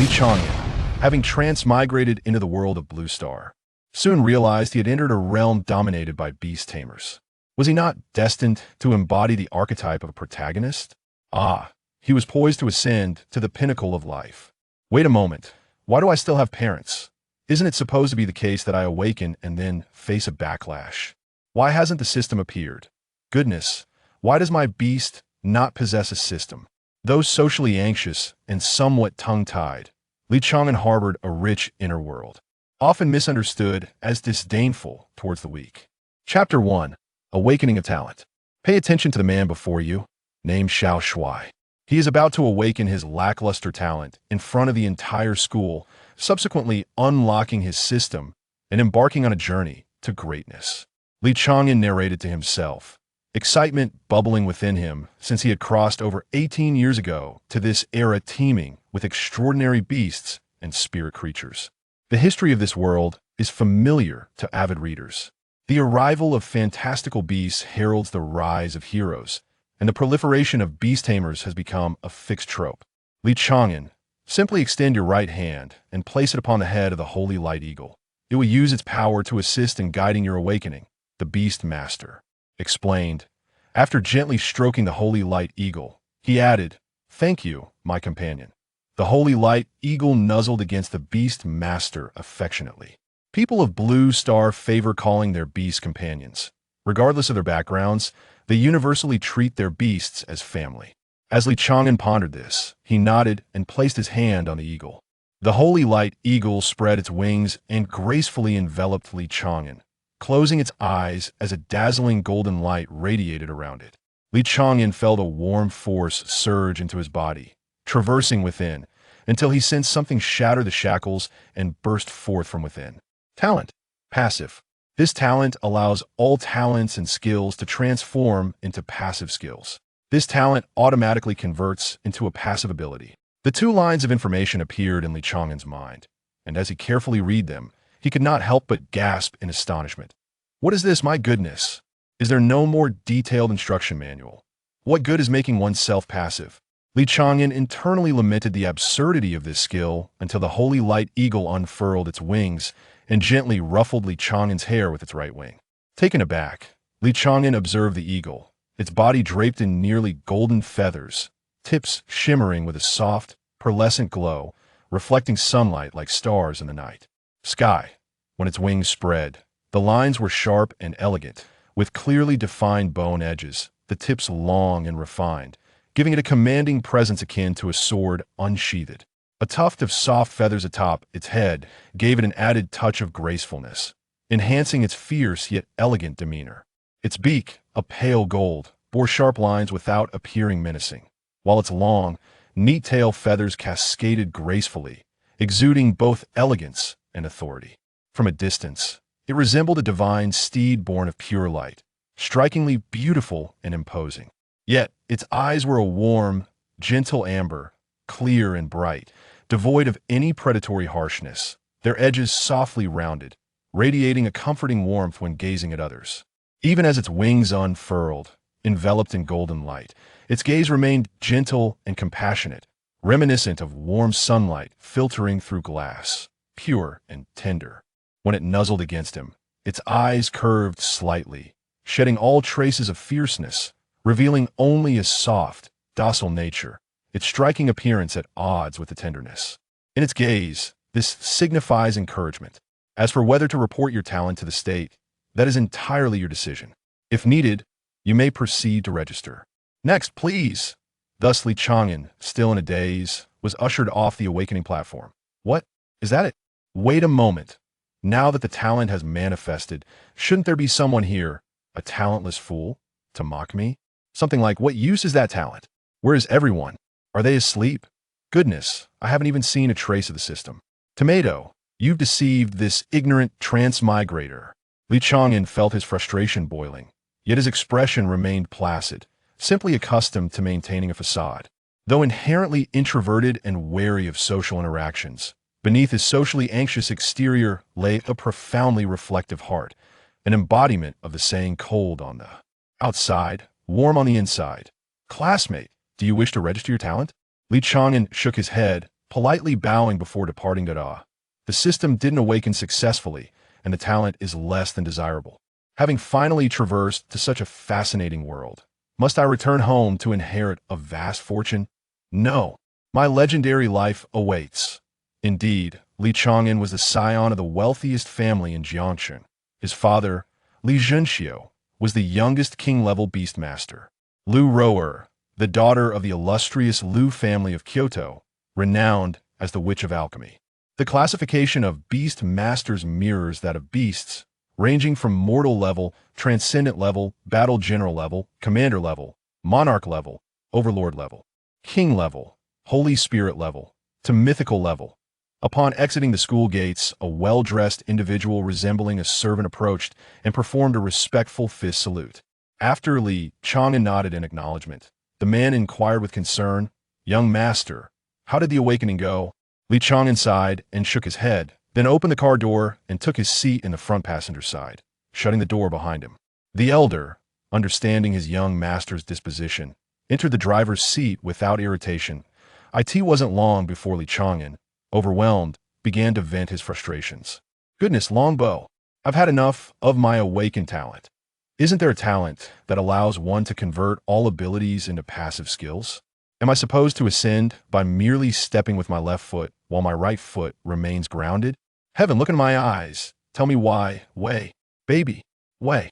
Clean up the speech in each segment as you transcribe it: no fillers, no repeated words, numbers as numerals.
Li Chang'an, having transmigrated into the world of Blue Star, soon realized he had entered a realm dominated by beast tamers. Was he not destined to embody the archetype of a protagonist? He was poised to ascend to the pinnacle of life. Wait a moment. Why do I still have parents? Isn't it supposed to be the case that I awaken and then face a backlash? Why hasn't the system appeared? Goodness, why does my beast not possess a system? Though socially anxious and somewhat tongue-tied, Li Chang'an harbored a rich inner world, often misunderstood as disdainful towards the weak. Chapter 1. Awakening of Talent. Pay attention to the man before you, named Xiao Shuai. He is about to awaken his lackluster talent in front of the entire school, subsequently unlocking his system and embarking on a journey to greatness. Li Chang'an narrated to himself, excitement bubbling within him since he had crossed over 18 years ago to this era teeming with extraordinary beasts and spirit creatures. The history of this world is familiar to avid readers. The arrival of fantastical beasts heralds the rise of heroes, and the proliferation of beast tamers has become a fixed trope. Li Chang'an, simply extend your right hand and place it upon the head of the holy light eagle. It will use its power to assist in guiding your awakening, the beast master explained. After gently stroking the holy light eagle, he added, "Thank you, my companion." The holy light eagle nuzzled against the beast master affectionately. People of Blue Star favor calling their beast companions. Regardless of their backgrounds, they universally treat their beasts as family. As Li Chang'an pondered this, he nodded and placed his hand on the eagle. The holy light eagle spread its wings and gracefully enveloped Li Chang'an, closing its eyes as a dazzling golden light radiated around it. Li Chang'an felt a warm force surge into his body, traversing within, until he sensed something shatter the shackles and burst forth from within. Talent. Passive. This talent allows all talents and skills to transform into passive skills. This talent automatically converts into a passive ability. The two lines of information appeared in Li Chang'an's mind, and as he carefully read them, he could not help but gasp in astonishment. What is this, my goodness? Is there no more detailed instruction manual? What good is making oneself passive? Li Chang'an internally lamented the absurdity of this skill until the holy light eagle unfurled its wings and gently ruffled Li Chang'an's hair with its right wing. Taken aback, Li Chang'an observed the eagle, its body draped in nearly golden feathers, tips shimmering with a soft, pearlescent glow, reflecting sunlight like stars in the night sky. When its wings spread, the lines were sharp and elegant, with clearly defined bone edges, the tips long and refined, giving it a commanding presence akin to a sword unsheathed. A tuft of soft feathers atop its head gave it an added touch of gracefulness, enhancing its fierce yet elegant demeanor. Its beak, a pale gold, bore sharp lines without appearing menacing, while its long, neat tail feathers cascaded gracefully, exuding both elegance and authority. From a distance, it resembled a divine steed born of pure light, strikingly beautiful and imposing. Yet, its eyes were a warm, gentle amber, clear and bright, devoid of any predatory harshness, their edges softly rounded, radiating a comforting warmth when gazing at others. Even as its wings unfurled, enveloped in golden light, its gaze remained gentle and compassionate, reminiscent of warm sunlight filtering through glass, pure and tender. When it nuzzled against him, its eyes curved slightly, shedding all traces of fierceness, revealing only a soft, docile nature, its striking appearance at odds with the tenderness. In its gaze, this signifies encouragement. As for whether to report your talent to the state, that is entirely your decision. If needed, you may proceed to register. Next, please. Thus Li Chang'an, still in a daze, was ushered off the awakening platform. What? Is that it? Wait a moment. Now that the talent has manifested, shouldn't there be someone here, a talentless fool, to mock me? Something like, what use is that talent? Where is everyone? Are they asleep? Goodness, I haven't even seen a trace of the system. Tomato, you've deceived this ignorant transmigrator. Li Chang'an felt his frustration boiling, yet his expression remained placid, simply accustomed to maintaining a facade. Though inherently introverted and wary of social interactions, beneath his socially anxious exterior lay a profoundly reflective heart, an embodiment of the saying cold on the outside, warm on the inside. Classmate, do you wish to register your talent? Li Chang'an shook his head, politely bowing before departing. The system didn't awaken successfully, and the talent is less than desirable. Having finally traversed to such a fascinating world, must I return home to inherit a vast fortune? No. My legendary life awaits. Indeed, Li Chang'an was the scion of the wealthiest family in Jiangxin. His father, Li Zhenxiu, was the youngest king-level beastmaster. Lu Roer, the daughter of the illustrious Lu family of Kyoto, renowned as the Witch of Alchemy. The classification of beast masters mirrors that of beasts, ranging from mortal level, transcendent level, battle general level, commander level, monarch level, overlord level, king level, Holy Spirit level, to mythical level. Upon exiting the school gates, a well-dressed individual resembling a servant approached and performed a respectful fist salute. After Li Chang'an nodded in acknowledgement, the man inquired with concern, "Young master, how did the awakening go?" Li Chang'an sighed and shook his head, then opened the car door and took his seat in the front passenger side, shutting the door behind him. The elder, understanding his young master's disposition, entered the driver's seat without irritation. It wasn't long before Li Chang'an, overwhelmed, began to vent his frustrations. "Goodness, Longbow, I've had enough of my awakened talent. Isn't there a talent that allows one to convert all abilities into passive skills? Am I supposed to ascend by merely stepping with my left foot while my right foot remains grounded? Heaven, look in my eyes. Tell me why. Way. Baby. Way."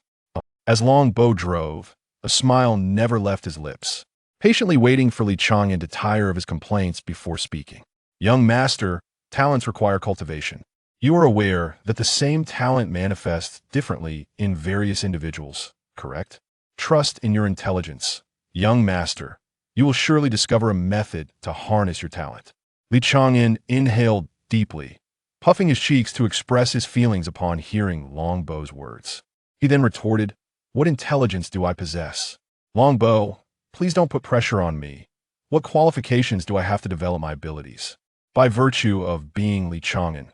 As Longbow drove, a smile never left his lips, patiently waiting for Li Chang'an to tire of his complaints before speaking. "Young master, talents require cultivation. You are aware that the same talent manifests differently in various individuals, correct? Trust in your intelligence. Young master, you will surely discover a method to harness your talent." Li Chang'an inhaled deeply, puffing his cheeks to express his feelings upon hearing Longbow's words. He then retorted, "What intelligence do I possess? Longbow, please don't put pressure on me. What qualifications do I have to develop my abilities?" By virtue of being Li Chang'an,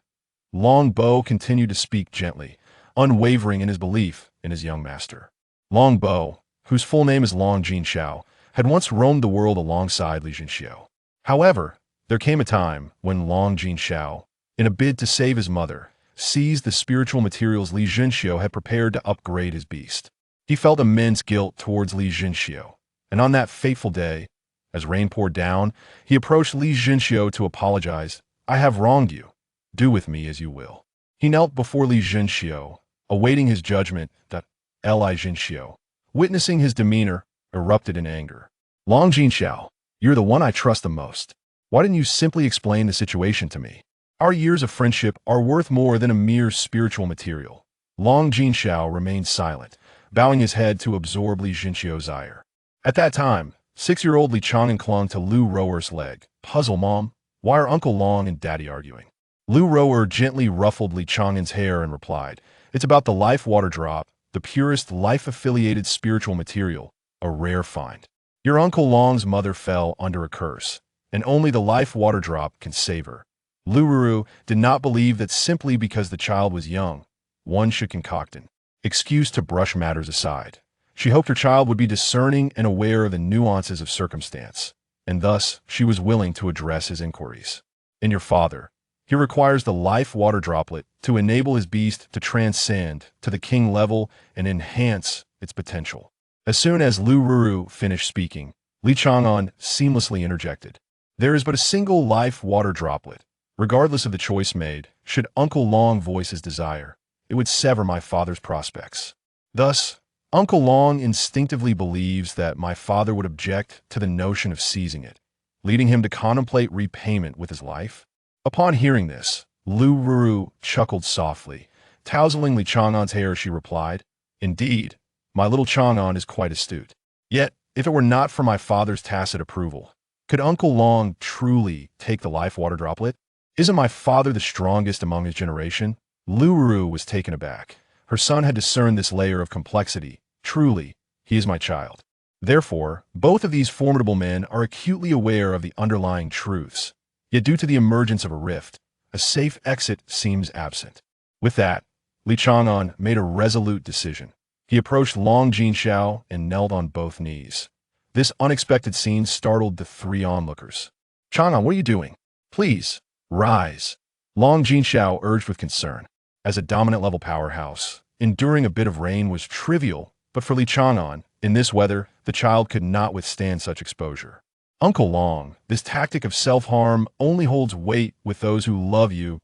Longbow continued to speak gently, unwavering in his belief in his young master. Longbow, whose full name is Long Jinxiao, had once roamed the world alongside Li Zhenxiu. However, there came a time when Long Jinxiao, in a bid to save his mother, seized the spiritual materials Li Zhenxiu had prepared to upgrade his beast. He felt immense guilt towards Li Zhenxiu, and on that fateful day, as rain poured down, he approached Li Zhenxiu to apologize. "I have wronged you. Do with me as you will." He knelt before Li Zhenxiu, awaiting his judgment. Li Zhenxiu, witnessing his demeanor, erupted in anger. "Long Jinxiao, you're the one I trust the most. Why didn't you simply explain the situation to me? Our years of friendship are worth more than a mere spiritual material." Long Jinxiao remained silent, bowing his head to absorb Li Zhenxiu's ire. At that time, 6-year-old Li Chang'an clung to Lu Roer's leg. "Puzzle, Mom. Why are Uncle Long and Daddy arguing?" Lu Roer gently ruffled Li Chang'an's hair and replied, "It's about the life water drop, the purest life-affiliated spiritual material, a rare find. Your Uncle Long's mother fell under a curse, and only the life water drop can save her." Lu Roer did not believe that simply because the child was young, one should concoct an excuse to brush matters aside. She hoped her child would be discerning and aware of the nuances of circumstance, and thus she was willing to address his inquiries. "In your father, he requires the life water droplet to enable his beast to transcend to the king level and enhance its potential." As soon as Lu Ruru finished speaking, Li Chang'an seamlessly interjected, "There is but a single life water droplet. Regardless of the choice made, should Uncle Long voice his desire, it would sever my father's prospects. Thus, Uncle Long instinctively believes that my father would object to the notion of seizing it, leading him to contemplate repayment with his life." Upon hearing this, Lu Ruru chuckled softly. Tousling Li Chang'an's hair, she replied, "Indeed, my little Chang'an is quite astute. Yet, if it were not for my father's tacit approval, could Uncle Long truly take the life water droplet? Isn't my father the strongest among his generation?" Lu Ruru was taken aback. Her son had discerned this layer of complexity. "Truly, he is my child." Therefore, both of these formidable men are acutely aware of the underlying truths. Yet due to the emergence of a rift, a safe exit seems absent. With that, Li Chang'an made a resolute decision. He approached Long Jinxiao and knelt on both knees. This unexpected scene startled the three onlookers. "Chang'an, what are you doing? Please, rise. Long Jinxiao urged with concern. As a dominant-level powerhouse, enduring a bit of rain was trivial, but for Li Chang'an, in this weather, the child could not withstand such exposure. Uncle Long, this tactic of self-harm only holds weight with those who love you.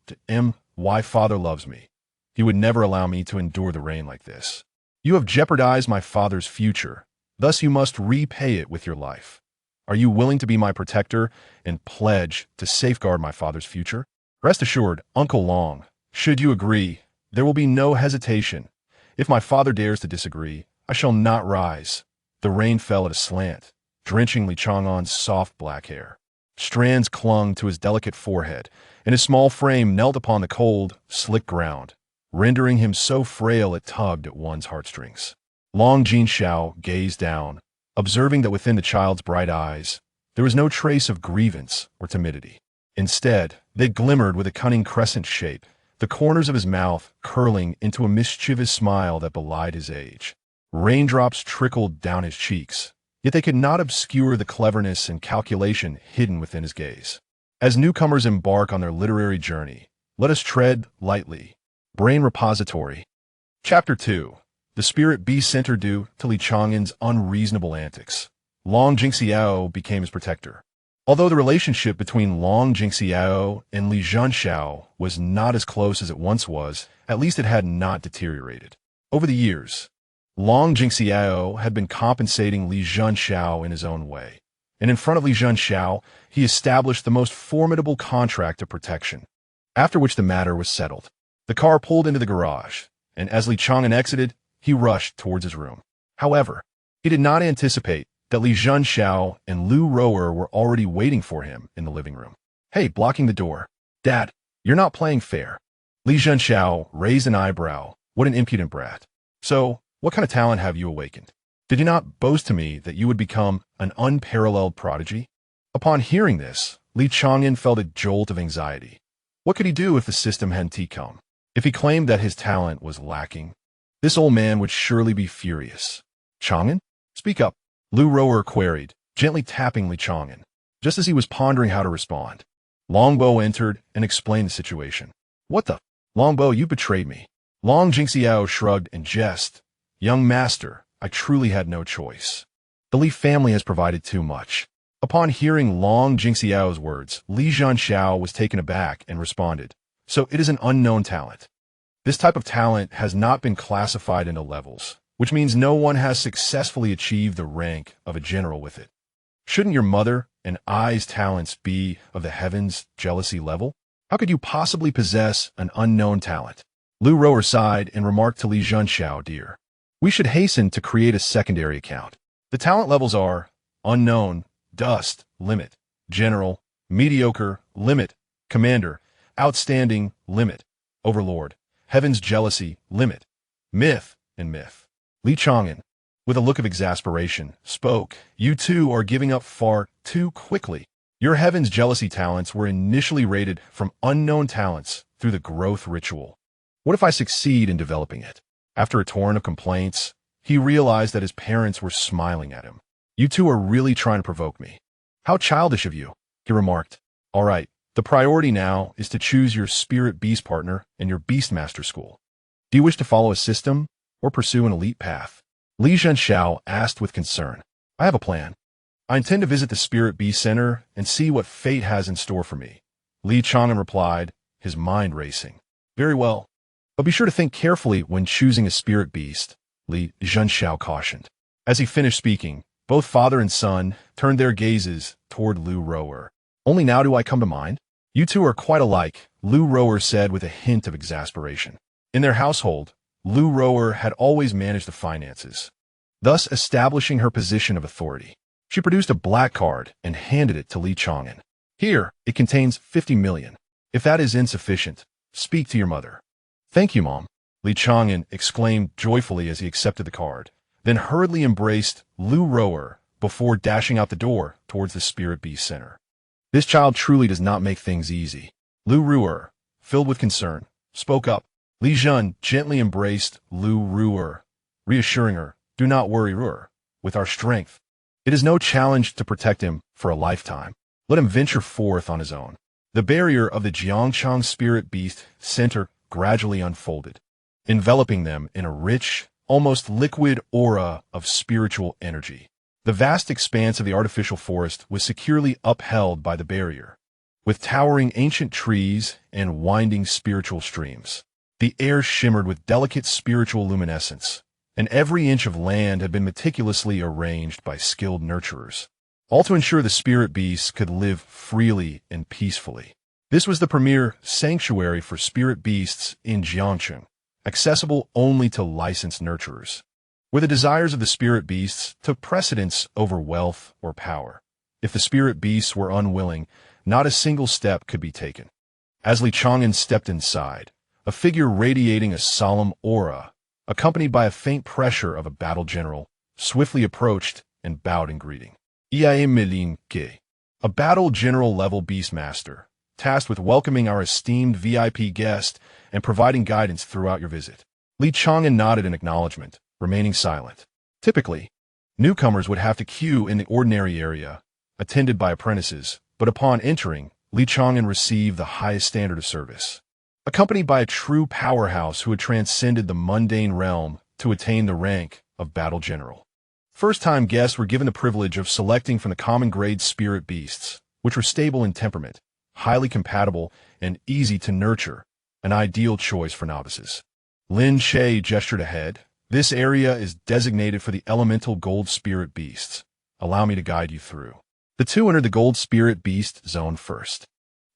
Why father loves me. He would never allow me to endure the rain like this. You have jeopardized my father's future, thus you must repay it with your life. Are you willing to be my protector and pledge to safeguard my father's future? Rest assured, Uncle Long, should you agree, there will be no hesitation. If my father dares to disagree, I shall not rise. The rain fell at a slant, drenching Li Chang'an's soft black hair. Strands clung to his delicate forehead, and his small frame knelt upon the cold, slick ground, rendering him so frail it tugged at one's heartstrings. Long Jinxiao gazed down, observing that within the child's bright eyes, there was no trace of grievance or timidity. Instead, they glimmered with a cunning crescent shape, the corners of his mouth curling into a mischievous smile that belied his age. Raindrops trickled down his cheeks, yet they could not obscure the cleverness and calculation hidden within his gaze. As newcomers embark on their literary journey, let us tread lightly. Brain Repository. Chapter 2. The Spirit Beast Center due to Li Chang'an's unreasonable antics. Long Jinxiao became his protector. Although the relationship between Long Jinxiao and Li Zhanxiao was not as close as it once was, at least it had not deteriorated. Over the years, Long Jinxiao had been compensating Li Zhanxiao in his own way, and in front of Li Zhanxiao, he established the most formidable contract of protection, after which the matter was settled. The car pulled into the garage, and as Li Chang'an exited, he rushed towards his room. However, he did not anticipate that Li Zhanxiao and Lu Rower were already waiting for him in the living room. Hey, blocking the door. Dad, you're not playing fair. Li Zhanxiao raised an eyebrow. What an impudent brat. So, what kind of talent have you awakened? Did you not boast to me that you would become an unparalleled prodigy? Upon hearing this, Li Chang'an felt a jolt of anxiety. What could he do if the system hadn't come? If he claimed that his talent was lacking, this old man would surely be furious. Chang'an? Speak up. Lu Rower queried, gently tapping Li Chang'an, just as he was pondering how to respond. Longbo entered and explained the situation. What the? Longbo, you betrayed me. Long Jinxiao shrugged and jested. Young master, I truly had no choice. The Li family has provided too much. Upon hearing Long Jinxiao's words, Li Zhanxiao was taken aback and responded, so it is an unknown talent. This type of talent has not been classified into levels, which means no one has successfully achieved the rank of a general with it. Shouldn't your mother and I's talents be of the heavens jealousy level? How could you possibly possess an unknown talent? Lu Rower sighed and remarked to Li Zhanxiao, dear. We should hasten to create a secondary account. The talent levels are unknown, dust, limit, general, mediocre, limit, commander, outstanding, limit, overlord, heaven's jealousy, limit, myth, and myth. Li Chang'an, with a look of exasperation, spoke, you two are giving up far too quickly. Your heaven's jealousy talents were initially rated from unknown talents through the growth ritual. What if I succeed in developing it? After a torrent of complaints, he realized that his parents were smiling at him. You two are really trying to provoke me. How childish of you, he remarked. All right, the priority now is to choose your spirit beast partner in your Beastmaster school. Do you wish to follow a system or pursue an elite path? Li Zhanxiao asked with concern. I have a plan. I intend to visit the Spirit Beast Center and see what fate has in store for me. Li Chang'an replied, his mind racing. Very well, but be sure to think carefully when choosing a spirit beast, Li Zhanxiao cautioned. As he finished speaking, both father and son turned their gazes toward Lu Rower. Only now do I come to mind? You two are quite alike, Lu Rower said with a hint of exasperation. In their household, Lu Rower had always managed the finances, thus establishing her position of authority. She produced a black card and handed it to Li Chang'an. Here, it contains 50 million. If that is insufficient, speak to your mother. Thank you, Mom. Li Chang'an exclaimed joyfully as he accepted the card, then hurriedly embraced Lu Rower before dashing out the door towards the Spirit Beast Center. This child truly does not make things easy. Lu Rower, filled with concern, spoke up. Li Zhan gently embraced Lu Rower, reassuring her, do not worry, Rower. With our strength, it is no challenge to protect him for a lifetime. Let him venture forth on his own. The barrier of the Jiangchang spirit beast center gradually unfolded, enveloping them in a rich, almost liquid aura of spiritual energy. The vast expanse of the artificial forest was securely upheld by the barrier, with towering ancient trees and winding spiritual streams. The air shimmered with delicate spiritual luminescence, and every inch of land had been meticulously arranged by skilled nurturers, all to ensure the spirit beasts could live freely and peacefully. This was the premier sanctuary for spirit beasts in Jiangcheng, accessible only to licensed nurturers, where the desires of the spirit beasts took precedence over wealth or power. If the spirit beasts were unwilling, not a single step could be taken. As Li Chang'an stepped inside, a figure radiating a solemn aura, accompanied by a faint pressure of a battle general, swiftly approached and bowed in greeting. Iae Milin Ge, a battle general-level beastmaster, tasked with welcoming our esteemed VIP guest and providing guidance throughout your visit. Li Chang'an nodded in acknowledgement, remaining silent. Typically, newcomers would have to queue in the ordinary area, attended by apprentices, but upon entering, Li Chang'an received the highest standard of service. Accompanied by a true powerhouse who had transcended the mundane realm to attain the rank of battle general. First-time guests were given the privilege of selecting from the common grade spirit beasts, which were stable in temperament, highly compatible, and easy to nurture, an ideal choice for novices. Lin Che gestured ahead. This area is designated for the elemental gold spirit beasts. Allow me to guide you through. The two entered the gold spirit beast zone first.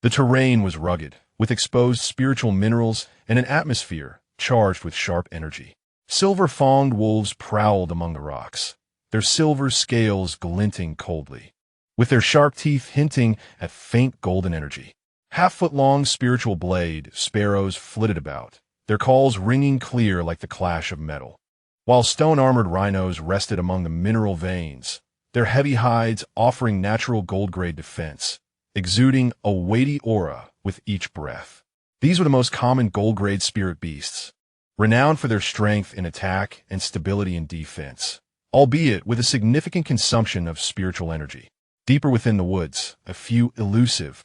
The terrain was rugged, with exposed spiritual minerals and an atmosphere charged with sharp energy. Silver-fanged wolves prowled among the rocks, their silver scales glinting coldly, with their sharp teeth hinting at faint golden energy. Half-foot-long spiritual blade sparrows flitted about, their calls ringing clear like the clash of metal, while stone-armored rhinos rested among the mineral veins, their heavy hides offering natural gold-grade defense, exuding a weighty aura with each breath. These were the most common gold-grade spirit beasts, renowned for their strength in attack and stability in defense, albeit with a significant consumption of spiritual energy. Deeper within the woods, a few elusive,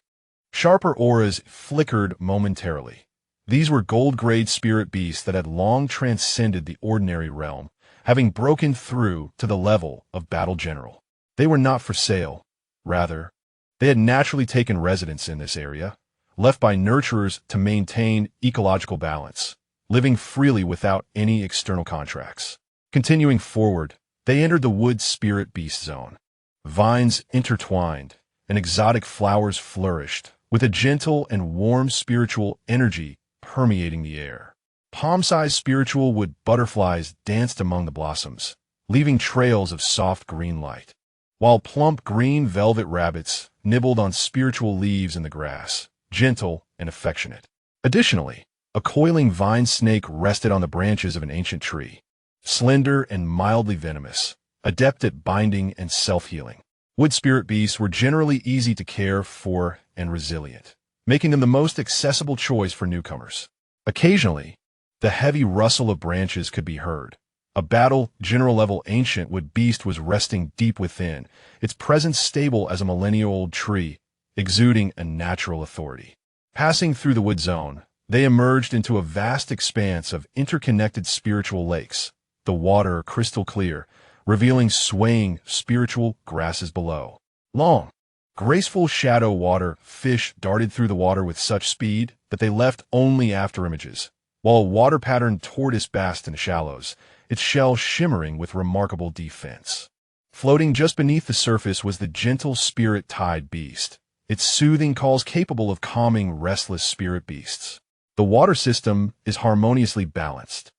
sharper auras flickered momentarily. These were gold-grade spirit beasts that had long transcended the ordinary realm, having broken through to the level of battle general. They were not for sale. Rather, they had naturally taken residence in this area, left by nurturers to maintain ecological balance, living freely without any external contracts. Continuing forward, they entered the wood spirit beast zone. Vines intertwined, and exotic flowers flourished, with a gentle and warm spiritual energy permeating the air. Palm-sized spiritual wood butterflies danced among the blossoms, leaving trails of soft green light, while plump green velvet rabbits nibbled on spiritual leaves in the grass, gentle and affectionate. Additionally, a coiling vine snake rested on the branches of an ancient tree, slender and mildly venomous, adept at binding and self-healing. Wood spirit beasts were generally easy to care for and resilient, making them the most accessible choice for newcomers. Occasionally, the heavy rustle of branches could be heard. A battle general-level ancient wood beast was resting deep within, its presence stable as a millennia-old tree, exuding a natural authority. Passing through the wood zone, they emerged into a vast expanse of interconnected spiritual lakes, the water crystal clear, revealing swaying spiritual grasses below. Long, graceful shadow water fish darted through the water with such speed that they left only after images, while a water-patterned tortoise basked in the shallows, its shell shimmering with remarkable defense. Floating just beneath the surface was the gentle spirit tide beast, its soothing calls capable of calming restless spirit beasts. The water system is harmoniously balanced,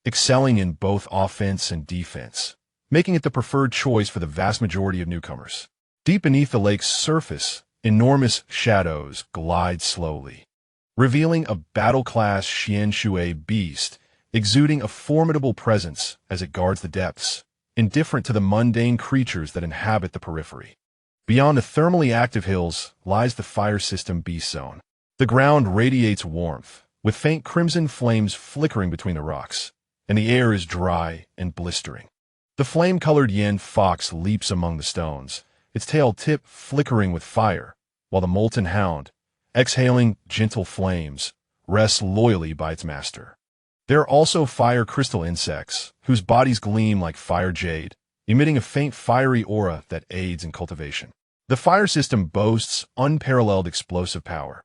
excelling in both offense and defense, making it the preferred choice for the vast majority of newcomers. Deep beneath the lake's surface, enormous shadows glide slowly, revealing a battle-class Xian Shui beast, exuding a formidable presence as it guards the depths, indifferent to the mundane creatures that inhabit the periphery. Beyond the thermally active hills lies the fire system beast zone. The ground radiates warmth, with faint crimson flames flickering between the rocks, and the air is dry and blistering. The flame-colored yen fox leaps among the stones, its tail tip flickering with fire, while the molten hound, exhaling gentle flames, rests loyally by its master. There are also fire crystal insects, whose bodies gleam like fire jade, emitting a faint fiery aura that aids in cultivation. The fire system boasts unparalleled explosive power,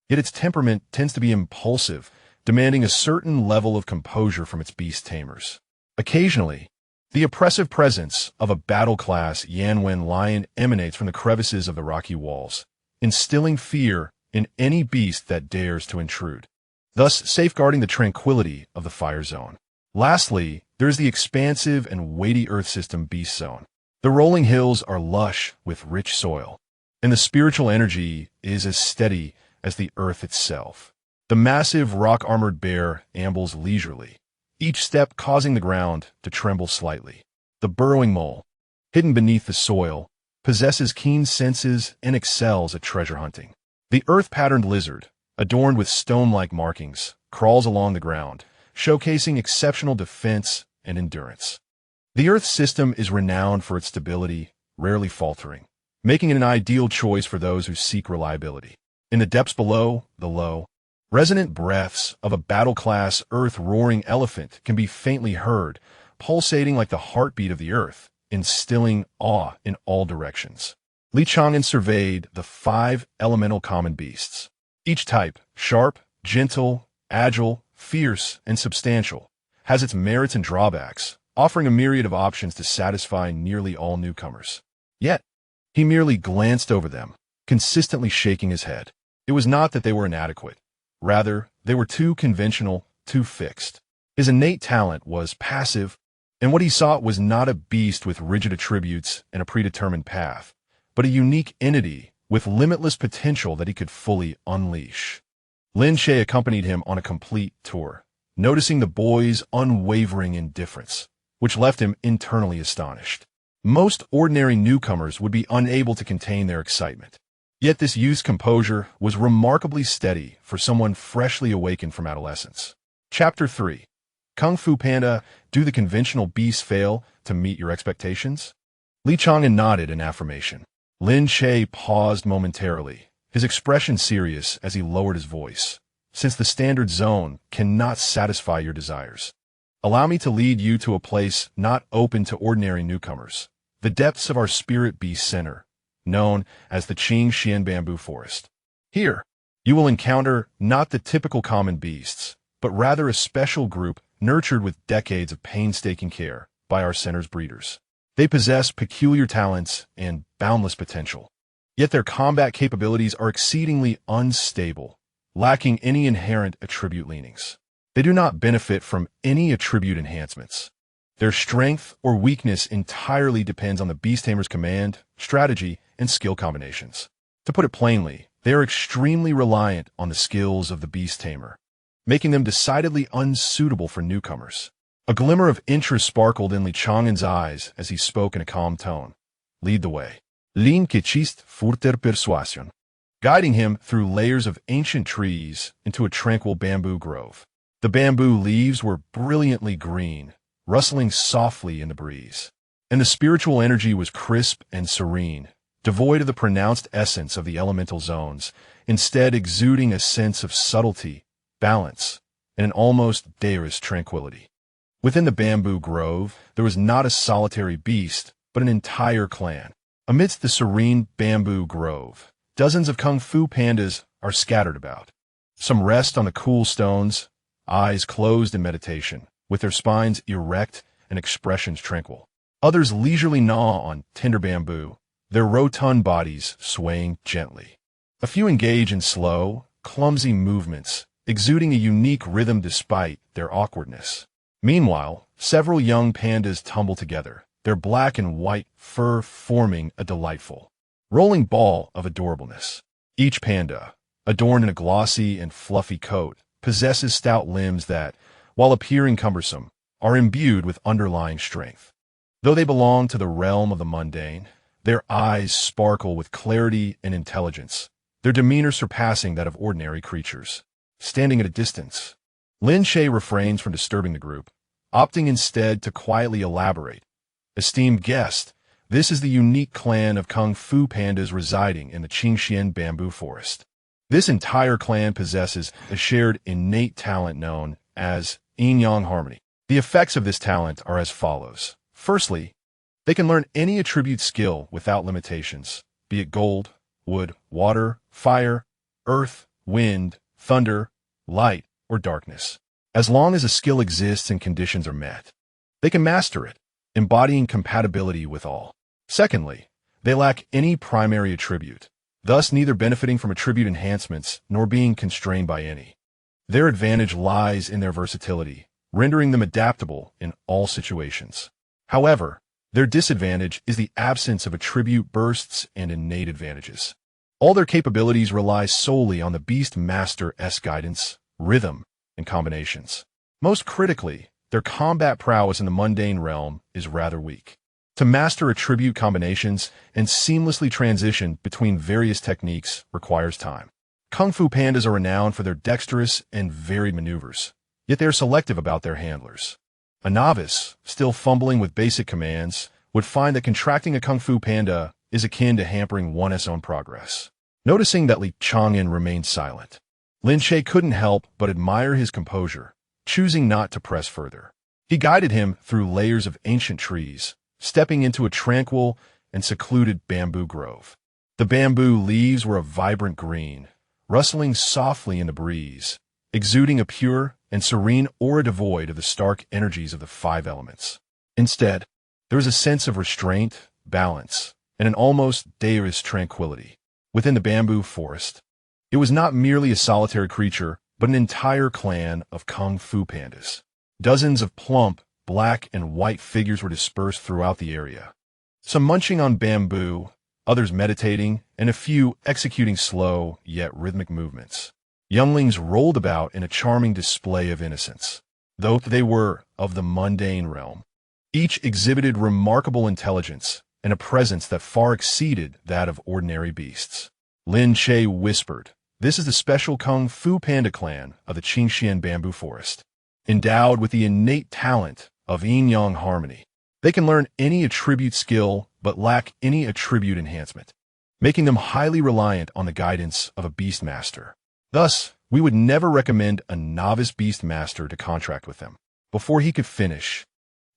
yet its temperament tends to be impulsive, demanding a certain level of composure from its beast tamers. Occasionally, the oppressive presence of a battle-class Yanwen lion emanates from the crevices of the rocky walls, instilling fear in any beast that dares to intrude, thus safeguarding the tranquility of the fire zone. Lastly, there is the expansive and weighty Earth System beast zone. The rolling hills are lush with rich soil, and the spiritual energy is as steady as the earth itself. The massive rock-armored bear ambles leisurely, each step causing the ground to tremble slightly. The burrowing mole, hidden beneath the soil, possesses keen senses and excels at treasure hunting. The earth-patterned lizard, adorned with stone-like markings, crawls along the ground, showcasing exceptional defense and endurance. The Earth system is renowned for its stability, rarely faltering, making it an ideal choice for those who seek reliability. In the depths below, the low, resonant breaths of a battle-class earth-roaring elephant can be faintly heard, pulsating like the heartbeat of the earth, instilling awe in all directions. Chang'an surveyed the 5 elemental common beasts. Each type, sharp, gentle, agile, fierce, and substantial, has its merits and drawbacks, offering a myriad of options to satisfy nearly all newcomers. Yet, he merely glanced over them, consistently shaking his head. It was not that they were inadequate. Rather, they were too conventional, too fixed. His innate talent was passive, and what he sought was not a beast with rigid attributes and a predetermined path, but a unique entity with limitless potential that he could fully unleash. Lin Shay accompanied him on a complete tour, noticing the boy's unwavering indifference, which left him internally astonished. Most ordinary newcomers would be unable to contain their excitement. Yet this youth's composure was remarkably steady for someone freshly awakened from adolescence. Chapter 3. Kung Fu Panda, do the conventional beasts fail to meet your expectations? Li Chang'an nodded in affirmation. Lin Shay paused momentarily, his expression serious as he lowered his voice. Since the standard zone cannot satisfy your desires, allow me to lead you to a place not open to ordinary newcomers, the depths of our spirit beast center, known as the Chang'an bamboo forest. Here, you will encounter not the typical common beasts, but rather a special group nurtured with decades of painstaking care by our center's breeders. They possess peculiar talents and boundless potential, yet their combat capabilities are exceedingly unstable, lacking any inherent attribute leanings. They do not benefit from any attribute enhancements. Their strength or weakness entirely depends on the beast tamer's command, strategy, and skill combinations. To put it plainly, they are extremely reliant on the skills of the beast tamer, making them decidedly unsuitable for newcomers. A glimmer of interest sparkled in Li Chang'an's eyes as he spoke in a calm tone. Lead the way. Lin que chiste furter persuasion. Guiding him through layers of ancient trees into a tranquil bamboo grove. The bamboo leaves were brilliantly green, rustling softly in the breeze. And the spiritual energy was crisp and serene, devoid of the pronounced essence of the elemental zones, instead exuding a sense of subtlety, balance, and an almost deirest tranquility. Within the bamboo grove, there was not a solitary beast, but an entire clan. Amidst the serene bamboo grove, dozens of kung fu pandas are scattered about. Some rest on the cool stones, eyes closed in meditation, with their spines erect and expressions tranquil. Others leisurely gnaw on tender bamboo, their rotund bodies swaying gently. A few engage in slow, clumsy movements, exuding a unique rhythm despite their awkwardness. Meanwhile, several young pandas tumble together, their black and white fur forming a delightful, rolling ball of adorableness. Each panda, adorned in a glossy and fluffy coat, possesses stout limbs that, while appearing cumbersome, are imbued with underlying strength. Though they belong to the realm of the mundane, their eyes sparkle with clarity and intelligence, their demeanor surpassing that of ordinary creatures. Standing at a distance, Lin Shay refrains from disturbing the group, opting instead to quietly elaborate. Esteemed guest, this is the unique clan of kung fu pandas residing in the Chang'an bamboo forest. This entire clan possesses a shared innate talent known as yin-yang harmony. The effects of this talent are as follows. Firstly, they can learn any attribute skill without limitations, be it gold, wood, water, fire, earth, wind, thunder, light, or darkness. As long as a skill exists and conditions are met, they can master it, embodying compatibility with all. Secondly, they lack any primary attribute, thus neither benefiting from attribute enhancements nor being constrained by any. Their advantage lies in their versatility, rendering them adaptable in all situations. However, their disadvantage is the absence of attribute bursts and innate advantages. All their capabilities rely solely on the Beast Master's guidance, rhythm, and combinations. Most critically, their combat prowess in the mundane realm is rather weak. To master attribute combinations and seamlessly transition between various techniques requires time. Kung Fu pandas are renowned for their dexterous and varied maneuvers, yet they are selective about their handlers. A novice, still fumbling with basic commands, would find that contracting a Kung Fu panda is akin to hampering one's own progress. Noticing that Chang'an remained silent, Lin Che couldn't help but admire his composure, choosing not to press further. He guided him through layers of ancient trees, stepping into a tranquil and secluded bamboo grove. The bamboo leaves were a vibrant green, rustling softly in the breeze, exuding a pure and serene aura devoid of the stark energies of the five elements. Instead, there was a sense of restraint, balance, and an almost deist tranquility. Within the bamboo forest, it was not merely a solitary creature, but an entire clan of Kung Fu pandas. Dozens of plump, black and white figures were dispersed throughout the area. Some munching on bamboo, others meditating, and a few executing slow yet rhythmic movements. Younglings rolled about in a charming display of innocence, though they were of the mundane realm. Each exhibited remarkable intelligence and a presence that far exceeded that of ordinary beasts. Lin Che whispered, "This is the special Kung Fu Panda clan of the Qingxian bamboo forest. Endowed with the innate talent of yin-yang harmony, they can learn any attribute skill but lack any attribute enhancement, making them highly reliant on the guidance of a beast master. Thus, we would never recommend a novice beast master to contract with them." Before he could finish,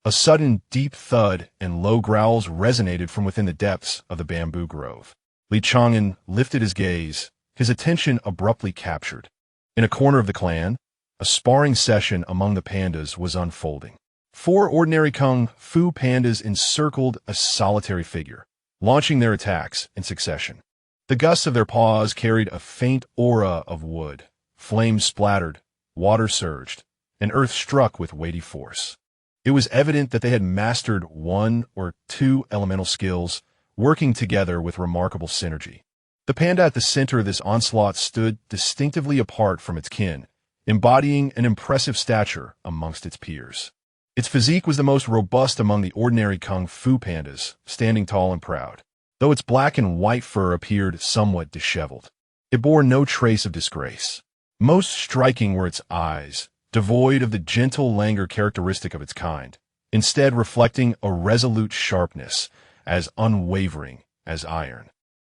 a sudden deep thud and low growls resonated from within the depths of the bamboo grove. Li Chang'an lifted his gaze, his attention abruptly captured. In a corner of the clan, a sparring session among the pandas was unfolding. 4 ordinary Kung Fu pandas encircled a solitary figure, launching their attacks in succession. The gusts of their paws carried a faint aura of wood. Flames splattered, water surged, and earth struck with weighty force. It was evident that they had mastered 1 or 2 elemental skills, working together with remarkable synergy. The panda at the center of this onslaught stood distinctively apart from its kin, embodying an impressive stature amongst its peers. Its physique was the most robust among the ordinary Kung Fu pandas, standing tall and proud, though its black and white fur appeared somewhat disheveled. It bore no trace of disgrace. Most striking were its eyes, devoid of the gentle languor characteristic of its kind, instead reflecting a resolute sharpness, as unwavering as iron.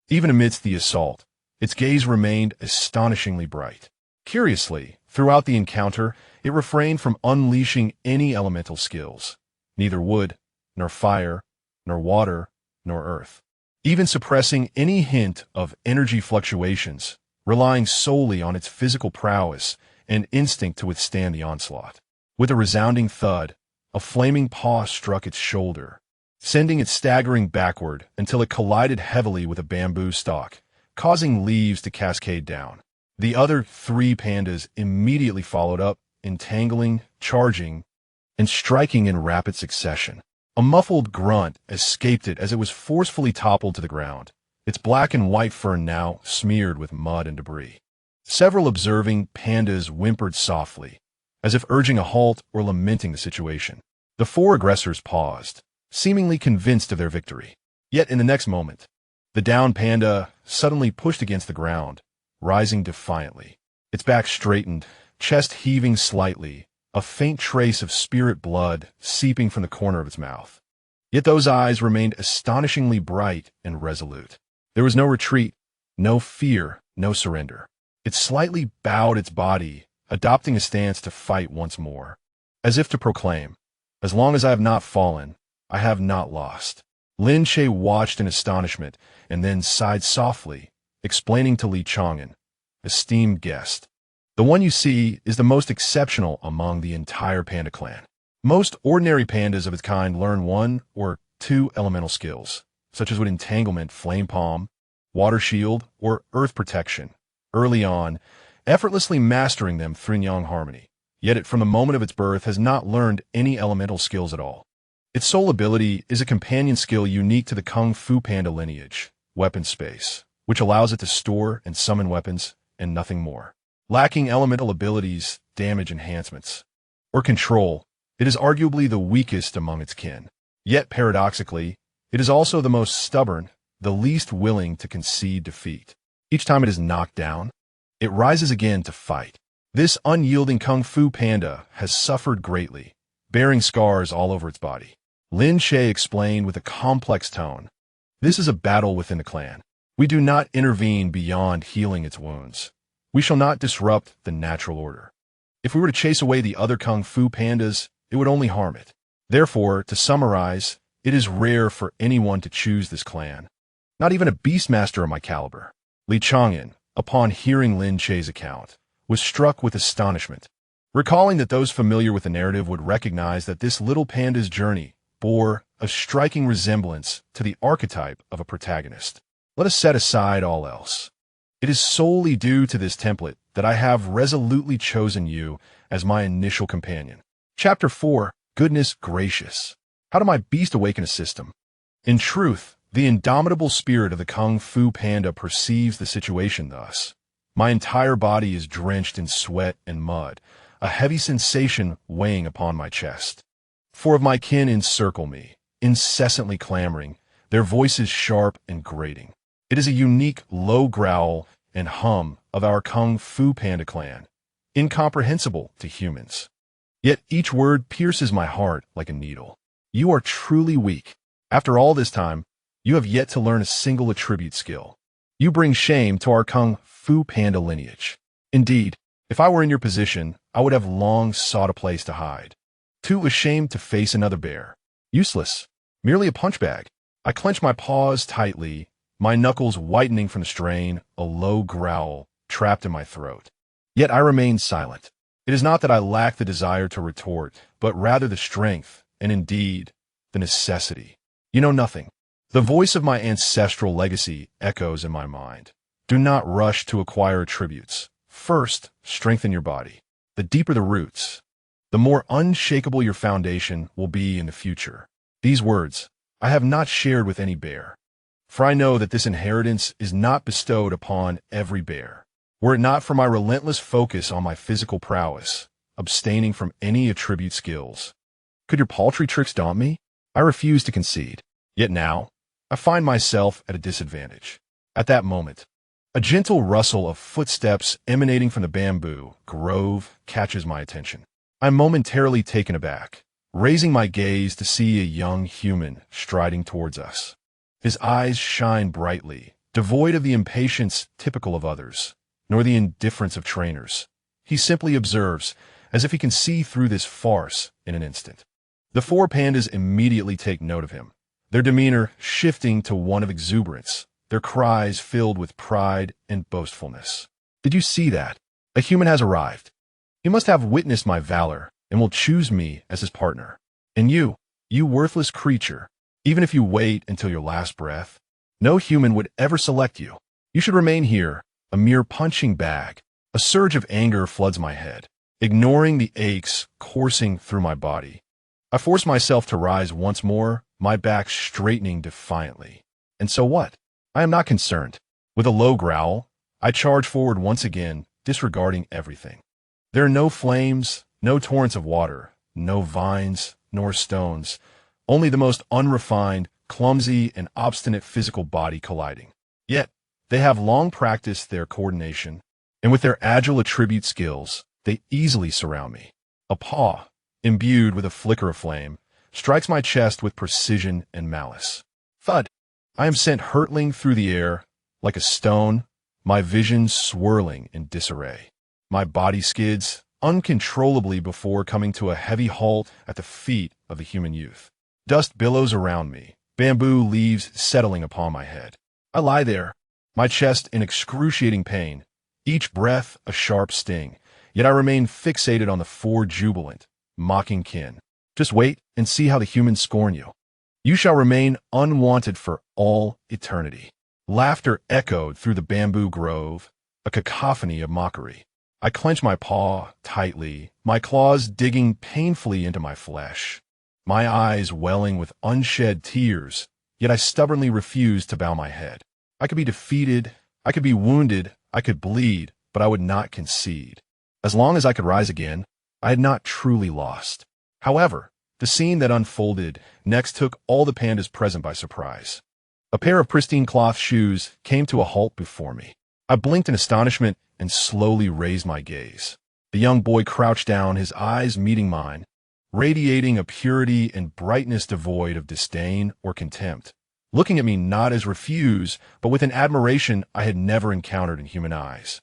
Even amidst the assault, its gaze remained astonishingly bright. Curiously, throughout the encounter, it refrained from unleashing any elemental skills, neither wood, nor fire, nor water, nor earth, even suppressing any hint of energy fluctuations, relying solely on its physical prowess and instinct to withstand the onslaught. With a resounding thud, a flaming paw struck its shoulder, sending it staggering backward until it collided heavily with a bamboo stalk, causing leaves to cascade down. The other 3 pandas immediately followed up, entangling, charging, and striking in rapid succession. A muffled grunt escaped it as it was forcefully toppled to the ground, its black and white fur now smeared with mud and debris. Several observing pandas whimpered softly, as if urging a halt or lamenting the situation. The 4 aggressors paused, seemingly convinced of their victory. Yet in the next moment, the downed panda suddenly pushed against the ground, rising defiantly. Its back straightened, chest heaving slightly, a faint trace of spirit blood seeping from the corner of its mouth. Yet those eyes remained astonishingly bright and resolute. There was no retreat, no fear, no surrender. It slightly bowed its body, adopting a stance to fight once more, as if to proclaim, as long as I have not fallen, I have not lost. Lin Che watched in astonishment and then sighed softly, explaining to Li Chang'an, esteemed guest. The one you see is the most exceptional among the entire panda clan. Most ordinary pandas of its kind learn one or two elemental skills, such as wood entanglement, flame palm, water shield, or earth protection, early on, effortlessly mastering them through yang harmony. Yet it, from the moment of its birth, has not learned any elemental skills at all. Its sole ability is a companion skill unique to the Kung Fu Panda lineage, weapon space, which allows it to store and summon weapons and nothing more. Lacking elemental abilities, damage enhancements, or control, it is arguably the weakest among its kin. Yet, paradoxically, it is also the most stubborn, the least willing to concede defeat. Each time it is knocked down, it rises again to fight. This unyielding Kung Fu Panda has suffered greatly, bearing scars all over its body. Lin Che explained with a complex tone, "This is a battle within the clan. We do not intervene beyond healing its wounds. We shall not disrupt the natural order. If we were to chase away the other Kung Fu Pandas, it would only harm it. Therefore, to summarize, it is rare for anyone to choose this clan. Not even a beastmaster of my caliber." Li Chang'an, upon hearing Lin Che's account, was struck with astonishment, recalling that those familiar with the narrative would recognize that this little panda's journey bore a striking resemblance to the archetype of a protagonist. Let us set aside all else. It is solely due to this template that I have resolutely chosen you as my initial companion. Chapter 4, Goodness Gracious. How do my beast awaken a system? In truth, the indomitable spirit of the Kung Fu Panda perceives the situation thus. My entire body is drenched in sweat and mud, a heavy sensation weighing upon my chest. Four of my kin encircle me, incessantly clamoring, their voices sharp and grating. It is a unique low growl and hum of our Kung Fu Panda clan, incomprehensible to humans. Yet each word pierces my heart like a needle. You are truly weak. After all this time, you have yet to learn a single attribute skill. You bring shame to our Kung Fu Panda lineage. Indeed, if I were in your position, I would have long sought a place to hide. Too ashamed to face another bear. Useless. Merely a punch bag. I clench my paws tightly, my knuckles whitening from the strain, a low growl trapped in my throat. Yet I remain silent. It is not that I lack the desire to retort, but rather the strength, and indeed, the necessity. You know nothing. The voice of my ancestral legacy echoes in my mind. Do not rush to acquire attributes. First, strengthen your body. The deeper the roots, the more unshakable your foundation will be in the future. These words I have not shared with any bear, for I know that this inheritance is not bestowed upon every bear. Were it not for my relentless focus on my physical prowess, abstaining from any attribute skills, could your paltry tricks daunt me? I refuse to concede. Yet now, I find myself at a disadvantage. At that moment, a gentle rustle of footsteps emanating from the bamboo grove catches my attention. I'm momentarily taken aback, raising my gaze to see a young human striding towards us. His eyes shine brightly, devoid of the impatience typical of others, nor the indifference of trainers. He simply observes, as if he can see through this farce in an instant. The four pandas immediately take note of him, their demeanor shifting to one of exuberance, their cries filled with pride and boastfulness. Did you see that? A human has arrived. He must have witnessed my valor and will choose me as his partner. And you worthless creature, even if you wait until your last breath, no human would ever select you. You should remain here, a mere punching bag. A surge of anger floods my head, ignoring the aches coursing through my body. I force myself to rise once more, my back straightening defiantly. And so what? I am not concerned. With a low growl, I charge forward once again, disregarding everything. There are no flames, no torrents of water, no vines, nor stones, only the most unrefined, clumsy, and obstinate physical body colliding. Yet, they have long practiced their coordination, and with their agile attribute skills, they easily surround me. A paw, imbued with a flicker of flame, strikes my chest with precision and malice. Thud! I am sent hurtling through the air, like a stone, my vision swirling in disarray. My body skids uncontrollably before coming to a heavy halt at the feet of the human youth. Dust billows around me, bamboo leaves settling upon my head. I lie there, my chest in excruciating pain, each breath a sharp sting, yet I remain fixated on the four jubilant, mocking kin. Just wait and see how the humans scorn you. You shall remain unwanted for all eternity. Laughter echoed through the bamboo grove, a cacophony of mockery. I clench my paw tightly, my claws digging painfully into my flesh, my eyes welling with unshed tears, yet I stubbornly refuse to bow my head. I could be defeated, I could be wounded, I could bleed, but I would not concede. As long as I could rise again, I had not truly lost. However, the scene that unfolded next took all the pandas present by surprise. A pair of pristine cloth shoes came to a halt before me. I blinked in astonishment and slowly raised my gaze. The young boy crouched down, his eyes meeting mine, radiating a purity and brightness devoid of disdain or contempt, looking at me not as refuse, but with an admiration I had never encountered in human eyes.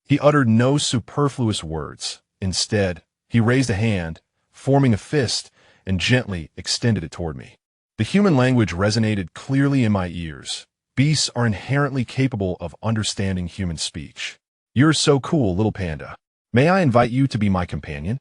He uttered no superfluous words. Instead, he raised a hand, forming a fist, and gently extended it toward me. The human language resonated clearly in my ears. Beasts are inherently capable of understanding human speech. You're so cool, little panda. May I invite you to be my companion?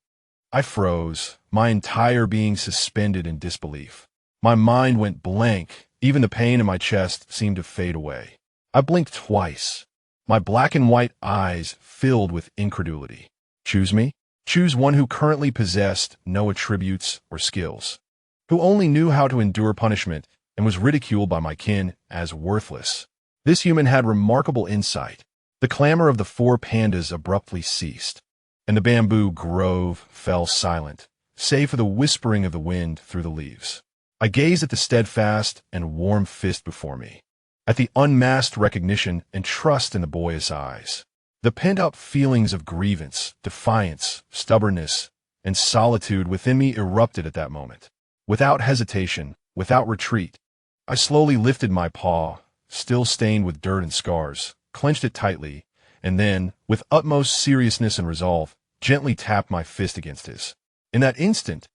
I froze, my entire being suspended in disbelief. My mind went blank. Even the pain in my chest seemed to fade away. I blinked twice. My black and white eyes filled with incredulity. Choose me? Choose one who currently possessed no attributes or skills, who only knew how to endure punishment and was ridiculed by my kin as worthless. This human had remarkable insight. The clamor of the four pandas abruptly ceased, and the bamboo grove fell silent, save for the whispering of the wind through the leaves. I gazed at the steadfast and warm fist before me, at the unmasked recognition and trust in the boyish eyes. The pent-up feelings of grievance, defiance, stubbornness, and solitude within me erupted at that moment. Without hesitation, without retreat, I slowly lifted my paw, still stained with dirt and scars, clenched it tightly, and then, with utmost seriousness and resolve, gently tapped my fist against his. In that instant,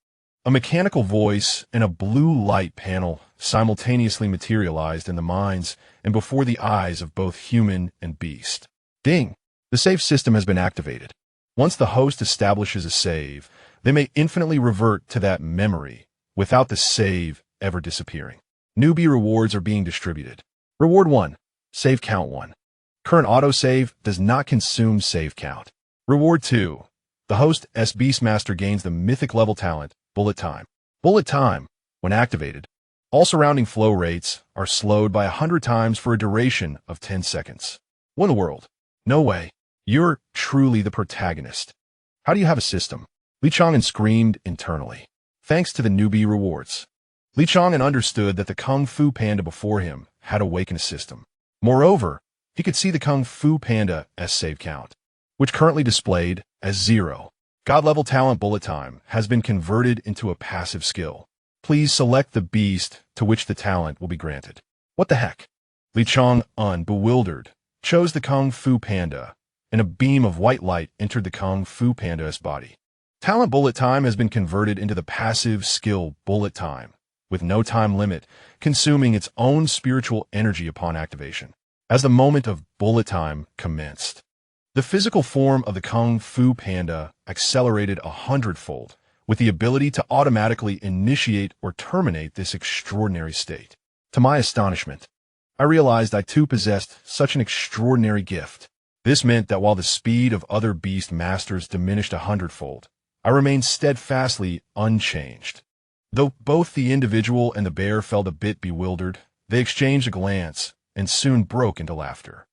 a mechanical voice and a blue light panel simultaneously materialized in the minds and before the eyes of both human and beast. Ding! The save system has been activated. Once the host establishes a save, they may infinitely revert to that memory without the save ever disappearing. Newbie rewards are being distributed. Reward 1. Save count 1. Current autosave does not consume save count. Reward 2. The host's Beastmaster gains the mythic level talent, Bullet Time. Bullet Time, when activated, all surrounding flow rates are slowed by 100 times for a duration of 10 seconds. What in the world? No way. You're truly the protagonist. How do you have a system? Chang'an screamed internally. Thanks to the newbie rewards. Chang'an understood that the Kung Fu Panda before him had awakened a system. Moreover, he could see the Kung Fu Panda save count, which currently displayed as 0. God-level talent Bullet Time has been converted into a passive skill. Please select the beast to which the talent will be granted. What the heck? Chang'an, bewildered, chose the Kung Fu Panda, and a beam of white light entered the Kung Fu Panda's body. Talent Bullet Time has been converted into the passive skill Bullet Time, with no time limit, consuming its own spiritual energy upon activation. As the moment of Bullet Time commenced, the physical form of the Kung Fu Panda accelerated 100-fold, with the ability to automatically initiate or terminate this extraordinary state. To my astonishment, I realized I too possessed such an extraordinary gift. This meant that while the speed of other beast masters diminished 100-fold, I remained steadfastly unchanged. Though both the individual and the bear felt a bit bewildered, they exchanged a glance and soon broke into laughter.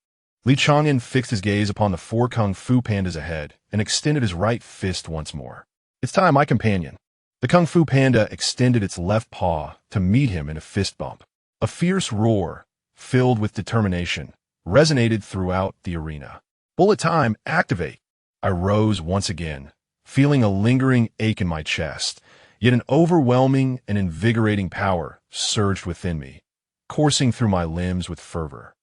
Chang'an fixed his gaze upon the 4 Kung Fu Pandas ahead and extended his right fist once more. It's time, my companion. The Kung Fu Panda extended its left paw to meet him in a fist bump. A fierce roar, filled with determination, resonated throughout the arena. Bullet Time, activate! I rose once again, feeling a lingering ache in my chest, yet an overwhelming and invigorating power surged within me, coursing through my limbs with fervor.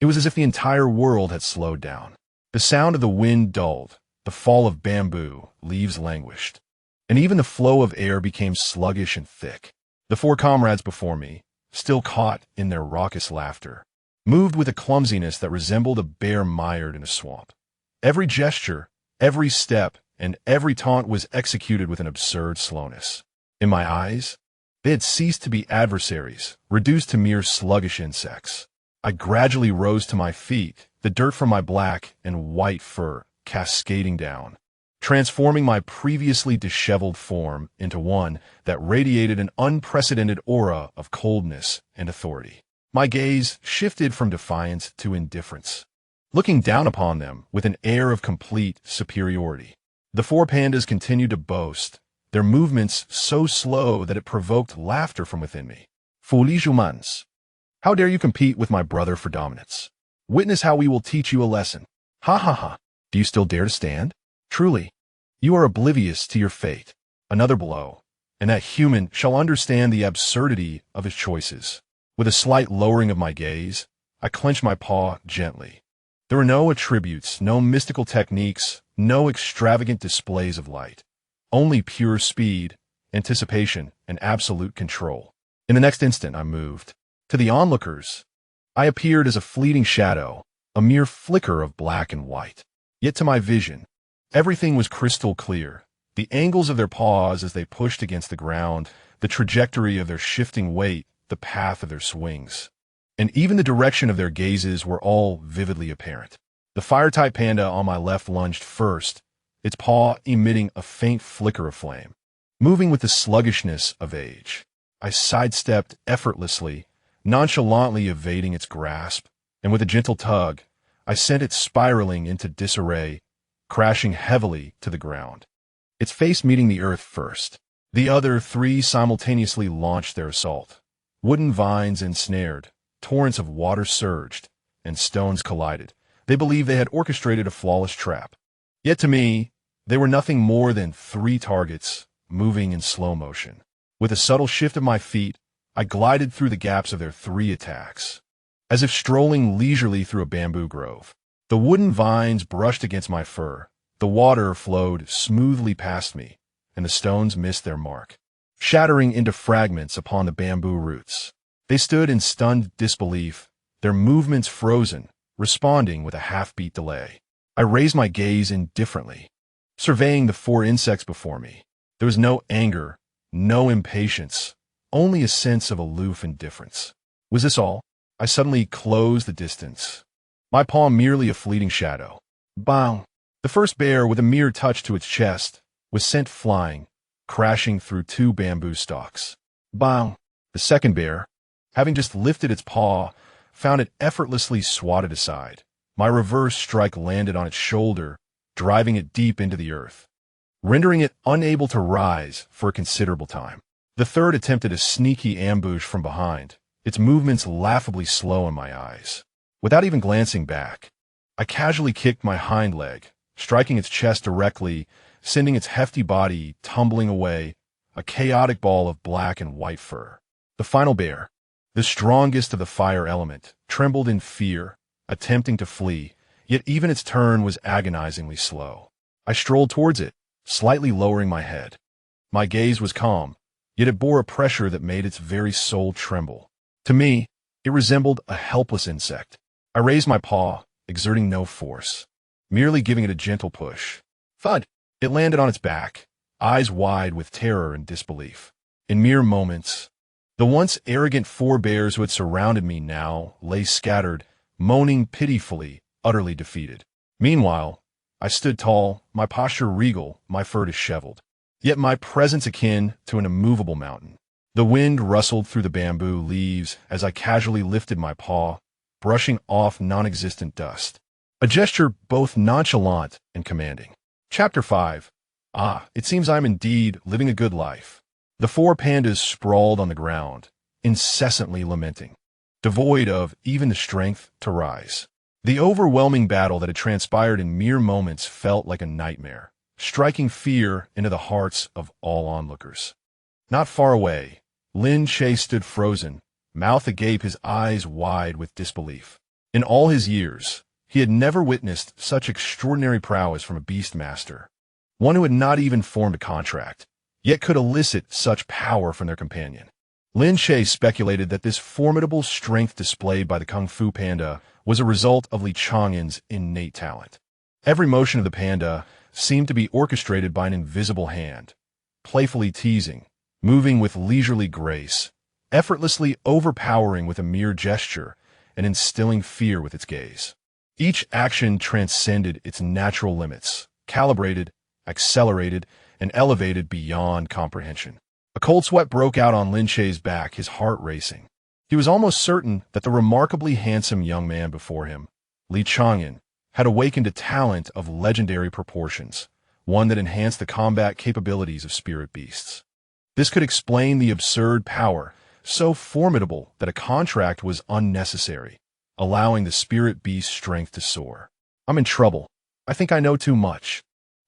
It was as if the entire world had slowed down. The sound of the wind dulled, the fall of bamboo, leaves languished, and even the flow of air became sluggish and thick. The four comrades before me, still caught in their raucous laughter, moved with a clumsiness that resembled a bear mired in a swamp. Every gesture, every step, and every taunt was executed with an absurd slowness. In my eyes, they had ceased to be adversaries, reduced to mere sluggish insects. I gradually rose to my feet, the dirt from my black and white fur cascading down, transforming my previously disheveled form into one that radiated an unprecedented aura of coldness and authority. My gaze shifted from defiance to indifference, looking down upon them with an air of complete superiority. The four pandas continued to boast, their movements so slow that it provoked laughter from within me. Foolish humans! How dare you compete with my brother for dominance? Witness how we will teach you a lesson. Ha ha ha! Do you still dare to stand? Truly, you are oblivious to your fate. Another blow, and that human shall understand the absurdity of his choices. With a slight lowering of my gaze, I clenched my paw gently. There were no attributes, no mystical techniques, no extravagant displays of light. Only pure speed, anticipation, and absolute control. In the next instant, I moved. To the onlookers, I appeared as a fleeting shadow, a mere flicker of black and white. Yet to my vision, everything was crystal clear. The angles of their paws as they pushed against the ground, the trajectory of their shifting weight, the path of their swings, and even the direction of their gazes were all vividly apparent. The fire-type panda on my left lunged first, its paw emitting a faint flicker of flame. Moving with the sluggishness of age, I sidestepped effortlessly, nonchalantly evading its grasp, and with a gentle tug, I sent it spiraling into disarray, crashing heavily to the ground. Its face meeting the earth first. The other three simultaneously launched their assault. Wooden vines ensnared, torrents of water surged, and stones collided. They believed they had orchestrated a flawless trap. Yet to me, they were nothing more than three targets, moving in slow motion. With a subtle shift of my feet, I glided through the gaps of their three attacks, as if strolling leisurely through a bamboo grove. The wooden vines brushed against my fur, the water flowed smoothly past me, and the stones missed their mark, shattering into fragments upon the bamboo roots. They stood in stunned disbelief, their movements frozen, responding with a half-beat delay. I raised my gaze indifferently, surveying the four insects before me. There was no anger, no impatience, only a sense of aloof indifference. Was this all? I suddenly closed the distance, my paw merely a fleeting shadow. Bang! The first bear, with a mere touch to its chest, was sent flying, crashing through two bamboo stalks. Bang! The second bear, having just lifted its paw, found it effortlessly swatted aside. My reverse strike landed on its shoulder, driving it deep into the earth, rendering it unable to rise for a considerable time. The third attempted a sneaky ambush from behind, its movements laughably slow in my eyes. Without even glancing back, I casually kicked my hind leg, striking its chest directly, sending its hefty body tumbling away, a chaotic ball of black and white fur. The final bear, the strongest of the fire element, trembled in fear, attempting to flee, yet even its turn was agonizingly slow. I strolled towards it, slightly lowering my head. My gaze was calm, yet it bore a pressure that made its very soul tremble. To me, it resembled a helpless insect. I raised my paw, exerting no force, merely giving it a gentle push. Thud! It landed on its back, eyes wide with terror and disbelief. In mere moments, the once arrogant four bears who had surrounded me now lay scattered, moaning pitifully, utterly defeated. Meanwhile, I stood tall, my posture regal, my fur disheveled, yet my presence akin to an immovable mountain. The wind rustled through the bamboo leaves as I casually lifted my paw, brushing off non-existent dust, a gesture both nonchalant and commanding. Chapter 5. It seems I'm indeed living a good life. The four pandas sprawled on the ground, incessantly lamenting, devoid of even the strength to rise. The overwhelming battle that had transpired in mere moments felt like a nightmare, striking fear into the hearts of all onlookers. Not far away, Lin Che stood frozen, mouth agape, his eyes wide with disbelief. In all his years, he had never witnessed such extraordinary prowess from a beast master, one who had not even formed a contract, yet could elicit such power from their companion. Lin Che speculated that this formidable strength displayed by the Kung Fu Panda was a result of Li Chang'an's innate talent. Every motion of the panda seemed to be orchestrated by an invisible hand, playfully teasing, moving with leisurely grace, effortlessly overpowering with a mere gesture, and instilling fear with its gaze. Each action transcended its natural limits, calibrated, accelerated, and elevated beyond comprehension. A cold sweat broke out on Lin Che's back, his heart racing. He was almost certain that the remarkably handsome young man before him, Li Chang'an, had awakened a talent of legendary proportions, one that enhanced the combat capabilities of spirit beasts. This could explain the absurd power, so formidable that a contract was unnecessary, allowing the spirit beast's strength to soar. I'm in trouble. I think I know too much.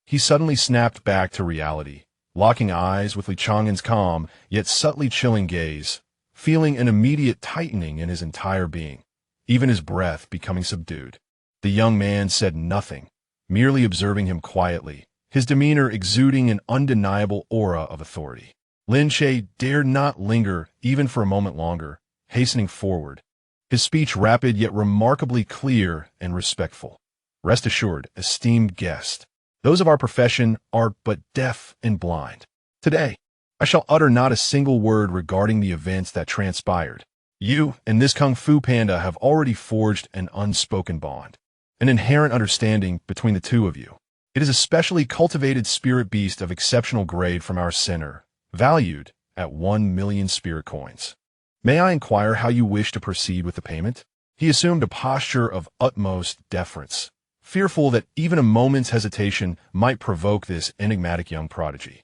He suddenly snapped back to reality, locking eyes with Li Chang'an's calm yet subtly chilling gaze, feeling an immediate tightening in his entire being, even his breath becoming subdued. The young man said nothing, merely observing him quietly, his demeanor exuding an undeniable aura of authority. Lin Che dared not linger even for a moment longer, hastening forward, his speech rapid yet remarkably clear and respectful. Rest assured, esteemed guest, those of our profession are but deaf and blind. Today, I shall utter not a single word regarding the events that transpired. You and this Kung Fu Panda have already forged an unspoken bond, an inherent understanding between the two of you. It is a specially cultivated spirit beast of exceptional grade from our center, valued at 1 million spirit coins. May I inquire how you wish to proceed with the payment? He assumed a posture of utmost deference, fearful that even a moment's hesitation might provoke this enigmatic young prodigy.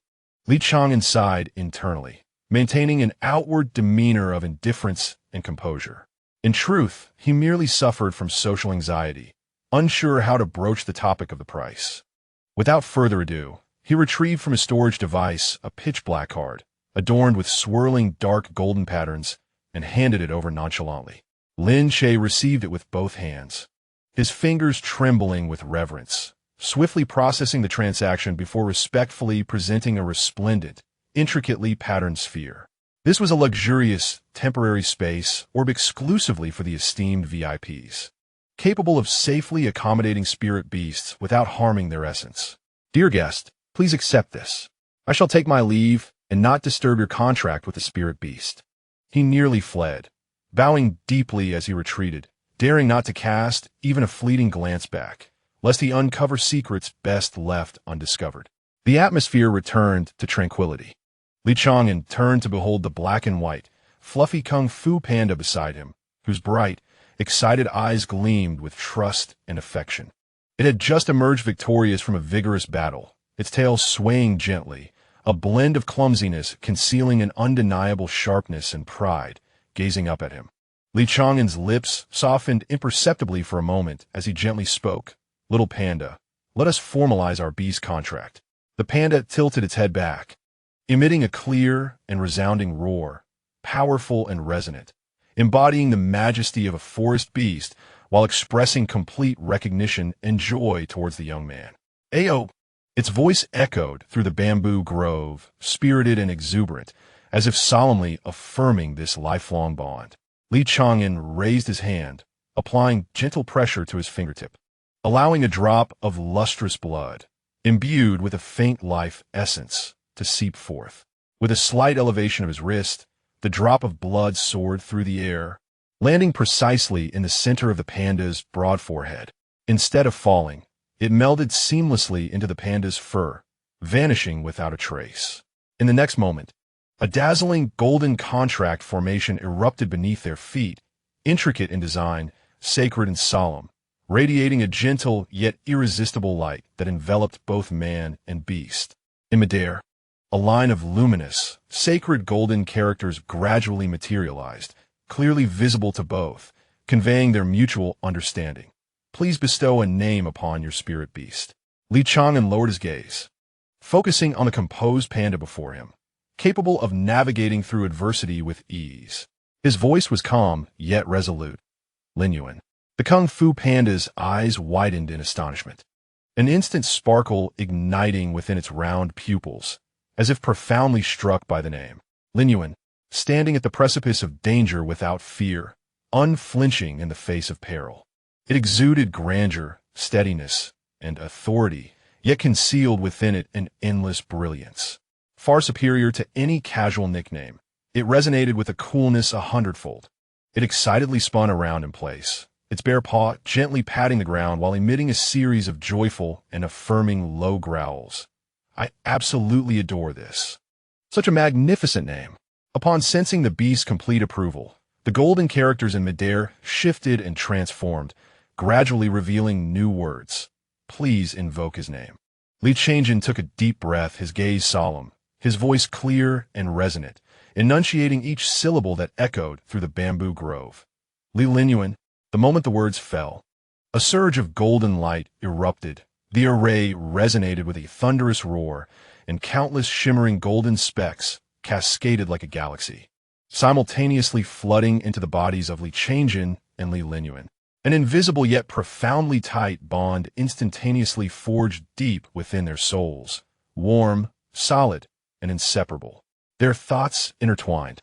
Li Chang'an sighed internally, maintaining an outward demeanor of indifference and composure. In truth, he merely suffered from social anxiety, unsure how to broach the topic of the price. Without further ado, he retrieved from his storage device a pitch-black card, adorned with swirling dark golden patterns, and handed it over nonchalantly. Lin Che received it with both hands, his fingers trembling with reverence, swiftly processing the transaction before respectfully presenting a resplendent, intricately patterned sphere. This was a luxurious, temporary space orb exclusively for the esteemed VIPs, capable of safely accommodating spirit beasts without harming their essence. Dear guest, please accept this. I shall take my leave and not disturb your contract with the spirit beast. He nearly fled, bowing deeply as he retreated, daring not to cast even a fleeting glance back, lest he uncover secrets best left undiscovered. The atmosphere returned to tranquility. Li Chang'an turned to behold the black and white, fluffy Kung Fu Panda beside him, whose bright, excited eyes gleamed with trust and affection. It had just emerged victorious from a vigorous battle, its tail swaying gently, a blend of clumsiness concealing an undeniable sharpness and pride, gazing up at him. Li Chang'an's lips softened imperceptibly for a moment as he gently spoke. Little panda, let us formalize our beast contract. The panda tilted its head back, emitting a clear and resounding roar, powerful and resonant, embodying the majesty of a forest beast while expressing complete recognition and joy towards the young man. Ayo! Its voice echoed through the bamboo grove, spirited and exuberant, as if solemnly affirming this lifelong bond. Li Chang'an raised his hand, applying gentle pressure to his fingertip, allowing a drop of lustrous blood, imbued with a faint life essence, to seep forth. With a slight elevation of his wrist, the drop of blood soared through the air, landing precisely in the center of the panda's broad forehead. Instead of falling, it melded seamlessly into the panda's fur, vanishing without a trace. In the next moment, a dazzling golden contract formation erupted beneath their feet, intricate in design, sacred and solemn, radiating a gentle yet irresistible light that enveloped both man and beast. In midair, a line of luminous, sacred golden characters gradually materialized, clearly visible to both, conveying their mutual understanding. Please bestow a name upon your spirit beast. Li Chang'an lowered his gaze, focusing on the composed panda before him, capable of navigating through adversity with ease. His voice was calm, yet resolute. Lin Yuan. The Kung Fu Panda's eyes widened in astonishment, an instant sparkle igniting within its round pupils, as if profoundly struck by the name. Lin Yuan, standing at the precipice of danger without fear, unflinching in the face of peril. It exuded grandeur, steadiness, and authority, yet concealed within it an endless brilliance. Far superior to any casual nickname, it resonated with a coolness 100-fold. It excitedly spun around in place, its bare paw gently patting the ground while emitting a series of joyful and affirming low growls. I absolutely adore this. Such a magnificent name. Upon sensing the beast's complete approval, the golden characters in midair shifted and transformed, gradually revealing new words. Please invoke his name. Li Chang'an took a deep breath, his gaze solemn, his voice clear and resonant, enunciating each syllable that echoed through the bamboo grove. Li Lin Yuan, the moment the words fell, a surge of golden light erupted. The array resonated with a thunderous roar, and countless shimmering golden specks cascaded like a galaxy, simultaneously flooding into the bodies of Li Chang'an and Li Lin Yuan. An invisible yet profoundly tight bond instantaneously forged deep within their souls, warm, solid, and inseparable. Their thoughts intertwined,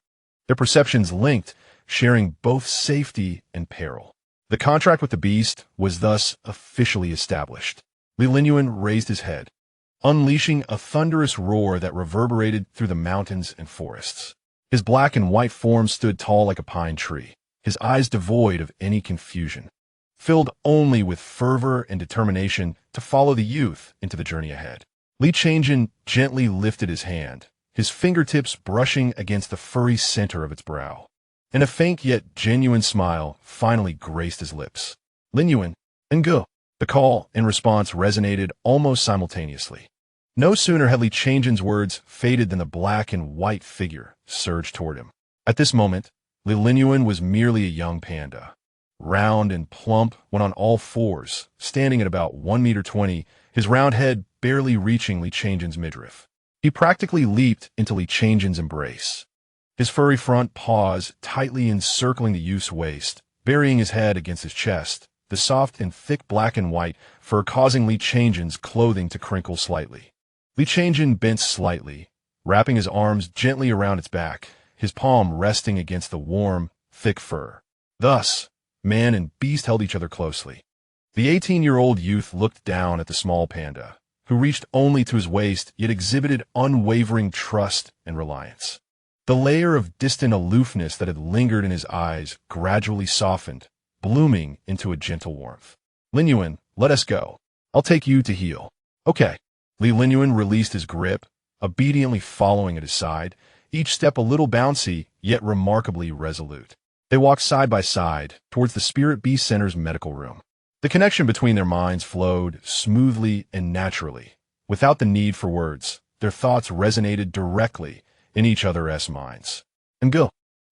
their perceptions linked, sharing both safety and peril. The contract with the beast was thus officially established. Li Lin Yuan raised his head, unleashing a thunderous roar that reverberated through the mountains and forests. His black and white form stood tall like a pine tree, his eyes devoid of any confusion, filled only with fervor and determination to follow the youth into the journey ahead. Li Chang'an gently lifted his hand, his fingertips brushing against the furry center of its brow, and a faint yet genuine smile finally graced his lips. Lin Yuan, and go. The call and response resonated almost simultaneously. No sooner had Li Chang'an's words faded than the black and white figure surged toward him. At this moment, Li Lin Yuan was merely a young panda, round and plump when on all fours, standing at about 1.20 meters, his round head barely reaching Li Chang'an's midriff. He practically leaped into Li Chang'an's embrace, his furry front paws tightly encircling the youth's waist, burying his head against his chest, the soft and thick black and white fur causing Li Chang'an's clothing to crinkle slightly. Li Chang'an bent slightly, wrapping his arms gently around its back, his palm resting against the warm, thick fur. Thus, man and beast held each other closely. The 18-year-old youth looked down at the small panda, who reached only to his waist yet exhibited unwavering trust and reliance. The layer of distant aloofness that had lingered in his eyes gradually softened, blooming into a gentle warmth. Lin Yuan, let us go. I'll take you to heal. Okay. Li Lin Yuan released his grip, obediently following at his side, each step a little bouncy, yet remarkably resolute. They walked side by side towards the Spirit Beast Center's medical room. The connection between their minds flowed smoothly and naturally. Without the need for words, their thoughts resonated directly in each other's minds. And go.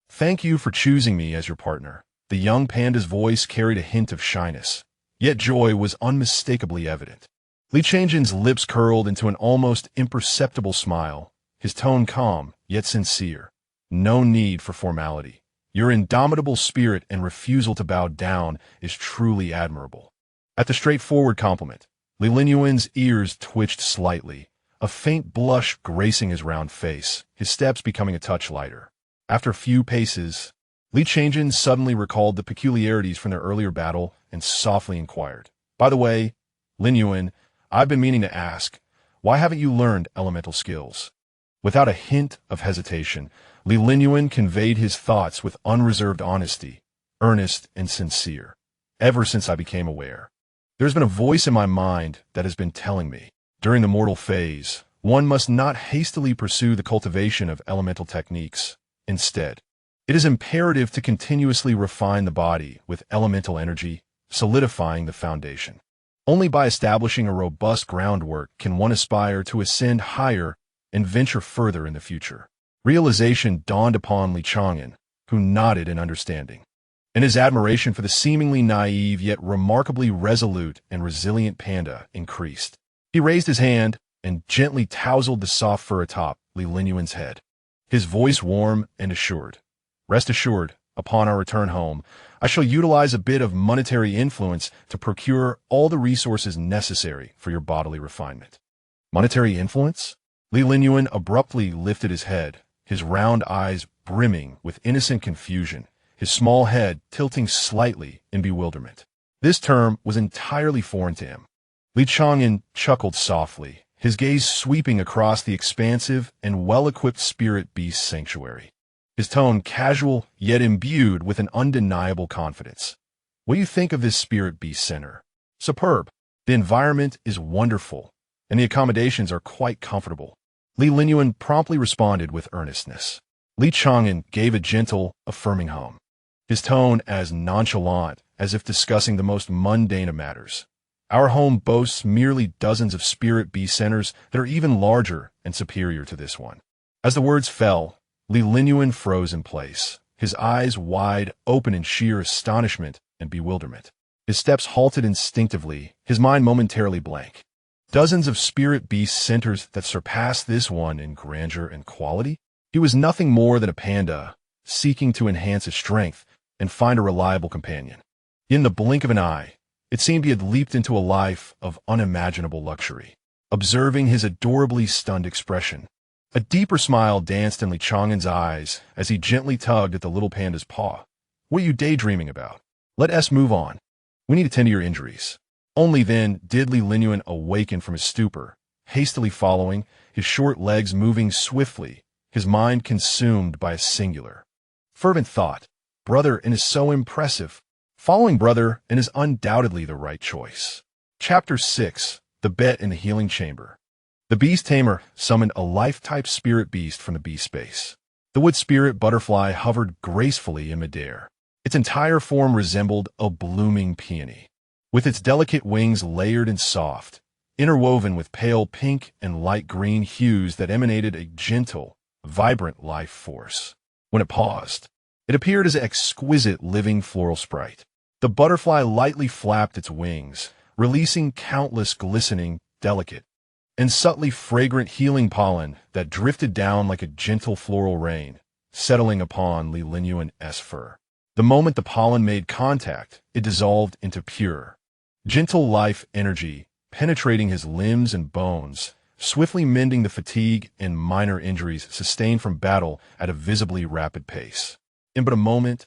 Thank you for choosing me as your partner. The young panda's voice carried a hint of shyness, yet joy was unmistakably evident. Li Chang'an's lips curled into an almost imperceptible smile, his tone calm, yet sincere. No need for formality. Your indomitable spirit and refusal to bow down is truly admirable. At the straightforward compliment, Li Lin Yuan's ears twitched slightly, a faint blush gracing his round face, his steps becoming a touch lighter. After a few paces, Li Chang'an suddenly recalled the peculiarities from their earlier battle and softly inquired, "By the way, Lin Yuan, I've been meaning to ask, why haven't you learned elemental skills?" Without a hint of hesitation, Li Lin Yuan conveyed his thoughts with unreserved honesty, earnest and sincere. Ever since I became aware, there's been a voice in my mind that has been telling me, during the mortal phase, one must not hastily pursue the cultivation of elemental techniques. Instead, it is imperative to continuously refine the body with elemental energy, solidifying the foundation. Only by establishing a robust groundwork can one aspire to ascend higher and venture further in the future. Realization dawned upon Li Chang'an, who nodded in understanding, and his admiration for the seemingly naive yet remarkably resolute and resilient panda increased. He raised his hand and gently tousled the soft fur atop Li Lin Yuan's head, his voice warm and assured. "Rest assured, Upon our return home, I shall utilize a bit of monetary influence to procure all the resources necessary for your bodily refinement. Monetary influence? Li Linyuan abruptly lifted his head, his round eyes brimming with innocent confusion, his small head tilting slightly in bewilderment. This term was entirely foreign to him. Li Chang'an chuckled softly, his gaze sweeping across the expansive and well-equipped spirit beast sanctuary. His tone casual, yet imbued with an undeniable confidence. What do you think of this spirit beast center? Superb. The environment is wonderful, and the accommodations are quite comfortable. Li Linyuan promptly responded with earnestness. Li Chang'an gave a gentle, affirming hum, his tone as nonchalant as if discussing the most mundane of matters. Our home boasts merely dozens of spirit beast centers that are even larger and superior to this one. As the words fell, Li Linyuan froze in place, his eyes wide open in sheer astonishment and bewilderment. His steps halted instinctively, his mind momentarily blank. Dozens of spirit beast centers that surpassed this one in grandeur and quality? He was nothing more than a panda, seeking to enhance his strength and find a reliable companion. In the blink of an eye, it seemed he had leaped into a life of unimaginable luxury. Observing his adorably stunned expression, a deeper smile danced in Li Chang'an's eyes as he gently tugged at the little panda's paw. What are you daydreaming about? Let us move on. We need to tend to your injuries. Only then did Li Linyuan awaken from his stupor, hastily following, his short legs moving swiftly, his mind consumed by a singular, fervent thought. Brother in is so impressive. Following brother in is undoubtedly the right choice. Chapter 6. The Bet in the Healing Chamber. The beast tamer summoned a life-type spirit beast from the beast space. The wood spirit butterfly hovered gracefully in midair. Its entire form resembled a blooming peony, with its delicate wings layered and soft, interwoven with pale pink and light green hues that emanated a gentle, vibrant life force. When it paused, it appeared as an exquisite living floral sprite. The butterfly lightly flapped its wings, releasing countless glistening, delicate, and subtly fragrant healing pollen that drifted down like a gentle floral rain, settling upon Li Linyuan's fur. The moment the pollen made contact, it dissolved into pure, gentle life energy, penetrating his limbs and bones, swiftly mending the fatigue and minor injuries sustained from battle at a visibly rapid pace. In but a moment,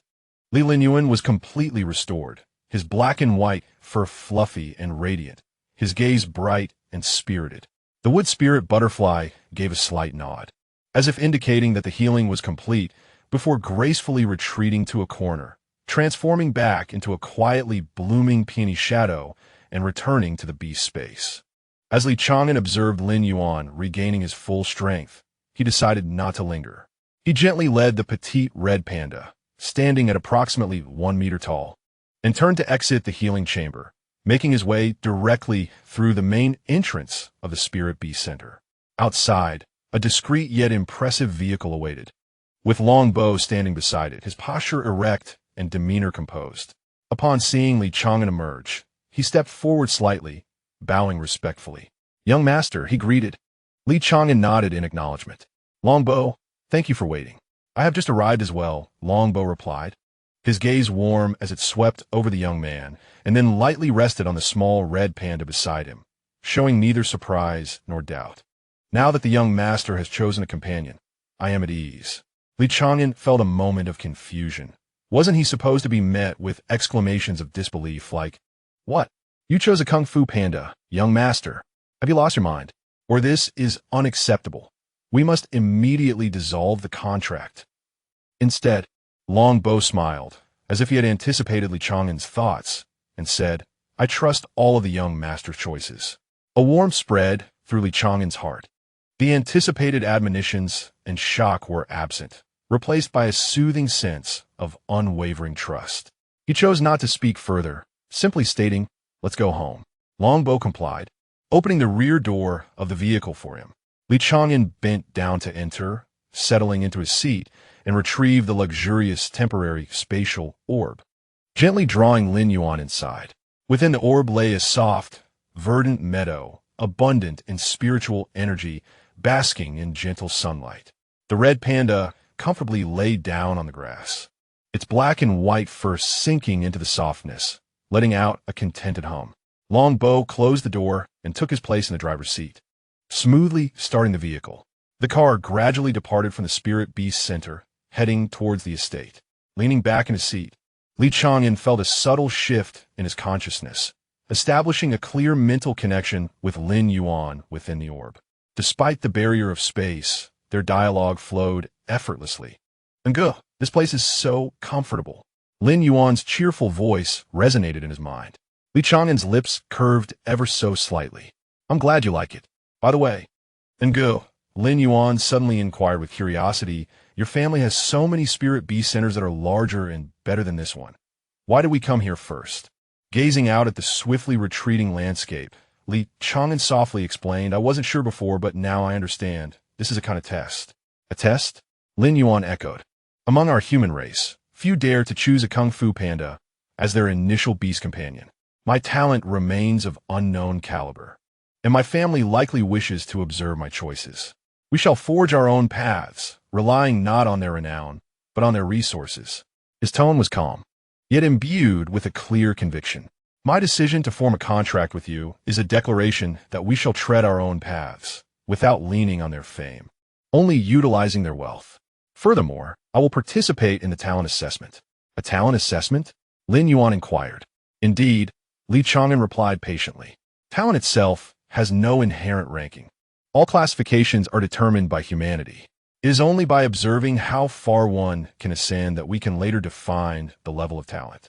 Li Linyuan was completely restored, his black and white fur fluffy and radiant, his gaze bright and spirited. The wood spirit butterfly gave a slight nod, as if indicating that the healing was complete, before gracefully retreating to a corner, transforming back into a quietly blooming peony shadow and returning to the beast space. As Li Chang'an observed Linyuan regaining his full strength, he decided not to linger. He gently led the petite red panda, standing at approximately 1 meter tall, and turned to exit the healing chamber, making his way directly through the main entrance of the Spirit Beast Center. Outside, a discreet yet impressive vehicle awaited, with Longbow standing beside it, his posture erect and demeanor composed. Upon seeing Li Chang'an emerge, he stepped forward slightly, bowing respectfully. "Young master," he greeted. Li Chang'an nodded in acknowledgement. "Longbow, thank you for waiting." "I have just arrived as well," Longbow replied, his gaze warm as it swept over the young man, and then lightly rested on the small red panda beside him, showing neither surprise nor doubt. Now that the young master has chosen a companion, I am at ease. Li Chang'an felt a moment of confusion. Wasn't he supposed to be met with exclamations of disbelief like, "What? You chose a kung fu panda, young master. Have you lost your mind? Or this is unacceptable. We must immediately dissolve the contract." Instead, Longbow smiled, as if he had anticipated Li Chang'an's thoughts, and said, "I trust all of the young master's choices." A warmth spread through Li Chang'an's heart. The anticipated admonitions and shock were absent, replaced by a soothing sense of unwavering trust. He chose not to speak further, simply stating, "Let's go home." Longbow complied, opening the rear door of the vehicle for him. Li Chang'an bent down to enter, settling into his seat, and retrieved the luxurious temporary spatial orb, gently drawing Linyuan inside. Within the orb lay a soft, verdant meadow, abundant in spiritual energy, basking in gentle sunlight. The red panda comfortably lay down on the grass, its black and white fur sinking into the softness, letting out a contented hum. Longbow closed the door and took his place in the driver's seat, smoothly starting the vehicle. The car gradually departed from the spirit beast center, heading towards the estate. Leaning back in his seat, Li Chang'an felt a subtle shift in his consciousness, establishing a clear mental connection with Lin Yuan within the orb. Despite the barrier of space, their dialogue flowed effortlessly. "Nge, this place is so comfortable." Lin Yuan's cheerful voice resonated in his mind. Li Chang'an's lips curved ever so slightly. "I'm glad you like it. By the way, Nge," Lin Yuan suddenly inquired with curiosity, "your family has so many spirit beast centers that are larger and better than this one. Why did we come here first?" Gazing out at the swiftly retreating landscape, Li Chang'an softly explained, "I wasn't sure before, but now I understand. This is a kind of test." "A test?" Lin Yuan echoed. "Among our human race, few dare to choose a kung fu panda as their initial beast companion. My talent remains of unknown caliber, and my family likely wishes to observe my choices. We shall forge our own paths, relying not on their renown, but on their resources." His tone was calm, yet imbued with a clear conviction. "My decision to form a contract with you is a declaration that we shall tread our own paths, without leaning on their fame, only utilizing their wealth. Furthermore, I will participate in the talent assessment." "A talent assessment?" Lin Yuan inquired. "Indeed," Li Chang'an replied patiently. "Talent itself has no inherent ranking. All classifications are determined by humanity. It is only by observing how far one can ascend that we can later define the level of talent.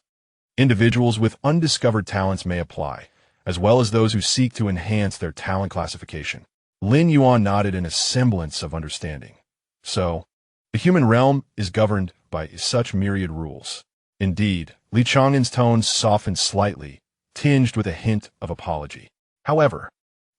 Individuals with undiscovered talents may apply, as well as those who seek to enhance their talent classification." Lin Yuan nodded in a semblance of understanding. "So, the human realm is governed by such myriad rules." "Indeed," Li Chang'an's tone softened slightly, tinged with a hint of apology. "However,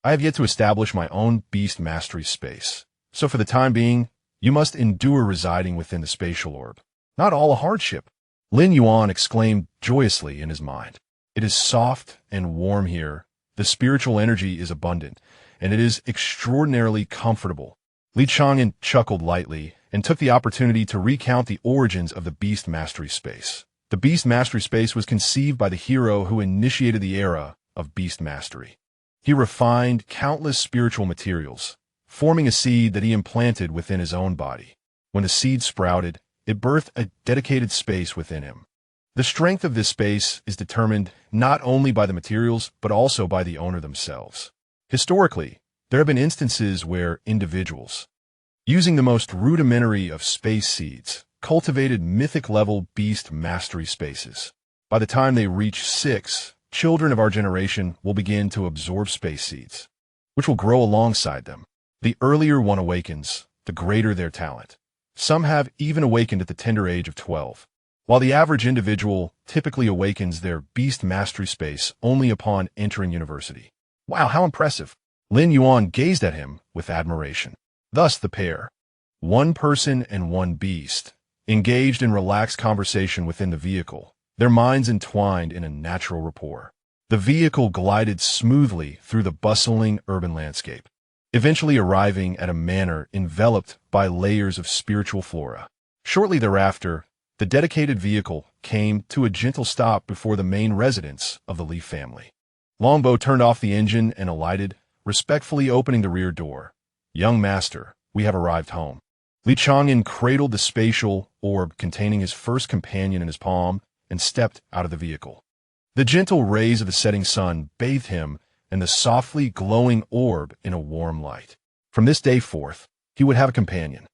I have yet to establish my own beast mastery space. So for the time being, you must endure residing within the spatial orb. Not all a hardship." Lin Yuan exclaimed joyously in his mind. "It is soft and warm here, the spiritual energy is abundant, and it is extraordinarily comfortable." Li Chang'an chuckled lightly and took the opportunity to recount the origins of the beast mastery space. The beast mastery space was conceived by the hero who initiated the era of beast mastery. He refined countless spiritual materials, forming a seed that he implanted within his own body. When the seed sprouted, it birthed a dedicated space within him. The strength of this space is determined not only by the materials, but also by the owner themselves. Historically, there have been instances where individuals, using the most rudimentary of space seeds, cultivated mythic-level beast mastery spaces. By the time they reach 6, children of our generation will begin to absorb space seeds, which will grow alongside them. The earlier one awakens, the greater their talent. Some have even awakened at the tender age of 12, while the average individual typically awakens their beast mastery space only upon entering university. "Wow, how impressive!" Lin Yuan gazed at him with admiration. Thus the pair, one person and one beast, engaged in relaxed conversation within the vehicle, their minds entwined in a natural rapport. The vehicle glided smoothly through the bustling urban landscape, eventually arriving at a manor enveloped by layers of spiritual flora. Shortly thereafter, the dedicated vehicle came to a gentle stop before the main residence of the Li family. Longbow turned off the engine and alighted, respectfully opening the rear door. "Young master, we have arrived home." Li Chang'an cradled the spatial orb containing his first companion in his palm and stepped out of the vehicle. The gentle rays of the setting sun bathed him and the softly glowing orb in a warm light. From this day forth, he would have a companion.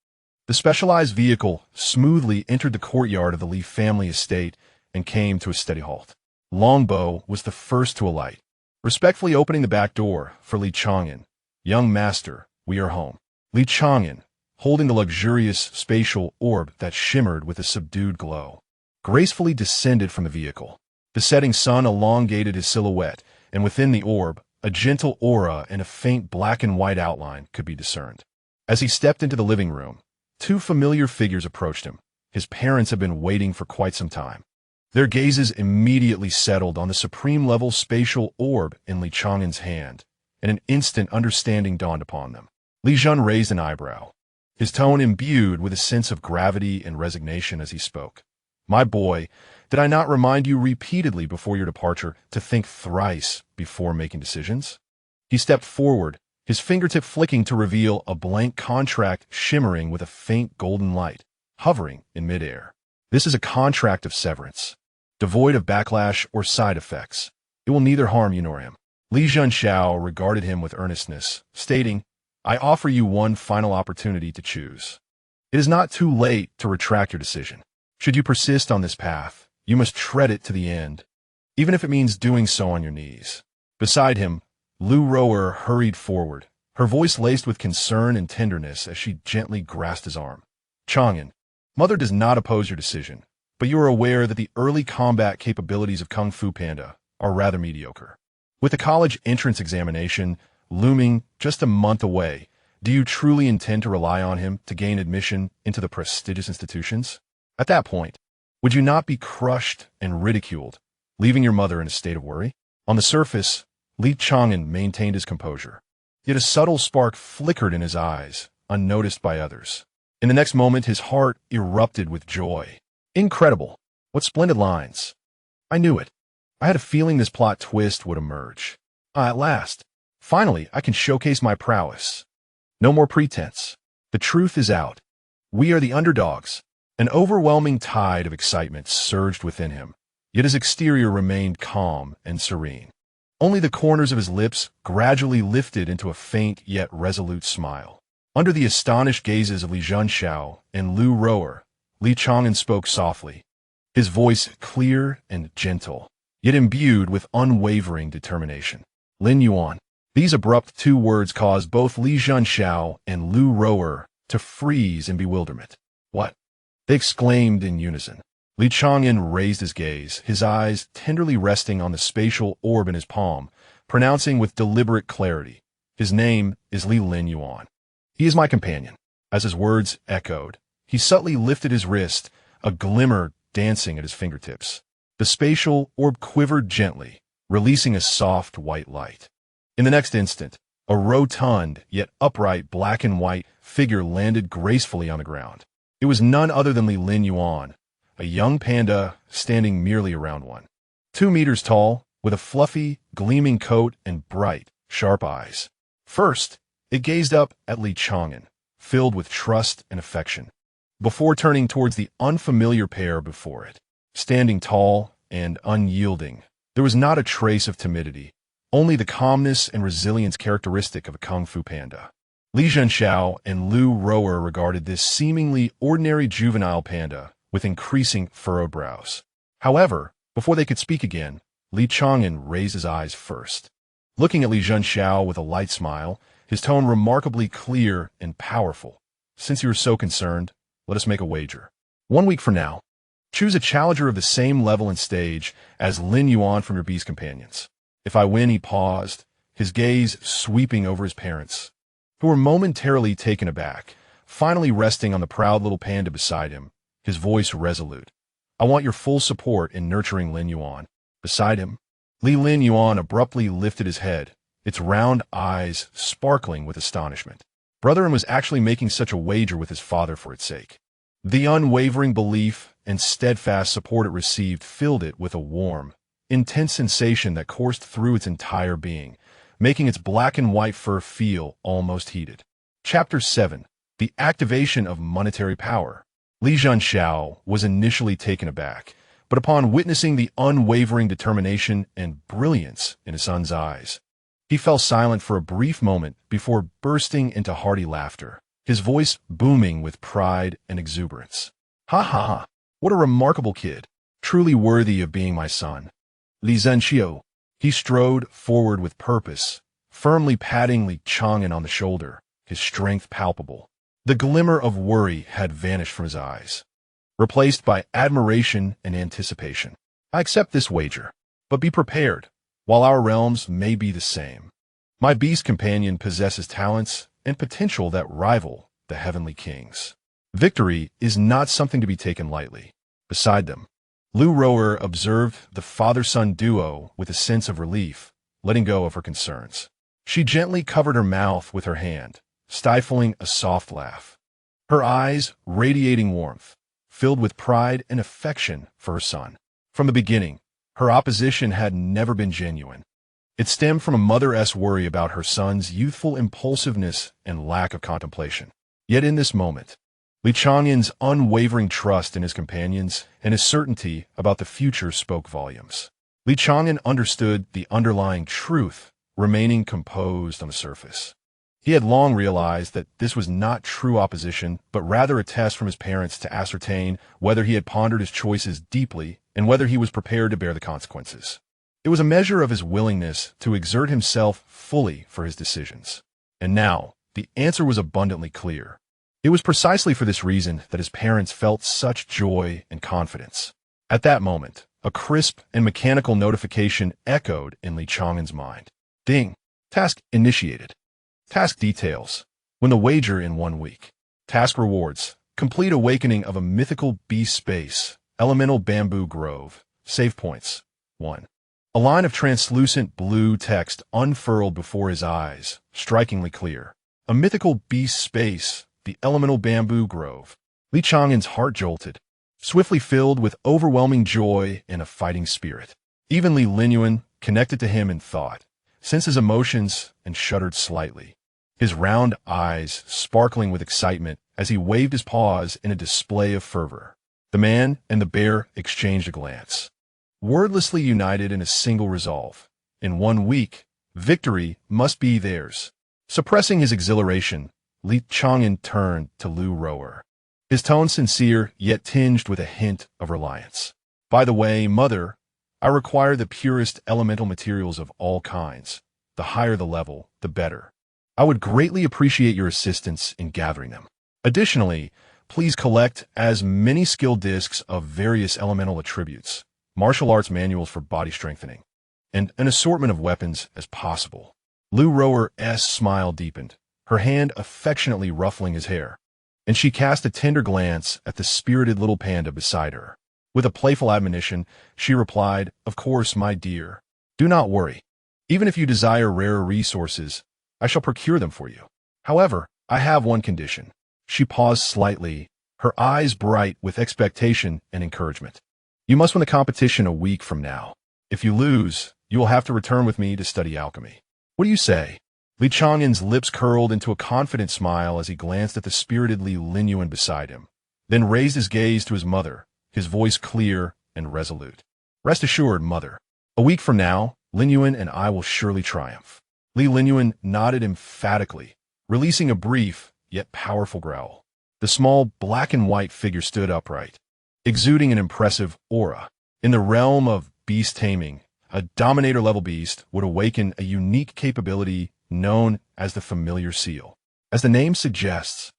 The specialized vehicle smoothly entered the courtyard of the Li family estate and came to a steady halt. Longbow was the first to alight, respectfully opening the back door for Li Chang'an. "Young master, we are home." Li Chang'an, holding the luxurious spatial orb that shimmered with a subdued glow, gracefully descended from the vehicle. The setting sun elongated his silhouette, and within the orb, a gentle aura and a faint black and white outline could be discerned. As he stepped into the living room, 2 familiar figures approached him. His parents had been waiting for quite some time. Their gazes immediately settled on the supreme-level spatial orb in Li Chang'an's hand, and an instant understanding dawned upon them. Li Jun raised an eyebrow, his tone imbued with a sense of gravity and resignation as he spoke. My boy, did I not remind you repeatedly before your departure to think thrice before making decisions? He stepped forward, his fingertip flicking to reveal a blank contract shimmering with a faint golden light, hovering in midair. This is a contract of severance, devoid of backlash or side effects. It will neither harm you nor him. Li Zhenxiao regarded him with earnestness, stating, I offer you one final opportunity to choose. It is not too late to retract your decision. Should you persist on this path, you must tread it to the end, even if it means doing so on your knees. Beside him, Lu Rower hurried forward, her voice laced with concern and tenderness as she gently grasped his arm. Chang'an, Mother does not oppose your decision, but you are aware that the early combat capabilities of Kung Fu Panda are rather mediocre. With the college entrance examination looming just a month away, do you truly intend to rely on him to gain admission into the prestigious institutions? At that point, would you not be crushed and ridiculed, leaving your mother in a state of worry? On the surface, Li Chang'an maintained his composure, yet a subtle spark flickered in his eyes, unnoticed by others. In the next moment, his heart erupted with joy. Incredible! What splendid lines! I knew it. I had a feeling this plot twist would emerge. At last, finally, I can showcase my prowess. No more pretense. The truth is out. We are the underdogs. An overwhelming tide of excitement surged within him, yet his exterior remained calm and serene. Only the corners of his lips gradually lifted into a faint yet resolute smile. Under the astonished gazes of Li Zhenxiao and Lu Rower, Li Chang'an spoke softly, his voice clear and gentle, yet imbued with unwavering determination. Lin Yuan. These abrupt two words caused both Li Zhenxiao and Lu Rower to freeze in bewilderment. What? They exclaimed in unison. Li Chang'an raised his gaze, his eyes tenderly resting on the spatial orb in his palm, pronouncing with deliberate clarity, his name is Li Lin Yuan. He is my companion. As his words echoed, he subtly lifted his wrist, a glimmer dancing at his fingertips. The spatial orb quivered gently, releasing a soft white light. In the next instant, a rotund yet upright black and white figure landed gracefully on the ground. It was none other than Li Lin Yuan, a young panda standing merely around 2 meters tall, with a fluffy, gleaming coat and bright, sharp eyes. First, it gazed up at Li Chang'an, filled with trust and affection, before turning towards the unfamiliar pair before it. Standing tall and unyielding, there was not a trace of timidity, only the calmness and resilience characteristic of a Kung Fu Panda. Li Zhenxiao and Lu Rower regarded this seemingly ordinary juvenile panda with increasing furrowed brows. However, before they could speak again, Li Chang'an raised his eyes first. Looking at Li Zhenxiao with a light smile, his tone remarkably clear and powerful. Since you are so concerned, let us make a wager. 1 week from now, choose a challenger of the same level and stage as Lin Yuan from your beast companions. If I win, he paused, his gaze sweeping over his parents, who were momentarily taken aback, finally resting on the proud little panda beside him, his voice resolute. I want your full support in nurturing Lin Yuan. Beside him, Li Lin Yuan abruptly lifted his head, its round eyes sparkling with astonishment. Brother was actually making such a wager with his father for its sake. The unwavering belief and steadfast support it received filled it with a warm, intense sensation that coursed through its entire being, making its black and white fur feel almost heated. Chapter 7. The Activation of Monetary Power. Li Zhenxiao was initially taken aback, but upon witnessing the unwavering determination and brilliance in his son's eyes, he fell silent for a brief moment before bursting into hearty laughter, his voice booming with pride and exuberance. Ha ha ha! What a remarkable kid! Truly worthy of being my son. Li Zhenxiao. He strode forward with purpose, firmly patting Li Chang'an on the shoulder, his strength palpable. The glimmer of worry had vanished from his eyes, replaced by admiration and anticipation. I accept this wager, but be prepared. While our realms may be the same, my beast companion possesses talents and potential that rival the heavenly kings. Victory is not something to be taken lightly. Beside them, Lu Rower observed the father-son duo with a sense of relief, letting go of her concerns. She gently covered her mouth with her hand, stifling a soft laugh. Her eyes radiating warmth, filled with pride and affection for her son. From the beginning, her opposition had never been genuine. It stemmed from a mother's worry about her son's youthful impulsiveness and lack of contemplation. Yet in this moment, Chang'an's unwavering trust in his companions and his certainty about the future spoke volumes. Chang'an understood the underlying truth, remaining composed on the surface. He had long realized that this was not true opposition, but rather a test from his parents to ascertain whether he had pondered his choices deeply and whether he was prepared to bear the consequences. It was a measure of his willingness to exert himself fully for his decisions. And now, the answer was abundantly clear. It was precisely for this reason that his parents felt such joy and confidence. At that moment, a crisp and mechanical notification echoed in Chang'an's mind. Ding! Task initiated. Task details. Win the wager in 1 week. Task rewards. Complete awakening of a mythical beast space. Elemental bamboo grove. Save points. 1. A line of translucent blue text unfurled before his eyes, strikingly clear. A mythical beast space, the elemental bamboo grove. Chang'an's heart jolted, swiftly filled with overwhelming joy and a fighting spirit. Even Lin Yuan connected to him in thought, sensed his emotions, and shuddered slightly, his round eyes sparkling with excitement as he waved his paws in a display of fervor. The man and the bear exchanged a glance, wordlessly united in a single resolve. In 1 week, victory must be theirs. Suppressing his exhilaration, Chang'an turned to Lu Rower, his tone sincere yet tinged with a hint of reliance. By the way, Mother, I require the purest elemental materials of all kinds. The higher the level, the better. I would greatly appreciate your assistance in gathering them. Additionally, please collect as many skill discs of various elemental attributes, martial arts manuals for body strengthening, and an assortment of weapons as possible. Lu Rower's smile deepened, her hand affectionately ruffling his hair, and she cast a tender glance at the spirited little panda beside her. With a playful admonition, she replied, "Of course, my dear. Do not worry. Even if you desire rarer resources, I shall procure them for you. However, I have one condition." She paused slightly, her eyes bright with expectation and encouragement. "You must win the competition a week from now. If you lose, you will have to return with me to study alchemy. What do you say?" Chang'an's lips curled into a confident smile as he glanced at the spirited Lin Yuan beside him, then raised his gaze to his mother, his voice clear and resolute. "Rest assured, Mother. A week from now, Lin Yuan and I will surely triumph." Lin Yuan nodded emphatically, releasing a brief yet powerful growl. The small black and white figure stood upright, exuding an impressive aura. In the realm of beast taming, a dominator-level beast would awaken a unique capability known as the familiar seal. As the name suggests,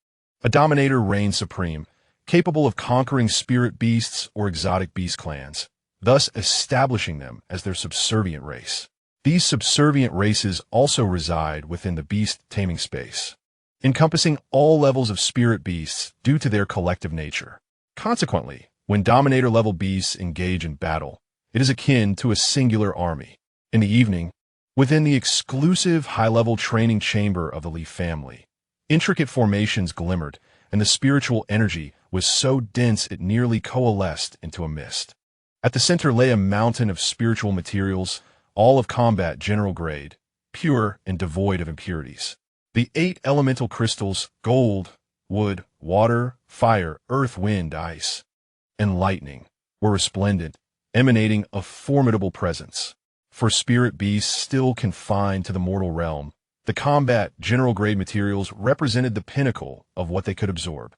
a dominator reigns supreme, capable of conquering spirit beasts or exotic beast clans, thus establishing them as their subservient race. These subservient races also reside within the beast taming space, encompassing all levels of spirit beasts due to their collective nature. Consequently, when dominator-level beasts engage in battle, it is akin to a singular army. In the evening, within the exclusive high-level training chamber of the Li family, intricate formations glimmered, and the spiritual energy was so dense it nearly coalesced into a mist. At the center lay a mountain of spiritual materials, all of combat general grade, pure and devoid of impurities. The 8 elemental crystals, gold, wood, water, fire, earth, wind, ice, and lightning, were resplendent, emanating a formidable presence. For spirit beasts still confined to the mortal realm, the combat general grade materials represented the pinnacle of what they could absorb.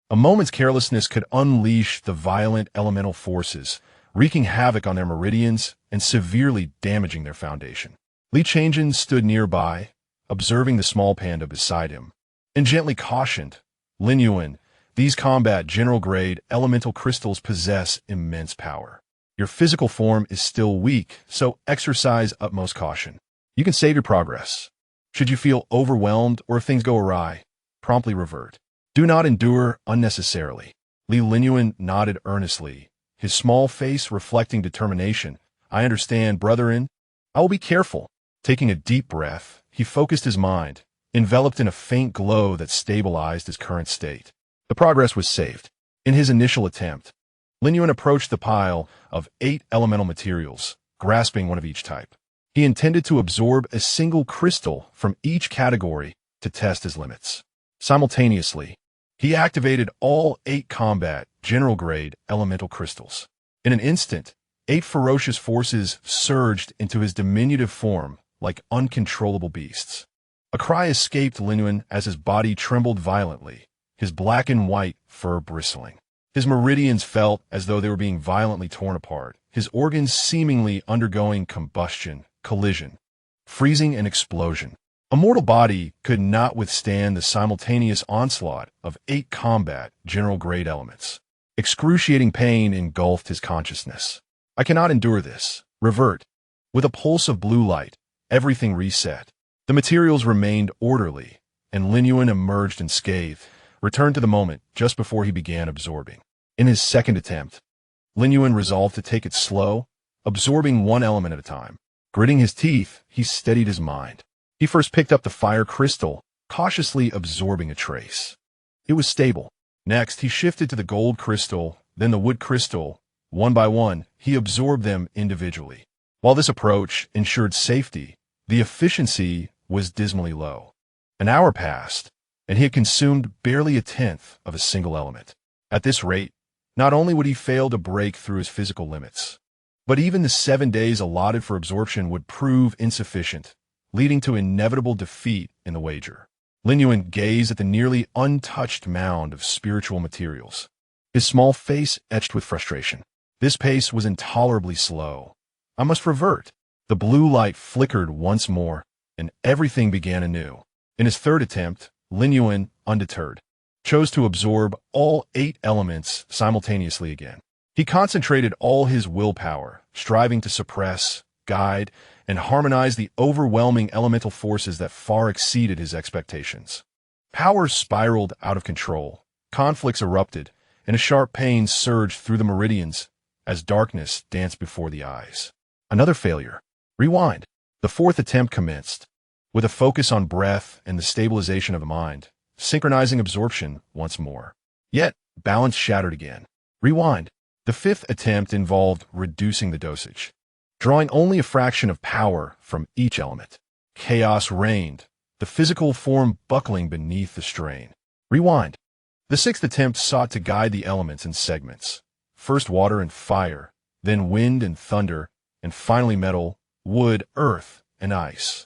A moment's carelessness could unleash the violent elemental forces, wreaking havoc on their meridians and severely damaging their foundation. Chang'an stood nearby, observing the small panda beside him, and gently cautioned, "Lin Yuan, these combat general grade elemental crystals possess immense power. Your physical form is still weak, so exercise utmost caution. You can save your progress. Should you feel overwhelmed or if things go awry, promptly revert. Do not endure unnecessarily." Lin Yuan nodded earnestly, his small face reflecting determination. "I understand, brother-in. I will be careful." Taking a deep breath, he focused his mind, enveloped in a faint glow that stabilized his current state. The progress was saved. In his initial attempt, Lin Yuan approached the pile of 8 elemental materials, grasping one of each type. He intended to absorb a single crystal from each category to test his limits. Simultaneously, he activated all 8 combat, general-grade elemental crystals. In an instant, 8 ferocious forces surged into his diminutive form like uncontrollable beasts. A cry escaped Lin Yuan as his body trembled violently, his black and white fur bristling. His meridians felt as though they were being violently torn apart, his organs seemingly undergoing combustion, collision, freezing, and explosion. A mortal body could not withstand the simultaneous onslaught of 8 combat, general-grade elements. Excruciating pain engulfed his consciousness. I cannot endure this. Revert. With a pulse of blue light, everything reset. The materials remained orderly, and Lin Yuan emerged unscathed, returned to the moment just before he began absorbing. In his second attempt, Lin Yuan resolved to take it slow, absorbing one element at a time. Gritting his teeth, he steadied his mind. He first picked up the fire crystal, cautiously absorbing a trace. It was stable. Next, he shifted to the gold crystal, then the wood crystal. One by one, he absorbed them individually. While this approach ensured safety, the efficiency was dismally low. An hour passed, and he had consumed barely a tenth of a single element. At this rate, not only would he fail to break through his physical limits, but even the 7 days allotted for absorption would prove insufficient, leading to inevitable defeat in the wager. Lin Yuan gazed at the nearly untouched mound of spiritual materials, his small face etched with frustration. This pace was intolerably slow. I must revert. The blue light flickered once more, and everything began anew. In his third attempt, Lin Yuan, undeterred, chose to absorb all 8 elements simultaneously again. He concentrated all his willpower, striving to suppress, guide, and harmonize the overwhelming elemental forces that far exceeded his expectations. Power spiraled out of control, conflicts erupted, and a sharp pain surged through the meridians as darkness danced before the eyes. Another failure. Rewind. The fourth attempt commenced, with a focus on breath and the stabilization of the mind, synchronizing absorption once more. Yet, balance shattered again. Rewind. The fifth attempt involved reducing the dosage, drawing only a fraction of power from each element. Chaos reigned, the physical form buckling beneath the strain. Rewind. The sixth attempt sought to guide the elements in segments. First water and fire, then wind and thunder, and finally metal, wood, earth, and ice.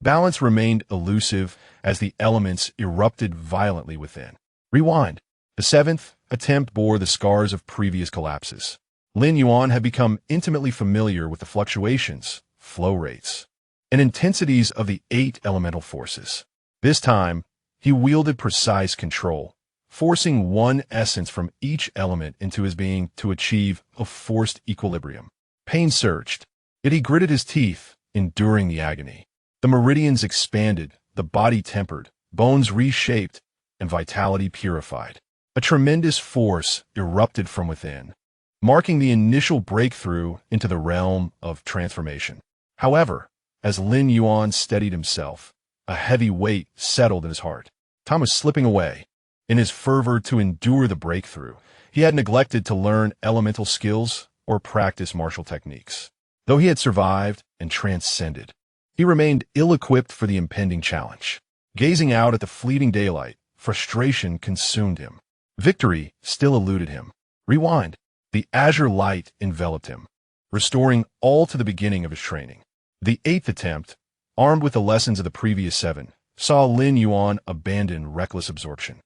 Balance remained elusive as the elements erupted violently within. Rewind. The seventh attempt bore the scars of previous collapses. Lin Yuan had become intimately familiar with the fluctuations, flow rates, and intensities of the 8 elemental forces. This time, he wielded precise control, forcing one essence from each element into his being to achieve a forced equilibrium. Pain surged, yet he gritted his teeth, enduring the agony. The meridians expanded, the body tempered, bones reshaped, and vitality purified. A tremendous force erupted from within, marking the initial breakthrough into the realm of transformation. However, as Lin Yuan steadied himself, a heavy weight settled in his heart. Time was slipping away. In his fervor to endure the breakthrough, he had neglected to learn elemental skills or practice martial techniques. Though he had survived and transcended, he remained ill-equipped for the impending challenge. Gazing out at the fleeting daylight, frustration consumed him. Victory still eluded him. Rewind. The azure light enveloped him, restoring all to the beginning of his training. The 8th attempt, armed with the lessons of the previous 7, saw Lin Yuan abandon reckless absorption.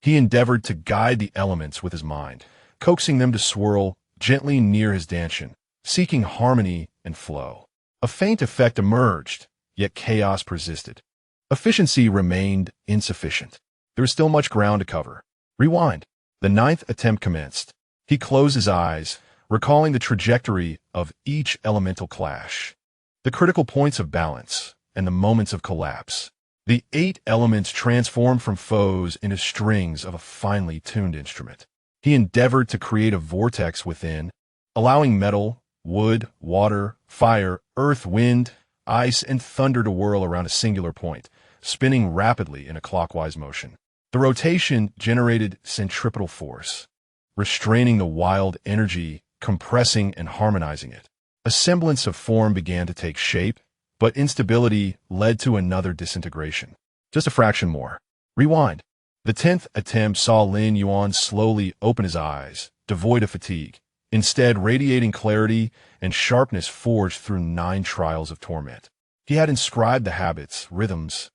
He endeavored to guide the elements with his mind, coaxing them to swirl gently near his dantian, seeking harmony and flow. A faint effect emerged, yet chaos persisted. Efficiency remained insufficient. There was still much ground to cover. Rewind. The 9th attempt commenced. He closed his eyes, recalling the trajectory of each elemental clash, the critical points of balance, and the moments of collapse. The 8 elements transformed from foes into strings of a finely tuned instrument. He endeavored to create a vortex within, allowing metal, wood, water, fire, earth, wind, ice, and thunder to whirl around a singular point, spinning rapidly in a clockwise motion. The rotation generated centripetal force, restraining the wild energy, compressing and harmonizing it. A semblance of form began to take shape, but instability led to another disintegration. Just a fraction more. Rewind. The 10th attempt saw Lin Yuan slowly open his eyes, devoid of fatigue, instead radiating clarity and sharpness forged through 9 trials of torment. He had inscribed the habits, rhythms,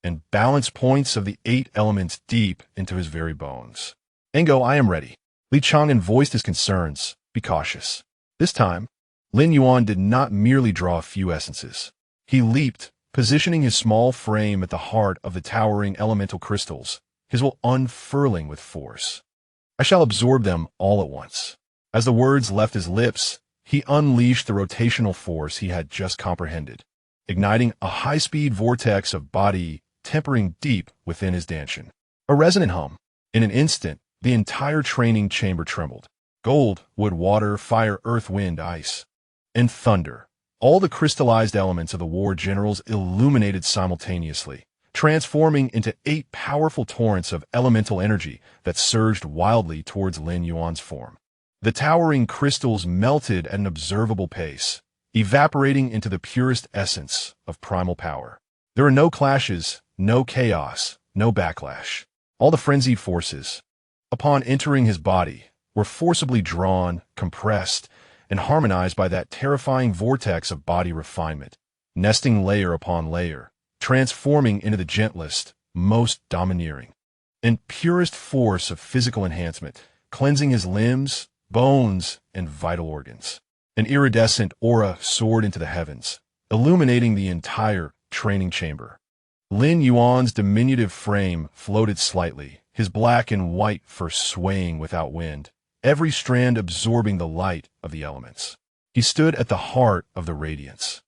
and balance points of the 8 elements deep into his very bones. Engo, I am ready. Li Chang'an voiced his concerns. Be cautious. This time, Lin Yuan did not merely draw a few essences. He leaped, positioning his small frame at the heart of the towering elemental crystals, his will unfurling with force. I shall absorb them all at once. As the words left his lips, he unleashed the rotational force he had just comprehended, igniting a high-speed vortex of body tempering deep within his danshin. A resonant hum. In an instant, the entire training chamber trembled. Gold, wood, water, fire, earth, wind, ice, and thunder. All the crystallized elements of the war generals illuminated simultaneously, transforming into 8 powerful torrents of elemental energy that surged wildly towards Lin Yuan's form. The towering crystals melted at an observable pace, evaporating into the purest essence of primal power. There were no clashes, no chaos, no backlash. All the frenzied forces, upon entering his body, were forcibly drawn, compressed, and harmonized by that terrifying vortex of body refinement, nesting layer upon layer, transforming into the gentlest, most domineering, and purest force of physical enhancement, cleansing his limbs, bones, and vital organs. An iridescent aura soared into the heavens, illuminating the entire training chamber. Lin Yuan's diminutive frame floated slightly, his black and white fur swaying without wind, every strand absorbing the light of the elements. He stood at the heart of the radiance,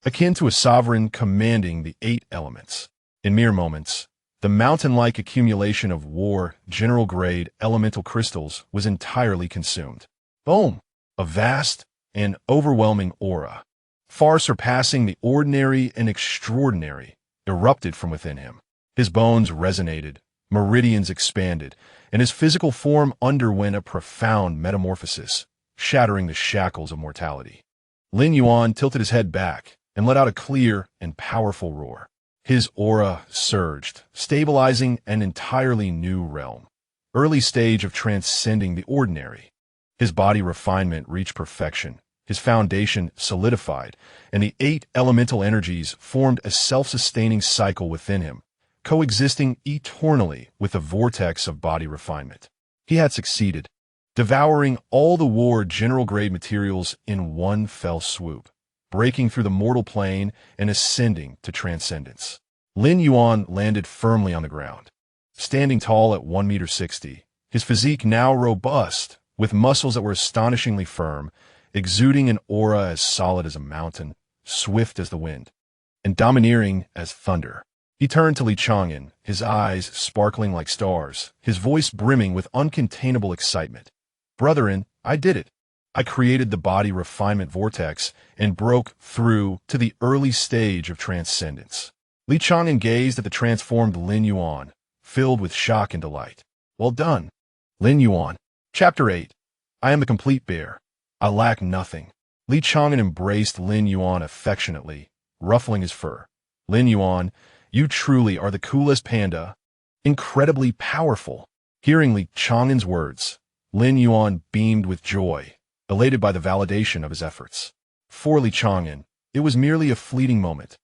akin to a sovereign commanding the 8 elements. In mere moments, the mountain-like accumulation of war, general-grade elemental crystals was entirely consumed. Boom! A vast and overwhelming aura, far surpassing the ordinary and extraordinary, erupted from within him. His bones resonated, meridians expanded, and his physical form underwent a profound metamorphosis, shattering the shackles of mortality. Lin Yuan tilted his head back and let out a clear and powerful roar. His aura surged, stabilizing an entirely new realm, early stage of transcending the ordinary. His body refinement reached perfection, his foundation solidified, and the 8 elemental energies formed a self-sustaining cycle within him, coexisting eternally with the vortex of body refinement. He had succeeded, devouring all the war general-grade materials in one fell swoop, breaking through the mortal plane and ascending to transcendence. Lin Yuan landed firmly on the ground, standing tall at 1.60 meters, his physique now robust, with muscles that were astonishingly firm, exuding an aura as solid as a mountain, swift as the wind, and domineering as thunder. He turned to Li Chang'an, his eyes sparkling like stars, his voice brimming with uncontainable excitement. Brethren, I did it. I created the body refinement vortex and broke through to the early stage of transcendence. Li Chang'an gazed at the transformed Lin Yuan, filled with shock and delight. Well done. Lin Yuan. Chapter 8. I am the complete bear. I lack nothing. Li Chang'an embraced Lin Yuan affectionately, ruffling his fur. Lin Yuan, you truly are the coolest panda. Incredibly powerful. Hearing Li Chang'an's words, Lin Yuan beamed with joy, elated by the validation of his efforts. For Li Chang'an, it was merely a fleeting moment.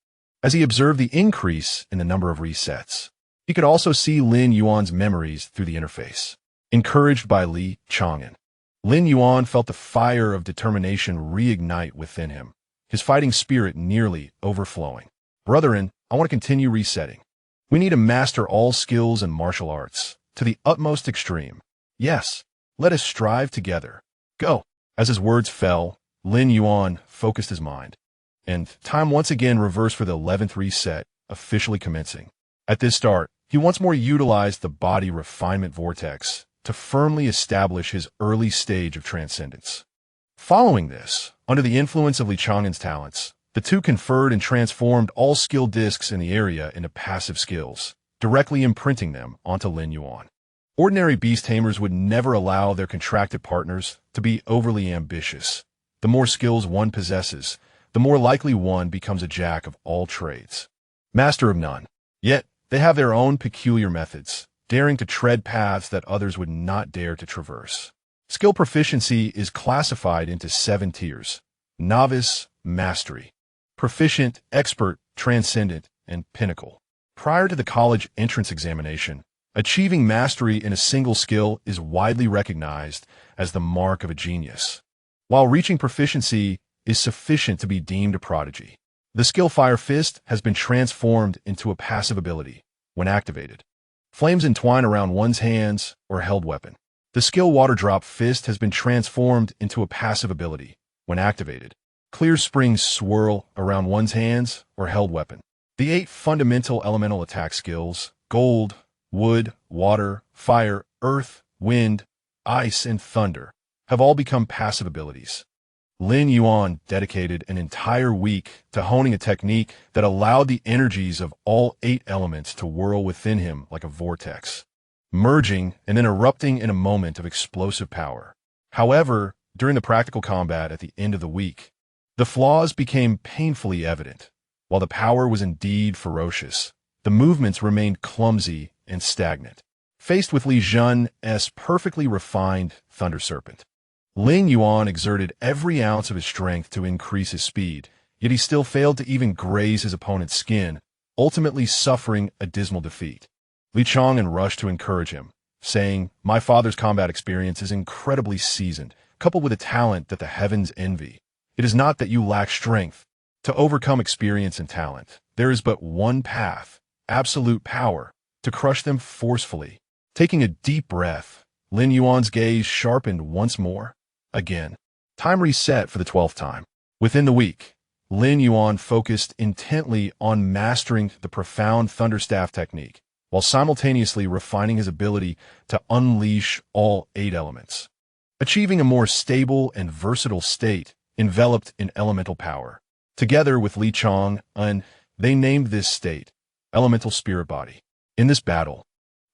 As he observed the increase in the number of resets, he could also see Lin Yuan's memories through the interface. Encouraged by Li Chang'an, Lin Yuan felt the fire of determination reignite within him, his fighting spirit nearly overflowing. Brethren, I want to continue resetting. We need to master all skills and martial arts to the utmost extreme. Yes, let us strive together. Go. As his words fell, Lin Yuan focused his mind, and time once again reversed for the 11th reset, officially commencing. At this start, he once more utilized the body refinement vortex to firmly establish his early stage of transcendence. Following this, under the influence of Li Chang'an's talents, the two conferred and transformed all skill discs in the area into passive skills, directly imprinting them onto Lin Yuan. Ordinary beast tamers would never allow their contracted partners to be overly ambitious. The more skills one possesses, the more likely one becomes a jack of all trades, master of none. Yet, they have their own peculiar methods, daring to tread paths that others would not dare to traverse. Skill proficiency is classified into 7 tiers: novice, mastery, proficient, expert, transcendent, and pinnacle. Prior to the college entrance examination, achieving mastery in a single skill is widely recognized as the mark of a genius, while reaching proficiency is sufficient to be deemed a prodigy. The skill Fire Fist has been transformed into a passive ability when activated. Flames entwine around one's hands or held weapon. The skill Water Drop Fist has been transformed into a passive ability when activated. Clear springs swirl around one's hands or held weapon. The 8 fundamental elemental attack skills, gold, wood, water, fire, earth, wind, ice, and thunder, have all become passive abilities. Lin Yuan dedicated an entire week to honing a technique that allowed the energies of all 8 elements to whirl within him like a vortex, merging and then erupting in a moment of explosive power. However, during the practical combat at the end of the week, the flaws became painfully evident. While the power was indeed ferocious, the movements remained clumsy and stagnant. Faced with Li Zhen's perfectly refined Thunder Serpent, Ling Yuan exerted every ounce of his strength to increase his speed, yet he still failed to even graze his opponent's skin, ultimately suffering a dismal defeat. Li Chang'an rushed to encourage him, saying, "My father's combat experience is incredibly seasoned, coupled with a talent that the heavens envy. It is not that you lack strength. To overcome experience and talent, there is but one path, absolute power, to crush them forcefully." Taking a deep breath, Lin Yuan's gaze sharpened once more. Again. Time reset for the 12th time. Within the week, Lin Yuan focused intently on mastering the profound Thunderstaff technique, while simultaneously refining his ability to unleash all 8 elements, achieving a more stable and versatile state enveloped in elemental power. Together with Li Chang'an, they named this state Elemental Spirit Body. In this battle,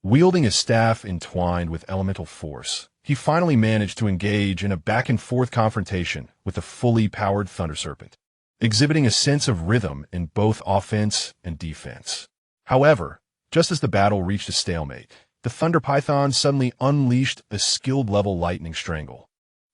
wielding a staff entwined with elemental force, he finally managed to engage in a back-and-forth confrontation with the fully powered Thunder Serpent, exhibiting a sense of rhythm in both offense and defense. However, just as the battle reached a stalemate, the Thunder Python suddenly unleashed a skilled-level lightning strangle,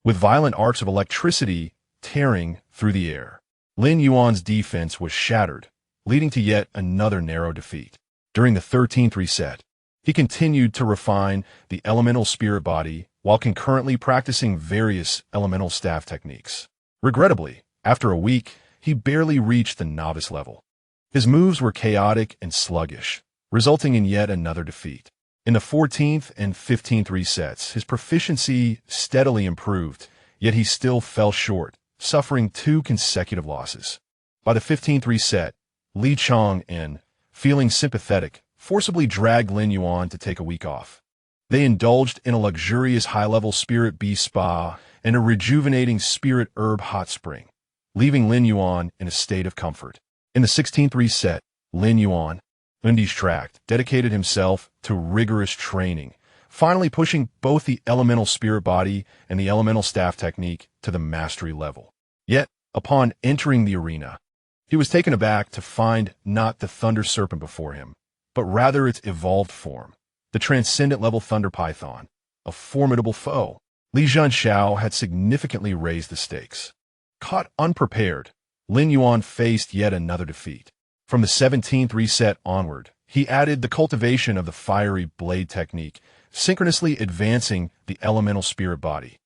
with violent arcs of electricity tearing through the air. Lin Yuan's defense was shattered, leading to yet another narrow defeat. During the 13th reset, he continued to refine the elemental spirit body while concurrently practicing various elemental staff techniques. Regrettably, after a week, he barely reached the novice level. His moves were chaotic and sluggish, resulting in yet another defeat. In the 14th and 15th resets, his proficiency steadily improved, yet he still fell short, suffering 2 consecutive losses. By the 15th reset, Li Chang'an, feeling sympathetic, forcibly dragged Lin Yuan to take a week off. They indulged in a luxurious high-level spirit bee spa and a rejuvenating spirit herb hot spring, leaving Lin Yuan in a state of comfort. In the 16th reset, Lin Yuan, Undi's tract, dedicated himself to rigorous training, finally pushing both the elemental spirit body and the elemental staff technique to the mastery level. Yet, upon entering the arena, he was taken aback to find not the Thunder Serpent before him, but rather its evolved form, the transcendent level Thunder Python, a formidable foe. Li Zhenxiao had significantly raised the stakes. Caught unprepared, Lin Yuan faced yet another defeat. From the 17th reset onward, he added the cultivation of the fiery blade technique, synchronously advancing the elemental spirit body,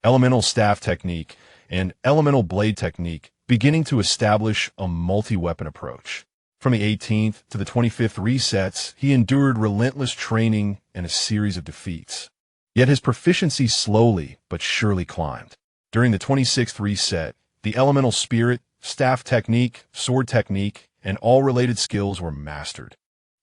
elemental staff technique, and elemental blade technique, beginning to establish a multi-weapon approach. From the 18th to the 25th resets, he endured relentless training and a series of defeats. Yet his proficiency slowly but surely climbed. During the 26th reset, the elemental spirit, staff technique, sword technique, and all related skills were mastered,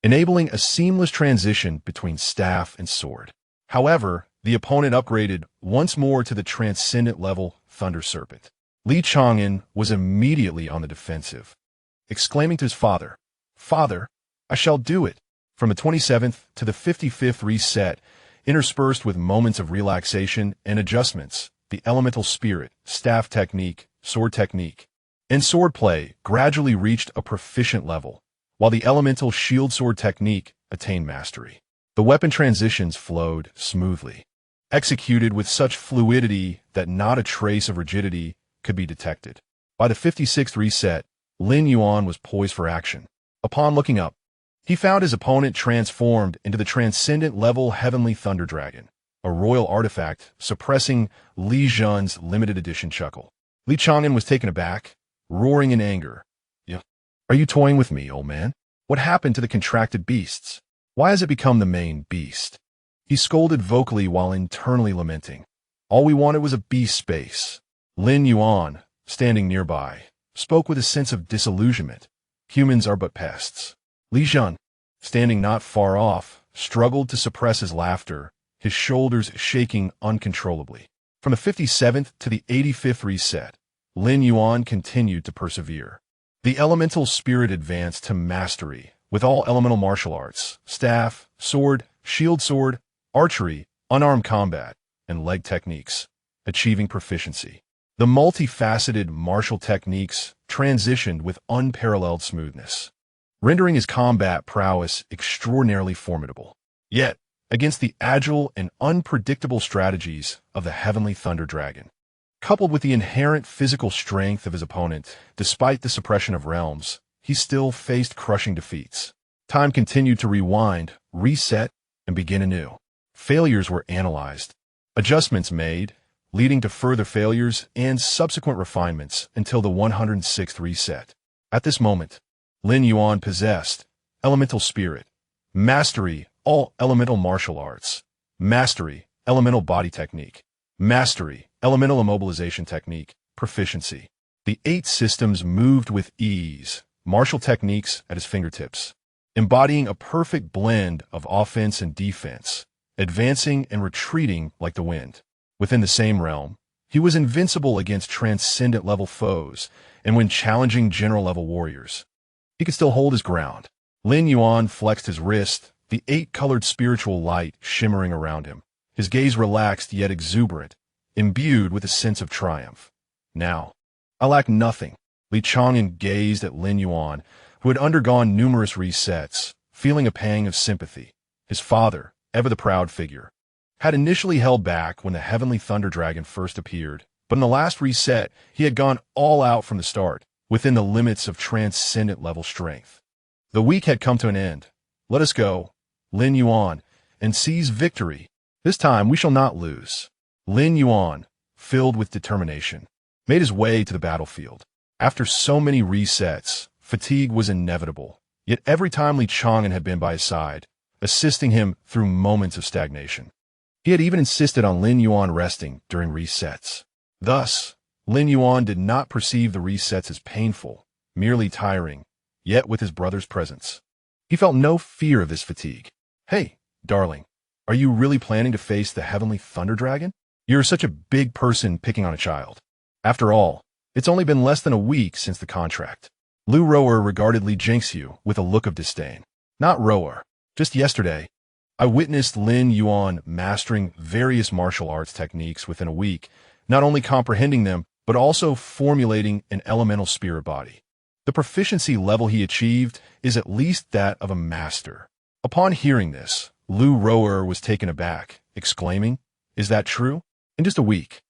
enabling a seamless transition between staff and sword. However, the opponent upgraded once more to the transcendent level Thunder Serpent. Li Chang'an was immediately on the defensive, exclaiming to his father, "Father, I shall do it." From the 27th to the 55th reset, interspersed with moments of relaxation and adjustments. The elemental spirit, staff technique, sword technique, and swordplay gradually reached a proficient level, while the elemental shield sword technique attained mastery. The weapon transitions flowed smoothly, executed with such fluidity that not a trace of rigidity could be detected. By the 56th reset, Lin Yuan was poised for action. Upon looking up, he found his opponent transformed into the transcendent level Heavenly Thunder Dragon, a royal artifact suppressing Li Zhen's limited edition chuckle. Li Chang'an was taken aback, roaring in anger. Are you toying with me, old man? What happened to the contracted beasts? Why has it become the main beast? He scolded vocally while internally lamenting. All we wanted was a beast space. Lin Yuan, standing nearby, spoke with a sense of disillusionment. Humans are but pests. Li Zhen, standing not far off, struggled to suppress his laughter, his shoulders shaking uncontrollably. From the 57th to the 85th reset, Lin Yuan continued to persevere. The elemental spirit advanced to mastery, with all elemental martial arts, staff, sword, shield sword, archery, unarmed combat, and leg techniques, achieving proficiency. The multifaceted martial techniques transitioned with unparalleled smoothness, rendering his combat prowess extraordinarily formidable. Yet, against the agile and unpredictable strategies of the Heavenly Thunder Dragon, coupled with the inherent physical strength of his opponent, despite the suppression of realms, he still faced crushing defeats. Time continued to rewind, reset, and begin anew. Failures were analyzed, adjustments made, leading to further failures and subsequent refinements until the 106th reset. At this moment, Lin Yuan possessed elemental spirit, mastery, all elemental martial arts, mastery, elemental body technique, mastery, elemental immobilization technique, proficiency. The 8 systems moved with ease, martial techniques at his fingertips, embodying a perfect blend of offense and defense, advancing and retreating like the wind. Within the same realm, he was invincible against transcendent-level foes, and when challenging general-level warriors, he could still hold his ground. Lin Yuan flexed his wrist, the 8-colored spiritual light shimmering around him, his gaze relaxed yet exuberant, imbued with a sense of triumph. Now, I lack nothing. Li Chang'an gazed at Lin Yuan, who had undergone numerous resets, feeling a pang of sympathy. His father, ever the proud figure, had initially held back when the Heavenly Thunder Dragon first appeared, but in the last reset, he had gone all out from the start, within the limits of transcendent-level strength. The week had come to an end. Let us go, Lin Yuan, and seize victory. This time we shall not lose. Lin Yuan, filled with determination, made his way to the battlefield. After so many resets, fatigue was inevitable, yet every time Li Chang'an had been by his side, assisting him through moments of stagnation. He had even insisted on Lin Yuan resting during resets. Thus, Lin Yuan did not perceive the resets as painful, merely tiring, yet with his brother's presence, he felt no fear of this fatigue. Hey, darling, are you really planning to face the Heavenly Thunder Dragon? You're such a big person picking on a child. After all, it's only been less than a week since the contract. Lu Rower regarded Li Jingxiu with a look of disdain. Not Rower. Just yesterday, I witnessed Lin Yuan mastering various martial arts techniques within a week, not only comprehending them, but also formulating an elemental spirit body. The proficiency level he achieved is at least that of a master. Upon hearing this, Lu Rower was taken aback, exclaiming, "Is that true? In just a week?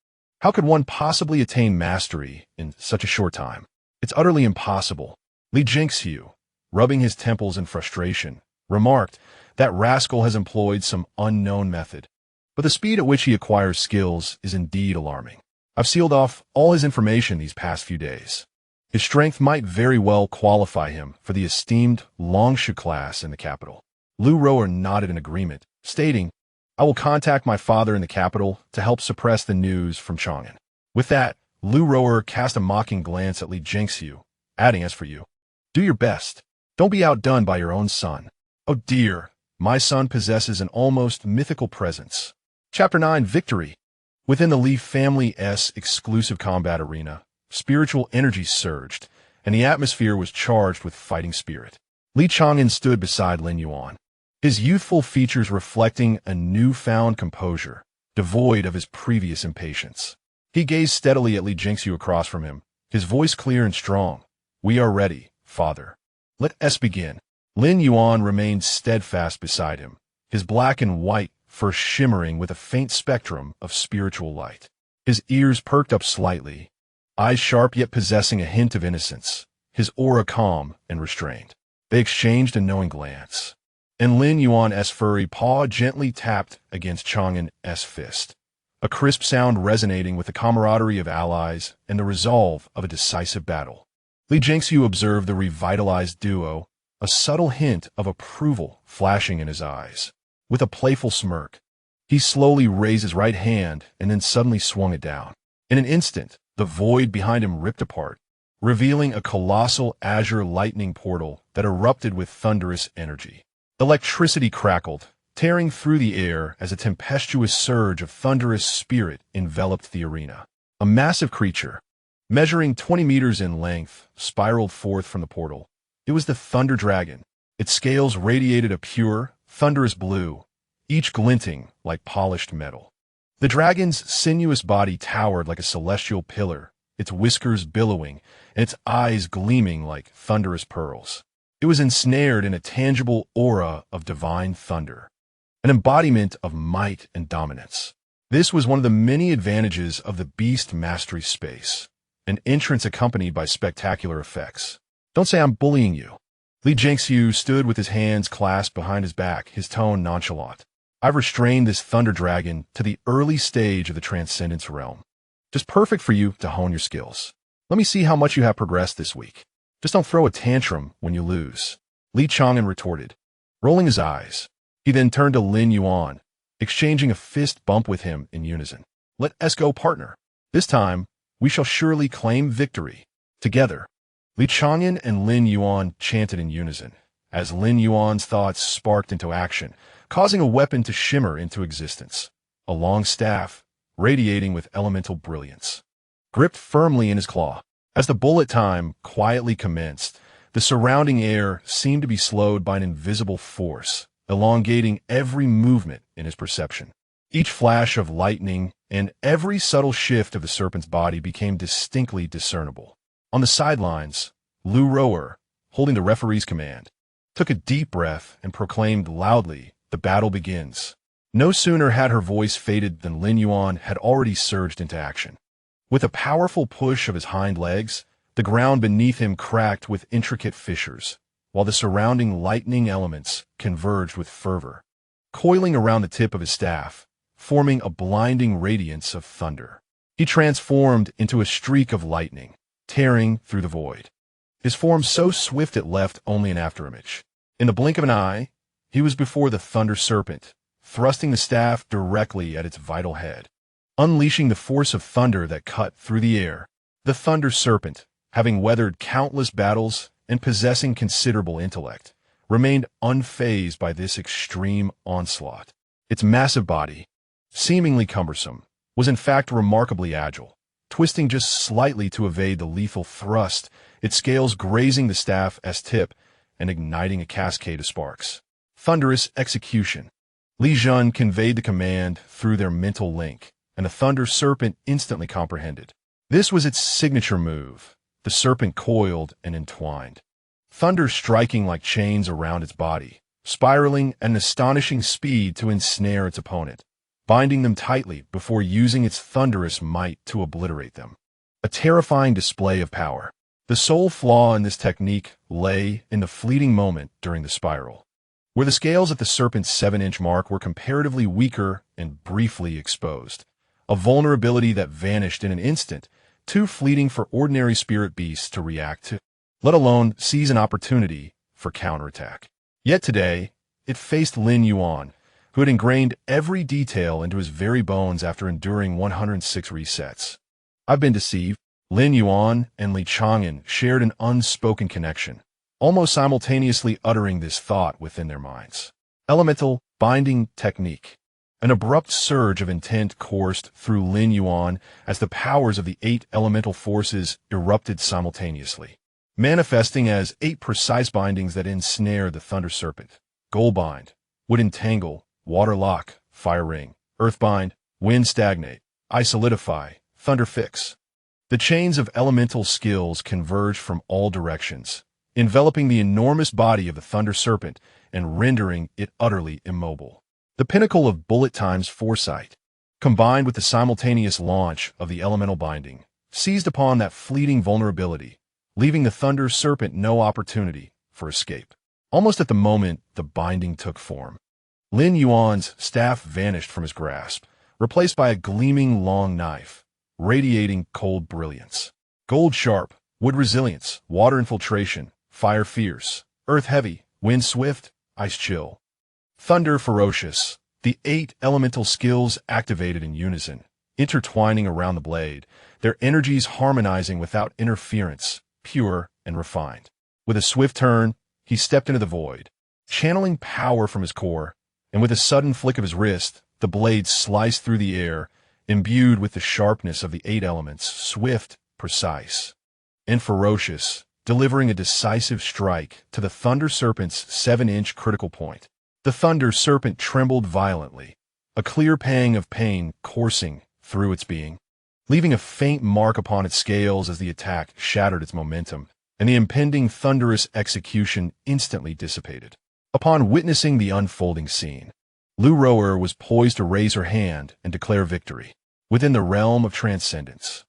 How could one possibly attain mastery in such a short time? It's utterly impossible." Li Jingxiu, rubbing his temples in frustration, remarked, "That rascal has employed some unknown method, but the speed at which he acquires skills is indeed alarming. I've sealed off all his information these past few days. His strength might very well qualify him for the esteemed Longshu class in the capital." Lu Rower nodded in agreement, stating, "I will contact my father in the capital to help suppress the news from Chang'an." With that, Lu Rower cast a mocking glance at Li Jingxiu, adding, "As for you, do your best. Don't be outdone by your own son." Oh dear, my son possesses an almost mythical presence. Chapter 9, Victory. Within the Li family's exclusive combat arena, spiritual energy surged, and the atmosphere was charged with fighting spirit. Li Chang'an stood beside Lin Yuan, his youthful features reflecting a newfound composure, devoid of his previous impatience. He gazed steadily at Li Jingxiu across from him, his voice clear and strong. "We are ready, father. Let us begin." Lin Yuan remained steadfast beside him, his black and white fur shimmering with a faint spectrum of spiritual light. His ears perked up slightly, eyes sharp yet possessing a hint of innocence, his aura calm and restrained. They exchanged a knowing glance, and Lin Yuan's furry paw gently tapped against Chang'an's fist, a crisp sound resonating with the camaraderie of allies and the resolve of a decisive battle. Li Jingxiu observed the revitalized duo, a subtle hint of approval flashing in his eyes. With a playful smirk, he slowly raised his right hand and then suddenly swung it down. In an instant, the void behind him ripped apart, revealing a colossal azure lightning portal that erupted with thunderous energy. Electricity crackled, tearing through the air as a tempestuous surge of thunderous spirit enveloped the arena. A massive creature, measuring 20 meters in length, spiraled forth from the portal. It was the Thunder Dragon. Its scales radiated a pure, thunderous blue, each glinting like polished metal. The dragon's sinuous body towered like a celestial pillar, its whiskers billowing and its eyes gleaming like thunderous pearls. It was ensnared in a tangible aura of divine thunder, an embodiment of might and dominance. This was one of the many advantages of the beast mastery space, an entrance accompanied by spectacular effects. "Don't say I'm bullying you." Li Jingxiu stood with his hands clasped behind his back, his tone nonchalant. "I've restrained this thunder dragon to the early stage of the transcendence realm. Just perfect for you to hone your skills. Let me see how much you have progressed this week. Just don't throw a tantrum when you lose." Li Chang'an retorted, rolling his eyes. He then turned to Lin Yuan, exchanging a fist bump with him in unison. "Let us go, partner. This time, we shall surely claim victory. Together." Li Chang'an and Lin Yuan chanted in unison, as Lin Yuan's thoughts sparked into action, causing a weapon to shimmer into existence. A long staff, radiating with elemental brilliance, gripped firmly in his claw. As the bullet time quietly commenced, the surrounding air seemed to be slowed by an invisible force, elongating every movement in his perception. Each flash of lightning and every subtle shift of the serpent's body became distinctly discernible. On the sidelines, Lu Rower, holding the referee's command, took a deep breath and proclaimed loudly, "The battle begins." No sooner had her voice faded than Lin Yuan had already surged into action. With a powerful push of his hind legs, the ground beneath him cracked with intricate fissures, while the surrounding lightning elements converged with fervor, coiling around the tip of his staff, forming a blinding radiance of thunder. He transformed into a streak of lightning, tearing through the void. His form so swift it left only an afterimage. In the blink of an eye, he was before the Thunder Serpent, thrusting the staff directly at its vital head. Unleashing the force of thunder that cut through the air, the Thunder Serpent, having weathered countless battles and possessing considerable intellect, remained unfazed by this extreme onslaught. Its massive body, seemingly cumbersome, was in fact remarkably agile, twisting just slightly to evade the lethal thrust, its scales grazing the staff's tip and igniting a cascade of sparks. Thunderous execution. Li Jun conveyed the command through their mental link, and the Thunder Serpent instantly comprehended. This was its signature move. The serpent coiled and entwined, thunder striking like chains around its body, spiraling at an astonishing speed to ensnare its opponent, binding them tightly before using its thunderous might to obliterate them. A terrifying display of power. The sole flaw in this technique lay in the fleeting moment during the spiral, where the scales at the serpent's 7-inch mark were comparatively weaker and briefly exposed, a vulnerability that vanished in an instant, too fleeting for ordinary spirit beasts to react to, let alone seize an opportunity for counterattack. Yet today, it faced Lin Yuan, who had ingrained every detail into his very bones after enduring 106 resets. "I've been deceived." Lin Yuan and Li Chang'an shared an unspoken connection, almost simultaneously uttering this thought within their minds. Elemental binding technique. An abrupt surge of intent coursed through Lin Yuan as the powers of the 8 elemental forces erupted simultaneously, manifesting as 8 precise bindings that ensnared the Thunder Serpent. Goal bind, wood entangle, water lock, fire ring, earth bind, wind stagnate, ice solidify, thunder fix. The chains of elemental skills converge from all directions, enveloping the enormous body of the thunder serpent and rendering it utterly immobile. The pinnacle of bullet times foresight, combined with the simultaneous launch of the elemental binding, seized upon that fleeting vulnerability, leaving the thunder serpent no opportunity for escape. Almost at the moment the binding took form, Lin Yuan's staff vanished from his grasp, replaced by a gleaming long knife, radiating cold brilliance. Gold sharp, wood resilience, water infiltration, fire fierce, earth heavy, wind swift, ice chill. Thunder ferocious, the 8 elemental skills activated in unison, intertwining around the blade, their energies harmonizing without interference, pure and refined. With a swift turn, he stepped into the void, channeling power from his core, and with a sudden flick of his wrist, the blade sliced through the air, imbued with the sharpness of the 8 elements, swift, precise, and ferocious, delivering a decisive strike to the Thunder Serpent's 7-inch critical point. The Thunder Serpent trembled violently, a clear pang of pain coursing through its being, leaving a faint mark upon its scales as the attack shattered its momentum, and the impending thunderous execution instantly dissipated. Upon witnessing the unfolding scene, Lu Roer was poised to raise her hand and declare victory within the realm of transcendence.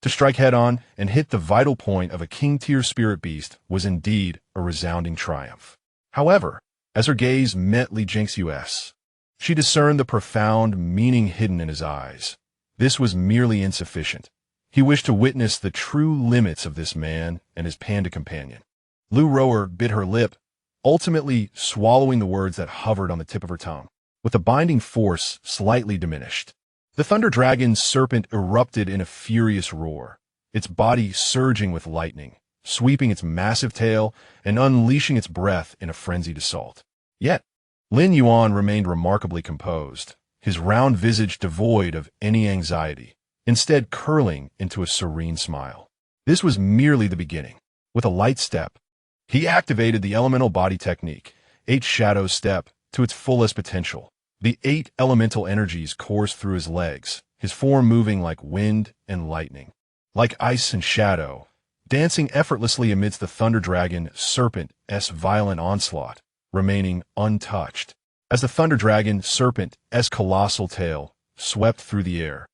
To strike head-on and hit the vital point of a king-tier spirit beast was indeed a resounding triumph. However, as her gaze met Li Jingxiu's, she discerned the profound meaning hidden in his eyes. This was merely insufficient. He wished to witness the true limits of this man and his panda companion. Lu Roer bit her lip, ultimately swallowing the words that hovered on the tip of her tongue, with the binding force slightly diminished. The Thunder Dragon's serpent erupted in a furious roar, its body surging with lightning, sweeping its massive tail and unleashing its breath in a frenzied assault. Yet, Lin Yuan remained remarkably composed, his round visage devoid of any anxiety, instead curling into a serene smile. This was merely the beginning. With a light step, he activated the elemental body technique, 8 shadow step, to its fullest potential. The 8 elemental energies coursed through his legs, his form moving like wind and lightning, like ice and shadow, dancing effortlessly amidst the Thunder Dragon Serpent's violent onslaught, remaining untouched. As the Thunder Dragon Serpent's colossal tail swept through the air,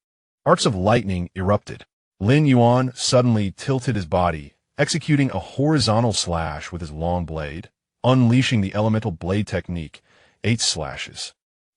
arcs of lightning erupted. Lin Yuan suddenly tilted his body, executing a horizontal slash with his long blade, unleashing the elemental blade technique, 8 slashes.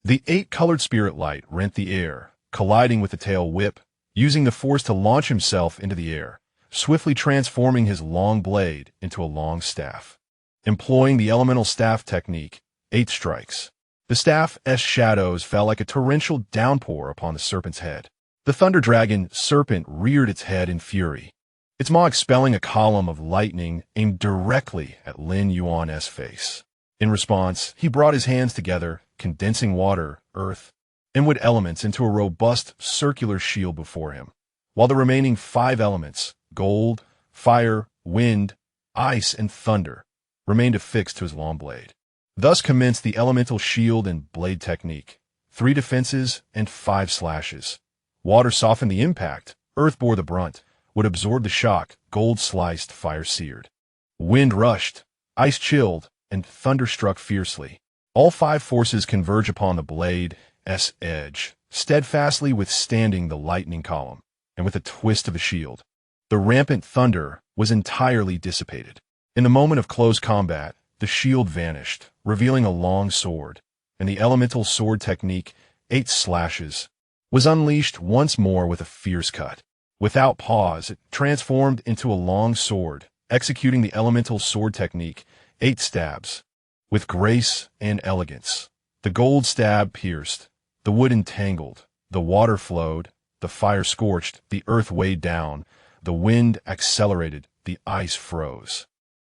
The 8-colored spirit light rent the air, colliding with the tail whip, using the force to launch himself into the air, swiftly transforming his long blade into a long staff. Employing the elemental staff technique, 8 strikes. The staff's shadows fell like a torrential downpour upon the serpent's head. The Thunder Dragon Serpent reared its head in fury, its maw expelling a column of lightning aimed directly at Lin Yuan's face. In response, he brought his hands together, condensing water, earth, and wood elements into a robust circular shield before him, while the remaining 5 elements, gold, fire, wind, ice, and thunder, remained affixed to his long blade. Thus commenced the elemental shield and blade technique, 3 defenses and 5 slashes. Water softened the impact, earth bore the brunt, would absorb the shock, gold sliced, fire seared. Wind rushed, ice chilled, and thunder struck fiercely. All 5 forces converge upon the blade's edge, steadfastly withstanding the lightning column, and with a twist of the shield, the rampant thunder was entirely dissipated. In the moment of close combat, the shield vanished, revealing a long sword, and the elemental sword technique, 8 slashes, was unleashed once more with a fierce cut. Without pause, it transformed into a long sword, executing the elemental sword technique, 8 stabs. With grace and elegance, the gold stab pierced, the wood entangled, the water flowed, the fire scorched, the earth weighed down, the wind accelerated, the ice froze,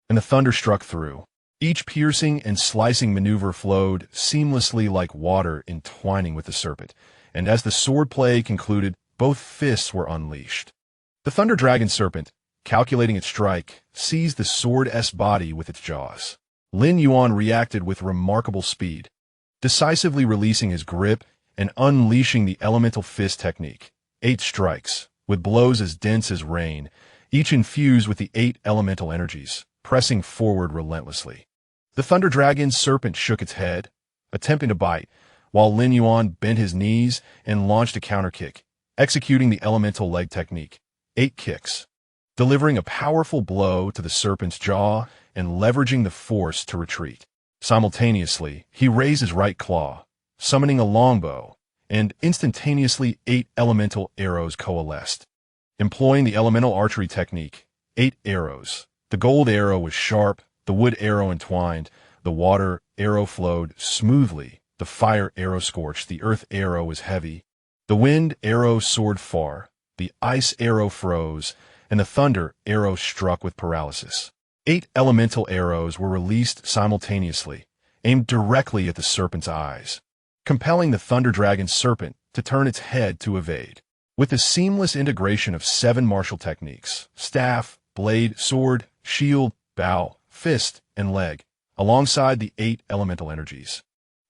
and the thunder struck through. Each piercing and slicing maneuver flowed seamlessly like water entwining with the serpent, and as the sword play concluded, both fists were unleashed. The Thunder Dragon Serpent, calculating its strike, seized the sword's body with its jaws. Lin Yuan reacted with remarkable speed. decisively releasing his grip and unleashing the elemental fist technique. 8 strikes, with blows as dense as rain, each infused with the 8 elemental energies, pressing forward relentlessly. The Thunder Dragon serpent shook its head, attempting to bite, while Lin Yuan bent his knees and launched a counterkick, executing the elemental leg technique. 8 kicks, delivering a powerful blow to the serpent's jaw and leveraging the force to retreat. Simultaneously, he raised his right claw, summoning a longbow, and instantaneously 8 elemental arrows coalesced. Employing the elemental archery technique, 8 arrows. The gold arrow was sharp, the wood arrow entwined, the water arrow flowed smoothly, the fire arrow scorched, the earth arrow was heavy, the wind arrow soared far, the ice arrow froze, and the thunder arrow struck with paralysis. 8 elemental arrows were released simultaneously, aimed directly at the serpent's eyes, compelling the Thunder Dragon serpent to turn its head to evade. With the seamless integration of 7 martial techniques, staff, blade, sword, shield, bow, fist, and leg, alongside the 8 elemental energies,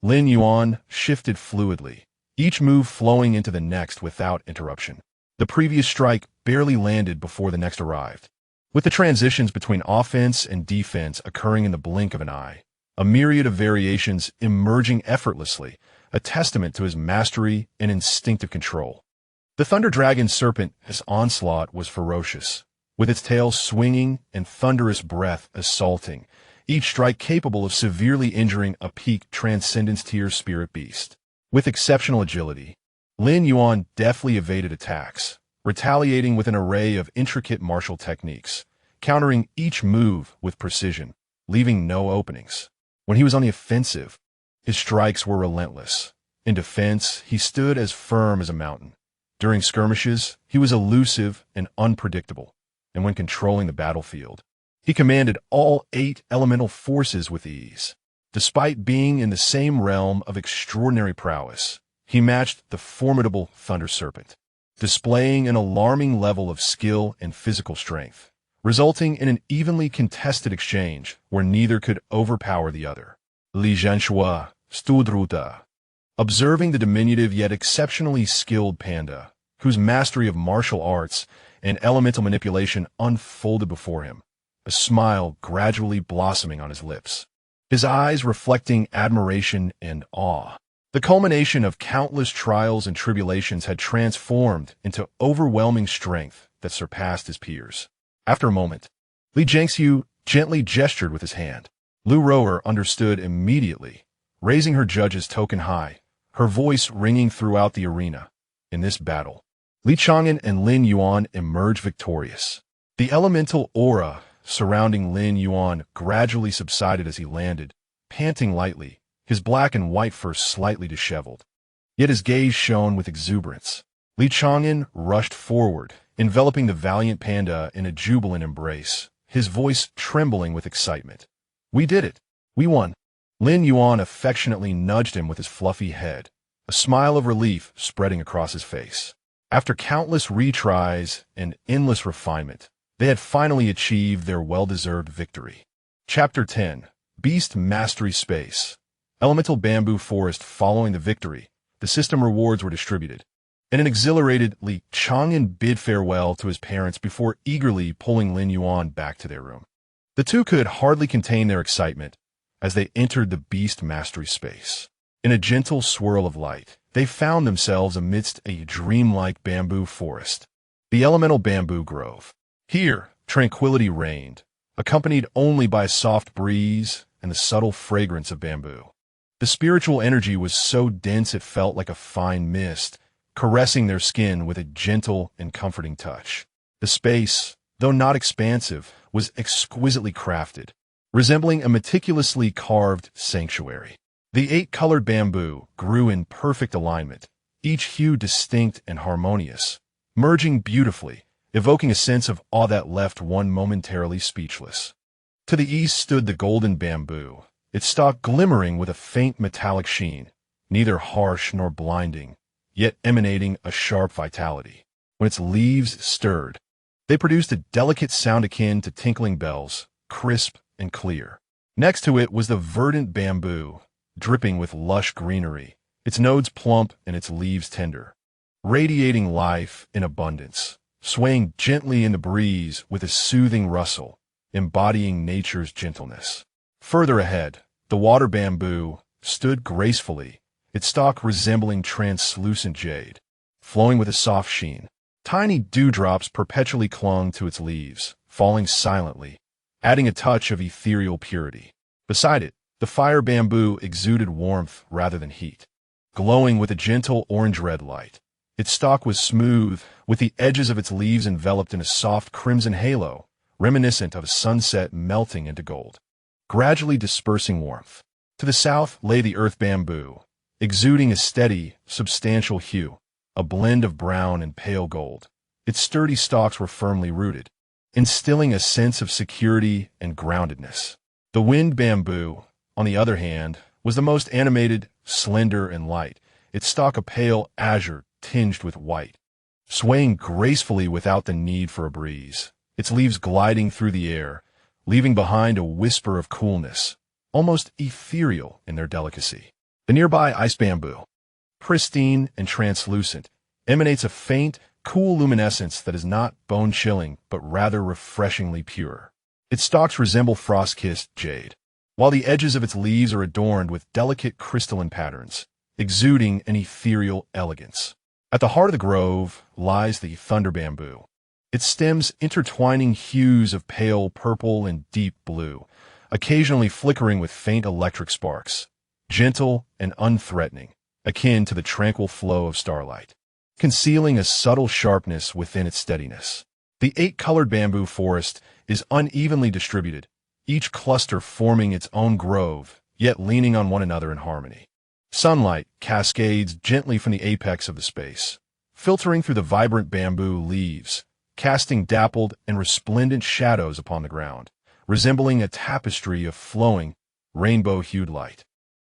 Lin Yuan shifted fluidly, each move flowing into the next without interruption. The previous strike barely landed before the next arrived. With the transitions between offense and defense occurring in the blink of an eye, a myriad of variations emerging effortlessly, a testament to his mastery and instinctive control. The Thunder Dragon serpent's onslaught was ferocious, with its tail swinging and thunderous breath assaulting, each strike capable of severely injuring a peak Transcendence tier spirit beast. With exceptional agility, Lin Yuan deftly evaded attacks, retaliating with an array of intricate martial techniques, countering each move with precision, leaving no openings. When he was on the offensive, his strikes were relentless. In defense, he stood as firm as a mountain. During skirmishes, he was elusive and unpredictable, and when controlling the battlefield, he commanded all 8 elemental forces with ease. Despite being in the same realm of extraordinary prowess, he matched the formidable Thunder Serpent, displaying an alarming level of skill and physical strength, resulting in an evenly contested exchange where neither could overpower the other. Li Zhanshua stood Ruta, observing the diminutive yet exceptionally skilled panda, whose mastery of martial arts and elemental manipulation unfolded before him, a smile gradually blossoming on his lips, his eyes reflecting admiration and awe. The culmination of countless trials and tribulations had transformed into overwhelming strength that surpassed his peers. After a moment, Li Jiangxiu gently gestured with his hand. Lu Roer understood immediately, raising her judge's token high, her voice ringing throughout the arena. In this battle, Li Chang'an and Lin Yuan emerged victorious. The elemental aura surrounding Lin Yuan gradually subsided as he landed, panting lightly, his black and white fur slightly disheveled. Yet his gaze shone with exuberance. Li Chang'an rushed forward, enveloping the valiant panda in a jubilant embrace, his voice trembling with excitement. "We did it! We won!" Lin Yuan affectionately nudged him with his fluffy head, a smile of relief spreading across his face. After countless retries and endless refinement, they had finally achieved their well-deserved victory. Chapter 10. Beast Mastery Space. Elemental Bamboo Forest. Following the victory, the system rewards were distributed, and an exhilarated Li Chang'an bid farewell to his parents before eagerly pulling Lin Yuan back to their room. The two could hardly contain their excitement as they entered the Beast Mastery Space. In a gentle swirl of light, they found themselves amidst a dreamlike bamboo forest, the elemental bamboo grove. Here, tranquility reigned, accompanied only by a soft breeze and the subtle fragrance of bamboo. The spiritual energy was so dense it felt like a fine mist, caressing their skin with a gentle and comforting touch. The space, though not expansive, was exquisitely crafted, resembling a meticulously carved sanctuary. The 8-colored bamboo grew in perfect alignment, each hue distinct and harmonious, merging beautifully, evoking a sense of awe that left one momentarily speechless. To the east stood the golden bamboo, its stalk glimmering with a faint metallic sheen, neither harsh nor blinding, yet emanating a sharp vitality. When its leaves stirred, they produced a delicate sound akin to tinkling bells, crisp and clear. Next to it was the verdant bamboo, dripping with lush greenery, its nodes plump and its leaves tender, radiating life in abundance, swaying gently in the breeze with a soothing rustle, embodying nature's gentleness. Further ahead, the water bamboo stood gracefully, its stalk resembling translucent jade, flowing with a soft sheen. Tiny dewdrops perpetually clung to its leaves, falling silently, adding a touch of ethereal purity. Beside it, the fire bamboo exuded warmth rather than heat, glowing with a gentle orange-red light. Its stalk was smooth, with the edges of its leaves enveloped in a soft crimson halo, reminiscent of a sunset melting into gold, gradually dispersing warmth. To the south lay the earth bamboo, exuding a steady, substantial hue, a blend of brown and pale gold. Its sturdy stalks were firmly rooted, instilling a sense of security and groundedness. The wind bamboo, on the other hand, was the most animated, slender, and light, its stalk a pale azure tinged with white, swaying gracefully without the need for a breeze, its leaves gliding through the air, leaving behind a whisper of coolness, almost ethereal in their delicacy. The nearby ice bamboo, pristine and translucent, emanates a faint, cool luminescence that is not bone-chilling but rather refreshingly pure. Its stalks resemble frost-kissed jade, while the edges of its leaves are adorned with delicate crystalline patterns, exuding an ethereal elegance. At the heart of the grove lies the thunder bamboo, its stems intertwining hues of pale purple and deep blue, occasionally flickering with faint electric sparks, gentle and unthreatening, akin to the tranquil flow of starlight, concealing a subtle sharpness within its steadiness. The 8-colored bamboo forest is unevenly distributed, each cluster forming its own grove, yet leaning on one another in harmony. Sunlight cascades gently from the apex of the space, filtering through the vibrant bamboo leaves, casting dappled and resplendent shadows upon the ground, resembling a tapestry of flowing, rainbow-hued light.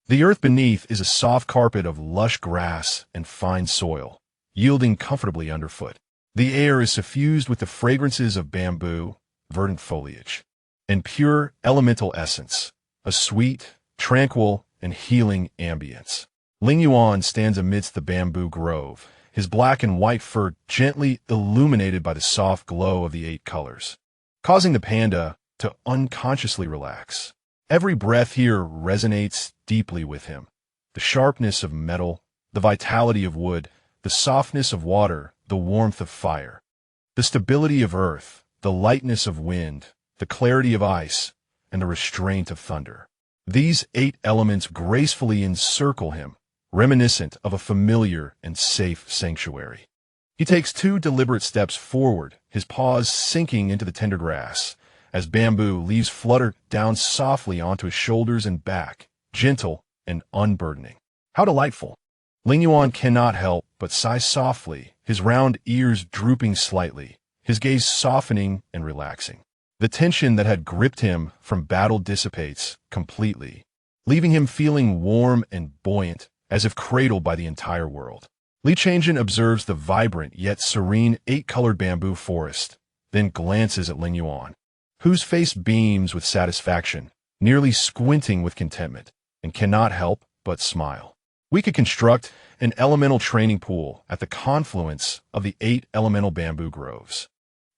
The earth beneath is a soft carpet of lush grass and fine soil, yielding comfortably underfoot. The air is suffused with the fragrances of bamboo, verdant foliage, and pure elemental essence, a sweet, tranquil, and healing ambience. Ling Yuan stands amidst the bamboo grove, his black and white fur gently illuminated by the soft glow of the 8 colors, causing the panda to unconsciously relax. Every breath here resonates deeply with him. The sharpness of metal, the vitality of wood, the softness of water, the warmth of fire, the stability of earth, the lightness of wind, the clarity of ice, and the restraint of thunder. These 8 elements gracefully encircle him, reminiscent of a familiar and safe sanctuary. He takes 2 deliberate steps forward, his paws sinking into the tender grass, as bamboo leaves flutter down softly onto his shoulders and back, gentle and unburdening. How delightful! Ling Yuan cannot help but sigh softly, his round ears drooping slightly, his gaze softening and relaxing. The tension that had gripped him from battle dissipates completely, leaving him feeling warm and buoyant, as if cradled by the entire world. Li Chang'an observes the vibrant yet serene 8-colored bamboo forest, then glances at Ling Yuan, whose face beams with satisfaction, nearly squinting with contentment, and cannot help but smile. We could construct an elemental training pool at the confluence of the 8 elemental bamboo groves,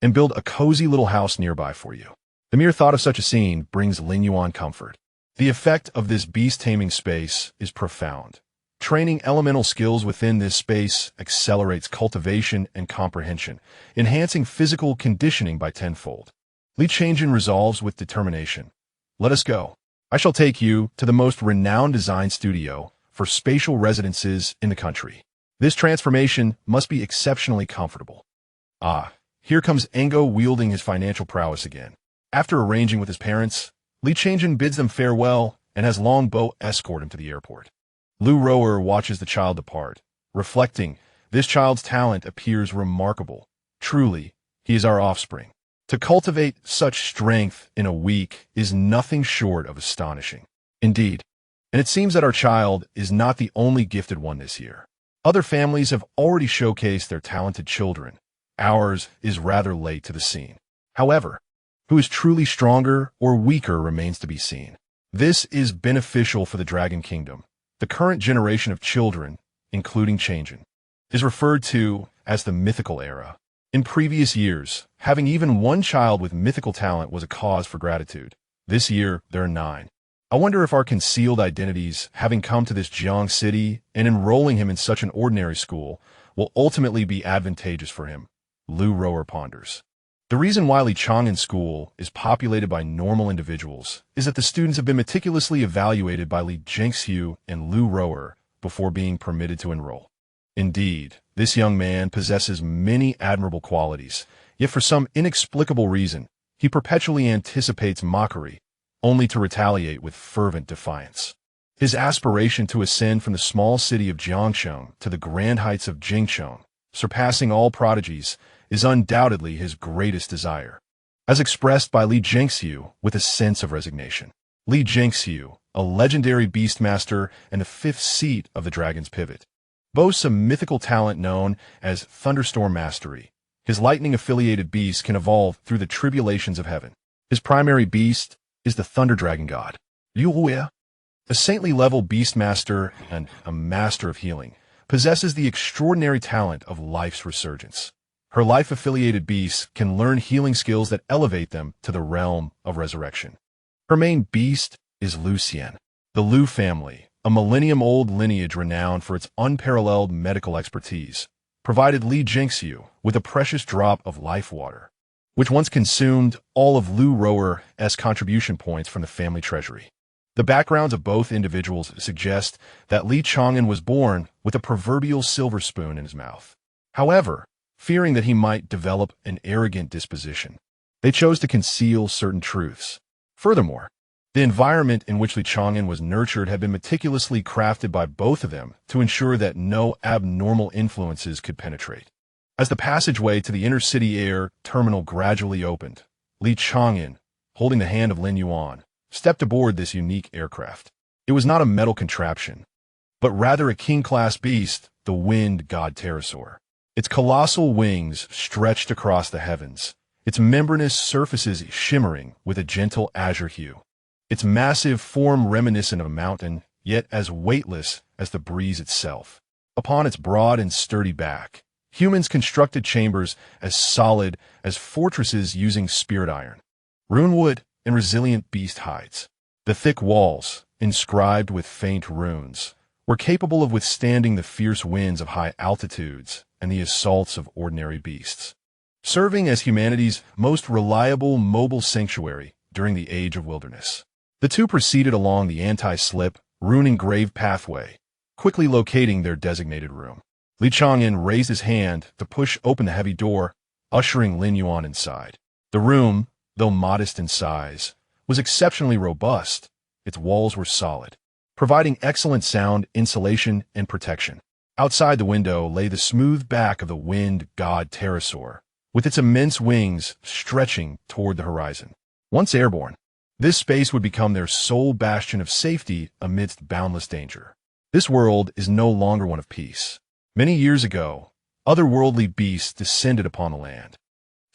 and build a cozy little house nearby for you. The mere thought of such a scene brings Ling Yuan comfort. The effect of this beast-taming space is profound. Training elemental skills within this space accelerates cultivation and comprehension, enhancing physical conditioning by tenfold. Li Chang'an resolves with determination. Let us go. I shall take you to the most renowned design studio for spatial residences in the country. This transformation must be exceptionally comfortable. Ah, here comes Engo wielding his financial prowess again. After arranging with his parents, Li Chang'an bids them farewell and has Longbow escort him to the airport. Lu Rower watches the child depart, reflecting, this child's talent appears remarkable. Truly, he is our offspring. To cultivate such strength in a week is nothing short of astonishing. Indeed, and it seems that our child is not the only gifted one this year. Other families have already showcased their talented children. Ours is rather late to the scene. However, who is truly stronger or weaker remains to be seen. This is beneficial for the Dragon Kingdom. The current generation of children, including Chang'an, is referred to as the mythical era. In previous years, having even one child with mythical talent was a cause for gratitude. This year, there are 9. I wonder if our concealed identities, having come to this Jiang city and enrolling him in such an ordinary school, will ultimately be advantageous for him. Lu Rower ponders. The reason why Li Chang'an School is populated by normal individuals is that the students have been meticulously evaluated by Li Jingxiu and Lu Rower before being permitted to enroll. Indeed, this young man possesses many admirable qualities, yet for some inexplicable reason, he perpetually anticipates mockery, only to retaliate with fervent defiance. His aspiration to ascend from the small city of Jiangsheng to the grand heights of Jingcheng, surpassing all prodigies, is undoubtedly his greatest desire, as expressed by Li Jingxiu with a sense of resignation. Li Jingxiu, a legendary beastmaster and the 5th seat of the Dragon's Pivot, boasts a mythical talent known as Thunderstorm Mastery. His lightning-affiliated beast can evolve through the tribulations of heaven. His primary beast is the Thunder Dragon God, Liu Hue. A saintly-level beastmaster and a master of healing, possesses the extraordinary talent of life's resurgence. Her life-affiliated beasts can learn healing skills that elevate them to the realm of resurrection. Her main beast is Lu Xian. The Lu family, a millennium-old lineage renowned for its unparalleled medical expertise, provided Li Jingxiu with a precious drop of life water, which once consumed all of Lu Rower's contribution points from the family treasury. The backgrounds of both individuals suggest that Li Chang'an was born with a proverbial silver spoon in his mouth. However, fearing that he might develop an arrogant disposition, they chose to conceal certain truths. Furthermore, the environment in which Li Chang'an was nurtured had been meticulously crafted by both of them to ensure that no abnormal influences could penetrate. As the passageway to the inner-city air terminal gradually opened, Li Chang'an, holding the hand of Lin Yuan, stepped aboard this unique aircraft. It was not a metal contraption, but rather a king-class beast, the wind god pterosaur. Its colossal wings stretched across the heavens, its membranous surfaces shimmering with a gentle azure hue. Its massive form reminiscent of a mountain, yet as weightless as the breeze itself. Upon its broad and sturdy back, humans constructed chambers as solid as fortresses using spirit iron, rune wood, and resilient beast hides. The thick walls, inscribed with faint runes, were capable of withstanding the fierce winds of high altitudes and the assaults of ordinary beasts, serving as humanity's most reliable mobile sanctuary during the age of wilderness. The two proceeded along the anti-slip, rune-engraved pathway, quickly locating their designated room. Li Chang'an raised his hand to push open the heavy door, ushering Lin Yuan inside. The room, though modest in size, was exceptionally robust. Its walls were solid, providing excellent sound insulation and protection. Outside the window lay the smooth back of the wind god pterosaur, with its immense wings stretching toward the horizon. Once airborne, this space would become their sole bastion of safety amidst boundless danger. This world is no longer one of peace. Many years ago, otherworldly beasts descended upon the land,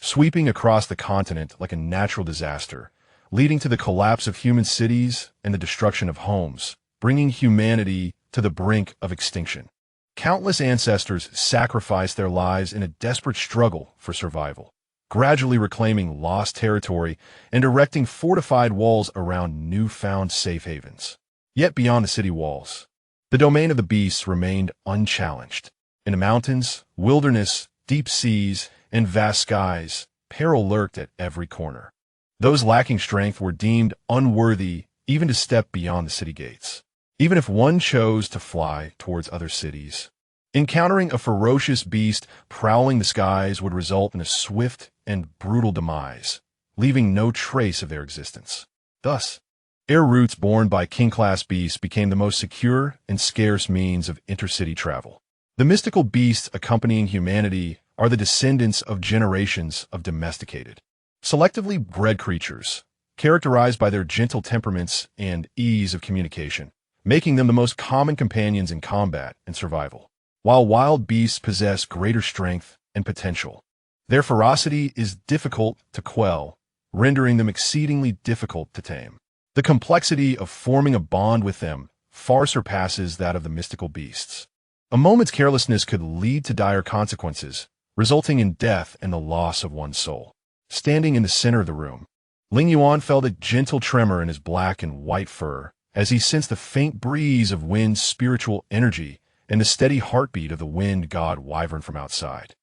sweeping across the continent like a natural disaster, leading to the collapse of human cities and the destruction of homes, bringing humanity to the brink of extinction. Countless ancestors sacrificed their lives in a desperate struggle for survival, gradually reclaiming lost territory and erecting fortified walls around newfound safe havens. Yet beyond the city walls, the domain of the beasts remained unchallenged. In the mountains, wilderness, deep seas, and vast skies, peril lurked at every corner. Those lacking strength were deemed unworthy even to step beyond the city gates, even if one chose to fly towards other cities. Encountering a ferocious beast prowling the skies would result in a swift and brutal demise, leaving no trace of their existence. Thus, air routes borne by king-class beasts became the most secure and scarce means of intercity travel. The mystical beasts accompanying humanity are the descendants of generations of domesticated, selectively bred creatures, characterized by their gentle temperaments and ease of communication, making them the most common companions in combat and survival. While wild beasts possess greater strength and potential, their ferocity is difficult to quell, rendering them exceedingly difficult to tame. The complexity of forming a bond with them far surpasses that of the mystical beasts. A moment's carelessness could lead to dire consequences, resulting in death and the loss of one's soul. Standing in the center of the room, Ling Yuan felt a gentle tremor in his black and white fur as he sensed the faint breeze of Wind's spiritual energy and the steady heartbeat of the wind god Wyvern from outside.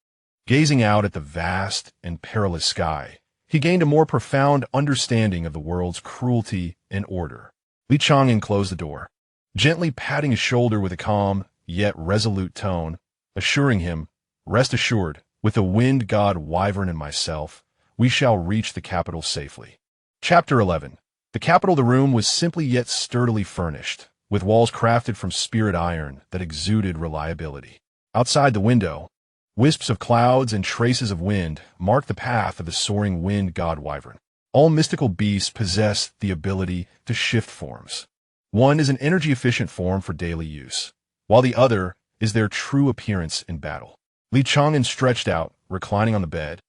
Gazing out at the vast and perilous sky, he gained a more profound understanding of the world's cruelty and order. Li Chang'an closed the door, gently patting his shoulder with a calm yet resolute tone, assuring him, "Rest assured, with the wind god Wyvern and myself, we shall reach the capital safely." Chapter 11. The capital of the room was simply yet sturdily furnished, with walls crafted from spirit iron that exuded reliability. Outside the window, wisps of clouds and traces of wind marked the path of the soaring wind god Wyvern. All mystical beasts possess the ability to shift forms. One is an energy-efficient form for daily use, while the other is their true appearance in battle. Li Chang'an stretched out, reclining on the bed,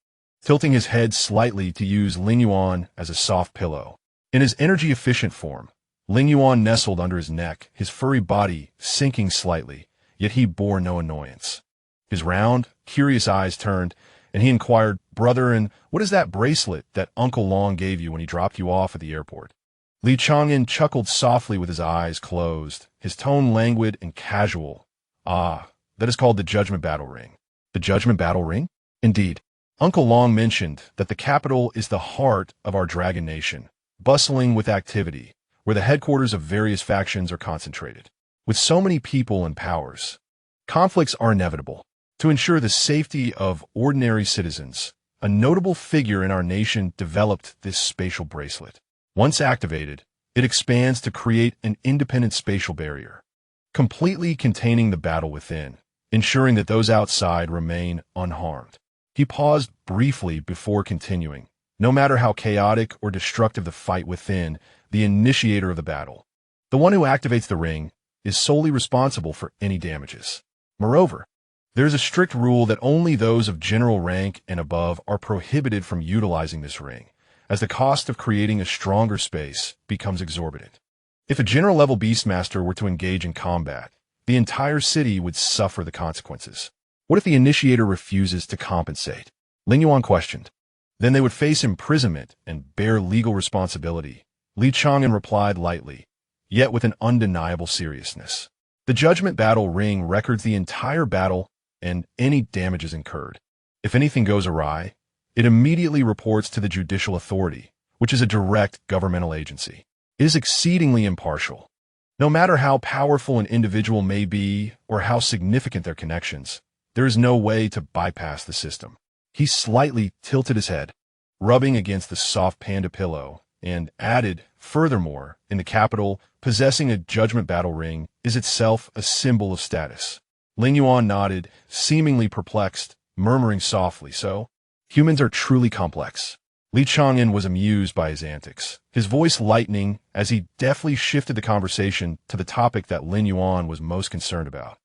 tilting his head slightly to use Ling Yuan as a soft pillow. In his energy-efficient form, Ling Yuan nestled under his neck, his furry body sinking slightly, yet he bore no annoyance. His round, curious eyes turned, and he inquired, "Brother, and what is that bracelet that Uncle Long gave you when he dropped you off at the airport?" Li Chang'an chuckled softly with his eyes closed, his tone languid and casual. "Ah, that is called the Judgment Battle Ring." "The Judgment Battle Ring?" "Indeed. Uncle Long mentioned that the capital is the heart of our dragon nation, bustling with activity, where the headquarters of various factions are concentrated. With so many people and powers, conflicts are inevitable. To ensure the safety of ordinary citizens, a notable figure in our nation developed this spatial bracelet. Once activated, it expands to create an independent spatial barrier, completely containing the battle within, ensuring that those outside remain unharmed." He paused briefly before continuing. "No matter how chaotic or destructive the fight within, the initiator of the battle, the one who activates the ring, is solely responsible for any damages. Moreover, there is a strict rule that only those of general rank and above are prohibited from utilizing this ring, as the cost of creating a stronger space becomes exorbitant. If a general-level beastmaster were to engage in combat, the entire city would suffer the consequences. What if the initiator refuses to compensate?" Ling Yuan questioned. "Then they would face imprisonment and bear legal responsibility," Li Chang'an replied lightly, yet with an undeniable seriousness. "The Judgment Battle Ring records the entire battle and any damages incurred. If anything goes awry, it immediately reports to the judicial authority, which is a direct governmental agency. It is exceedingly impartial. No matter how powerful an individual may be or how significant their connections, there is no way to bypass the system." He slightly tilted his head, rubbing against the soft panda pillow, and added, "Furthermore, in the capital, possessing a Judgment Battle Ring is itself a symbol of status." Ling Yuan nodded, seemingly perplexed, murmuring softly, "So, humans are truly complex." Li Chang'an was amused by his antics, his voice lightening as he deftly shifted the conversation to the topic that Ling Yuan was most concerned about.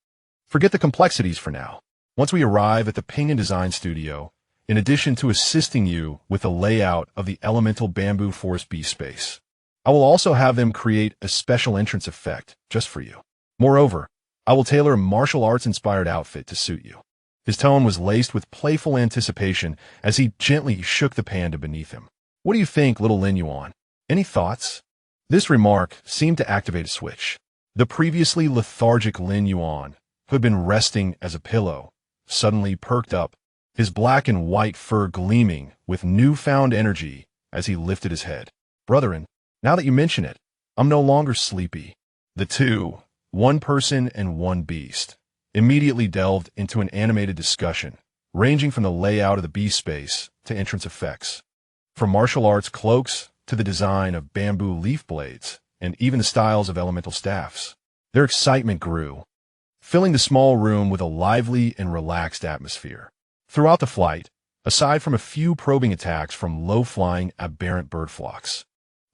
"Forget the complexities for now. Once we arrive at the Pinnacle Design Studio, in addition to assisting you with the layout of the elemental bamboo forest beast space, I will also have them create a special entrance effect just for you. Moreover, I will tailor a martial arts-inspired outfit to suit you." His tone was laced with playful anticipation as he gently shook the panda beneath him. "What do you think, little Ling Yuan? Any thoughts?" This remark seemed to activate a switch. The previously lethargic Ling Yuan, who had been resting as a pillow, suddenly perked up, his black and white fur gleaming with newfound energy as he lifted his head. "Brethren, now that you mention it, I'm no longer sleepy." The two, one person and one beast, immediately delved into an animated discussion, ranging from the layout of the beast space to entrance effects. From martial arts cloaks to the design of bamboo leaf blades, and even the styles of elemental staffs. Their excitement grew, filling the small room with a lively and relaxed atmosphere. Throughout the flight, aside from a few probing attacks from low-flying aberrant bird flocks,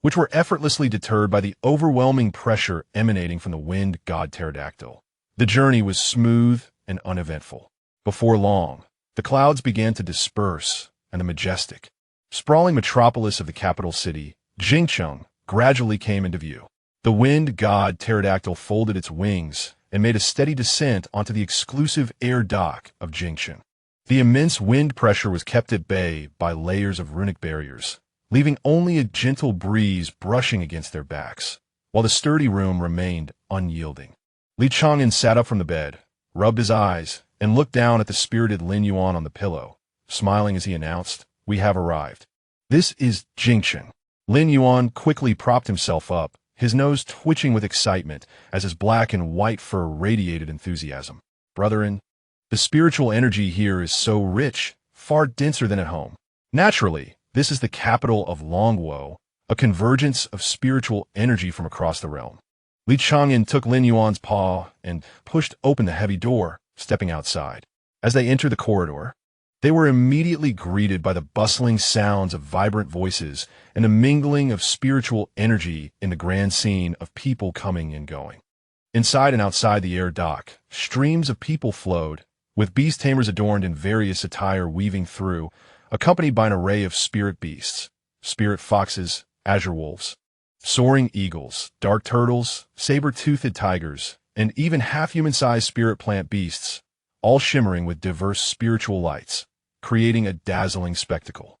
which were effortlessly deterred by the overwhelming pressure emanating from the wind god pterodactyl, the journey was smooth and uneventful. Before long, the clouds began to disperse, and the majestic, sprawling metropolis of the capital city, Jingcheng, gradually came into view. The wind god pterodactyl folded its wings and made a steady descent onto the exclusive air dock of Chang'an. The immense wind pressure was kept at bay by layers of runic barriers, leaving only a gentle breeze brushing against their backs, while the sturdy room remained unyielding. Chang'an sat up from the bed, rubbed his eyes, and looked down at the spirited Lin Yuan on the pillow, smiling as he announced, "We have arrived." "This is Chang'an." Lin Yuan quickly propped himself up, his nose twitching with excitement as his black and white fur radiated enthusiasm. "Brethren, the spiritual energy here is so rich, far denser than at home. Naturally, this is the capital of Longwo, a convergence of spiritual energy from across the realm." Chang'an took Lin Yuan's paw and pushed open the heavy door, stepping outside. As they entered the corridor, they were immediately greeted by the bustling sounds of vibrant voices and a mingling of spiritual energy in the grand scene of people coming and going. Inside and outside the air dock, streams of people flowed, with beast tamers adorned in various attire weaving through, accompanied by an array of spirit beasts, spirit foxes, azure wolves, soaring eagles, dark turtles, saber-toothed tigers, and even half-human-sized spirit plant beasts, all shimmering with diverse spiritual lights, creating a dazzling spectacle.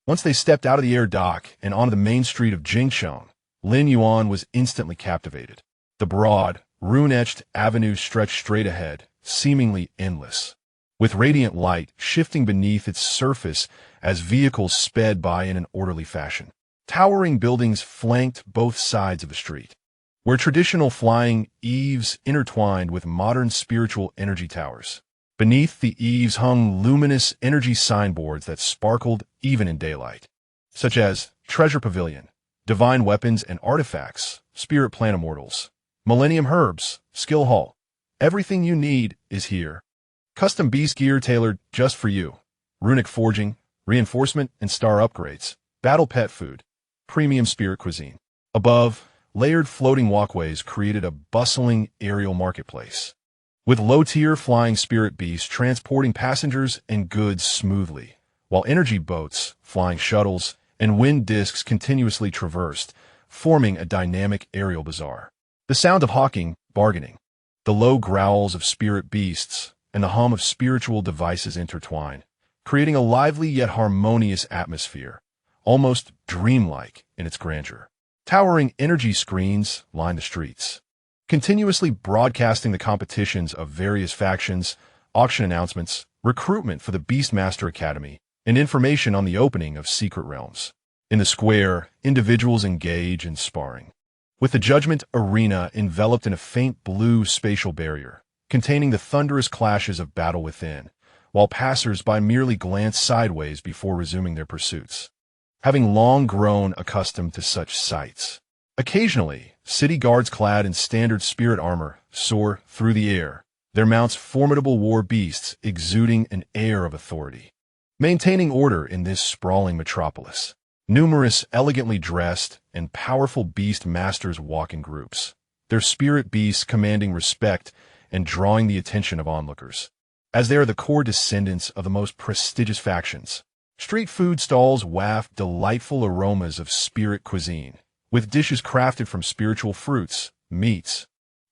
Once they stepped out of the air dock and onto the main street of Chang'an, Lin Yuan was instantly captivated. The broad, rune-etched avenue stretched straight ahead, seemingly endless, with radiant light shifting beneath its surface as vehicles sped by in an orderly fashion. Towering buildings flanked both sides of the street, where traditional flying eaves intertwined with modern spiritual energy towers. Beneath the eaves hung luminous energy signboards that sparkled even in daylight, such as Treasure Pavilion, Divine Weapons and Artifacts, Spirit Plant Immortals, Millennium Herbs, Skill Hall. Everything you need is here. Custom beast gear tailored just for you. Runic forging, reinforcement and star upgrades, battle pet food, premium spirit cuisine. Above, layered floating walkways created a bustling aerial marketplace, with low-tier flying spirit beasts transporting passengers and goods smoothly, while energy boats, flying shuttles, and wind discs continuously traversed, forming a dynamic aerial bazaar. The sound of hawking, bargaining, the low growls of spirit beasts, and the hum of spiritual devices intertwined, creating a lively yet harmonious atmosphere, almost dreamlike in its grandeur. Towering energy screens line the streets, continuously broadcasting the competitions of various factions, auction announcements, recruitment for the Beastmaster Academy, and information on the opening of secret realms. In the square, individuals engage in sparring, with the judgment arena enveloped in a faint blue spatial barrier, containing the thunderous clashes of battle within, while passers-by merely glance sideways before resuming their pursuits, having long grown accustomed to such sights. Occasionally, city guards clad in standard spirit armor soar through the air, their mounts formidable war beasts exuding an air of authority, maintaining order in this sprawling metropolis. Numerous elegantly dressed and powerful beast masters walk in groups, their spirit beasts commanding respect and drawing the attention of onlookers, as they are the core descendants of the most prestigious factions. Street food stalls waft delightful aromas of spirit cuisine, with dishes crafted from spiritual fruits, meats,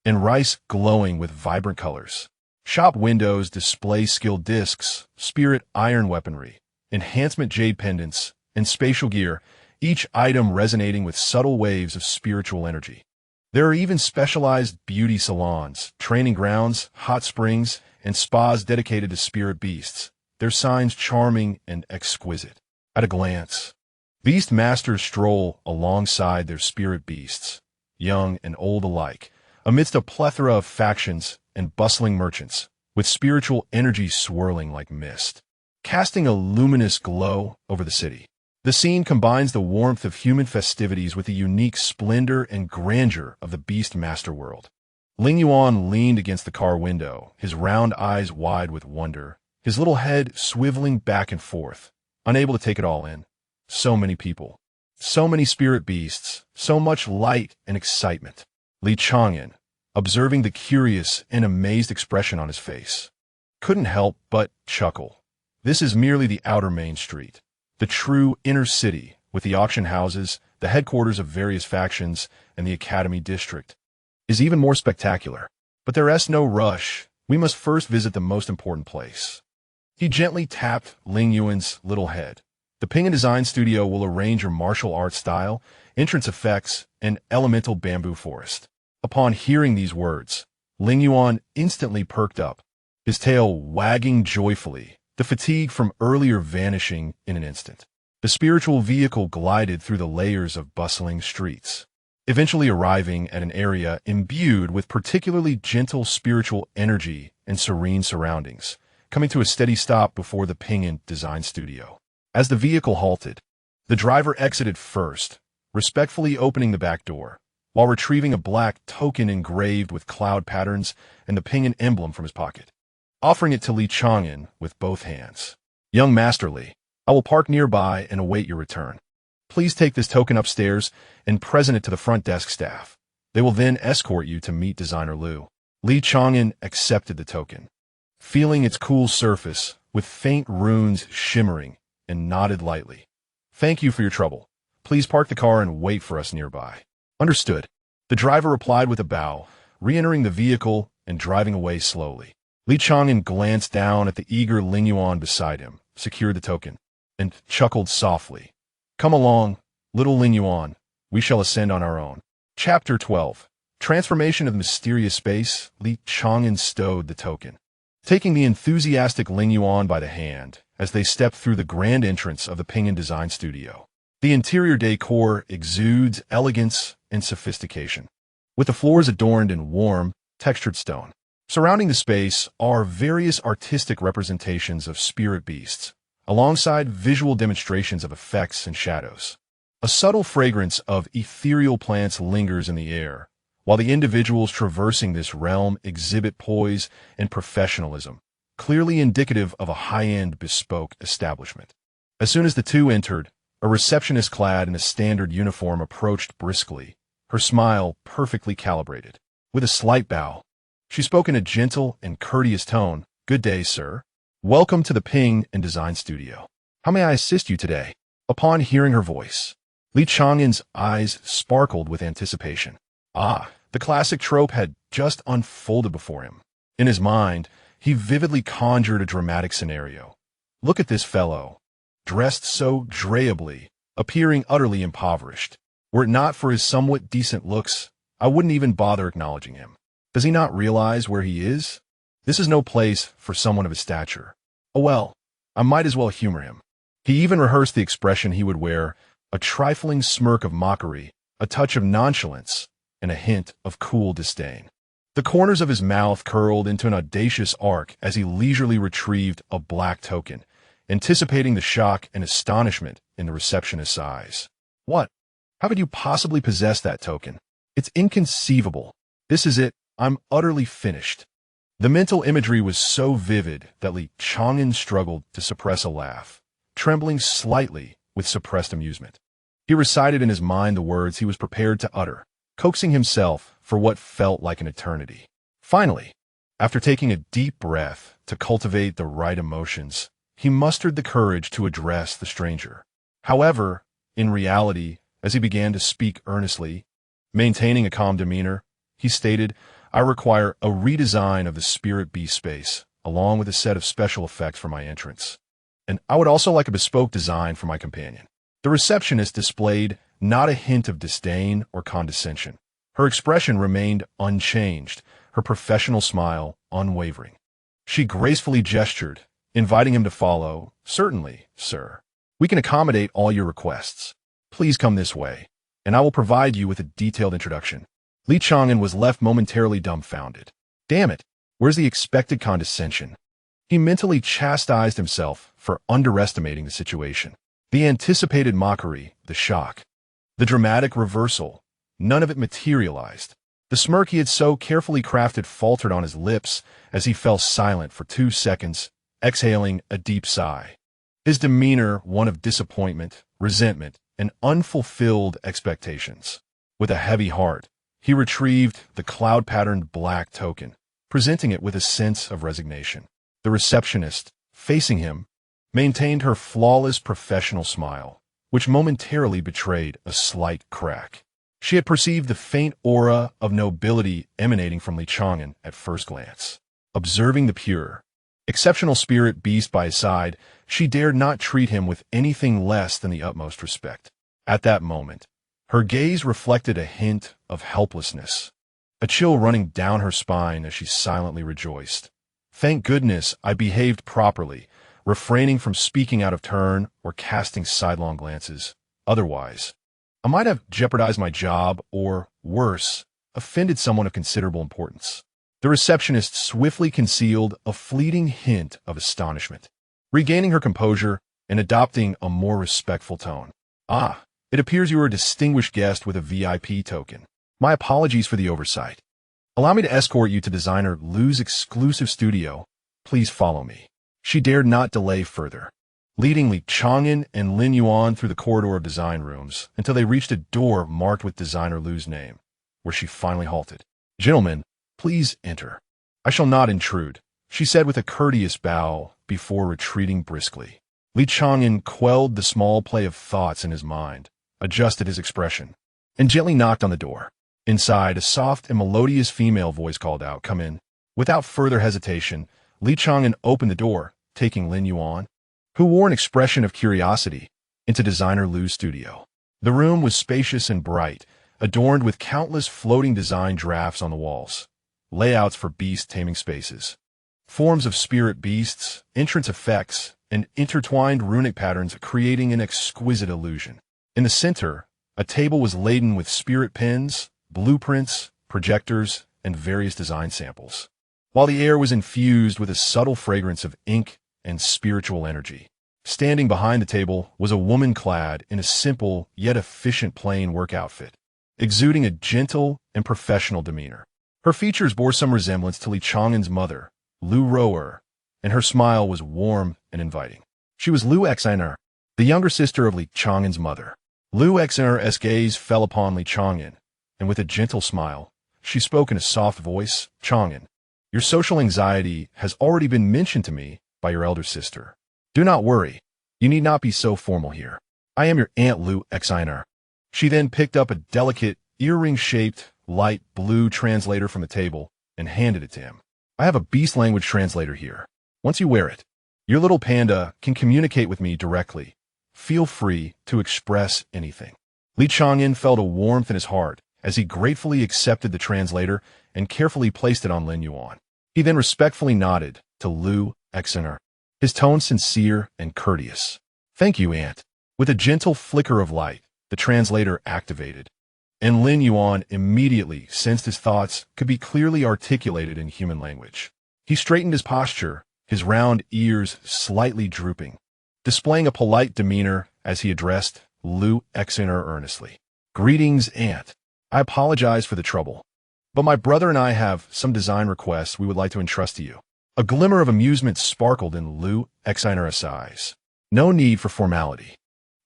and rice glowing with vibrant colors. Shop windows display skill discs, spirit iron weaponry, enhancement jade pendants, and spatial gear, each item resonating with subtle waves of spiritual energy. There are even specialized beauty salons, training grounds, hot springs, and spas dedicated to spirit beasts, their signs charming and exquisite. At a glance, beast masters stroll alongside their spirit beasts, young and old alike, amidst a plethora of factions and bustling merchants, with spiritual energy swirling like mist, casting a luminous glow over the city. The scene combines the warmth of human festivities with the unique splendor and grandeur of the beast master world. Ling Yuan leaned against the car window, his round eyes wide with wonder, his little head swiveling back and forth, unable to take it all in. So many people, so many spirit beasts, so much light and excitement. Chang'an, observing the curious and amazed expression on his face, couldn't help but chuckle. This is merely the outer main street, the true inner city, with the auction houses, the headquarters of various factions and the Academy District, is even more spectacular. But there is no rush. We must first visit the most important place. He gently tapped Ling Yuan's little head. The Ping Design Studio will arrange your martial arts style, entrance effects, and elemental bamboo forest. Upon hearing these words, Ling Yuan instantly perked up, his tail wagging joyfully, the fatigue from earlier vanishing in an instant. The spiritual vehicle glided through the layers of bustling streets, eventually arriving at an area imbued with particularly gentle spiritual energy and serene surroundings, coming to a steady stop before the Ping Design Studio. As the vehicle halted, the driver exited first, respectfully opening the back door, while retrieving a black token engraved with cloud patterns and the Ping emblem from his pocket, offering it to Li Chang'an with both hands. Young Master Li, I will park nearby and await your return. Please take this token upstairs and present it to the front desk staff. They will then escort you to meet designer Liu. Li Chang'an accepted the token, feeling its cool surface with faint runes shimmering, and nodded lightly. Thank you for your trouble. Please park the car and wait for us nearby. Understood. The driver replied with a bow, re-entering the vehicle and driving away slowly. Li Chang'an glanced down at the eager Ling Yuan beside him, secured the token, and chuckled softly. Come along, little Ling Yuan. We shall ascend on our own. Chapter 12. Transformation of Mysterious Space. Li Chang'an stowed the token, taking the enthusiastic Ling Yuan by the hand as they stepped through the grand entrance of the Ping Design Studio. The interior decor exudes elegance and sophistication, with the floors adorned in warm, textured stone. Surrounding the space are various artistic representations of spirit beasts, alongside visual demonstrations of effects and shadows. A subtle fragrance of ethereal plants lingers in the air, while the individuals traversing this realm exhibit poise and professionalism, clearly indicative of a high-end bespoke establishment. As soon as the two entered, a receptionist clad in a standard uniform approached briskly, her smile perfectly calibrated. With a slight bow, she spoke in a gentle and courteous tone. Good day, sir. Welcome to the Ping Design Studio. How may I assist you today? Upon hearing her voice, Li Chang'an's eyes sparkled with anticipation. Ah, the classic trope had just unfolded before him. In his mind, he vividly conjured a dramatic scenario. Look at this fellow, dressed so drably, appearing utterly impoverished. Were it not for his somewhat decent looks, I wouldn't even bother acknowledging him. Does he not realize where he is? This is no place for someone of his stature. Oh well, I might as well humor him. He even rehearsed the expression he would wear, a trifling smirk of mockery, a touch of nonchalance, and a hint of cool disdain. The corners of his mouth curled into an audacious arc as he leisurely retrieved a black token, anticipating the shock and astonishment in the receptionist's eyes. What? How could you possibly possess that token? It's inconceivable. This is it. I'm utterly finished. The mental imagery was so vivid that Li Chang'an struggled to suppress a laugh, trembling slightly with suppressed amusement. He recited in his mind the words he was prepared to utter, coaxing himself for what felt like an eternity. Finally, after taking a deep breath to cultivate the right emotions, he mustered the courage to address the stranger. However, in reality, as he began to speak earnestly, maintaining a calm demeanor, he stated, I require a redesign of the Spirit Beast space, along with a set of special effects for my entrance. And I would also like a bespoke design for my companion. The receptionist displayed not a hint of disdain or condescension. Her expression remained unchanged, her professional smile unwavering. She gracefully gestured, inviting him to follow. Certainly, sir. We can accommodate all your requests. Please come this way, and I will provide you with a detailed introduction. Li Chang'an was left momentarily dumbfounded. Damn it, where's the expected condescension? He mentally chastised himself for underestimating the situation. The anticipated mockery, the shock, the dramatic reversal, none of it materialized. The smirk he had so carefully crafted faltered on his lips as he fell silent for 2 seconds, exhaling a deep sigh. His demeanor one of disappointment, resentment, and unfulfilled expectations. With a heavy heart, he retrieved the cloud-patterned black token, presenting it with a sense of resignation. The receptionist, facing him, maintained her flawless professional smile, which momentarily betrayed a slight crack. She had perceived the faint aura of nobility emanating from Chang'an at first glance. Observing the pure, exceptional spirit beast by his side, she dared not treat him with anything less than the utmost respect. At that moment, her gaze reflected a hint of helplessness, a chill running down her spine as she silently rejoiced. Thank goodness I behaved properly, refraining from speaking out of turn or casting sidelong glances. Otherwise, I might have jeopardized my job or, worse, offended someone of considerable importance. The receptionist swiftly concealed a fleeting hint of astonishment, regaining her composure and adopting a more respectful tone. "Ah, it appears you are a distinguished guest with a VIP token. My apologies for the oversight. Allow me to escort you to designer Lu's exclusive studio. Please follow me." She dared not delay further, leading Chang'an and Lin Yuan through the corridor of design rooms until they reached a door marked with designer Lu's name, where she finally halted. "Gentlemen, please enter. I shall not intrude," she said with a courteous bow before retreating briskly. Chang'an quelled the small play of thoughts in his mind, adjusted his expression, and gently knocked on the door. Inside, a soft and melodious female voice called out, "Come in." Without further hesitation, Chang'an opened the door, taking Lin Yuan, who wore an expression of curiosity, into designer Lu's studio. The room was spacious and bright, adorned with countless floating design drafts on the walls, layouts for beast-taming spaces, forms of spirit beasts, entrance effects, and intertwined runic patterns creating an exquisite illusion. In the center, a table was laden with spirit pens, blueprints, projectors, and various design samples, while the air was infused with a subtle fragrance of ink and spiritual energy. Standing behind the table was a woman clad in a simple yet efficient plain work outfit, exuding a gentle and professional demeanor. Her features bore some resemblance to Chang'an's mother, Lu Roer, and her smile was warm and inviting. She was Lu Xiner, the younger sister of Chang'an's mother. Lu Xiner's gaze fell upon Chang'an, and with a gentle smile, she spoke in a soft voice, "Chang'an, your social anxiety has already been mentioned to me by your elder sister. Do not worry, you need not be so formal here. I am your Aunt Lu Xiner." She then picked up a delicate, earring-shaped, light blue translator from the table and handed it to him. "I have a beast language translator here. Once you wear it, your little panda can communicate with me directly. Feel free to express anything." Chang'an felt a warmth in his heart as he gratefully accepted the translator and carefully placed it on Lin Yuan. He then respectfully nodded to Lu Xiner, his tone sincere and courteous. "Thank you, Aunt." With a gentle flicker of light, the translator activated, and Lin Yuan immediately sensed his thoughts could be clearly articulated in human language. He straightened his posture, his round ears slightly drooping, displaying a polite demeanor as he addressed Lu Xiner earnestly. "Greetings, Aunt. I apologize for the trouble, but my brother and I have some design requests we would like to entrust to you." A glimmer of amusement sparkled in Lu Xiner's eyes. "No need for formality.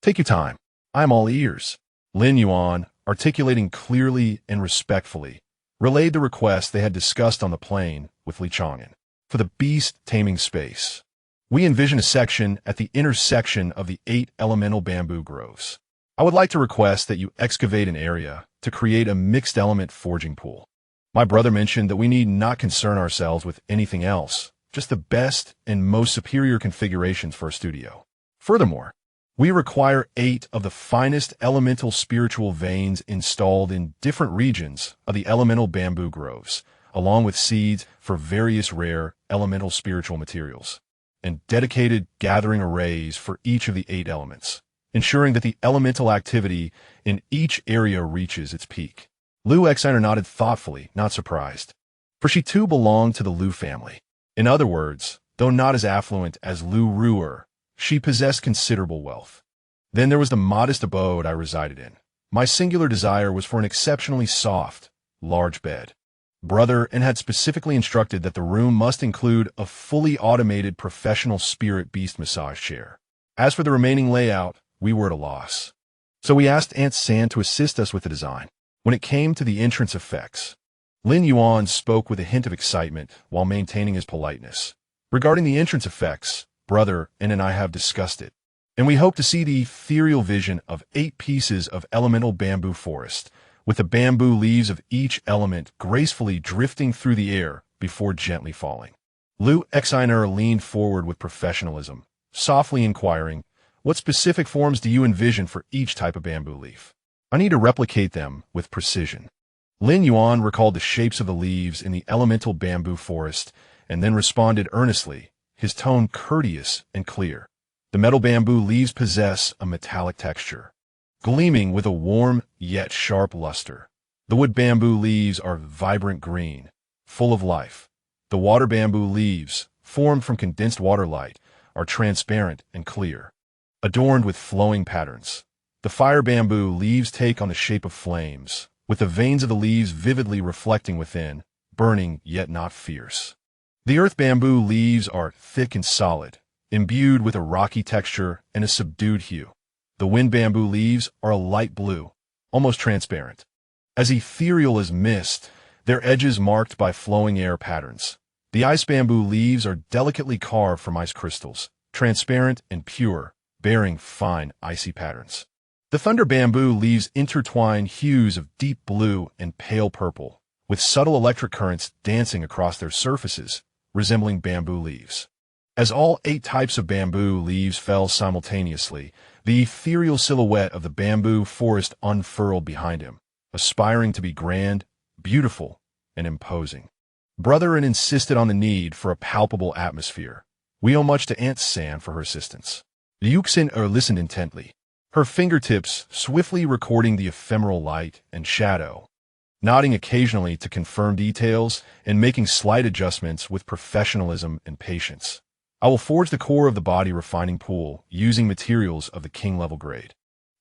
Take your time. I am all ears." Lin Yuan, articulating clearly and respectfully, relayed the request they had discussed on the plane with Chang'an. "For the beast-taming space, we envision a section at the intersection of the 8 elemental bamboo groves. I would like to request that you excavate an area to create a mixed-element forging pool. My brother mentioned that we need not concern ourselves with anything else, just the best and most superior configurations for a studio. Furthermore, we require 8 of the finest elemental spiritual veins installed in different regions of the elemental bamboo groves, along with seeds for various rare elemental spiritual materials, and dedicated gathering arrays for each of the 8 elements, ensuring that the elemental activity in each area reaches its peak." Lu Xiner nodded thoughtfully, not surprised, for she too belonged to the Lu family. In other words, though not as affluent as Lu Ruer, she possessed considerable wealth. "Then there was the modest abode I resided in. My singular desire was for an exceptionally soft, large bed. Brother and had specifically instructed that the room must include a fully automated professional spirit beast massage chair. As for the remaining layout, we were at a loss. So we asked Aunt San to assist us with the design. When it came to the entrance effects, Lin Yuan spoke with a hint of excitement while maintaining his politeness. "Regarding the entrance effects, brother and I have discussed it. And we hope to see the ethereal vision of 8 pieces of elemental bamboo forest, with the bamboo leaves of each element gracefully drifting through the air before gently falling. Lu Xiner leaned forward with professionalism, softly inquiring, "What specific forms do you envision for each type of bamboo leaf? I need to replicate them with precision." Lin Yuan recalled the shapes of the leaves in the elemental bamboo forest and then responded earnestly, his tone courteous and clear. The metal bamboo leaves possess a metallic texture, gleaming with a warm yet sharp luster. The wood bamboo leaves are vibrant green, full of life. The water bamboo leaves, formed from condensed water light, are transparent and clear, adorned with flowing patterns. The fire bamboo leaves take on the shape of flames, with the veins of the leaves vividly reflecting within, burning yet not fierce. The earth bamboo leaves are thick and solid, imbued with a rocky texture and a subdued hue. The wind bamboo leaves are a light blue, almost transparent. As ethereal as mist, their edges marked by flowing air patterns. The ice bamboo leaves are delicately carved from ice crystals, transparent and pure, bearing fine icy patterns. The thunder bamboo leaves intertwine hues of deep blue and pale purple, with subtle electric currents dancing across their surfaces, resembling bamboo leaves. As all 8 types of bamboo leaves fell simultaneously, the ethereal silhouette of the bamboo forest unfurled behind him, aspiring to be grand, beautiful, and imposing. Brotherin insisted on the need for a palpable atmosphere. We owe much to Aunt San for her assistance. Liu Xin listened intently, her fingertips swiftly recording the ephemeral light and shadow, nodding occasionally to confirm details and making slight adjustments with professionalism and patience. "I will forge the core of the body refining pool using materials of the king-level grade.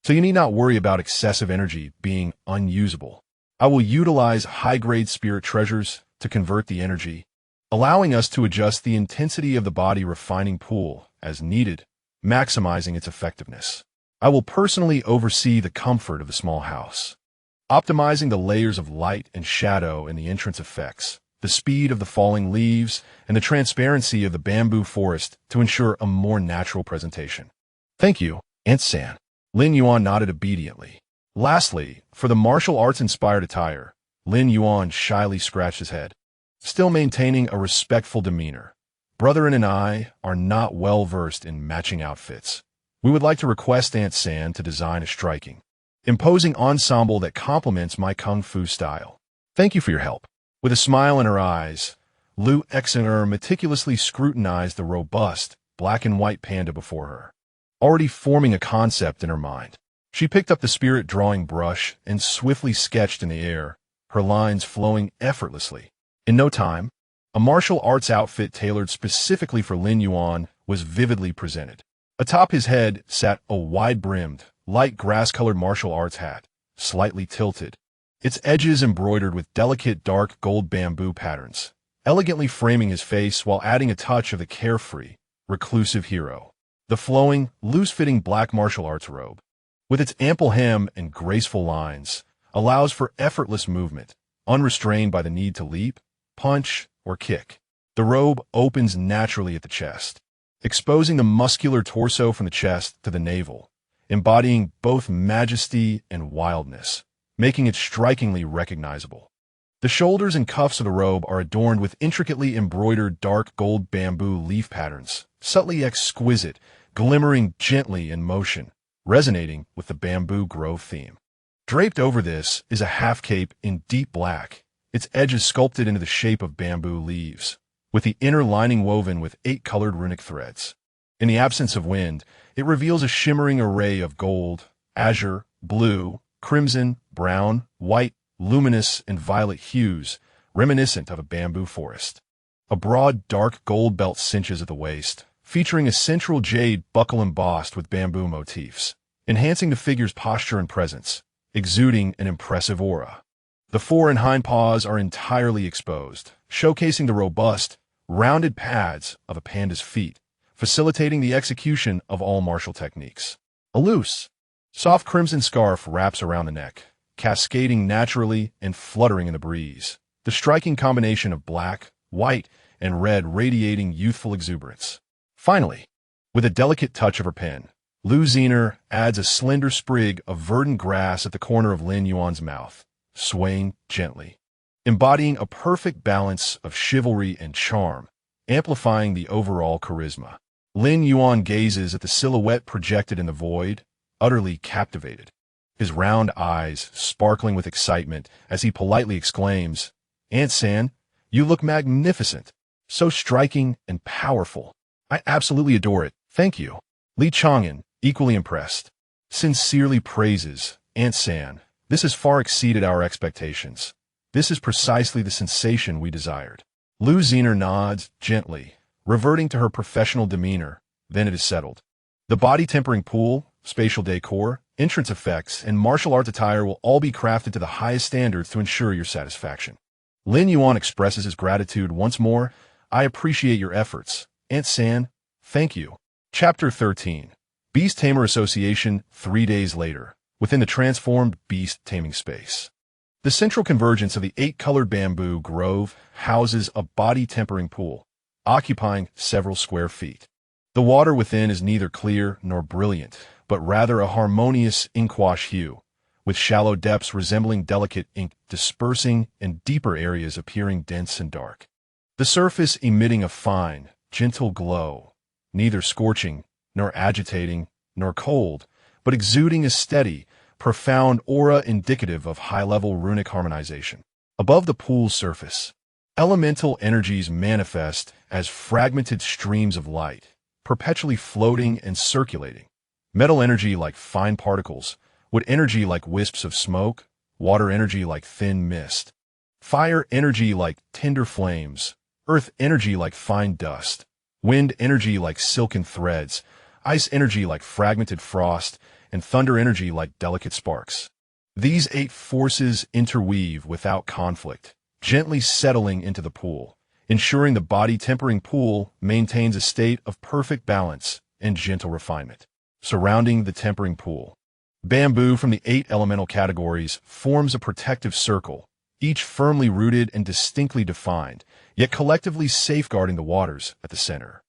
So you need not worry about excessive energy being unusable. I will utilize high-grade spirit treasures to convert the energy, allowing us to adjust the intensity of the body refining pool as needed, maximizing its effectiveness. I will personally oversee the comfort of the small house, optimizing the layers of light and shadow in the entrance effects, the speed of the falling leaves, and the transparency of the bamboo forest to ensure a more natural presentation." "Thank you, Aunt San." Lin Yuan nodded obediently. Lastly, for the martial arts-inspired attire, Lin Yuan shyly scratched his head, still maintaining a respectful demeanor. "Brotherin and I are not well-versed in matching outfits. We would like to request Aunt San to design a striking, imposing ensemble that complements my kung fu style. Thank you for your help." With a smile in her eyes, Lu Xiner meticulously scrutinized the robust, black and white panda before her, already forming a concept in her mind. She picked up the spirit drawing brush and swiftly sketched in the air, her lines flowing effortlessly. In no time, a martial arts outfit tailored specifically for Lin Yuan was vividly presented. Atop his head sat a wide-brimmed, light grass-colored martial arts hat, slightly tilted, its edges embroidered with delicate dark gold bamboo patterns, elegantly framing his face while adding a touch of the carefree, reclusive hero. The flowing, loose-fitting black martial arts robe, with its ample hem and graceful lines, allows for effortless movement, unrestrained by the need to leap, punch, or kick. The robe opens naturally at the chest, exposing the muscular torso from the chest to the navel, embodying both majesty and wildness, making it strikingly recognizable. The shoulders and cuffs of the robe are adorned with intricately embroidered dark gold bamboo leaf patterns, subtly exquisite, glimmering gently in motion, resonating with the bamboo grove theme. Draped over this is a half cape in deep black, its edges sculpted into the shape of bamboo leaves, with the inner lining woven with 8 colored runic threads. In the absence of wind, it reveals a shimmering array of gold, azure, blue, crimson, brown, white, luminous, and violet hues, reminiscent of a bamboo forest. A broad, dark gold belt cinches at the waist, featuring a central jade buckle embossed with bamboo motifs, enhancing the figure's posture and presence, exuding an impressive aura. The fore and hind paws are entirely exposed, showcasing the robust, rounded pads of a panda's feet, facilitating the execution of all martial techniques. A loose, soft crimson scarf wraps around the neck, cascading naturally and fluttering in the breeze, the striking combination of black, white, and red radiating youthful exuberance. Finally, with a delicate touch of her pen, Lu Xiner adds a slender sprig of verdant grass at the corner of Lin Yuan's mouth, swaying gently, embodying a perfect balance of chivalry and charm, amplifying the overall charisma. Lin Yuan gazes at the silhouette projected in the void, utterly captivated, his round eyes sparkling with excitement as he politely exclaims, "Aunt San, you look magnificent, so striking and powerful. I absolutely adore it, thank you." Li Chang'an, equally impressed, sincerely praises, "Aunt San, this has far exceeded our expectations. This is precisely the sensation we desired." Lu Xiner nods gently, reverting to her professional demeanor. Then it is settled. The body-tempering pool, spatial decor, entrance effects, and martial arts attire will all be crafted to the highest standards to ensure your satisfaction. Lin Yuan expresses his gratitude once more. "I appreciate your efforts. Aunt San, thank you." Chapter 13. Beast Tamer Association 3 days later, within the transformed beast taming space. The central convergence of the 8-colored bamboo grove houses a body-tempering pool, occupying several square feet. The water within is neither clear nor brilliant, but rather a harmonious inquash hue, with shallow depths resembling delicate ink dispersing and deeper areas appearing dense and dark. The surface emitting a fine, gentle glow, neither scorching, nor agitating, nor cold, but exuding a steady, profound aura indicative of high-level runic harmonization. Above the pool's surface, elemental energies manifest as fragmented streams of light, perpetually floating and circulating. Metal energy like fine particles, wood energy like wisps of smoke, water energy like thin mist, fire energy like tender flames, earth energy like fine dust, wind energy like silken threads, ice energy like fragmented frost, and thunder energy like delicate sparks. These 8 forces interweave without conflict, gently settling into the pool, ensuring the body-tempering pool maintains a state of perfect balance and gentle refinement. Surrounding the tempering pool, bamboo from the 8 elemental categories forms a protective circle, each firmly rooted and distinctly defined, yet collectively safeguarding the waters at the center.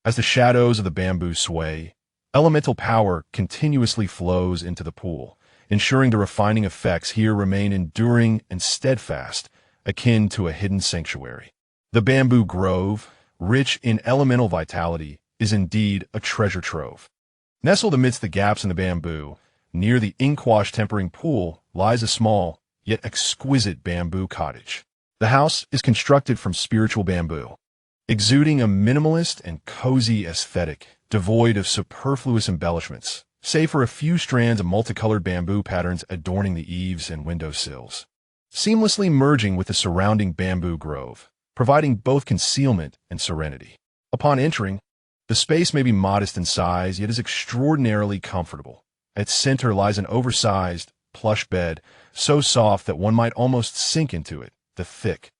As the shadows of the bamboo sway, elemental power continuously flows into the pool, ensuring the refining effects here remain enduring and steadfast, akin to a hidden sanctuary. The bamboo grove, rich in elemental vitality, is indeed a treasure trove. Nestled amidst the gaps in the bamboo, near the inquash tempering pool, lies a small, yet exquisite bamboo cottage. The house is constructed from spiritual bamboo, exuding a minimalist and cozy aesthetic, devoid of superfluous embellishments, save for a few strands of multicolored bamboo patterns adorning the eaves and windowsills, seamlessly merging with the surrounding bamboo grove, providing both concealment and serenity. Upon entering, the space may be modest in size, yet is extraordinarily comfortable. At its center lies an oversized, plush bed, so soft that one might almost sink into it, the thick,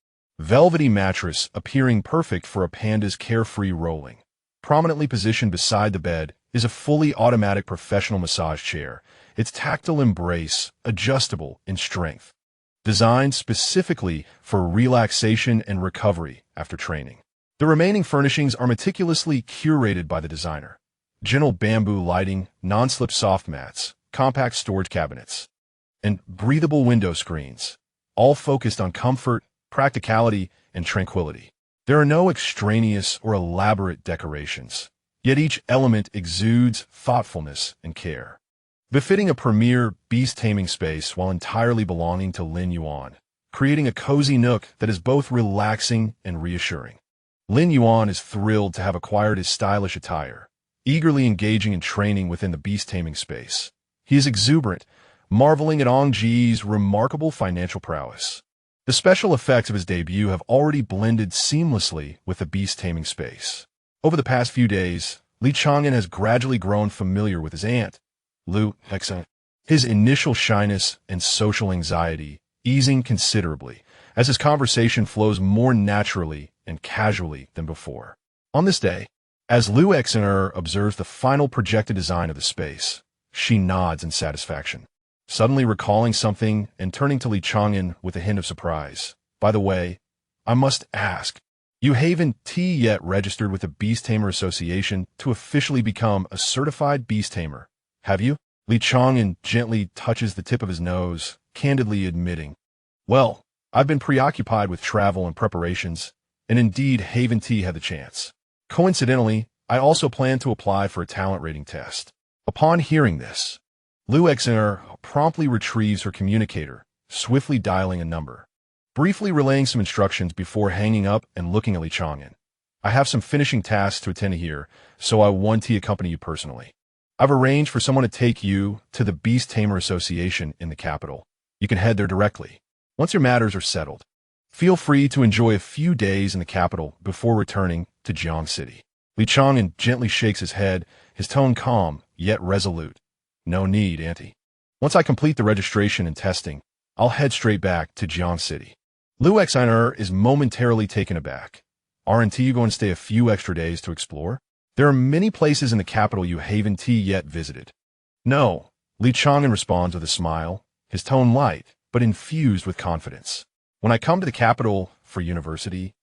velvety mattress appearing perfect for a panda's carefree rolling. Prominently positioned beside the bed is a fully automatic professional massage chair, its tactile embrace adjustable in strength, designed specifically for relaxation and recovery after training. The remaining furnishings are meticulously curated by the designer. Gentle bamboo lighting, non-slip soft mats, compact storage cabinets, and breathable window screens, all focused on comfort, practicality, and tranquility. There are no extraneous or elaborate decorations, yet each element exudes thoughtfulness and care, befitting a premier beast-taming space while entirely belonging to Lin Yuan, creating a cozy nook that is both relaxing and reassuring. Lin Yuan is thrilled to have acquired his stylish attire, eagerly engaging in training within the beast-taming space. He is exuberant, marveling at Ong Ji's remarkable financial prowess. The special effects of his debut have already blended seamlessly with the beast-taming space. Over the past few days, Li Chang'an has gradually grown familiar with his aunt, Lu Xiner. His initial shyness and social anxiety easing considerably as his conversation flows more naturally and casually than before. On this day, as Lu Xiner observes the final projected design of the space, she nods in satisfaction, suddenly recalling something and turning to Li Chang'an with a hint of surprise. "By the way, I must ask, You haven't yet registered with the Beast Tamer Association to officially become a certified beast tamer, have you? Li Chang'an gently touches the tip of his nose, candidly admitting, well, I've been preoccupied with travel and preparations, and indeed haven't had the chance. Coincidentally, I also plan to apply for a talent rating test. Upon hearing this, Lu Xer promptly retrieves her communicator, swiftly dialing a number. Briefly relaying some instructions before hanging up and looking at Li Chang'an. I have some finishing tasks to attend to here, so I want to accompany you personally. I've arranged for someone to take you to the Beast Tamer Association in the capital. You can head there directly. Once your matters are settled, feel free to enjoy a few days in the capital before returning to Jiang City. Li Chang'an gently shakes his head, his tone calm, yet resolute. No need, Auntie. Once I complete the registration and testing, I'll head straight back to Jiang City. Lu Xiner is momentarily taken aback. Aren't you going to stay a few extra days to explore? There are many places in the capital you haven't yet visited. No, Li Chang'an responds with a smile, his tone light, but infused with confidence. When I come to the capital for university,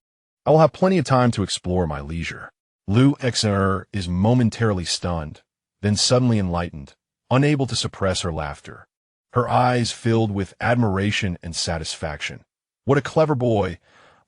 I will have plenty of time to explore my leisure. Lu Xiner is momentarily stunned, then suddenly enlightened, unable to suppress her laughter. Her eyes filled with admiration and satisfaction. What a clever boy,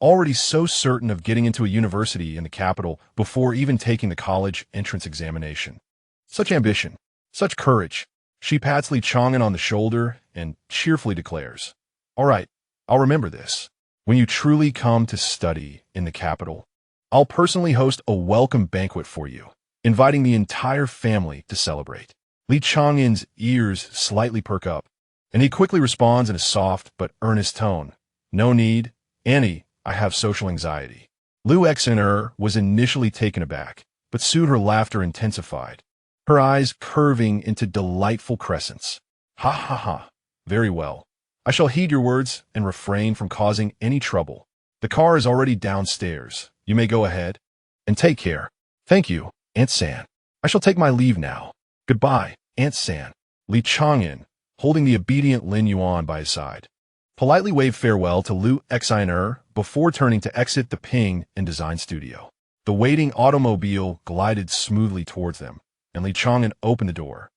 already so certain of getting into a university in the capital before even taking the college entrance examination. Such ambition, such courage. She pats Li Chang'an on the shoulder and cheerfully declares, all right, I'll remember this. When you truly come to study in the capital, I'll personally host a welcome banquet for you, inviting the entire family to celebrate. Li Chang'an's ears slightly perk up, and he quickly responds in a soft but earnest tone. No need, Annie, I have social anxiety. Lu Xiner was initially taken aback, but soon her laughter intensified, her eyes curving into delightful crescents. Ha ha ha, very well. I shall heed your words and refrain from causing any trouble. The car is already downstairs. You may go ahead. And take care. Thank you, Aunt San. I shall take my leave now. Goodbye, Aunt San. Li Chang'an, holding the obedient Lin Yuan by his side, politely waved farewell to Lu Xiner before turning to exit the Ping and Design Studio. The waiting automobile glided smoothly towards them, and Li Chang'an opened the door,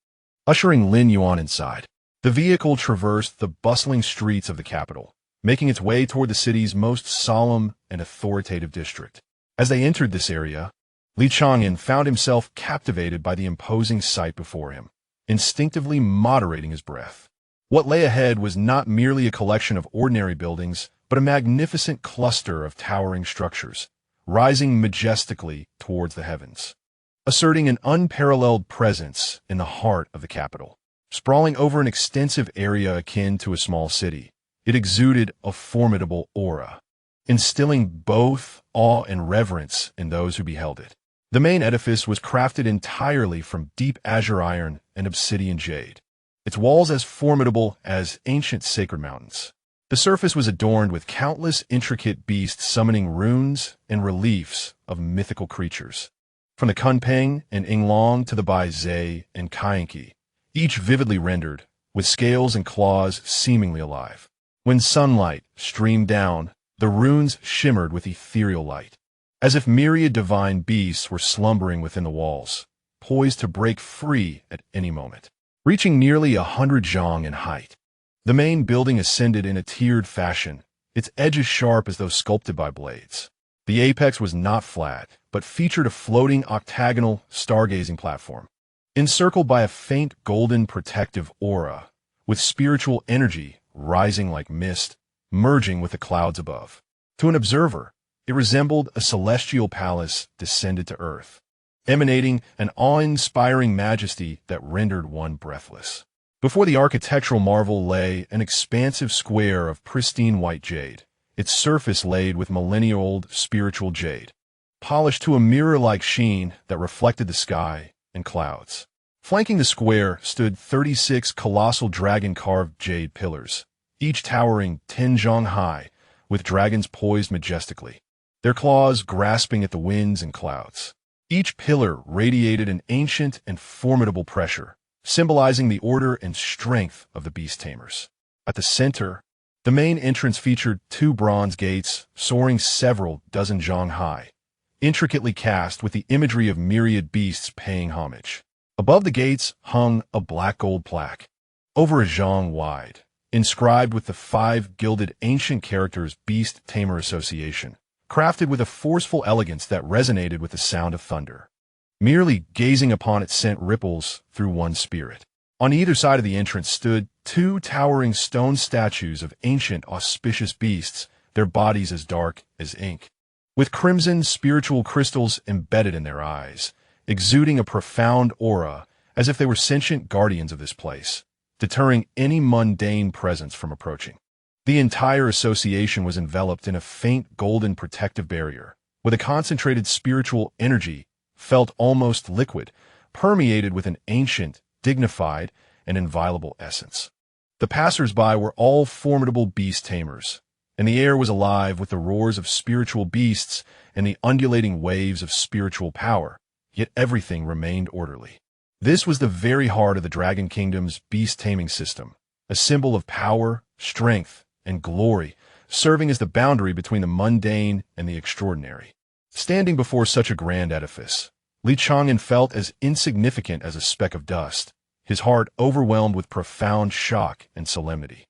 ushering Lin Yuan inside. The vehicle traversed the bustling streets of the capital, making its way toward the city's most solemn and authoritative district. As they entered this area, Li Chang'an found himself captivated by the imposing sight before him, instinctively moderating his breath. What lay ahead was not merely a collection of ordinary buildings, but a magnificent cluster of towering structures, rising majestically towards the heavens, asserting an unparalleled presence in the heart of the capital. Sprawling over an extensive area akin to a small city, it exuded a formidable aura, instilling both awe and reverence in those who beheld it. The main edifice was crafted entirely from deep azure iron and obsidian jade, its walls as formidable as ancient sacred mountains. The surface was adorned with countless intricate beasts summoning runes and reliefs of mythical creatures. From the Kunpeng and Inglong to the Bai Zhe and Kaienki, each vividly rendered, with scales and claws seemingly alive. When sunlight streamed down, the runes shimmered with ethereal light, as if myriad divine beasts were slumbering within the walls, poised to break free at any moment. Reaching nearly 100 zhang in height, the main building ascended in a tiered fashion, its edges sharp as though sculpted by blades. The apex was not flat, but featured a floating octagonal stargazing platform, encircled by a faint golden protective aura, with spiritual energy rising like mist, merging with the clouds above. To an observer, it resembled a celestial palace descended to earth, emanating an awe-inspiring majesty that rendered one breathless. Before the architectural marvel lay an expansive square of pristine white jade, its surface laid with millennia-old spiritual jade, polished to a mirror-like sheen that reflected the sky and clouds. Flanking the square stood 36 colossal dragon-carved jade pillars, each towering 10 zhang high, with dragons poised majestically, their claws grasping at the winds and clouds. Each pillar radiated an ancient and formidable pressure, symbolizing the order and strength of the beast tamers. At the center, The main entrance featured 2 bronze gates, soaring several dozen zhang high, intricately cast with the imagery of myriad beasts paying homage. Above the gates hung a black gold plaque, over a zhang wide, inscribed with the 5 gilded ancient characters Beast-Tamer Association, crafted with a forceful elegance that resonated with the sound of thunder. Merely gazing upon it sent ripples through one's spirit. On either side of the entrance stood 2 towering stone statues of ancient auspicious beasts, their bodies as dark as ink, with crimson spiritual crystals embedded in their eyes, exuding a profound aura as if they were sentient guardians of this place, deterring any mundane presence from approaching. The entire association was enveloped in a faint golden protective barrier, with a concentrated spiritual energy felt almost liquid, permeated with an ancient, dignified, and inviolable essence. The passers-by were all formidable beast tamers, and the air was alive with the roars of spiritual beasts and the undulating waves of spiritual power, yet everything remained orderly. This was the very heart of the Dragon Kingdom's beast-taming system, a symbol of power, strength, and glory, serving as the boundary between the mundane and the extraordinary. Standing before such a grand edifice, Chang'an felt as insignificant as a speck of dust, his heart overwhelmed with profound shock and solemnity.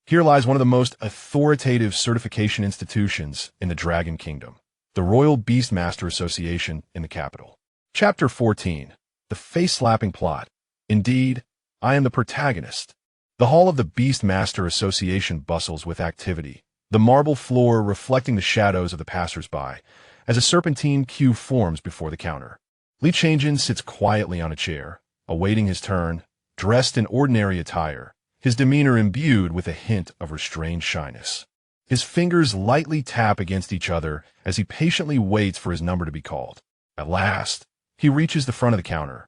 Here lies one of the most authoritative certification institutions in the Dragon Kingdom, the Royal Beastmaster Association in the capital. Chapter 14. The Face-Slapping Plot. Indeed, I am the protagonist. The hall of the Beastmaster Association bustles with activity, the marble floor reflecting the shadows of the passers-by, as a serpentine queue forms before the counter. Chang'an sits quietly on a chair, awaiting his turn, dressed in ordinary attire, his demeanor imbued with a hint of restrained shyness. His fingers lightly tap against each other as he patiently waits for his number to be called. At last, he reaches the front of the counter,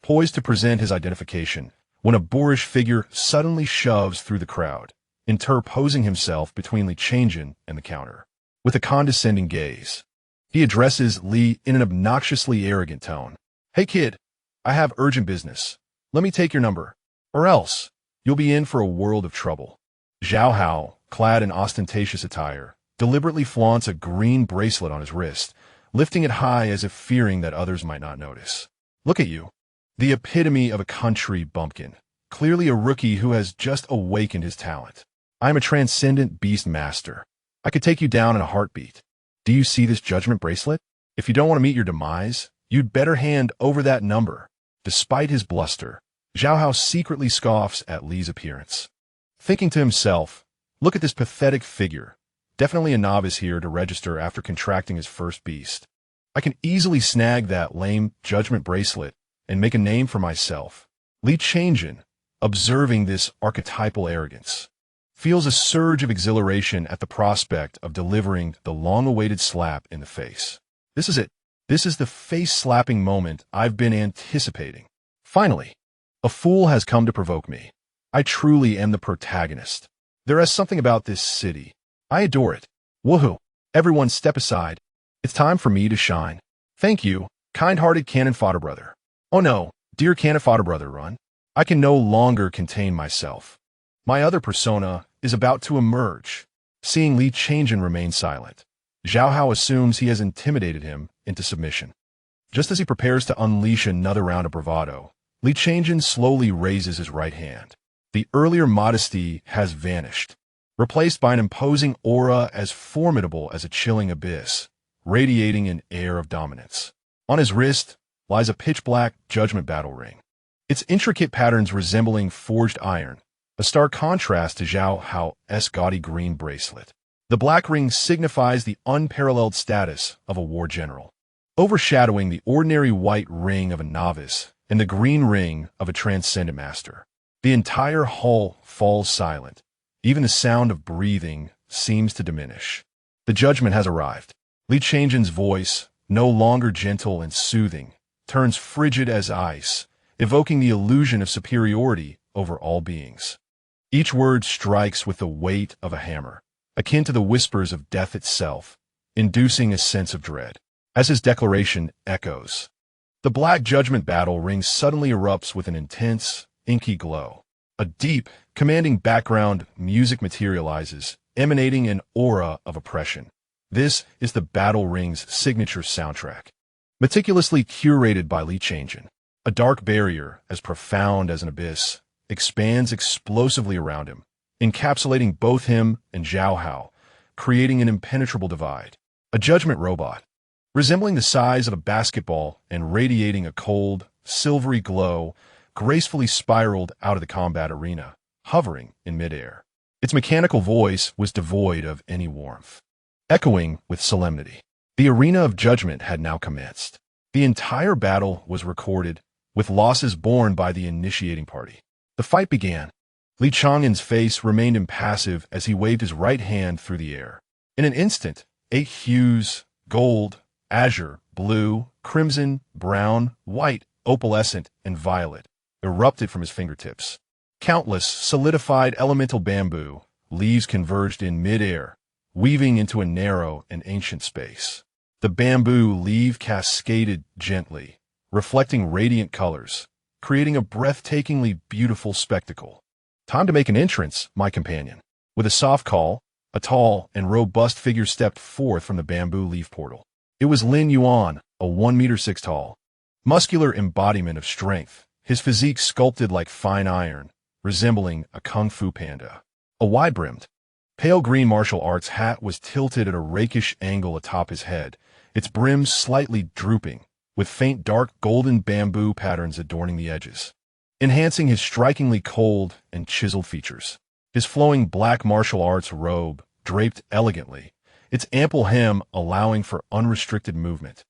poised to present his identification, when a boorish figure suddenly shoves through the crowd, interposing himself between Chang'an and the counter. With a condescending gaze, he addresses Li in an obnoxiously arrogant tone. "Hey kid, I have urgent business. Let me take your number, or else you'll be in for a world of trouble." Zhao Hao, clad in ostentatious attire, deliberately flaunts a green bracelet on his wrist, lifting it high as if fearing that others might not notice. "Look at you. The epitome of a country bumpkin, clearly a rookie who has just awakened his talent. I am a transcendent beast master. I could take you down in a heartbeat. Do you see this judgment bracelet? If you don't want to meet your demise, you'd better hand over that number." Despite his bluster, Zhao Hao secretly scoffs at Li's appearance, thinking to himself, "Look at this pathetic figure. Definitely a novice here to register after contracting his first beast. I can easily snag that lame judgment bracelet and make a name for myself." Chang'an, observing this archetypal arrogance, feels a surge of exhilaration at the prospect of delivering the long-awaited slap in the face. This is it. This is the face-slapping moment I've been anticipating. Finally, a fool has come to provoke me. I truly am the protagonist. There is something about this city. I adore it. Woohoo! Everyone step aside. It's time for me to shine. Thank you, kind-hearted cannon fodder brother. Oh no, dear cannon fodder brother run. I can no longer contain myself. My other persona is about to emerge. Seeing Chang'an remain silent, Zhao Hao assumes he has intimidated him into submission. Just as he prepares to unleash another round of bravado, Chang'an slowly raises his right hand. The earlier modesty has vanished, replaced by an imposing aura as formidable as a chilling abyss, radiating an air of dominance. On his wrist lies a pitch-black judgment battle ring, its intricate patterns resembling forged iron, a stark contrast to Zhao Hao's gaudy green bracelet. The black ring signifies the unparalleled status of a war general, overshadowing the ordinary white ring of a novice and the green ring of a transcendent master. The entire hall falls silent. Even the sound of breathing seems to diminish. The judgment has arrived. Chang'an's voice, no longer gentle and soothing, turns frigid as ice, evoking the illusion of superiority over all beings. Each word strikes with the weight of a hammer, akin to the whispers of death itself, inducing a sense of dread. As his declaration echoes, the black judgment battle ring suddenly erupts with an intense, inky glow. A deep, commanding background music materializes, emanating an aura of oppression. This is the Battle Ring's signature soundtrack, meticulously curated by Chang'an. A dark barrier, as profound as an abyss, expands explosively around him, encapsulating both him and Zhao Hao, creating an impenetrable divide. A judgment robot, resembling the size of a basketball and radiating a cold, silvery glow, gracefully spiraled out of the combat arena, hovering in midair. Its mechanical voice was devoid of any warmth, echoing with solemnity. The arena of judgment had now commenced. The entire battle was recorded, with losses borne by the initiating party. The fight began. Chang'an's face remained impassive as he waved his right hand through the air. In an instant, 8 hues, gold, azure, blue, crimson, brown, white, opalescent, and violet, erupted from his fingertips. Countless solidified elemental bamboo leaves converged in midair, weaving into a narrow and ancient space. The bamboo leaf cascaded gently, reflecting radiant colors, creating a breathtakingly beautiful spectacle. Time to make an entrance, my companion. With a soft call, a tall and robust figure stepped forth from the bamboo leaf portal. It was Lin Yuan, a 1'6" tall, muscular embodiment of strength, his physique sculpted like fine iron, resembling a kung fu panda. A wide-brimmed, pale green martial arts hat was tilted at a rakish angle atop his head, its brim slightly drooping, with faint dark golden bamboo patterns adorning the edges, enhancing his strikingly cold and chiseled features. His flowing black martial arts robe draped elegantly, its ample hem allowing for unrestricted movement,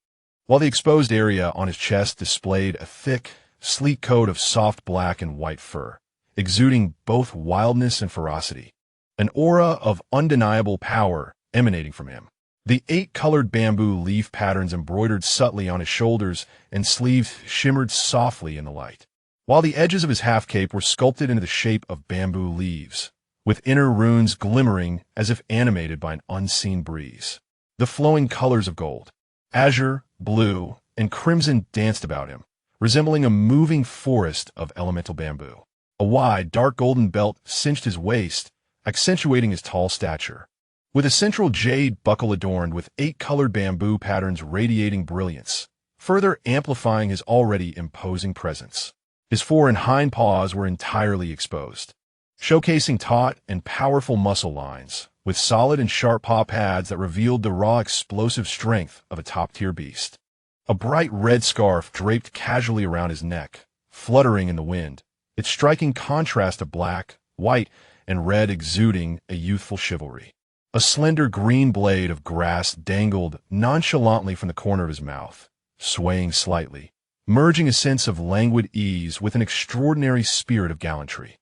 while the exposed area on his chest displayed a thick, sleek coat of soft black and white fur, exuding both wildness and ferocity, an aura of undeniable power emanating from him. The 8-colored bamboo leaf patterns embroidered subtly on his shoulders and sleeves shimmered softly in the light, while the edges of his half-cape were sculpted into the shape of bamboo leaves, with inner runes glimmering as if animated by an unseen breeze. The flowing colors of gold, azure, blue, and crimson danced about him, resembling a moving forest of elemental bamboo. A wide, dark golden belt cinched his waist, accentuating his tall stature, with a central jade buckle adorned with 8-colored bamboo patterns radiating brilliance, further amplifying his already imposing presence. His fore and hind paws were entirely exposed, showcasing taut and powerful muscle lines, with solid and sharp paw pads that revealed the raw explosive strength of a top-tier beast. A bright red scarf draped casually around his neck, fluttering in the wind, its striking contrast of black, white, and red exuding a youthful chivalry. A slender green blade of grass dangled nonchalantly from the corner of his mouth, swaying slightly, merging a sense of languid ease with an extraordinary spirit of gallantry,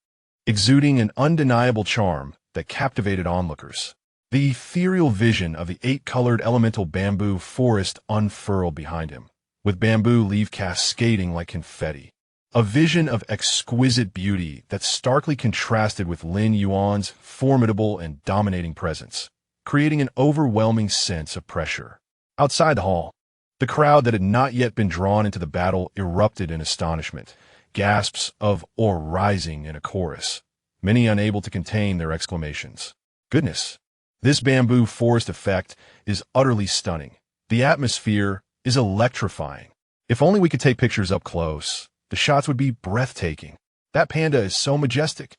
exuding an undeniable charm that captivated onlookers. The ethereal vision of the 8-colored elemental bamboo forest unfurled behind him, with bamboo leaf cascading like confetti. A vision of exquisite beauty that starkly contrasted with Lin Yuan's formidable and dominating presence, creating an overwhelming sense of pressure. Outside the hall, the crowd that had not yet been drawn into the battle erupted in astonishment, gasps of "or" rising in a chorus, many unable to contain their exclamations. Goodness! This bamboo forest effect is utterly stunning. The atmosphere is electrifying. If only we could take pictures up close, the shots would be breathtaking. That panda is so majestic.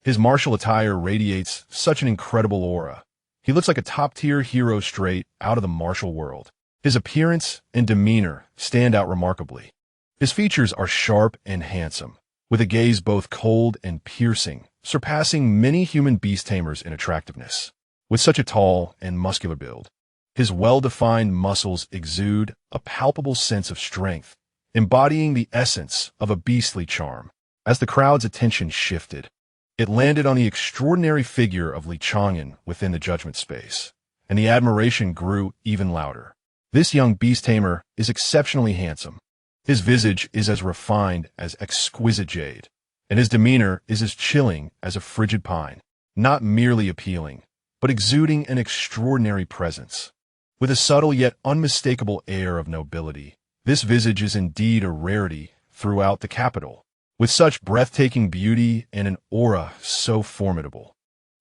His martial attire radiates such an incredible aura. He looks like a top-tier hero straight out of the martial world. His appearance and demeanor stand out remarkably. His features are sharp and handsome, with a gaze both cold and piercing, surpassing many human beast tamers in attractiveness. With such a tall and muscular build, his well-defined muscles exude a palpable sense of strength, embodying the essence of a beastly charm. As the crowd's attention shifted, it landed on the extraordinary figure of Chang'an within the judgment space, and the admiration grew even louder. This young beast tamer is exceptionally handsome. His visage is as refined as exquisite jade, and his demeanor is as chilling as a frigid pine, not merely appealing, but exuding an extraordinary presence. With a subtle yet unmistakable air of nobility, this visage is indeed a rarity throughout the capital. with such breathtaking beauty and an aura so formidable.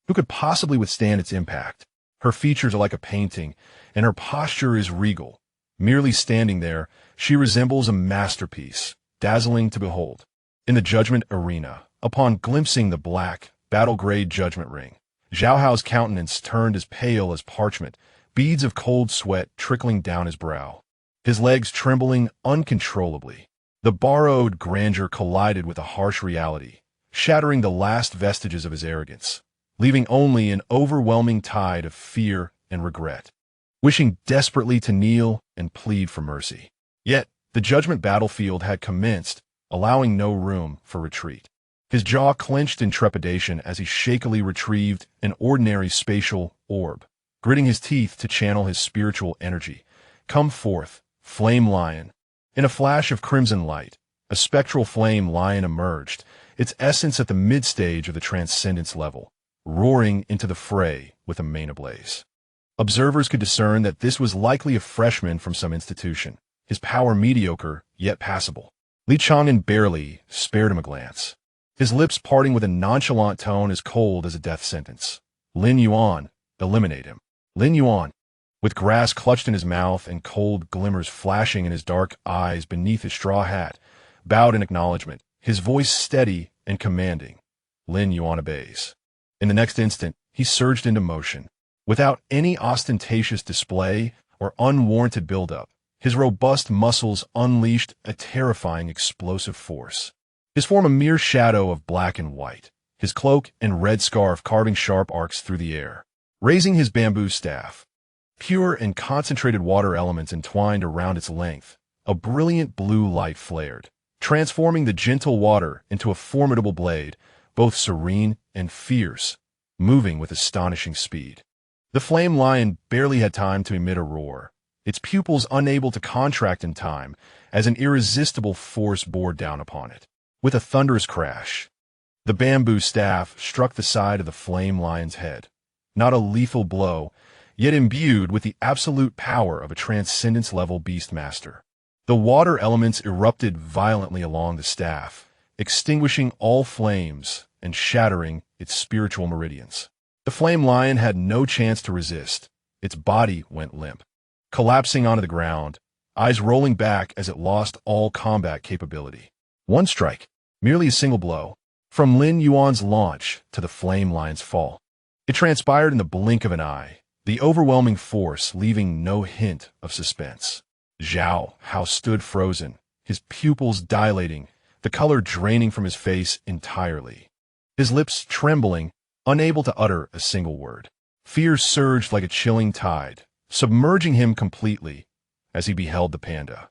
Who could possibly withstand its impact? Her features are like a painting, and her posture is regal. Merely standing there, she resembles a masterpiece, dazzling to behold. In the judgment arena, upon glimpsing the black, battle-grade judgment ring, Zhao Hao's countenance turned as pale as parchment, beads of cold sweat trickling down his brow. His legs trembling uncontrollably. The borrowed grandeur collided with a harsh reality, shattering the last vestiges of his arrogance, leaving only an overwhelming tide of fear and regret, wishing desperately to kneel and plead for mercy. Yet, the judgment battlefield had commenced, allowing no room for retreat. His jaw clenched in trepidation as he shakily retrieved an ordinary spatial orb, gritting his teeth to channel his spiritual energy. Come forth, flame lion. In a flash of crimson light, a spectral flame lion emerged, its essence at the mid-stage of the transcendence level, roaring into the fray with a mane ablaze. Observers could discern that this was likely a freshman from some institution, his power mediocre yet passable. Li Chang'an barely spared him a glance, his lips parting with a nonchalant tone as cold as a death sentence. Lin Yuan, eliminate him. Lin Yuan, with grass clutched in his mouth and cold glimmers flashing in his dark eyes beneath his straw hat, bowed in acknowledgement, his voice steady and commanding. Lin Yuan obeys. In the next instant, he surged into motion. Without any ostentatious display or unwarranted buildup, his robust muscles unleashed a terrifying explosive force. His form a mere shadow of black and white, his cloak and red scarf carving sharp arcs through the air. Raising his bamboo staff, pure and concentrated water elements entwined around its length, a brilliant blue light flared, transforming the gentle water into a formidable blade, both serene and fierce, moving with astonishing speed. The flame lion barely had time to emit a roar, its pupils unable to contract in time as an irresistible force bore down upon it. With a thunderous crash, the bamboo staff struck the side of the flame lion's head. Not a lethal blow, yet imbued with the absolute power of a transcendence-level beastmaster. The water elements erupted violently along the staff, extinguishing all flames and shattering its spiritual meridians. The flame lion had no chance to resist. Its body went limp, collapsing onto the ground, eyes rolling back as it lost all combat capability. One strike, merely a single blow, from Lin Yuan's launch to the flame lion's fall. It transpired in the blink of an eye, the overwhelming force leaving no hint of suspense. Zhao Hao stood frozen, his pupils dilating, the color draining from his face entirely. His lips trembling, unable to utter a single word. Fear surged like a chilling tide, submerging him completely as he beheld the panda.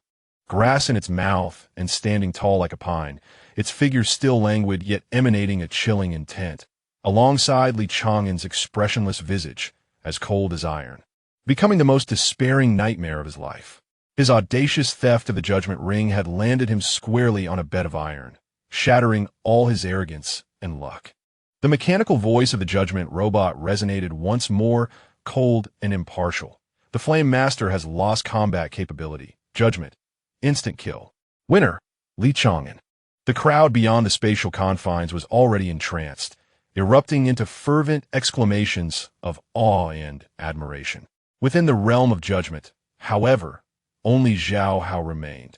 Grass in its mouth and standing tall like a pine, its figure still languid yet emanating a chilling intent, alongside Li Chang'an's expressionless visage, as cold as iron, becoming the most despairing nightmare of his life. His audacious theft of the judgment ring had landed him squarely on a bed of iron, shattering all his arrogance and luck. The mechanical voice of the judgment robot resonated once more, cold and impartial. The Flame Master has lost combat capability. Judgment. Instant kill. Winner. Li Chang'an. The crowd beyond the spatial confines was already entranced, erupting into fervent exclamations of awe and admiration. Within the realm of judgment, however, only Zhao Hao remained,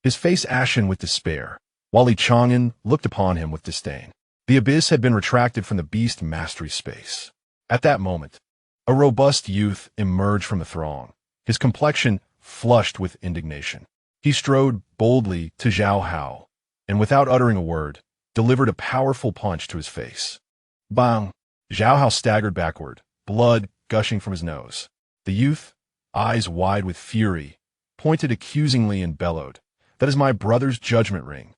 his face ashen with despair, while Li Chang'an looked upon him with disdain. The abyss had been retracted from the beast mastery space. At that moment, a robust youth emerged from the throng, his complexion flushed with indignation. He strode boldly to Zhao Hao, and without uttering a word, delivered a powerful punch to his face. Bang! Zhao Hao staggered backward, blood gushing from his nose. The youth, eyes wide with fury, pointed accusingly and bellowed, "That is my brother's judgment ring.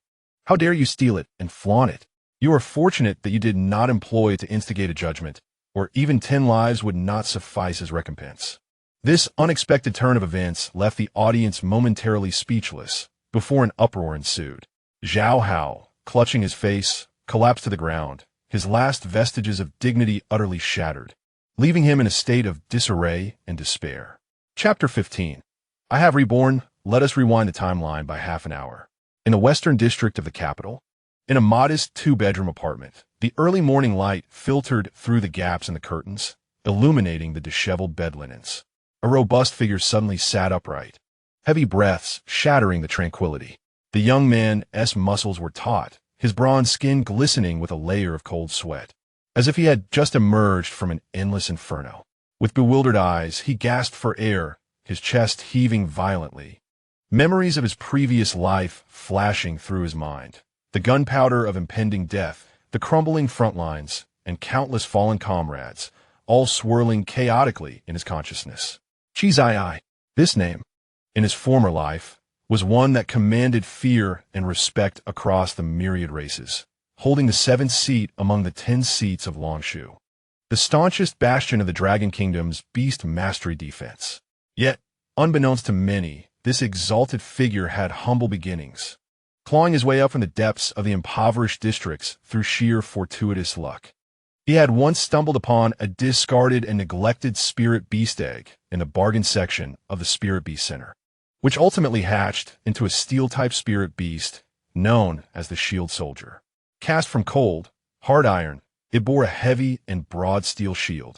How dare you steal it and flaunt it? You are fortunate that you did not employ it to instigate a judgment, or even 10 lives would not suffice as recompense." This unexpected turn of events left the audience momentarily speechless, before an uproar ensued. Zhao Hao, clutching his face, collapsed to the ground, his last vestiges of dignity utterly shattered, leaving him in a state of disarray and despair. Chapter 15. I have reborn. Let us rewind the timeline by half an hour. In the western district of the capital, In a modest two-bedroom apartment, the early morning light filtered through the gaps in the curtains, illuminating the disheveled bed linens. A robust figure suddenly sat upright, heavy breaths shattering the tranquility. The young man's muscles were taut, his bronze skin glistening with a layer of cold sweat, as if he had just emerged from an endless inferno. With bewildered eyes, he gasped for air, his chest heaving violently. Memories of his previous life flashing through his mind. The gunpowder of impending death, the crumbling front lines, and countless fallen comrades, all swirling chaotically in his consciousness. Chang'an, this name, in his former life, was one that commanded fear and respect across the myriad races, holding the 7th seat among the 10 seats of Longshu, the staunchest bastion of the Dragon Kingdom's beast mastery defense. Yet, unbeknownst to many, this exalted figure had humble beginnings, clawing his way up from the depths of the impoverished districts through sheer fortuitous luck. He had once stumbled upon a discarded and neglected spirit beast egg in the bargain section of the Spirit Beast Center, which ultimately hatched into a steel-type spirit beast known as the Shield Soldier. Cast from cold, hard iron, it bore a heavy and broad steel shield,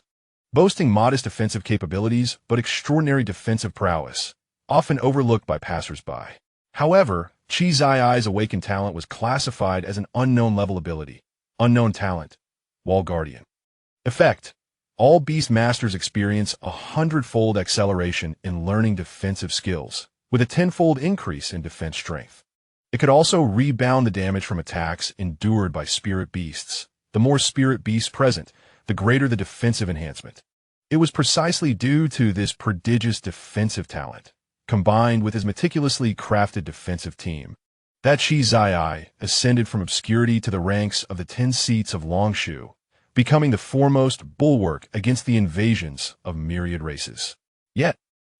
boasting modest offensive capabilities but extraordinary defensive prowess, often overlooked by passers-by. However, Chang'an's awakened talent was classified as an unknown level ability, unknown talent, Wall Guardian. Effect: all beast masters experience a 100-fold acceleration in learning defensive skills, with a 10-fold increase in defense strength. It could also rebound the damage from attacks endured by spirit beasts. The more spirit beasts present, the greater the defensive enhancement. It was precisely due to this prodigious defensive talent, combined with his meticulously crafted defensive team, that Chang'an ascended from obscurity to the ranks of the 10 seats of Longshu, becoming the foremost bulwark against the invasions of myriad races. Yet,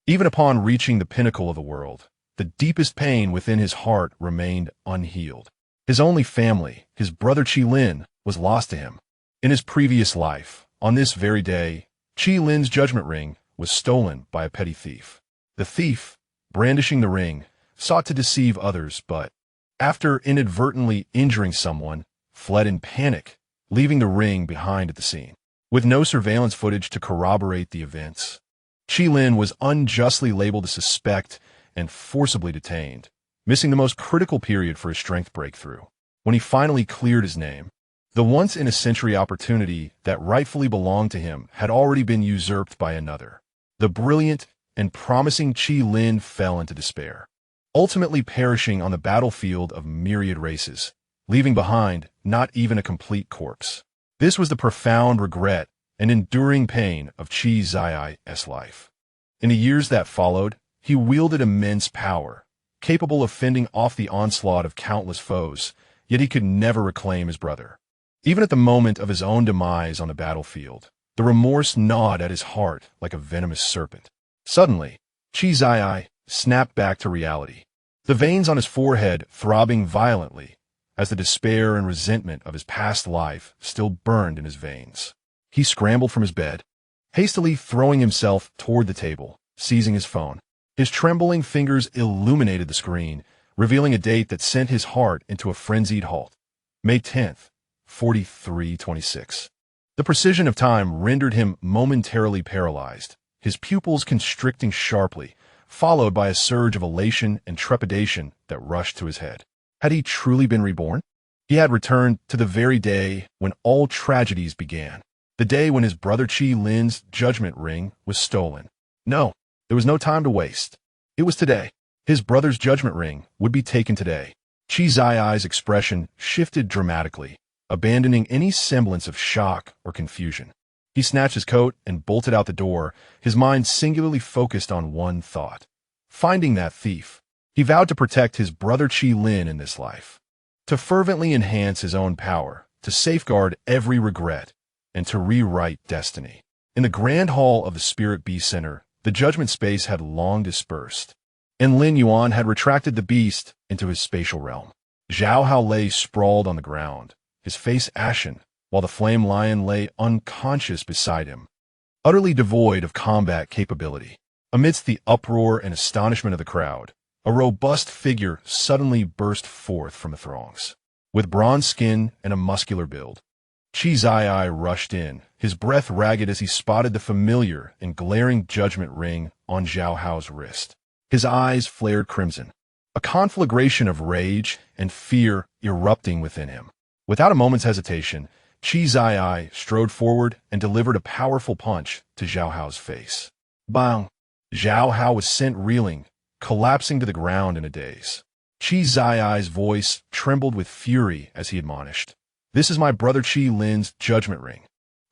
even upon reaching the pinnacle of the world, the deepest pain within his heart remained unhealed. His only family, his brother Qilin, was lost to him. In his previous life, on this very day, Qilin's judgment ring was stolen by a petty thief. The thief, brandishing the ring, sought to deceive others, but, after inadvertently injuring someone, fled in panic, leaving the ring behind at the scene. With no surveillance footage to corroborate the events, Qilin was unjustly labeled a suspect and forcibly detained, missing the most critical period for his strength breakthrough. When he finally cleared his name, the once-in-a-century opportunity that rightfully belonged to him had already been usurped by another. The brilliant and promising Qilin fell into despair, ultimately perishing on the battlefield of myriad races, leaving behind not even a complete corpse. This was the profound regret and enduring pain of Chang'an's life. In the years that followed, he wielded immense power, capable of fending off the onslaught of countless foes, yet he could never reclaim his brother. Even at the moment of his own demise on the battlefield, the remorse gnawed at his heart like a venomous serpent. Suddenly, Chang'an snapped back to reality, the veins on his forehead throbbing violently as the despair and resentment of his past life still burned in his veins. He scrambled from his bed, hastily throwing himself toward the table, seizing his phone. His trembling fingers illuminated the screen, revealing a date that sent his heart into a frenzied halt. May 10th, 4326. The precision of time rendered him momentarily paralyzed, his pupils constricting sharply, followed by a surge of elation and trepidation that rushed to his head. Had he truly been reborn? He had returned to the very day when all tragedies began, the day when his brother Qilin's judgment ring was stolen. No, there was no time to waste. It was today. His brother's judgment ring would be taken today. Chang'an's expression shifted dramatically, abandoning any semblance of shock or confusion. He snatched his coat and bolted out the door, his mind singularly focused on one thought: finding that thief. He vowed to protect his brother Qilin in this life, to fervently enhance his own power, to safeguard every regret, and to rewrite destiny. In the grand hall of the Spirit Beast Center, the judgment space had long dispersed, and Lin Yuan had retracted the beast into his spatial realm. Zhao Hao lay sprawled on the ground, his face ashen, while the flame lion lay unconscious beside him, utterly devoid of combat capability. Amidst the uproar and astonishment of the crowd, a robust figure suddenly burst forth from the throngs. with bronze skin and a muscular build. Chang'an rushed in, his breath ragged as he spotted the familiar and glaring judgment ring on Zhao Hao's wrist. His eyes flared crimson, a conflagration of rage and fear erupting within him. Without a moment's hesitation, Chang'an strode forward and delivered a powerful punch to Zhao Hao's face. Bang! Zhao Hao was sent reeling, collapsing to the ground in a daze. Chang'an's voice trembled with fury as he admonished. "This is my brother Qi Lin's judgment ring.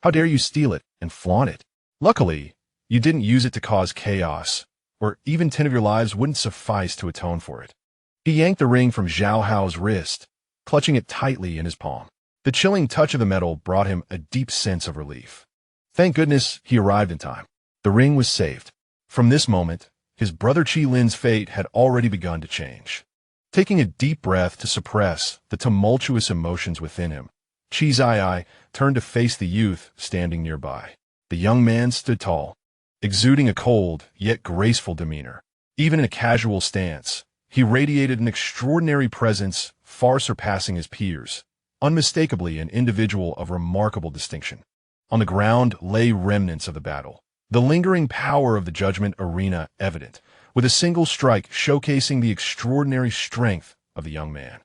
How dare you steal it and flaunt it? Luckily, you didn't use it to cause chaos, or even 10 of your lives wouldn't suffice to atone for it." He yanked the ring from Zhao Hao's wrist, clutching it tightly in his palm. The chilling touch of the metal brought him a deep sense of relief. Thank goodness he arrived in time. The ring was saved. From this moment, his brother Qi Lin's fate had already begun to change. Taking a deep breath to suppress the tumultuous emotions within him, Chang'an turned to face the youth standing nearby. The young man stood tall, exuding a cold yet graceful demeanor. Even in a casual stance, he radiated an extraordinary presence far surpassing his peers, unmistakably an individual of remarkable distinction. On the ground lay remnants of the battle, the lingering power of the judgment arena evident, with a single strike showcasing the extraordinary strength of the young man.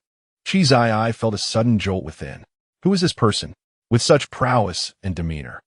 Chang'an felt a sudden jolt within. Who is this person, with such prowess and demeanor?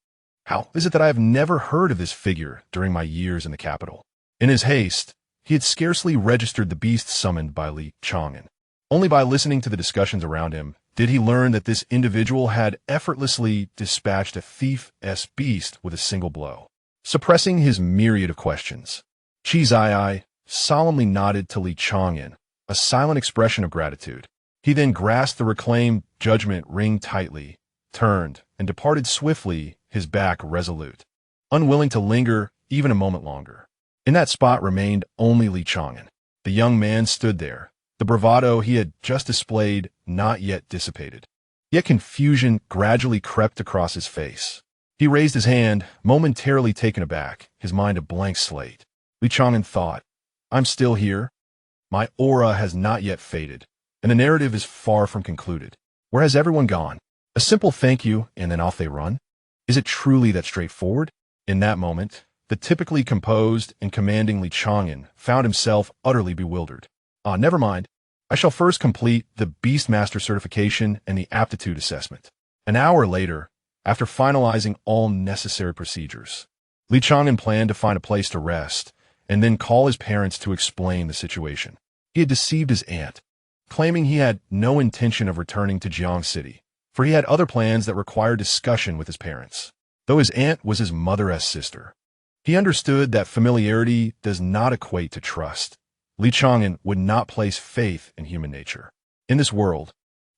How is it that I have never heard of this figure during my years in the capital? In his haste, he had scarcely registered the beast summoned by Chang'an. Only by listening to the discussions around him did he learn that this individual had effortlessly dispatched a thief's beast with a single blow. Suppressing his myriad of questions, Chang'an solemnly nodded to Chang'an, a silent expression of gratitude. He then grasped the reclaimed judgment ring tightly, turned, and departed swiftly, his back resolute, unwilling to linger even a moment longer. In that spot remained only Chang'an. The young man stood there, the bravado he had just displayed not yet dissipated. Yet confusion gradually crept across his face. He raised his hand, momentarily taken aback, his mind a blank slate. Chang'an thought, "I'm still here. My aura has not yet faded, and the narrative is far from concluded. Where has everyone gone? A simple thank you, and then off they run? Is it truly that straightforward?" In that moment, the typically composed and commanding Chang'an found himself utterly bewildered. Never mind. I shall first complete the Beastmaster certification and the aptitude assessment. An hour later, after finalizing all necessary procedures, Chang'an planned to find a place to rest and then call his parents to explain the situation. He had deceived his aunt, claiming he had no intention of returning to Jiang City, for he had other plans that required discussion with his parents, though his aunt was his mother's sister. He understood that familiarity does not equate to trust. Chang'an would not place faith in human nature. In this world,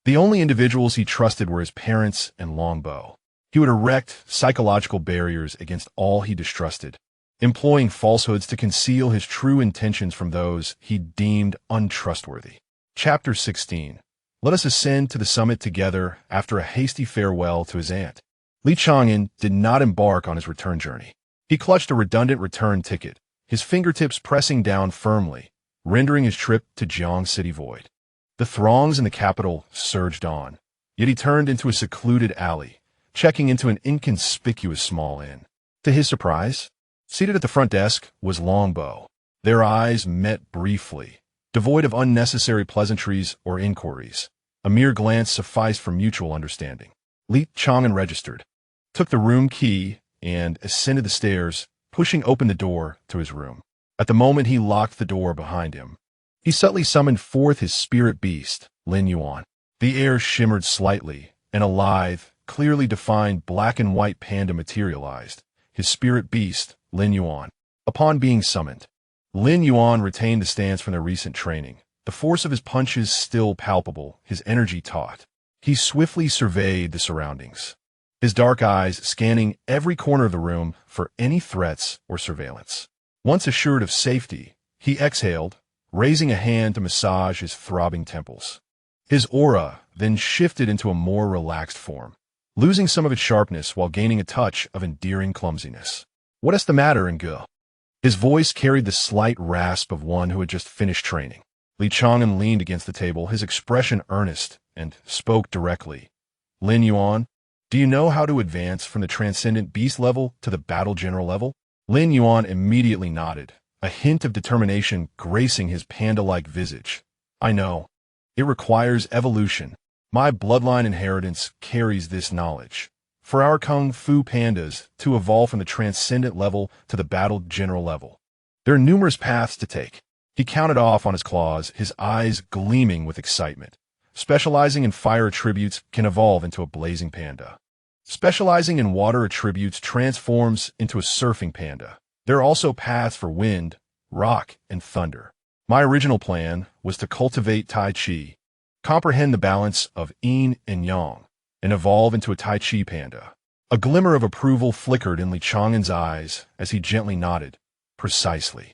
the only individuals he trusted were his parents and Longbow. He would erect psychological barriers against all he distrusted, employing falsehoods to conceal his true intentions from those he deemed untrustworthy. Chapter 16. Let us ascend to the summit together after a hasty farewell to his aunt. Chang'an did not embark on his return journey. He clutched a redundant return ticket, his fingertips pressing down firmly, rendering his trip to Jiang City void. The throngs in the capital surged on, yet he turned into a secluded alley, checking into an inconspicuous small inn. To his surprise, seated at the front desk was Longbow. Their eyes met briefly, devoid of unnecessary pleasantries or inquiries. A mere glance sufficed for mutual understanding. Chang'an registered, took the room key, and ascended the stairs, pushing open the door to his room. At the moment he locked the door behind him, he subtly summoned forth his spirit beast, Lin Yuan. The air shimmered slightly, and a lithe, clearly defined black and white panda materialized, his spirit beast, Lin Yuan. Upon being summoned, Lin Yuan retained the stance from their recent training, the force of his punches still palpable, his energy taut. He swiftly surveyed the surroundings, his dark eyes scanning every corner of the room for any threats or surveillance. Once assured of safety, he exhaled, raising a hand to massage his throbbing temples. His aura then shifted into a more relaxed form, losing some of its sharpness while gaining a touch of endearing clumsiness. "What is the matter, Ngo?" His voice carried the slight rasp of one who had just finished training. Li Chang'an leaned against the table, his expression earnest, and spoke directly. Lin Yuan, do you know how to advance from the transcendent beast level to the battle general level? Lin Yuan immediately nodded, a hint of determination gracing his panda-like visage. I know. It requires evolution. My bloodline inheritance carries this knowledge. For our kung fu pandas to evolve from the transcendent level to the battle general level, there are numerous paths to take. He counted off on his claws, his eyes gleaming with excitement. Specializing in fire attributes can evolve into a blazing panda. Specializing in water attributes transforms into a surfing panda. There are also paths for wind, rock, and thunder. My original plan was to cultivate Tai Chi, comprehend the balance of yin and yang, and evolve into a Tai Chi panda. A glimmer of approval flickered in Li Chang'an's eyes as he gently nodded. Precisely.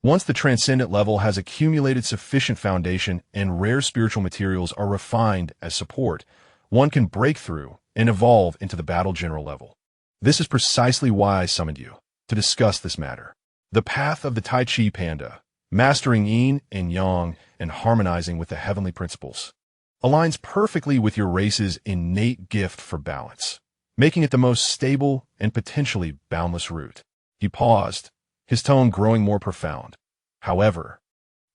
Once the transcendent level has accumulated sufficient foundation and rare spiritual materials are refined as support, one can break through and evolve into the battle general level. This is precisely why I summoned you, to discuss this matter. The path of the Tai Chi panda, mastering yin and yang and harmonizing with the heavenly principles, aligns perfectly with your race's innate gift for balance, making it the most stable and potentially boundless route. He paused, his tone growing more profound. However,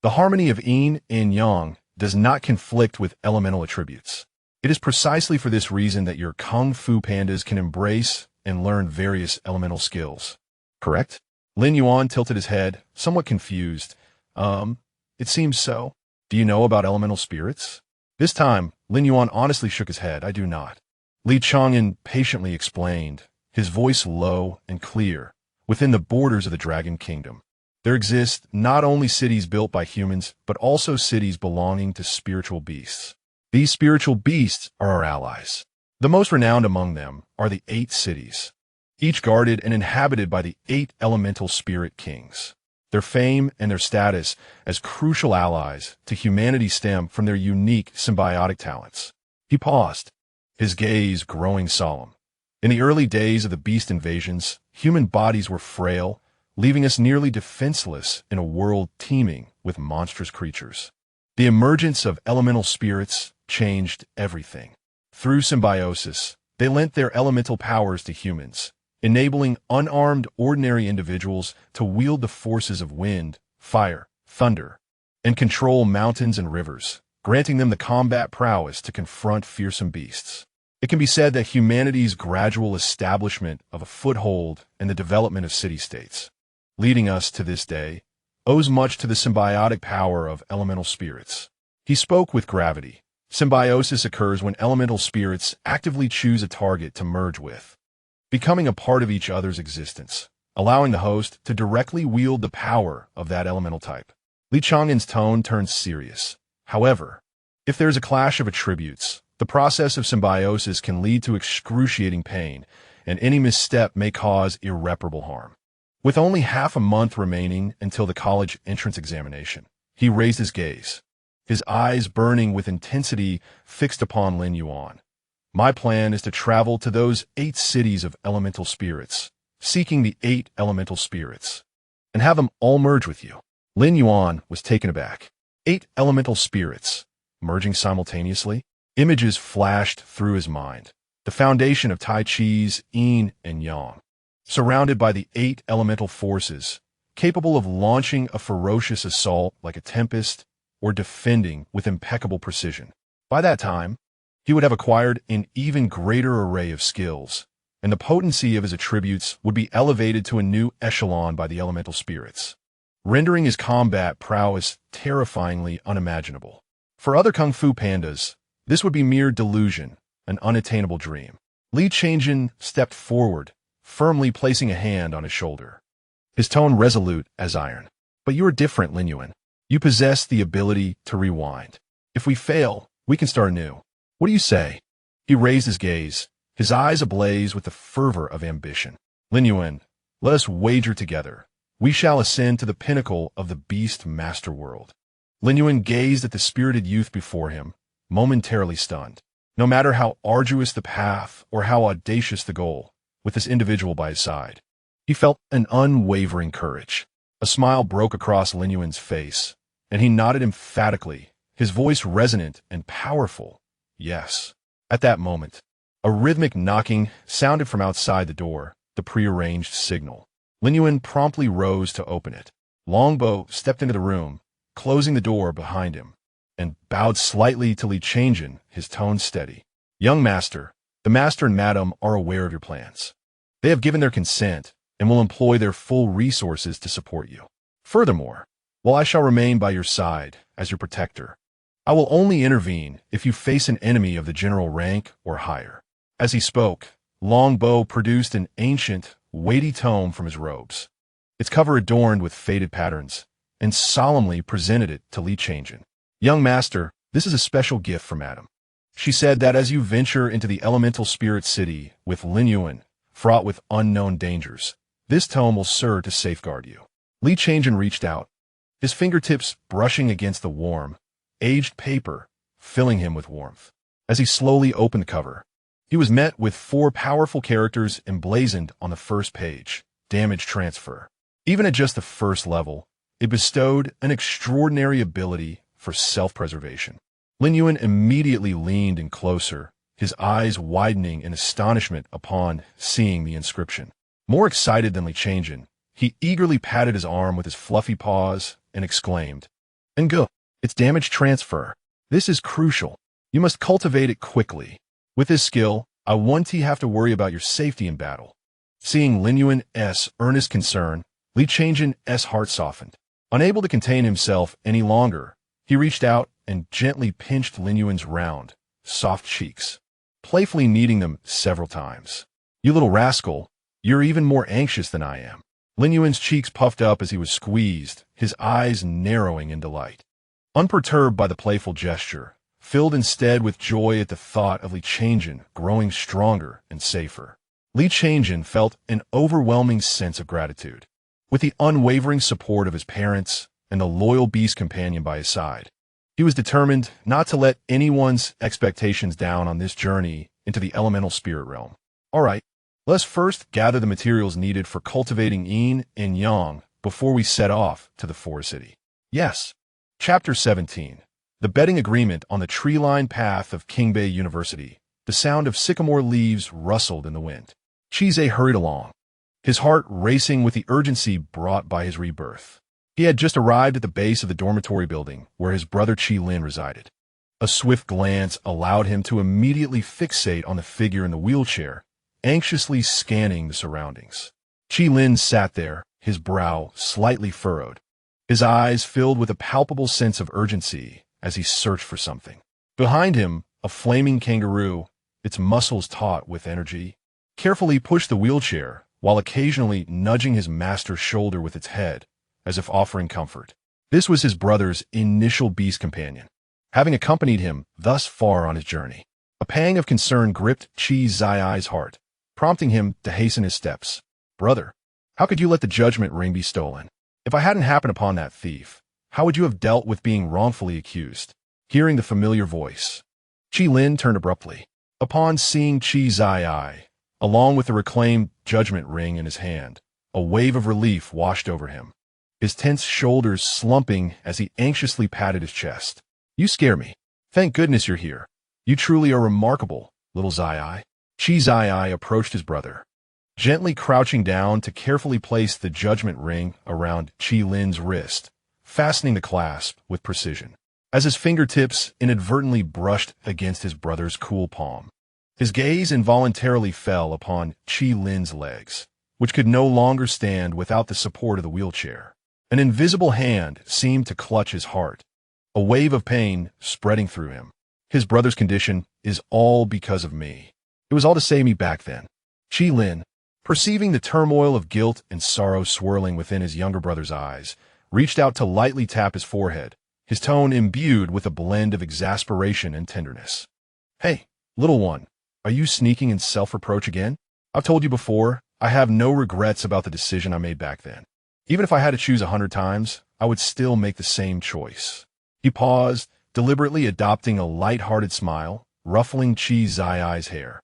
the harmony of yin and yang does not conflict with elemental attributes. It is precisely for this reason that your kung fu pandas can embrace and learn various elemental skills. Correct? Lin Yuan tilted his head, somewhat confused. It seems so. Do you know about elemental spirits? This time, Lin Yuan honestly shook his head. I do not. Li Chang'an patiently explained, his voice low and clear, within the borders of the Dragon Kingdom. There exist not only cities built by humans, but also cities belonging to spiritual beasts. These spiritual beasts are our allies. The most renowned among them are the 8 cities, each guarded and inhabited by the 8 elemental spirit kings. Their fame and their status as crucial allies to humanity stem from their unique symbiotic talents. He paused, his gaze growing solemn. In the early days of the beast invasions, human bodies were frail, leaving us nearly defenseless in a world teeming with monstrous creatures. The emergence of elemental spirits changed everything. Through symbiosis, they lent their elemental powers to humans, enabling unarmed ordinary individuals to wield the forces of wind, fire, thunder, and control mountains and rivers, granting them the combat prowess to confront fearsome beasts. It can be said that humanity's gradual establishment of a foothold and the development of city-states, leading us to this day, owes much to the symbiotic power of elemental spirits. He spoke with gravity. Symbiosis occurs when elemental spirits actively choose a target to merge with, becoming a part of each other's existence, allowing the host to directly wield the power of that elemental type. Li Chang'an's tone turned serious. However, if there's a clash of attributes, the process of symbiosis can lead to excruciating pain, and any misstep may cause irreparable harm. With only half a month remaining until the college entrance examination, he raised his gaze, his eyes burning with intensity fixed upon Lin Yuan. My plan is to travel to those 8 cities of elemental spirits, seeking the 8 elemental spirits, and have them all merge with you. Lin Yuan was taken aback. 8 elemental spirits, merging simultaneously? Images flashed through his mind. The foundation of Tai Chi's yin and yang, surrounded by the 8 elemental forces, capable of launching a ferocious assault like a tempest or defending with impeccable precision. By that time, he would have acquired an even greater array of skills, and the potency of his attributes would be elevated to a new echelon by the elemental spirits, rendering his combat prowess terrifyingly unimaginable. For other kung fu pandas, this would be mere delusion, an unattainable dream. Li Chang'an stepped forward, firmly placing a hand on his shoulder, his tone resolute as iron. But you are different, Lin Yuan. You possess the ability to rewind. If we fail, we can start anew. What do you say? He raised his gaze, his eyes ablaze with the fervor of ambition. Lin Yuan, let us wager together. We shall ascend to the pinnacle of the beast master world. Lin Yuan gazed at the spirited youth before him, momentarily stunned. No matter how arduous the path or how audacious the goal, with this individual by his side, he felt an unwavering courage. A smile broke across Lin Yuan's face, and he nodded emphatically, his voice resonant and powerful. Yes. At that moment, a rhythmic knocking sounded from outside the door, the prearranged signal. Lin Yuan promptly rose to open it. Longbow stepped into the room, closing the door behind him, and bowed slightly to Li Chang'an, his tone steady. Young master, the master and madam are aware of your plans. They have given their consent and will employ their full resources to support you. Furthermore, while I shall remain by your side as your protector, I will only intervene if you face an enemy of the general rank or higher. As he spoke, Longbow produced an ancient, weighty tome from his robes, its cover adorned with faded patterns, and solemnly presented it to Li Chang'an. Young master, this is a special gift from Madam. She said that as you venture into the elemental spirit city with Lin Yuan, fraught with unknown dangers, this tome will serve to safeguard you. Li Chang'an reached out, his fingertips brushing against the warm, aged paper, filling him with warmth. As he slowly opened the cover, he was met with 4 powerful characters emblazoned on the first page: damage transfer. Even at just the first level, it bestowed an extraordinary ability for self-preservation. Lin Yuan immediately leaned in closer, his eyes widening in astonishment upon seeing the inscription. More excited than Li Chang'an, he eagerly patted his arm with his fluffy paws and exclaimed, "Ngo, it's damage transfer. This is crucial. You must cultivate it quickly. With this skill, I won't have to worry about your safety in battle." Seeing Lin Yuan's earnest concern, Li Chang'an's heart softened. Unable to contain himself any longer, he reached out and gently pinched Lin Yuan's round, soft cheeks, playfully kneading them several times. "You little rascal, you're even more anxious than I am." Lin Yuan's cheeks puffed up as he was squeezed, his eyes narrowing in delight. Unperturbed by the playful gesture, filled instead with joy at the thought of Li Chang'an growing stronger and safer, Li Chang'an felt an overwhelming sense of gratitude. With the unwavering support of his parents and the loyal beast companion by his side, he was determined not to let anyone's expectations down on this journey into the elemental spirit realm. All right, let's first gather the materials needed for cultivating yin and yang before we set off to the forest city. Yes. Chapter 17. The Bedding Agreement on the tree-lined path of Qingbei University. The sound of sycamore leaves rustled in the wind. Chizé hurried along, his heart racing with the urgency brought by his rebirth. He had just arrived at the base of the dormitory building where his brother Qi Lin resided. A swift glance allowed him to immediately fixate on the figure in the wheelchair, anxiously scanning the surroundings. Qi Lin sat there, his brow slightly furrowed, his eyes filled with a palpable sense of urgency as he searched for something. Behind him, a flaming kangaroo, its muscles taut with energy, carefully pushed the wheelchair while occasionally nudging his master's shoulder with its head, as if offering comfort. This was his brother's initial beast companion, having accompanied him thus far on his journey. A pang of concern gripped Qi Zai's heart, prompting him to hasten his steps. "Brother, how could you let the judgment ring be stolen? If I hadn't happened upon that thief, how would you have dealt with being wrongfully accused?" Hearing the familiar voice, Qi Lin turned abruptly. Upon seeing Qi Zai, along with the reclaimed judgment ring in his hand, a wave of relief washed over him, his tense shoulders slumping as he anxiously patted his chest. "You scare me. Thank goodness you're here. You truly are remarkable, little Zai." Qi Zai approached his brother, gently crouching down to carefully place the judgment ring around Qi Lin's wrist, fastening the clasp with precision. As his fingertips inadvertently brushed against his brother's cool palm, his gaze involuntarily fell upon Qi Lin's legs, which could no longer stand without the support of the wheelchair. An invisible hand seemed to clutch his heart, a wave of pain spreading through him. His brother's condition is all because of me. It was all to save me back then. Qi Lin, perceiving the turmoil of guilt and sorrow swirling within his younger brother's eyes, reached out to lightly tap his forehead, his tone imbued with a blend of exasperation and tenderness. "Hey, little one, are you sneaking in self-reproach again? I've told you before, I have no regrets about the decision I made back then. Even if I had to choose 100 times, I would still make the same choice." He paused, deliberately adopting a light-hearted smile, ruffling Qi Zai's hair,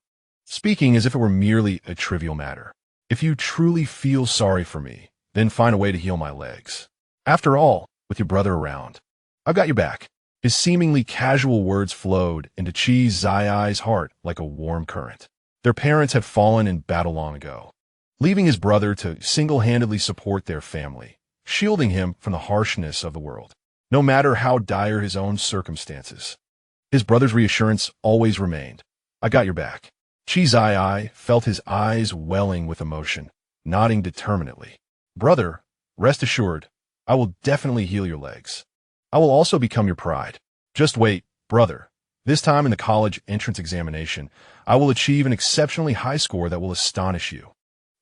speaking as if it were merely a trivial matter. "If you truly feel sorry for me, then find a way to heal my legs. After all, with your brother around, I've got your back. His seemingly casual words flowed into Chi Zai's heart like a warm current. Their parents had fallen in battle long ago, leaving his brother to single-handedly support their family, shielding him from the harshness of the world. No matter how dire his own circumstances, his brother's reassurance always remained. I got your back. Chi Zai felt his eyes welling with emotion, nodding determinedly. Brother, rest assured, I will definitely heal your legs. I will also become your pride. Just wait, brother. This time in the college entrance examination, I will achieve an exceptionally high score that will astonish you.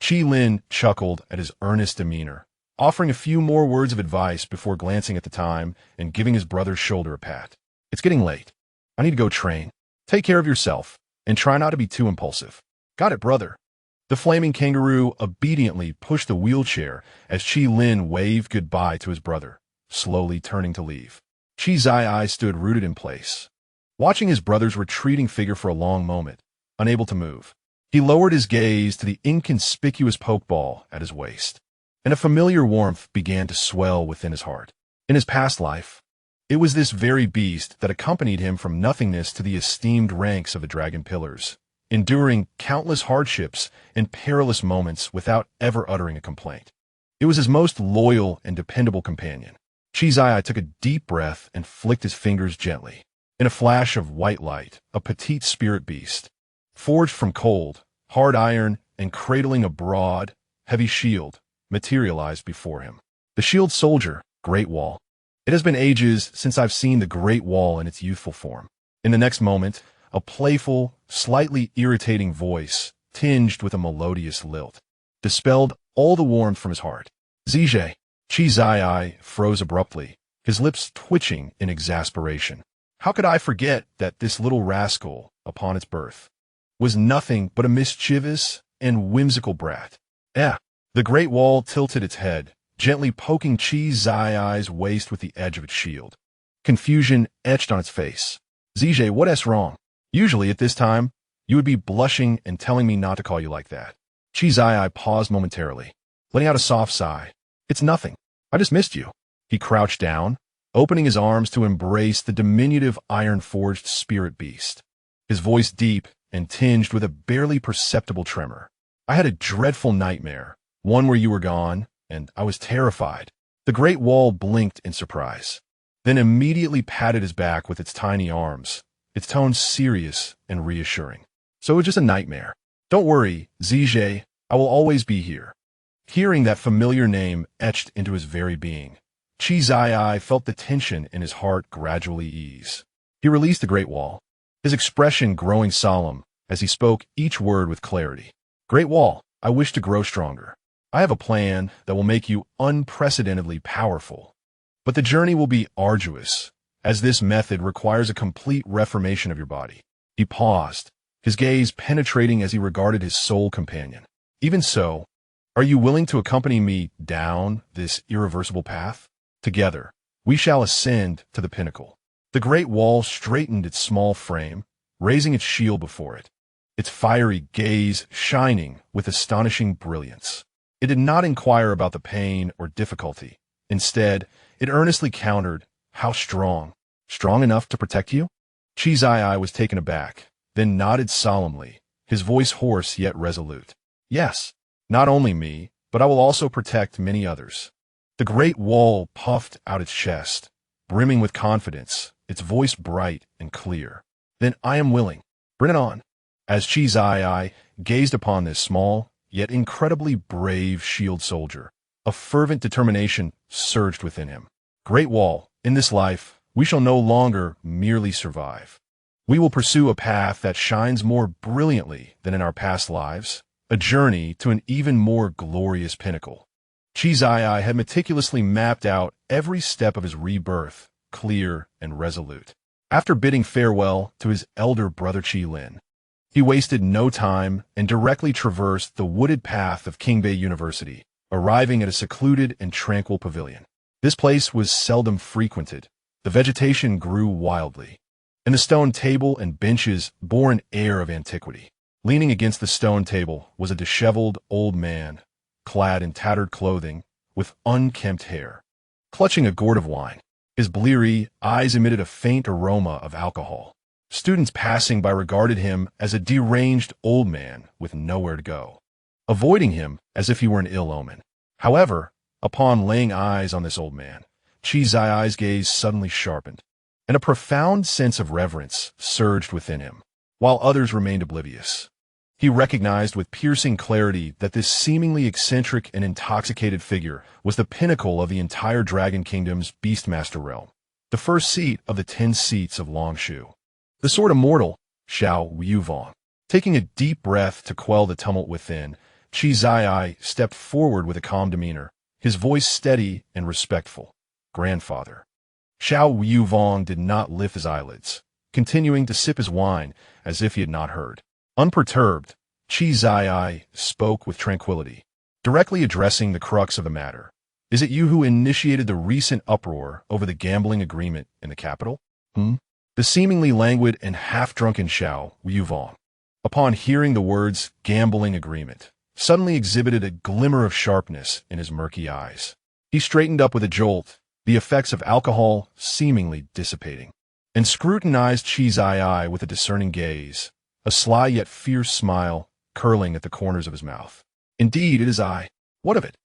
Chi Lin chuckled at his earnest demeanor, offering a few more words of advice before glancing at the time and giving his brother's shoulder a pat. It's getting late. I need to go train. Take care of yourself, and try not to be too impulsive. Got it, brother. The flaming kangaroo obediently pushed the wheelchair as Chi Lin waved goodbye to his brother, slowly turning to leave. Chi Zai stood rooted in place, watching his brother's retreating figure for a long moment, unable to move. He lowered his gaze to the inconspicuous pokeball at his waist, and a familiar warmth began to swell within his heart. In his past life, it was this very beast that accompanied him from nothingness to the esteemed ranks of the Dragon Pillars, enduring countless hardships and perilous moments without ever uttering a complaint. It was his most loyal and dependable companion. Chi Zai took a deep breath and flicked his fingers gently. In a flash of white light, a petite spirit beast, forged from cold, hard iron and cradling a broad, heavy shield, materialized before him. The shield soldier, Great Wall. It has been ages since I've seen the Great Wall in its youthful form. In the next moment, a playful, slightly irritating voice, tinged with a melodious lilt, dispelled all the warmth from his heart. Zije. Chi Zai froze abruptly, his lips twitching in exasperation. How could I forget that this little rascal, upon its birth, was nothing but a mischievous and whimsical brat? The Great Wall tilted its head, gently poking Chi Zai's waist with the edge of its shield. Confusion etched on its face. Zije, what's wrong? Usually at this time, you would be blushing and telling me not to call you like that. Chi Zai paused momentarily, letting out a soft sigh. It's nothing. I just missed you. He crouched down, opening his arms to embrace the diminutive iron-forged spirit beast, his voice deep and tinged with a barely perceptible tremor. I had a dreadful nightmare, one where you were gone, and I was terrified. The Great Wall blinked in surprise, then immediately patted his back with its tiny arms, its tone serious and reassuring. So it was just a nightmare. Don't worry, Zije, I will always be here. Hearing that familiar name etched into his very being, Chi Zai felt the tension in his heart gradually ease. He released the Great Wall, his expression growing solemn as he spoke each word with clarity. Great Wall, I wish to grow stronger. I have a plan that will make you unprecedentedly powerful. But the journey will be arduous, as this method requires a complete reformation of your body. He paused, his gaze penetrating as he regarded his soul companion. Even so, are you willing to accompany me down this irreversible path? Together, we shall ascend to the pinnacle. The Great Wall straightened its small frame, raising its shield before it, its fiery gaze shining with astonishing brilliance. It did not inquire about the pain or difficulty. Instead, it earnestly countered, how strong? Strong enough to protect you? Chi Zai was taken aback, then nodded solemnly, his voice hoarse yet resolute. Yes. Not only me, but I will also protect many others. The Great Wall puffed out its chest, brimming with confidence, its voice bright and clear. Then I am willing. Bring it on. As Chi Zai gazed upon this small, yet incredibly brave shield soldier, a fervent determination surged within him. Great Wall, in this life, we shall no longer merely survive. We will pursue a path that shines more brilliantly than in our past lives, a journey to an even more glorious pinnacle. Chi Zai had meticulously mapped out every step of his rebirth, clear and resolute. After bidding farewell to his elder brother Chi Lin, he wasted no time and directly traversed the wooded path of Qingbei University, arriving at a secluded and tranquil pavilion. This place was seldom frequented. The vegetation grew wildly, and the stone table and benches bore an air of antiquity. Leaning against the stone table was a disheveled old man, clad in tattered clothing, with unkempt hair. Clutching a gourd of wine, His bleary eyes emitted a faint aroma of alcohol. Students passing by regarded him as a deranged old man with nowhere to go, avoiding him as if he were an ill omen. However, upon laying eyes on this old man, Chizai's gaze suddenly sharpened, and a profound sense of reverence surged within him, while others remained oblivious. He recognized with piercing clarity that this seemingly eccentric and intoxicated figure was the pinnacle of the entire Dragon Kingdom's Beastmaster realm, the first seat of the 10 seats of Longshu. The Sword Immortal, Xiao Yuvong. Taking a deep breath to quell the tumult within, Chizai stepped forward with a calm demeanor, his voice steady and respectful. Grandfather. Xiao Yuvong did not lift his eyelids, continuing to sip his wine as if he had not heard. Unperturbed, Chizai spoke with tranquility, directly addressing the crux of the matter. Is it you who initiated the recent uproar over the gambling agreement in the capital? The seemingly languid and half-drunken Xiao Yuvong, upon hearing the words gambling agreement, suddenly exhibited a glimmer of sharpness in his murky eyes. He straightened up with a jolt, the effects of alcohol seemingly dissipating, and scrutinized Chizai with a discerning gaze, a sly yet fierce smile curling at the corners of his mouth. Indeed, it is I. What of it?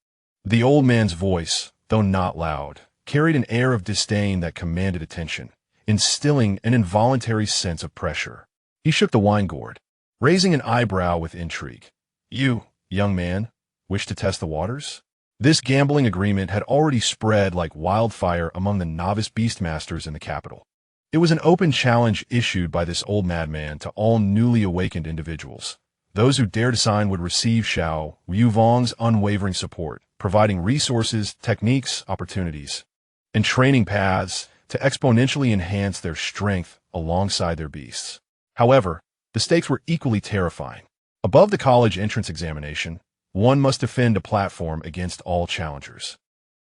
The old man's voice, though not loud, carried an air of disdain that commanded attention, instilling an involuntary sense of pressure. He shook the wine gourd, raising an eyebrow with intrigue. You, young man, wish to test the waters? This gambling agreement had already spread like wildfire among the novice beastmasters in the capital. It was an open challenge issued by this old madman to all newly awakened individuals. Those who dared to sign would receive Xiao Yuvong's unwavering support, providing resources, techniques, opportunities, and training paths to exponentially enhance their strength alongside their beasts. However, the stakes were equally terrifying. Above the college entrance examination, one must defend a platform against all challengers,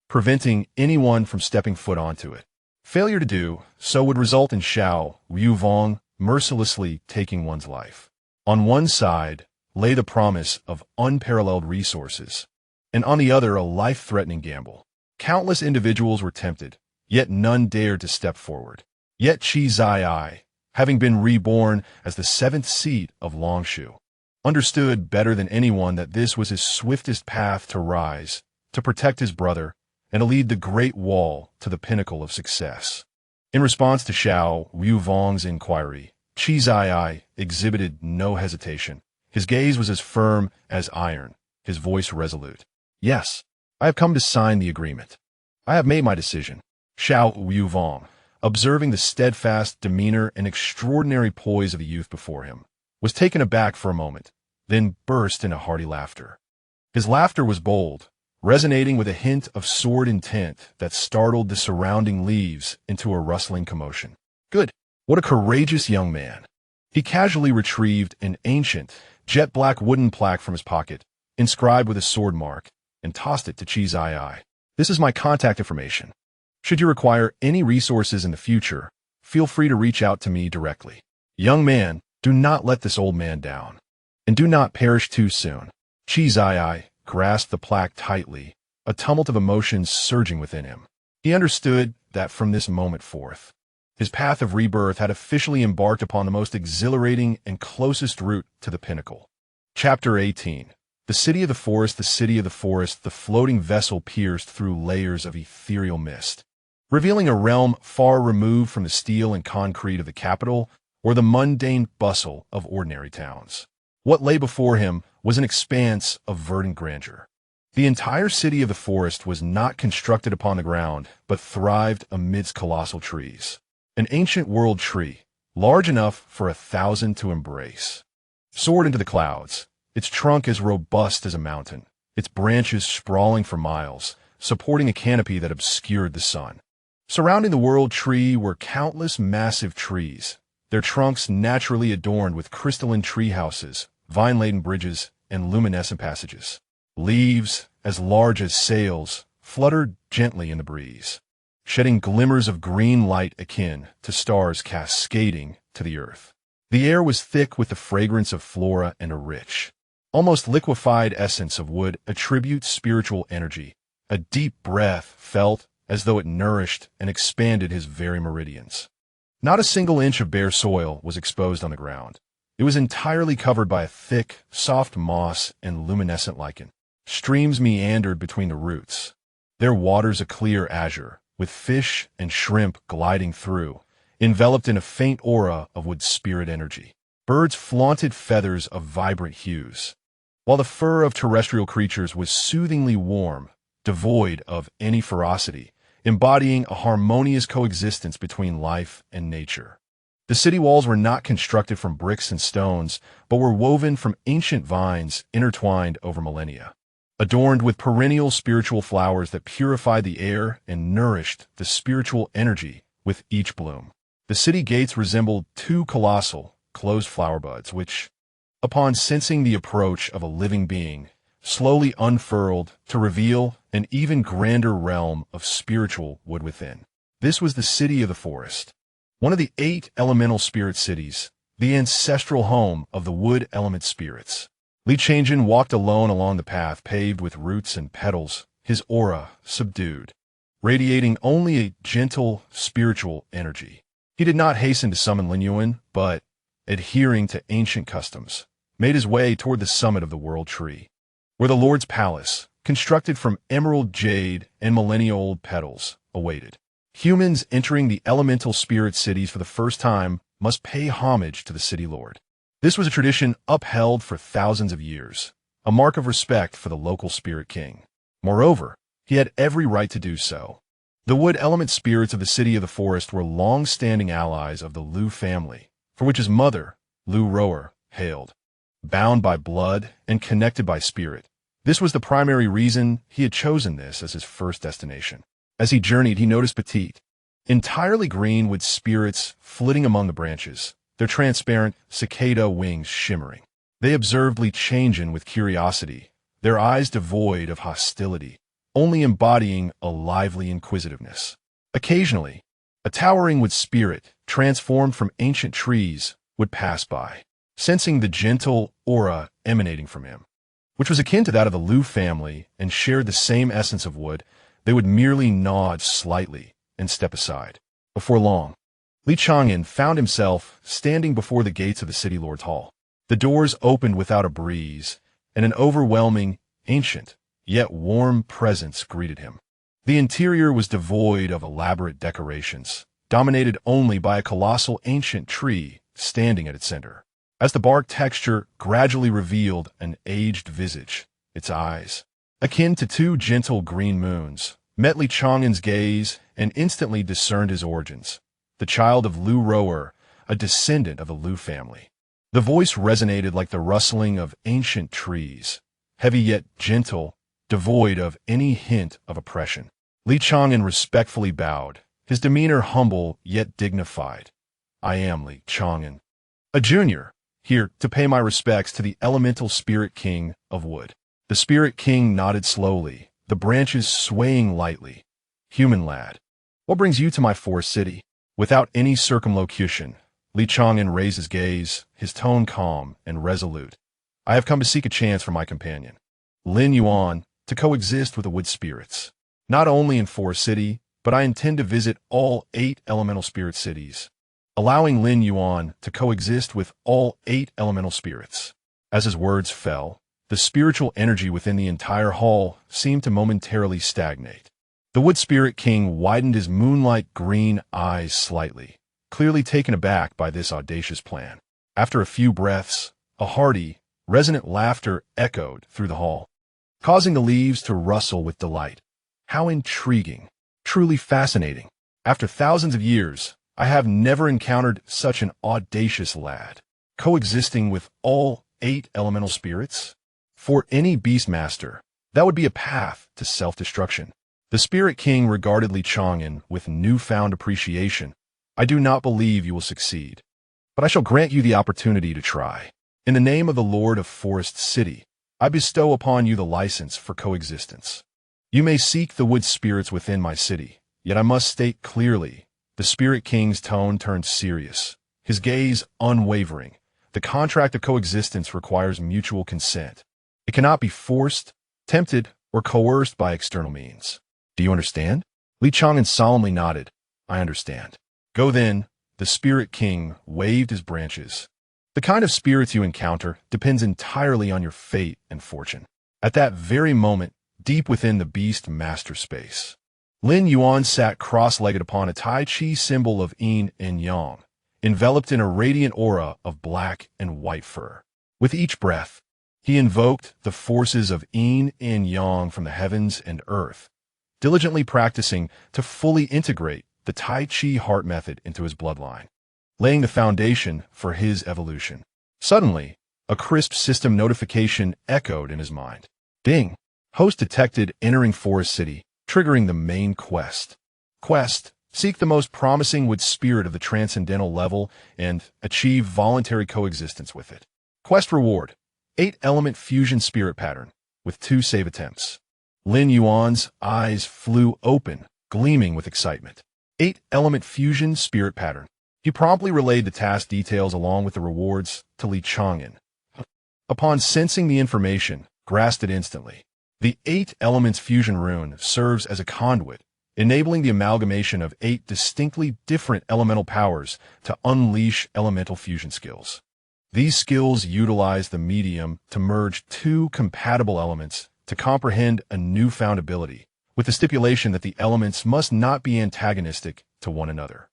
preventing anyone from stepping foot onto it. Failure to do so would result in Xiao Yuvong mercilessly taking one's life. On one side lay the promise of unparalleled resources, and on the other a life-threatening gamble. Countless individuals were tempted, yet none dared to step forward. Yet Chizai, having been reborn as the 7th seat of Longshu, understood better than anyone that this was his swiftest path to rise, to protect his brother, and to lead the Great Wall to the pinnacle of success. In response to Xiao Yuvong's inquiry, Chizai exhibited no hesitation. His gaze was as firm as iron, his voice resolute. Yes, I have come to sign the agreement. I have made my decision. Xiao Yuvong, observing the steadfast demeanor and extraordinary poise of the youth before him, was taken aback for a moment, then burst into hearty laughter. His laughter was bold, resonating with a hint of sordid intent that startled the surrounding leaves into a rustling commotion. Good. What a courageous young man. He casually retrieved an ancient, jet-black wooden plaque from his pocket, inscribed with a sword mark, and tossed it to Chizai. This is my contact information. Should you require any resources in the future, feel free to reach out to me directly. Young man, do not let this old man down, and do not perish too soon. Chizai grasped the plaque tightly, a tumult of emotions surging within him. He understood that from this moment forth, his path of rebirth had officially embarked upon the most exhilarating and closest route to the pinnacle. Chapter 18. The City of the Forest, the City of the Forest, the floating vessel pierced through layers of ethereal mist, revealing a realm far removed from the steel and concrete of the capital or the mundane bustle of ordinary towns. What lay before him was an expanse of verdant grandeur. The entire City of the Forest was not constructed upon the ground, but thrived amidst colossal trees. An ancient world tree, large enough for 1,000 to embrace, soared into the clouds, its trunk as robust as a mountain, its branches sprawling for miles, supporting a canopy that obscured the sun. Surrounding the world tree were countless massive trees, their trunks naturally adorned with crystalline tree houses, vine-laden bridges, and luminescent passages. Leaves, as large as sails, fluttered gently in the breeze, shedding glimmers of green light akin to stars cascading to the earth. The air was thick with the fragrance of flora and a rich, almost liquefied essence of wood attributes spiritual energy. A deep breath felt as though it nourished and expanded his very meridians. Not a single inch of bare soil was exposed on the ground. It was entirely covered by a thick, soft moss and luminescent lichen. Streams meandered between the roots, their waters a clear azure, with fish and shrimp gliding through, enveloped in a faint aura of wood spirit energy. Birds flaunted feathers of vibrant hues, while the fur of terrestrial creatures was soothingly warm, devoid of any ferocity, embodying a harmonious coexistence between life and nature. The city walls were not constructed from bricks and stones, but were woven from ancient vines intertwined over millennia, adorned with perennial spiritual flowers that purified the air and nourished the spiritual energy with each bloom. The city gates resembled two colossal, closed flower buds, which, upon sensing the approach of a living being, slowly unfurled to reveal an even grander realm of spiritual wood within. This was the city of the forest, one of the 8 elemental spirit cities, the ancestral home of the wood element spirits. Chang'an walked alone along the path paved with roots and petals, his aura subdued, radiating only a gentle spiritual energy. He did not hasten to summon Lin Yuan, but, adhering to ancient customs, made his way toward the summit of the world tree, where the Lord's palace, constructed from emerald jade and millennia-old petals, awaited. Humans entering the elemental spirit cities for the first time must pay homage to the city lord. This was a tradition upheld for thousands of years, a mark of respect for the local spirit king. Moreover, he had every right to do so. The wood element spirits of the city of the forest were long-standing allies of the Lu family, for which his mother, Lu Rower, hailed. Bound by blood and connected by spirit, this was the primary reason he had chosen this as his first destination. As he journeyed, he noticed petite, entirely green wood spirits flitting among the branches, their transparent cicada wings shimmering. They observed Chang'an with curiosity, their eyes devoid of hostility, only embodying a lively inquisitiveness. Occasionally, a towering wood spirit, transformed from ancient trees, would pass by, sensing the gentle aura emanating from him, which was akin to that of the Lu family and shared the same essence of wood. They would merely nod slightly and step aside. Before long, Chang'an found himself standing before the gates of the city lord's hall. The doors opened without a breeze, and an overwhelming, ancient, yet warm presence greeted him. The interior was devoid of elaborate decorations, dominated only by a colossal ancient tree standing at its center. As the bark texture gradually revealed an aged visage, its eyes, akin to 2 gentle green moons, met Chang'an's gaze and instantly discerned his origins. The child of Lu Rower, a descendant of the Lu family. The voice resonated like the rustling of ancient trees, heavy yet gentle, devoid of any hint of oppression. Chang'an respectfully bowed, his demeanor humble yet dignified. I am Chang'an, a junior, here to pay my respects to the elemental spirit king of wood. The spirit king nodded slowly, the branches swaying lightly. Human lad, what brings you to my forest city? Without any circumlocution, Chang'an raised his gaze, his tone calm and resolute. I have come to seek a chance for my companion, Lin Yuan, to coexist with the wood spirits. Not only in Forest City, but I intend to visit all 8 elemental spirit cities, allowing Lin Yuan to coexist with all 8 elemental spirits. As his words fell, the spiritual energy within the entire hall seemed to momentarily stagnate. The wood spirit king widened his moonlight green eyes slightly, clearly taken aback by this audacious plan. After a few breaths, a hearty, resonant laughter echoed through the hall, causing the leaves to rustle with delight. How intriguing, truly fascinating. After thousands of years, I have never encountered such an audacious lad, coexisting with all 8 elemental spirits. For any beastmaster, that would be a path to self-destruction. The Spirit King regarded Chang'an with newfound appreciation. I do not believe you will succeed, but I shall grant you the opportunity to try. In the name of the Lord of Forest City, I bestow upon you the license for coexistence. You may seek the wood spirits within my city, yet I must state clearly, the Spirit King's tone turned serious, his gaze unwavering. The contract of coexistence requires mutual consent. It cannot be forced, tempted, or coerced by external means. Do you understand? Li Chang'an solemnly nodded. I understand. Go then. The Spirit King waved his branches. The kind of spirits you encounter depends entirely on your fate and fortune. At that very moment, deep within the beast master space, Lin Yuan sat cross-legged upon a Tai Chi symbol of yin and yang, enveloped in a radiant aura of black and white fur. With each breath, he invoked the forces of yin and yang from the heavens and earth, diligently practicing to fully integrate the Tai Chi heart method into his bloodline, laying the foundation for his evolution. Suddenly, a crisp system notification echoed in his mind. Ding! Host detected entering Forest City, triggering the main quest. Quest: seek the most promising wood spirit of the transcendental level and achieve voluntary coexistence with it. Quest reward: 8-element fusion spirit pattern, with 2 save attempts. Lin Yuan's eyes flew open, gleaming with excitement. 8-element fusion spirit pattern. He promptly relayed the task details along with the rewards to Li Chang'an. Upon sensing the information, grasped it instantly. The 8 elements fusion rune serves as a conduit, enabling the amalgamation of 8 distinctly different elemental powers to unleash elemental fusion skills. These skills utilize the medium to merge 2 compatible elements to comprehend a newfound ability, with the stipulation that the elements must not be antagonistic to one another.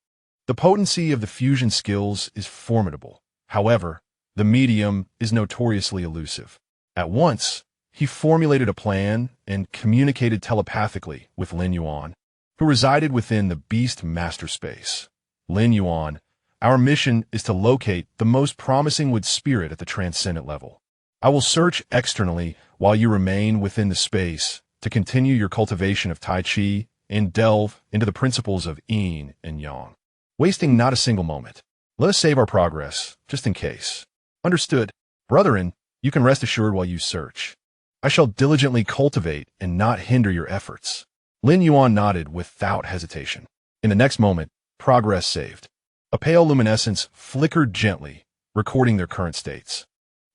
The potency of the fusion skills is formidable. However, the medium is notoriously elusive. At once, he formulated a plan and communicated telepathically with Lin Yuan, who resided within the beast master space. Lin Yuan, our mission is to locate the most promising wood spirit at the transcendent level. I will search externally while you remain within the space to continue your cultivation of Tai Chi and delve into the principles of yin and yang, wasting not a single moment. Let us save our progress, just in case. Understood. Brethren, you can rest assured while you search. I shall diligently cultivate and not hinder your efforts. Lin Yuan nodded without hesitation. In the next moment, progress saved. A pale luminescence flickered gently, recording their current states.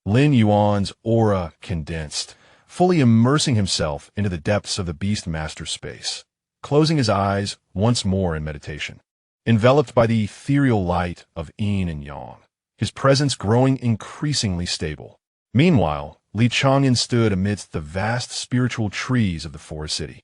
Lin Yuan's aura condensed, fully immersing himself into the depths of the beast master space, closing his eyes once more in meditation. Enveloped by the ethereal light of yin and yang, his presence growing increasingly stable. Meanwhile, Li Chang'an stood amidst the vast spiritual trees of the forest city,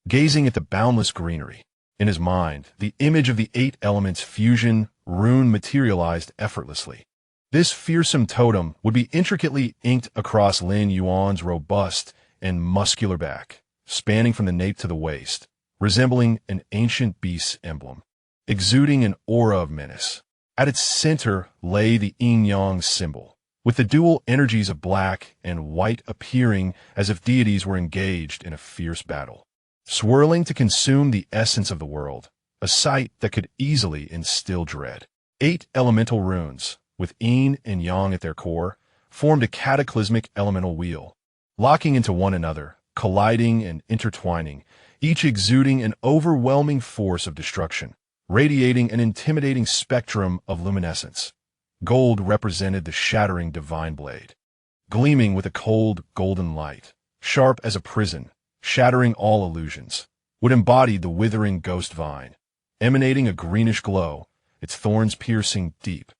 gazing at the boundless greenery. In his mind, the image of the 8 elements fusion rune materialized effortlessly. This fearsome totem would be intricately inked across Lin Yuan's robust and muscular back, spanning from the nape to the waist, resembling an ancient beast's emblem, exuding an aura of menace. At its center lay the yin-yang symbol, with the dual energies of black and white appearing as if deities were engaged in a fierce battle, swirling to consume the essence of the world, a sight that could easily instill dread. 8 elemental runes, with yin and yang at their core, formed a cataclysmic elemental wheel, locking into one another, colliding and intertwining, each exuding an overwhelming force of destruction, radiating an intimidating spectrum of luminescence. Gold represented the shattering divine blade, gleaming with a cold, golden light, sharp as a prison, shattering all illusions. Wood embodied the withering ghost vine, emanating a greenish glow, its thorns piercing deep,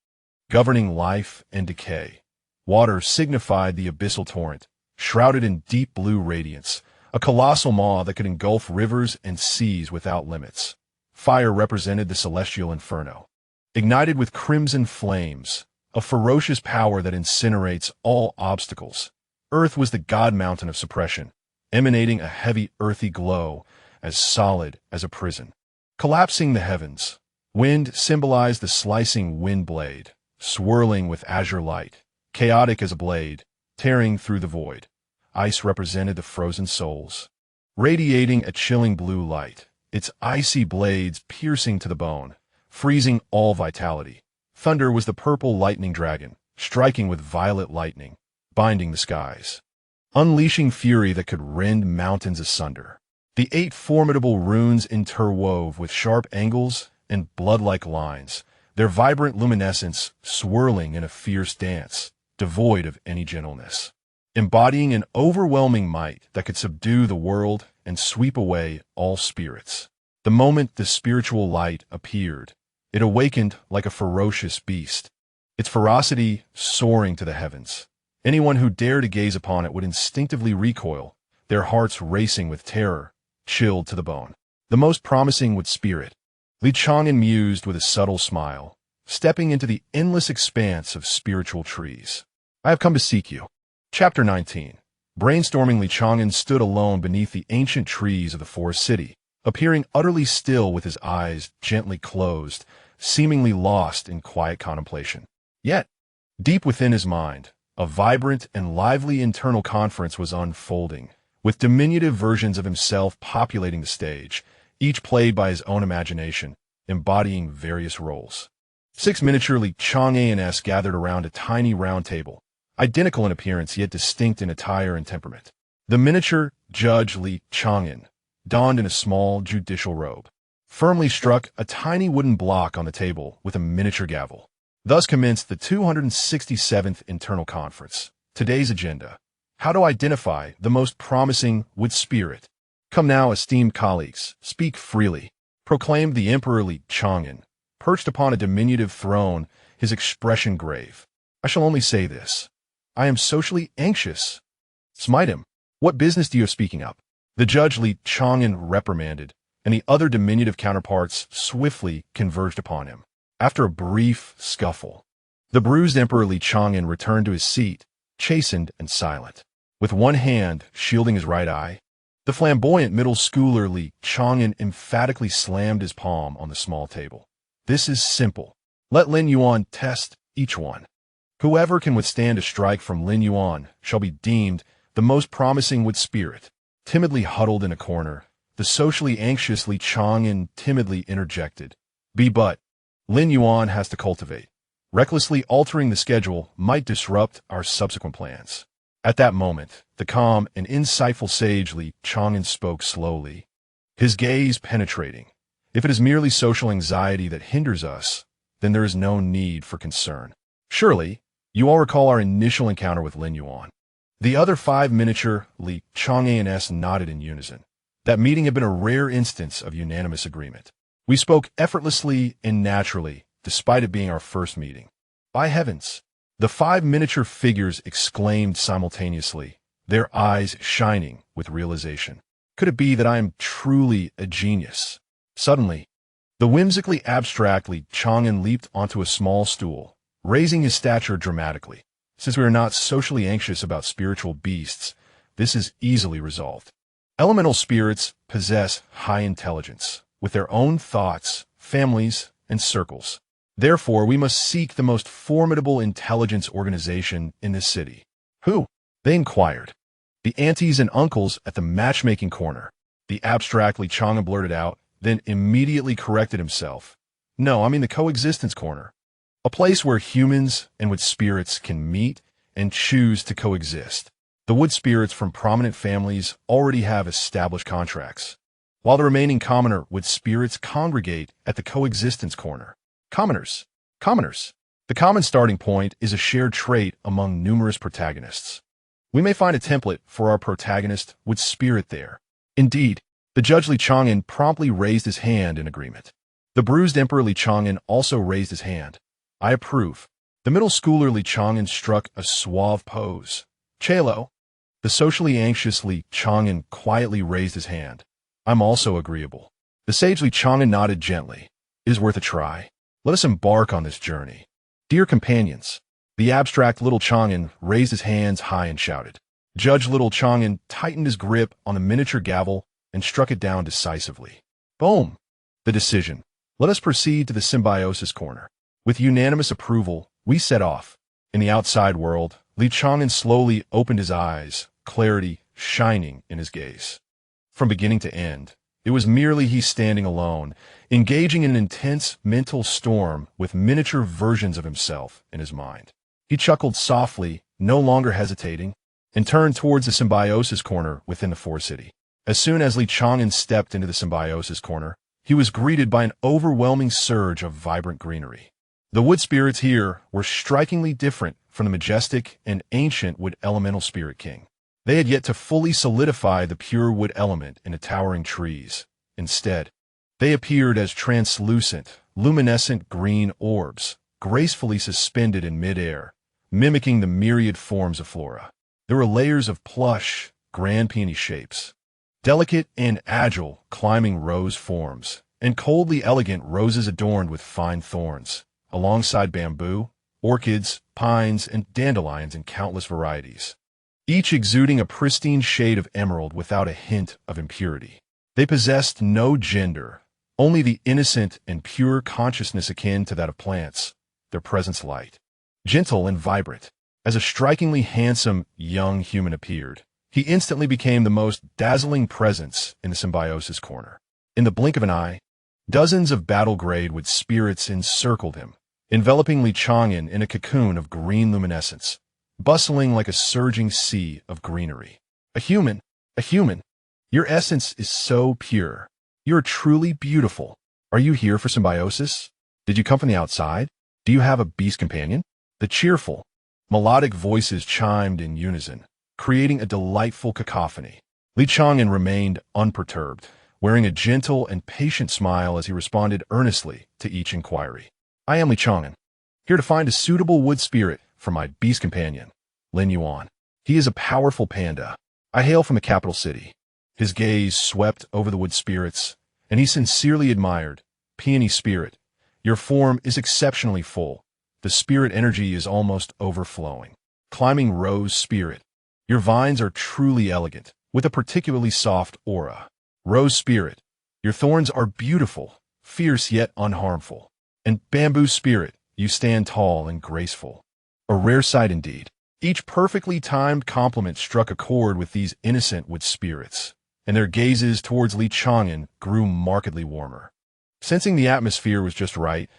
governing life and decay. Water signified the abyssal torrent, shrouded in deep blue radiance, a colossal maw that could engulf rivers and seas without limits. Fire represented the celestial inferno, ignited with crimson flames, a ferocious power that incinerates all obstacles. Earth was the god mountain of suppression, emanating a heavy earthy glow, as solid as a prison. Collapsing the heavens, wind symbolized the slicing wind blade, swirling with azure light, chaotic as a blade, tearing through the void. Ice represented the frozen souls, radiating a chilling blue light, its icy blades piercing to the bone, freezing all vitality. Thunder was the purple lightning dragon, striking with violet lightning, binding the skies, unleashing fury that could rend mountains asunder. The 8 formidable runes interwove with sharp angles and blood-like lines, their vibrant luminescence swirling in a fierce dance, devoid of any gentleness, embodying an overwhelming might that could subdue the world and sweep away all spirits. The moment the spiritual light appeared, it awakened like a ferocious beast, its ferocity soaring to the heavens. Anyone who dared to gaze upon it would instinctively recoil, their hearts racing with terror, chilled to the bone. The most promising would spirit. Chang'an mused with a subtle smile, stepping into the endless expanse of spiritual trees. I have come to seek you. Chapter 19. Brainstorming, Chang'an stood alone beneath the ancient trees of the forest city, appearing utterly still with his eyes gently closed, seemingly lost in quiet contemplation. Yet, deep within his mind, a vibrant and lively internal conference was unfolding, with diminutive versions of himself populating the stage, each played by his own imagination, embodying various roles. 6 miniature Chang'an gathered around a tiny round table, identical in appearance yet distinct in attire and temperament. The miniature Judge Chang'an, donned in a small judicial robe, firmly struck a tiny wooden block on the table with a miniature gavel. Thus commenced the 267th Internal Conference. Today's agenda: how to identify the most promising with spirit. Come now, esteemed colleagues, speak freely, proclaimed the Emperor Chang'an, perched upon a diminutive throne, his expression grave. I shall only say this: I am socially anxious. Smite him. What business do you have speaking up? The Judge Chang'an reprimanded, and the other diminutive counterparts swiftly converged upon him. After a brief scuffle, the bruised Emperor Chang'an returned to his seat, chastened and silent. With one hand shielding his right eye, the flamboyant middle schooler Chang'an emphatically slammed his palm on the small table. This is simple. Let Lin Yuan test each one. Whoever can withstand a strike from Lin Yuan shall be deemed the most promising with spirit. Timidly huddled in a corner, the socially anxious Chang'an timidly interjected. But Lin Yuan has to cultivate. Recklessly altering the schedule might disrupt our subsequent plans. At that moment, the calm and insightful sage Chang'an spoke slowly, his gaze penetrating. If it is merely social anxiety that hinders us, then there is no need for concern. Surely, you all recall our initial encounter with Lin Yuan. The other 5 miniature Chang'an nodded in unison. That meeting had been a rare instance of unanimous agreement. We spoke effortlessly and naturally, despite it being our first meeting. By heavens! The 5 miniature figures exclaimed simultaneously, their eyes shining with realization. Could it be that I am truly a genius? Suddenly, the whimsically abstract Chang'an leaped onto a small stool, raising his stature dramatically. Since we are not socially anxious about spiritual beasts, this is easily resolved. Elemental spirits possess high intelligence, with their own thoughts, families, and circles. Therefore, we must seek the most formidable intelligence organization in this city. Who? They inquired. The aunties and uncles at the matchmaking corner. The abstractly Chang'an blurted out, then immediately corrected himself. No, I mean the coexistence corner. A place where humans and wood spirits can meet and choose to coexist. The wood spirits from prominent families already have established contracts, while the remaining commoner wood spirits congregate at the coexistence corner. Commoners. The common starting point is a shared trait among numerous protagonists. We may find a template for our protagonist wood spirit there. Indeed, the Judge Chang'an promptly raised his hand in agreement. The bruised Emperor Chang'an also raised his hand. I approve. The middle schooler Chang'an struck a suave pose. Chelo. The socially anxious Chang'an quietly raised his hand. I'm also agreeable. The sage Chang'an nodded gently. It is worth a try. Let us embark on this journey. Dear companions, the abstract little Chang'an raised his hands high and shouted. Judge little Chang'an tightened his grip on the miniature gavel and struck it down decisively. Boom! The decision. Let us proceed to the Symbiosis corner. With unanimous approval, we set off. In the outside world, Chang'an slowly opened his eyes, clarity shining in his gaze. From beginning to end, it was merely he standing alone, engaging in an intense mental storm with miniature versions of himself in his mind. He chuckled softly, no longer hesitating, and turned towards the Symbiosis corner within the forest city. As soon as Chang'an stepped into the Symbiosis corner, he was greeted by an overwhelming surge of vibrant greenery. The wood spirits here were strikingly different from the majestic and ancient wood elemental spirit king. They had yet to fully solidify the pure wood element in the towering trees. Instead, They appeared as translucent, luminescent green orbs, gracefully suspended in midair, mimicking the myriad forms of flora. There were layers of plush, grand peony shapes, delicate and agile climbing rose forms, and coldly elegant roses adorned with fine thorns, alongside bamboo, orchids, pines, and dandelions in countless varieties, each exuding a pristine shade of emerald without a hint of impurity. They possessed no gender, only the innocent and pure consciousness akin to that of plants, their presence light, gentle and vibrant. As a strikingly handsome young human appeared, he instantly became the most dazzling presence in the Symbiosis corner. In the blink of an eye, dozens of battle-grade wood spirits encircled him, enveloping Chang'an in a cocoon of green luminescence, bustling like a surging sea of greenery. A human, your essence is so pure. You're truly beautiful. Are you here for symbiosis? Did you come from the outside? Do you have a beast companion? The cheerful, melodic voices chimed in unison, creating a delightful cacophony. Chang'an remained unperturbed, wearing a gentle and patient smile as he responded earnestly to each inquiry. I am Chang'an, here to find a suitable wood spirit for my beast companion, Lin Yuan. He is a powerful panda. I hail from the capital city. His gaze swept over the wood spirits, and he sincerely admired, Peony spirit, your form is exceptionally full. The spirit energy is almost overflowing. Climbing rose spirit, your vines are truly elegant, with a particularly soft aura. Rose spirit, your thorns are beautiful, fierce yet unharmful. And bamboo spirit, you stand tall and graceful. A rare sight indeed. Each perfectly timed compliment struck a chord with these innocent wood spirits, and their gazes towards Chang'an grew markedly warmer. Sensing the atmosphere was just right,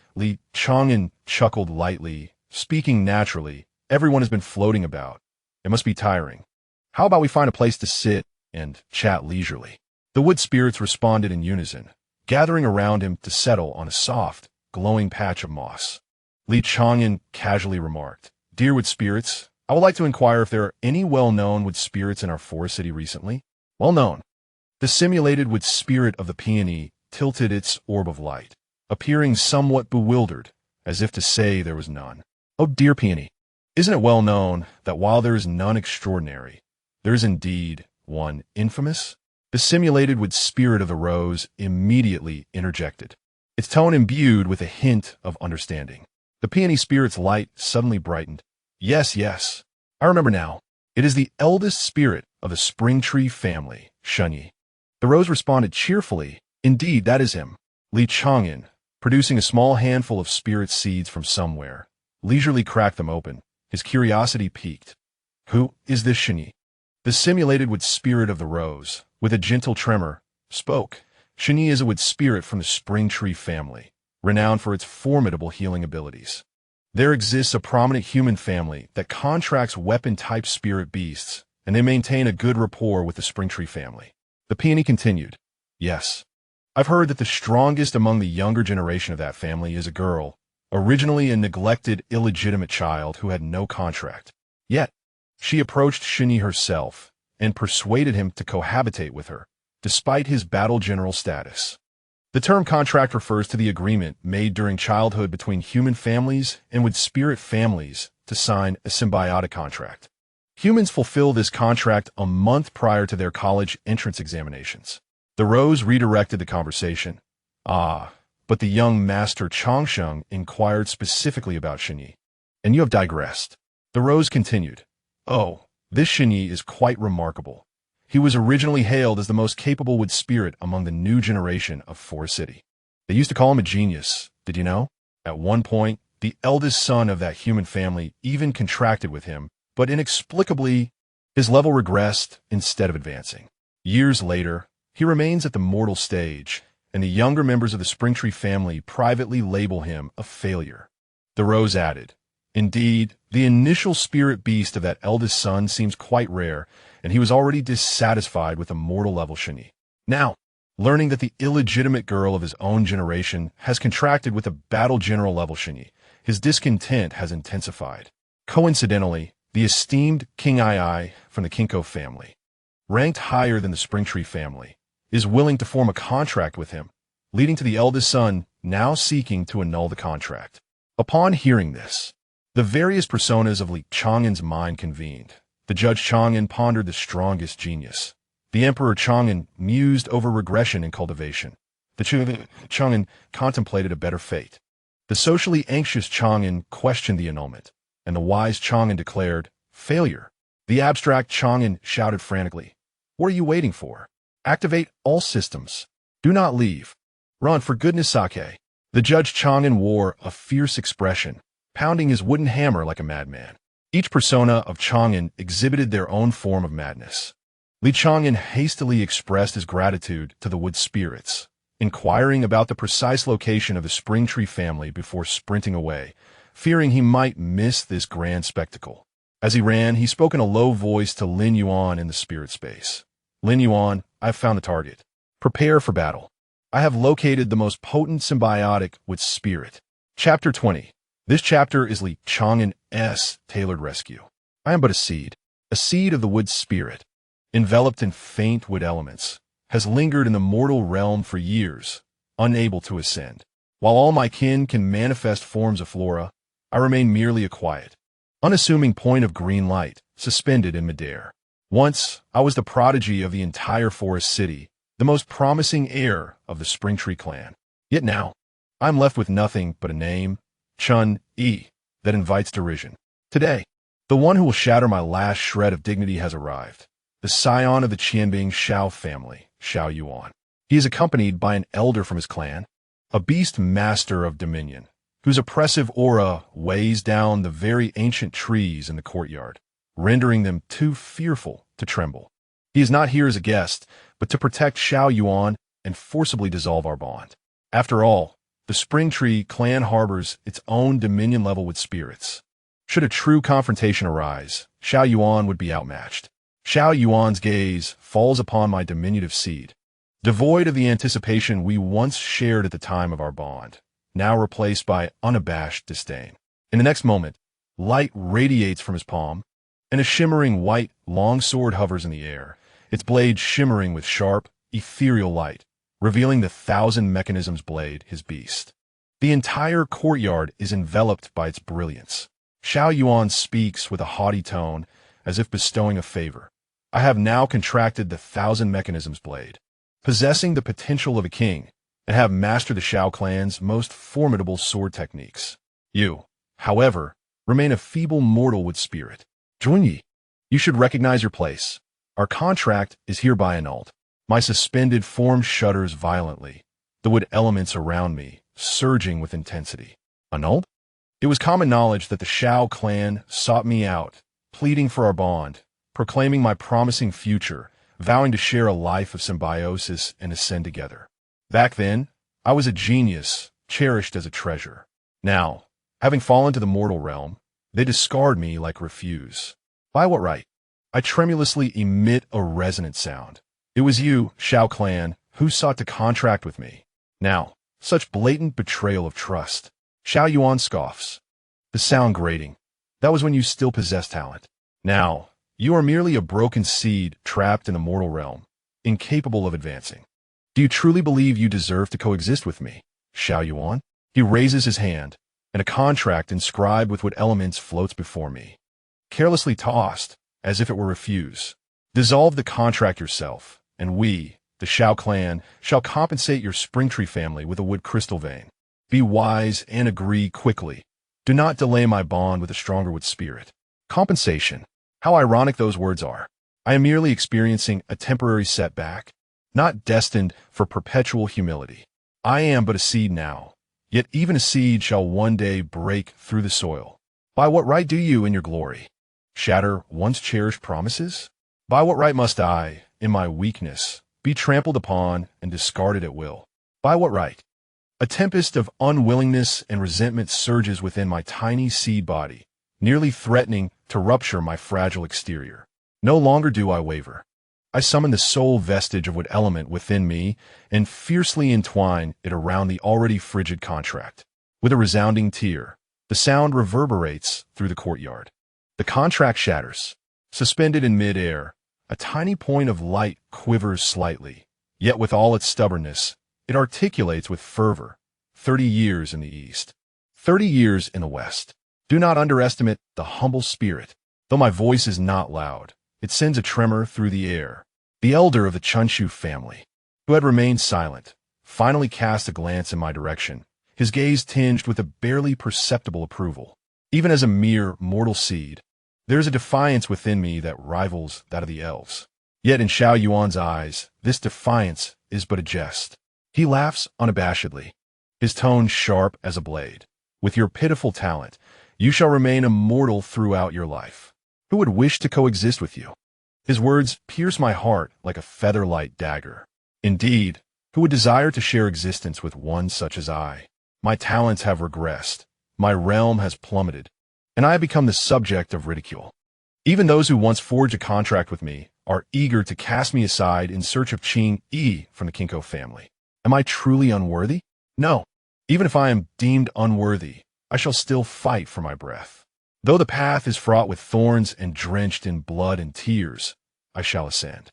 Chang'an chuckled lightly, speaking naturally. Everyone has been floating about. It must be tiring. How about we find a place to sit and chat leisurely? The wood spirits responded in unison, gathering around him to settle on a soft, glowing patch of moss. Chang'an casually remarked, Dear wood spirits, I would like to inquire if there are any well-known wood spirits in our forest city recently. Well-known. The simulated wood spirit of the peony tilted its orb of light, appearing somewhat bewildered, as if to say there was none. Oh dear peony, isn't it well known that while there is none extraordinary, there is indeed one infamous? The simulated wood spirit of the rose immediately interjected, its tone imbued with a hint of understanding. The peony spirit's light suddenly brightened. Yes, I remember now. It is the eldest spirit of the spring tree family, Shunyi. The rose responded cheerfully, Indeed, that is him. Chang'an, producing a small handful of spirit seeds from somewhere, leisurely cracked them open, his curiosity piqued. Who is this Shunyi? The simulated wood spirit of the rose, with a gentle tremor, spoke. Shunyi is a wood spirit from the spring tree family, renowned for its formidable healing abilities. There exists a prominent human family that contracts weapon-type spirit beasts, and they maintain a good rapport with the spring tree family. The peony continued, Yes, I've heard that the strongest among the younger generation of that family is a girl, originally a neglected, illegitimate child who had no contract. Yet, she approached Shunyi herself and persuaded him to cohabitate with her, despite his battle general status. The term contract refers to the agreement made during childhood between human families and wood spirit families to sign a symbiotic contract. Humans fulfill this contract a month prior to their college entrance examinations. The rose redirected the conversation. But the young master Chang'an inquired specifically about Shunyi. And you have digressed. The rose continued. Oh, this Shunyi is quite remarkable. He was originally hailed as the most capable wood spirit among the new generation of Forest City. They used to call him a genius, did you know? At one point, the eldest son of that human family even contracted with him, but inexplicably, his level regressed instead of advancing. Years later, he remains at the mortal stage, and the younger members of the Springtree family privately label him a failure. The rose added, Indeed, the initial spirit beast of that eldest son seems quite rare, and he was already dissatisfied with a mortal-level Shunyi. Now, learning that the illegitimate girl of his own generation has contracted with a battle general-level Shunyi, his discontent has intensified. Coincidentally, the esteemed King Ai from the Kinko family, ranked higher than the Springtree family, is willing to form a contract with him, leading to the eldest son now seeking to annul the contract. Upon hearing this, the various personas of Chang'an's mind convened. The judge Chang'an pondered the strongest genius. The emperor Chang'an mused over regression and cultivation. The Chang'an contemplated a better fate. The socially anxious Chang'an questioned the annulment, and the wise Chang'an declared, failure. The abstract Chang'an shouted frantically, what are you waiting for? Activate all systems. Do not leave. Run, for goodness sake. The judge Chang'an wore a fierce expression, pounding his wooden hammer like a madman. Each persona of Chang'an exhibited their own form of madness. Li Chang'an hastily expressed his gratitude to the wood spirits, inquiring about the precise location of the spring tree family before sprinting away, fearing he might miss this grand spectacle. As he ran, he spoke in a low voice to Lin Yuan in the spirit space. Lin Yuan, I have found the target. Prepare for battle. I have located the most potent symbiotic with spirit. Chapter 20. This chapter is Li Chang'an's tailored rescue. I am but a seed of the wood spirit, enveloped in faint wood elements, has lingered in the mortal realm for years, unable to ascend. While all my kin can manifest forms of flora, I remain merely a quiet, unassuming point of green light, suspended in midair. Once, I was the prodigy of the entire forest city, the most promising heir of the Springtree clan. Yet now, I am left with nothing but a name, Chun-Yi, that invites derision. Today, the one who will shatter my last shred of dignity has arrived, the scion of the Qianbing Shao family, Shao Yuan. He is accompanied by an elder from his clan, a beast master of dominion, whose oppressive aura weighs down the very ancient trees in the courtyard, rendering them too fearful to tremble. He is not here as a guest, but to protect Shao Yuan and forcibly dissolve our bond. After all, the Springtree clan harbors its own dominion level with spirits. Should a true confrontation arise, Shao Yuan would be outmatched. Shao Yuan's gaze falls upon my diminutive seed, devoid of the anticipation we once shared at the time of our bond, now replaced by unabashed disdain. In the next moment, light radiates from his palm, and a shimmering white longsword hovers in the air, its blade shimmering with sharp, ethereal light, revealing the 1,000 mechanisms blade, his beast. The entire courtyard is enveloped by its brilliance. Shao Yuan speaks with a haughty tone, as if bestowing a favor. I have now contracted the 1,000 mechanisms blade, possessing the potential of a king, and have mastered the Shao clan's most formidable sword techniques. You, however, remain a feeble mortal with spirit. Junyi, you should recognize your place. Our contract is hereby annulled. My suspended form shudders violently, the wood elements around me surging with intensity. Annulled? It was common knowledge that the Shao clan sought me out, pleading for our bond, proclaiming my promising future, vowing to share a life of symbiosis and ascend together. Back then, I was a genius, cherished as a treasure. Now, having fallen to the mortal realm, they discard me like refuse. By what right? I tremulously emit a resonant sound. It was you, Shao clan, who sought to contract with me. Now, such blatant betrayal of trust. Shao Yuan scoffs. The sound grating. That was when you still possessed talent. Now, you are merely a broken seed trapped in the mortal realm, incapable of advancing. Do you truly believe you deserve to coexist with me, Shao Yuan? He raises his hand, and a contract inscribed with what elements floats before me. Carelessly tossed, as if it were refuse. Dissolve the contract yourself, and we, the Shao clan, shall compensate your Springtree family with a wood crystal vein. Be wise and agree quickly. Do not delay my bond with a stronger wood spirit. Compensation. How ironic those words are. I am merely experiencing a temporary setback, not destined for perpetual humility. I am but a seed now, yet even a seed shall one day break through the soil. By what right do you, in your glory, shatter once cherished promises? By what right must I, in my weakness, be trampled upon and discarded at will? By what right? A tempest of unwillingness and resentment surges within my tiny seed body, nearly threatening to rupture my fragile exterior. No longer do I waver. I summon the sole vestige of wood element within me and fiercely entwine it around the already frigid contract. With a resounding tear, the sound reverberates through the courtyard. The contract shatters. Suspended in mid-air, a tiny point of light quivers slightly, yet with all its stubbornness, It articulates with fervor. 30 years in the East. 30 years in the West. Do not underestimate the humble spirit. Though my voice is not loud, it sends a tremor through the air. The elder of the Chunchu family, who had remained silent, finally cast a glance in my direction, his gaze tinged with a barely perceptible approval. Even as a mere mortal seed, there is a defiance within me that rivals that of the elves. Yet in Xiao Yuan's eyes, this defiance is but a jest. He laughs unabashedly, his tone sharp as a blade. With your pitiful talent, you shall remain immortal throughout your life. Who would wish to coexist with you? His words pierce my heart like a feather-light dagger. Indeed, who would desire to share existence with one such as I? My talents have regressed, my realm has plummeted, and I have become the subject of ridicule. Even those who once forged a contract with me are eager to cast me aside in search of Chang'an from the Kinko family. Am I truly unworthy? No. Even if I am deemed unworthy, I shall still fight for my breath. Though the path is fraught with thorns and drenched in blood and tears, I shall ascend.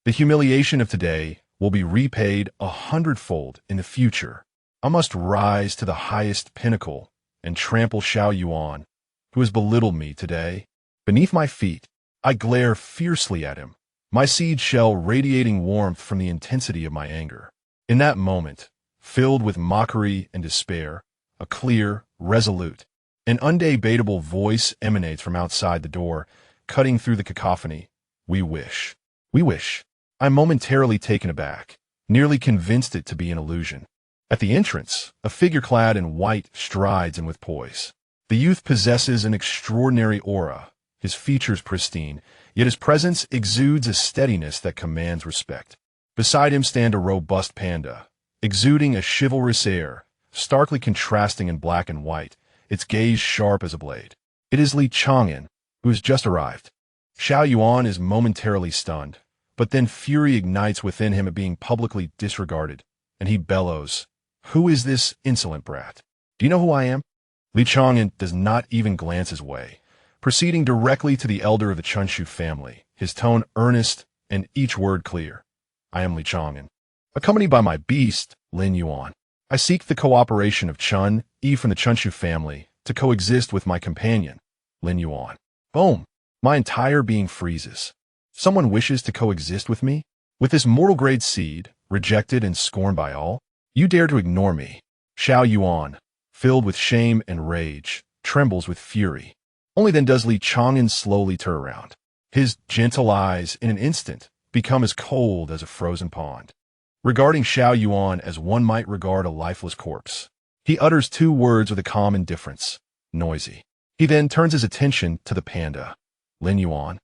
The humiliation of today will be repaid 100-fold in the future. I must rise to the highest pinnacle and trample Xiao Yuan, who has belittled me today. Beneath my feet, I glare fiercely at him, my seed shell radiating warmth from the intensity of my anger. In that moment, filled with mockery and despair, a clear, resolute, and undebatable voice emanates from outside the door, cutting through the cacophony. We wish. We wish. I'm momentarily taken aback, nearly convinced it to be an illusion. At the entrance, a figure clad in white strides in with poise. The youth possesses an extraordinary aura, his features pristine, yet his presence exudes a steadiness that commands respect. Beside him stand a robust panda, exuding a chivalrous air, starkly contrasting in black and white, its gaze sharp as a blade. It is Chang'an, who has just arrived. Xiao Yuan is momentarily stunned, but then fury ignites within him at being publicly disregarded, and he bellows, "Who is this insolent brat? Do you know who I am?" Chang'an does not even glance his way, proceeding directly to the elder of the Chunchu family, his tone earnest and each word clear. I am Chang'an, accompanied by my beast, Lin Yuan. I seek the cooperation of Chun Yi from the Chunchu family to coexist with my companion, Lin Yuan. Boom! My entire being freezes. Someone wishes to coexist with me? With this mortal-grade seed, rejected and scorned by all? You dare to ignore me? Xiao Yuan, filled with shame and rage, trembles with fury. Only then does Chang'an slowly turn around. His gentle eyes, in an instant, become as cold as a frozen pond. Regarding Xiao Yuan as one might regard a lifeless corpse, he utters two words with a calm indifference, noisy. He then turns his attention to the panda. Lin Yuan.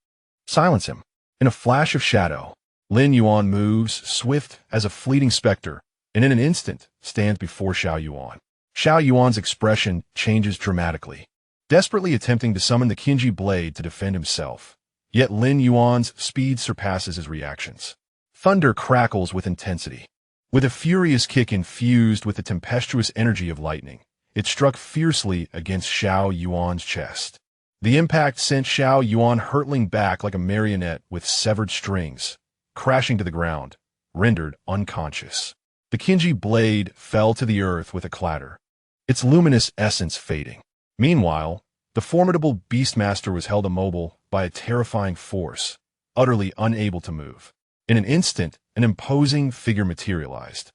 Silence him. In a flash of shadow, Lin Yuan moves, swift as a fleeting specter, and in an instant stands before Xiao Yuan. Xiao Yuan's expression changes dramatically, desperately attempting to summon the Qinji blade to defend himself. Yet Lin Yuan's speed surpasses his reactions. Thunder crackles with intensity. With a furious kick infused with the tempestuous energy of lightning, it struck fiercely against Xiao Yuan's chest. The impact sent Xiao Yuan hurtling back like a marionette with severed strings, crashing to the ground, rendered unconscious. The Qinji blade fell to the earth with a clatter, its luminous essence fading. Meanwhile, the formidable Beastmaster was held immobile by a terrifying force, utterly unable to move. In an instant, an imposing figure materialized.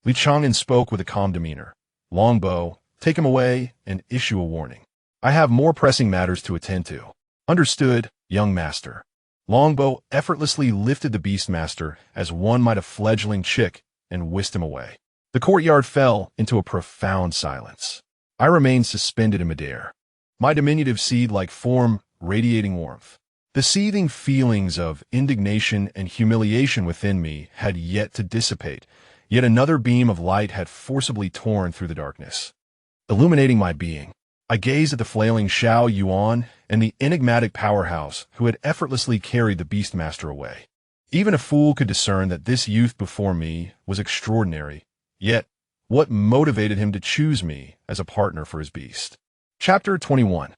Chang'an spoke with a calm demeanor. Longbow, take him away and issue a warning. I have more pressing matters to attend to. Understood, young master. Longbow effortlessly lifted the Beastmaster as one might a fledgling chick and whisked him away. The courtyard fell into a profound silence. I remained suspended in midair, my diminutive seed-like form radiating warmth. The seething feelings of indignation and humiliation within me had yet to dissipate, yet another beam of light had forcibly torn through the darkness, illuminating my being. I gazed at the flailing Xiao Yuan and the enigmatic powerhouse who had effortlessly carried the Beastmaster away. Even a fool could discern that this youth before me was extraordinary, yet what motivated him to choose me as a partner for his beast? Chapter 21.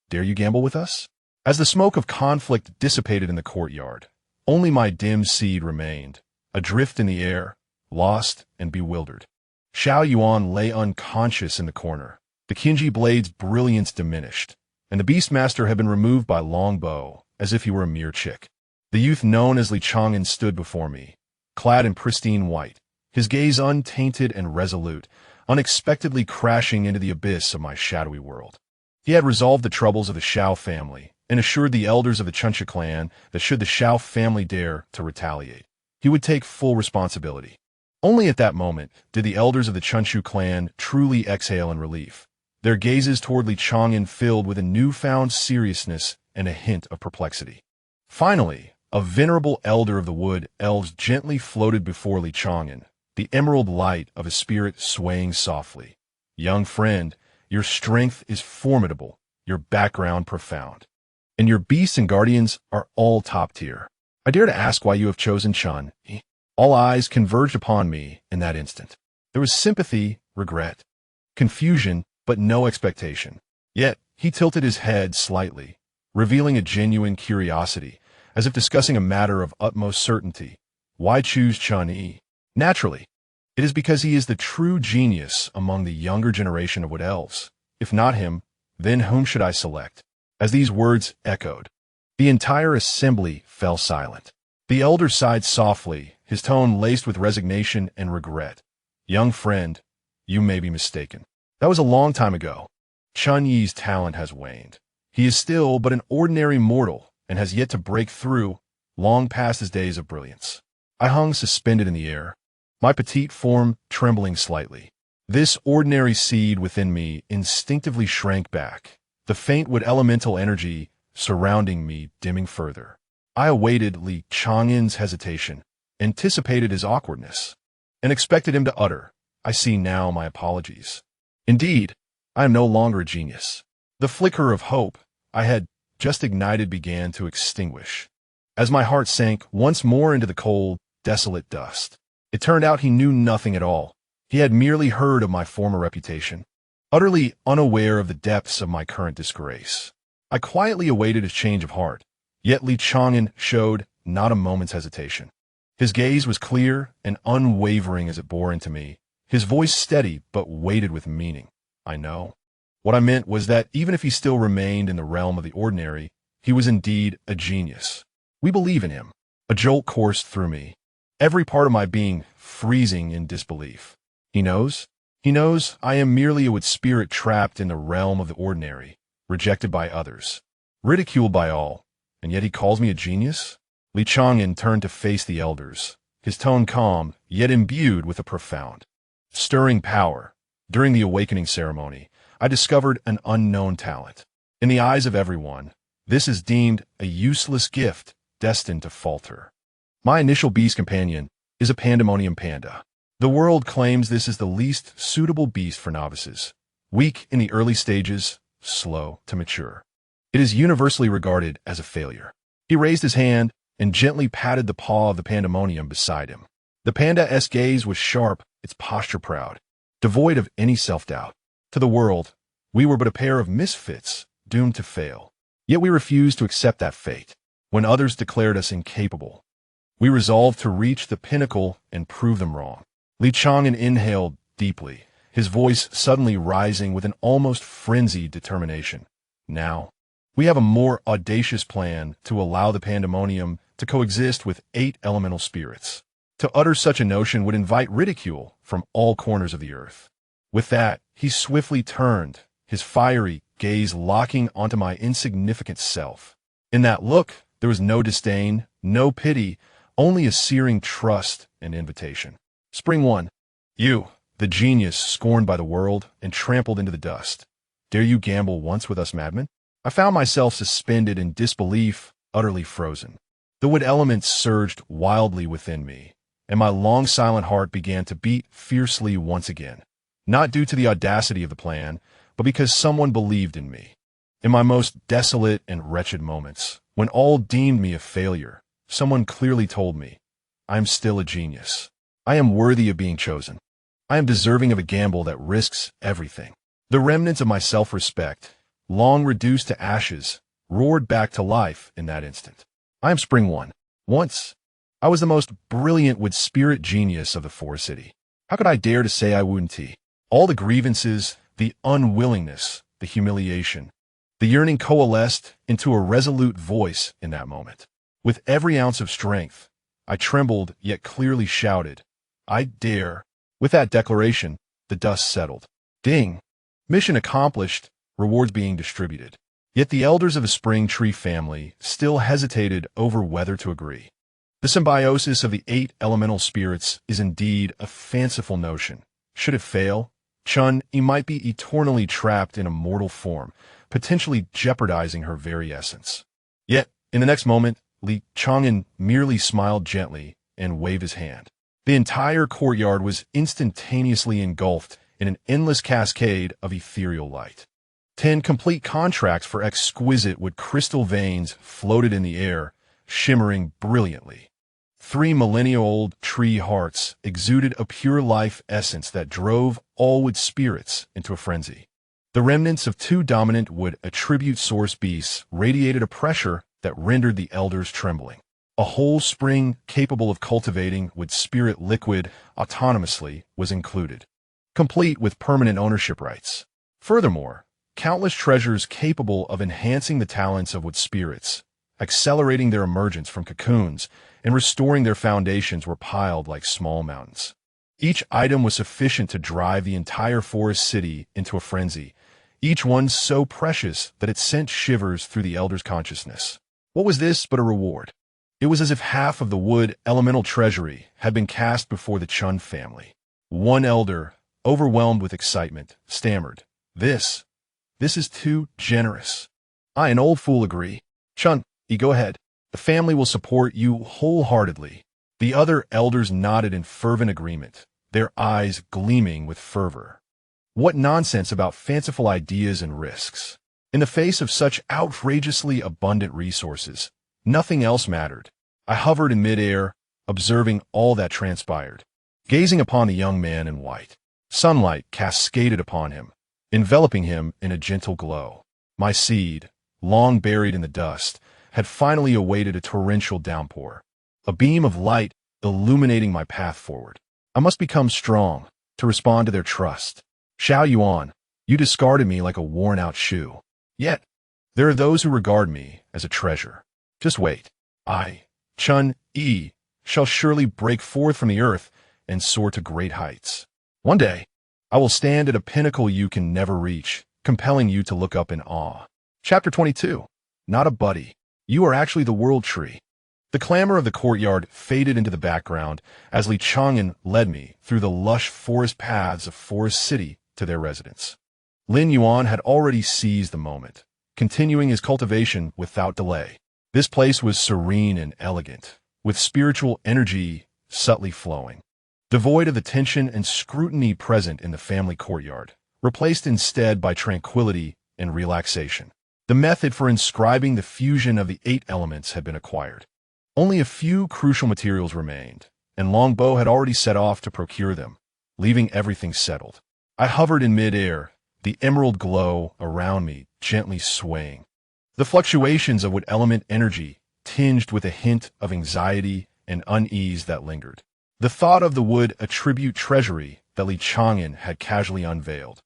Dare you gamble with us? As the smoke of conflict dissipated in the courtyard, only my dim seed remained, adrift in the air, lost and bewildered. Xiao Yuan lay unconscious in the corner. The Qinji blade's brilliance diminished, and the Beastmaster had been removed by Longbow, as if he were a mere chick. The youth known as Li Chang'an stood before me, clad in pristine white, his gaze untainted and resolute, unexpectedly crashing into the abyss of my shadowy world. He had resolved the troubles of the Xiao family, and assured the elders of the Chuncha clan that should the Xiao family dare to retaliate, he would take full responsibility. Only at that moment did the elders of the Chunchu clan truly exhale in relief, their gazes toward Li Chang'an filled with a newfound seriousness and a hint of perplexity. Finally, a venerable elder of the wood elves gently floated before Li Chang'an, the emerald light of his spirit swaying softly. Young friend, your strength is formidable, your background profound, and your beasts and guardians are all top tier. I dare to ask why you have chosen Chun. All eyes converged upon me in that instant. There was sympathy, regret, confusion, but no expectation. Yet, he tilted his head slightly, revealing a genuine curiosity, as if discussing a matter of utmost certainty. Why choose Chun-Yi? Naturally, it is because he is the true genius among the younger generation of wood elves. If not him, then whom should I select? As these words echoed, the entire assembly fell silent. The elder sighed softly, his tone laced with resignation and regret. Young friend, you may be mistaken. That was a long time ago. Chun-Yi's talent has waned. He is still but an ordinary mortal and has yet to break through, long past his days of brilliance. I hung suspended in the air, my petite form trembling slightly. This ordinary seed within me instinctively shrank back, the faint wood elemental energy surrounding me dimming further. I awaited Li Chang'an's hesitation, anticipated his awkwardness, and expected him to utter, I see now my apologies. Indeed, I am no longer a genius. The flicker of hope I had just ignited began to extinguish, as my heart sank once more into the cold, desolate dust. It turned out he knew nothing at all. He had merely heard of my former reputation, utterly unaware of the depths of my current disgrace. I quietly awaited his change of heart, yet Li Chang'an showed not a moment's hesitation. His gaze was clear and unwavering as it bore into me, his voice steady but weighted with meaning. I know. What I meant was that even if he still remained in the realm of the ordinary, he was indeed a genius. We believe in him. A jolt coursed through me, every part of my being freezing in disbelief. He knows? He knows I am merely a wood spirit trapped in the realm of the ordinary, rejected by others, ridiculed by all, and yet he calls me a genius? Li Chang'an turned to face the elders, his tone calm, yet imbued with a profound, stirring power. During the awakening ceremony, I discovered an unknown talent. In the eyes of everyone, this is deemed a useless gift destined to falter. My initial beast companion is a pandemonium panda. The world claims this is the least suitable beast for novices, weak in the early stages, slow to mature. It is universally regarded as a failure. He raised his hand and gently patted the paw of the pandemonium beside him. The panda's gaze was sharp, its posture proud, devoid of any self-doubt. To the world, we were but a pair of misfits, doomed to fail. Yet we refused to accept that fate. When others declared us incapable, we resolved to reach the pinnacle and prove them wrong. Li Chang'an inhaled deeply, his voice suddenly rising with an almost frenzied determination. Now, we have a more audacious plan to allow the pandemonium to coexist with 8 elemental spirits. To utter such a notion would invite ridicule from all corners of the earth. With that, he swiftly turned, his fiery gaze locking onto my insignificant self. In that look, there was no disdain, no pity, only a searing trust and invitation. Spring 1. You, the genius scorned by the world and trampled into the dust. Dare you gamble once with us, madman? I found myself suspended in disbelief, utterly frozen. The wood elements surged wildly within me, and my long silent heart began to beat fiercely once again. Not due to the audacity of the plan, but because someone believed in me. In my most desolate and wretched moments, when all deemed me a failure, someone clearly told me, I am still a genius. I am worthy of being chosen. I am deserving of a gamble that risks everything. The remnants of my self-respect, long reduced to ashes, roared back to life in that instant. I am Spring 1. Once, I was the most brilliant wood spirit genius of the forest city. How could I dare to say I wouldn't? All the grievances, the unwillingness, the humiliation, the yearning coalesced into a resolute voice in that moment. With every ounce of strength, I trembled yet clearly shouted, I dare. With that declaration, the dust settled. Ding! Mission accomplished, rewards being distributed. Yet the elders of the spring tree family still hesitated over whether to agree. The symbiosis of the 8 elemental spirits is indeed a fanciful notion. Should it fail, Chang'an might be eternally trapped in a mortal form, potentially jeopardizing her very essence. Yet, in the next moment, Chang'an merely smiled gently and waved his hand. The entire courtyard was instantaneously engulfed in an endless cascade of ethereal light. 10 complete contracts for exquisite wood crystal veins floated in the air, shimmering brilliantly. 3 millennia-old tree hearts exuded a pure life essence that drove all wood spirits into a frenzy. The remnants of 2 dominant wood attribute source beasts radiated a pressure that rendered the elders trembling. A whole spring capable of cultivating wood spirit liquid autonomously was included, complete with permanent ownership rights. Furthermore, countless treasures capable of enhancing the talents of wood spirits, accelerating their emergence from cocoons, and restoring their foundations were piled like small mountains. Each item was sufficient to drive the entire forest city into a frenzy, each one so precious that it sent shivers through the elder's consciousness. What was this but a reward? It was as if half of the wood elemental treasury had been cast before the Chun family. One elder, overwhelmed with excitement, stammered, This is too generous. I, an old fool, agree. Chun, go ahead. The family will support you wholeheartedly. The other elders nodded in fervent agreement, their eyes gleaming with fervor. What nonsense about fanciful ideas and risks. In the face of such outrageously abundant resources, nothing else mattered. I hovered in midair, observing all that transpired, gazing upon the young man in white. Sunlight cascaded upon him, enveloping him in a gentle glow. My seed, long buried in the dust, had finally awaited a torrential downpour, a beam of light illuminating my path forward. I must become strong to respond to their trust. Xiao Yuan, you discarded me like a worn-out shoe. Yet, there are those who regard me as a treasure. Just wait. I, Chun-Yi, shall surely break forth from the earth and soar to great heights. One day, I will stand at a pinnacle you can never reach, compelling you to look up in awe. Chapter 22. Not a buddy. You are actually the world tree. The clamor of the courtyard faded into the background as Chang'an led me through the lush forest paths of Forest City to their residence. Lin Yuan had already seized the moment, continuing his cultivation without delay. This place was serene and elegant, with spiritual energy subtly flowing, devoid of the tension and scrutiny present in the family courtyard, replaced instead by tranquility and relaxation. The method for inscribing the fusion of the 8 elements had been acquired. Only a few crucial materials remained, and Longbow had already set off to procure them, leaving everything settled. I hovered in midair, the emerald glow around me gently swaying. The fluctuations of wood element energy tinged with a hint of anxiety and unease that lingered. The thought of the wood attribute treasury that Chang'an had casually unveiled,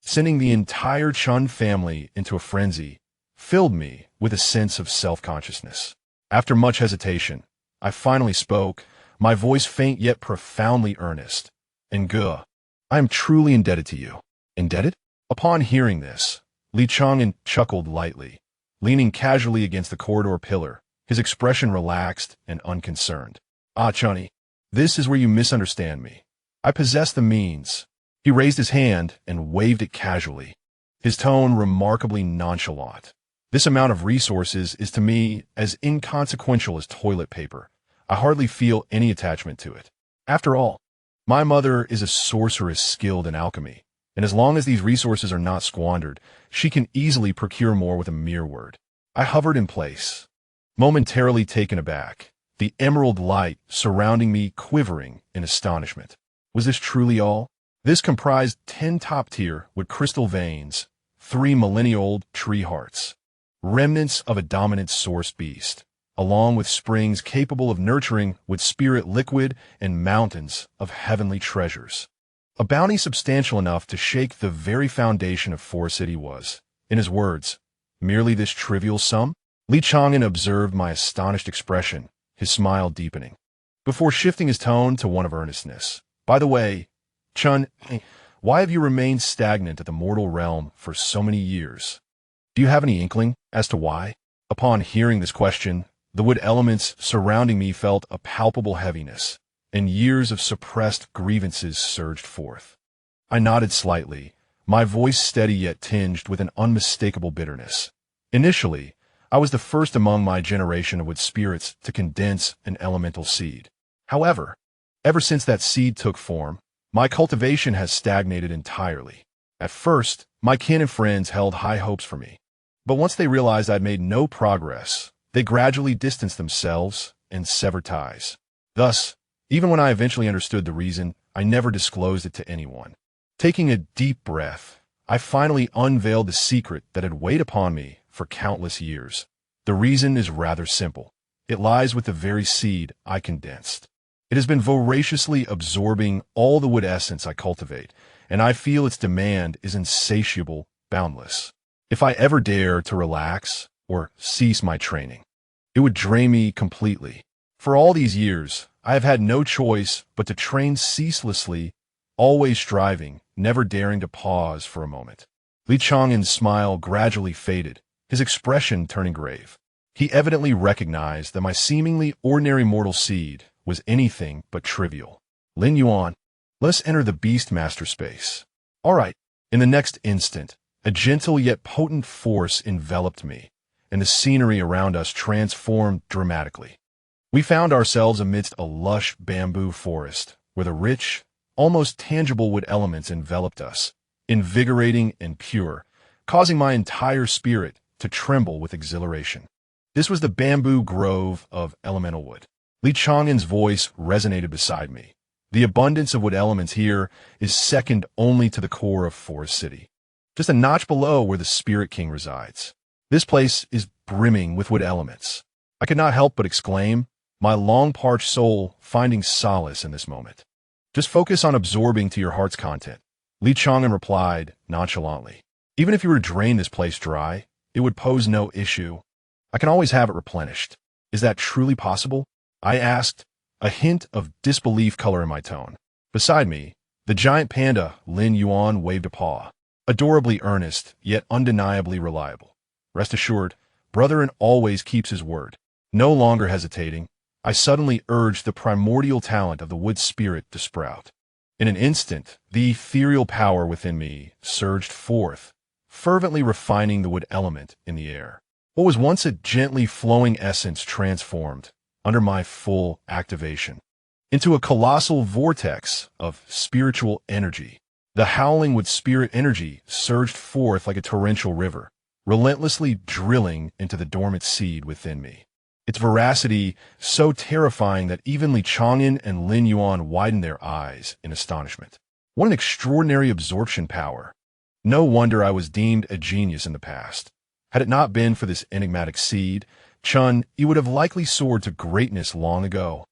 sending the entire Chun family into a frenzy, filled me with a sense of self-consciousness. After much hesitation, I finally spoke, my voice faint yet profoundly earnest. Nge, I am truly indebted to you. Indebted? Upon hearing this, Chang'an chuckled lightly, leaning casually against the corridor pillar, his expression relaxed and unconcerned. Ah, Chunny, this is where you misunderstand me. I possess the means. He raised his hand and waved it casually, his tone remarkably nonchalant. This amount of resources is to me as inconsequential as toilet paper. I hardly feel any attachment to it. After all, my mother is a sorceress skilled in alchemy, and as long as these resources are not squandered, she can easily procure more with a mere word. I hovered in place, momentarily taken aback, the emerald light surrounding me quivering in astonishment. Was this truly all? This comprised 10 top-tier with crystal veins, 3 millennia-old tree hearts, remnants of a dominant source beast, along with springs capable of nurturing wood spirit liquid and mountains of heavenly treasures. A bounty substantial enough to shake the very foundation of Forest City was, in his words, merely this trivial sum? Li Chang'an observed my astonished expression, his smile deepening, before shifting his tone to one of earnestness. By the way, Chun, why have you remained stagnant at the mortal realm for so many years? Do you have any inkling as to why? Upon hearing this question, the wood elements surrounding me felt a palpable heaviness, and years of suppressed grievances surged forth. I nodded slightly, my voice steady yet tinged with an unmistakable bitterness. Initially, I was the first among my generation of wood spirits to condense an elemental seed. However, ever since that seed took form, my cultivation has stagnated entirely. At first, my kin and friends held high hopes for me, but once they realized I'd made no progress, they gradually distanced themselves and severed ties. Thus, even when I eventually understood the reason, I never disclosed it to anyone. Taking a deep breath, I finally unveiled the secret that had weighed upon me for countless years. The reason is rather simple. It lies with the very seed I condensed. It has been voraciously absorbing all the wood essence I cultivate, and I feel its demand is insatiable, boundless. If I ever dare to relax or cease my training, it would drain me completely. For all these years, I have had no choice but to train ceaselessly, always striving, never daring to pause for a moment. Li Chang'an's smile gradually faded, his expression turning grave. He evidently recognized that my seemingly ordinary mortal seed was anything but trivial. Lin Yuan, let us enter the Beastmaster space. All right. In the next instant, a gentle yet potent force enveloped me, and the scenery around us transformed dramatically. We found ourselves amidst a lush bamboo forest, where the rich, almost tangible wood elements enveloped us, invigorating and pure, causing my entire spirit to tremble with exhilaration. This was the bamboo grove of elemental wood. Li Chang'an's voice resonated beside me. The abundance of wood elements here is second only to the core of Forest City, just a notch below where the Spirit King resides. This place is brimming with wood elements. I could not help but exclaim, my long-parched soul finding solace in this moment. Just focus on absorbing to your heart's content. Li Chang'an replied nonchalantly. Even if you were to drain this place dry, it would pose no issue. I can always have it replenished. Is that truly possible? I asked, a hint of disbelief color in my tone. Beside me, the giant panda, Lin Yuan, waved a paw. Adorably earnest, yet undeniably reliable. Rest assured, brother always keeps his word. No longer hesitating, I suddenly urged the primordial talent of the wood spirit to sprout. In an instant, the ethereal power within me surged forth, fervently refining the wood element in the air. What was once a gently flowing essence transformed, under my full activation, into a colossal vortex of spiritual energy. The howling wood spirit energy surged forth like a torrential river, relentlessly drilling into the dormant seed within me. Its veracity so terrifying that even Li Chang'an and Lin Yuan widened their eyes in astonishment. What an extraordinary absorption power. No wonder I was deemed a genius in the past. Had it not been for this enigmatic seed, Chun, you would have likely soared to greatness long ago.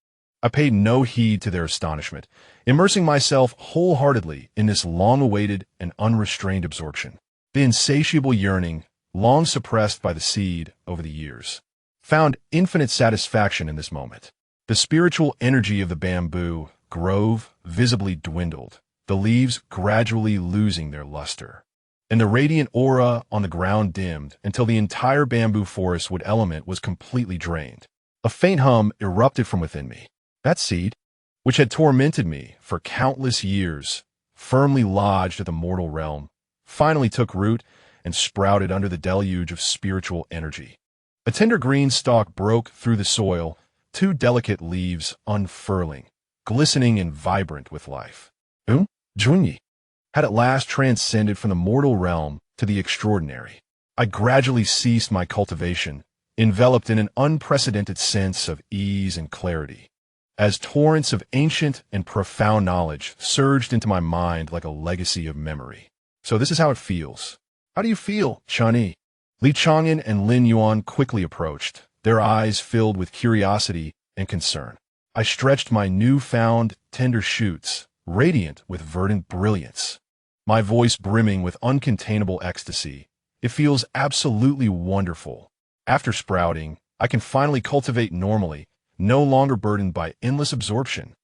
I paid no heed to their astonishment, immersing myself wholeheartedly in this long-awaited and unrestrained absorption. The insatiable yearning, long suppressed by the seed over the years, found infinite satisfaction in this moment. The spiritual energy of the bamboo grove visibly dwindled, the leaves gradually losing their luster, and the radiant aura on the ground dimmed until the entire bamboo forest wood element was completely drained. A faint hum erupted from within me. That seed, which had tormented me for countless years, firmly lodged at the mortal realm, finally took root and sprouted under the deluge of spiritual energy. A tender green stalk broke through the soil, two delicate leaves unfurling, glistening and vibrant with life. Junyi had at last transcended from the mortal realm to the extraordinary. I gradually ceased my cultivation, enveloped in an unprecedented sense of ease and clarity, as torrents of ancient and profound knowledge surged into my mind like a legacy of memory. So this is how it feels. How do you feel, Chun-Yi? Li Chang'an and Lin Yuan quickly approached, their eyes filled with curiosity and concern. I stretched my newfound tender shoots, radiant with verdant brilliance, my voice brimming with uncontainable ecstasy. It feels absolutely wonderful. After sprouting, I can finally cultivate normally, no longer burdened by endless absorption.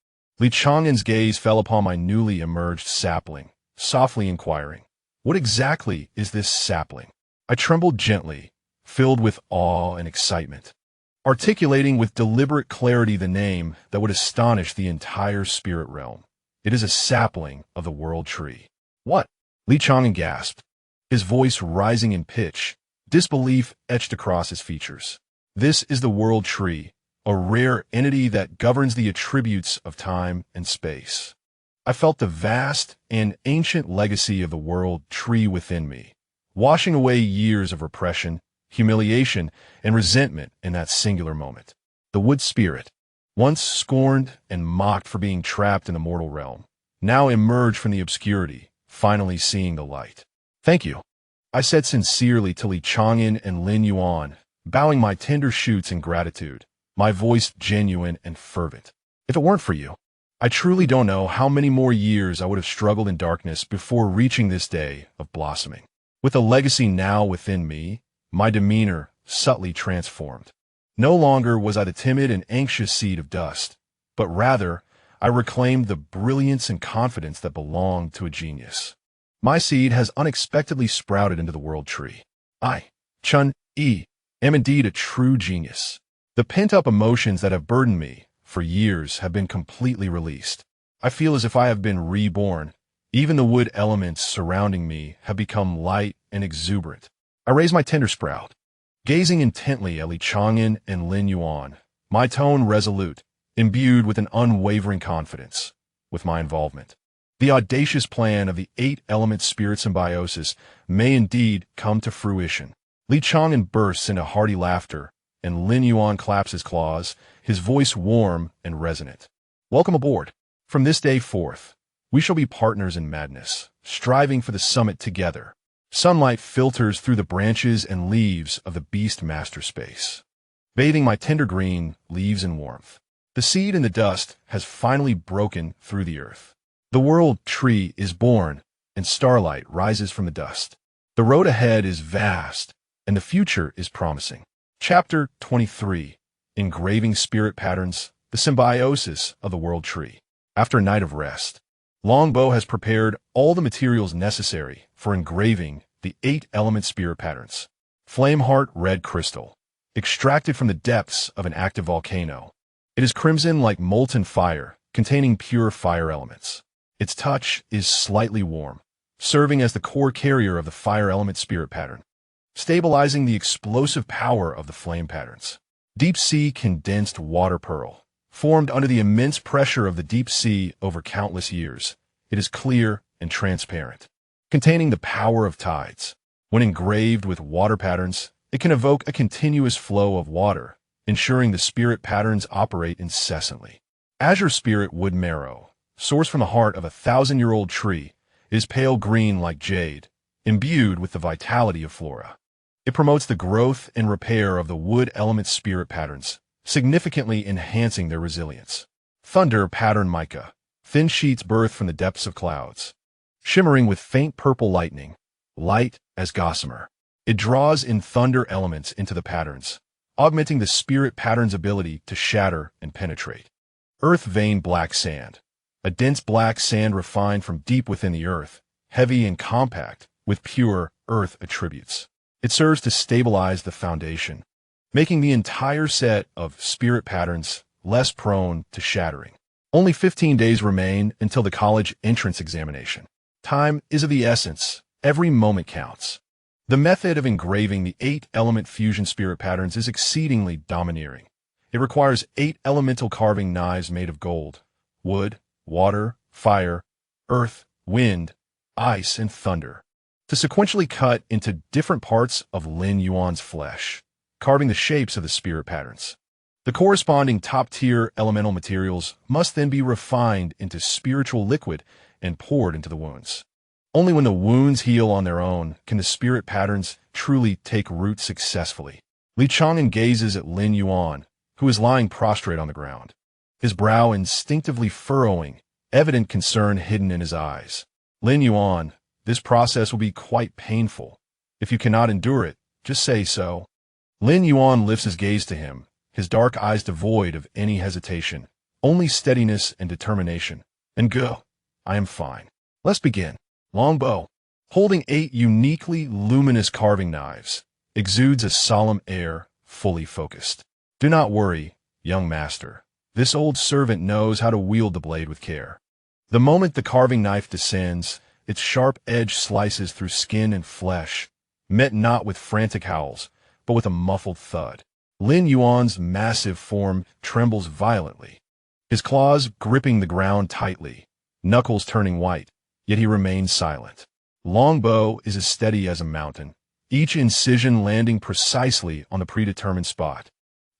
Chang'an's gaze fell upon my newly emerged sapling, softly inquiring, "What exactly is this sapling?" I trembled gently, filled with awe and excitement, articulating with deliberate clarity the name that would astonish the entire spirit realm. "It is a sapling of the world tree." "What?" Chang'an gasped, his voice rising in pitch, disbelief etched across his features. "This is the world tree, a rare entity that governs the attributes of time and space." I felt the vast and ancient legacy of the world tree within me, washing away years of repression, humiliation, and resentment in that singular moment. The wood spirit, once scorned and mocked for being trapped in the mortal realm, now emerged from the obscurity, finally seeing the light. "Thank you," I said sincerely to Li Chang'an and Lin Yuan, bowing my tender shoots in gratitude, my voice genuine and fervent. "If it weren't for you, I truly don't know how many more years I would have struggled in darkness before reaching this day of blossoming." With a legacy now within me, my demeanor subtly transformed. No longer was I the timid and anxious seed of dust, but rather I reclaimed the brilliance and confidence that belonged to a genius. My seed has unexpectedly sprouted into the world tree. I, Chun-Yi, am indeed a true genius. The pent-up emotions that have burdened me for years have been completely released. I feel as if I have been reborn. Even the wood elements surrounding me have become light and exuberant. I raise my tender sprout, gazing intently at Li Chang'an and Lin Yuan, my tone resolute, imbued with an unwavering confidence. With my involvement, the audacious plan of the 8-element spirit symbiosis may indeed come to fruition. Li Chang'an bursts into hearty laughter, and Lin Yuan claps his claws, his voice warm and resonant. "Welcome aboard. From this day forth, we shall be partners in madness, striving for the summit together." Sunlight filters through the branches and leaves of the beast master space, bathing my tender green leaves in warmth. The seed in the dust has finally broken through the earth. The world tree is born, and starlight rises from the dust. The road ahead is vast, and the future is promising. Chapter 23. Engraving Spirit Patterns, the Symbiosis of the World Tree. After a night of rest, Longbow has prepared all the materials necessary for engraving the 8-element spirit patterns. Flameheart red crystal, extracted from the depths of an active volcano. It is crimson like molten fire, containing pure fire elements. Its touch is slightly warm, serving as the core carrier of the fire element spirit pattern, stabilizing the explosive power of the flame patterns. Deep sea condensed water pearl, formed under the immense pressure of the deep sea over countless years. It is clear and transparent, containing the power of tides. When engraved with water patterns, it can evoke a continuous flow of water, ensuring the spirit patterns operate incessantly. Azure Spirit Wood Marrow, sourced from the heart of a 1,000-year-old tree, is pale green like jade, imbued with the vitality of flora. It promotes the growth and repair of the wood element spirit patterns, significantly enhancing their resilience. Thunder Pattern Mica, thin sheets birthed from the depths of clouds, shimmering with faint purple lightning, light as gossamer. It draws in thunder elements into the patterns, augmenting the spirit pattern's ability to shatter and penetrate. Earth Vein Black Sand, a dense black sand refined from deep within the earth, heavy and compact, with pure earth attributes. It serves to stabilize the foundation, making the entire set of spirit patterns less prone to shattering. Only 15 days remain until the college entrance examination. Time is of the essence. Every moment counts. The method of engraving the 8-element fusion spirit patterns is exceedingly domineering. It requires 8 elemental carving knives made of gold, wood, water, fire, earth, wind, ice, and thunder, to sequentially cut into different parts of Lin Yuan's flesh, carving the shapes of the spirit patterns. The corresponding top-tier elemental materials must then be refined into spiritual liquid and poured into the wounds. Only when the wounds heal on their own can the spirit patterns truly take root successfully. Li Chang'an gazes at Lin Yuan, who is lying prostrate on the ground, his brow instinctively furrowing, evident concern hidden in his eyes. Lin Yuan, this process will be quite painful. If you cannot endure it, just say so. Lin Yuan lifts his gaze to him, his dark eyes devoid of any hesitation, only steadiness and determination. And go. I am fine. Let's begin. Longbow, holding 8 uniquely luminous carving knives, exudes a solemn air, fully focused. Do not worry, young master. This old servant knows how to wield the blade with care. The moment the carving knife descends, its sharp edge slices through skin and flesh, met not with frantic howls, but with a muffled thud. Lin Yuan's massive form trembles violently, his claws gripping the ground tightly, knuckles turning white, yet he remains silent. Longbow is as steady as a mountain, each incision landing precisely on the predetermined spot,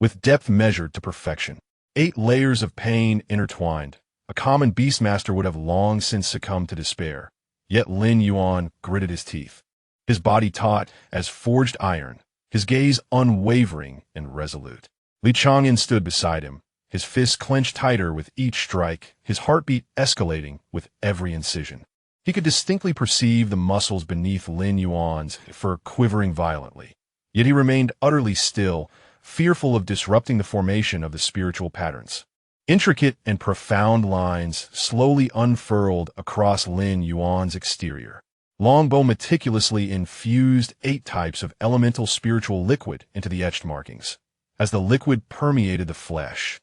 with depth measured to perfection. 8 layers of pain intertwined. A common beastmaster would have long since succumbed to despair, yet Lin Yuan gritted his teeth, his body taut as forged iron, his gaze unwavering and resolute. Li Chang'an stood beside him, his fists clenched tighter with each strike, his heartbeat escalating with every incision. He could distinctly perceive the muscles beneath Lin Yuan's fur quivering violently, yet he remained utterly still, fearful of disrupting the formation of the spiritual patterns. Intricate and profound lines slowly unfurled across Lin Yuan's exterior. Longbow meticulously infused 8 types of elemental spiritual liquid into the etched markings. As the liquid permeated the flesh,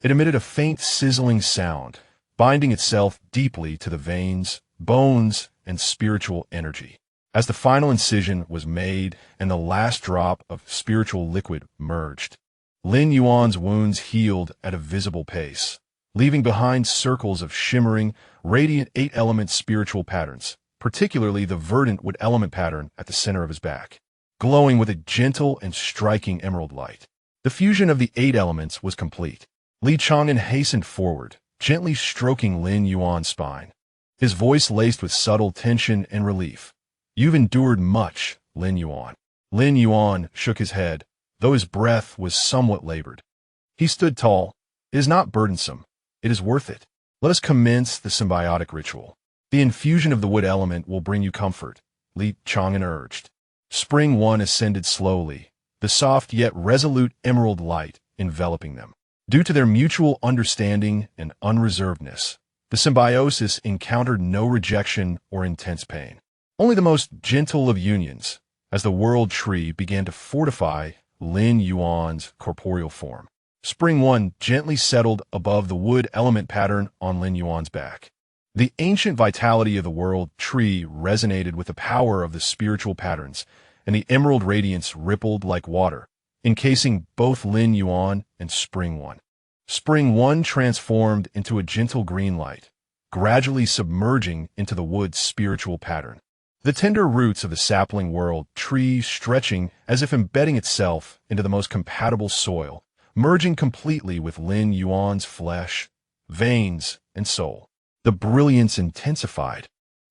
it emitted a faint sizzling sound, binding itself deeply to the veins, bones, and spiritual energy. As the final incision was made and the last drop of spiritual liquid merged, Lin Yuan's wounds healed at a visible pace, leaving behind circles of shimmering, radiant 8-element spiritual patterns, particularly the verdant wood element pattern at the center of his back, glowing with a gentle and striking emerald light. The fusion of the 8 elements was complete. Li Chang'an hastened forward, gently stroking Lin Yuan's spine, his voice laced with subtle tension and relief. You've endured much, Lin Yuan. Lin Yuan shook his head, though his breath was somewhat labored. He stood tall. It is not burdensome. It is worth it. Let us commence the symbiotic ritual. The infusion of the wood element will bring you comfort, Li Chang'an urged. Spring One ascended slowly, the soft yet resolute emerald light enveloping them. Due to their mutual understanding and unreservedness, the Symbiosis encountered no rejection or intense pain. Only the most gentle of unions, as the world tree began to fortify Lin Yuan's corporeal form. Spring One gently settled above the wood element pattern on Lin Yuan's back. The ancient vitality of the world tree resonated with the power of the spiritual patterns, and the emerald radiance rippled like water, encasing both Lin Yuan and Spring One. Spring One transformed into a gentle green light, gradually submerging into the wood's spiritual pattern. The tender roots of the sapling world tree stretching as if embedding itself into the most compatible soil, merging completely with Lin Yuan's flesh, veins, and soul. The brilliance intensified,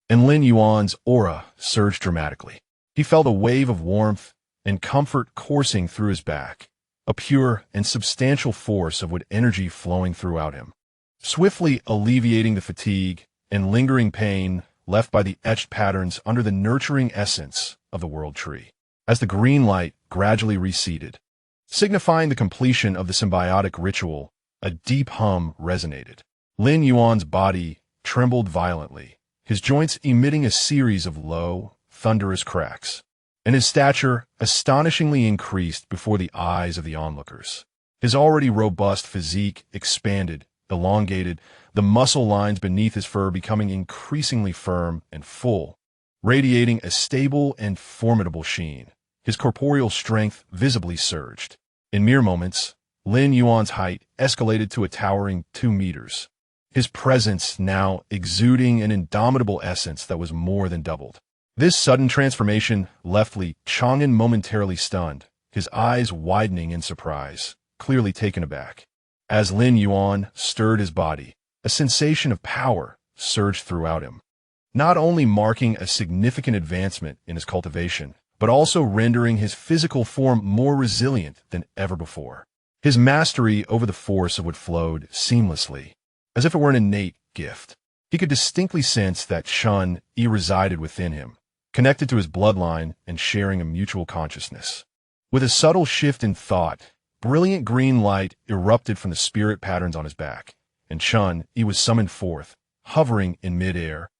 and Lin Yuan's aura surged dramatically. He felt a wave of warmth and comfort coursing through his back, a pure and substantial force of wood energy flowing throughout him, swiftly alleviating the fatigue and lingering pain left by the etched patterns under the nurturing essence of the world tree. As the green light gradually receded, signifying the completion of the symbiotic ritual, a deep hum resonated. Lin Yuan's body trembled violently, his joints emitting a series of low, thunderous cracks, and his stature astonishingly increased before the eyes of the onlookers. His already robust physique expanded, elongated, the muscle lines beneath his fur becoming increasingly firm and full, radiating a stable and formidable sheen. His corporeal strength visibly surged. In mere moments, Lin Yuan's height escalated to a towering 2 meters, his presence now exuding an indomitable essence that was more than doubled. This sudden transformation left Li Chang'an momentarily stunned, his eyes widening in surprise, clearly taken aback. As Lin Yuan stirred his body, a sensation of power surged throughout him, not only marking a significant advancement in his cultivation, but also rendering his physical form more resilient than ever before. His mastery over the force of what flowed seamlessly, as if it were an innate gift. He could distinctly sense that Chang'an resided within him, connected to his bloodline and sharing a mutual consciousness. With a subtle shift in thought, brilliant green light erupted from the spirit patterns on his back, and Chang'an was summoned forth, hovering in midair,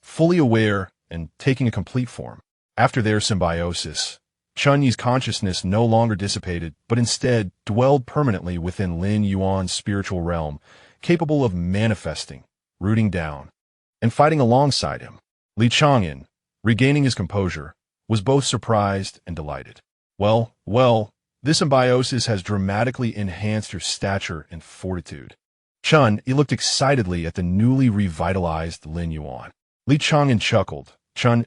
fully aware and taking a complete form. After their symbiosis, Chang'an's consciousness no longer dissipated, but instead dwelled permanently within Lin Yuan's spiritual realm, capable of manifesting, rooting down, and fighting alongside him. Li Chang'an, regaining his composure, was both surprised and delighted. Well, this symbiosis has dramatically enhanced your stature and fortitude. Chang'an looked excitedly at the newly revitalized Lin Yuan. Li Chang'an chuckled. Chang'an,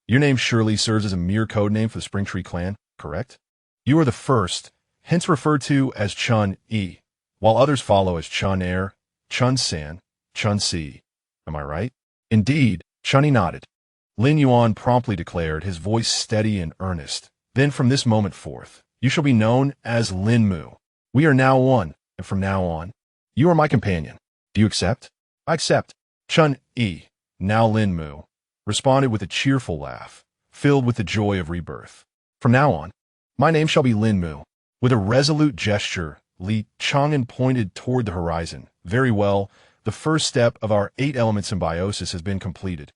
your name surely serves as a mere code name for the Springtree clan, correct? You are the first, hence referred to as Chang'an, while others follow as Chang'an, Chang'an, Chang'an. Am I right? Indeed, Chang'an nodded. Lin Yuan promptly declared, his voice steady and earnest. Then from this moment forth, you shall be known as Lin Mu. We are now one, and from now on, you are my companion. Do you accept? I accept. Chang'an, now Lin Mu, responded with a cheerful laugh, filled with the joy of rebirth. From now on, my name shall be Lin Mu. With a resolute gesture, Li Chang'an pointed toward the horizon. Very well, the first step of our 8-element symbiosis has been completed.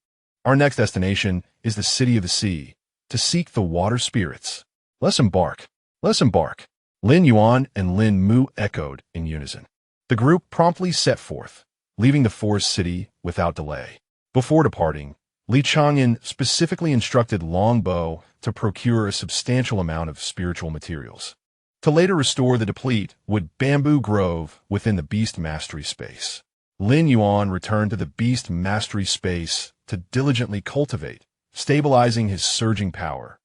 Our next destination is the City of the Sea, to seek the water spirits. Let's embark. Let's embark. Lin Yuan and Lin Mu echoed in unison. The group promptly set forth, leaving the forest city without delay. Before departing, Li Chang'an specifically instructed Longbow to procure a substantial amount of spiritual materials, to later restore the deplete wood bamboo grove within the Beast Mastery space. Lin Yuan returned to the Beast Mastery space to diligently cultivate, stabilizing his surging power,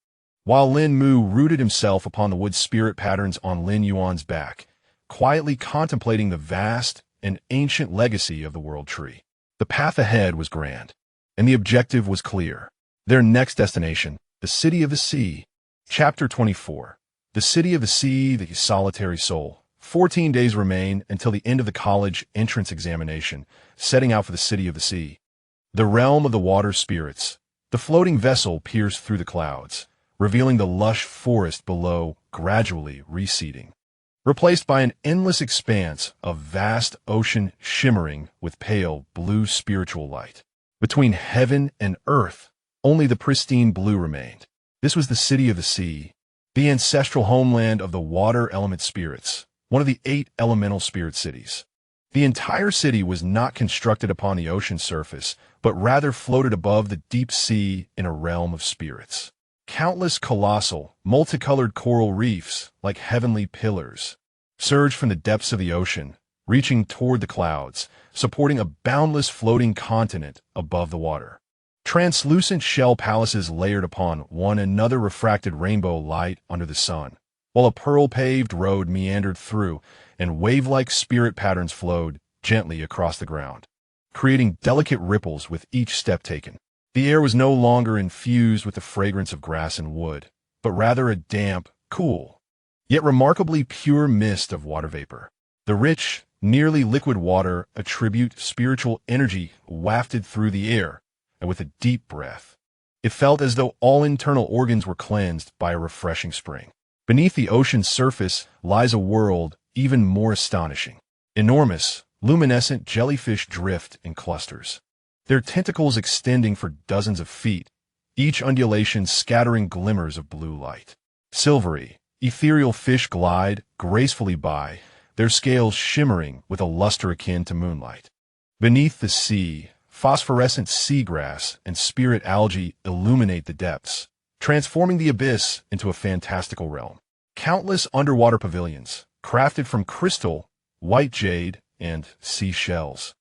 while Lin Mu rooted himself upon the wood spirit patterns on Lin Yuan's back, quietly contemplating the vast and ancient legacy of the World Tree. The path ahead was grand, and the objective was clear. Their next destination, the City of the Sea. Chapter 24. The City of the Sea, the solitary soul. 14 days remain until the end of the college entrance examination, setting out for the City of the Sea. The realm of the water spirits. The floating vessel pierced through the clouds, revealing the lush forest below gradually receding, replaced by an endless expanse of vast ocean shimmering with pale blue spiritual light. Between heaven and earth, only the pristine blue remained. This was the City of the Sea, the ancestral homeland of the water element spirits, one of the 8 elemental spirit cities. The entire city was not constructed upon the ocean surface, but rather floated above the deep sea in a realm of spirits. Countless colossal, multicolored coral reefs, like heavenly pillars, surged from the depths of the ocean, reaching toward the clouds, supporting a boundless floating continent above the water. Translucent shell palaces layered upon one another refracted rainbow light under the sun, while a pearl-paved road meandered through, and wave-like spirit patterns flowed gently across the ground, creating delicate ripples with each step taken. The air was no longer infused with the fragrance of grass and wood, but rather a damp, cool, yet remarkably pure mist of water vapor. The rich, nearly liquid water attribute spiritual energy wafted through the air, and with a deep breath, it felt as though all internal organs were cleansed by a refreshing spring. Beneath the ocean's surface lies a world even more astonishing. Enormous, luminescent jellyfish drift in clusters, their tentacles extending for dozens of feet, each undulation scattering glimmers of blue light. Silvery, ethereal fish glide gracefully by, their scales shimmering with a luster akin to moonlight. Beneath the sea, phosphorescent seagrass and spirit algae illuminate the depths, transforming the abyss into a fantastical realm. Countless underwater pavilions, crafted from crystal, white jade, and seashells,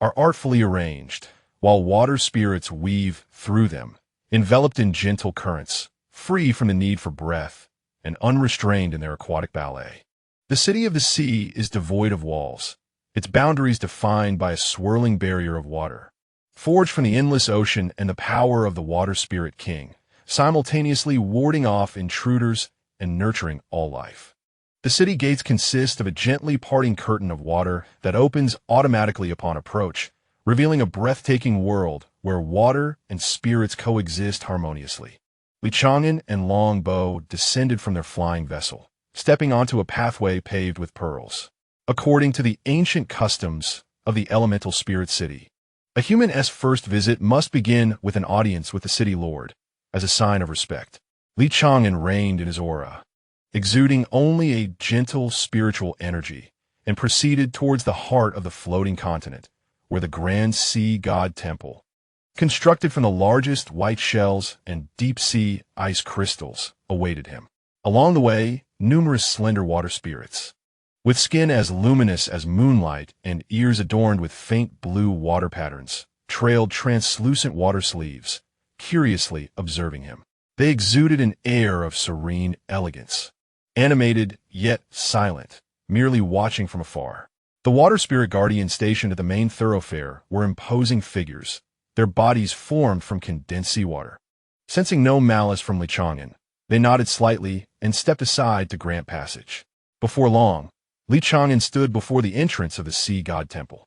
are artfully arranged, while water spirits weave through them, enveloped in gentle currents, free from the need for breath, and unrestrained in their aquatic ballet. The City of the Sea is devoid of walls, its boundaries defined by a swirling barrier of water. Forged from the endless ocean and the power of the water spirit king, simultaneously warding off intruders and nurturing all life. The city gates consist of a gently parting curtain of water that opens automatically upon approach, revealing a breathtaking world where water and spirits coexist harmoniously. Chang'an and Longbow descended from their flying vessel, stepping onto a pathway paved with pearls. According to the ancient customs of the elemental spirit city, a human's first visit must begin with an audience with the city lord, as a sign of respect. Chang'an reigned in his aura, exuding only a gentle spiritual energy, and proceeded towards the heart of the floating continent, where the grand sea god temple, constructed from the largest white shells and deep-sea ice crystals, awaited him. Along the way, numerous slender water spirits, with skin as luminous as moonlight and ears adorned with faint blue water patterns, trailed translucent water sleeves, curiously observing him. They exuded an air of serene elegance, animated yet silent, merely watching from afar. The water spirit guardians stationed at the main thoroughfare were imposing figures, their bodies formed from condensed seawater. Sensing no malice from Chang'an, they nodded slightly and stepped aside to grant passage. Before long, Chang'an stood before the entrance of the sea god temple.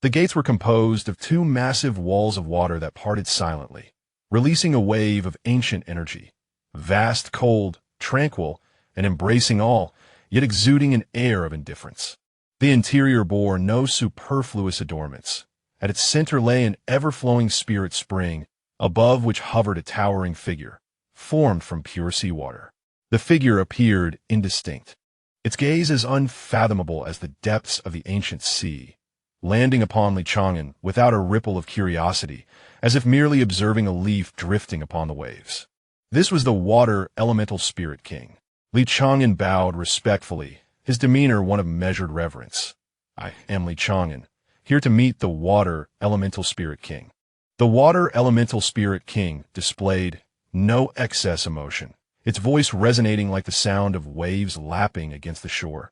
The gates were composed of two massive walls of water that parted silently, releasing a wave of ancient energy, vast, cold, tranquil, and embracing all, yet exuding an air of indifference. The interior bore no superfluous adornments. At its center lay an ever-flowing spirit spring, above which hovered a towering figure, formed from pure seawater. The figure appeared indistinct, its gaze as unfathomable as the depths of the ancient sea, landing upon Chang'an without a ripple of curiosity, as if merely observing a leaf drifting upon the waves. This was the water elemental spirit king. Chang'an bowed respectfully, his demeanor one of measured reverence. I am Chang'an, here to meet the water elemental spirit king. The water elemental spirit king displayed no excess emotion, its voice resonating like the sound of waves lapping against the shore.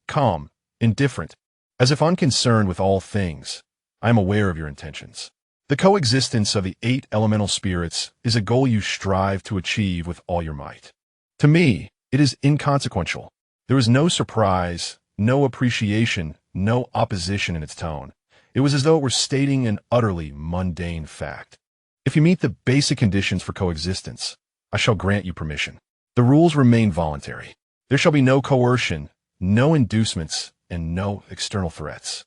Calm, indifferent, as if unconcerned with all things. I am aware of your intentions. The coexistence of the 8 elemental spirits is a goal you strive to achieve with all your might. To me, it is inconsequential. There was no surprise, no appreciation, no opposition in its tone. It was as though it were stating an utterly mundane fact. If you meet the basic conditions for coexistence, I shall grant you permission. The rules remain voluntary. There shall be no coercion, no inducements, and no external threats.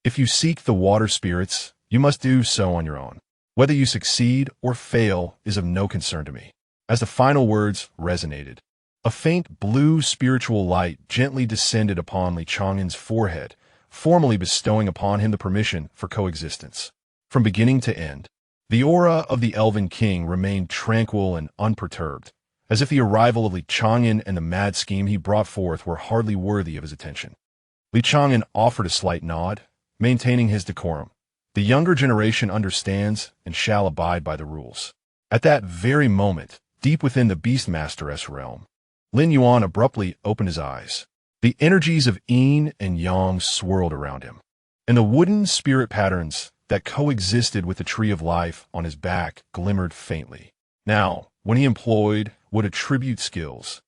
If you seek the water spirits, you must do so on your own. Whether you succeed or fail is of no concern to me. As the final words resonated, a faint blue spiritual light gently descended upon Chang'an's forehead, formally bestowing upon him the permission for coexistence. From beginning to end, the aura of the Elven King remained tranquil and unperturbed, as if the arrival of Chang'an and the mad scheme he brought forth were hardly worthy of his attention. Chang'an offered a slight nod, maintaining his decorum. The younger generation understands and shall abide by the rules. At that very moment, deep within the Beastmaster's realm, Lin Yuan abruptly opened his eyes. The energies of yin and yang swirled around him, and the wooden spirit patterns that coexisted with the tree of life on his back glimmered faintly. Now, when he employed would attribute skills,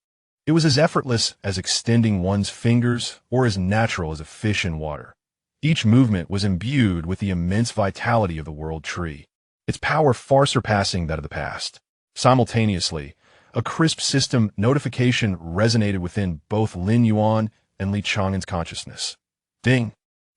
it was as effortless as extending one's fingers or as natural as a fish in water. Each movement was imbued with the immense vitality of the world tree, its power far surpassing that of the past. Simultaneously, a crisp system notification resonated within both Lin Yuan and Chang'an's consciousness. Ding!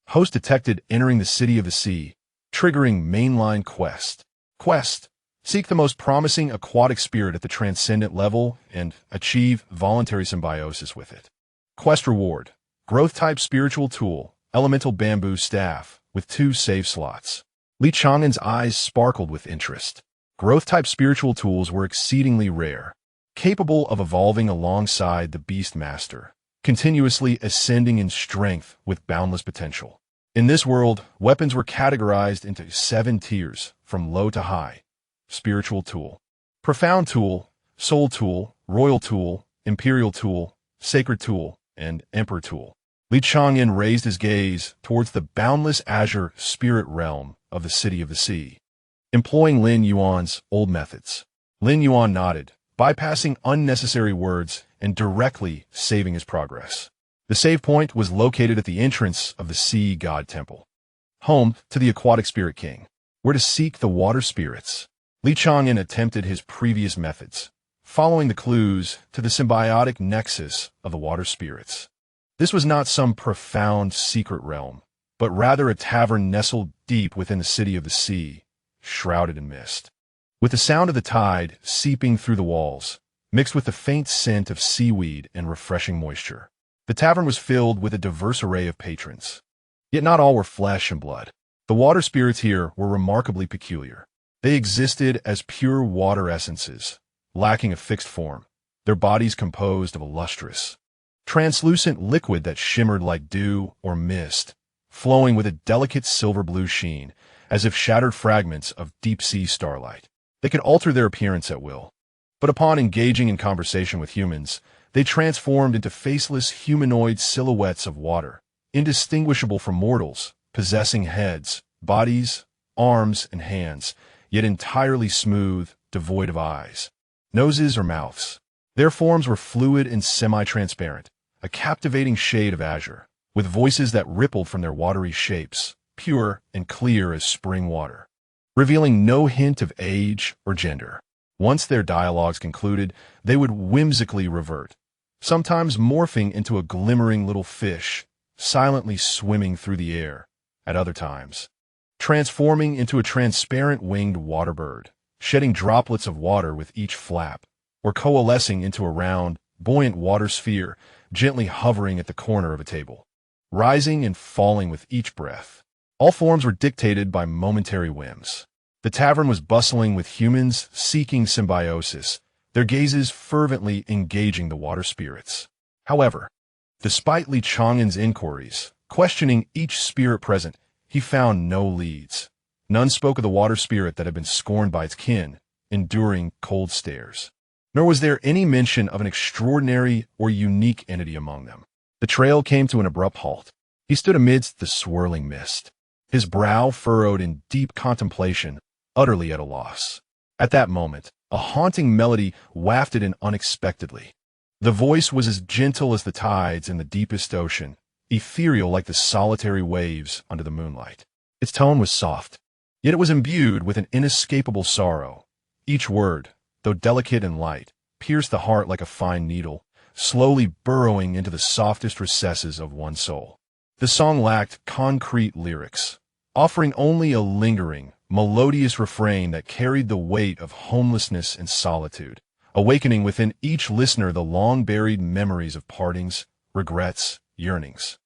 Host detected entering the city of the sea, triggering mainline quest. Quest! Seek the most promising aquatic spirit at the transcendent level and achieve voluntary symbiosis with it. Quest reward: growth type spiritual tool, elemental bamboo staff, with 2 save slots. Chang'an's eyes sparkled with interest. Growth type spiritual tools were exceedingly rare, capable of evolving alongside the Beastmaster, continuously ascending in strength with boundless potential. In this world, weapons were categorized into 7 tiers, from low to high. Spiritual tool, profound tool, soul tool, royal tool, imperial tool, sacred tool, and emperor tool. Chang'an raised his gaze towards the boundless azure spirit realm of the city of the sea. Employing Lin Yuan's old methods, Lin Yuan nodded, bypassing unnecessary words and directly saving his progress. The save point was located at the entrance of the Sea God Temple, home to the aquatic spirit king, where to seek the water spirits. Li Chang'an attempted his previous methods, following the clues to the symbiotic nexus of the water spirits. This was not some profound secret realm, but rather a tavern nestled deep within the city of the sea, shrouded in mist. With the sound of the tide seeping through the walls, mixed with the faint scent of seaweed and refreshing moisture, the tavern was filled with a diverse array of patrons. Yet not all were flesh and blood. The water spirits here were remarkably peculiar. They existed as pure water essences, lacking a fixed form, their bodies composed of a lustrous, translucent liquid that shimmered like dew or mist, flowing with a delicate silver-blue sheen, as if shattered fragments of deep-sea starlight. They could alter their appearance at will, but upon engaging in conversation with humans, they transformed into faceless humanoid silhouettes of water, indistinguishable from mortals, possessing heads, bodies, arms, and hands, yet entirely smooth, devoid of eyes, noses, or mouths. Their forms were fluid and semi-transparent, a captivating shade of azure, with voices that rippled from their watery shapes, pure and clear as spring water, revealing no hint of age or gender. Once their dialogues concluded, they would whimsically revert, sometimes morphing into a glimmering little fish, silently swimming through the air, at other times transforming into a transparent winged water bird, shedding droplets of water with each flap, or coalescing into a round, buoyant water sphere, gently hovering at the corner of a table, rising and falling with each breath. All forms were dictated by momentary whims. The tavern was bustling with humans seeking symbiosis, their gazes fervently engaging the water spirits. However, despite Li Chang'an's inquiries, questioning each spirit present, he found no leads. None spoke of the water spirit that had been scorned by its kin, enduring cold stares. Nor was there any mention of an extraordinary or unique entity among them. The trail came to an abrupt halt. He stood amidst the swirling mist, his brow furrowed in deep contemplation, utterly at a loss. At that moment, a haunting melody wafted in unexpectedly. The voice was as gentle as the tides in the deepest ocean, ethereal like the solitary waves under the moonlight. Its tone was soft, yet it was imbued with an inescapable sorrow. Each word, though delicate and light, pierced the heart like a fine needle, slowly burrowing into the softest recesses of one's soul. The song lacked concrete lyrics, offering only a lingering, melodious refrain that carried the weight of homelessness and solitude, awakening within each listener the long-buried memories of partings, regrets, yearnings,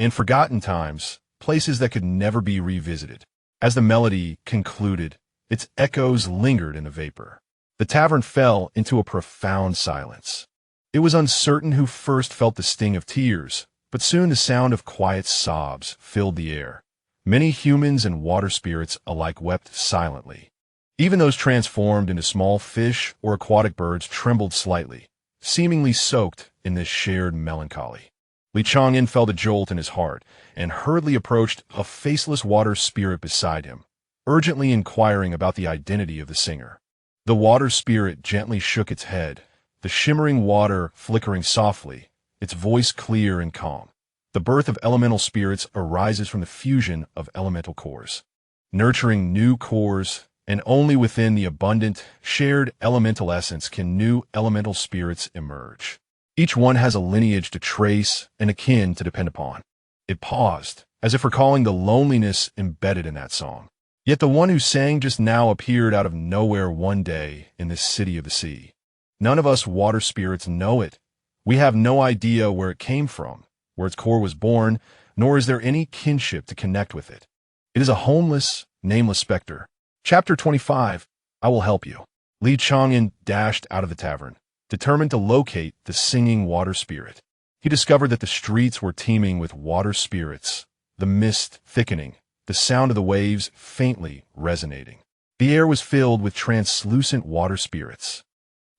and forgotten times, places that could never be revisited. As the melody concluded, its echoes lingered in the vapor. The tavern fell into a profound silence. It was uncertain who first felt the sting of tears, but soon the sound of quiet sobs filled the air. Many humans and water spirits alike wept silently. Even those transformed into small fish or aquatic birds trembled slightly, seemingly soaked in this shared melancholy. Li Chang'an felt a jolt in his heart and hurriedly approached a faceless water spirit beside him, urgently inquiring about the identity of the singer. The water spirit gently shook its head, the shimmering water flickering softly, its voice clear and calm. The birth of elemental spirits arises from the fusion of elemental cores, nurturing new cores, and only within the abundant, shared elemental essence can new elemental spirits emerge. Each one has a lineage to trace and a kin to depend upon. It paused, as if recalling the loneliness embedded in that song. Yet the one who sang just now appeared out of nowhere one day in this city of the sea. None of us water spirits know it. We have no idea where it came from, where its core was born, nor is there any kinship to connect with it. It is a homeless, nameless specter. Chapter 25, I Will Help You. Li Chang'an dashed out of the tavern, determined to locate the singing water spirit. He discovered that the streets were teeming with water spirits, the mist thickening, the sound of the waves faintly resonating. The air was filled with translucent water spirits,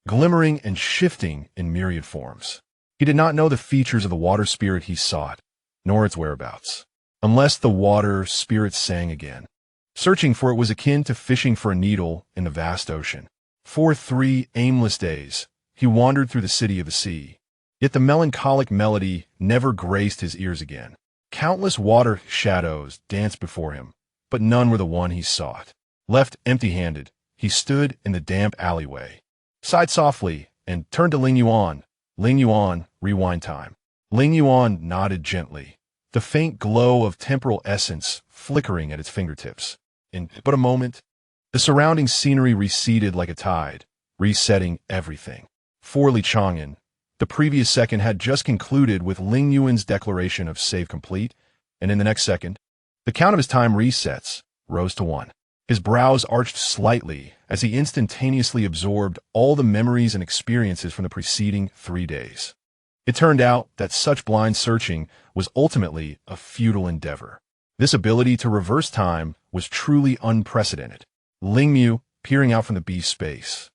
glimmering and shifting in myriad forms. He did not know the features of the water spirit he sought, nor its whereabouts, unless the water spirit sang again. Searching for it was akin to fishing for a needle in the vast ocean. For 3 aimless days, he wandered through the city of the sea. Yet the melancholic melody never graced his ears again. Countless water shadows danced before him, but none were the one he sought. Left empty-handed, he stood in the damp alleyway, sighed softly, and turned to Ling Yuan. Ling Yuan, rewind time. Ling Yuan nodded gently, the faint glow of temporal essence flickering at its fingertips. In but a moment, the surrounding scenery receded like a tide, resetting everything. For Li Chang'an, the previous second had just concluded with Ling Yuan's declaration of save complete, and in the next second, the count of his time resets rose to 1. His brows arched slightly as he instantaneously absorbed all the memories and experiences from the preceding 3 days. It turned out that such blind searching was ultimately a futile endeavor. This ability to reverse time was truly unprecedented. Ling Mu, peering out from the beast's space,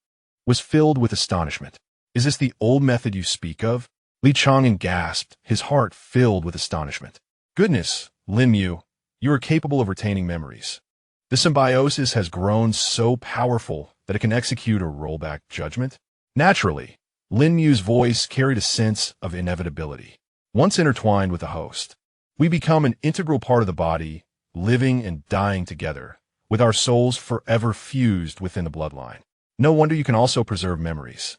was filled with astonishment. "Is this the old method you speak of?" Li Chang'an gasped, his heart filled with astonishment. "Goodness, Lin Mu, you are capable of retaining memories. The symbiosis has grown so powerful that it can execute a rollback judgment?" Naturally, Lin Mu's voice carried a sense of inevitability. Once intertwined with the host, we become an integral part of the body, living and dying together, with our souls forever fused within the bloodline. No wonder you can also preserve memories.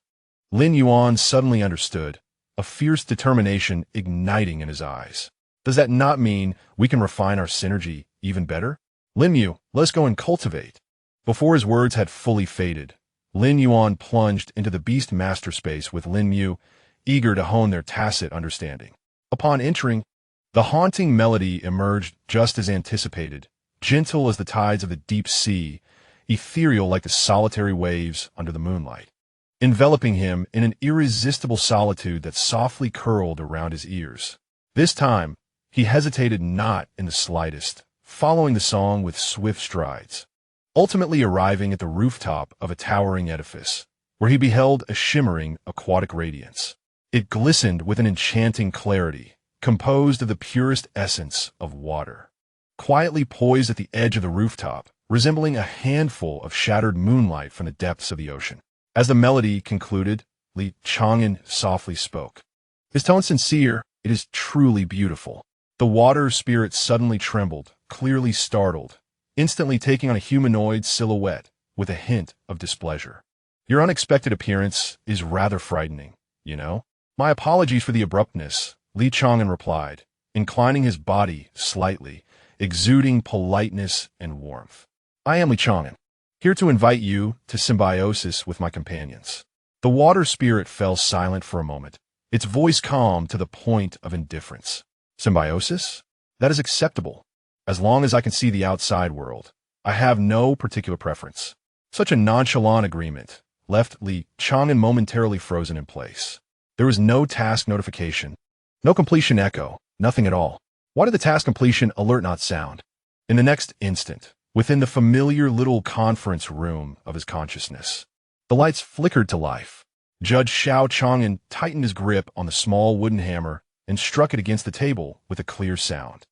Lin Yuan suddenly understood, a fierce determination igniting in his eyes. Does that not mean we can refine our synergy even better? Lin Mu, let's go and cultivate. Before his words had fully faded, Lin Yuan plunged into the beast master space with Lin Mu, eager to hone their tacit understanding. Upon entering, the haunting melody emerged just as anticipated, gentle as the tides of the deep sea, ethereal like the solitary waves under the moonlight, enveloping him in an irresistible solitude that softly curled around his ears. This time, he hesitated not in the slightest, following the song with swift strides, ultimately arriving at the rooftop of a towering edifice, where he beheld a shimmering aquatic radiance. It glistened with an enchanting clarity, composed of the purest essence of water. Quietly poised at the edge of the rooftop, resembling a handful of shattered moonlight from the depths of the ocean. As the melody concluded, Li Chang'an softly spoke. His tone sincere, "It is truly beautiful." The water spirit suddenly trembled, clearly startled, instantly taking on a humanoid silhouette with a hint of displeasure. "Your unexpected appearance is rather frightening, you know." "My apologies for the abruptness," Li Chang'an replied, inclining his body slightly, exuding politeness and warmth. "I am Li Chang'an, here to invite you to Symbiosis with my companions." The water spirit fell silent for a moment, its voice calm to the point of indifference. "Symbiosis? That is acceptable. As long as I can see the outside world, I have no particular preference." Such a nonchalant agreement left Li Chang'an momentarily frozen in place. There was no task notification, no completion echo, nothing at all. Why did the task completion alert not sound? In the next instant, within the familiar little conference room of his consciousness, the lights flickered to life. Judge Xiao Chang'an tightened his grip on the small wooden hammer and struck it against the table with a clear sound.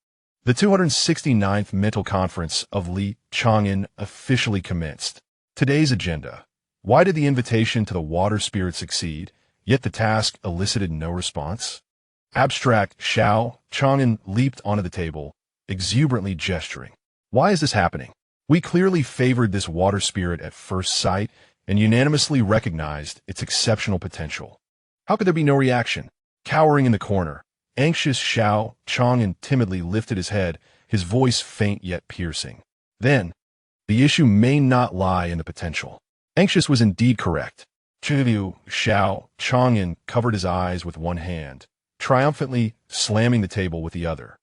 The 269th mental conference of Li Chang'an officially commenced. Today's agenda. Why did the invitation to the water spirit succeed, yet the task elicited no response? Abstract Xiao Chang'an leaped onto the table, exuberantly gesturing. Why is this happening? We clearly favored this water spirit at first sight and unanimously recognized its exceptional potential. How could there be no reaction? Cowering in the corner, anxious Xiao Chang'an timidly lifted his head, his voice faint yet piercing. Then, the issue may not lie in the potential. Anxious was indeed correct. Xiao Chang'an covered his eyes with one hand, triumphantly slamming the table with the other.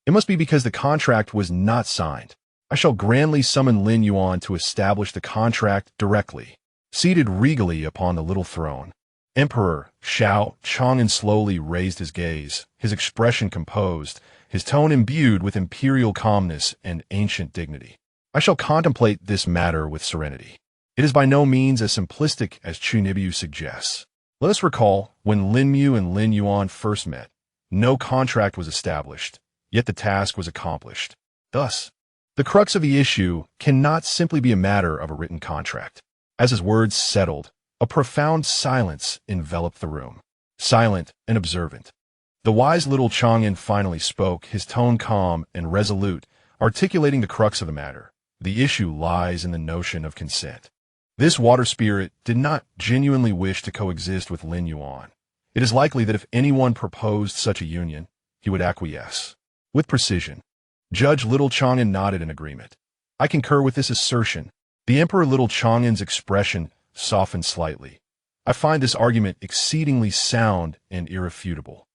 It must be because the contract was not signed. I shall grandly summon Lin Yuan to establish the contract directly. Seated regally upon the little throne, Emperor Xiao Chang'an slowly raised his gaze, his expression composed, his tone imbued with imperial calmness and ancient dignity. I shall contemplate this matter with serenity. It is by no means as simplistic as Chu Nibiu suggests. Let us recall, when Lin Mu and Lin Yuan first met, no contract was established, yet the task was accomplished. Thus, the crux of the issue cannot simply be a matter of a written contract. As his words settled, a profound silence enveloped the room. Silent and observant. The wise little Chang'an finally spoke, his tone calm and resolute, articulating the crux of the matter. The issue lies in the notion of consent. This water spirit did not genuinely wish to coexist with Lin Yuan. It is likely that if anyone proposed such a union, he would acquiesce. With precision. Judge Little Chang'an nodded in agreement. I concur with this assertion. The Emperor Little Chang'an's expression softened slightly. I find this argument exceedingly sound and irrefutable.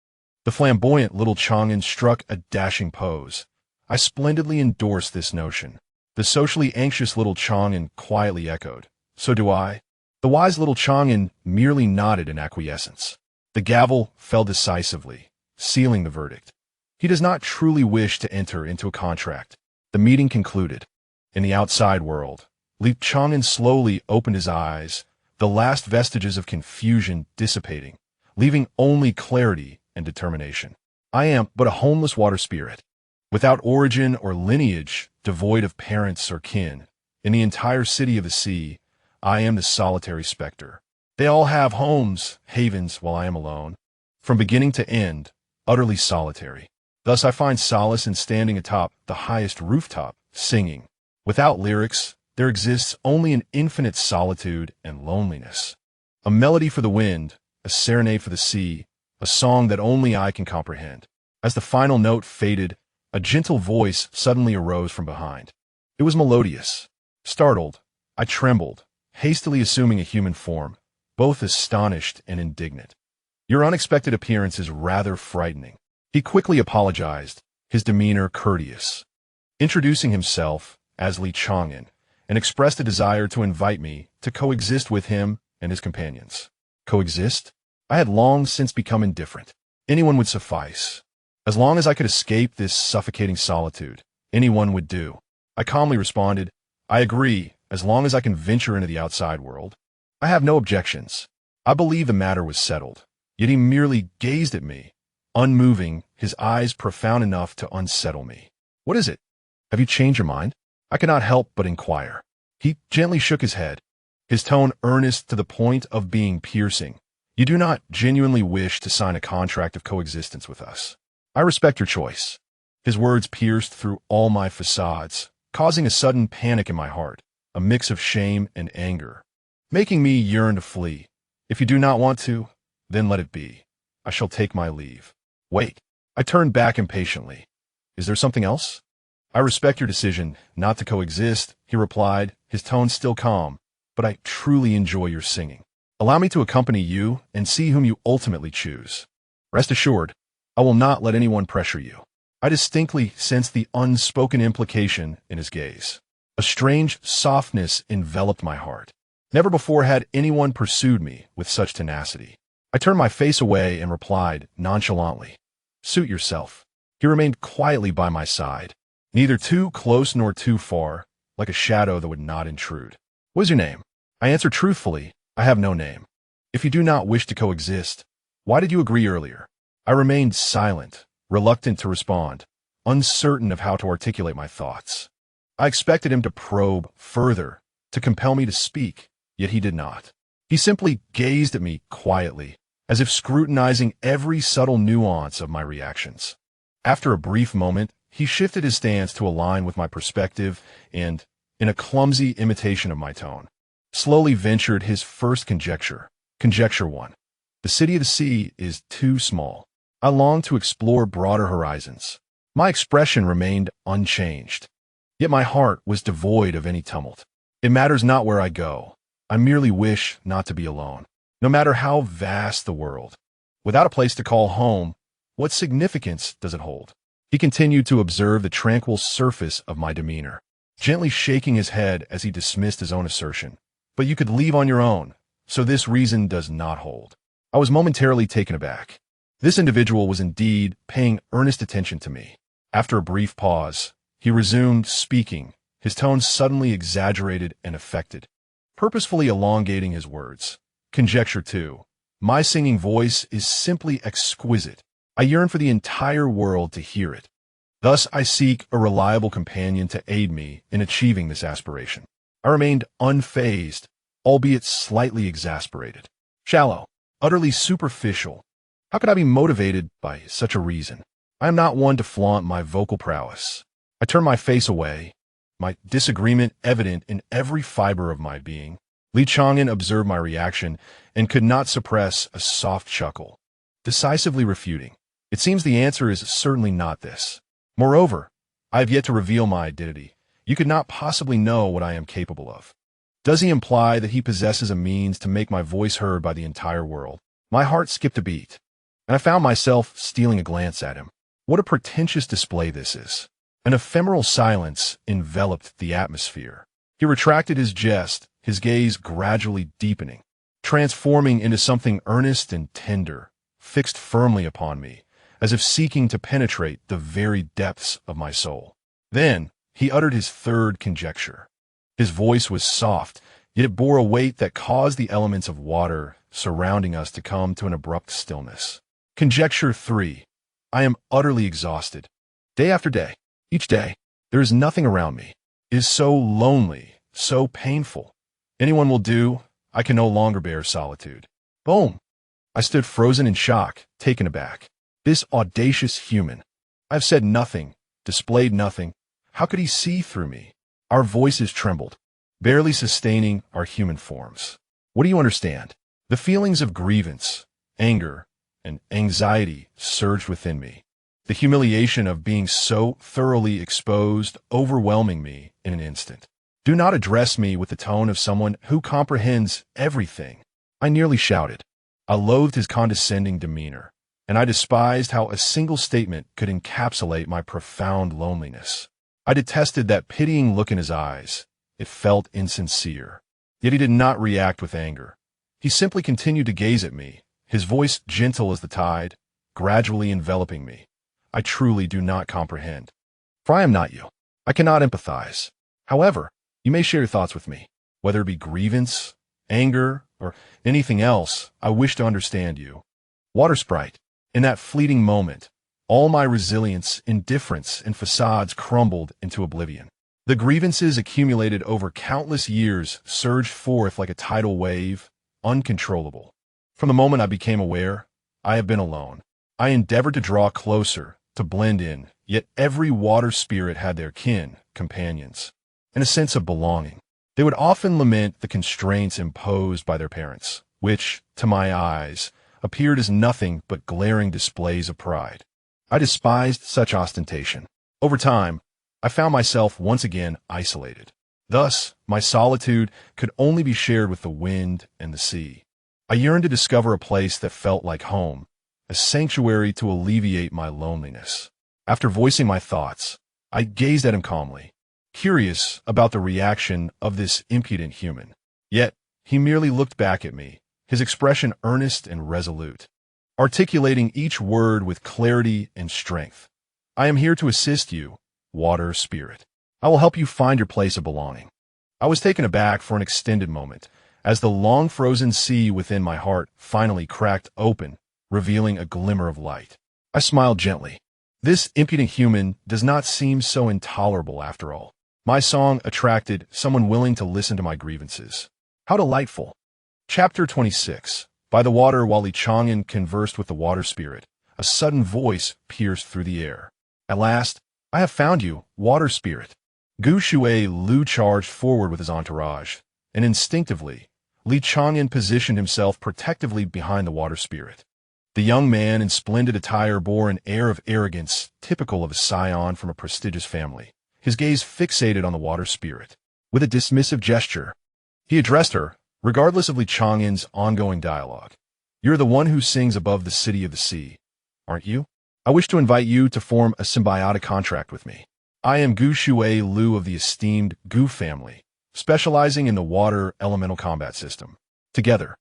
The flamboyant Little Chang'an struck a dashing pose. I splendidly endorse this notion. The socially anxious Little Chang'an quietly echoed. So do I. The wise Little Chang'an merely nodded in acquiescence. The gavel fell decisively, sealing the verdict. He does not truly wish to enter into a contract. The meeting concluded. In the outside world, Li Chang'an slowly opened his eyes, the last vestiges of confusion dissipating, leaving only clarity and determination. I am but a homeless water spirit, without origin or lineage, devoid of parents or kin. In the entire city of the sea, I am the solitary specter. They all have homes, havens, while I am alone. From beginning to end, utterly solitary. Thus I find solace in standing atop the highest rooftop, singing. Without lyrics, there exists only an infinite solitude and loneliness. A melody for the wind, a serenade for the sea, a song that only I can comprehend. As the final note faded, a gentle voice suddenly arose from behind. It was melodious. Startled, I trembled, hastily assuming a human form, both astonished and indignant. Your unexpected appearance is rather frightening. He quickly apologized, his demeanor courteous. Introducing himself as Li Chang'an, and expressed a desire to invite me to coexist with him and his companions. Coexist? I had long since become indifferent. Anyone would suffice. As long as I could escape this suffocating solitude, anyone would do. I calmly responded, I agree, as long as I can venture into the outside world. I have no objections. I believe the matter was settled. Yet he merely gazed at me, unmoving, his eyes profound enough to unsettle me. What is it? Have you changed your mind? I could not help but inquire. He gently shook his head, his tone earnest to the point of being piercing. You do not genuinely wish to sign a contract of coexistence with us. I respect your choice. His words pierced through all my facades, causing a sudden panic in my heart, a mix of shame and anger, making me yearn to flee. If you do not want to, then let it be. I shall take my leave. Wait. I turned back impatiently. Is there something else? I respect your decision not to coexist, he replied, his tone still calm, but I truly enjoy your singing. Allow me to accompany you and see whom you ultimately choose. Rest assured, I will not let anyone pressure you. I distinctly sensed the unspoken implication in his gaze. A strange softness enveloped my heart. Never before had anyone pursued me with such tenacity. I turned my face away and replied nonchalantly, Suit yourself. He remained quietly by my side, neither too close nor too far, like a shadow that would not intrude. What is your name? I answered truthfully, I have no name. If you do not wish to coexist, why did you agree earlier? I remained silent, reluctant to respond, uncertain of how to articulate my thoughts. I expected him to probe further, to compel me to speak, yet he did not. He simply gazed at me quietly, as if scrutinizing every subtle nuance of my reactions. After a brief moment, he shifted his stance to align with my perspective and, in a clumsy imitation of my tone, slowly ventured his first conjecture. Conjecture 1. The city of the sea is too small. I longed to explore broader horizons. My expression remained unchanged. Yet my heart was devoid of any tumult. It matters not where I go. I merely wish not to be alone, no matter how vast the world. Without a place to call home, what significance does it hold? He continued to observe the tranquil surface of my demeanor, gently shaking his head as he dismissed his own assertion. But you could leave on your own, so this reason does not hold. I was momentarily taken aback. This individual was indeed paying earnest attention to me. After a brief pause, he resumed speaking, his tone suddenly exaggerated and affected, purposefully elongating his words. Conjecture 2. My singing voice is simply exquisite. I yearn for the entire world to hear it. Thus I seek a reliable companion to aid me in achieving this aspiration. I remained unfazed, albeit slightly exasperated. Shallow, utterly superficial. How could I be motivated by such a reason? I am not one to flaunt my vocal prowess. I turn my face away, my disagreement evident in every fiber of my being. Li Chang'an observed my reaction and could not suppress a soft chuckle, decisively refuting. It seems the answer is certainly not this. Moreover, I have yet to reveal my identity. You could not possibly know what I am capable of. Does he imply that he possesses a means to make my voice heard by the entire world? My heart skipped a beat, and I found myself stealing a glance at him. What a pretentious display this is. An ephemeral silence enveloped the atmosphere. He retracted his jest, his gaze gradually deepening, transforming into something earnest and tender, fixed firmly upon me, as if seeking to penetrate the very depths of my soul. Then he uttered his third conjecture. His voice was soft, yet it bore a weight that caused the elements of water surrounding us to come to an abrupt stillness. Conjecture 3. I am utterly exhausted. Day after day, each day, there is nothing around me. It is so lonely, so painful. Anyone will do. I can no longer bear solitude. Boom! I stood frozen in shock, taken aback. This audacious human. I've said nothing, displayed nothing. How could he see through me? Our voices trembled, barely sustaining our human forms. What do you understand? The feelings of grievance, anger, and anxiety surged within me. The humiliation of being so thoroughly exposed, overwhelming me in an instant. Do not address me with the tone of someone who comprehends everything. I nearly shouted. I loathed his condescending demeanor, and I despised how a single statement could encapsulate my profound loneliness. I detested that pitying look in his eyes. It felt insincere. Yet he did not react with anger. He simply continued to gaze at me, his voice gentle as the tide, gradually enveloping me. I truly do not comprehend. For I am not you. I cannot empathize. However, you may share your thoughts with me. Whether it be grievance, anger, or anything else, I wish to understand you. Water sprite. In that fleeting moment, all my resilience, indifference, and facades crumbled into oblivion. The grievances accumulated over countless years surged forth like a tidal wave, uncontrollable. From the moment I became aware, I have been alone. I endeavored to draw closer, to blend in, yet every water spirit had their kin, companions, and a sense of belonging. They would often lament the constraints imposed by their parents, which, to my eyes, appeared as nothing but glaring displays of pride. I despised such ostentation. Over time, I found myself once again isolated. Thus, my solitude could only be shared with the wind and the sea. I yearned to discover a place that felt like home, a sanctuary to alleviate my loneliness. After voicing my thoughts, I gazed at him calmly, curious about the reaction of this impudent human. Yet, he merely looked back at me, his expression earnest and resolute, articulating each word with clarity and strength. I am here to assist you, water spirit. I will help you find your place of belonging. I was taken aback for an extended moment, as the long-frozen sea within my heart finally cracked open, revealing a glimmer of light. I smiled gently. This impudent human does not seem so intolerable after all. My song attracted someone willing to listen to my grievances. How delightful. Chapter 26. By the water while Li Chang'an conversed with the water spirit, a sudden voice pierced through the air. At last, I have found you, water spirit. Gu Shui Lu charged forward with his entourage, and instinctively, Li Chang'an positioned himself protectively behind the water spirit. The young man in splendid attire bore an air of arrogance typical of a scion from a prestigious family, his gaze fixated on the water spirit. With a dismissive gesture, he addressed her, regardless of Li Chang'an's ongoing dialogue. You're the one who sings above the city of the sea, aren't you? I wish to invite you to form a symbiotic contract with me. I am Gu Shui Lu of the esteemed Gu family, specializing in the water elemental combat system. Together,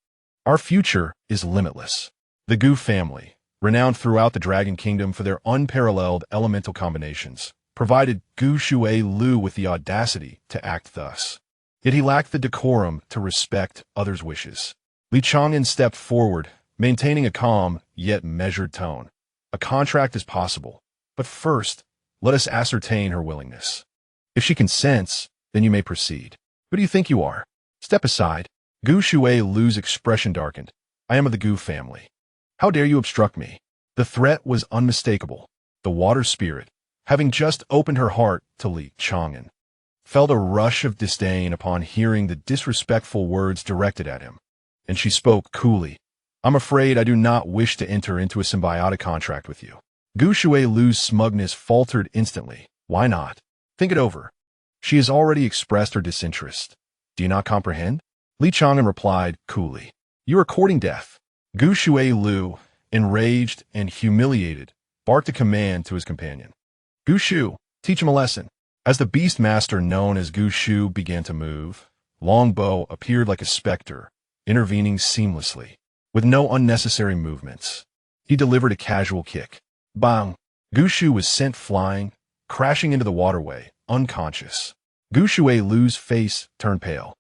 our future is limitless. The Gu family, renowned throughout the Dragon Kingdom for their unparalleled elemental combinations, provided Gu Shui Lu with the audacity to act thus. Yet he lacked the decorum to respect others' wishes. Li Chang'an stepped forward, maintaining a calm yet measured tone. A contract is possible, but first, let us ascertain her willingness. If she consents, then you may proceed. Who do you think you are? Step aside. Gu Shuilu's expression darkened. I am of the Gu family. How dare you obstruct me? The threat was unmistakable. The water spirit, having just opened her heart to Li Chang'an, felt a rush of disdain upon hearing the disrespectful words directed at him, and she spoke coolly. I'm afraid I do not wish to enter into a symbiotic contract with you. Gu Shuilu's smugness faltered instantly. Why not? Think it over. She has already expressed her disinterest. Do you not comprehend? Li Chang'an replied coolly. You are courting death. Gu Shuilu, enraged and humiliated, barked a command to his companion. Gu Shu, teach him a lesson. As the beast master known as Gu Shu began to move, Longbow appeared like a specter, intervening seamlessly, with no unnecessary movements. He delivered a casual kick. Bang! Gu Shu was sent flying, crashing into the waterway, unconscious. Gu Shuilu's face turned pale,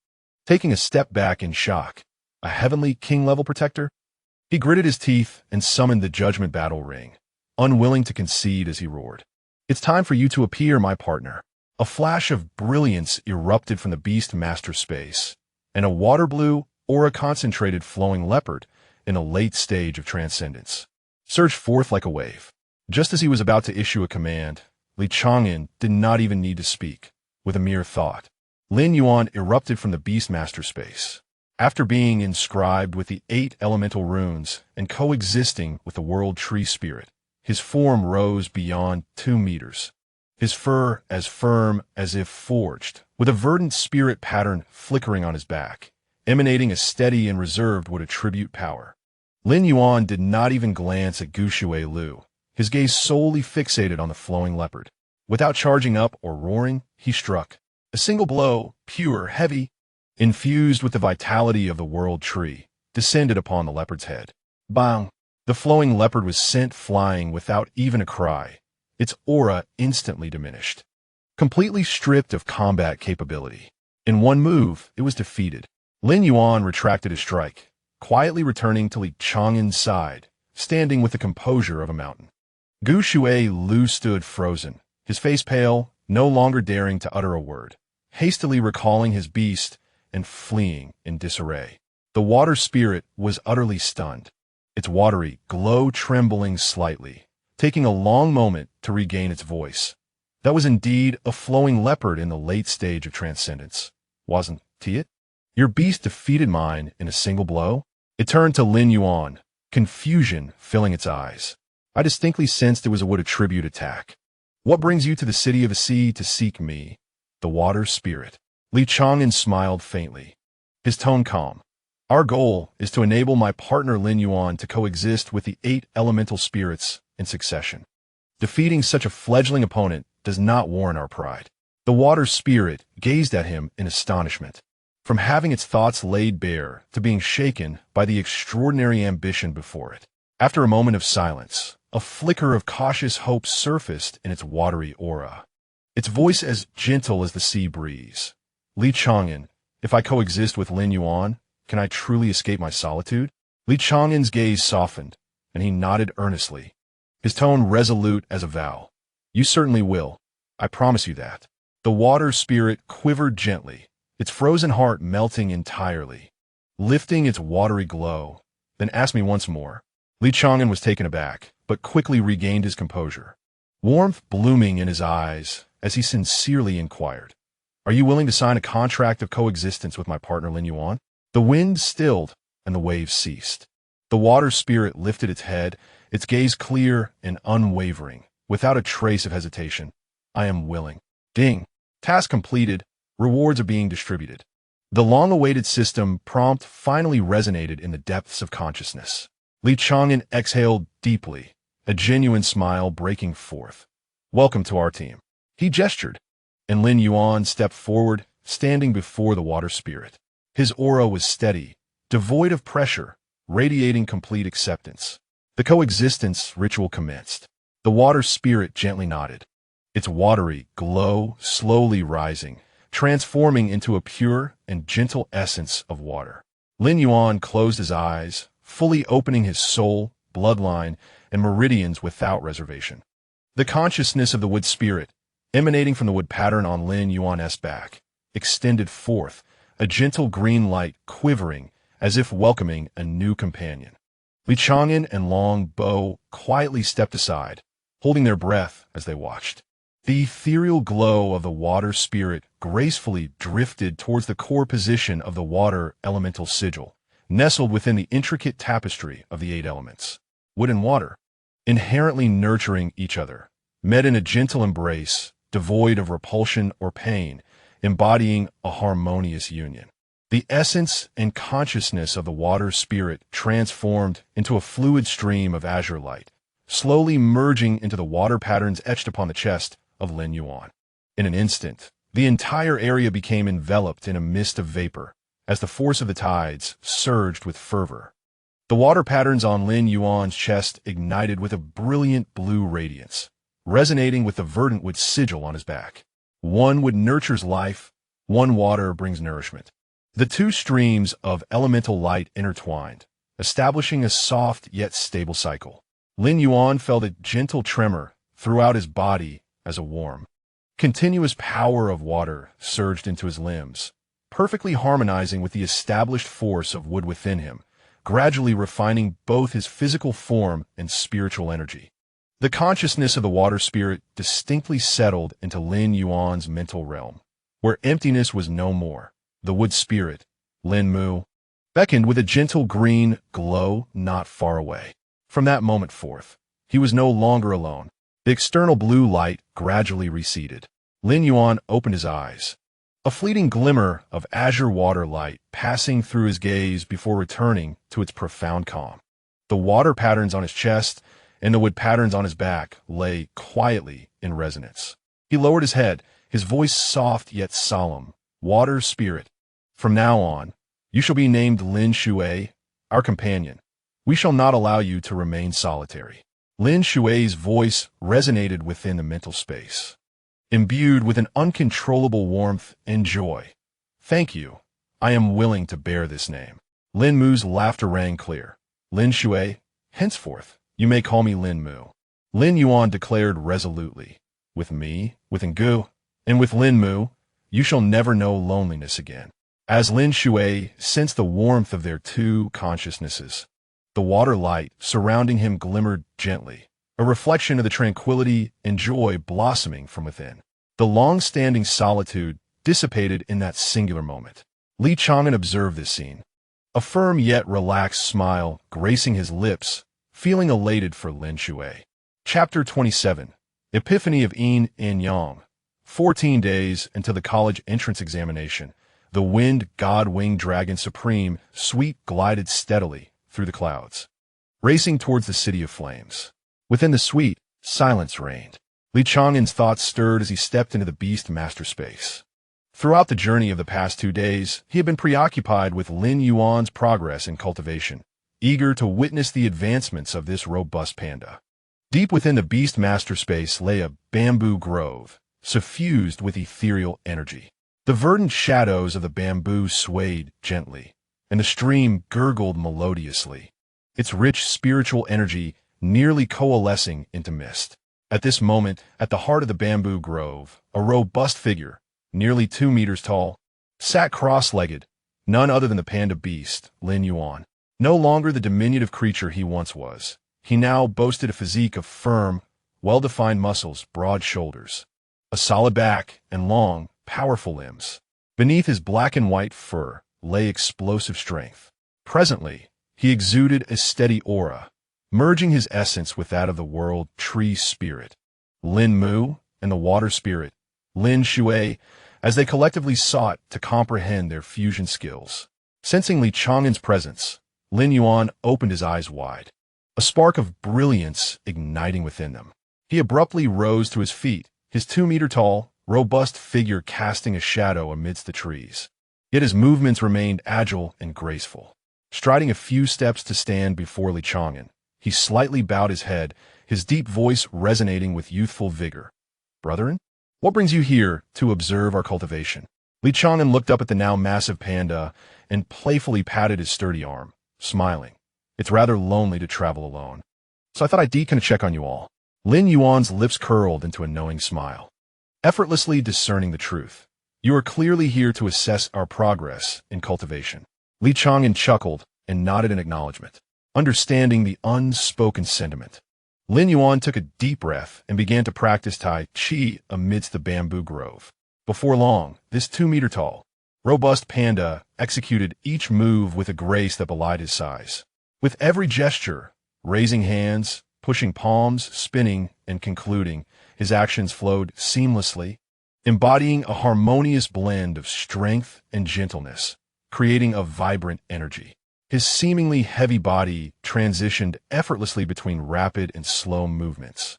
taking a step back in shock. A heavenly king-level protector? He gritted his teeth and summoned the judgment battle ring, unwilling to concede as he roared. It's time for you to appear, my partner. A flash of brilliance erupted from the beast master space, and a water-blue, aura-concentrated flowing leopard in a late stage of transcendence surged forth like a wave. Just as he was about to issue a command, Li Chang'an did not even need to speak. With a mere thought, Lin Yuan erupted from the Beastmaster space. After being inscribed with the 8 elemental runes and coexisting with the world tree spirit, his form rose beyond 2 meters. His fur as firm as if forged, with a verdant spirit pattern flickering on his back, emanating a steady and reserved would attribute power. Lin Yuan did not even glance at Gu Shuilu, his gaze solely fixated on the flowing leopard. Without charging up or roaring, he struck. A single blow, pure, heavy, infused with the vitality of the world tree, descended upon the leopard's head. Bang! The flowing leopard was sent flying without even a cry, its aura instantly diminished. Completely stripped of combat capability. In one move, it was defeated. Lin Yuan retracted his strike, quietly returning to Li Chang'an's side, standing with the composure of a mountain. Gu Shuilu stood frozen, his face pale, no longer daring to utter a word, hastily recalling his beast and fleeing in disarray. The water spirit was utterly stunned, its watery glow trembling slightly, taking a long moment to regain its voice. That was indeed a flowing leopard in the late stage of transcendence, wasn't it? Your beast defeated mine in a single blow? It turned to Lin Yuan, confusion filling its eyes. I distinctly sensed it was a would attribute attack. What brings you to the city of the sea to seek me? The water spirit. Li Chang'an smiled faintly, his tone calm. Our goal is to enable my partner Lin Yuan to coexist with the 8 elemental spirits in succession. Defeating such a fledgling opponent does not warrant our pride. The water spirit gazed at him in astonishment. From having its thoughts laid bare to being shaken by the extraordinary ambition before it. After a moment of silence, a flicker of cautious hope surfaced in its watery aura. Its voice as gentle as the sea breeze. Li Chang'an, if I coexist with Lin Yuan, can I truly escape my solitude? Li Chang'an's gaze softened, and he nodded earnestly, his tone resolute as a vow. You certainly will. I promise you that. The water spirit quivered gently, its frozen heart melting entirely, lifting its watery glow, then asked me once more. Li Chang'an was taken aback, but quickly regained his composure, warmth blooming in his eyes as he sincerely inquired, Are you willing to sign a contract of coexistence with my partner Lin Yuan? The wind stilled, and the waves ceased. The water spirit lifted its head, its gaze clear and unwavering, without a trace of hesitation. I am willing. Ding. Task completed. Rewards are being distributed. The long-awaited system prompt finally resonated in the depths of consciousness. Li Chang'an exhaled deeply, a genuine smile breaking forth. Welcome to our team. He gestured, and Lin Yuan stepped forward, standing before the water spirit. His aura was steady, devoid of pressure, radiating complete acceptance. The coexistence ritual commenced. The water spirit gently nodded, its watery glow slowly rising, transforming into a pure and gentle essence of water. Lin Yuan closed his eyes, fully opening his soul, bloodline, and meridians without reservation. The consciousness of the wood spirit, emanating from the wood pattern on Lin Yuan's back, extended forth, a gentle green light quivering as if welcoming a new companion. Chang'an and Long Bo quietly stepped aside, holding their breath as they watched. The ethereal glow of the water spirit gracefully drifted towards the core position of the water elemental sigil, nestled within the intricate tapestry of the 8 elements. Wood and water, inherently nurturing each other, met in a gentle embrace, devoid of repulsion or pain, embodying a harmonious union. The essence and consciousness of the water spirit transformed into a fluid stream of azure light, slowly merging into the water patterns etched upon the chest of Lin Yuan. In an instant, the entire area became enveloped in a mist of vapor, as the force of the tides surged with fervor. The water patterns on Lin Yuan's chest ignited with a brilliant blue radiance, resonating with the verdant wood sigil on his back. One wood nurtures life, one water brings nourishment. The 2 streams of elemental light intertwined, establishing a soft yet stable cycle. Lin Yuan felt a gentle tremor throughout his body as a warm, continuous power of water surged into his limbs, perfectly harmonizing with the established force of wood within him, gradually refining both his physical form and spiritual energy. The consciousness of the water spirit distinctly settled into Lin Yuan's mental realm, where emptiness was no more. The wood spirit, Lin Mu, beckoned with a gentle green glow not far away. From that moment forth, he was no longer alone. The external blue light gradually receded. Lin Yuan opened his eyes, a fleeting glimmer of azure water light passing through his gaze before returning to its profound calm. The water patterns on his chest and the wood patterns on his back lay quietly in resonance. He lowered his head, his voice soft yet solemn. Water spirit, from now on, you shall be named Lin Shui, our companion. We shall not allow you to remain solitary. Lin Shui's voice resonated within the mental space, imbued with an uncontrollable warmth and joy. Thank you. I am willing to bear this name. Lin Mu's laughter rang clear. Lin Shui, henceforth, you may call me Lin Mu. Lin Yuan declared resolutely. With me, with Ngu, and with Lin Mu, you shall never know loneliness again. As Lin Shui sensed the warmth of their 2 consciousnesses, the water light surrounding him glimmered gently, a reflection of the tranquility and joy blossoming from within. The long-standing solitude dissipated in that singular moment. Li Chang'an observed this scene, a firm yet relaxed smile gracing his lips, feeling elated for Lin Shui. Chapter 27. Epiphany of Yin and Yang. 14 days until the college entrance examination, the wind god-winged dragon supreme sweep glided steadily through the clouds, racing towards the city of flames. Within the suite, silence reigned. Li Chang'an's thoughts stirred as he stepped into the beast master space. Throughout the journey of the past 2 days, he had been preoccupied with Lin Yuan's progress in cultivation, eager to witness the advancements of this robust panda. Deep within the beast master space lay a bamboo grove, suffused with ethereal energy. The verdant shadows of the bamboo swayed gently, and the stream gurgled melodiously, its rich spiritual energy nearly coalescing into mist. At this moment, at the heart of the bamboo grove, a robust figure, nearly 2 meters tall, sat cross-legged, none other than the panda beast, Lin Yuan. No longer the diminutive creature he once was, he now boasted a physique of firm, well-defined muscles, broad shoulders, a solid back, and long, powerful limbs. Beneath his black and white fur lay explosive strength. Presently, he exuded a steady aura, merging his essence with that of the world tree spirit. Lin Mu and the water spirit, Lin Shui, as they collectively sought to comprehend their fusion skills. Sensing Li Chang'an's presence, Lin Yuan opened his eyes wide, a spark of brilliance igniting within them. He abruptly rose to his feet, his 2-meter-tall, robust figure casting a shadow amidst the trees. Yet his movements remained agile and graceful. Striding a few steps to stand before Li Chang'an, he slightly bowed his head, his deep voice resonating with youthful vigor. "Brethren, what brings you here to observe our cultivation?" Li Chang'an looked up at the now massive panda and playfully patted his sturdy arm, smiling. "It's rather lonely to travel alone, so I thought I'd kind of check on you all." Lin Yuan's lips curled into a knowing smile, effortlessly discerning the truth. You are clearly here to assess our progress in cultivation. Li Chang'an chuckled and nodded in acknowledgement, understanding the unspoken sentiment. Lin Yuan took a deep breath and began to practice Tai Chi amidst the bamboo grove. Before long, this 2-meter-tall, robust panda executed each move with a grace that belied his size. With every gesture, raising hands, pushing palms, spinning, and concluding, his actions flowed seamlessly, embodying a harmonious blend of strength and gentleness, creating a vibrant energy. His seemingly heavy body transitioned effortlessly between rapid and slow movements,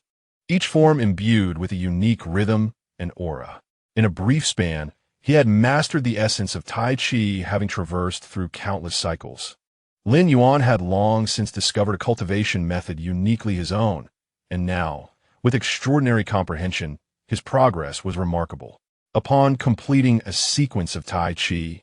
each form imbued with a unique rhythm and aura. In a brief span, he had mastered the essence of Tai Chi, having traversed through countless cycles. Lin Yuan had long since discovered a cultivation method uniquely his own, and now, with extraordinary comprehension, his progress was remarkable. Upon completing a sequence of Tai Chi,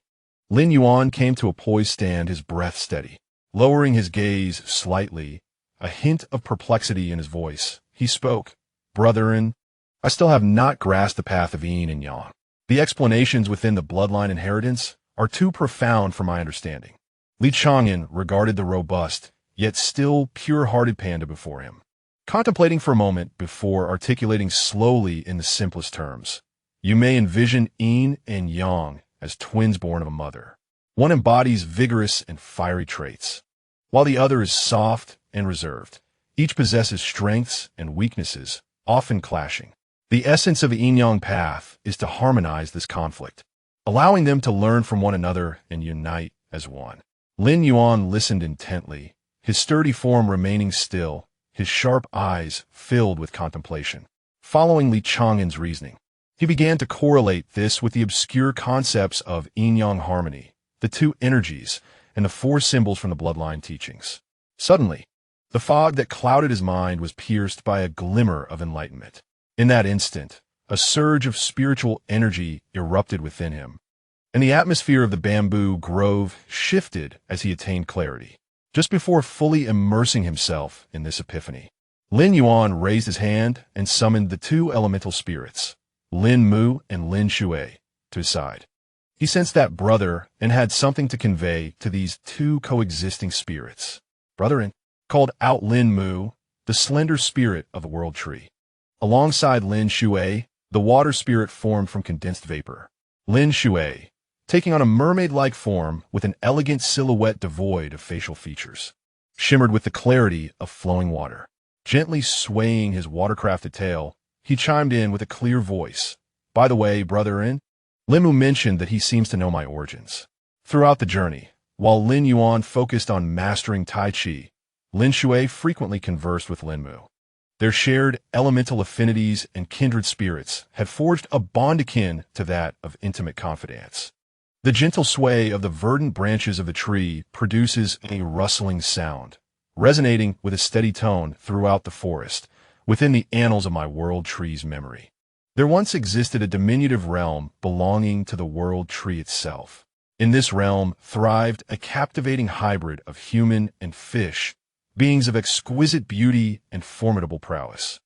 Lin Yuan came to a poised stand, his breath steady. Lowering his gaze slightly, a hint of perplexity in his voice, he spoke, "Brethren, I still have not grasped the path of yin and yang. The explanations within the bloodline inheritance are too profound for my understanding." Li Chang'an regarded the robust, yet still pure-hearted panda before him, contemplating for a moment before articulating slowly in the simplest terms. "You may envision yin and yang as twins born of a mother. One embodies vigorous and fiery traits, while the other is soft and reserved. Each possesses strengths and weaknesses, often clashing. The essence of the yin-yang path is to harmonize this conflict, allowing them to learn from one another and unite as one." Lin Yuan listened intently, his sturdy form remaining still, his sharp eyes filled with contemplation. Following Li Chang'an's reasoning, he began to correlate this with the obscure concepts of yin-yang harmony, the two energies, and the 4 symbols from the bloodline teachings. Suddenly, the fog that clouded his mind was pierced by a glimmer of enlightenment. In that instant, a surge of spiritual energy erupted within him, and the atmosphere of the bamboo grove shifted as he attained clarity. Just before fully immersing himself in this epiphany, Lin Yuan raised his hand and summoned the 2 elemental spirits, Lin Mu and Lin Shui, to his side. He sensed that brother and had something to convey to these 2 coexisting spirits. "Brethren," called out Lin Mu, the slender spirit of the world tree. Alongside Lin Shui, the water spirit formed from condensed vapor. Lin Shui, taking on a mermaid-like form with an elegant silhouette devoid of facial features, shimmered with the clarity of flowing water. Gently swaying his watercrafted tail, he chimed in with a clear voice. "By the way, brethren, Lin Mu mentioned that he seems to know my origins." Throughout the journey, while Lin Yuan focused on mastering Tai Chi, Lin Shui frequently conversed with Lin Mu. Their shared elemental affinities and kindred spirits had forged a bond akin to that of intimate confidence. The gentle sway of the verdant branches of the tree produces a rustling sound, resonating with a steady tone throughout the forest, within the annals of my world tree's memory. There once existed a diminutive realm belonging to the world tree itself. In this realm thrived a captivating hybrid of human and fish, beings of exquisite beauty and formidable prowess,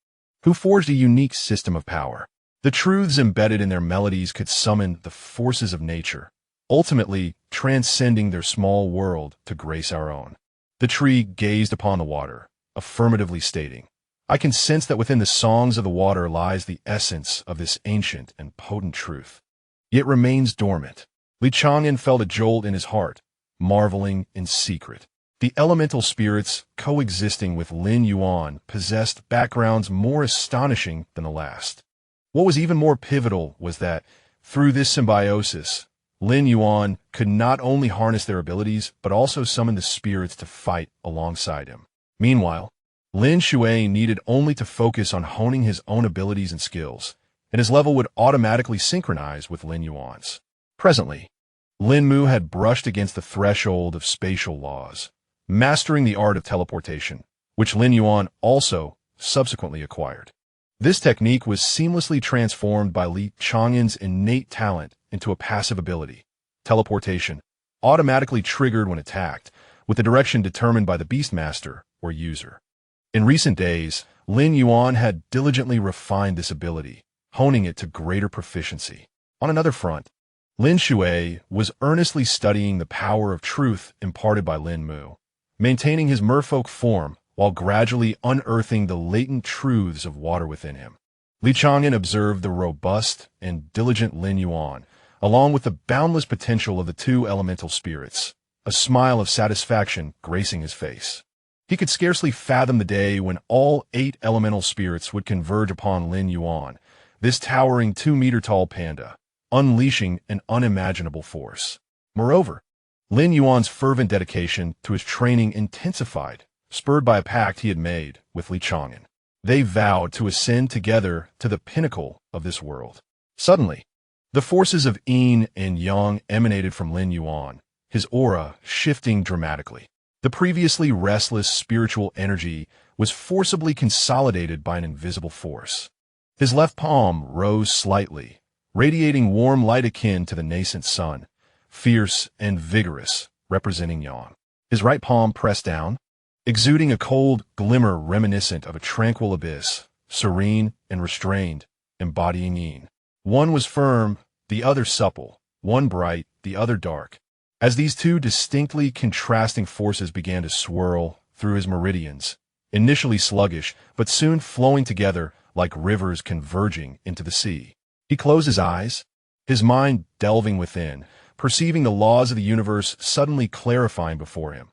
who forged a unique system of power. The truths embedded in their melodies could summon the forces of nature, ultimately transcending their small world to grace our own. The tree gazed upon the water, affirmatively stating, "I can sense that within the songs of the water lies the essence of this ancient and potent truth, yet remains dormant." Li Chang'an felt a jolt in his heart, marveling in secret. The elemental spirits coexisting with Lin Yuan possessed backgrounds more astonishing than the last. What was even more pivotal was that, through this symbiosis, Lin Yuan could not only harness their abilities, but also summon the spirits to fight alongside him. Meanwhile, Lin Shui needed only to focus on honing his own abilities and skills, and his level would automatically synchronize with Lin Yuan's. Presently, Lin Mu had brushed against the threshold of spatial laws, mastering the art of teleportation, which Lin Yuan also subsequently acquired. This technique was seamlessly transformed by Li Chang'an's innate talent into a passive ability, teleportation, automatically triggered when attacked, with the direction determined by the Beastmaster or user. In recent days, Lin Yuan had diligently refined this ability, honing it to greater proficiency. On another front, Lin Shui was earnestly studying the power of truth imparted by Lin Mu, maintaining his merfolk form while gradually unearthing the latent truths of water within him. Li Chang'an observed the robust and diligent Lin Yuan, along with the boundless potential of the two elemental spirits, a smile of satisfaction gracing his face. He could scarcely fathom the day when all 8 elemental spirits would converge upon Lin Yuan, this towering 2-meter-tall panda, unleashing an unimaginable force. Moreover, Lin Yuan's fervent dedication to his training intensified, spurred by a pact he had made with Li Chang'an. They vowed to ascend together to the pinnacle of this world. Suddenly, the forces of yin and yang emanated from Lin Yuan, his aura shifting dramatically. The previously restless spiritual energy was forcibly consolidated by an invisible force. His left palm rose slightly, radiating warm light akin to the nascent sun, fierce and vigorous, representing yang. His right palm pressed down, exuding a cold glimmer reminiscent of a tranquil abyss, serene and restrained, embodying yin. One was firm, the other supple, one bright, the other dark. As these two distinctly contrasting forces began to swirl through his meridians, initially sluggish, but soon flowing together like rivers converging into the sea. He closed his eyes, his mind delving within, perceiving the laws of the universe suddenly clarifying before him.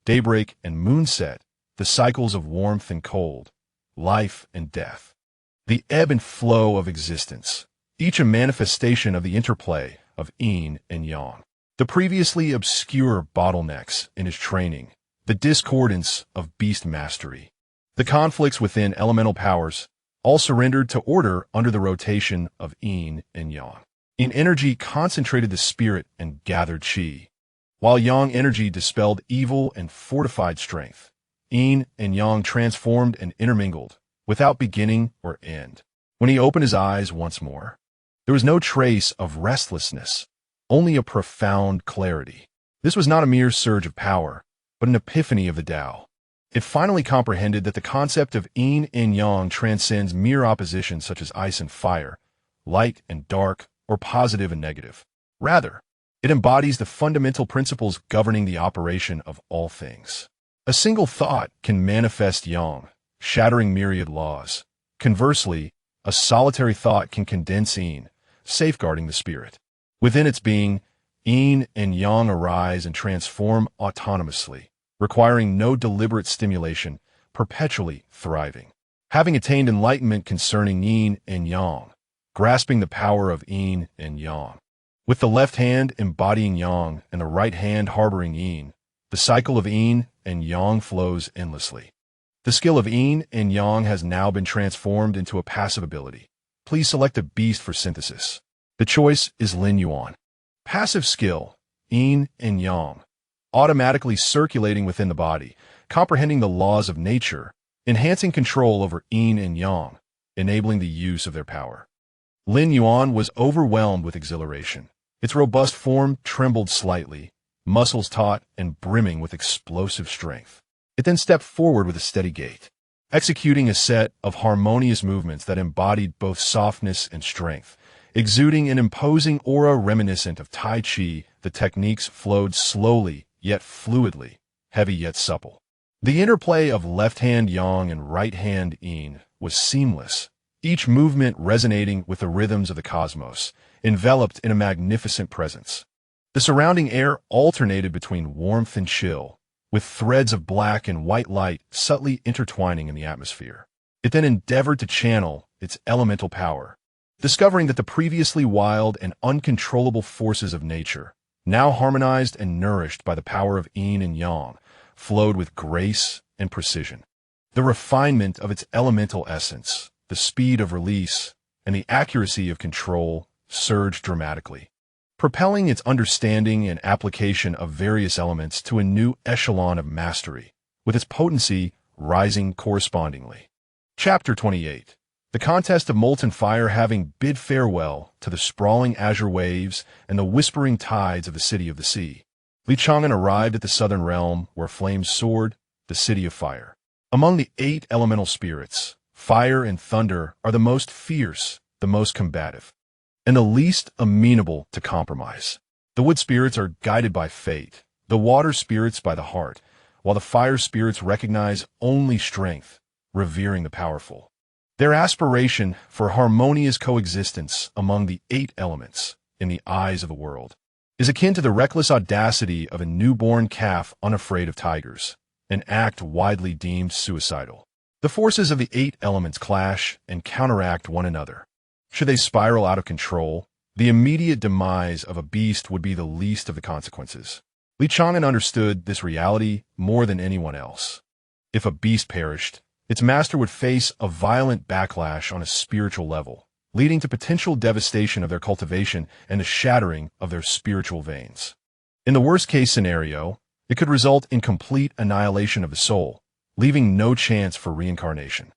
Daybreak and moonset, the cycles of warmth and cold, life and death. The ebb and flow of existence, each a manifestation of the interplay of yin and yang. The previously obscure bottlenecks in his training, the discordance of beast mastery, the conflicts within elemental powers, all surrendered to order under the rotation of yin and yang. Yin energy concentrated the spirit and gathered qi, while yang energy dispelled evil and fortified strength. Yin and yang transformed and intermingled, without beginning or end. When he opened his eyes once more, there was no trace of restlessness, only a profound clarity. This was not a mere surge of power, but an epiphany of the Tao. It finally comprehended that the concept of yin and yang transcends mere opposition such as ice and fire, light and dark, or positive and negative. Rather, it embodies the fundamental principles governing the operation of all things. A single thought can manifest yang, shattering myriad laws. Conversely, a solitary thought can condense yin, safeguarding the spirit. Within its being, yin and yang arise and transform autonomously, requiring no deliberate stimulation, perpetually thriving. Having attained enlightenment concerning yin and yang, grasping the power of yin and yang, with the left hand embodying yang and the right hand harboring yin, the cycle of yin and yang flows endlessly. The skill of yin and yang has now been transformed into a passive ability. Please select a beast for synthesis. The choice is Lin Yuan. Passive skill, yin and yang, automatically circulating within the body, comprehending the laws of nature, enhancing control over yin and yang, enabling the use of their power. Lin Yuan was overwhelmed with exhilaration. Its robust form trembled slightly, muscles taut and brimming with explosive strength. It then stepped forward with a steady gait, executing a set of harmonious movements that embodied both softness and strength. Exuding an imposing aura reminiscent of Tai Chi, the techniques flowed slowly yet fluidly, heavy yet supple. The interplay of left-hand yang and right-hand yin was seamless, each movement resonating with the rhythms of the cosmos, enveloped in a magnificent presence. The surrounding air alternated between warmth and chill, with threads of black and white light subtly intertwining in the atmosphere. It then endeavored to channel its elemental power, discovering that the previously wild and uncontrollable forces of nature, now harmonized and nourished by the power of yin and yang, flowed with grace and precision. The refinement of its elemental essence, the speed of release, and the accuracy of control surged dramatically, propelling its understanding and application of various elements to a new echelon of mastery, with its potency rising correspondingly. Chapter 28. The contest of molten fire having bid farewell to the sprawling azure waves and the whispering tides of the city of the sea, Li Chang'an arrived at the southern realm where flames soared, the city of fire. Among the 8 elemental spirits, fire and thunder are the most fierce, the most combative. and the least amenable to compromise. The wood spirits are guided by fate, the water spirits by the heart, while the fire spirits recognize only strength, revering the powerful. Their aspiration for harmonious coexistence among the 8 elements, in the eyes of the world, is akin to the reckless audacity of a newborn calf unafraid of tigers, an act widely deemed suicidal. The forces of the 8 elements clash and counteract one another. Should they spiral out of control, the immediate demise of a beast would be the least of the consequences. Chang'an understood this reality more than anyone else. If a beast perished, its master would face a violent backlash on a spiritual level, leading to potential devastation of their cultivation and the shattering of their spiritual veins. In the worst-case scenario, it could result in complete annihilation of the soul, leaving no chance for reincarnation.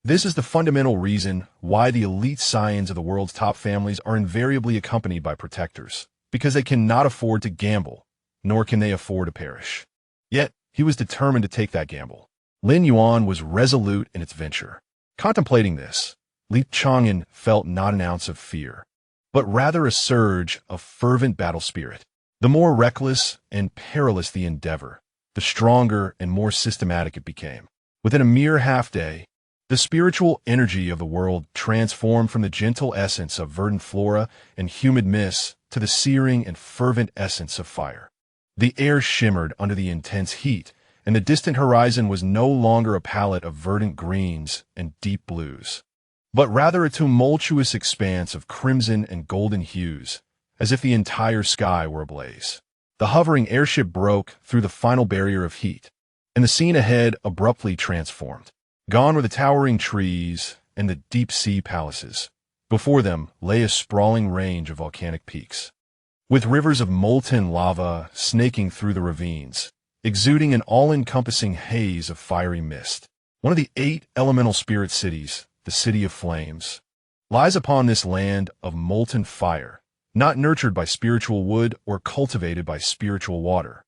This is the fundamental reason why the elite scions of the world's top families are invariably accompanied by protectors, because they cannot afford to gamble, nor can they afford to perish. Yet, he was determined to take that gamble. Lin Yuan was resolute in its venture. Contemplating this, Chang'an felt not an ounce of fear, but rather a surge of fervent battle spirit. The more reckless and perilous the endeavor, the stronger and more systematic it became. Within a mere half-day, the spiritual energy of the world transformed from the gentle essence of verdant flora and humid mists to the searing and fervent essence of fire. The air shimmered under the intense heat, and the distant horizon was no longer a palette of verdant greens and deep blues, but rather a tumultuous expanse of crimson and golden hues, as if the entire sky were ablaze. The hovering airship broke through the final barrier of heat, and the scene ahead abruptly transformed. Gone were the towering trees and the deep-sea palaces. Before them lay a sprawling range of volcanic peaks, with rivers of molten lava snaking through the ravines, exuding an all-encompassing haze of fiery mist. One of the 8 elemental spirit cities, the City of Flames, lies upon this land of molten fire, not nurtured by spiritual wood or cultivated by spiritual water,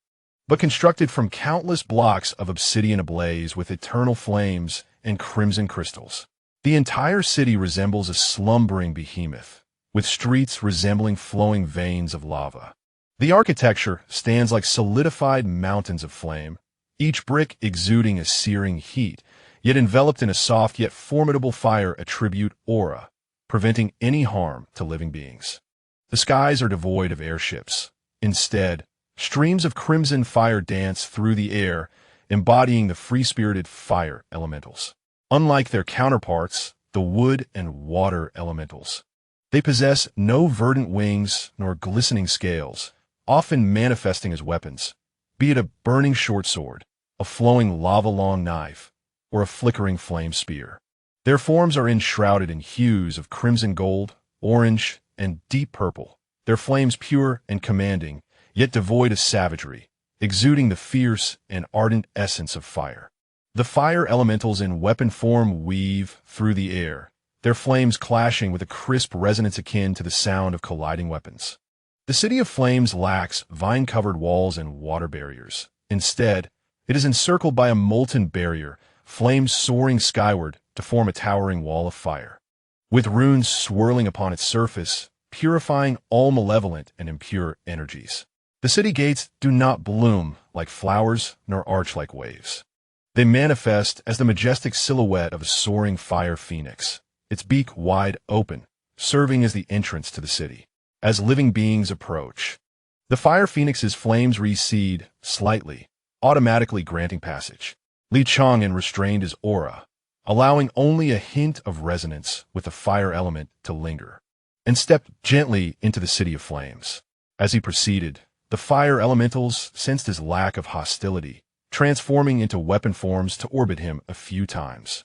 but constructed from countless blocks of obsidian ablaze with eternal flames and crimson crystals. The entire city resembles a slumbering behemoth, with streets resembling flowing veins of lava. The architecture stands like solidified mountains of flame, each brick exuding a searing heat, yet enveloped in a soft yet formidable fire attribute aura, preventing any harm to living beings. The skies are devoid of airships. Instead, streams of crimson fire dance through the air, embodying the free-spirited fire elementals. Unlike their counterparts, the wood and water elementals, they possess no verdant wings nor glistening scales, often manifesting as weapons, be it a burning short sword, a flowing lava-long knife, or a flickering flame spear. Their forms are enshrouded in hues of crimson gold, orange, and deep purple, their flames pure and commanding, yet devoid of savagery, exuding the fierce and ardent essence of fire. The fire elementals in weapon form weave through the air, their flames clashing with a crisp resonance akin to the sound of colliding weapons. The City of Flames lacks vine-covered walls and water barriers. Instead, it is encircled by a molten barrier, flames soaring skyward to form a towering wall of fire, with runes swirling upon its surface, purifying all malevolent and impure energies. The city gates do not bloom like flowers nor arch like waves. They manifest as the majestic silhouette of a soaring fire phoenix, its beak wide open, serving as the entrance to the city. As living beings approach, the fire phoenix's flames recede slightly, automatically granting passage. Chang'an restrained his aura, allowing only a hint of resonance with the fire element to linger, and stepped gently into the City of Flames. As he proceeded, the fire elementals sensed his lack of hostility, transforming into weapon forms to orbit him a few times,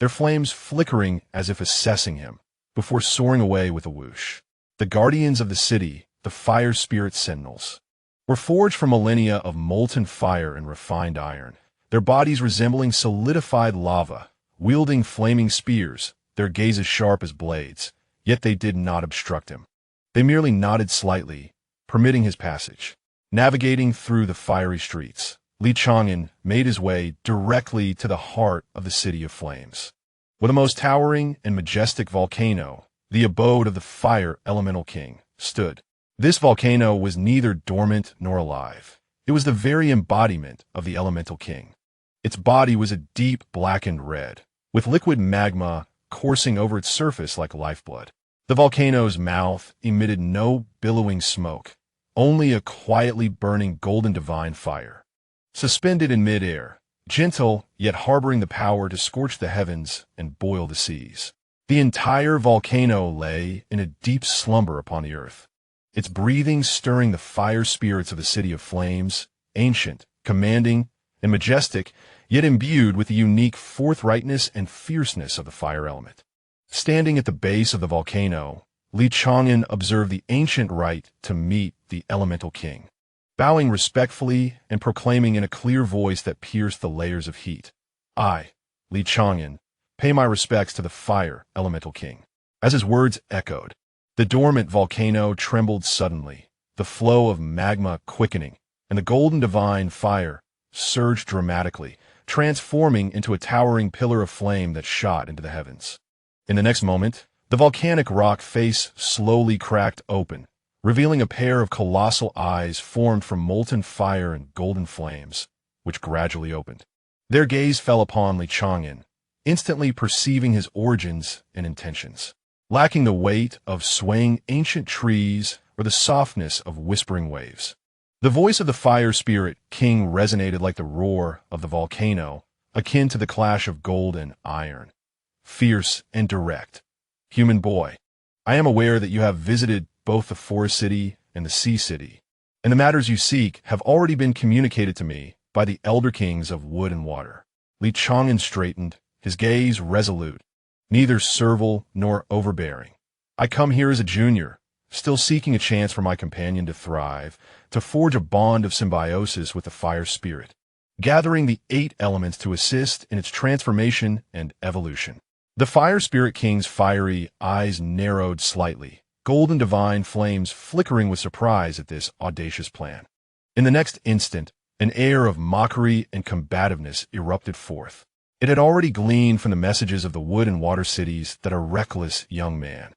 their flames flickering as if assessing him, before soaring away with a whoosh. The guardians of the city, the fire spirit sentinels, were forged from millennia of molten fire and refined iron, their bodies resembling solidified lava, wielding flaming spears, their gazes sharp as blades, yet they did not obstruct him. They merely nodded slightly, permitting his passage. Navigating through the fiery streets, Chang'an made his way directly to the heart of the City of Flames. With a most towering and majestic volcano, the abode of the fire elemental king, stood. This volcano was neither dormant nor alive. It was the very embodiment of the elemental king. Its body was a deep blackened red, with liquid magma coursing over its surface like lifeblood. The volcano's mouth emitted no billowing smoke, only a quietly burning golden divine fire. Suspended in midair, gentle yet harboring the power to scorch the heavens and boil the seas. The entire volcano lay in a deep slumber upon the earth, its breathing stirring the fire spirits of the city of flames, ancient, commanding, and majestic, yet imbued with the unique forthrightness and fierceness of the fire element. Standing at the base of the volcano, Chang'an observed the ancient rite to meet the elemental king, bowing respectfully and proclaiming in a clear voice that pierced the layers of heat, "I, Chang'an, pay my respects to the fire elemental king." As his words echoed, the dormant volcano trembled suddenly, the flow of magma quickening, and the golden divine fire surged dramatically, transforming into a towering pillar of flame that shot into the heavens. In the next moment, the volcanic rock face slowly cracked open, revealing a pair of colossal eyes formed from molten fire and golden flames, which gradually opened. Their gaze fell upon Chang'an, instantly perceiving his origins and intentions. Lacking the weight of swaying ancient trees or the softness of whispering waves, the voice of the fire spirit king resonated like the roar of the volcano, akin to the clash of gold and iron. Fierce and direct. "Human boy, I am aware that you have visited both the forest city and the sea city, and the matters you seek have already been communicated to me by the elder kings of wood and water." Chang'an straightened, his gaze resolute, neither servile nor overbearing. "I come here as a junior, still seeking a chance for my companion to thrive, to forge a bond of symbiosis with the fire spirit, gathering the 8 elements to assist in its transformation and evolution." The fire spirit king's fiery eyes narrowed slightly, golden divine flames flickering with surprise at this audacious plan. In the next instant, an air of mockery and combativeness erupted forth. It had already gleaned from the messages of the wood and water cities that a reckless young man,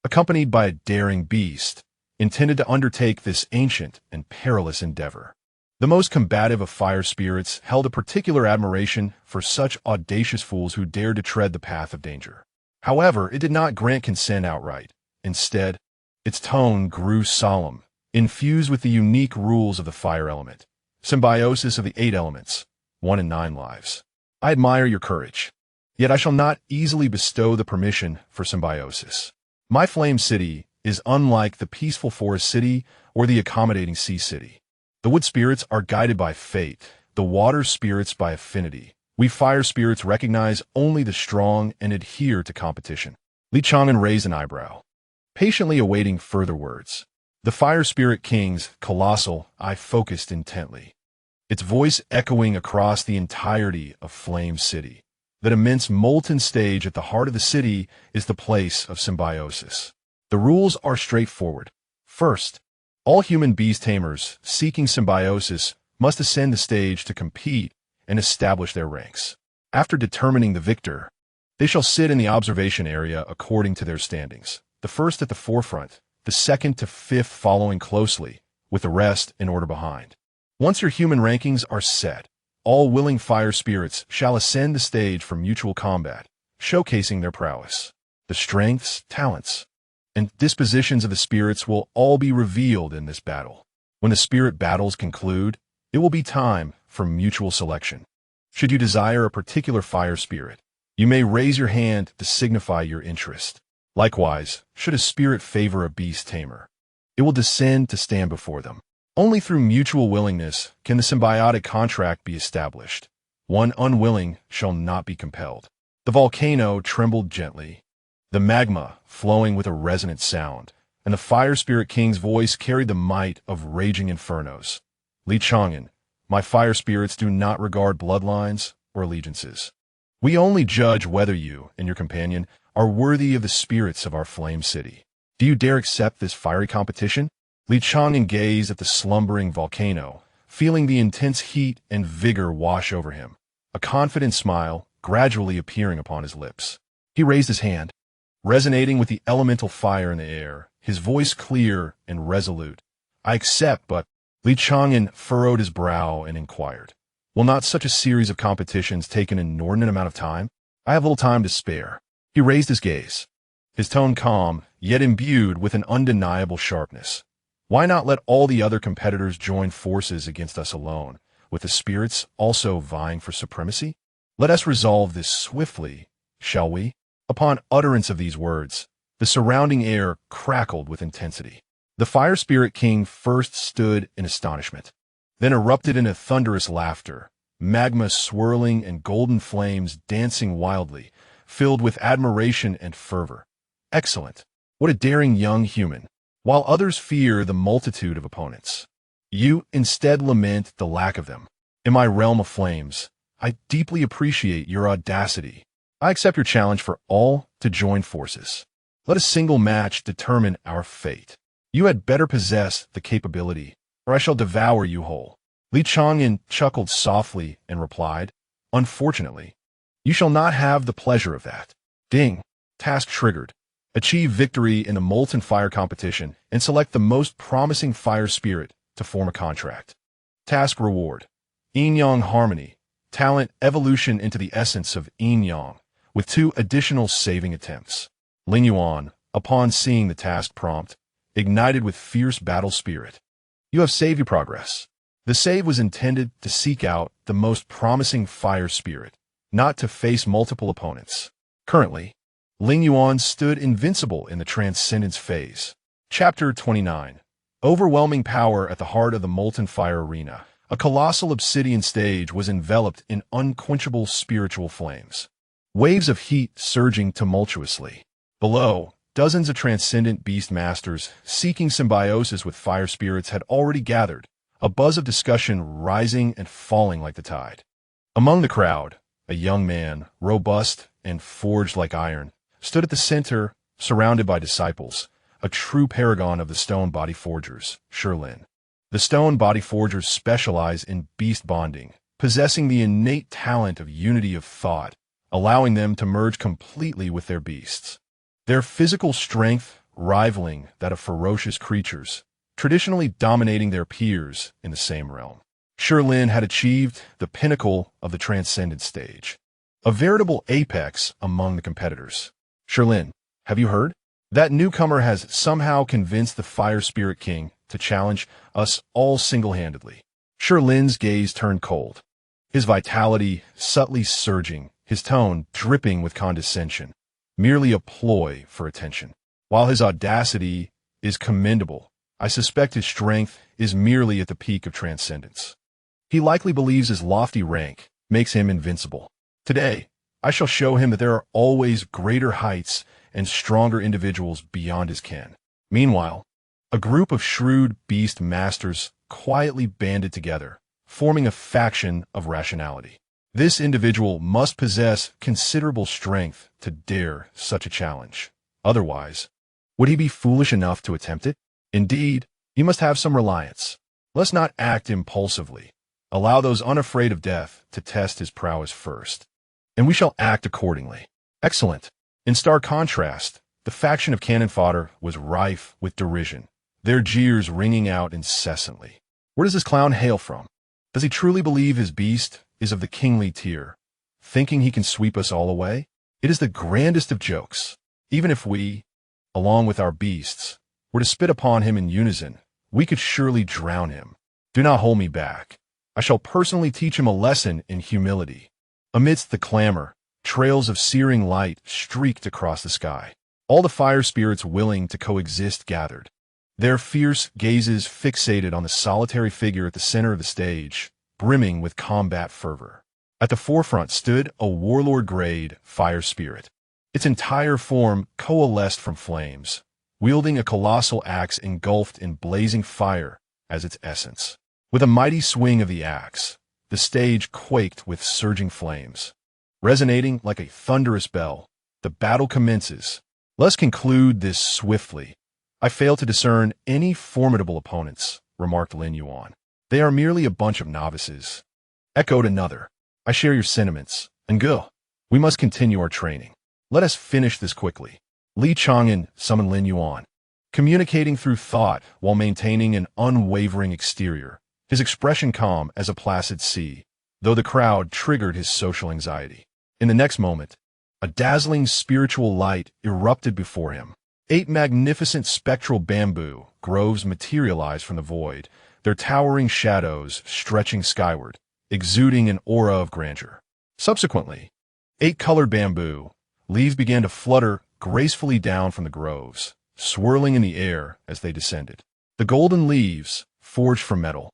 accompanied by a daring beast, intended to undertake this ancient and perilous endeavor. The most combative of fire spirits held a particular admiration for such audacious fools who dared to tread the path of danger. However, it did not grant consent outright. Instead, its tone grew solemn, infused with the unique rules of the fire element, symbiosis of the 8 elements, 1 in 9 lives. "I admire your courage, yet I shall not easily bestow the permission for symbiosis. My flame city is unlike the peaceful forest city or the accommodating sea city. The wood spirits are guided by fate, the water spirits by affinity. We fire spirits recognize only the strong and adhere to competition." Chang'an raised an eyebrow, patiently awaiting further words. The fire spirit king's colossal eye focused intently, its voice echoing across the entirety of Flame City. That immense molten stage at the heart of the city is the place of symbiosis. The rules are straightforward. First, all human beast tamers seeking symbiosis must ascend the stage to compete and establish their ranks. After determining the victor, they shall sit in the observation area according to their standings, the first at the forefront, the second to fifth following closely, with the rest in order behind. Once your human rankings are set, all willing fire spirits shall ascend the stage for mutual combat, showcasing their prowess. The strengths, talents, and dispositions of the spirits will all be revealed in this battle. When the spirit battles conclude, it will be time for mutual selection. Should you desire a particular fire spirit, you may raise your hand to signify your interest. Likewise, should a spirit favor a beast tamer, it will descend to stand before them. Only through mutual willingness can the symbiotic contract be established. One unwilling shall not be compelled. The volcano trembled gently, the magma flowing with a resonant sound, and the fire spirit king's voice carried the might of raging infernos. Chang'an, my fire spirits do not regard bloodlines or allegiances. We only judge whether you and your companion are worthy of the spirits of our flame city. Do you dare accept this fiery competition? Chang'an gazed at the slumbering volcano, feeling the intense heat and vigor wash over him, a confident smile gradually appearing upon his lips. He raised his hand, resonating with the elemental fire in the air, his voice clear and resolute. "I accept, but—" Li Chang'an furrowed his brow and inquired, "Will not such a series of competitions take an inordinate amount of time? I have little time to spare." He raised his gaze, his tone calm, yet imbued with an undeniable sharpness. "Why not let all the other competitors join forces against us alone, with the spirits also vying for supremacy? Let us resolve this swiftly, shall we?" Upon utterance of these words, the surrounding air crackled with intensity. The Fire Spirit King first stood in astonishment, then erupted into thunderous laughter, magma swirling and golden flames dancing wildly, filled with admiration and fervor. "Excellent! What a daring young human! While others fear the multitude of opponents, you instead lament the lack of them. In my realm of flames, I deeply appreciate your audacity. I accept your challenge for all to join forces. Let a single match determine our fate. You had better possess the capability, or I shall devour you whole." Li Chang'an chuckled softly and replied, "Unfortunately, you shall not have the pleasure of that." Ding! Task triggered. Achieve victory in the molten fire competition and select the most promising fire spirit to form a contract. Task reward: Yin-Yang harmony, talent evolution into the essence of Yin-Yang, with 2 additional saving attempts. Ling Yuan, upon seeing the task prompt, ignited with fierce battle spirit. "You have saved your progress." The save was intended to seek out the most promising fire spirit, not to face multiple opponents. Currently, Ling Yuan stood invincible in the Transcendence phase. Chapter 29. Overwhelming power at the heart of the molten fire arena. A colossal obsidian stage was enveloped in unquenchable spiritual flames. Waves of heat surging tumultuously. Below, dozens of transcendent beast masters seeking symbiosis with fire spirits had already gathered, a buzz of discussion rising and falling like the tide. Among the crowd, a young man, robust and forged like iron, stood at the center, surrounded by disciples, a true paragon of the stone body forgers, Shirlin. The stone body forgers specialize in beast bonding, possessing the innate talent of unity of thought, allowing them to merge completely with their beasts. Their physical strength rivaling that of ferocious creatures, traditionally dominating their peers in the same realm. Shirlin had achieved the pinnacle of the transcendent stage, a veritable apex among the competitors. "Shirlin, have you heard? That newcomer has somehow convinced the Fire Spirit King to challenge us all single-handedly." Shirlin's gaze turned cold, his vitality subtly surging, his tone dripping with condescension, merely a ploy for attention. While his audacity is commendable, I suspect his strength is merely at the peak of transcendence. He likely believes his lofty rank makes him invincible. Today, I shall show him that there are always greater heights and stronger individuals beyond his ken. Meanwhile, a group of shrewd beast masters quietly banded together, forming a faction of rationality. This individual must possess considerable strength to dare such a challenge. Otherwise, would he be foolish enough to attempt it? Indeed, he must have some reliance. Let's not act impulsively. Allow those unafraid of death to test his prowess first, and we shall act accordingly. Excellent. In stark contrast, the faction of cannon fodder was rife with derision, their jeers ringing out incessantly. Where does this clown hail from? Does he truly believe his beast is of the kingly tier, thinking he can sweep us all away? It is the grandest of jokes. Even if we, along with our beasts, were to spit upon him in unison, we could surely drown him. Do not hold me back. I shall personally teach him a lesson in humility. Amidst the clamor, trails of searing light streaked across the sky. All the fire spirits willing to coexist gathered, their fierce gazes fixated on the solitary figure at the center of the stage, brimming with combat fervor. At the forefront stood a warlord-grade fire spirit. Its entire form coalesced from flames, wielding a colossal axe engulfed in blazing fire as its essence. With a mighty swing of the axe, the stage quaked with surging flames. Resonating like a thunderous bell, the battle commences. Let's conclude this swiftly. I fail to discern any formidable opponents, remarked Lin Yuan. They are merely a bunch of novices. Echoed another. I share your sentiments. And go. We must continue our training. Let us finish this quickly. Li Chang'an summoned Lin Yuan, communicating through thought while maintaining an unwavering exterior, his expression calm as a placid sea, though the crowd triggered his social anxiety. In the next moment, a dazzling spiritual light erupted before him. 8 magnificent spectral bamboo groves materialized from the void, their towering shadows stretching skyward, exuding an aura of grandeur. Subsequently, 8 colored bamboo leaves began to flutter gracefully down from the groves, swirling in the air as they descended. The golden leaves, forged from metal,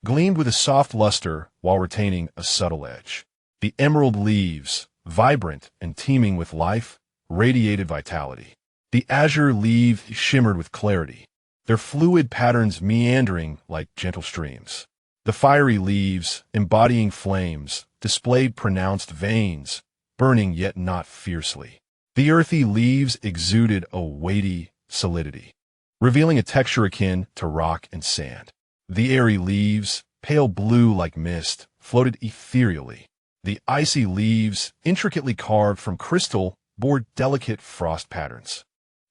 gleamed with a soft luster while retaining a subtle edge. The emerald leaves, vibrant and teeming with life, radiated vitality. The azure leaves shimmered with clarity, their fluid patterns meandering like gentle streams. The fiery leaves, embodying flames, displayed pronounced veins, burning yet not fiercely. The earthy leaves exuded a weighty solidity, revealing a texture akin to rock and sand. The airy leaves, pale blue like mist, floated ethereally. The icy leaves, intricately carved from crystal, bore delicate frost patterns.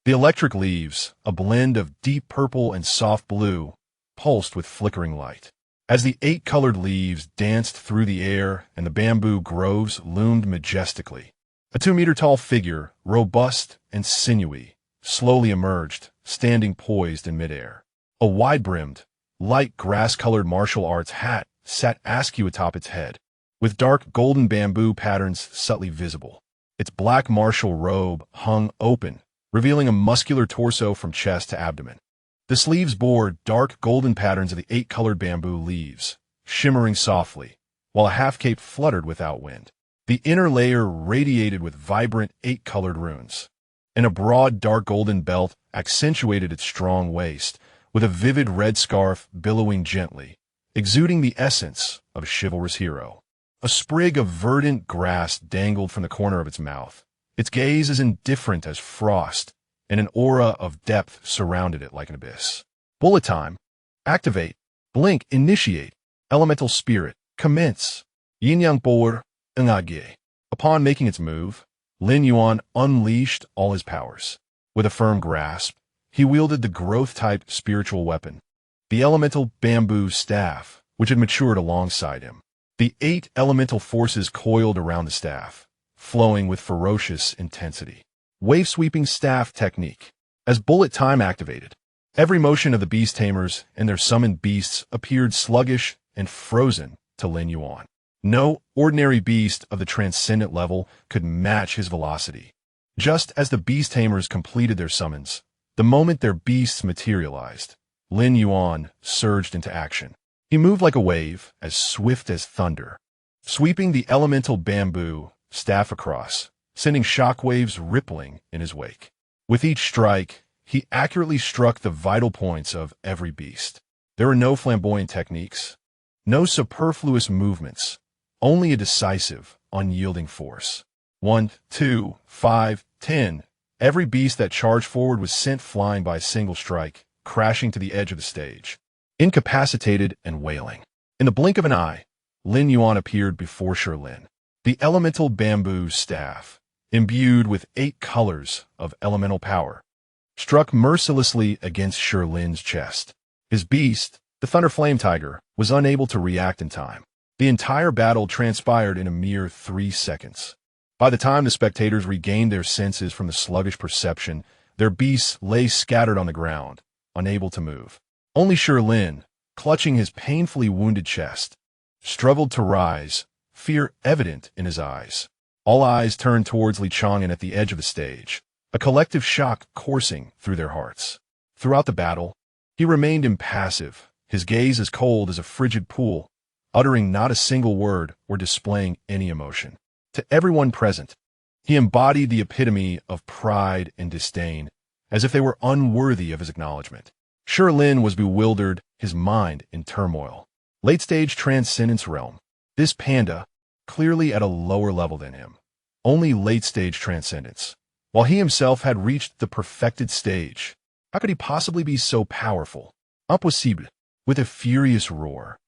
The electric leaves, a blend of deep purple and soft blue, pulsed with flickering light. As the 8 colored leaves danced through the air and the bamboo groves loomed majestically, a 2-meter-tall figure, robust and sinewy, slowly emerged, standing poised in midair. A wide-brimmed, light grass-colored martial arts hat sat askew atop its head, with dark golden bamboo patterns subtly visible. Its black martial robe hung open, revealing a muscular torso from chest to abdomen. The sleeves bore dark golden patterns of the 8 colored bamboo leaves, shimmering softly, while a half-cape fluttered without wind. The inner layer radiated with vibrant 8 colored runes, and a broad dark golden belt accentuated its strong waist, with a vivid red scarf billowing gently, exuding the essence of a chivalrous hero. A sprig of verdant grass dangled from the corner of its mouth, its gaze as indifferent as frost, and an aura of depth surrounded it like an abyss. Bullet time. Activate. Blink. Initiate. Elemental spirit. Commence. Yin-yang bor. Ngage. Upon making its move, Lin Yuan unleashed all his powers. With a firm grasp, he wielded the growth-type spiritual weapon, the elemental bamboo staff, which had matured alongside him. The 8 elemental forces coiled around the staff, flowing with ferocious intensity. Wave-sweeping staff technique. As bullet time activated, every motion of the beast tamers and their summoned beasts appeared sluggish and frozen to Lin Yuan. No ordinary beast of the transcendent level could match his velocity. Just as the beast tamers completed their summons, the moment their beasts materialized, Lin Yuan surged into action. He moved like a wave, as swift as thunder, sweeping the elemental bamboo staff across, sending shockwaves rippling in his wake. With each strike, he accurately struck the vital points of every beast. There were no flamboyant techniques, no superfluous movements, only a decisive, unyielding force. 1, 2, 5, 10. Every beast that charged forward was sent flying by a single strike, crashing to the edge of the stage, incapacitated and wailing. In the blink of an eye, Lin Yuan appeared before Shirlin. The elemental bamboo staff, imbued with 8 colors of elemental power, struck mercilessly against Shirlin's chest. His beast, the Thunder Flame Tiger, was unable to react in time. The entire battle transpired in a mere 3 seconds. By the time the spectators regained their senses from the sluggish perception, their beasts lay scattered on the ground, unable to move. Only Shirlin, clutching his painfully wounded chest, struggled to rise, fear evident in his eyes. All eyes turned towards Li Chang'an at the edge of the stage, a collective shock coursing through their hearts. Throughout the battle, he remained impassive, his gaze as cold as a frigid pool, uttering not a single word or displaying any emotion. To everyone present, he embodied the epitome of pride and disdain, as if they were unworthy of his acknowledgement. Shirlin was bewildered, his mind in turmoil. Late-stage transcendence realm. This panda, clearly at a lower level than him. Only late-stage transcendence. While he himself had reached the perfected stage, how could he possibly be so powerful? Impossible. With a furious roar,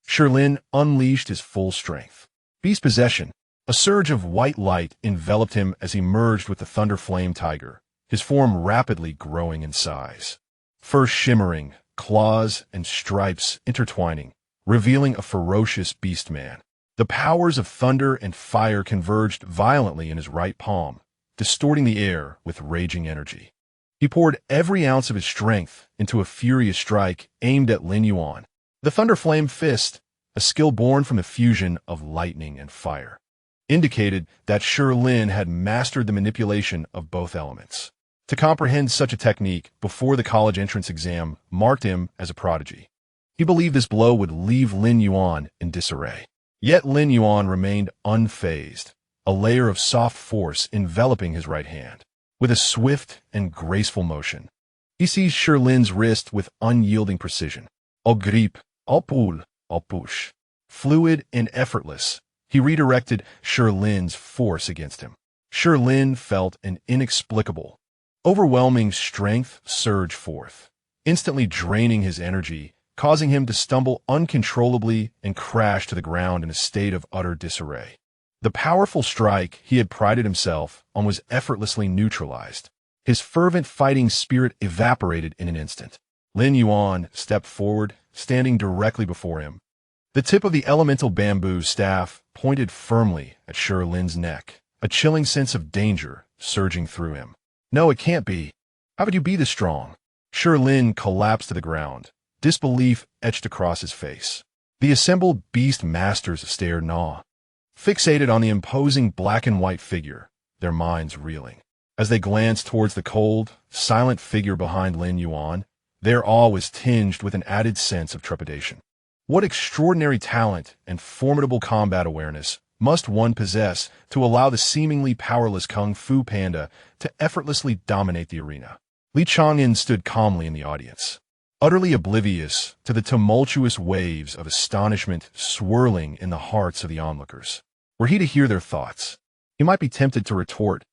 Shirlin unleashed his full strength. Beast possession. A surge of white light enveloped him as he merged with the Thunder Flame Tiger, his form rapidly growing in size. Fur shimmering, claws and stripes intertwining, revealing a ferocious beast-man. The powers of thunder and fire converged violently in his right palm, distorting the air with raging energy. He poured every ounce of his strength into a furious strike aimed at Lin Yuan. The Thunder Flame Fist, a skill born from the fusion of lightning and fire, indicated that Lin had mastered the manipulation of both elements. To comprehend such a technique before the college entrance exam marked him as a prodigy. He believed this blow would leave Lin Yuan in disarray. Yet Lin Yuan remained unfazed, a layer of soft force enveloping his right hand. With a swift and graceful motion, he seized Lin's wrist with unyielding precision. Au grip, au pull, au push. Fluid and effortless, he redirected Lin's force against him. Lin felt an inexplicable, overwhelming strength surge forth, instantly draining his energy, causing him to stumble uncontrollably and crash to the ground in a state of utter disarray. The powerful strike he had prided himself on was effortlessly neutralized. His fervent fighting spirit evaporated in an instant. Lin Yuan stepped forward, standing directly before him. The tip of the elemental bamboo staff pointed firmly at Lin's neck, a chilling sense of danger surging through him. No, it can't be. How could you be this strong? Lin collapsed to the ground, disbelief etched across his face. The assembled beast masters stared in awe, fixated on the imposing black and white figure, their minds reeling. As they glanced towards the cold, silent figure behind Lin Yuan, their awe was tinged with an added sense of trepidation. What extraordinary talent and formidable combat awareness must one possess to allow the seemingly powerless Kung Fu Panda to effortlessly dominate the arena? Li Chang'an stood calmly in the audience, utterly oblivious to the tumultuous waves of astonishment swirling in the hearts of the onlookers. Were he to hear their thoughts, he might be tempted to retort,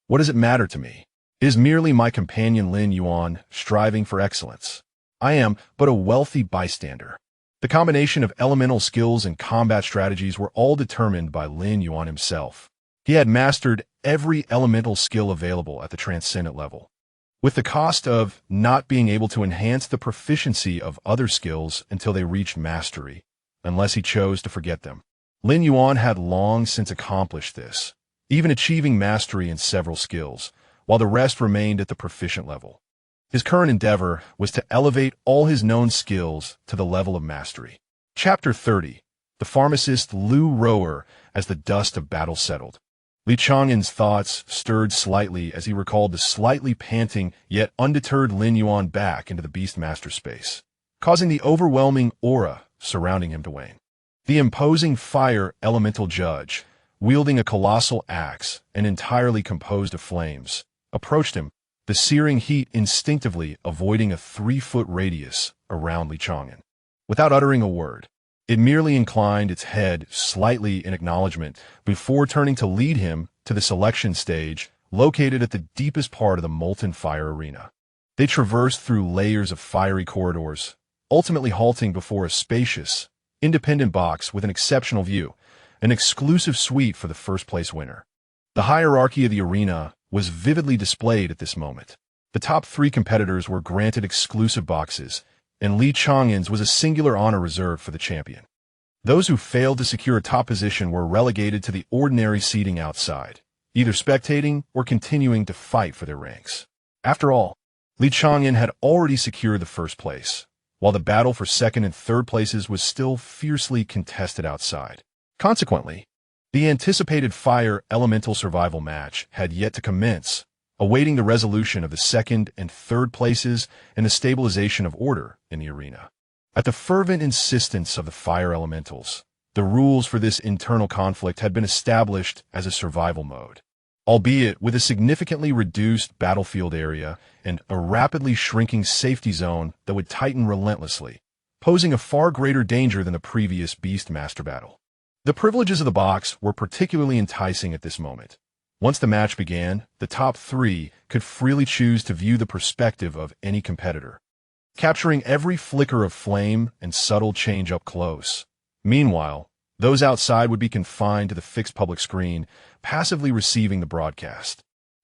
"What does it matter to me? It is merely my companion Lin Yuan striving for excellence. I am but a wealthy bystander." The combination of elemental skills and combat strategies were all determined by Lin Yuan himself. He had mastered every elemental skill available at the transcendent level, with the cost of not being able to enhance the proficiency of other skills until they reached mastery, unless he chose to forget them. Lin Yuan had long since accomplished this, even achieving mastery in several skills, while the rest remained at the proficient level. His current endeavor was to elevate all his known skills to the level of mastery. Chapter 30. The pharmacist Lu Rower as the dust of battle settled. Li Chang'an's thoughts stirred slightly as he recalled the slightly panting yet undeterred Lin Yuan back into the Beastmaster space, causing the overwhelming aura surrounding him to wane. The imposing fire elemental judge, wielding a colossal axe and entirely composed of flames, approached him, the searing heat instinctively avoiding a 3-foot radius around Li Chang'an. Without uttering a word, it merely inclined its head slightly in acknowledgement before turning to lead him to the selection stage located at the deepest part of the molten fire arena. They traversed through layers of fiery corridors, ultimately halting before a spacious, independent box with an exceptional view, an exclusive suite for the first-place winner. The hierarchy of the arena was vividly displayed at this moment. The top 3 competitors were granted exclusive boxes, and Li Chang'an's was a singular honor reserved for the champion. Those who failed to secure a top position were relegated to the ordinary seating outside, either spectating or continuing to fight for their ranks. After all, Li Chang'an had already secured the first place, while the battle for second and third places was still fiercely contested outside. Consequently, the anticipated fire elemental survival match had yet to commence, awaiting the resolution of the second and third places and the stabilization of order in the arena. At the fervent insistence of the fire elementals, the rules for this internal conflict had been established as a survival mode, albeit with a significantly reduced battlefield area and a rapidly shrinking safety zone that would tighten relentlessly, posing a far greater danger than the previous Beastmaster battle. The privileges of the box were particularly enticing at this moment. Once the match began, the top 3 could freely choose to view the perspective of any competitor, capturing every flicker of flame and subtle change up close. Meanwhile, those outside would be confined to the fixed public screen, passively receiving the broadcast.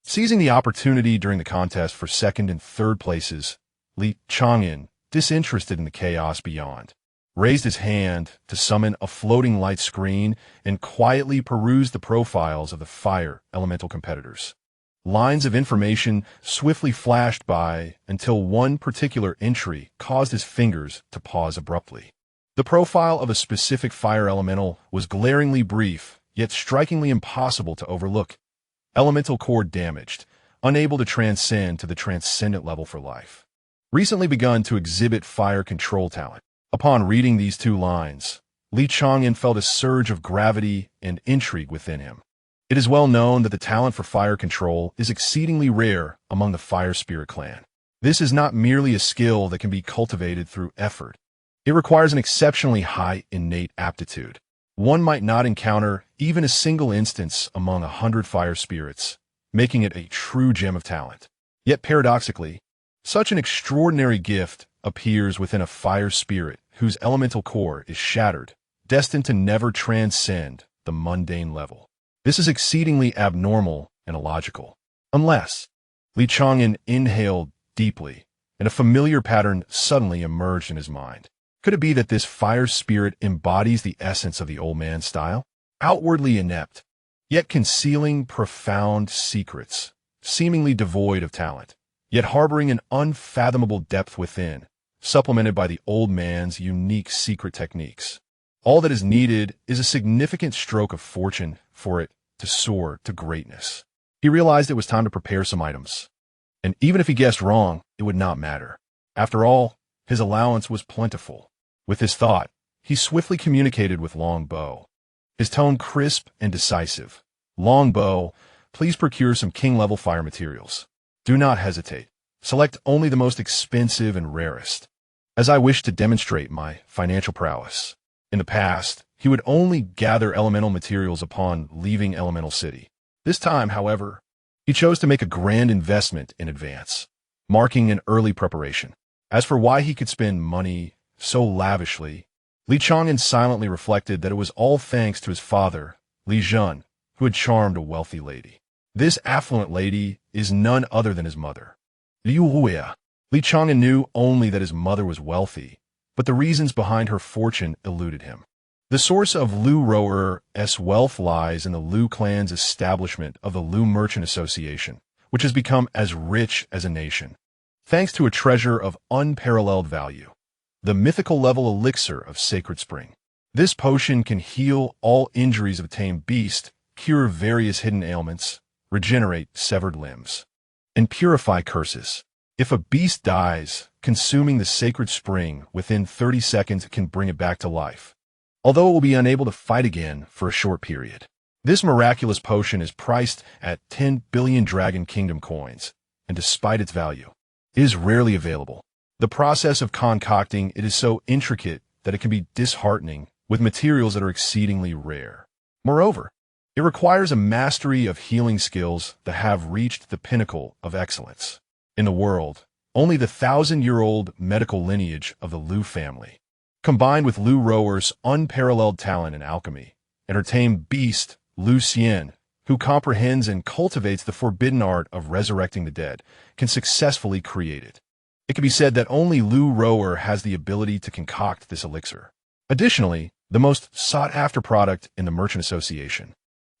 Seizing the opportunity during the contest for second and third places, Chang'an, disinterested in the chaos beyond, raised his hand to summon a floating light screen and quietly perused the profiles of the fire elemental competitors. Lines of information swiftly flashed by until one particular entry caused his fingers to pause abruptly. The profile of a specific fire elemental was glaringly brief, yet strikingly impossible to overlook. Elemental core damaged, unable to transcend to the transcendent level for life. Recently begun to exhibit fire control talent. Upon reading these two lines, Chang'an felt a surge of gravity and intrigue within him. It is well known that the talent for fire control is exceedingly rare among the Fire Spirit clan. This is not merely a skill that can be cultivated through effort. It requires an exceptionally high innate aptitude. One might not encounter even a single instance among 100 fire spirits, making it a true gem of talent. Yet paradoxically, such an extraordinary gift appears within a fire spirit whose elemental core is shattered, destined to never transcend the mundane level. This is exceedingly abnormal and illogical. Unless Chang'an inhaled deeply, and a familiar pattern suddenly emerged in his mind. Could it be that this fire spirit embodies the essence of the old man's style? Outwardly inept, yet concealing profound secrets, seemingly devoid of talent, yet harboring an unfathomable depth within, supplemented by the old man's unique secret techniques. All that is needed is a significant stroke of fortune for it to soar to greatness. He realized it was time to prepare some items. And even if he guessed wrong, it would not matter. After all, his allowance was plentiful. With this thought, he swiftly communicated with Longbow. His tone crisp and decisive. Longbow, please procure some king-level fire materials. Do not hesitate. Select only the most expensive and rarest, as I wish to demonstrate my financial prowess. In the past, he would only gather elemental materials upon leaving Elemental City. This time, however, he chose to make a grand investment in advance, marking an early preparation. As for why he could spend money so lavishly, Chang'an silently reflected that it was all thanks to his father, Li Jun, who had charmed a wealthy lady. This affluent lady is none other than his mother, Liu Huia. Chang'an knew only that his mother was wealthy, but the reasons behind her fortune eluded him. The source of Lu Roer's wealth lies in the Lu clan's establishment of the Lu Merchant Association, which has become as rich as a nation, thanks to a treasure of unparalleled value, the mythical level elixir of Sacred Spring. This potion can heal all injuries of a tamed beast, cure various hidden ailments, regenerate severed limbs, and purify curses. If a beast dies, consuming the Sacred Spring within 30 seconds can bring it back to life, although it will be unable to fight again for a short period. This miraculous potion is priced at 10 billion Dragon Kingdom coins, and despite its value, it is rarely available. The process of concocting it is so intricate that it can be disheartening with materials that are exceedingly rare. Moreover, it requires a mastery of healing skills that have reached the pinnacle of excellence. In the world, only the 1,000-year-old medical lineage of the Lu family, combined with Lu Roer's unparalleled talent in alchemy, and her tamed beast, Lu Xian, who comprehends and cultivates the forbidden art of resurrecting the dead, can successfully create it. It can be said that only Lu Roer has the ability to concoct this elixir. Additionally, the most sought-after product in the Merchant Association,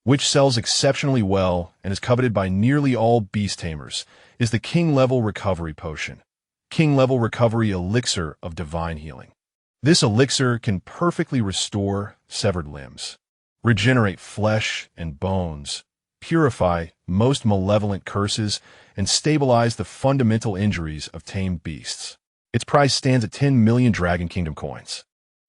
which sells exceptionally well and is coveted by nearly all beast tamers, is the King-level Recovery Potion, King-level Recovery Elixir of Divine Healing. This elixir can perfectly restore severed limbs, regenerate flesh and bones, purify most malevolent curses, and stabilize the fundamental injuries of tamed beasts. Its price stands at 10 million Dragon Kingdom coins.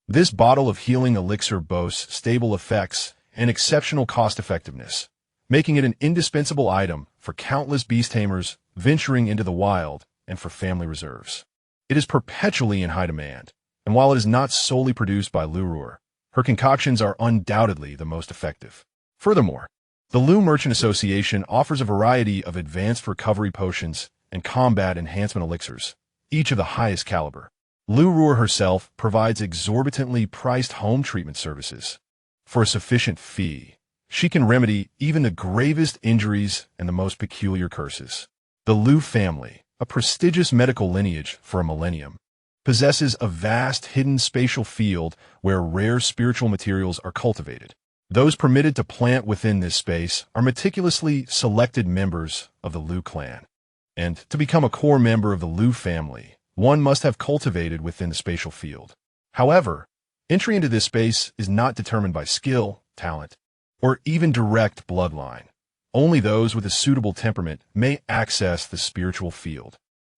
This bottle of healing elixir boasts stable effects and exceptional cost-effectiveness, making it an indispensable item for countless beast tamers venturing into the wild and for family reserves. It is perpetually in high demand, and while it is not solely produced by Lu Roer, her concoctions are undoubtedly the most effective. Furthermore, the Lu Merchant Association offers a variety of advanced recovery potions and combat enhancement elixirs, each of the highest caliber. Lu Roer herself provides exorbitantly priced home treatment services. For a sufficient fee, She can remedy even the gravest injuries and the most peculiar curses. The Lu family, a prestigious medical lineage for a millennium, possesses a vast hidden spatial field where rare spiritual materials are cultivated. Those permitted to plant within this space are meticulously selected members of the Lu clan. And to become a core member of the Lu family, one must have cultivated within the spatial field. However, entry into this space is not determined by skill, talent, or even direct bloodline. Only those with a suitable temperament may access the spiritual field.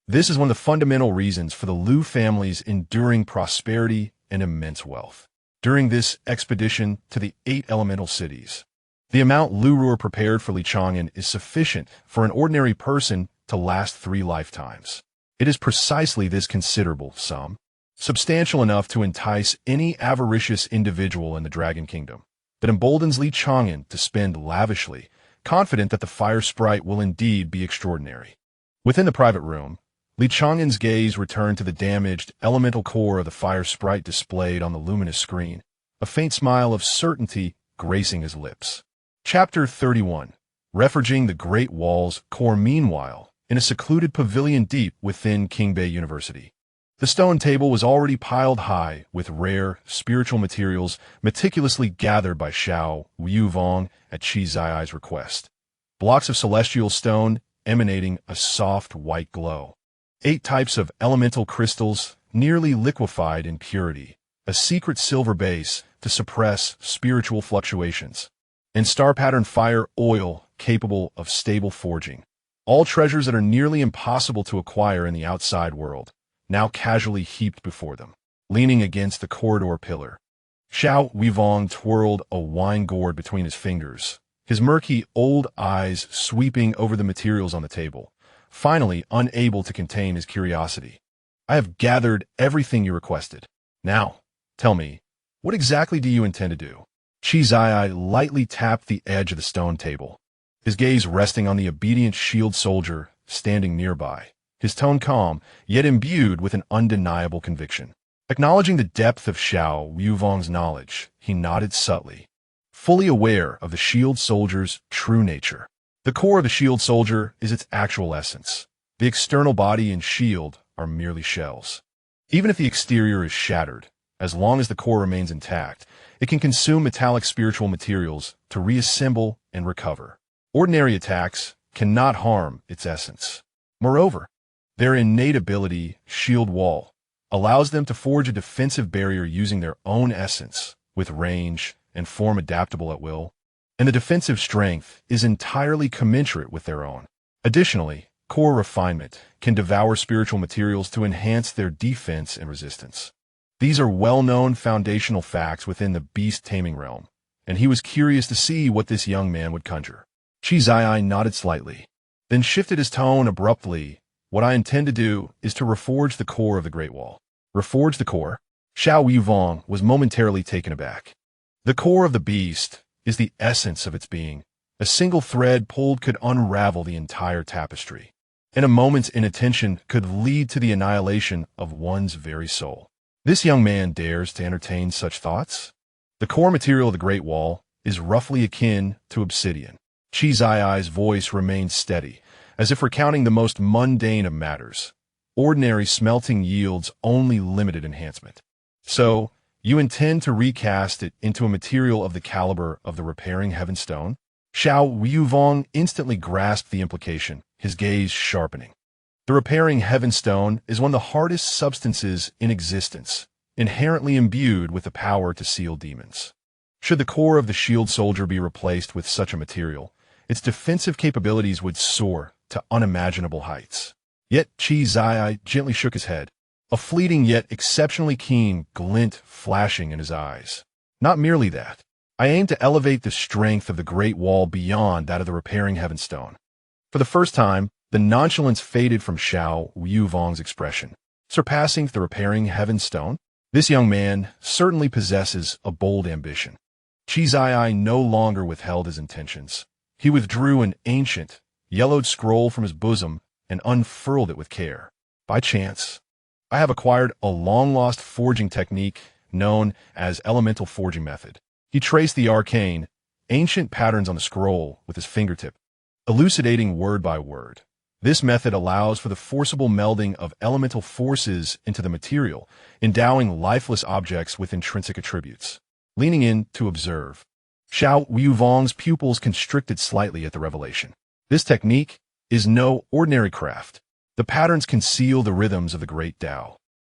This is one of the fundamental reasons for the Lu family's enduring prosperity and immense wealth. During this expedition to the 8 elemental cities, the amount Lu prepared for Chang'an is sufficient for an ordinary person to last 3 lifetimes. It is precisely this considerable sum, substantial enough to entice any avaricious individual in the Dragon Kingdom, that emboldens Chang'an to spend lavishly, confident that the fire sprite will indeed be extraordinary. Within the private room, Chang'an's gaze returned to the damaged, elemental core of the fire sprite displayed on the luminous screen, a faint smile of certainty gracing his lips. Chapter 31. Reforging the Great Wall's core. Meanwhile, in a secluded pavilion deep within Qingbei University, the stone table was already piled high with rare, spiritual materials meticulously gathered by Xiao Yuvong at Qi Zai's request. Blocks of celestial stone emanating a soft white glow. 8 types of elemental crystals, nearly liquefied in purity, a secret silver base to suppress spiritual fluctuations, and star-patterned fire oil capable of stable forging. All treasures that are nearly impossible to acquire in the outside world, now casually heaped before them, leaning against the corridor pillar. Xiao Weivong twirled a wine gourd between his fingers, his murky old eyes sweeping over the materials on the table, finally unable to contain his curiosity. I have gathered everything you requested. Now, tell me, what exactly do you intend to do? Qi Zai lightly tapped the edge of the stone table, his gaze resting on the obedient shield soldier standing nearby, his tone calm, yet imbued with an undeniable conviction. Acknowledging the depth of Xiao Yuvong's knowledge, he nodded subtly, fully aware of the shield soldier's true nature. The core of the shield soldier is its actual essence. The external body and shield are merely shells. Even if the exterior is shattered, as long as the core remains intact, it can consume metallic spiritual materials to reassemble and recover. Ordinary attacks cannot harm its essence. Moreover, their innate ability, Shield Wall, allows them to forge a defensive barrier using their own essence, with range and form adaptable at will, and the defensive strength is entirely commensurate with their own. Additionally, core refinement can devour spiritual materials to enhance their defense and resistance. These are well-known foundational facts within the beast-taming realm, and he was curious to see what this young man would conjure. Qi Zai nodded slightly, then shifted his tone abruptly. What I intend to do is to reforge the core of the Great Wall. Reforge the core? Xiao Yuvong was momentarily taken aback. The core of the beast is the essence of its being. A single thread pulled could unravel the entire tapestry, and a moment's inattention could lead to the annihilation of one's very soul. This young man dares to entertain such thoughts? The core material of the Great Wall is roughly akin to obsidian. Qi Zai's voice remained steady, as if recounting the most mundane of matters. Ordinary smelting yields only limited enhancement. So, you intend to recast it into a material of the caliber of the repairing heaven stone? Xiao Yuvong instantly grasped the implication, his gaze sharpening. The repairing heaven stone is one of the hardest substances in existence, inherently imbued with the power to seal demons. Should the core of the shield soldier be replaced with such a material, its defensive capabilities would soar to unimaginable heights. Yet Qi Zai gently shook his head, a fleeting yet exceptionally keen glint flashing in his eyes. Not merely that. I aim to elevate the strength of the Great Wall beyond that of the repairing heaven stone. For the first time, the nonchalance faded from Xiao Yuvong's expression. Surpassing the repairing heaven stone? This young man certainly possesses a bold ambition. Qi Zai no longer withheld his intentions. He withdrew an ancient, yellowed scroll from his bosom and unfurled it with care. By chance, I have acquired a long-lost forging technique known as elemental forging method. He traced the arcane, ancient patterns on the scroll with his fingertip, elucidating word by word. This method allows for the forcible melding of elemental forces into the material, endowing lifeless objects with intrinsic attributes. Leaning in to observe, Xiao Yuvong's pupils constricted slightly at the revelation. This technique is no ordinary craft. The patterns conceal the rhythms of the great Tao.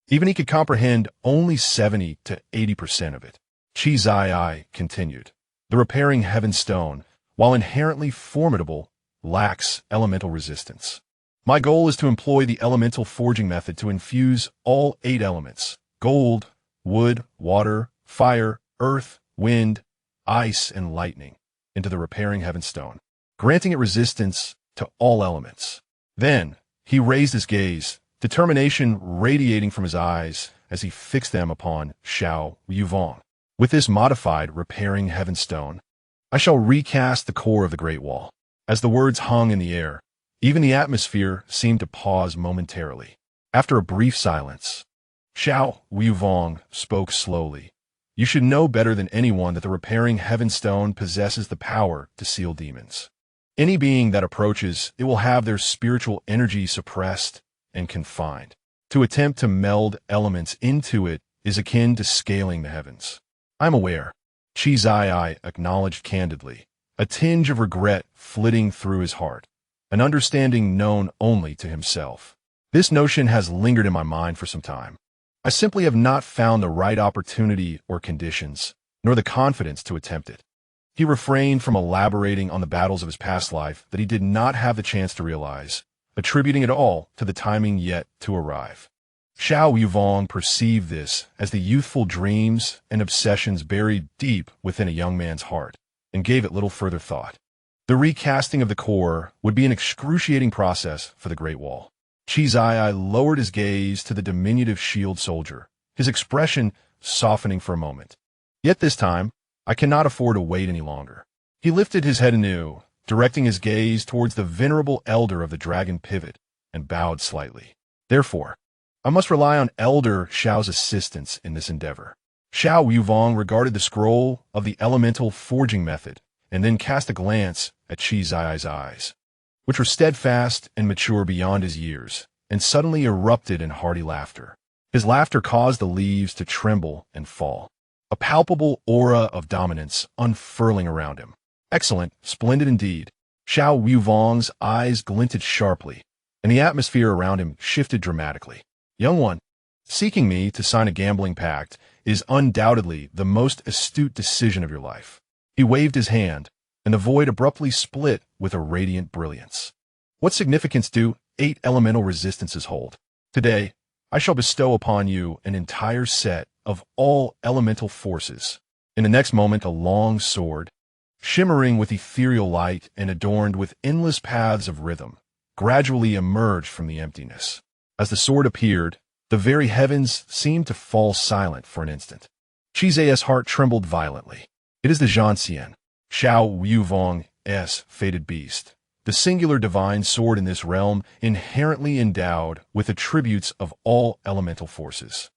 Even he could comprehend only 70 to 80% of it. Qi Zai continued. The repairing heaven stone, while inherently formidable, lacks elemental resistance. My goal is to employ the elemental forging method to infuse all 8 elements, gold, wood, water, fire, earth, wind, ice, and lightning, into the repairing heaven stone, granting it resistance to all elements. Then, he raised his gaze, determination radiating from his eyes as he fixed them upon Xiao Yuvong. With this modified repairing heaven stone, I shall recast the core of the Great Wall. As the words hung in the air, even the atmosphere seemed to pause momentarily. After a brief silence, Xiao Yuvong spoke slowly. You should know better than anyone that the repairing heaven stone possesses the power to seal demons. Any being that approaches it will have their spiritual energy suppressed and confined. To attempt to meld elements into it is akin to scaling the heavens. I'm aware, Qi Zai acknowledged candidly, a tinge of regret flitting through his heart, an understanding known only to himself. This notion has lingered in my mind for some time. I simply have not found the right opportunity or conditions, nor the confidence to attempt it. He refrained from elaborating on the battles of his past life that he did not have the chance to realize, attributing it all to the timing yet to arrive. Xiao Yuvong perceived this as the youthful dreams and obsessions buried deep within a young man's heart, and gave it little further thought. The recasting of the core would be an excruciating process for the Great Wall. Qi Zai lowered his gaze to the diminutive shield soldier, his expression softening for a moment. Yet this time, I cannot afford to wait any longer. He lifted his head anew, directing his gaze towards the venerable elder of the dragon pivot, and bowed slightly. Therefore, I must rely on Elder Xiao's assistance in this endeavor. Xiao Yuvong regarded the scroll of the elemental forging method, and then cast a glance at Qi Zai's eyes, which were steadfast and mature beyond his years, and suddenly erupted in hearty laughter. His laughter caused the leaves to tremble and fall, a palpable aura of dominance unfurling around him. Excellent, splendid indeed. Xiao Yuvong's eyes glinted sharply, and the atmosphere around him shifted dramatically. Young one, seeking me to sign a gambling pact is undoubtedly the most astute decision of your life. He waved his hand, and the void abruptly split with a radiant brilliance. What significance do 8 elemental resistances hold? Today, I shall bestow upon you an entire set of all elemental forces. In the next moment, a long sword, shimmering with ethereal light and adorned with endless paths of rhythm, gradually emerged from the emptiness. As the sword appeared, the very heavens seemed to fall silent for an instant. Qi Zai's heart trembled violently. It is the Zhanxian, Xiao Yuvong's fated beast, the singular divine sword in this realm inherently endowed with attributes of all elemental forces.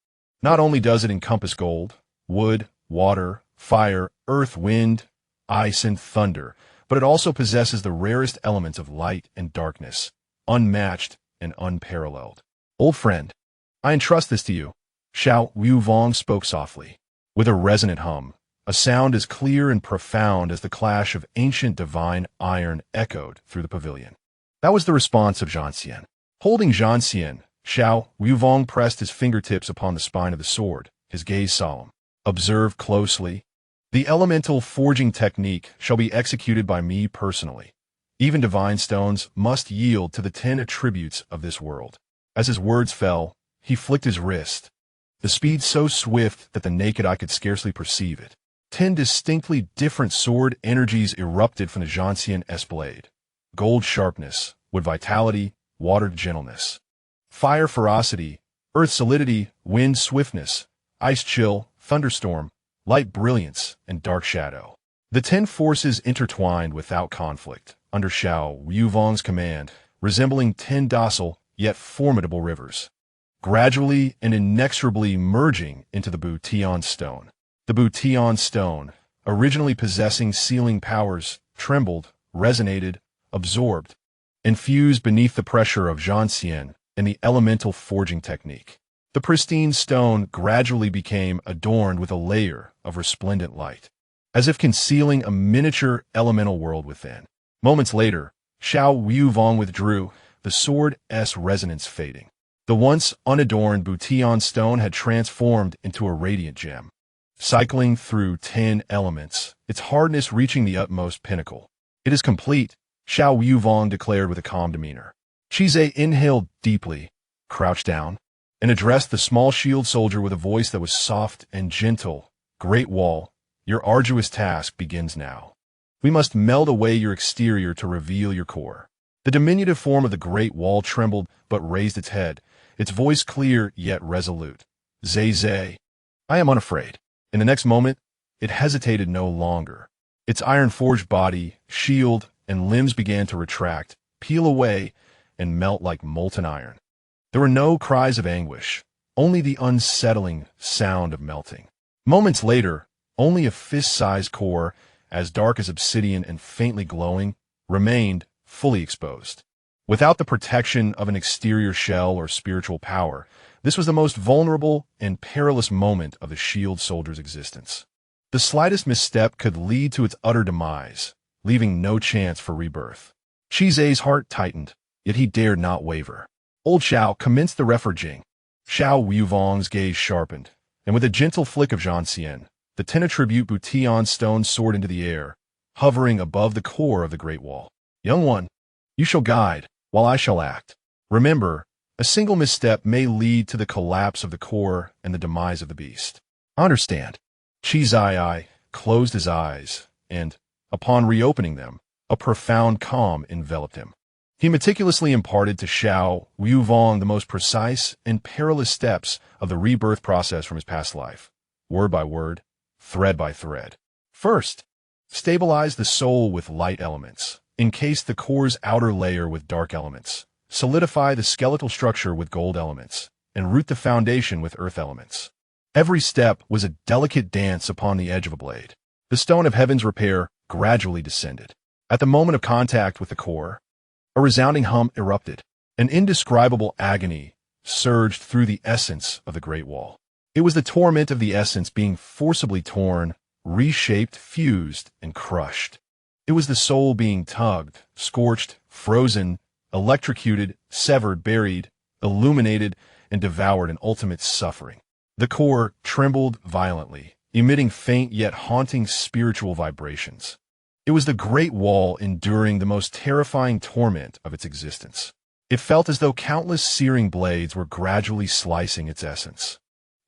Not only does it encompass gold, wood, water, fire, earth, wind, ice, and thunder, but it also possesses the rarest elements of light and darkness, unmatched and unparalleled. Old friend, I entrust this to you. Xiao Yuvong spoke softly, with a resonant hum, a sound as clear and profound as the clash of ancient divine iron echoed through the pavilion. That was the response of Zhanxian. Holding Zhanxian, Xiao Yuvong pressed his fingertips upon the spine of the sword, his gaze solemn. Observe closely. The elemental forging technique shall be executed by me personally. Even divine stones must yield to the 10 attributes of this world. As his words fell, he flicked his wrist, the speed so swift that the naked eye could scarcely perceive it. 10 distinctly different sword energies erupted from the Zhanxian blade. Gold sharpness, wood vitality, water gentleness. Fire ferocity, earth solidity, wind swiftness, ice chill, thunderstorm, light brilliance, and dark shadow. The 10 forces intertwined without conflict, under Xiao Yuvong's command, resembling 10 docile yet formidable rivers, gradually and inexorably merging into the Butian stone. The Butian stone, originally possessing sealing powers, trembled, resonated, absorbed, and fused beneath the pressure of Chang'an and the elemental forging technique. The pristine stone gradually became adorned with a layer of resplendent light, as if concealing a miniature elemental world within. Moments later, Xiao Yuvong withdrew, the sword's resonance fading. The once unadorned Bution stone had transformed into a radiant gem, cycling through 10 elements, its hardness reaching the utmost pinnacle. "It is complete," Xiao Yuvong declared with a calm demeanor. Chizé inhaled deeply, crouched down, and addressed the small shield soldier with a voice that was soft and gentle. "Great Wall, your arduous task begins now. We must meld away your exterior to reveal your core." The diminutive form of the Great Wall trembled but raised its head, its voice clear yet resolute. "Zay, I am unafraid." In the next moment, it hesitated no longer. Its iron-forged body, shield, and limbs began to retract, peel away, and melt like molten iron. There were no cries of anguish, only the unsettling sound of melting. Moments later, only a fist-sized core, as dark as obsidian and faintly glowing, remained fully exposed. Without the protection of an exterior shell or spiritual power, this was the most vulnerable and perilous moment of the shield soldier's existence. The slightest misstep could lead to its utter demise, leaving no chance for rebirth. Chizé's heart tightened, yet he dared not waver. Old Xiao commenced the Reforging. Xiao Yuvong's gaze sharpened, and with a gentle flick of Chang'an, the 10 attribute Bution stone soared into the air, hovering above the core of the Great Wall. "Young one, you shall guide, while I shall act. Remember, a single misstep may lead to the collapse of the core and the demise of the beast." "I understand." Chizai closed his eyes, and, upon reopening them, a profound calm enveloped him. He meticulously imparted to Xiao Yuvong the most precise and perilous steps of the rebirth process from his past life, word by word, thread by thread. First, stabilize the soul with light elements. Encase the core's outer layer with dark elements. Solidify the skeletal structure with gold elements, and root the foundation with earth elements. Every step was a delicate dance upon the edge of a blade. The stone of heaven's repair gradually descended. At the moment of contact with the core, a resounding hum erupted. An indescribable agony surged through the essence of the Great Wall. It was the torment of the essence being forcibly torn, reshaped, fused, and crushed. It was the soul being tugged, scorched, frozen, electrocuted, severed, buried, illuminated, and devoured in ultimate suffering. The core trembled violently, emitting faint yet haunting spiritual vibrations. It was the Great Wall enduring the most terrifying torment of its existence. It felt as though countless searing blades were gradually slicing its essence,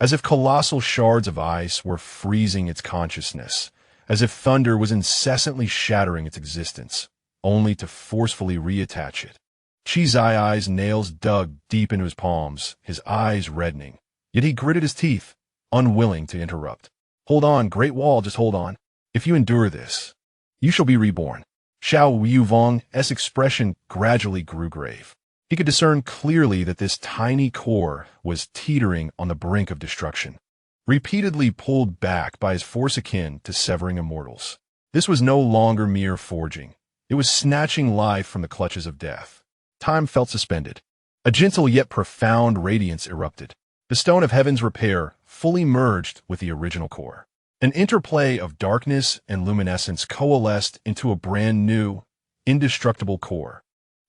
as if colossal shards of ice were freezing its consciousness, as if thunder was incessantly shattering its existence, only to forcefully reattach it. Chizai's nails dug deep into his palms, his eyes reddening, yet he gritted his teeth, unwilling to interrupt. "Hold on, Great Wall, just hold on. If you endure this, you shall be reborn." Xiao Yuvong's expression gradually grew grave. He could discern clearly that this tiny core was teetering on the brink of destruction, repeatedly pulled back by his force akin to severing immortals. This was no longer mere forging. It was snatching life from the clutches of death. Time felt suspended. A gentle yet profound radiance erupted. The stone of heaven's repair fully merged with the original core. An interplay of darkness and luminescence coalesced into a brand new, indestructible core,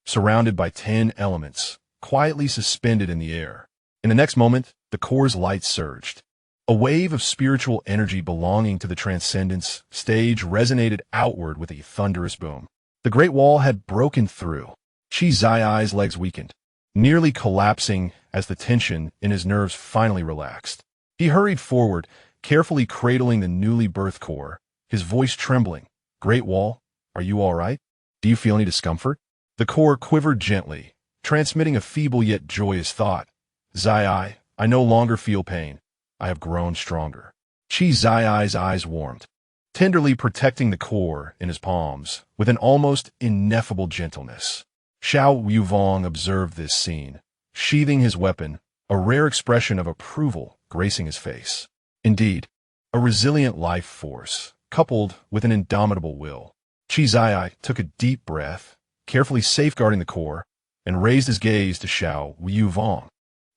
surrounded by 10 elements, quietly suspended in the air. In the next moment, the core's light surged. A wave of spiritual energy belonging to the transcendence stage resonated outward with a thunderous boom. The Great Wall had broken through. Chizai's legs weakened, nearly collapsing as the tension in his nerves finally relaxed. He hurried forward, carefully cradling the newly birthed core, his voice trembling. "Great Wall, are you all right? Do you feel any discomfort?" The core quivered gently, transmitting a feeble yet joyous thought. "Zai, I no longer feel pain. I have grown stronger." Chizai's eyes warmed, tenderly protecting the core in his palms with an almost ineffable gentleness. Xiao Yuvong observed this scene, sheathing his weapon, a rare expression of approval gracing his face. Indeed, a resilient life force, coupled with an indomitable will. Qi took a deep breath, carefully safeguarding the core, and raised his gaze to Xiao Yuvong.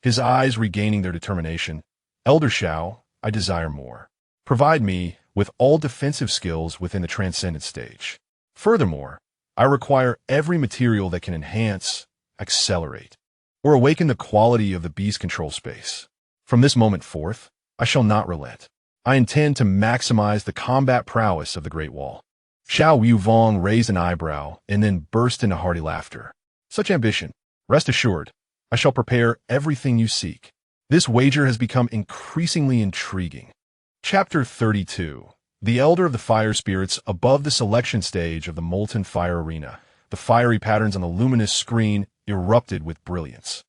His eyes regaining their determination. Elder Xiao, I desire more. Provide me with all defensive skills within the transcendent stage. Furthermore, I require every material that can enhance, accelerate, or awaken the quality of the beast control space. From this moment forth, I shall not relent. I intend to maximize the combat prowess of the Great Wall. Xiao Yuvong raised an eyebrow and then burst into hearty laughter. Such ambition. Rest assured, I shall prepare everything you seek. This wager has become increasingly intriguing. Chapter 32. The Elder of the Fire Spirits above the selection stage of the molten fire arena. The fiery patterns on the luminous screen erupted with brilliance.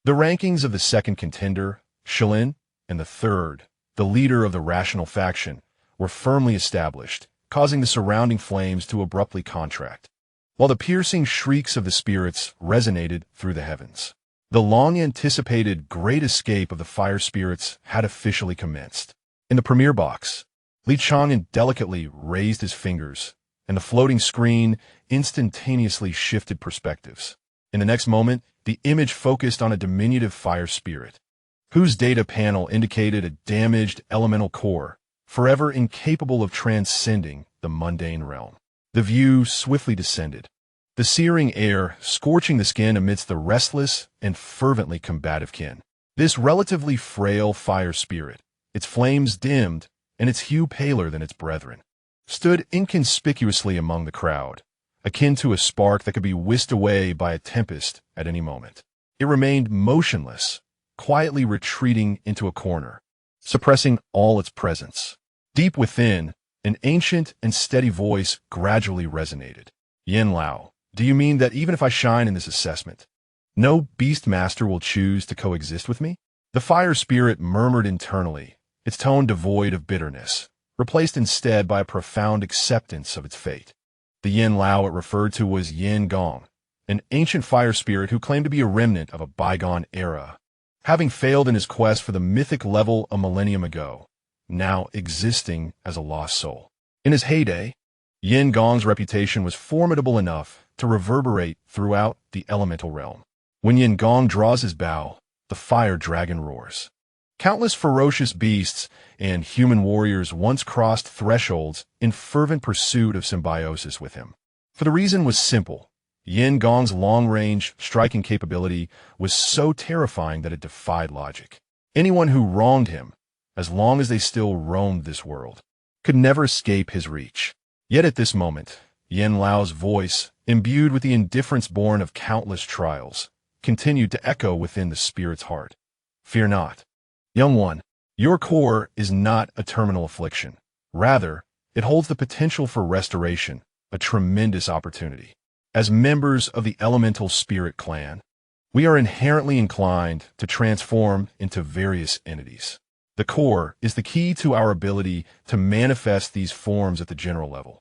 The rankings of the second contender, Shilin, and the third, the leader of the rational faction, were firmly established, causing the surrounding flames to abruptly contract, while the piercing shrieks of the spirits resonated through the heavens. The long-anticipated great escape of the fire spirits had officially commenced. In the premiere box, Li Chang'an delicately raised his fingers, and the floating screen instantaneously shifted perspectives. In the next moment, the image focused on a diminutive fire spirit, whose data panel indicated a damaged elemental core, forever incapable of transcending the mundane realm. The view swiftly descended, the searing air scorching the skin amidst the restless and fervently combative kin. This relatively frail fire spirit, its flames dimmed and its hue paler than its brethren, stood inconspicuously among the crowd, akin to a spark that could be whisked away by a tempest at any moment. It remained motionless, quietly retreating into a corner, suppressing all its presence. Deep within, an ancient and steady voice gradually resonated. Yin Lao, do you mean that even if I shine in this assessment, no beastmaster will choose to coexist with me? The fire spirit murmured internally, its tone devoid of bitterness, replaced instead by a profound acceptance of its fate. The Yin Lao it referred to was Yin Gong, an ancient fire spirit who claimed to be a remnant of a bygone era, having failed in his quest for the mythic level a millennium ago, now existing as a lost soul. In his heyday, Yin Gong's reputation was formidable enough to reverberate throughout the elemental realm. When Yin Gong draws his bow, the fire dragon roars. Countless ferocious beasts and human warriors once crossed thresholds in fervent pursuit of symbiosis with him. For the reason was simple. Yin Gong's long-range striking capability was so terrifying that it defied logic. Anyone who wronged him, as long as they still roamed this world, could never escape his reach. Yet at this moment, Yin Lao's voice, imbued with the indifference born of countless trials, continued to echo within the spirit's heart. Fear not. Young one, your core is not a terminal affliction. Rather, it holds the potential for restoration, a tremendous opportunity. As members of the elemental spirit clan, we are inherently inclined to transform into various entities. The core is the key to our ability to manifest these forms at the general level.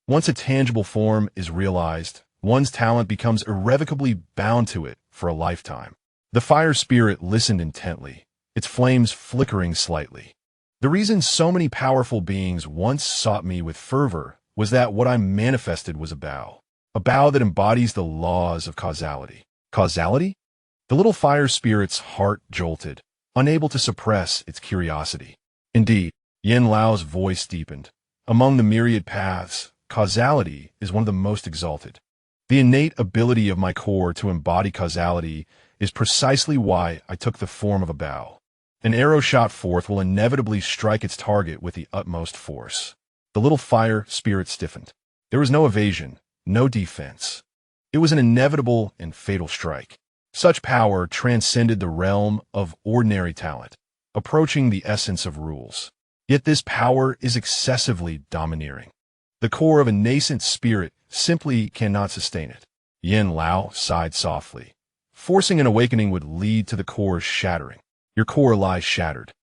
Once a tangible form is realized, one's talent becomes irrevocably bound to it for a lifetime. The fire spirit listened intently, its flames flickering slightly. The reason so many powerful beings once sought me with fervor was that what I manifested was a bow that embodies the laws of causality. Causality? The little fire spirit's heart jolted, unable to suppress its curiosity. Indeed, Yin Lao's voice deepened. Among the myriad paths, causality is one of the most exalted. The innate ability of my core to embody causality is precisely why I took the form of a bow. An arrow shot forth will inevitably strike its target with the utmost force. The little fire spirit stiffened. There was no evasion, no defense. It was an inevitable and fatal strike. Such power transcended the realm of ordinary talent, approaching the essence of rules. Yet this power is excessively domineering. The core of a nascent spirit simply cannot sustain it. Yin Lao sighed softly. Forcing an awakening would lead to the core's shattering. Your core lies shattered.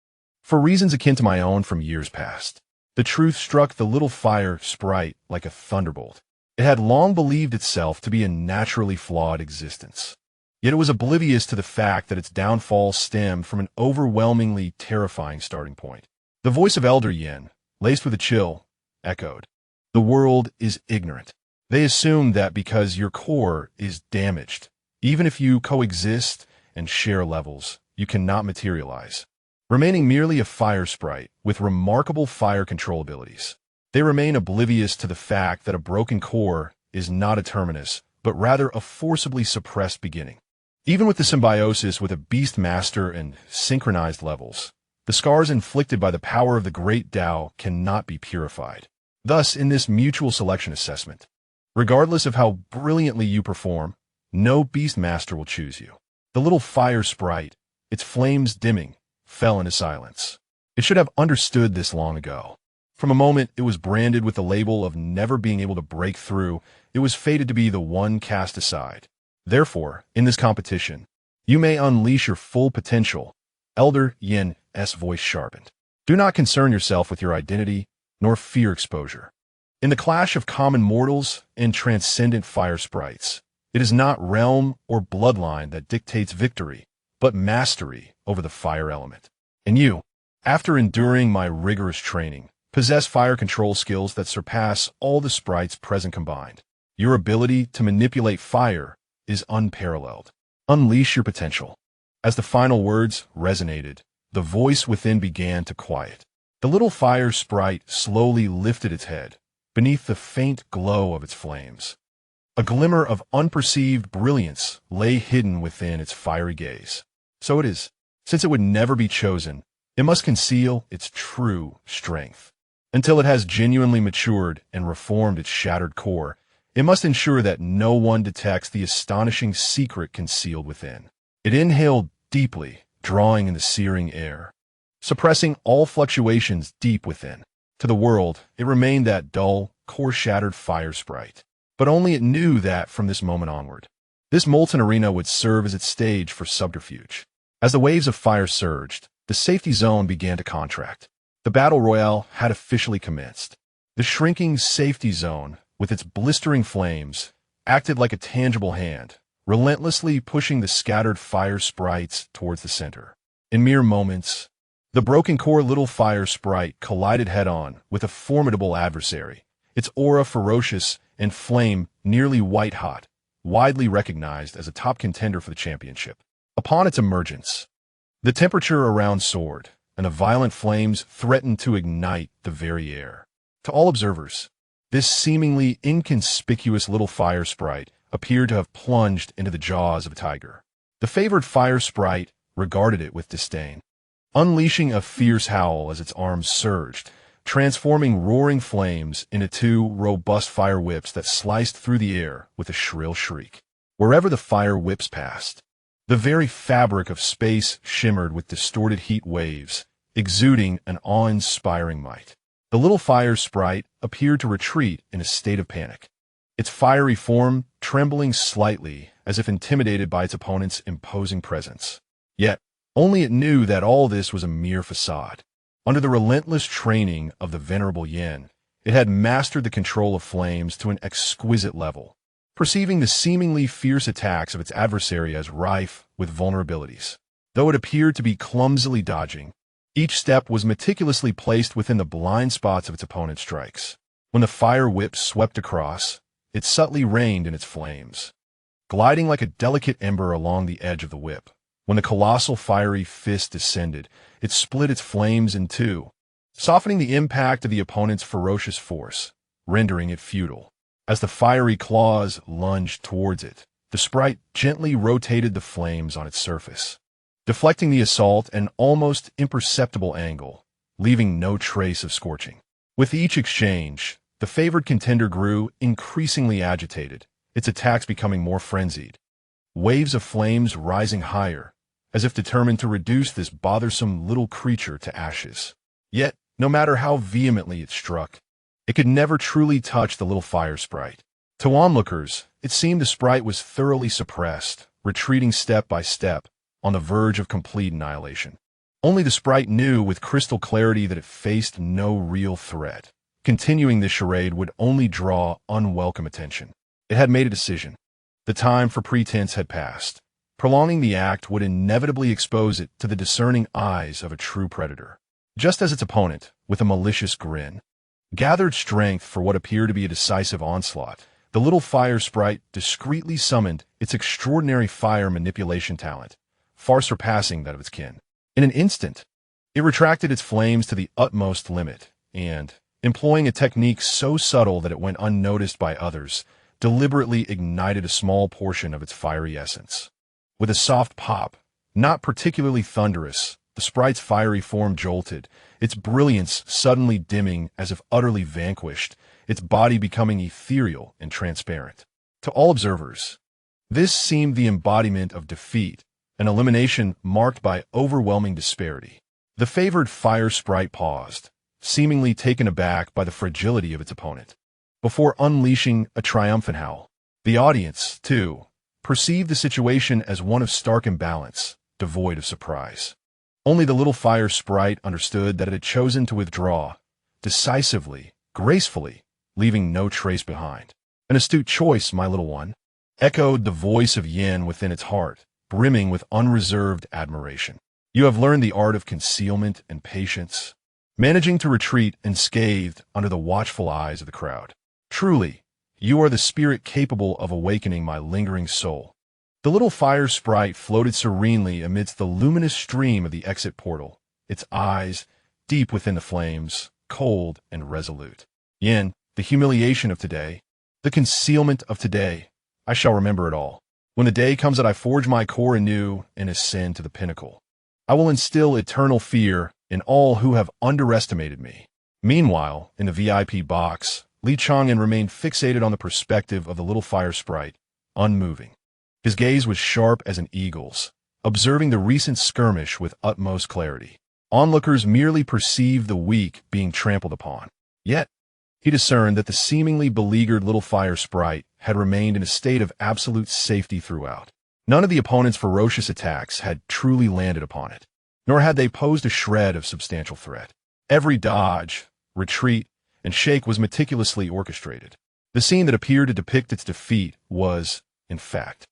For reasons akin to my own from years past, the truth struck the little fire sprite like a thunderbolt. It had long believed itself to be a naturally flawed existence. Yet it was oblivious to the fact that its downfall stemmed from an overwhelmingly terrifying starting point. The voice of Elder Yin, laced with a chill, echoed. The world is ignorant. They assume that because your core is damaged, even if you coexist and share levels, you cannot materialize, remaining merely a fire sprite with remarkable fire control abilities. They remain oblivious to the fact that a broken core is not a terminus, but rather a forcibly suppressed beginning. Even with the symbiosis with a beast master and synchronized levels, the scars inflicted by the power of the great Tao cannot be purified. Thus, in this mutual selection assessment, regardless of how brilliantly you perform, no beast master will choose you. The little fire sprite, its flames dimming, fell into silence. It should have understood this long ago. From a moment it was branded with the label of never being able to break through, it was fated to be the one cast aside. Therefore, in this competition, you may unleash your full potential. Elder Yin's voice sharpened. Do not concern yourself with your identity, nor fear exposure. In the clash of common mortals and transcendent fire sprites, it is not realm or bloodline that dictates victory, but mastery over the fire element. And you, after enduring my rigorous training, possess fire control skills that surpass all the sprites present combined. Your ability to manipulate fire is unparalleled. Unleash your potential. As the final words resonated, the voice within began to quiet. The little fire sprite slowly lifted its head, beneath the faint glow of its flames. A glimmer of unperceived brilliance lay hidden within its fiery gaze. So it is. Since it would never be chosen, it must conceal its true strength. Until it has genuinely matured and reformed its shattered core, it must ensure that no one detects the astonishing secret concealed within. It inhaled deeply, drawing in the searing air, suppressing all fluctuations deep within. To the world, it remained that dull, core-shattered fire sprite. But only it knew that from this moment onward, this molten arena would serve as its stage for subterfuge. As the waves of fire surged, the safety zone began to contract. The battle royale had officially commenced. The shrinking safety zone, with its blistering flames, acted like a tangible hand, relentlessly pushing the scattered fire sprites towards the center. In mere moments, the broken core little fire sprite collided head-on with a formidable adversary, its aura ferocious and flame nearly white-hot, widely recognized as a top contender for the championship. Upon its emergence, the temperature around soared, and the violent flames threatened to ignite the very air. To all observers, this seemingly inconspicuous little fire sprite appeared to have plunged into the jaws of a tiger. The favored fire sprite regarded it with disdain, unleashing a fierce howl as its arms surged, transforming roaring flames into two robust fire whips that sliced through the air with a shrill shriek. Wherever the fire whips passed, the very fabric of space shimmered with distorted heat waves, exuding an awe-inspiring might. The little fire sprite appeared to retreat in a state of panic, its fiery form trembling slightly as if intimidated by its opponent's imposing presence. Yet, only it knew that all this was a mere facade. Under the relentless training of the venerable Yin, it had mastered the control of flames to an exquisite level, perceiving the seemingly fierce attacks of its adversary as rife with vulnerabilities. Though it appeared to be clumsily dodging, each step was meticulously placed within the blind spots of its opponent's strikes. When the fire whip swept across, it subtly reined in its flames, gliding like a delicate ember along the edge of the whip. When the colossal fiery fist descended, it split its flames in two, softening the impact of the opponent's ferocious force, rendering it futile. As the fiery claws lunged towards it, the sprite gently rotated the flames on its surface, deflecting the assault at an almost imperceptible angle, leaving no trace of scorching. With each exchange, the favored contender grew increasingly agitated, its attacks becoming more frenzied, waves of flames rising higher, as if determined to reduce this bothersome little creature to ashes. Yet, no matter how vehemently it struck, it could never truly touch the little fire sprite. To onlookers, it seemed the sprite was thoroughly suppressed, retreating step by step, on the verge of complete annihilation. Only the sprite knew with crystal clarity that it faced no real threat. Continuing this charade would only draw unwelcome attention. It had made a decision. The time for pretense had passed. Prolonging the act would inevitably expose it to the discerning eyes of a true predator. Just as its opponent, with a malicious grin, Gathered strength for what appeared to be a decisive onslaught, the little fire sprite discreetly summoned its extraordinary fire manipulation talent, far surpassing that of its kin. In an instant, it retracted its flames to the utmost limit, and, employing a technique so subtle that it went unnoticed by others, deliberately ignited a small portion of its fiery essence. With a soft pop, not particularly thunderous, the sprite's fiery form jolted, its brilliance suddenly dimming as if utterly vanquished, its body becoming ethereal and transparent. To all observers, this seemed the embodiment of defeat, an elimination marked by overwhelming disparity. The favored fire sprite paused, seemingly taken aback by the fragility of its opponent, before unleashing a triumphant howl. The audience, too, perceived the situation as one of stark imbalance, devoid of surprise. Only the little fire sprite understood that it had chosen to withdraw, decisively, gracefully, leaving no trace behind. An astute choice, my little one, echoed the voice of Yin within its heart, brimming with unreserved admiration. You have learned the art of concealment and patience, managing to retreat unscathed under the watchful eyes of the crowd. Truly, you are the spirit capable of awakening my lingering soul. The little fire sprite floated serenely amidst the luminous stream of the exit portal, its eyes, deep within the flames, cold and resolute. Yin, the humiliation of today, the concealment of today, I shall remember it all. When the day comes that I forge my core anew and ascend to the pinnacle, I will instill eternal fear in all who have underestimated me. Meanwhile, in the VIP box, Li Chang'an remained fixated on the perspective of the little fire sprite, unmoving. His gaze was sharp as an eagle's, observing the recent skirmish with utmost clarity. Onlookers merely perceived the weak being trampled upon. Yet, he discerned that the seemingly beleaguered little fire sprite had remained in a state of absolute safety throughout. None of the opponent's ferocious attacks had truly landed upon it, nor had they posed a shred of substantial threat. Every dodge, retreat, and shake was meticulously orchestrated. The scene that appeared to depict its defeat was, in fact,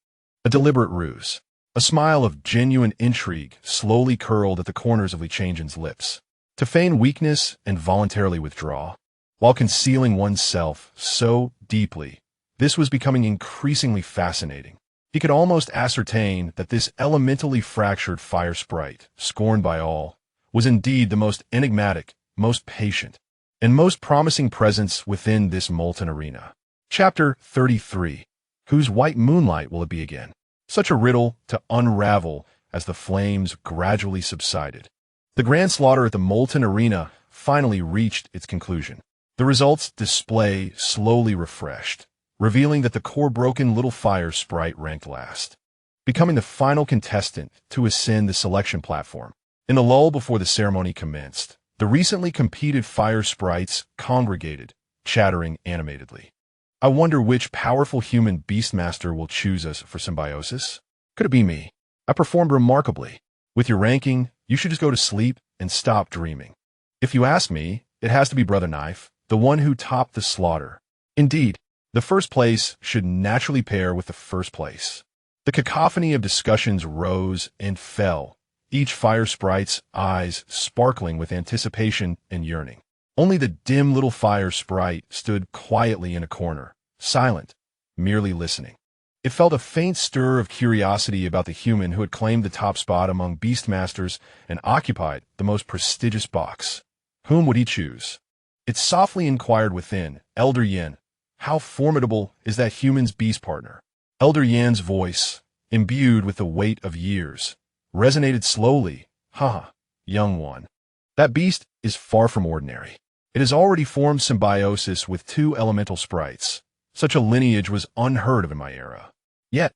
a deliberate ruse. A smile of genuine intrigue slowly curled at the corners of Li Chang'an's lips. To feign weakness and voluntarily withdraw, while concealing oneself so deeply, this was becoming increasingly fascinating. He could almost ascertain that this elementally fractured fire sprite, scorned by all, was indeed the most enigmatic, most patient, and most promising presence within this molten arena. Chapter 33. Whose white moonlight will it be again? Such a riddle to unravel as the flames gradually subsided. The grand slaughter at the molten arena finally reached its conclusion. The results display slowly refreshed, revealing that the core-broken little fire sprite ranked last, becoming the final contestant to ascend the selection platform. In the lull before the ceremony commenced, the recently competed fire sprites congregated, chattering animatedly. I wonder which powerful human beastmaster will choose us for symbiosis? Could it be me? I performed remarkably. With your ranking, you should just go to sleep and stop dreaming. If you ask me, it has to be Brother Knife, the one who topped the slaughter. Indeed, the first place should naturally pair with the first place. The cacophony of discussions rose and fell, each fire sprite's eyes sparkling with anticipation and yearning. Only the dim little fire sprite stood quietly in a corner, silent, merely listening. It felt a faint stir of curiosity about the human who had claimed the top spot among beastmasters and occupied the most prestigious box. Whom would he choose? It softly inquired within, Elder Yin. How formidable is that human's beast partner? Elder Yan's voice, imbued with the weight of years, resonated slowly. Ha, young one. That beast is far from ordinary. It has already formed symbiosis with 2 elemental sprites. Such a lineage was unheard of in my era. Yet,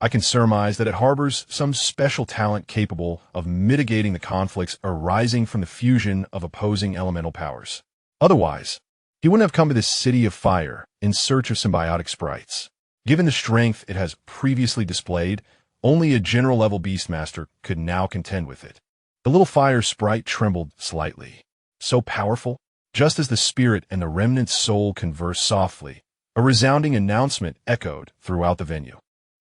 I can surmise that it harbors some special talent capable of mitigating the conflicts arising from the fusion of opposing elemental powers. Otherwise, he wouldn't have come to this city of fire in search of symbiotic sprites. Given the strength it has previously displayed, only a general-level beastmaster could now contend with it. The little fire sprite trembled slightly. So powerful? Just as the spirit and the remnant soul conversed softly, a resounding announcement echoed throughout the venue.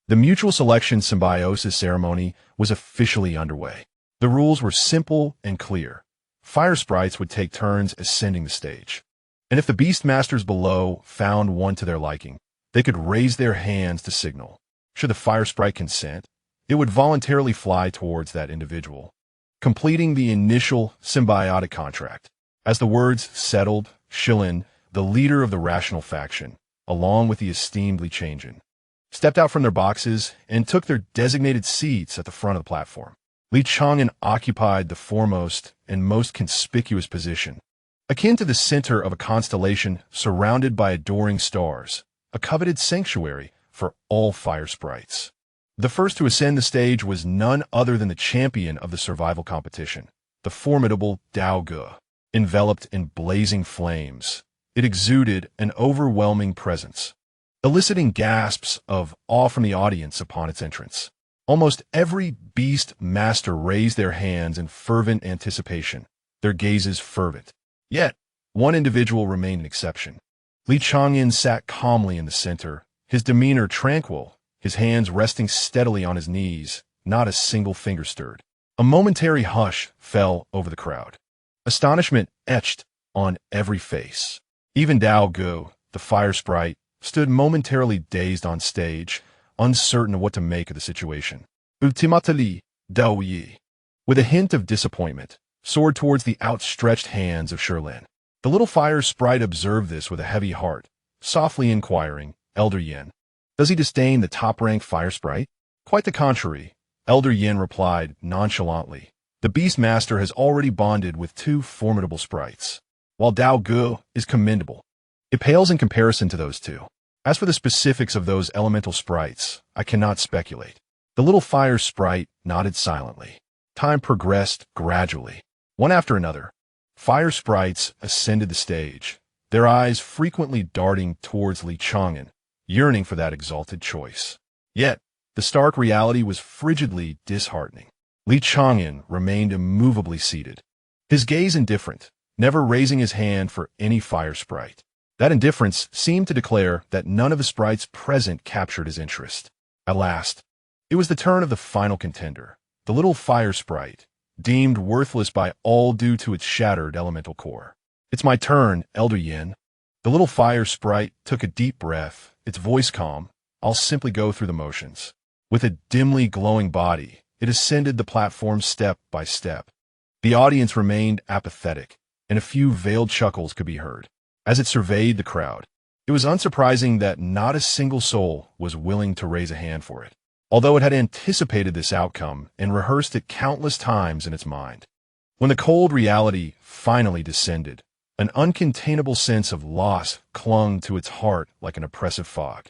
The mutual selection symbiosis ceremony was officially underway. The rules were simple and clear. Fire sprites would take turns ascending the stage. And if the beastmasters below found one to their liking, they could raise their hands to signal. Should the fire sprite consent, it would voluntarily fly towards that individual, completing the initial symbiotic contract. As the words settled, Shilin, the leader of the rational faction, along with the esteemed Chang'an, stepped out from their boxes and took their designated seats at the front of the platform. Chang'an occupied the foremost and most conspicuous position, akin to the center of a constellation surrounded by adoring stars, a coveted sanctuary for all fire sprites. The first to ascend the stage was none other than the champion of the survival competition, the formidable Dao Ge. Enveloped in blazing flames, it exuded an overwhelming presence, eliciting gasps of awe from the audience upon its entrance. Almost every beast master raised their hands in fervent anticipation, their gazes fervent. Yet, one individual remained an exception. Chang'an sat calmly in the center, his demeanor tranquil, his hands resting steadily on his knees, not a single finger stirred. A momentary hush fell over the crowd. Astonishment etched on every face. Even Dao Ge, the fire sprite, stood momentarily dazed on stage, uncertain of what to make of the situation. Ultimately, Dao Yi, with a hint of disappointment, soared towards the outstretched hands of Shilin. The little fire sprite observed this with a heavy heart, softly inquiring, Elder Yin, does he disdain the top-ranked fire sprite? Quite the contrary, Elder Yin replied nonchalantly. The Beastmaster has already bonded with two formidable sprites, while Dao Ge is commendable. It pales in comparison to those two. As for the specifics of those elemental sprites, I cannot speculate. The little fire sprite nodded silently. Time progressed gradually. One after another, fire sprites ascended the stage, their eyes frequently darting towards Chang'an, yearning for that exalted choice. Yet, the stark reality was frigidly disheartening. Chang'an remained immovably seated, his gaze indifferent, never raising his hand for any fire sprite. That indifference seemed to declare that none of the sprites present captured his interest. At last, it was the turn of the final contender, the little fire sprite, deemed worthless by all due to its shattered elemental core. It's my turn, Elder Yin. The little fire sprite took a deep breath, its voice calm. I'll simply go through the motions. With a dimly glowing body, it ascended the platform step by step. The audience remained apathetic, and a few veiled chuckles could be heard. As it surveyed the crowd, it was unsurprising that not a single soul was willing to raise a hand for it, although it had anticipated this outcome and rehearsed it countless times in its mind. When the cold reality finally descended, an uncontainable sense of loss clung to its heart like an oppressive fog.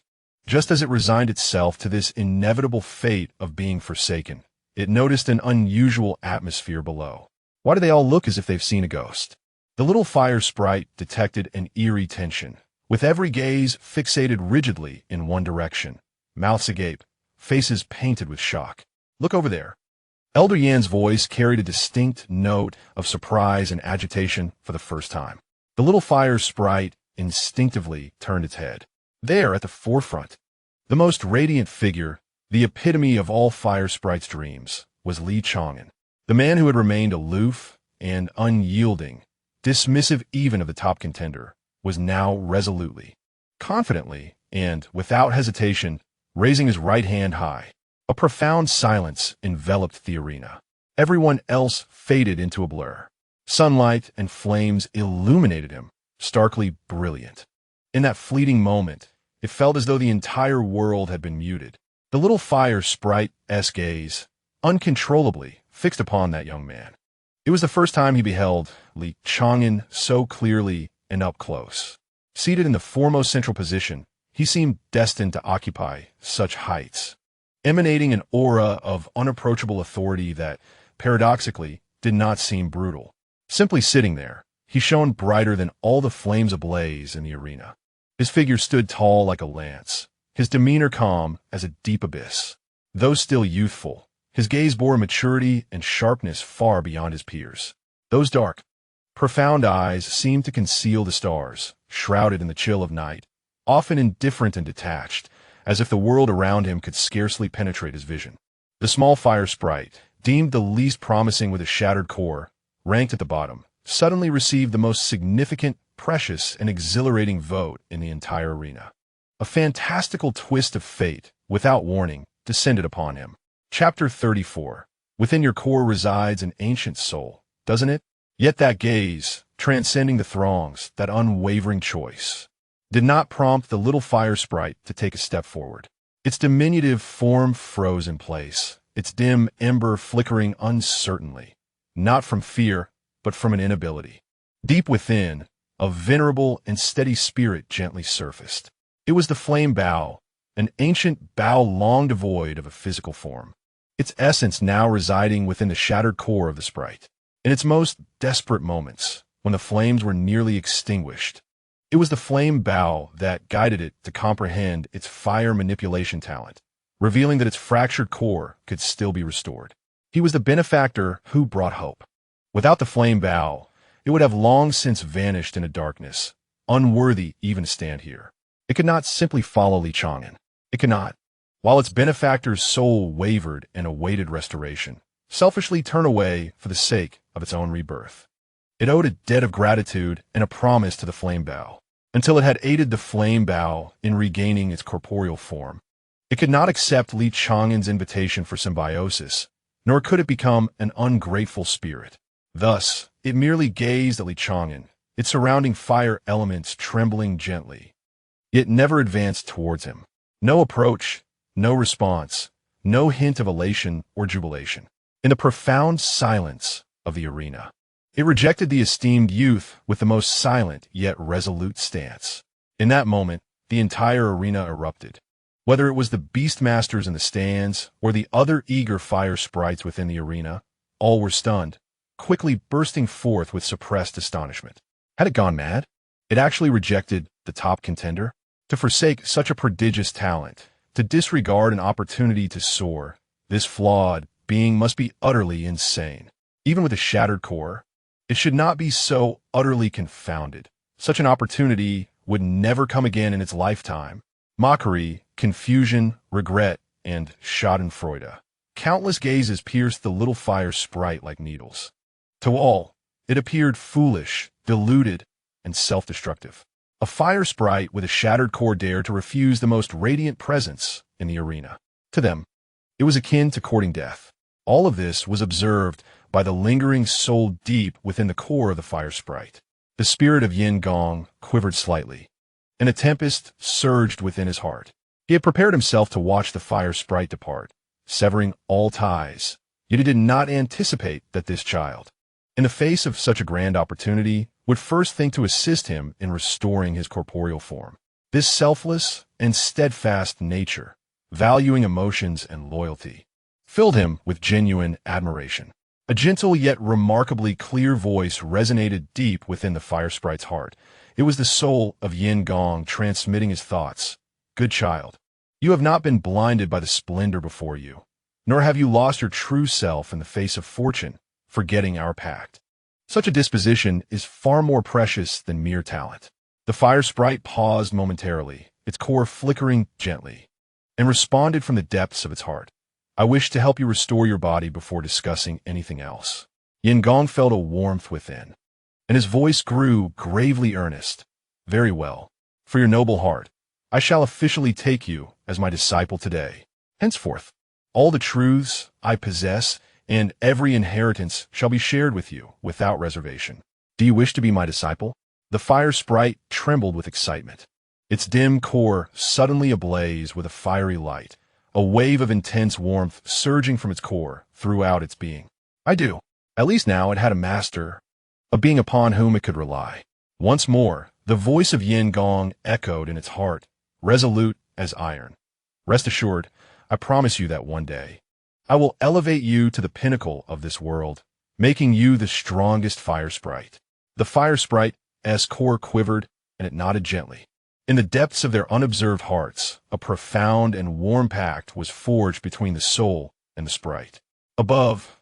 Just as it resigned itself to this inevitable fate of being forsaken, it noticed an unusual atmosphere below. Why do they all look as if they've seen a ghost? The little fire sprite detected an eerie tension, with every gaze fixated rigidly in one direction, mouths agape, faces painted with shock. Look over there. Elder Yan's voice carried a distinct note of surprise and agitation for the first time. The little fire sprite instinctively turned its head. There, at the forefront, the most radiant figure, the epitome of all fire sprites' dreams, was Chang'an, the man who had remained aloof and unyielding, dismissive even of the top contender, was now resolutely, confidently, and without hesitation, raising his right hand high. A profound silence enveloped the arena. Everyone else faded into a blur. Sunlight and flames illuminated him, starkly brilliant. In that fleeting moment, it felt as though the entire world had been muted. The little fire sprite's gaze, uncontrollably, fixed upon that young man. It was the first time he beheld Chang'an so clearly and up close. Seated in the foremost central position, he seemed destined to occupy such heights, emanating an aura of unapproachable authority that, paradoxically, did not seem brutal. Simply sitting there, he shone brighter than all the flames ablaze in the arena. His figure stood tall like a lance, his demeanor calm as a deep abyss. Though still youthful, his gaze bore maturity and sharpness far beyond his peers. Those dark, profound eyes seemed to conceal the stars, shrouded in the chill of night, often indifferent and detached, as if the world around him could scarcely penetrate his vision. The small fire sprite, deemed the least promising with a shattered core, ranked at the bottom, suddenly received the most significant precious and exhilarating vote in the entire arena. A fantastical twist of fate, without warning, descended upon him. Chapter 34. Within your core resides an ancient soul, doesn't it? Yet that gaze, transcending the throngs, that unwavering choice, did not prompt the little fire sprite to take a step forward. Its diminutive form froze in place, its dim ember flickering uncertainly, not from fear, but from an inability. Deep within, a venerable and steady spirit gently surfaced. It was the flame bow, an ancient bow long devoid of a physical form, its essence now residing within the shattered core of the sprite. In its most desperate moments, when the flames were nearly extinguished, it was the flame bow that guided it to comprehend its fire manipulation talent, revealing that its fractured core could still be restored. He was the benefactor who brought hope. Without the flame bow, it would have long since vanished into darkness, unworthy even to stand here. It could not simply follow Chang'an. It could not, while its benefactor's soul wavered and awaited restoration, selfishly turn away for the sake of its own rebirth. It owed a debt of gratitude and a promise to the flame bow, until it had aided the flame bow in regaining its corporeal form. It could not accept Chang'an's invitation for symbiosis, nor could it become an ungrateful spirit. Thus, it merely gazed at Chang'an, its surrounding fire elements trembling gently. It never advanced towards him. No approach, no response, no hint of elation or jubilation. In the profound silence of the arena, it rejected the esteemed youth with the most silent yet resolute stance. In that moment, the entire arena erupted. Whether it was the beastmasters in the stands or the other eager fire sprites within the arena, all were stunned, quickly bursting forth with suppressed astonishment. Had it gone mad? It actually rejected the top contender? To forsake such a prodigious talent, to disregard an opportunity to soar, this flawed being must be utterly insane. Even with a shattered core, it should not be so utterly confounded. Such an opportunity would never come again in its lifetime. Mockery, confusion, regret, and schadenfreude. Countless gazes pierced the little fire sprite like needles. To all, it appeared foolish, deluded, and self-destructive. A fire sprite with a shattered core dared to refuse the most radiant presence in the arena. To them, it was akin to courting death. All of this was observed by the lingering soul deep within the core of the fire sprite. The spirit of Yin Gong quivered slightly, and a tempest surged within his heart. He had prepared himself to watch the fire sprite depart, severing all ties, yet he did not anticipate that this child, in the face of such a grand opportunity, would first think to assist him in restoring his corporeal form. This selfless and steadfast nature, valuing emotions and loyalty, filled him with genuine admiration. A gentle yet remarkably clear voice resonated deep within the fire sprite's heart. It was the soul of Yin Gong transmitting his thoughts. Good child, you have not been blinded by the splendor before you, nor have you lost your true self in the face of fortune, forgetting our pact. Such a disposition is far more precious than mere talent. The fire sprite paused momentarily, its core flickering gently, and responded from the depths of its heart. I wish to help you restore your body before discussing anything else. Yin Gong felt a warmth within, and his voice grew gravely earnest. Very well. For your noble heart, I shall officially take you as my disciple today. Henceforth, all the truths I possess and every inheritance shall be shared with you without reservation. Do you wish to be my disciple? The fire sprite trembled with excitement, its dim core suddenly ablaze with a fiery light, a wave of intense warmth surging from its core throughout its being. I do. At least now it had a master, a being upon whom it could rely. Once more, the voice of Yin Gong echoed in its heart, resolute as iron. Rest assured, I promise you that one day, I will elevate you to the pinnacle of this world, making you the strongest fire sprite. The fire sprite's core quivered, and it nodded gently. In the depths of their unobserved hearts, a profound and warm pact was forged between the soul and the sprite. Above,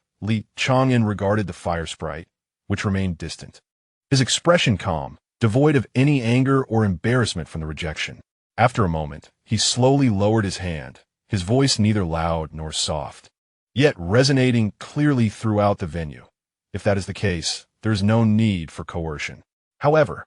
Chang'an regarded the fire sprite, which remained distant, his expression calm, devoid of any anger or embarrassment from the rejection. After a moment, he slowly lowered his hand, his voice neither loud nor soft, yet resonating clearly throughout the venue. If that is the case, there is no need for coercion. However,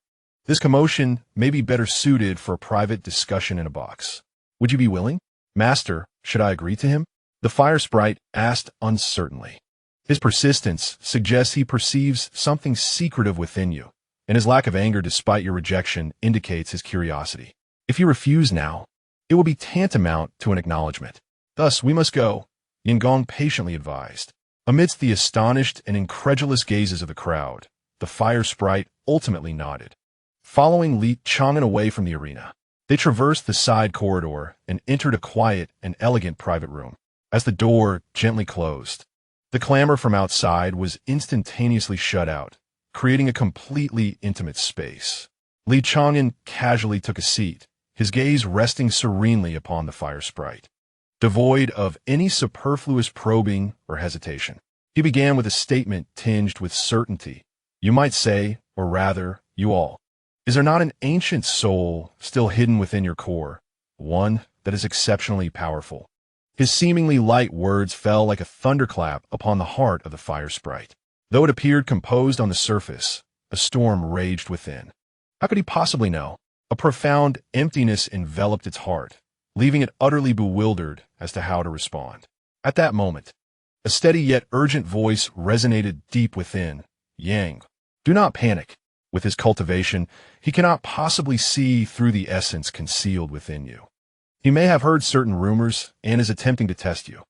This commotion may be better suited for a private discussion in a box. Would you be willing? Master, should I agree to him? The fire sprite asked uncertainly. His persistence suggests he perceives something secretive within you, and his lack of anger despite your rejection indicates his curiosity. If you refuse now, it will be tantamount to an acknowledgement. Thus, we must go, Yingong patiently advised. Amidst the astonished and incredulous gazes of the crowd, the fire sprite ultimately nodded. Following Li Chang'an away from the arena, they traversed the side corridor and entered a quiet and elegant private room. As the door gently closed, the clamor from outside was instantaneously shut out, creating a completely intimate space. Li Chang'an casually took a seat, his gaze resting serenely upon the fire sprite. Devoid of any superfluous probing or hesitation, he began with a statement tinged with certainty. You might say, or rather, you all. Is there not an ancient soul still hidden within your core, one that is exceptionally powerful? His seemingly light words fell like a thunderclap upon the heart of the fire sprite. Though it appeared composed on the surface, a storm raged within. How could he possibly know? A profound emptiness enveloped its heart, leaving it utterly bewildered as to how to respond. At that moment, a steady yet urgent voice resonated deep within. Yang, do not panic. With his cultivation, he cannot possibly see through the essence concealed within you. He may have heard certain rumors and is attempting to test you.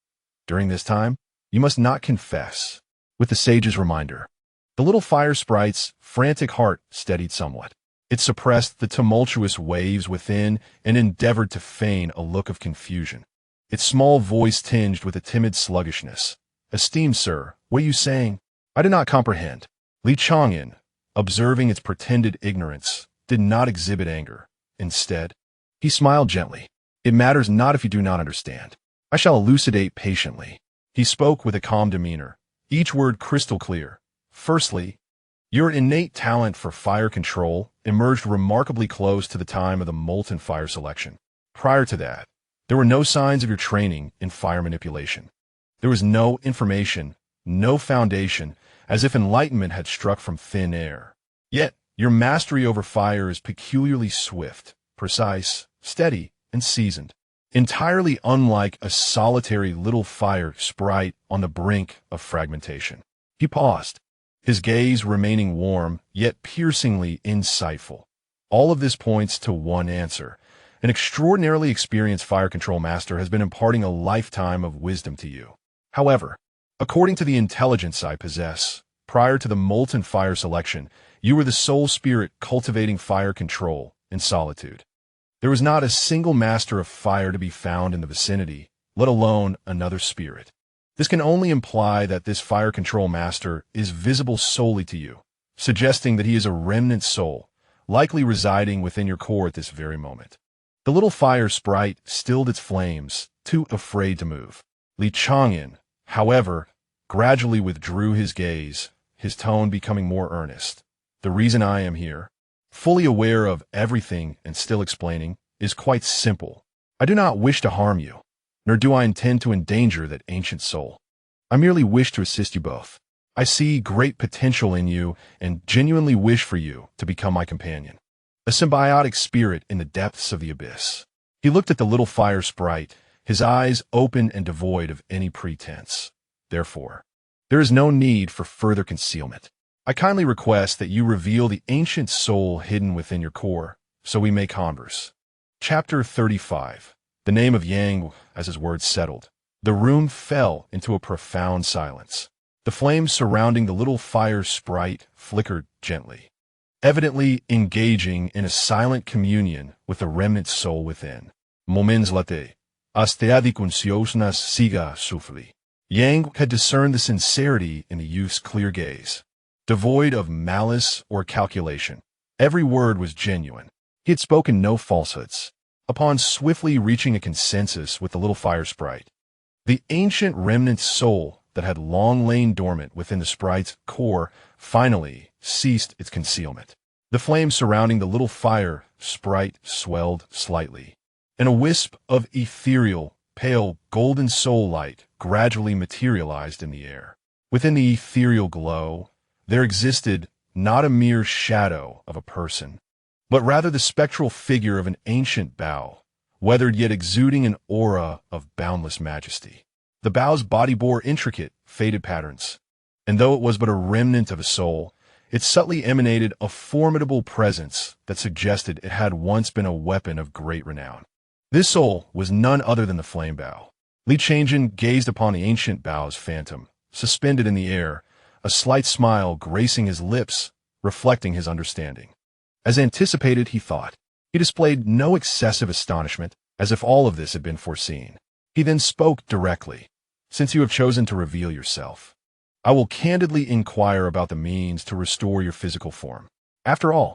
During this time, you must not confess. With the sage's reminder, the little fire sprite's frantic heart steadied somewhat. It suppressed the tumultuous waves within and endeavored to feign a look of confusion. Its small voice tinged with a timid sluggishness. Esteemed sir, what are you saying? I do not comprehend. Li Chang'an, observing its pretended ignorance, did not exhibit anger. Instead, he smiled gently. It matters not if you do not understand. I shall elucidate patiently. He spoke with a calm demeanor, each word crystal clear. Firstly, your innate talent for fire control emerged remarkably close to the time of the molten fire selection. Prior to that, there were no signs of your training in fire manipulation. There was no information, no foundation, as if enlightenment had struck from thin air. Yet, your mastery over fire is peculiarly swift, precise, steady, and seasoned, entirely unlike a solitary little fire sprite on the brink of fragmentation. He paused, his gaze remaining warm, yet piercingly insightful. All of this points to one answer. An extraordinarily experienced fire control master has been imparting a lifetime of wisdom to you. However, according to the intelligence I possess, prior to the molten fire selection, you were the sole spirit cultivating fire control in solitude. There was not a single master of fire to be found in the vicinity, let alone another spirit. This can only imply that this fire control master is visible solely to you, suggesting that he is a remnant soul, likely residing within your core at this very moment. The little fire sprite stilled its flames, too afraid to move. Li Chang'an, however, gradually withdrew his gaze, his tone becoming more earnest. The reason I am here, fully aware of everything and still explaining, is quite simple. I do not wish to harm you, nor do I intend to endanger that ancient soul. I merely wish to assist you both. I see great potential in you and genuinely wish for you to become my companion, a symbiotic spirit in the depths of the abyss. He looked at the little fire sprite, his eyes open and devoid of any pretense. Therefore, there is no need for further concealment. I kindly request that you reveal the ancient soul hidden within your core, so we may converse. Chapter 35. The name of Yang, as his words settled. The room fell into a profound silence. The flames surrounding the little fire sprite flickered gently, evidently engaging in a silent communion with the remnant soul within. Moments later, asteadi consciosnas siga sufli. Yang had discerned the sincerity in the youth's clear gaze. Devoid of malice or calculation, every word was genuine. He had spoken no falsehoods. Upon swiftly reaching a consensus with the little fire sprite, the ancient remnant soul that had long lain dormant within the sprite's core finally ceased its concealment. The flame surrounding the little fire sprite swelled slightly, and a wisp of ethereal, pale, golden soul light gradually materialized in the air. Within the ethereal glow, there existed not a mere shadow of a person, but rather the spectral figure of an ancient bough, weathered yet exuding an aura of boundless majesty. The bough's body bore intricate, faded patterns, and though it was but a remnant of a soul, it subtly emanated a formidable presence that suggested it had once been a weapon of great renown. This soul was none other than the flame bough. Chang'an gazed upon the ancient bough's phantom, suspended in the air, a slight smile gracing his lips, reflecting his understanding. As anticipated, he thought. He displayed no excessive astonishment, as if all of this had been foreseen. He then spoke directly. Since you have chosen to reveal yourself, I will candidly inquire about the means to restore your physical form. After all,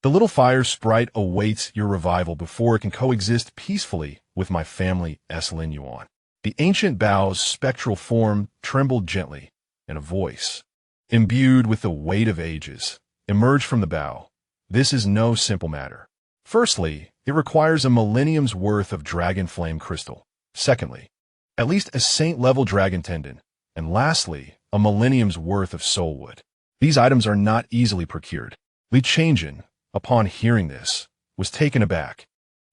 the little fire sprite awaits your revival before it can coexist peacefully with my family's lineage. The ancient bough's spectral form trembled gently, and a voice, imbued with the weight of ages, emerged from the bough. This is no simple matter. Firstly, it requires a millennium's worth of dragon flame crystal. Secondly, at least a saint-level dragon tendon. And lastly, a millennium's worth of soul wood. These items are not easily procured. Chang'an, upon hearing this, was taken aback,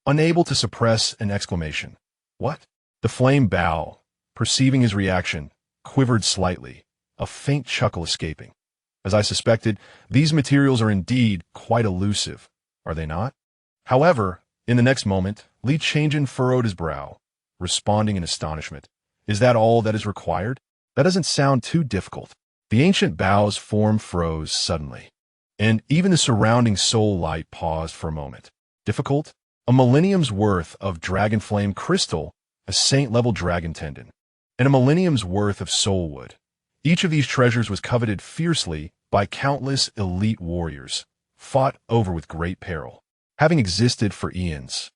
unable to suppress an exclamation. What? The flame bough, perceiving his reaction, quivered slightly, a faint chuckle escaping. As I suspected, these materials are indeed quite elusive, are they not? However, in the next moment, Chang'an furrowed his brow, responding in astonishment. Is that all that is required? That doesn't sound too difficult. The ancient bough's form froze suddenly, and even the surrounding soul light paused for a moment. Difficult? A millennium's worth of dragon flame crystal, a saint-level dragon tendon, and a millennium's worth of soul wood. Each of these treasures was coveted fiercely by countless elite warriors, fought over with great peril, having existed for eons.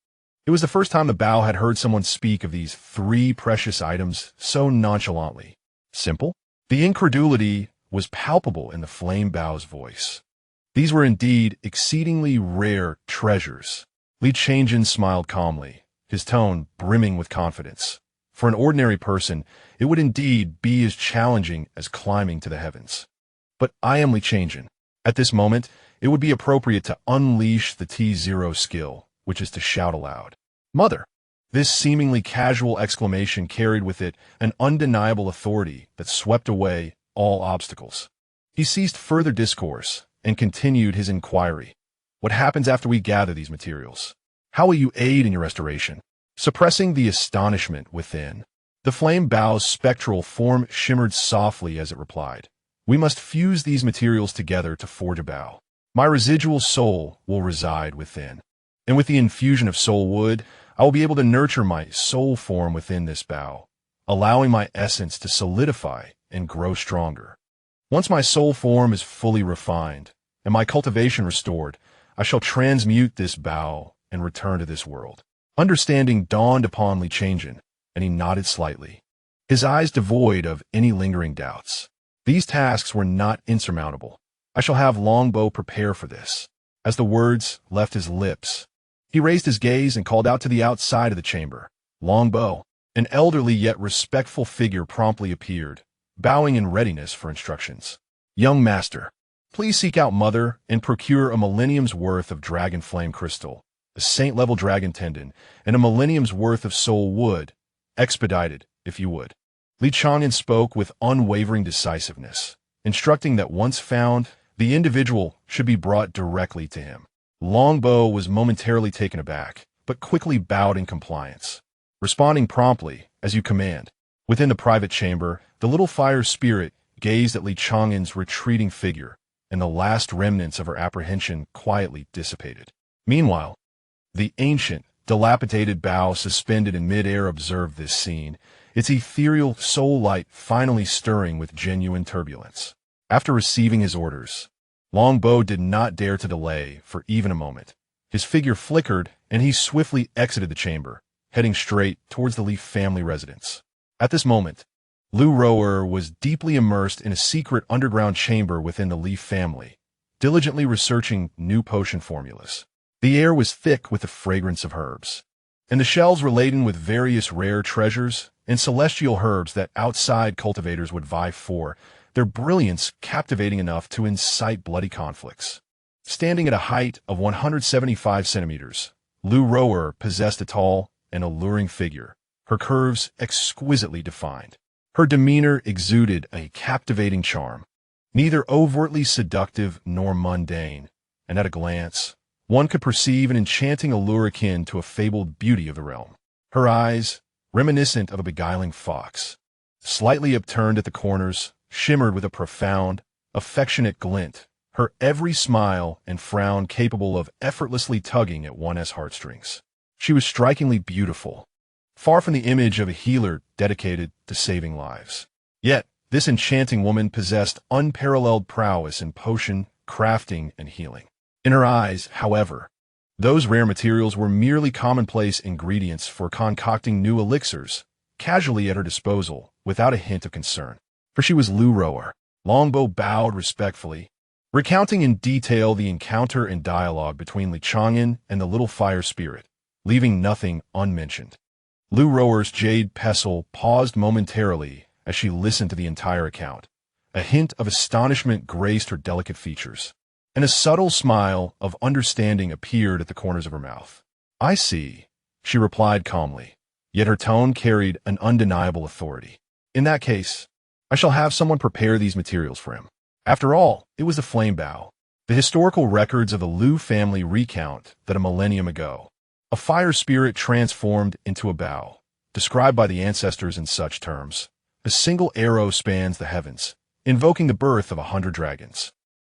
It was the first time the bough had heard someone speak of these three precious items so nonchalantly. Simple? The incredulity was palpable in the flame bough's voice. These were indeed exceedingly rare treasures. Chang'an smiled calmly, his tone brimming with confidence. For an ordinary person, it would indeed be as challenging as climbing to the heavens. But I am Chang'an. At this moment, it would be appropriate to unleash the T0 skill, which is to shout aloud. Mother! This seemingly casual exclamation carried with it an undeniable authority that swept away all obstacles. He ceased further discourse and continued his inquiry. What happens after we gather these materials? How will you aid in your restoration? Suppressing the astonishment within, the flame bough's spectral form shimmered softly as it replied. We must fuse these materials together to forge a bough. My residual soul will reside within. And with the infusion of soul wood, I will be able to nurture my soul form within this bough, allowing my essence to solidify and grow stronger. Once my soul form is fully refined and my cultivation restored, I shall transmute this bough and return to this world. Understanding dawned upon Chang'an, and he nodded slightly, his eyes devoid of any lingering doubts. These tasks were not insurmountable. I shall have Longbow prepare for this. As the words left his lips, he raised his gaze and called out to the outside of the chamber. Longbow, an elderly yet respectful figure, promptly appeared, bowing in readiness for instructions. Young master, please seek out Mother and procure a millennium's worth of dragon flame crystal, a saint-level dragon tendon, and a millennium's worth of soul wood, expedited, if you would. Chang'an spoke with unwavering decisiveness, instructing that once found, the individual should be brought directly to him. Longbow was momentarily taken aback, but quickly bowed in compliance, responding promptly, as you command. Within the private chamber, the little fire spirit gazed at Chang'an's retreating figure, and the last remnants of her apprehension quietly dissipated. Meanwhile, the ancient, dilapidated bough suspended in mid-air observed this scene, its ethereal soul light finally stirring with genuine turbulence. After receiving his orders, Longbow did not dare to delay for even a moment. His figure flickered, and he swiftly exited the chamber, heading straight towards the Leaf family residence. At this moment, Lu Roer was deeply immersed in a secret underground chamber within the Leaf family, diligently researching new potion formulas. The air was thick with the fragrance of herbs, and the shelves were laden with various rare treasures and celestial herbs that outside cultivators would vie for, their brilliance captivating enough to incite bloody conflicts. Standing at a height of 175 centimeters, Lu Rower possessed a tall and alluring figure, her curves exquisitely defined. Her demeanor exuded a captivating charm, neither overtly seductive nor mundane, and at a glance, one could perceive an enchanting allure akin to a fabled beauty of the realm. Her eyes, reminiscent of a beguiling fox, slightly upturned at the corners, shimmered with a profound, affectionate glint, her every smile and frown capable of effortlessly tugging at one's heartstrings. She was strikingly beautiful, far from the image of a healer dedicated to saving lives. Yet, this enchanting woman possessed unparalleled prowess in potion, crafting, and healing. In her eyes, however, those rare materials were merely commonplace ingredients for concocting new elixirs, casually at her disposal, without a hint of concern. For she was Lu Rower. Longbow bowed respectfully, recounting in detail the encounter and dialogue between Chang'an and the little fire spirit, leaving nothing unmentioned. Lu Rower's jade pestle paused momentarily as she listened to the entire account. A hint of astonishment graced her delicate features, and a subtle smile of understanding appeared at the corners of her mouth. "I see," she replied calmly, yet her tone carried an undeniable authority. "In that case, I shall have someone prepare these materials for him." After all, it was the flame bow. The historical records of the Lu family recount that a millennium ago, a fire spirit transformed into a bow, described by the ancestors in such terms: a single arrow spans the heavens, invoking the birth of 100 dragons.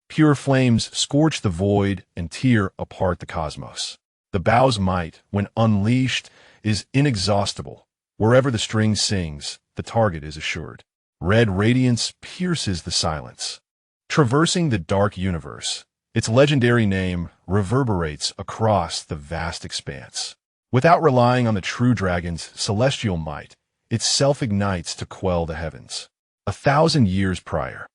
Pure flames scorch the void and tear apart the cosmos. The bow's might, when unleashed, is inexhaustible. Wherever the string sings, the target is assured. Red radiance pierces the silence, traversing the dark universe. Its legendary name reverberates across the vast expanse. Without relying on the true dragon's celestial might, it self-ignites to quell the heavens. 1,000 years prior,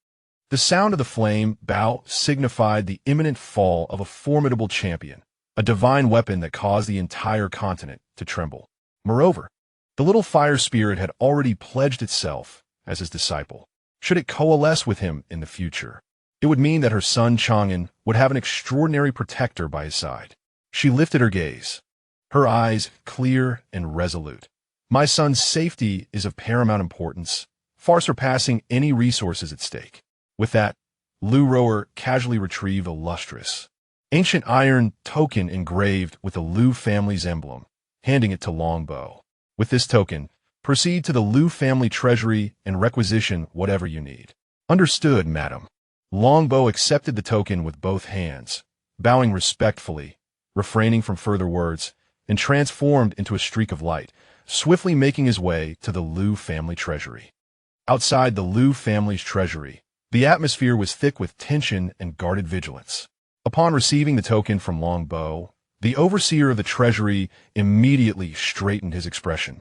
the sound of the flame bow signified the imminent fall of a formidable champion, a divine weapon that caused the entire continent to tremble. Moreover, the little fire spirit had already pledged itself as his disciple. Should it coalesce with him in the future, it would mean that her son Chang'an would have an extraordinary protector by his side. She lifted her gaze, her eyes clear and resolute. "My son's safety is of paramount importance, far surpassing any resources at stake." With that, Lu Rower casually retrieved a lustrous, ancient iron token engraved with the Lu family's emblem, handing it to Longbow. "With this token, proceed to the Lu family treasury and requisition whatever you need." "Understood, madam." Longbow accepted the token with both hands, bowing respectfully, refraining from further words, and transformed into a streak of light, swiftly making his way to the Lu family treasury. Outside the Lu family's treasury, the atmosphere was thick with tension and guarded vigilance. Upon receiving the token from Longbow, the overseer of the treasury immediately straightened his expression,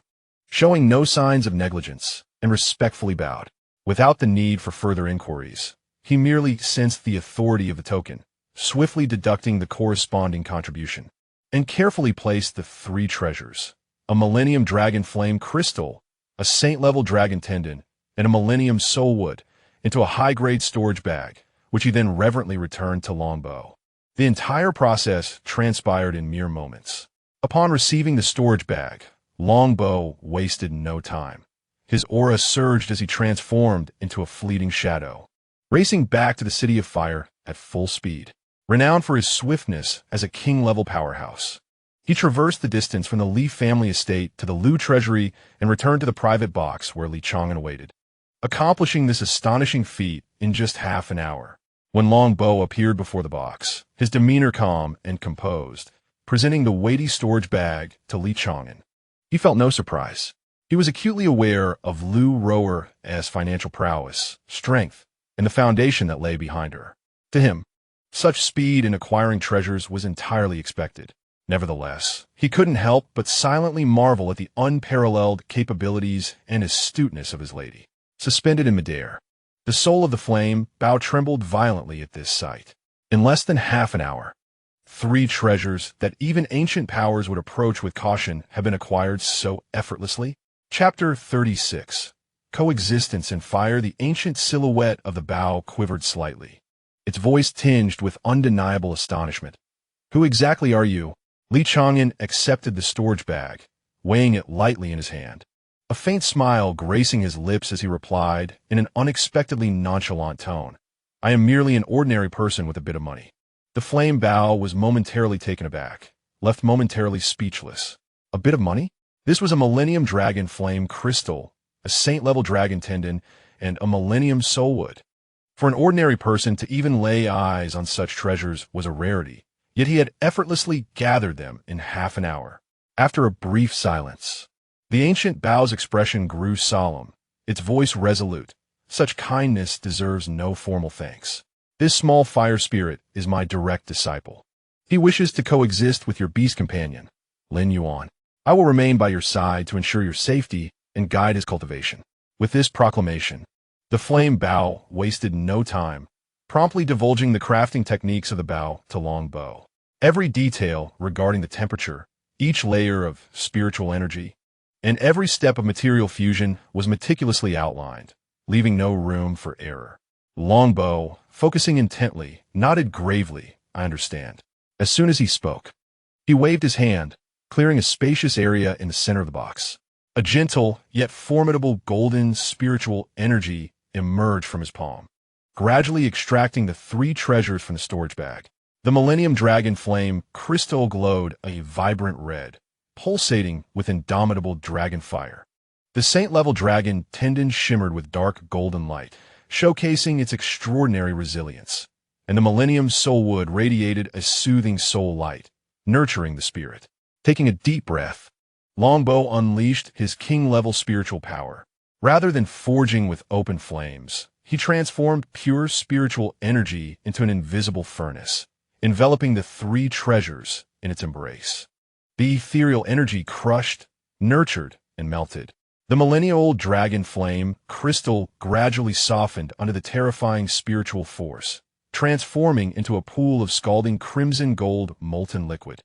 showing no signs of negligence, and respectfully bowed. Without the need for further inquiries, he merely sensed the authority of the token, swiftly deducting the corresponding contribution, and carefully placed the 3 treasures: a Millennium Dragon Flame Crystal, a Saint-level Dragon Tendon, and a Millennium Soulwood, into a high-grade storage bag, which he then reverently returned to Longbow. The entire process transpired in mere moments. Upon receiving the storage bag, Longbow wasted no time. His aura surged as he transformed into a fleeting shadow, racing back to the City of Fire at full speed. Renowned for his swiftness as a king-level powerhouse, he traversed the distance from the Li family estate to the Lu treasury and returned to the private box where Li Chang'an awaited, accomplishing this astonishing feat in just half an hour. When Longbow appeared before the box, his demeanor calm and composed, presenting the weighty storage bag to Li Chang'an, he felt no surprise. He was acutely aware of Lu Rower's financial prowess, strength, and the foundation that lay behind her. To him, such speed in acquiring treasures was entirely expected. Nevertheless, he couldn't help but silently marvel at the unparalleled capabilities and astuteness of his lady. Suspended in midair, the soul of the flame bow trembled violently at this sight. In less than half an hour, 3 treasures that even ancient powers would approach with caution have been acquired so effortlessly. Chapter 36. Coexistence in Fire. The ancient silhouette of the bow quivered slightly, its voice tinged with undeniable astonishment. "Who exactly are you?" Li Chang'an accepted the storage bag, weighing it lightly in his hand. A faint smile gracing his lips as he replied, in an unexpectedly nonchalant tone, "I am merely an ordinary person with a bit of money." The flame Bao was momentarily taken aback, left momentarily speechless. A bit of money? This was a Millennium Dragon Flame Crystal, a Saint-level Dragon Tendon, and a Millennium Soulwood. For an ordinary person to even lay eyes on such treasures was a rarity, yet he had effortlessly gathered them in half an hour. After a brief silence, the ancient Bao's expression grew solemn, its voice resolute. "Such kindness deserves no formal thanks. This small fire spirit is my direct disciple. He wishes to coexist with your beast companion, Lin Yuan. I will remain by your side to ensure your safety and guide his cultivation." With this proclamation, the flame Bao wasted no time, promptly divulging the crafting techniques of the Bao to Long Bo. Every detail regarding the temperature, each layer of spiritual energy, and every step of material fusion was meticulously outlined, leaving no room for error. Long Bo, focusing intently, nodded gravely, "I understand." As soon as he spoke, he waved his hand, clearing a spacious area in the center of the box. A gentle, yet formidable golden spiritual energy emerged from his palm, gradually extracting the three treasures from the storage bag. The Millennium Dragon Flame Crystal glowed a vibrant red, pulsating with indomitable dragon fire. The Saint-level Dragon Tendon shimmered with dark golden light, showcasing its extraordinary resilience, and the Millennium Soulwood radiated a soothing soul light, nurturing the spirit. Taking a deep breath, Longbow unleashed his king-level spiritual power. Rather than forging with open flames, he transformed pure spiritual energy into an invisible furnace, enveloping the three treasures in its embrace. The ethereal energy crushed, nurtured, and melted. The millennial-old dragon flame crystal gradually softened under the terrifying spiritual force, transforming into a pool of scalding crimson gold molten liquid.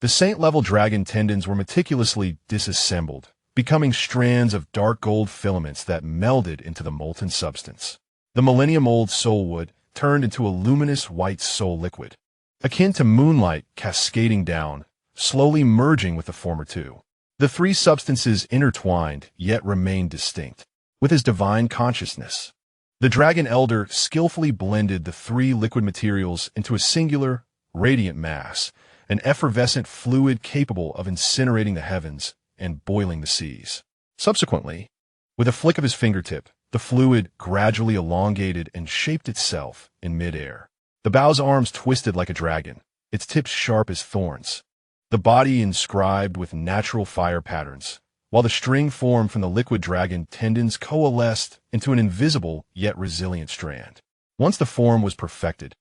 The saint-level dragon tendons were meticulously disassembled, becoming strands of dark gold filaments that melded into the molten substance. The millennium-old soulwood turned into a luminous white soul liquid, akin to moonlight cascading down, slowly merging with the former two. The three substances intertwined, yet remained distinct. With his divine consciousness, the Dragon Elder skillfully blended the three liquid materials into a singular, radiant mass, an effervescent fluid capable of incinerating the heavens and boiling the seas. Subsequently, with a flick of his fingertip, the fluid gradually elongated and shaped itself in midair. The bow's arms twisted like a dragon, its tips sharp as thorns, the body inscribed with natural fire patterns, while the string formed from the liquid dragon tendons coalesced into an invisible yet resilient strand. Once the form was perfected,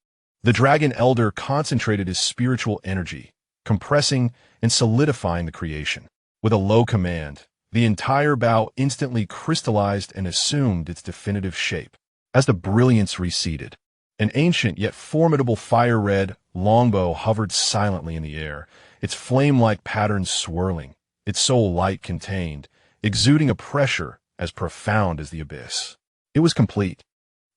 the Dragon Elder concentrated his spiritual energy, compressing and solidifying the creation. With a low command, the entire bow instantly crystallized and assumed its definitive shape. As the brilliance receded, an ancient yet formidable fire-red longbow hovered silently in the air, its flame-like patterns swirling, its soul light contained, exuding a pressure as profound as the abyss. It was complete.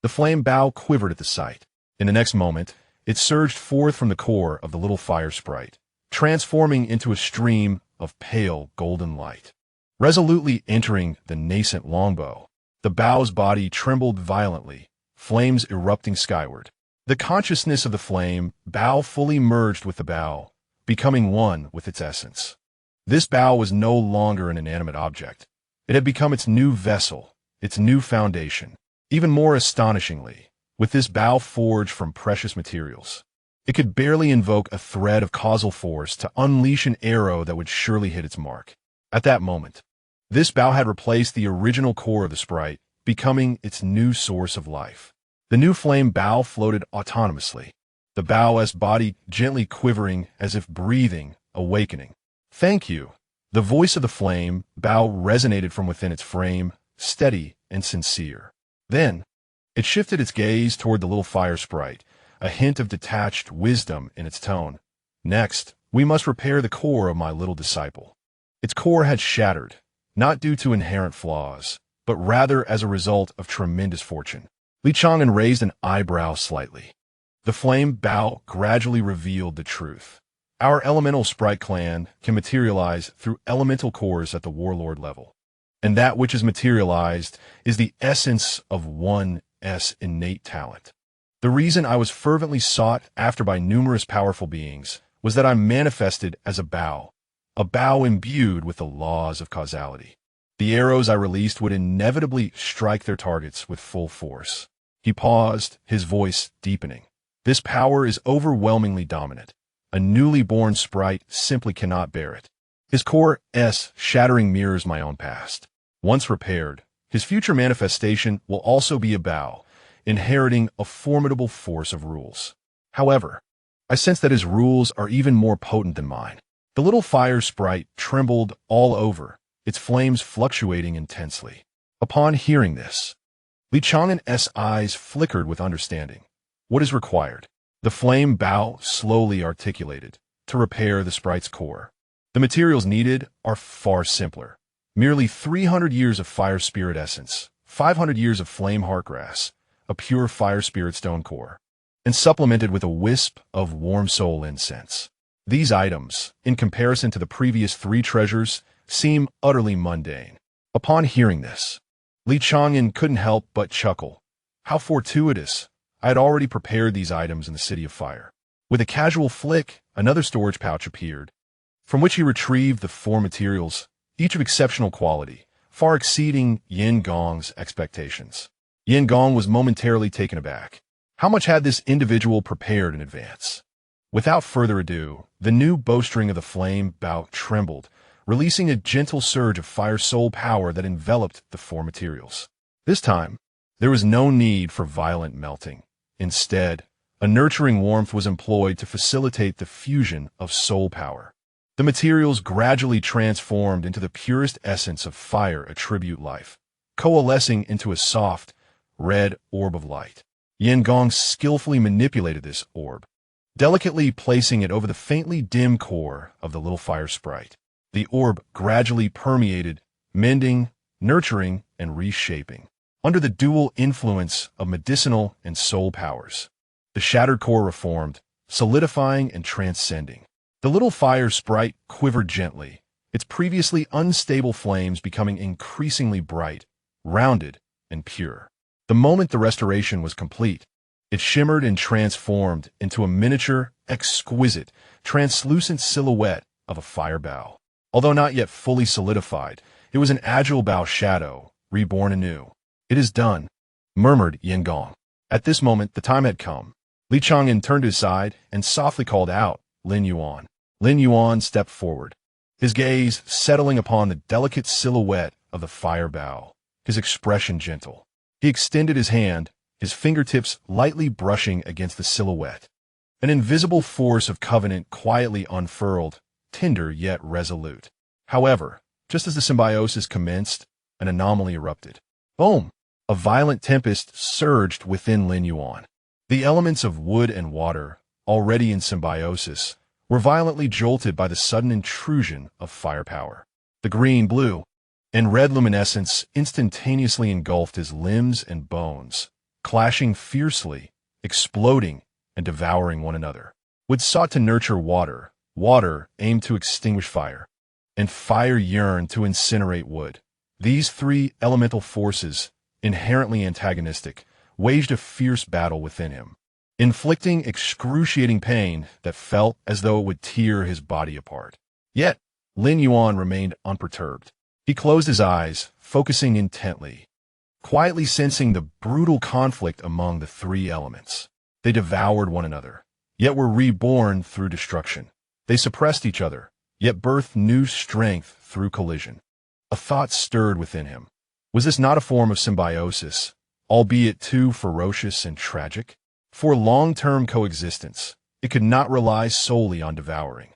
The flame bow quivered at the sight. In the next moment, it surged forth from the core of the little fire sprite, transforming into a stream of pale golden light. Resolutely entering the nascent longbow, the bow's body trembled violently, flames erupting skyward. The consciousness of the flame bow fully merged with the bow, becoming one with its essence. This bow was no longer an inanimate object. It had become its new vessel, its new foundation. Even more astonishingly, with this bow forged from precious materials, it could barely invoke a thread of causal force to unleash an arrow that would surely hit its mark. At that moment, this bow had replaced the original core of the sprite, becoming its new source of life. The new flame bow floated autonomously, the bow's body gently quivering as if breathing, awakening. "Thank you." The voice of the flame bow resonated from within its frame, steady and sincere. Then, it shifted its gaze toward the little fire sprite, a hint of detached wisdom in its tone. "Next, we must repair the core of my little disciple." Its core had shattered, not due to inherent flaws, but rather as a result of tremendous fortune. Li Chang'an raised an eyebrow slightly. The flame Bao gradually revealed the truth. Our elemental sprite clan can materialize through elemental cores at the warlord level. And that which is materialized is the essence of one's innate talent. The reason I was fervently sought after by numerous powerful beings was that I manifested as a Bao imbued with the laws of causality. The arrows I released would inevitably strike their targets with full force. He paused, his voice deepening. This power is overwhelmingly dominant. A newly born sprite simply cannot bear it. His core's shattering mirrors my own past. Once repaired, his future manifestation will also be a Bao, inheriting a formidable force of rules. However, I sense that his rules are even more potent than mine. The little fire sprite trembled all over, its flames fluctuating intensely. Upon hearing this, Chang'an's eyes flickered with understanding. What is required? The flame Bao slowly articulated to repair the sprite's core. The materials needed are far simpler. Merely 300 years of fire spirit essence, 500 years of flame heartgrass, a pure fire spirit stone core, and supplemented with a wisp of warm soul incense. These items, in comparison to the previous 3 treasures, seem utterly mundane. Upon hearing this, Chang'an couldn't help but chuckle. How fortuitous! I had already prepared these items in the City of Fire. With a casual flick, another storage pouch appeared, from which he retrieved the 4 materials, each of exceptional quality, far exceeding Yin Gong's expectations. Yin Gong was momentarily taken aback. How much had this individual prepared in advance? Without further ado, the new bowstring of the flame Bao trembled, releasing a gentle surge of fire soul power that enveloped the 4 materials. This time, there was no need for violent melting. Instead, a nurturing warmth was employed to facilitate the fusion of soul power. The materials gradually transformed into the purest essence of fire attribute life, coalescing into a soft, red orb of light. Yin Gong skillfully manipulated this orb, delicately placing it over the faintly dim core of the little fire sprite. The orb gradually permeated, mending, nurturing, and reshaping. Under the dual influence of medicinal and soul powers, the shattered core reformed, solidifying and transcending. The little fire sprite quivered gently, its previously unstable flames becoming increasingly bright, rounded, and pure. The moment the restoration was complete, it shimmered and transformed into a miniature, exquisite, translucent silhouette of a fire Bao. Although not yet fully solidified, it was an agile Bao shadow, reborn anew. "It is done," murmured Yin Gong. At this moment, the time had come. Chang'an turned aside and softly called out, "Lin Yuan." Lin Yuan stepped forward, his gaze settling upon the delicate silhouette of the fire Bao, his expression gentle. He extended his hand, his fingertips lightly brushing against the silhouette. An invisible force of covenant quietly unfurled, tender yet resolute. However, just as the symbiosis commenced, an anomaly erupted. Boom! A violent tempest surged within Lin Yuan. The elements of wood and water, already in symbiosis, were violently jolted by the sudden intrusion of firepower. The green, blue, and red luminescence instantaneously engulfed his limbs and bones, clashing fiercely, exploding, and devouring one another. Wood sought to nurture water, water aimed to extinguish fire, and fire yearned to incinerate wood. These 3 elemental forces, inherently antagonistic, waged a fierce battle within him, inflicting excruciating pain that felt as though it would tear his body apart. Yet, Lin Yuan remained unperturbed. He closed his eyes, focusing intently, quietly sensing the brutal conflict among the 3 elements. They devoured one another, yet were reborn through destruction. They suppressed each other, yet birthed new strength through collision. A thought stirred within him. Was this not a form of symbiosis, albeit too ferocious and tragic? For long-term coexistence, it could not rely solely on devouring.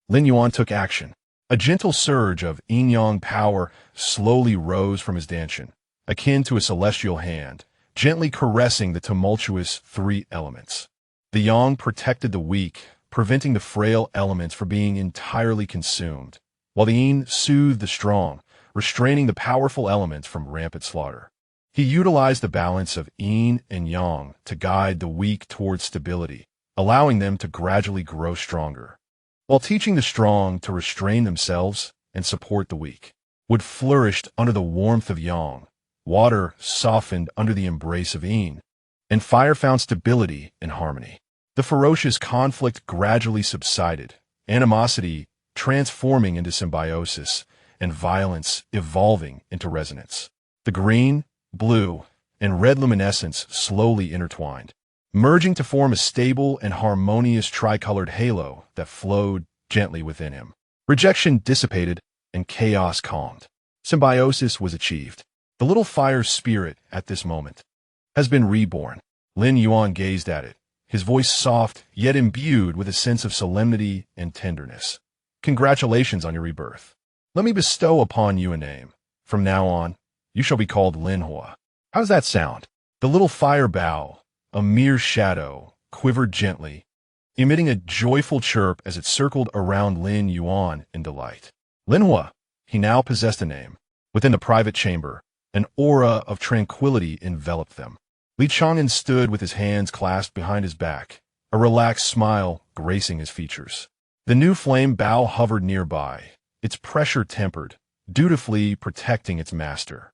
Lin Yuan took action. A gentle surge of yin-yang power slowly rose from his dantian, akin to a celestial hand, gently caressing the tumultuous 3 elements. The yang protected the weak, preventing the frail elements from being entirely consumed, while the yin soothed the strong, restraining the powerful elements from rampant slaughter. He utilized the balance of yin and yang to guide the weak towards stability, allowing them to gradually grow stronger, while teaching the strong to restrain themselves and support the weak. Wood flourished under the warmth of yang, water softened under the embrace of yin, and fire found stability and harmony. The ferocious conflict gradually subsided, animosity transforming into symbiosis, and violence evolving into resonance. The green, blue, and red luminescence slowly intertwined, merging to form a stable and harmonious tricolored halo that flowed gently within him. Rejection dissipated, and chaos calmed. Symbiosis was achieved. The little fire spirit, at this moment, has been reborn. Lin Yuan gazed at it, his voice soft, yet imbued with a sense of solemnity and tenderness. Congratulations on your rebirth. Let me bestow upon you a name. From now on, you shall be called Lin Hua. How does that sound? The little fire bow, a mere shadow, quivered gently, emitting a joyful chirp as it circled around Lin Yuan in delight. Lin Hua, he now possessed a name. Within the private chamber, an aura of tranquility enveloped them. Li Chang'an stood with his hands clasped behind his back, a relaxed smile gracing his features. The new flame bow hovered nearby, its pressure tempered, dutifully protecting its master.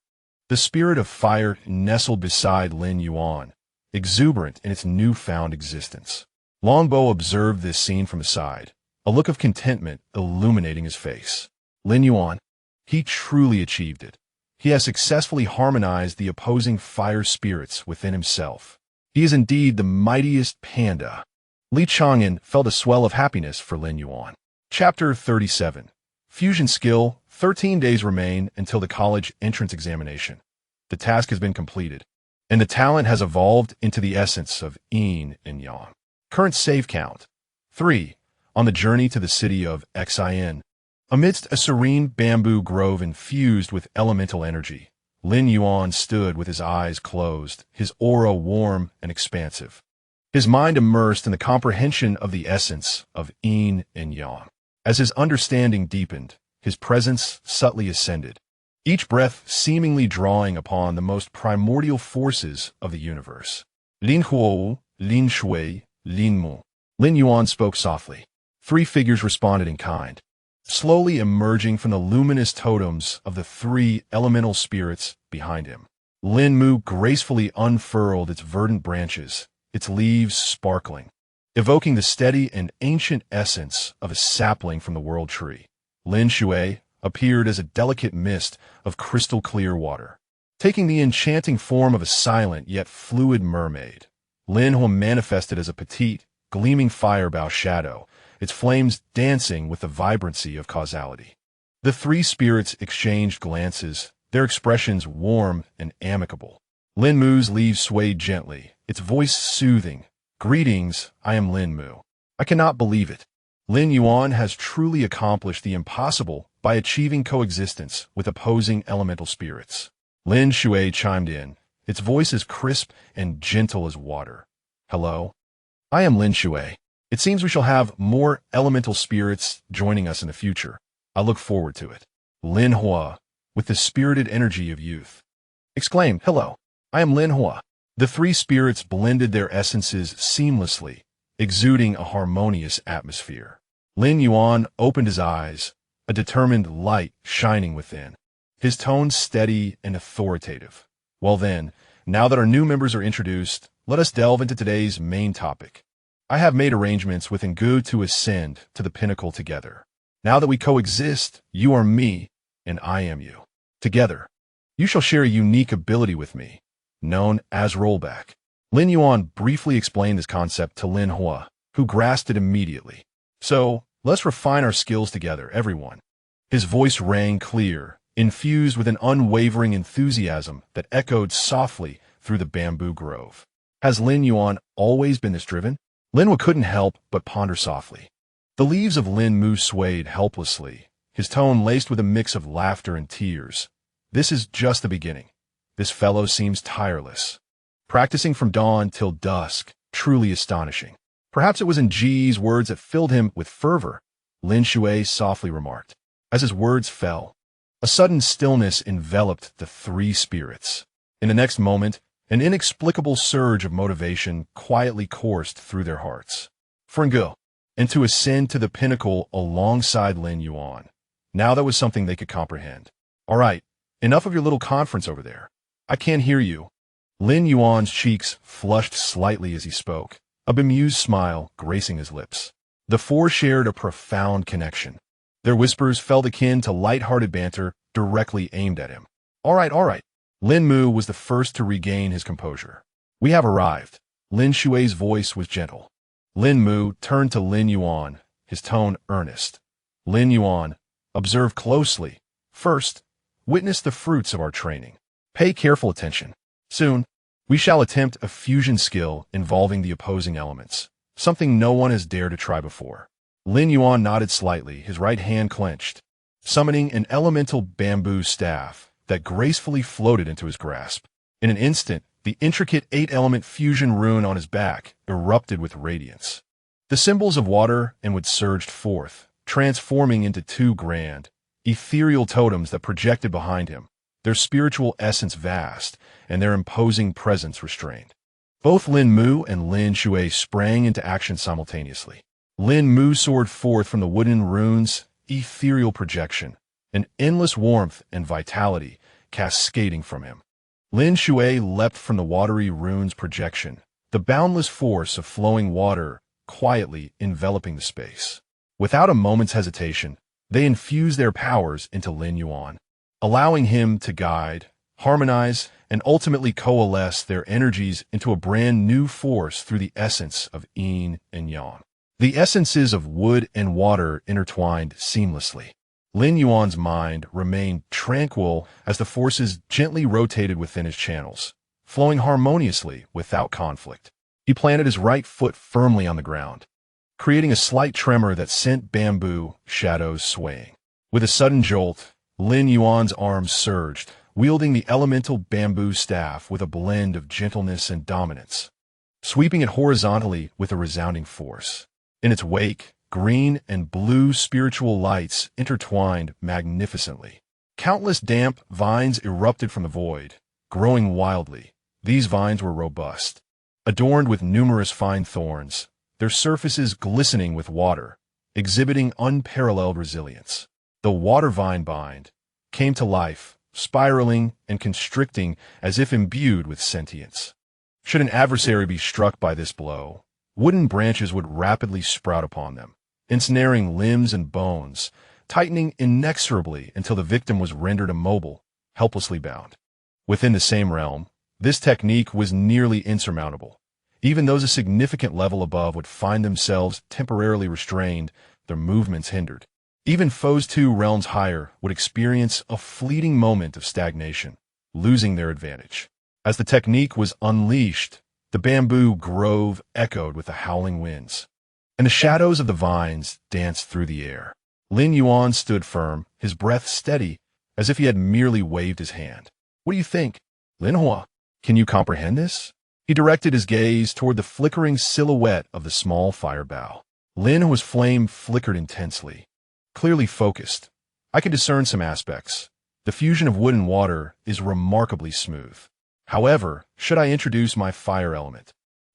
The spirit of fire nestled beside Lin Yuan, exuberant in its newfound existence. Longbow observed this scene from the side, a look of contentment illuminating his face. Lin Yuan, he truly achieved it. He has successfully harmonized the opposing fire spirits within himself. He is indeed the mightiest panda. Li Chang'an felt a swell of happiness for Lin Yuan. Chapter 37. Fusion Skill. 13 days remain until the college entrance examination. The task has been completed, and the talent has evolved into the essence of yin and yang. Current save count. 3. On the journey to the city of Xin. Amidst a serene bamboo grove infused with elemental energy, Lin Yuan stood with his eyes closed, his aura warm and expansive, his mind immersed in the comprehension of the essence of yin and yang. As his understanding deepened, his presence subtly ascended, each breath seemingly drawing upon the most primordial forces of the universe. Lin Huo, Lin Shui, Lin Mu. Lin Yuan spoke softly. 3 figures responded in kind, slowly emerging from the luminous totems of the 3 elemental spirits behind him. Lin Mu gracefully unfurled its verdant branches, its leaves sparkling, evoking the steady and ancient essence of a sapling from the world tree. Lin Shui appeared as a delicate mist of crystal-clear water, taking the enchanting form of a silent yet fluid mermaid. Lin Hua manifested as a petite, gleaming firebow shadow, its flames dancing with the vibrancy of causality. The 3 spirits exchanged glances, their expressions warm and amicable. Lin Mu's leaves swayed gently, its voice soothing. Greetings, I am Lin Mu. I cannot believe it. Lin Yuan has truly accomplished the impossible by achieving coexistence with opposing elemental spirits. Lin Shui chimed in, its voice as crisp and gentle as water. Hello? I am Lin Shui. It seems we shall have more elemental spirits joining us in the future. I look forward to it. Lin Hua, with the spirited energy of youth, exclaimed, Hello, I am Lin Hua. The 3 spirits blended their essences seamlessly, exuding a harmonious atmosphere. Lin Yuan opened his eyes, a determined light shining within, his tone steady and authoritative. Well then, now that our new members are introduced, let us delve into today's main topic. I have made arrangements with Ngu to ascend to the pinnacle together. Now that we coexist, you are me, and I am you. Together, you shall share a unique ability with me, known as rollback. Lin Yuan briefly explained this concept to Lin Hua, who grasped it immediately. So, let's refine our skills together, everyone. His voice rang clear, infused with an unwavering enthusiasm that echoed softly through the bamboo grove. Has Lin Yuan always been this driven? Lin Hua couldn't help but ponder softly. The leaves of Lin Mu swayed helplessly, his tone laced with a mix of laughter and tears. This is just the beginning. This fellow seems tireless, practicing from dawn till dusk, truly astonishing. Perhaps it was Ng's words that filled him with fervor, Lin Shui softly remarked. As his words fell, a sudden stillness enveloped the 3 spirits. In the next moment, an inexplicable surge of motivation quietly coursed through their hearts. Fringo, and to ascend to the pinnacle alongside Lin Yuan. Now that was something they could comprehend. All right, enough of your little conference over there. I can't hear you. Lin Yuan's cheeks flushed slightly as he spoke, a bemused smile gracing his lips. The four shared a profound connection. Their whispers felt akin to light-hearted banter directly aimed at him. All right. Lin Mu was the first to regain his composure. We have arrived. Lin Shui's voice was gentle. Lin Mu turned to Lin Yuan, his tone earnest. Lin Yuan, observe closely. First, witness the fruits of our training. Pay careful attention. Soon, we shall attempt a fusion skill involving the opposing elements, something no one has dared to try before. Lin Yuan nodded slightly, his right hand clenched, summoning an elemental bamboo staff that gracefully floated into his grasp. In an instant, the intricate 8-element fusion rune on his back erupted with radiance. The symbols of water and wood surged forth, transforming into 2 grand, ethereal totems that projected behind him, their spiritual essence vast and their imposing presence restrained. Both Lin Mu and Lin Shui sprang into action simultaneously. Lin Mu soared forth from the wooden rune's ethereal projection, an endless warmth and vitality cascading from him. Lin Shui leapt from the watery rune's projection, the boundless force of flowing water quietly enveloping the space. Without a moment's hesitation, they infused their powers into Lin Yuan, allowing him to guide, harmonize, and ultimately coalesce their energies into a brand new force through the essence of yin and yang. The essences of wood and water intertwined seamlessly. Lin Yuan's mind remained tranquil as the forces gently rotated within his channels, flowing harmoniously without conflict. He planted his right foot firmly on the ground, creating a slight tremor that sent bamboo shadows swaying. With a sudden jolt, Lin Yuan's arms surged, wielding the elemental bamboo staff with a blend of gentleness and dominance, sweeping it horizontally with a resounding force. In its wake, green and blue spiritual lights intertwined magnificently. Countless damp vines erupted from the void, growing wildly. These vines were robust, adorned with numerous fine thorns, their surfaces glistening with water, exhibiting unparalleled resilience. The water vine bind came to life, spiraling and constricting as if imbued with sentience. Should an adversary be struck by this blow, wooden branches would rapidly sprout upon them, ensnaring limbs and bones, tightening inexorably until the victim was rendered immobile, helplessly bound. Within the same realm, this technique was nearly insurmountable. Even those a significant level above would find themselves temporarily restrained, their movements hindered. Even foes 2 realms higher would experience a fleeting moment of stagnation, losing their advantage. As the technique was unleashed, the bamboo grove echoed with the howling winds, and the shadows of the vines danced through the air. Lin Yuan stood firm, his breath steady, as if he had merely waved his hand. What do you think? Lin Hua, can you comprehend this? He directed his gaze toward the flickering silhouette of the small fire bow. Lin Hua's flame flickered intensely, clearly focused. I can discern some aspects. The fusion of wood and water is remarkably smooth. However, should I introduce my fire element,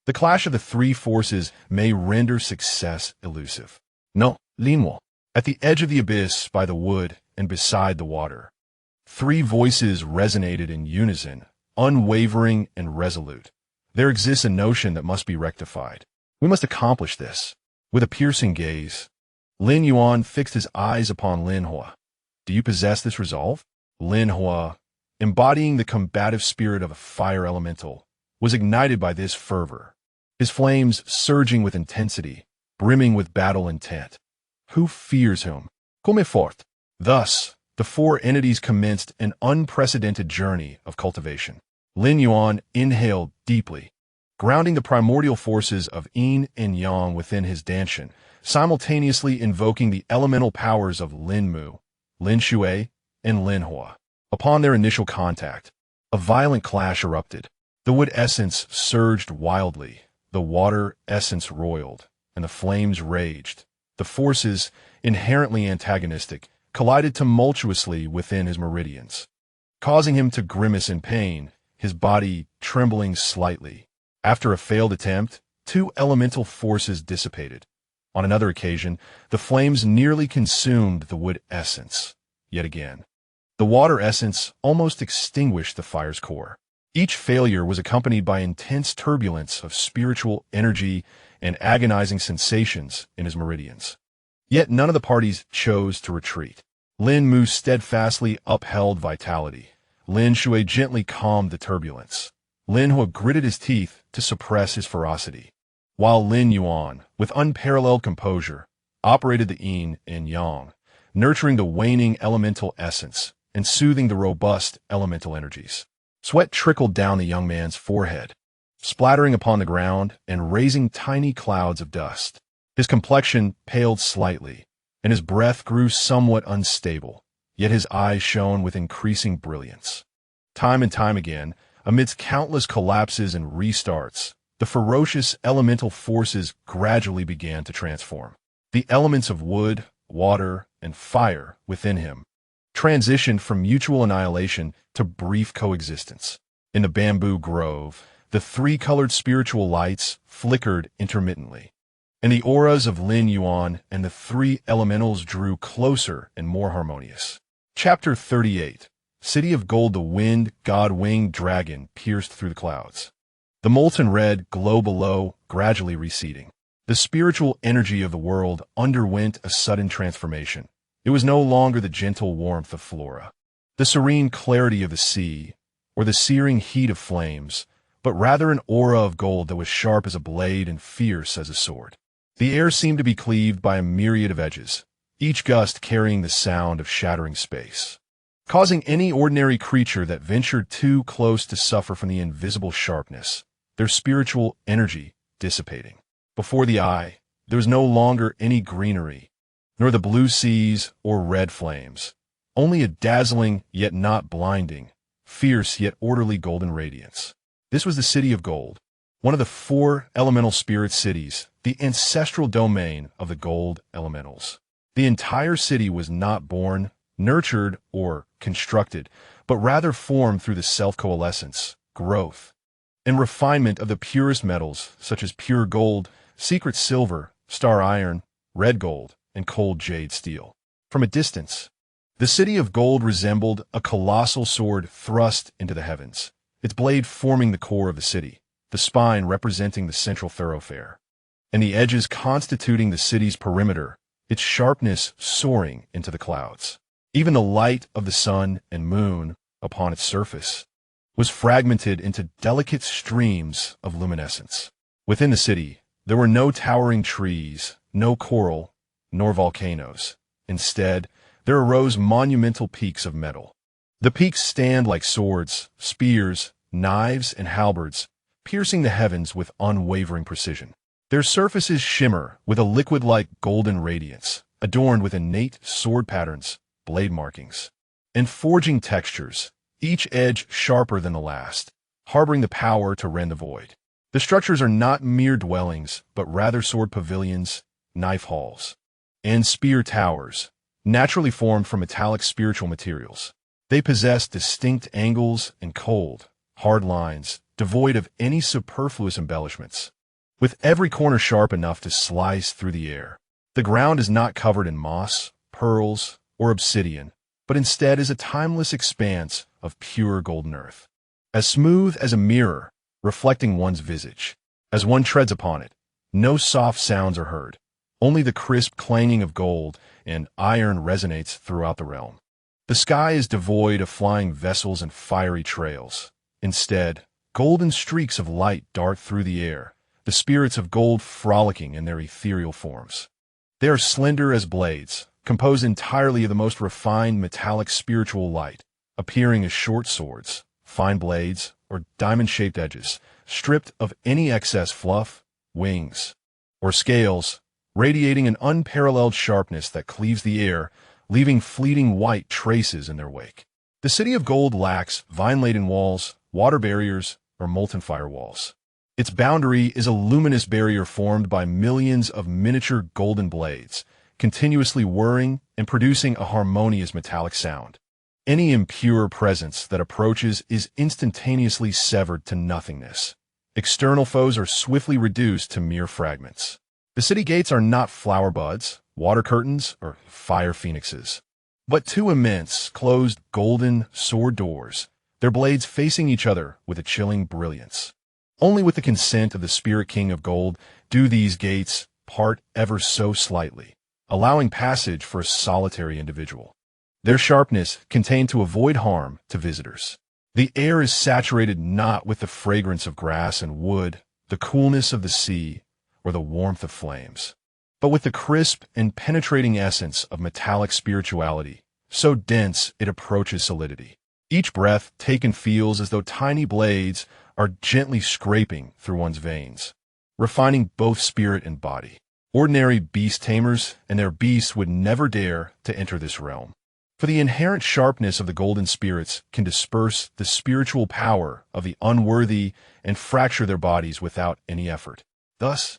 the clash of the 3 forces may render success elusive. No, Lin Hua. At the edge of the abyss, by the wood and beside the water, 3 voices resonated in unison, unwavering and resolute. There exists a notion that must be rectified. We must accomplish this. With a piercing gaze, Lin Yuan fixed his eyes upon Lin Hua. Do you possess this resolve? Lin Hua, embodying the combative spirit of a fire elemental, was ignited by this fervor, his flames surging with intensity, brimming with battle intent. Who fears whom? Come forth. Thus, the 4 entities commenced an unprecedented journey of cultivation. Lin Yuan inhaled deeply, grounding the primordial forces of yin and yang within his danshan, simultaneously invoking the elemental powers of Lin Mu, Lin Shui, and Lin Hua. Upon their initial contact, a violent clash erupted. The wood essence surged wildly, the water essence roiled, and the flames raged. The forces, inherently antagonistic, collided tumultuously within his meridians, causing him to grimace in pain, his body trembling slightly. After a failed attempt, 2 elemental forces dissipated. On another occasion, the flames nearly consumed the wood essence. Yet again, the water essence almost extinguished the fire's core. Each failure was accompanied by intense turbulence of spiritual energy and agonizing sensations in his meridians. Yet none of the parties chose to retreat. Lin Mu steadfastly upheld vitality. Lin Shui gently calmed the turbulence. Lin Hua gritted his teeth to suppress his ferocity, while Lin Yuan, with unparalleled composure, operated the yin and yang, nurturing the waning elemental essence and soothing the robust elemental energies. Sweat trickled down the young man's forehead, splattering upon the ground and raising tiny clouds of dust. His complexion paled slightly, and his breath grew somewhat unstable, yet his eyes shone with increasing brilliance. Time and time again, amidst countless collapses and restarts, the ferocious elemental forces gradually began to transform. The elements of wood, water, and fire within him transitioned from mutual annihilation to brief coexistence. In the bamboo grove, the 3-colored spiritual lights flickered intermittently, and the auras of Lin Yuan and the 3 elementals drew closer and more harmonious. Chapter 38. City of Gold. The wind god-winged dragon pierced through the clouds. The molten red glow below gradually receding. The spiritual energy of the world underwent a sudden transformation. It was no longer the gentle warmth of flora, the serene clarity of the sea, or the searing heat of flames, but rather an aura of gold that was sharp as a blade and fierce as a sword. The air seemed to be cleaved by a myriad of edges, each gust carrying the sound of shattering space, causing any ordinary creature that ventured too close to suffer from the invisible sharpness, their spiritual energy dissipating. Before the eye, there was no longer any greenery, nor the blue seas or red flames, only a dazzling yet not blinding, fierce yet orderly golden radiance. This was the City of Gold, one of the 4 elemental spirit cities, the ancestral domain of the gold elementals. The entire city was not born, nurtured, or constructed, but rather formed through the self-coalescence, growth, and refinement of the purest metals such as pure gold, secret silver, star iron, red gold, and cold jade steel. From a distance, the City of Gold resembled a colossal sword thrust into the heavens, its blade forming the core of the city, the spine representing the central thoroughfare, and the edges constituting the city's perimeter, its sharpness soaring into the clouds. Even the light of the sun and moon upon its surface was fragmented into delicate streams of luminescence. Within the city, there were no towering trees, no coral, nor volcanoes. Instead, there arose monumental peaks of metal. The peaks stand like swords, spears, knives, and halberds, piercing the heavens with unwavering precision. Their surfaces shimmer with a liquid-like golden radiance, adorned with innate sword patterns, blade markings, and forging textures, each edge sharper than the last, harboring the power to rend the void. The structures are not mere dwellings, but rather sword pavilions, knife halls, and spear towers, naturally formed from metallic spiritual materials. They possess distinct angles and cold, hard lines, devoid of any superfluous embellishments, with every corner sharp enough to slice through the air. The ground is not covered in moss, pearls, or obsidian, but instead is a timeless expanse of pure golden earth, as smooth as a mirror reflecting one's visage. As one treads upon it, no soft sounds are heard. Only the crisp clanging of gold and iron resonates throughout the realm. The sky is devoid of flying vessels and fiery trails. Instead, golden streaks of light dart through the air, the spirits of gold frolicking in their ethereal forms. They are slender as blades, composed entirely of the most refined metallic spiritual light, appearing as short swords, fine blades, or diamond-shaped edges, stripped of any excess fluff, wings, or scales, radiating an unparalleled sharpness that cleaves the air, leaving fleeting white traces in their wake. The City of Gold lacks vine-laden walls, water barriers, or molten firewalls. Its boundary is a luminous barrier formed by millions of miniature golden blades, continuously whirring and producing a harmonious metallic sound. Any impure presence that approaches is instantaneously severed to nothingness. External foes are swiftly reduced to mere fragments. The city gates are not flower buds, water curtains, or fire phoenixes, but two immense, closed golden sword doors, their blades facing each other with a chilling brilliance. Only with the consent of the Spirit King of Gold do these gates part ever so slightly, allowing passage for a solitary individual. Their sharpness contained to avoid harm to visitors. The air is saturated not with the fragrance of grass and wood, the coolness of the sea, or the warmth of flames, but with the crisp and penetrating essence of metallic spirituality, so dense it approaches solidity. Each breath taken feels as though tiny blades are gently scraping through one's veins, refining both spirit and body. Ordinary beast tamers and their beasts would never dare to enter this realm, for the inherent sharpness of the golden spirits can disperse the spiritual power of the unworthy and fracture their bodies without any effort. Thus,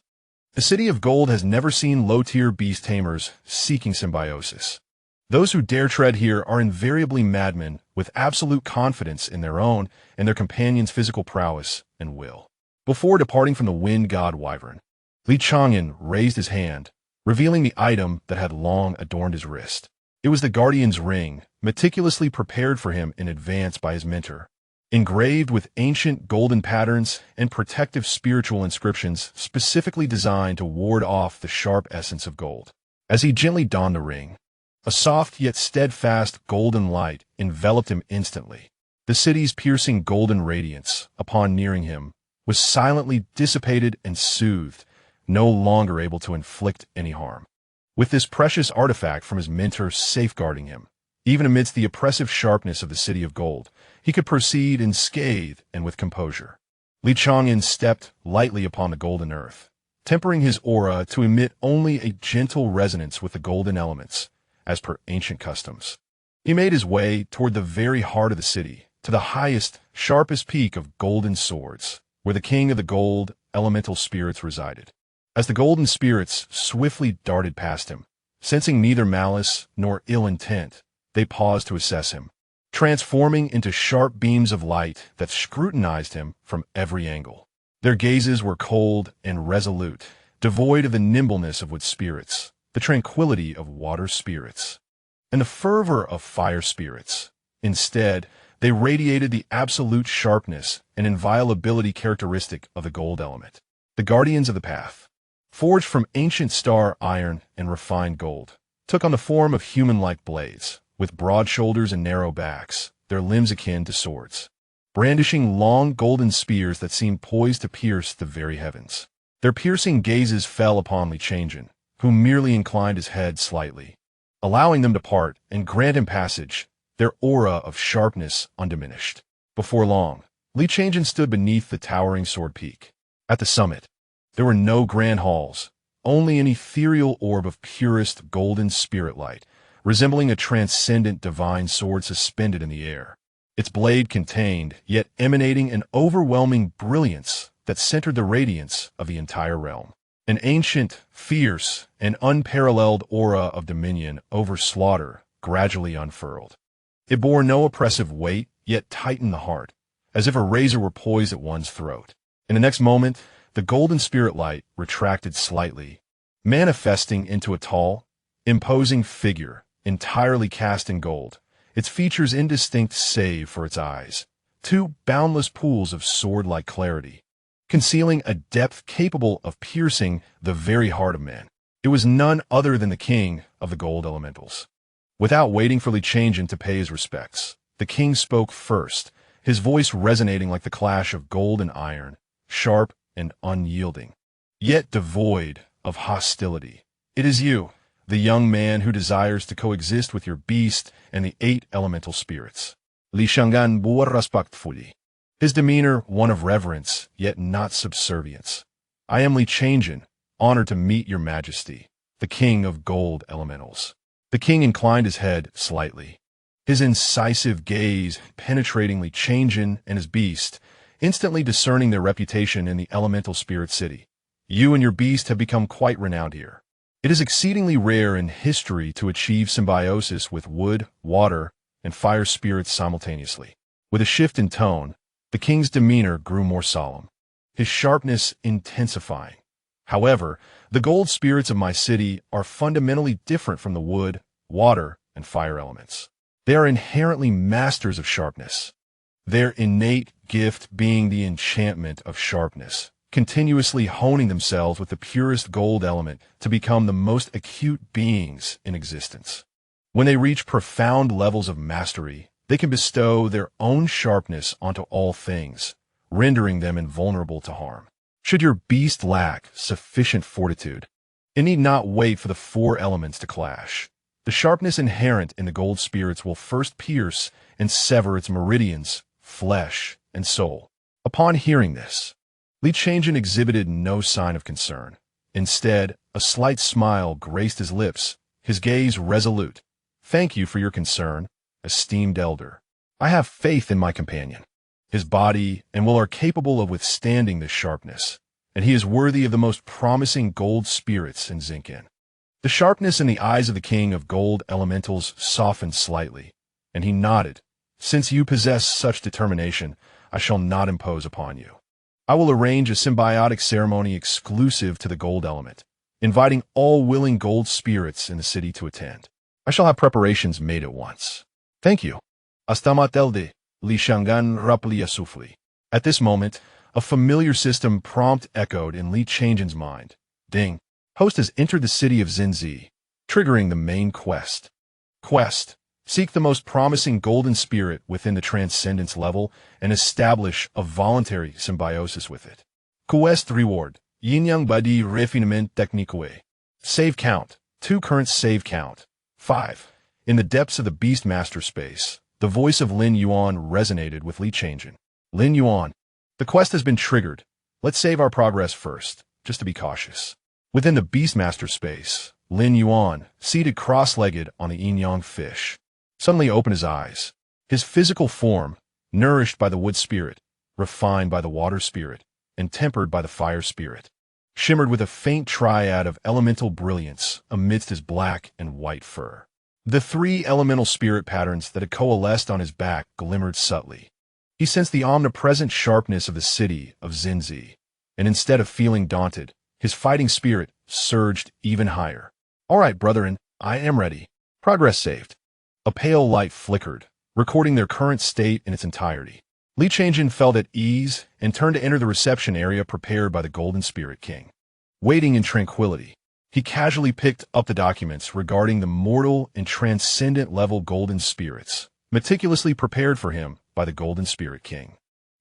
the City of Gold has never seen low-tier beast tamers seeking symbiosis. Those who dare tread here are invariably madmen with absolute confidence in their own and their companion's physical prowess and will. Before departing from the wind god Wagering, Chang'an raised his hand, revealing the item that had long adorned his wrist. It was the Guardian's ring, meticulously prepared for him in advance by his mentor, engraved with ancient golden patterns and protective spiritual inscriptions specifically designed to ward off the sharp essence of gold. As he gently donned the ring, a soft yet steadfast golden light enveloped him instantly. The city's piercing golden radiance, upon nearing him, was silently dissipated and soothed, no longer able to inflict any harm. With this precious artifact from his mentor safeguarding him, even amidst the oppressive sharpness of the City of Gold, he could proceed unscathed and with composure. Chang'an stepped lightly upon the golden earth, tempering his aura to emit only a gentle resonance with the golden elements, as per ancient customs. He made his way toward the very heart of the city, to the highest, sharpest peak of golden swords, where the king of the gold elemental spirits resided. As the golden spirits swiftly darted past him, sensing neither malice nor ill intent, they paused to assess him, transforming into sharp beams of light that scrutinized him from every angle. Their gazes were cold and resolute, devoid of the nimbleness of wood spirits, the tranquility of water spirits, and the fervor of fire spirits. Instead, they radiated the absolute sharpness and inviolability characteristic of the gold element. The guardians of the path, forged from ancient star iron and refined gold, took on the form of human-like blades, with broad shoulders and narrow backs, their limbs akin to swords, brandishing long golden spears that seemed poised to pierce the very heavens. Their piercing gazes fell upon Chang'an, who merely inclined his head slightly, allowing them to part and grant him passage, their aura of sharpness undiminished. Before long, Chang'an stood beneath the towering sword peak. At the summit, there were no grand halls, only an ethereal orb of purest golden spirit light, resembling a transcendent divine sword suspended in the air. Its blade contained, yet emanating an overwhelming brilliance that centered the radiance of the entire realm. An ancient, fierce, and unparalleled aura of dominion over slaughter gradually unfurled. It bore no oppressive weight, yet tightened the heart, as if a razor were poised at one's throat. In the next moment, the golden spirit light retracted slightly, manifesting into a tall, imposing figure, entirely cast in gold, its features indistinct save for its eyes, two boundless pools of sword-like clarity, concealing a depth capable of piercing the very heart of man. It was none other than the king of the gold elementals. Without waiting for Chang'an to pay his respects, the king spoke first, his voice resonating like the clash of gold and iron, sharp and unyielding, yet devoid of hostility. It is you, the young man who desires to coexist with your beast and the 8 elemental spirits. Chang'an bore respectfully, his demeanor one of reverence, yet not subservience. I am Chang'an, honored to meet your majesty, the king of gold elementals. The king inclined his head slightly, his incisive gaze penetrating Chang'an and his beast, instantly discerning their reputation in the elemental spirit city. You and your beast have become quite renowned here. It is exceedingly rare in history to achieve symbiosis with wood, water, and fire spirits simultaneously. With a shift in tone, the king's demeanor grew more solemn, his sharpness intensifying. However, the gold spirits of my city are fundamentally different from the wood, water, and fire elements. They are inherently masters of sharpness, their innate gift being the enchantment of sharpness, continuously honing themselves with the purest gold element to become the most acute beings in existence. When they reach profound levels of mastery, they can bestow their own sharpness onto all things, rendering them invulnerable to harm. Should your beast lack sufficient fortitude, it need not wait for the four elements to clash. The sharpness inherent in the gold spirits will first pierce and sever its meridians, flesh, and soul. Upon hearing this, Chang'an exhibited no sign of concern. Instead, a slight smile graced his lips, his gaze resolute. "Thank you for your concern, esteemed elder. I have faith in my companion. His body and will are capable of withstanding this sharpness, and he is worthy of the most promising gold spirits in Xingqian." The sharpness in the eyes of the king of gold elementals softened slightly, and he nodded. "Since you possess such determination, I shall not impose upon you. I will arrange a symbiotic ceremony exclusive to the gold element, inviting all willing gold spirits in the city to attend. I shall have preparations made at once. Thank you. Astamatelde, Li Chang'an raplia sufli." At this moment, a familiar system prompt echoed in Li Chang'an's mind. Ding. Host has entered the city of Xinzi, triggering the main quest. Quest. Seek the most promising golden spirit within the transcendence level and establish a voluntary symbiosis with it. Quest reward. Yin-yang badi refinement technique. Save count. 2 current save count. 5. In the depths of the Beastmaster space, the voice of Lin Yuan resonated with Li Chang'an. "Lin Yuan, the quest has been triggered. Let's save our progress first, just to be cautious." Within the Beastmaster space, Lin Yuan, seated cross-legged on a yin-yang fish, suddenly opened his eyes. His physical form, nourished by the wood spirit, refined by the water spirit, and tempered by the fire spirit, shimmered with a faint triad of elemental brilliance amidst his black and white fur. The 3 elemental spirit patterns that had coalesced on his back glimmered subtly. He sensed the omnipresent sharpness of the city of Xinzi, and instead of feeling daunted, his fighting spirit surged even higher. "All right, brethren, I am ready. Progress saved." A pale light flickered, recording their current state in its entirety. Li Chang'an felt at ease and turned to enter the reception area prepared by the Golden Spirit King. Waiting in tranquility, he casually picked up the documents regarding the mortal and transcendent level golden spirits, meticulously prepared for him by the Golden Spirit King,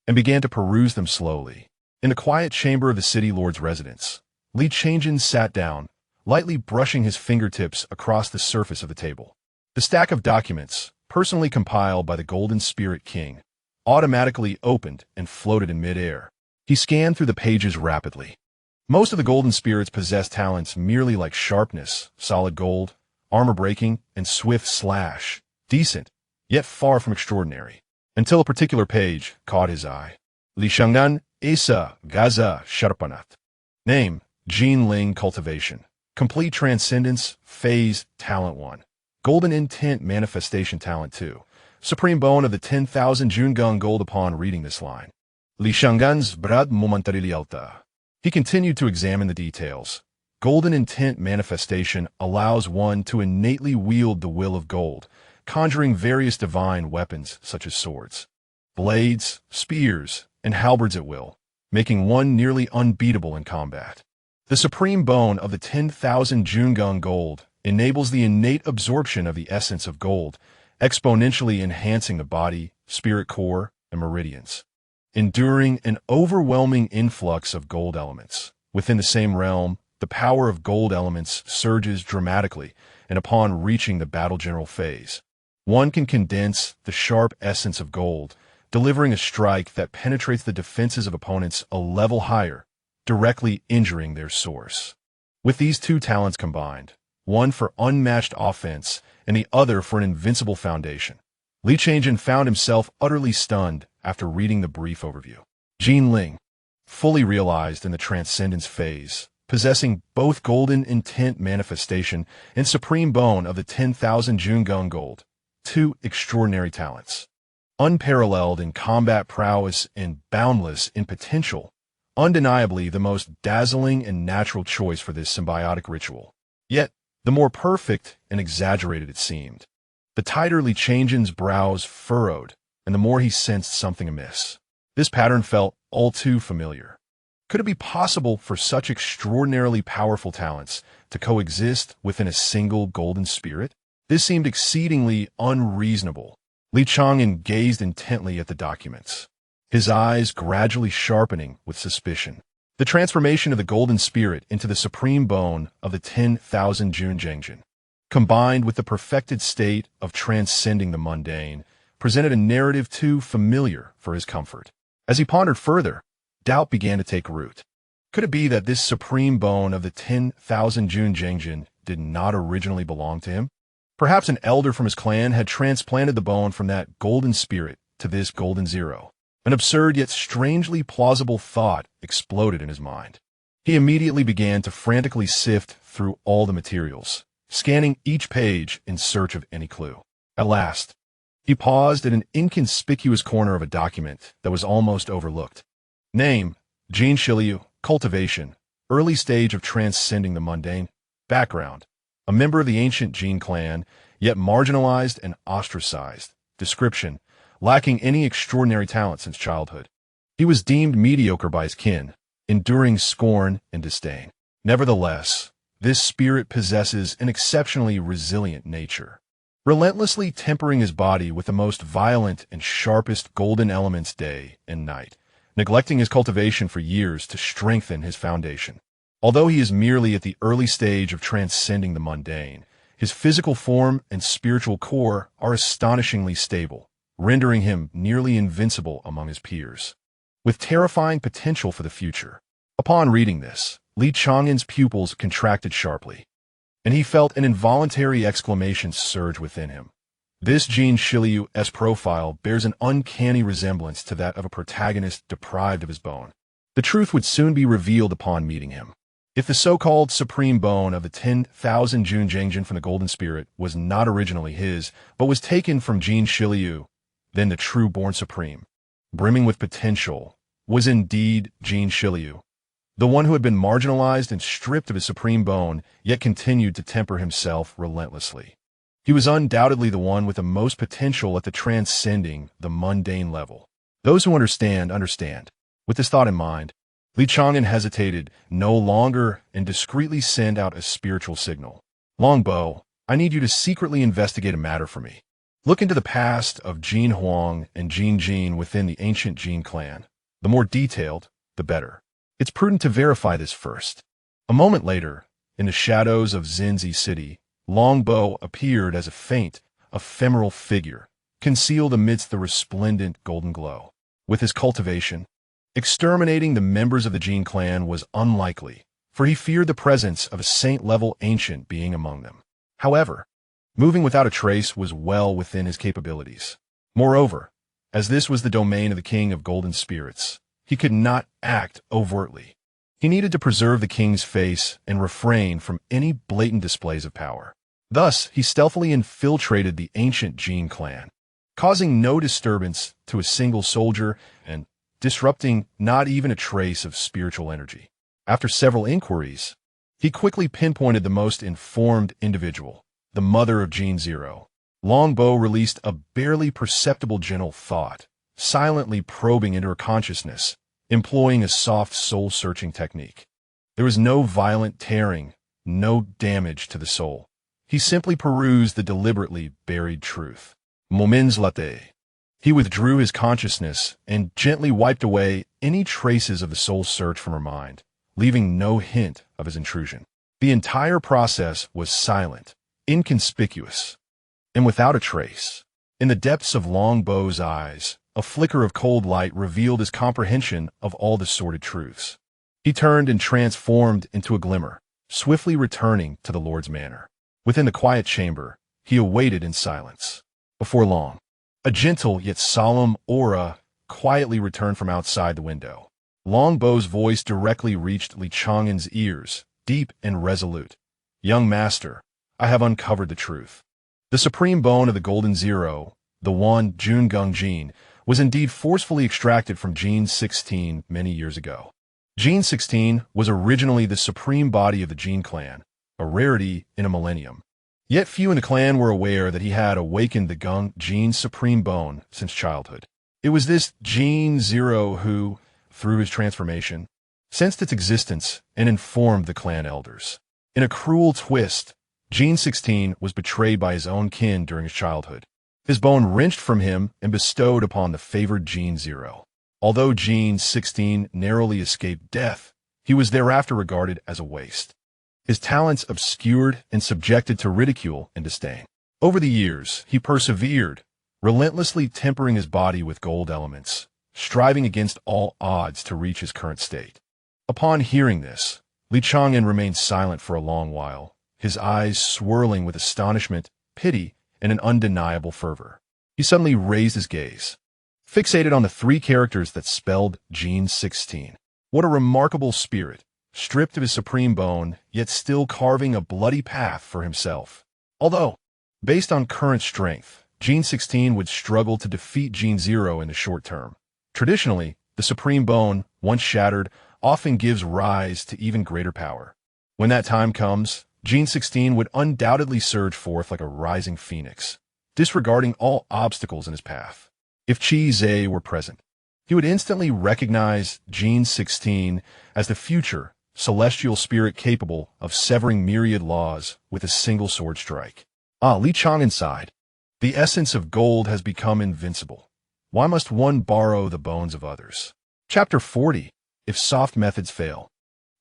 and began to peruse them slowly. In the quiet chamber of the city lord's residence, Li Chang'an sat down, lightly brushing his fingertips across the surface of the table. The stack of documents, personally compiled by the Golden Spirit King, automatically opened and floated in midair. He scanned through the pages rapidly. Most of the golden spirits possessed talents merely like sharpness, solid gold, armor breaking, and swift slash. Decent, yet far from extraordinary. Until a particular page caught his eye. Li Chang'an Esa Gaza Sharpanat. Name, Gene Ling Cultivation. Complete Transcendence, Phase, Talent 1. Golden Intent Manifestation Talent 2. Supreme Bone of the 10,000 Jungang Gold. Upon reading this line, Li Chang'an's brad momentarily alta. He continued to examine the details. Golden Intent Manifestation allows one to innately wield the will of gold, conjuring various divine weapons such as swords, blades, spears, and halberds at will, making one nearly unbeatable in combat. The Supreme Bone of the 10,000 Jungang Gold enables the innate absorption of the essence of gold, exponentially enhancing the body, spirit core, and meridians. Enduring an overwhelming influx of gold elements. Within the same realm, the power of gold elements surges dramatically, and upon reaching the battle general phase, one can condense the sharp essence of gold, delivering a strike that penetrates the defenses of opponents a level higher, directly injuring their source. With these 2 talents combined, one for unmatched offense and the other for an invincible foundation, Li Chang'an found himself utterly stunned after reading the brief overview. Gene Ling, fully realized in the transcendence phase, possessing both Golden Intent Manifestation and Supreme Bone of the 10,000 Jungang Gold, two extraordinary talents. Unparalleled in combat prowess and boundless in potential, undeniably the most dazzling and natural choice for this symbiotic ritual. Yet, the more perfect and exaggerated it seemed. The tighter Chang'an's brows furrowed, and the more he sensed something amiss. This pattern felt all too familiar. Could it be possible for such extraordinarily powerful talents to coexist within a single golden spirit? This seemed exceedingly unreasonable. Chang'an gazed intently at the documents, his eyes gradually sharpening with suspicion. The transformation of the golden spirit into the supreme bone of the 10,000 Junjangjian, combined with the perfected state of transcending the mundane, presented a narrative too familiar for his comfort. As he pondered further, doubt began to take root. Could it be that this supreme bone of the 10,000 Junjangjian did not originally belong to him? Perhaps an elder from his clan had transplanted the bone from that golden spirit to this golden zero. An absurd yet strangely plausible thought exploded in his mind. He immediately began to frantically sift through all the materials, scanning each page in search of any clue. At last, he paused at an inconspicuous corner of a document that was almost overlooked. Name, Jean Shiliu, cultivation, early stage of transcending the mundane. Background, a member of the ancient Jin clan, yet marginalized and ostracized. Description, lacking any extraordinary talent since childhood. He was deemed mediocre by his kin, enduring scorn and disdain. Nevertheless, this spirit possesses an exceptionally resilient nature, relentlessly tempering his body with the most violent and sharpest golden elements day and night, neglecting his cultivation for years to strengthen his foundation. Although he is merely at the early stage of transcending the mundane, his physical form and spiritual core are astonishingly stable, rendering him nearly invincible among his peers, with terrifying potential for the future. Upon reading this, Chang'an's pupils contracted sharply, and he felt an involuntary exclamation surge within him. This Jean Shiliu's profile bears an uncanny resemblance to that of a protagonist deprived of his bone. The truth would soon be revealed upon meeting him. If the so-called supreme bone of the 10,000 Junjangjian from the Golden Spirit was not originally his, but was taken from Jean Shiliu, then the true born supreme, brimming with potential, was indeed Jean Shiliu, the one who had been marginalized and stripped of his supreme bone, yet continued to temper himself relentlessly. He was undoubtedly the one with the most potential at the transcending the mundane level. Those who understand, understand. With this thought in mind, Chang'an hesitated no longer and discreetly sent out a spiritual signal. Longbow, I need you to secretly investigate a matter for me. Look into the past of Jin Huang and Jin Jin within the ancient Jin clan. The more detailed, the better. It's prudent to verify this first. A moment later, in the shadows of Xinzi City, Longbow appeared as a faint, ephemeral figure, concealed amidst the resplendent golden glow. With his cultivation, exterminating the members of the Jin clan was unlikely, for he feared the presence of a saint-level ancient being among them. However, moving without a trace was well within his capabilities. Moreover, as this was the domain of the king of golden spirits, he could not act overtly. He needed to preserve the king's face and refrain from any blatant displays of power. Thus, he stealthily infiltrated the ancient Jin clan, causing no disturbance to a single soldier and disrupting not even a trace of spiritual energy. After several inquiries, he quickly pinpointed the most informed individual, the mother of Jin Zero. Longbow released a barely perceptible gentle thought, silently probing into her consciousness, employing a soft soul-searching technique. There was no violent tearing, no damage to the soul. He simply perused the deliberately buried truth. Moments later, he withdrew his consciousness and gently wiped away any traces of the soul search from her mind, leaving no hint of his intrusion. The entire process was silent, inconspicuous, and without a trace. In the depths of Longbow's eyes, a flicker of cold light revealed his comprehension of all the sordid truths. He turned and transformed into a glimmer, swiftly returning to the Lord's manor. Within the quiet chamber, he awaited in silence. Before long, a gentle yet solemn aura quietly returned from outside the window. Longbow's voice directly reached Chang'an's ears, deep and resolute. Young master, I have uncovered the truth. The supreme bone of the Golden Zero, the one Chang'an, was indeed forcefully extracted from Gene 16 many years ago. Gene 16 was originally the supreme body of the Gene clan, a rarity in a millennium. Yet few in the clan were aware that he had awakened the Gene's supreme bone since childhood. It was this Gene Zero who, through his transformation, sensed its existence and informed the clan elders. In a cruel twist, Gene 16 was betrayed by his own kin during his childhood. His bone wrenched from him and bestowed upon the favored Gene Zero. Although Gene 16 narrowly escaped death, he was thereafter regarded as a waste. His talents obscured and subjected to ridicule and disdain. Over the years, he persevered, relentlessly tempering his body with gold elements, striving against all odds to reach his current state. Upon hearing this, Chang'an remained silent for a long while, his eyes swirling with astonishment, pity, and an undeniable fervor. He suddenly raised his gaze, fixated on the three characters that spelled Gene 16. What a remarkable spirit, stripped of his supreme bone, yet still carving a bloody path for himself. Although, based on current strength, Gene 16 would struggle to defeat Gene Zero in the short term. Traditionally, the supreme bone, once shattered, often gives rise to even greater power. When that time comes, Gene 16 would undoubtedly surge forth like a rising phoenix, disregarding all obstacles in his path. If Chi were present, he would instantly recognize Gene 16 as the future, celestial spirit capable of severing myriad laws with a single sword strike. Chang'an sighed. The essence of gold has become invincible. Why must one borrow the bones of others? Chapter 40. If soft methods fail.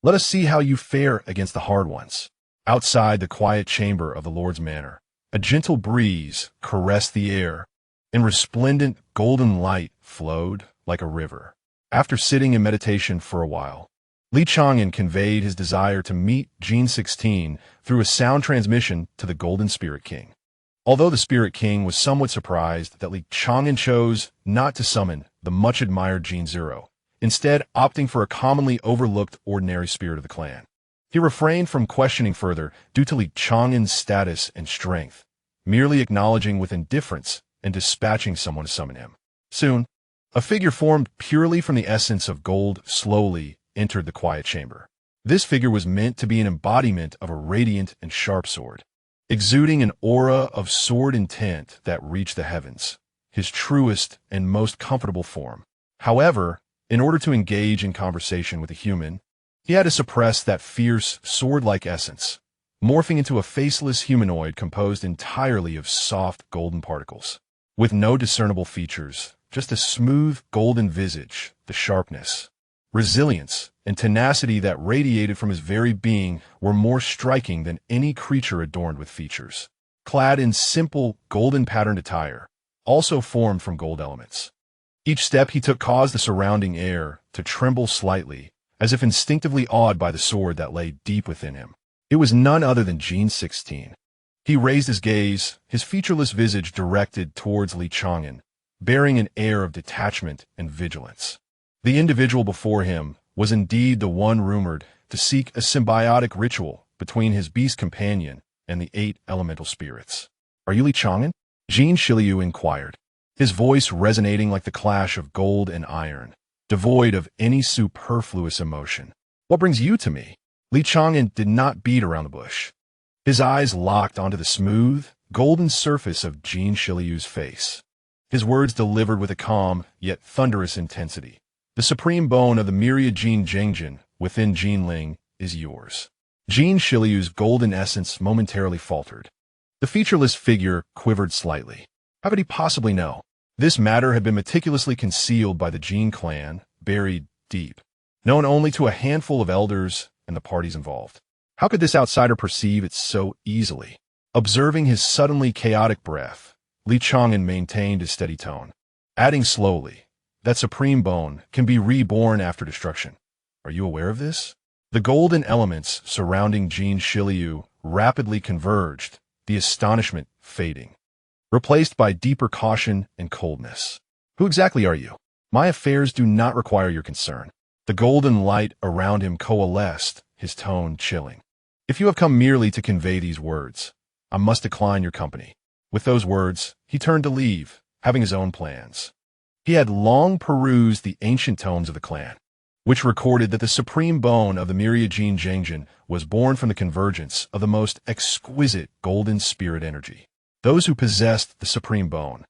Let us see how you fare against the hard ones. Outside the quiet chamber of the Lord's manor, a gentle breeze caressed the air, and resplendent golden light flowed like a river. After sitting in meditation for a while, Chang'an conveyed his desire to meet Gene 16 through a sound transmission to the Golden Spirit King. Although the Spirit King was somewhat surprised that Chang'an chose not to summon the much-admired Gene Zero, instead opting for a commonly overlooked ordinary spirit of the clan. He refrained from questioning further due to Chang'an's status and strength, merely acknowledging with indifference and dispatching someone to summon him. Soon, a figure formed purely from the essence of gold slowly entered the quiet chamber. This figure was meant to be an embodiment of a radiant and sharp sword, exuding an aura of sword intent that reached the heavens, his truest and most comfortable form. However, in order to engage in conversation with a human, he had to suppress that fierce, sword-like essence, morphing into a faceless humanoid composed entirely of soft golden particles. With no discernible features, just a smooth golden visage, the sharpness, resilience, and tenacity that radiated from his very being were more striking than any creature adorned with features. Clad in simple, golden-patterned attire, also formed from gold elements. Each step he took caused the surrounding air to tremble slightly, as if instinctively awed by the sword that lay deep within him. It was none other than Gene 16. He raised his gaze, his featureless visage directed towards Chang'an, bearing an air of detachment and vigilance. The individual before him was indeed the one rumored to seek a symbiotic ritual between his beast companion and the 8 elemental spirits. "Are you Chang'an?" Gene Shiliu inquired, his voice resonating like the clash of gold and iron, devoid of any superfluous emotion. "What brings you to me?" Chang'an did not beat around the bush. His eyes locked onto the smooth, golden surface of Gene Shiliu's face. His words delivered with a calm, yet thunderous intensity. "The supreme bone of the myriad Gene Zhengjin within Gene Ling is yours." Gene Shiliu's golden essence momentarily faltered. The featureless figure quivered slightly. How could he possibly know? This matter had been meticulously concealed by the Gene clan, buried deep, known only to a handful of elders and the parties involved. How could this outsider perceive it so easily? Observing his suddenly chaotic breath, Chang'an maintained his steady tone, adding slowly, "That supreme bone can be reborn after destruction. Are you aware of this?" The golden elements surrounding Gene Shiliu rapidly converged, the astonishment fading, replaced by deeper caution and coldness. "Who exactly are you? My affairs do not require your concern." The golden light around him coalesced, his tone chilling. "If you have come merely to convey these words, I must decline your company. With those words, he turned to leave, having his own plans. He had long perused the ancient tomes of the clan, which recorded that the supreme bone of the myriad-gene Chang'an was born from the convergence of the most exquisite golden spirit energy. Those who possessed the supreme bone,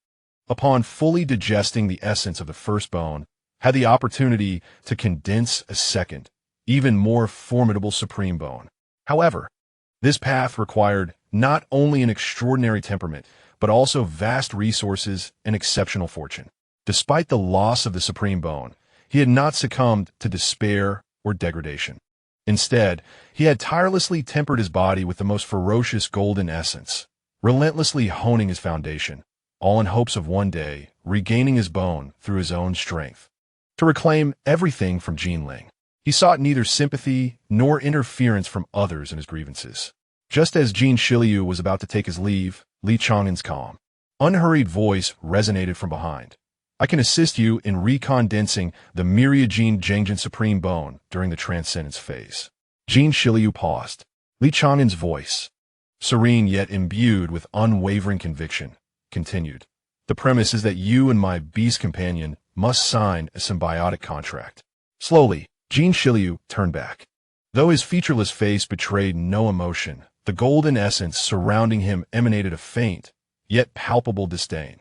upon fully digesting the essence of the first bone, had the opportunity to condense a second, even more formidable supreme bone. However, this path required not only an extraordinary temperament, but also vast resources and exceptional fortune. Despite the loss of the supreme bone, he had not succumbed to despair or degradation. Instead, he had tirelessly tempered his body with the most ferocious golden essence, relentlessly honing his foundation, all in hopes of one day regaining his bone through his own strength. To reclaim everything from Jinling, he sought neither sympathy nor interference from others in his grievances. Just as Jin Shiliu was about to take his leave, Li Chang'an's calm, unhurried voice resonated from behind. I can assist you in recondensing the myriad-gene Chang'an supreme bone during the transcendence phase. Jin Shiliu paused. Li Chang'an's voice, serene yet imbued with unwavering conviction, continued. The premise is that you and my beast companion must sign a symbiotic contract. Slowly, Jin Shiliu turned back. Though his featureless face betrayed no emotion, the golden essence surrounding him emanated a faint, yet palpable disdain.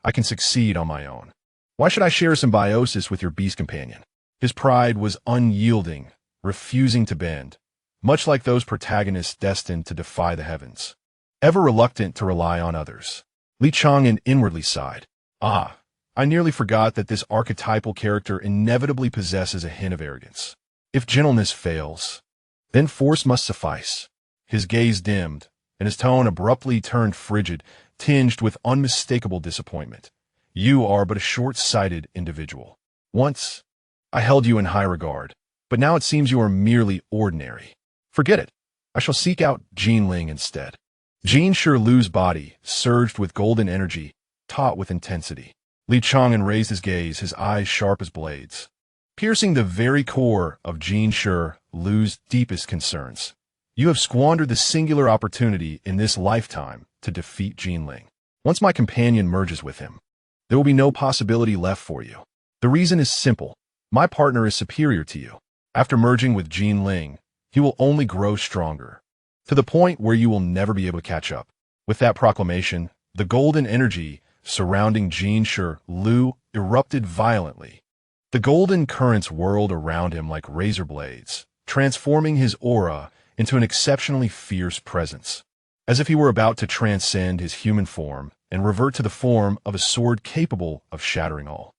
I can succeed on my own. Why should I share symbiosis with your beast companion? His pride was unyielding, refusing to bend, much like those protagonists destined to defy the heavens. Ever reluctant to rely on others, Li Chang'an inwardly sighed. I nearly forgot that this archetypal character inevitably possesses a hint of arrogance. If gentleness fails, then force must suffice. His gaze dimmed, and his tone abruptly turned frigid, tinged with unmistakable disappointment. You are but a short-sighted individual. Once, I held you in high regard, but now it seems you are merely ordinary. Forget it. I shall seek out Jinling instead. Jin Shiliu's body surged with golden energy, taut with intensity. Li Chang'an raised his gaze, his eyes sharp as blades, piercing the very core of Jin Shiliu's deepest concerns. You have squandered the singular opportunity in this lifetime to defeat Jinling. Once my companion merges with him, there will be no possibility left for you. The reason is simple. My partner is superior to you. After merging with Jinling, he will only grow stronger, to the point where you will never be able to catch up. With that proclamation, the golden energy surrounding Jin Shiliu erupted violently. The golden currents whirled around him like razor blades, transforming his aura into an exceptionally fierce presence. As if he were about to transcend his human form and revert to the form of a sword capable of shattering all.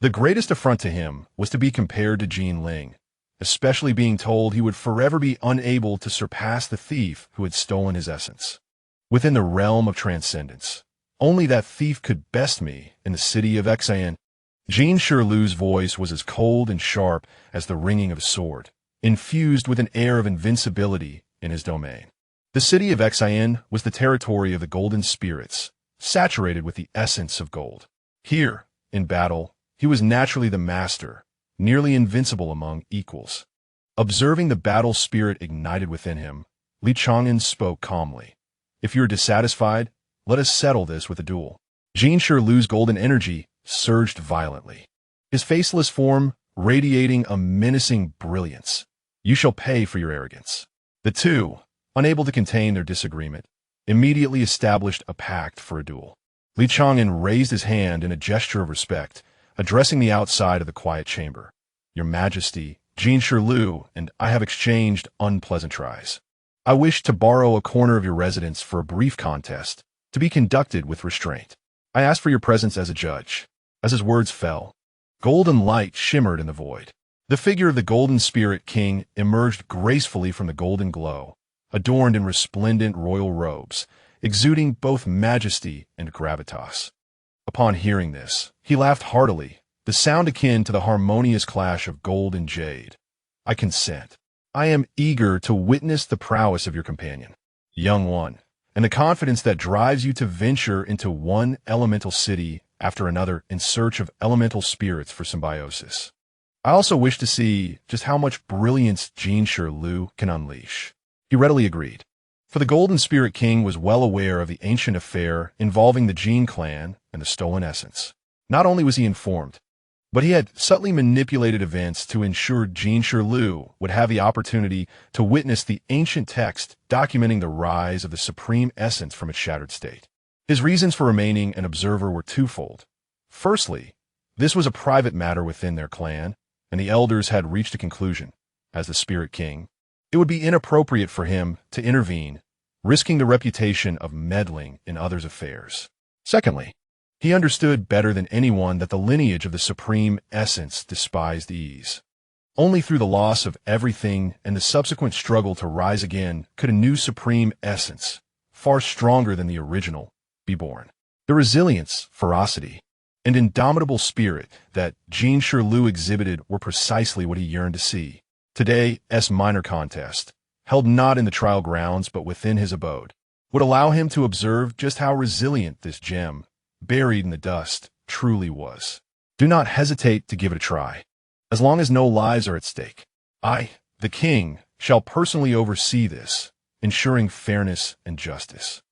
The greatest affront to him was to be compared to Jinling, especially being told he would forever be unable to surpass the thief who had stolen his essence. Within the realm of transcendence, only that thief could best me in the city of Chang'an. Jin Shiliu's voice was as cold and sharp as the ringing of a sword, infused with an air of invincibility in his domain. The city of Chang'an was the territory of the golden spirits, saturated with the essence of gold. Here, in battle, he was naturally the master, nearly invincible among equals. Observing the battle spirit ignited within him, Li Chang'an spoke calmly. If you are dissatisfied, let us settle this with a duel. Jin Shiliu's golden energy surged violently, his faceless form radiating a menacing brilliance. You shall pay for your arrogance. The two, unable to contain their disagreement, immediately established a pact for a duel. Li Chang'an raised his hand in a gesture of respect, addressing the outside of the quiet chamber. Your Majesty, Jin Shiliu and I have exchanged unpleasantries. I wish to borrow a corner of your residence for a brief contest, to be conducted with restraint. I ask for your presence as a judge. As his words fell, golden light shimmered in the void. The figure of the golden spirit king emerged gracefully from the golden glow, adorned in resplendent royal robes, exuding both majesty and gravitas. Upon hearing this, he laughed heartily, the sound akin to the harmonious clash of gold and jade. I consent. I am eager to witness the prowess of your companion, young one, and the confidence that drives you to venture into one elemental city after another in search of elemental spirits for symbiosis. I also wish to see just how much brilliance Jin Shiliu can unleash. He readily agreed. For the Golden Spirit King was well aware of the ancient affair involving the Jin clan and the stolen essence. Not only was he informed, but he had subtly manipulated events to ensure Jin Shirlu would have the opportunity to witness the ancient text documenting the rise of the supreme essence from its shattered state. His reasons for remaining an observer were twofold. Firstly, this was a private matter within their clan, and the elders had reached a conclusion. As the Spirit King, it would be inappropriate for him to intervene, risking the reputation of meddling in others' affairs. Secondly, he understood better than anyone that the lineage of the supreme essence despised ease. Only through the loss of everything and the subsequent struggle to rise again could a new supreme essence, far stronger than the original, be born. The resilience, ferocity, and indomitable spirit that Jin Shirlu exhibited were precisely what he yearned to see. Today's minor contest, held not in the trial grounds but within his abode, would allow him to observe just how resilient this gem, buried in the dust, truly was. Do not hesitate to give it a try. As long as no lives are at stake, I, the king, shall personally oversee this, ensuring fairness and justice.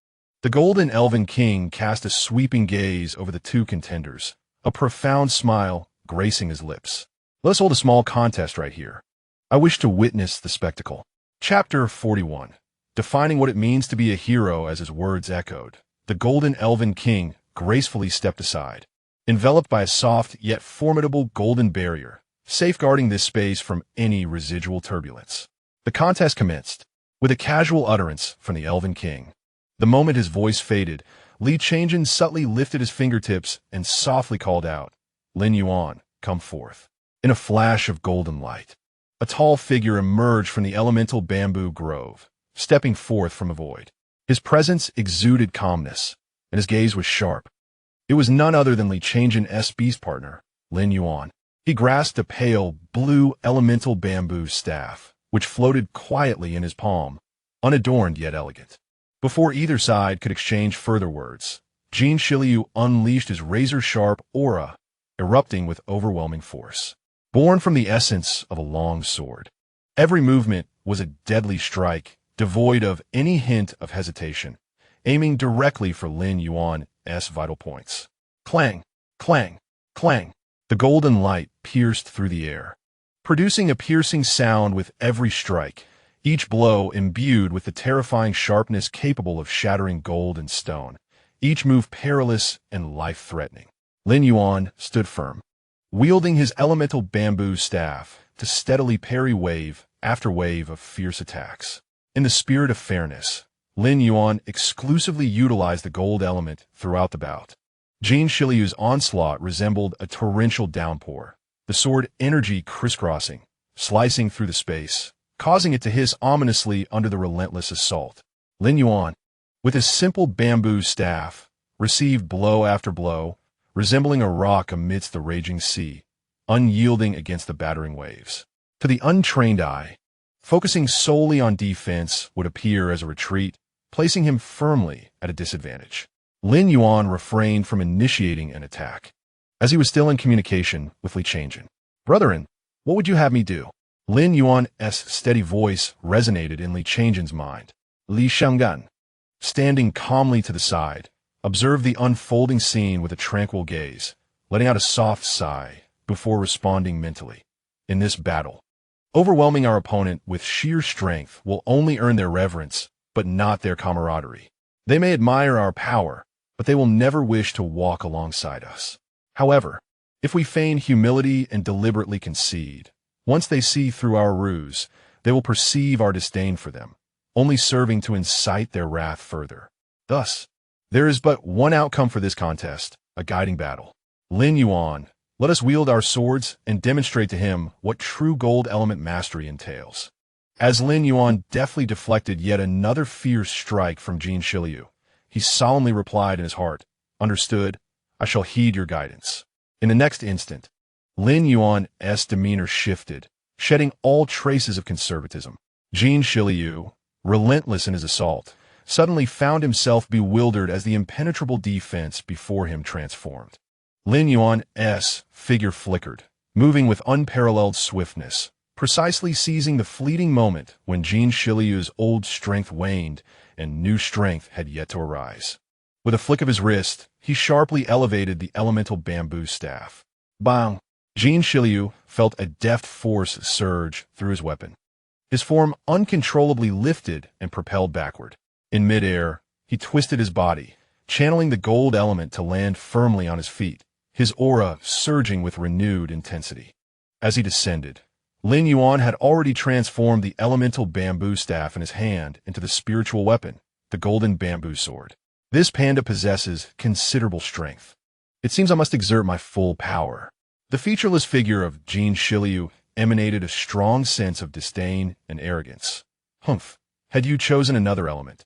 The Golden Elven King cast a sweeping gaze over the two contenders, a profound smile gracing his lips. Let us hold a small contest right here. I wish to witness the spectacle. Chapter 41. Defining what it means to be a hero as his words echoed, the Golden Elven King gracefully stepped aside, enveloped by a soft yet formidable golden barrier, safeguarding this space from any residual turbulence. The contest commenced, with a casual utterance from the Elven King. The moment his voice faded, Chang'an subtly lifted his fingertips and softly called out, "Lin Yuan, come forth." In a flash of golden light, a tall figure emerged from the elemental bamboo grove, stepping forth from a void. His presence exuded calmness, and his gaze was sharp. It was none other than Chang'an's beast partner, Lin Yuan. He grasped a pale, blue elemental bamboo staff, which floated quietly in his palm, unadorned yet elegant. Before either side could exchange further words, Jin Shirlu unleashed his razor-sharp aura, erupting with overwhelming force. Born from the essence of a long sword, every movement was a deadly strike, devoid of any hint of hesitation, aiming directly for Lin Yuan's vital points. Clang, clang, clang. The golden light pierced through the air, producing a piercing sound with every strike, each blow imbued with the terrifying sharpness capable of shattering gold and stone, each move perilous and life-threatening. Lin Yuan stood firm, wielding his elemental bamboo staff to steadily parry wave after wave of fierce attacks. In the spirit of fairness, Lin Yuan exclusively utilized the gold element throughout the bout. Jin Shirlu's onslaught resembled a torrential downpour, the sword energy crisscrossing, slicing through the space, causing it to hiss ominously under the relentless assault. Lin Yuan, with his simple bamboo staff, received blow after blow, resembling a rock amidst the raging sea, unyielding against the battering waves. To the untrained eye, focusing solely on defense would appear as a retreat, placing him firmly at a disadvantage. Lin Yuan refrained from initiating an attack, as he was still in communication with Chang'an. "Brethren, what would you have me do?" Lin Yuan's steady voice resonated in Chang'an's mind. Chang'an, standing calmly to the side, observed the unfolding scene with a tranquil gaze, letting out a soft sigh before responding mentally. In this battle, overwhelming our opponent with sheer strength will only earn their reverence, but not their camaraderie. They may admire our power, but they will never wish to walk alongside us. However, if we feign humility and deliberately concede, once they see through our ruse, they will perceive our disdain for them, only serving to incite their wrath further. Thus, there is but one outcome for this contest, a guiding battle. Lin Yuan, let us wield our swords and demonstrate to him what true gold element mastery entails. As Lin Yuan deftly deflected yet another fierce strike from Jin Shirlu, he solemnly replied in his heart, "Understood, I shall heed your guidance." In the next instant, Lin Yuan's demeanor shifted, shedding all traces of conservatism. Jin Shirlu, relentless in his assault, suddenly found himself bewildered as the impenetrable defense before him transformed. Lin Yuan's figure flickered, moving with unparalleled swiftness, precisely seizing the fleeting moment when Jin Shiliu's old strength waned and new strength had yet to arise. With a flick of his wrist, he sharply elevated the elemental bamboo staff. Bang! Jin Shiliu felt a deft force surge through his weapon. His form uncontrollably lifted and propelled backward. In midair, he twisted his body, channeling the gold element to land firmly on his feet, his aura surging with renewed intensity. As he descended, Lin Yuan had already transformed the elemental bamboo staff in his hand into the spiritual weapon, the golden bamboo sword. This panda possesses considerable strength. It seems I must exert my full power. The featureless figure of Jin Shiliu emanated a strong sense of disdain and arrogance. Humph, had you chosen another element,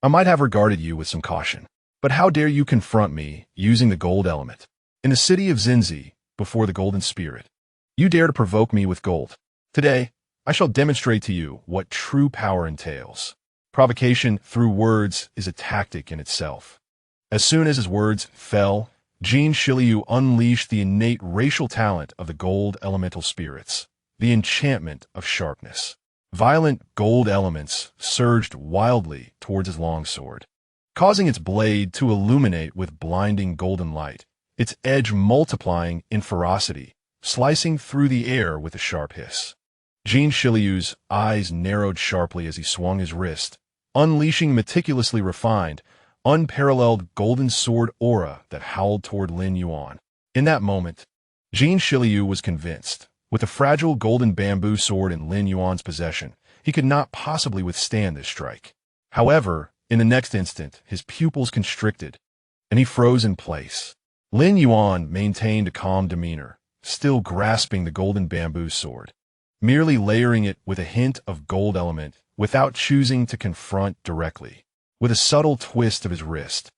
I might have regarded you with some caution. But how dare you confront me using the gold element? In the city of Xinzi, before the golden spirit, you dare to provoke me with gold. Today, I shall demonstrate to you what true power entails. Provocation through words is a tactic in itself. As soon as his words fell, Jin Shiliu unleashed the innate racial talent of the gold elemental spirits, the enchantment of sharpness. Violent gold elements surged wildly towards his long sword, causing its blade to illuminate with blinding golden light, its edge multiplying in ferocity, slicing through the air with a sharp hiss. Jin Shiliu's eyes narrowed sharply as he swung his wrist, unleashing meticulously refined, unparalleled golden sword aura that howled toward Lin Yuan. In that moment, Jin Shiliu was convinced, with the fragile golden bamboo sword in Lin Yuan's possession, he could not possibly withstand this strike. However, in the next instant, his pupils constricted, and he froze in place. Lin Yuan maintained a calm demeanor, still grasping the golden bamboo sword, merely layering it with a hint of gold element without choosing to confront directly. With a subtle twist of his wrist,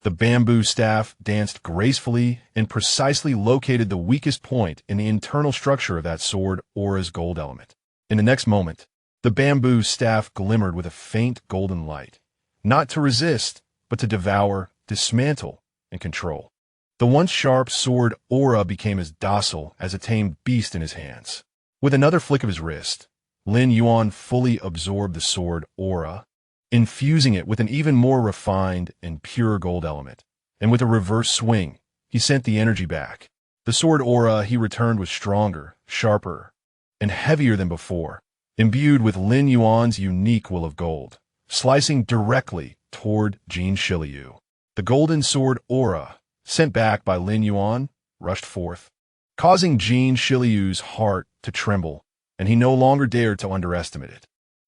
the bamboo staff danced gracefully and precisely located the weakest point in the internal structure of that sword aura's gold element. In the next moment, the bamboo staff glimmered with a faint golden light, not to resist, but to devour, dismantle, and control. The once sharp sword aura became as docile as a tamed beast in his hands. With another flick of his wrist, Lin Yuan fully absorbed the sword aura, infusing it with an even more refined and pure gold element. And with a reverse swing, he sent the energy back. The sword aura he returned was stronger, sharper, and heavier than before, imbued with Lin Yuan's unique will of gold, slicing directly toward Jin Shiliu. The golden sword aura, sent back by Lin Yuan, rushed forth, causing Jin Shiliu's heart to tremble, and he no longer dared to underestimate it.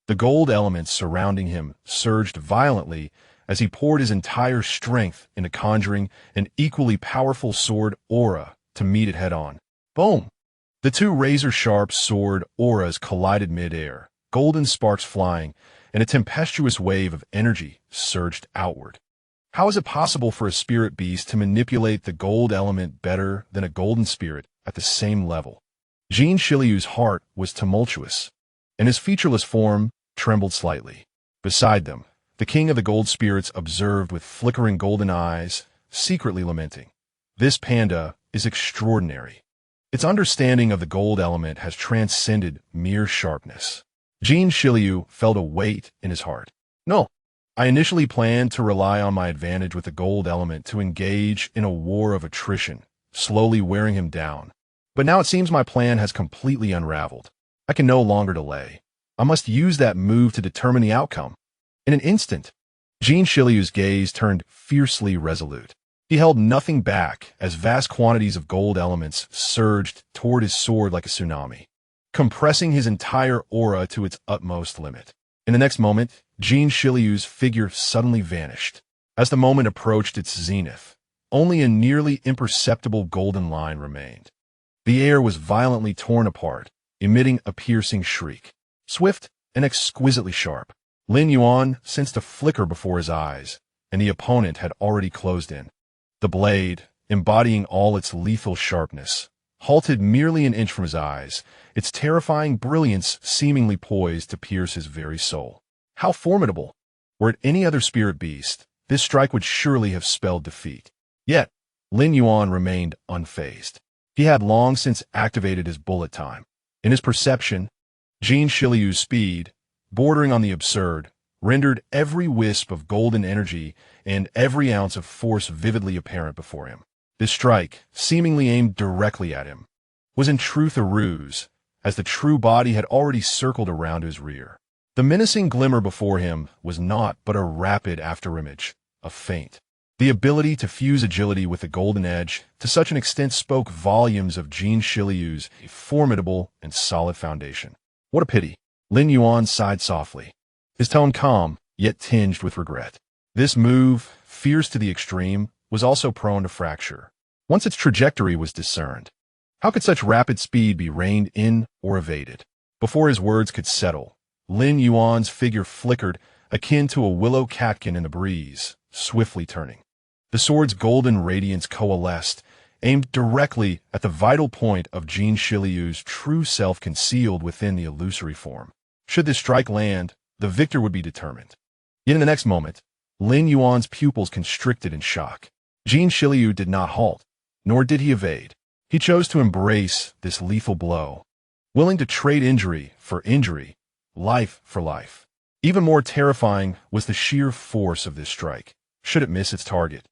The gold elements surrounding him surged violently as he poured his entire strength into conjuring an equally powerful sword aura to meet it head-on. Boom! The two razor-sharp sword auras collided mid-air, golden sparks flying, and a tempestuous wave of energy surged outward. How is it possible for a spirit beast to manipulate the gold element better than a golden spirit at the same level? Jin Shiliu's heart was tumultuous, and his featureless form trembled slightly. Beside them, the king of the gold spirits observed with flickering golden eyes, secretly lamenting. This panda is extraordinary. Its understanding of the gold element has transcended mere sharpness. Jin Shiliu felt a weight in his heart. No, I initially planned to rely on my advantage with the gold element to engage in a war of attrition, slowly wearing him down. But now it seems my plan has completely unraveled. I can no longer delay. I must use that move to determine the outcome. In an instant, Jin Shiliu's gaze turned fiercely resolute. He held nothing back as vast quantities of gold elements surged toward his sword like a tsunami, compressing his entire aura to its utmost limit. In the next moment, Jin Shiliu's figure suddenly vanished. As the moment approached its zenith, only a nearly imperceptible golden line remained. The air was violently torn apart, emitting a piercing shriek. Swift and exquisitely sharp, Lin Yuan sensed a flicker before his eyes, and the opponent had already closed in. The blade, embodying all its lethal sharpness, halted merely an inch from his eyes, its terrifying brilliance seemingly poised to pierce his very soul. How formidable! Were it any other spirit beast, this strike would surely have spelled defeat. Yet, Lin Yuan remained unfazed. He had long since activated his bullet time. In his perception, Jin Shiliu's speed, bordering on the absurd, rendered every wisp of golden energy and every ounce of force vividly apparent before him. This strike, seemingly aimed directly at him, was in truth a ruse, as the true body had already circled around his rear. The menacing glimmer before him was naught but a rapid afterimage, a feint. The ability to fuse agility with the golden edge to such an extent spoke volumes of Jin Shiliu's formidable and solid foundation. What a pity. Lin Yuan sighed softly, his tone calm, yet tinged with regret. This move, fierce to the extreme, was also prone to fracture. Once its trajectory was discerned, how could such rapid speed be reined in or evaded? Before his words could settle, Lin Yuan's figure flickered, akin to a willow catkin in the breeze, swiftly turning. The sword's golden radiance coalesced, aimed directly at the vital point of Jin Shiliu's true self concealed within the illusory form. Should this strike land, the victor would be determined. Yet in the next moment, Lin Yuan's pupils constricted in shock. Jin Shiliu did not halt, nor did he evade. He chose to embrace this lethal blow, willing to trade injury for injury, life for life. Even more terrifying was the sheer force of this strike. Should it miss its target,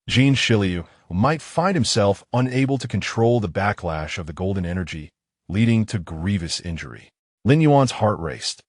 Jin Shiliu might find himself unable to control the backlash of the golden energy, leading to grievous injury. Lin Yuan's heart raced,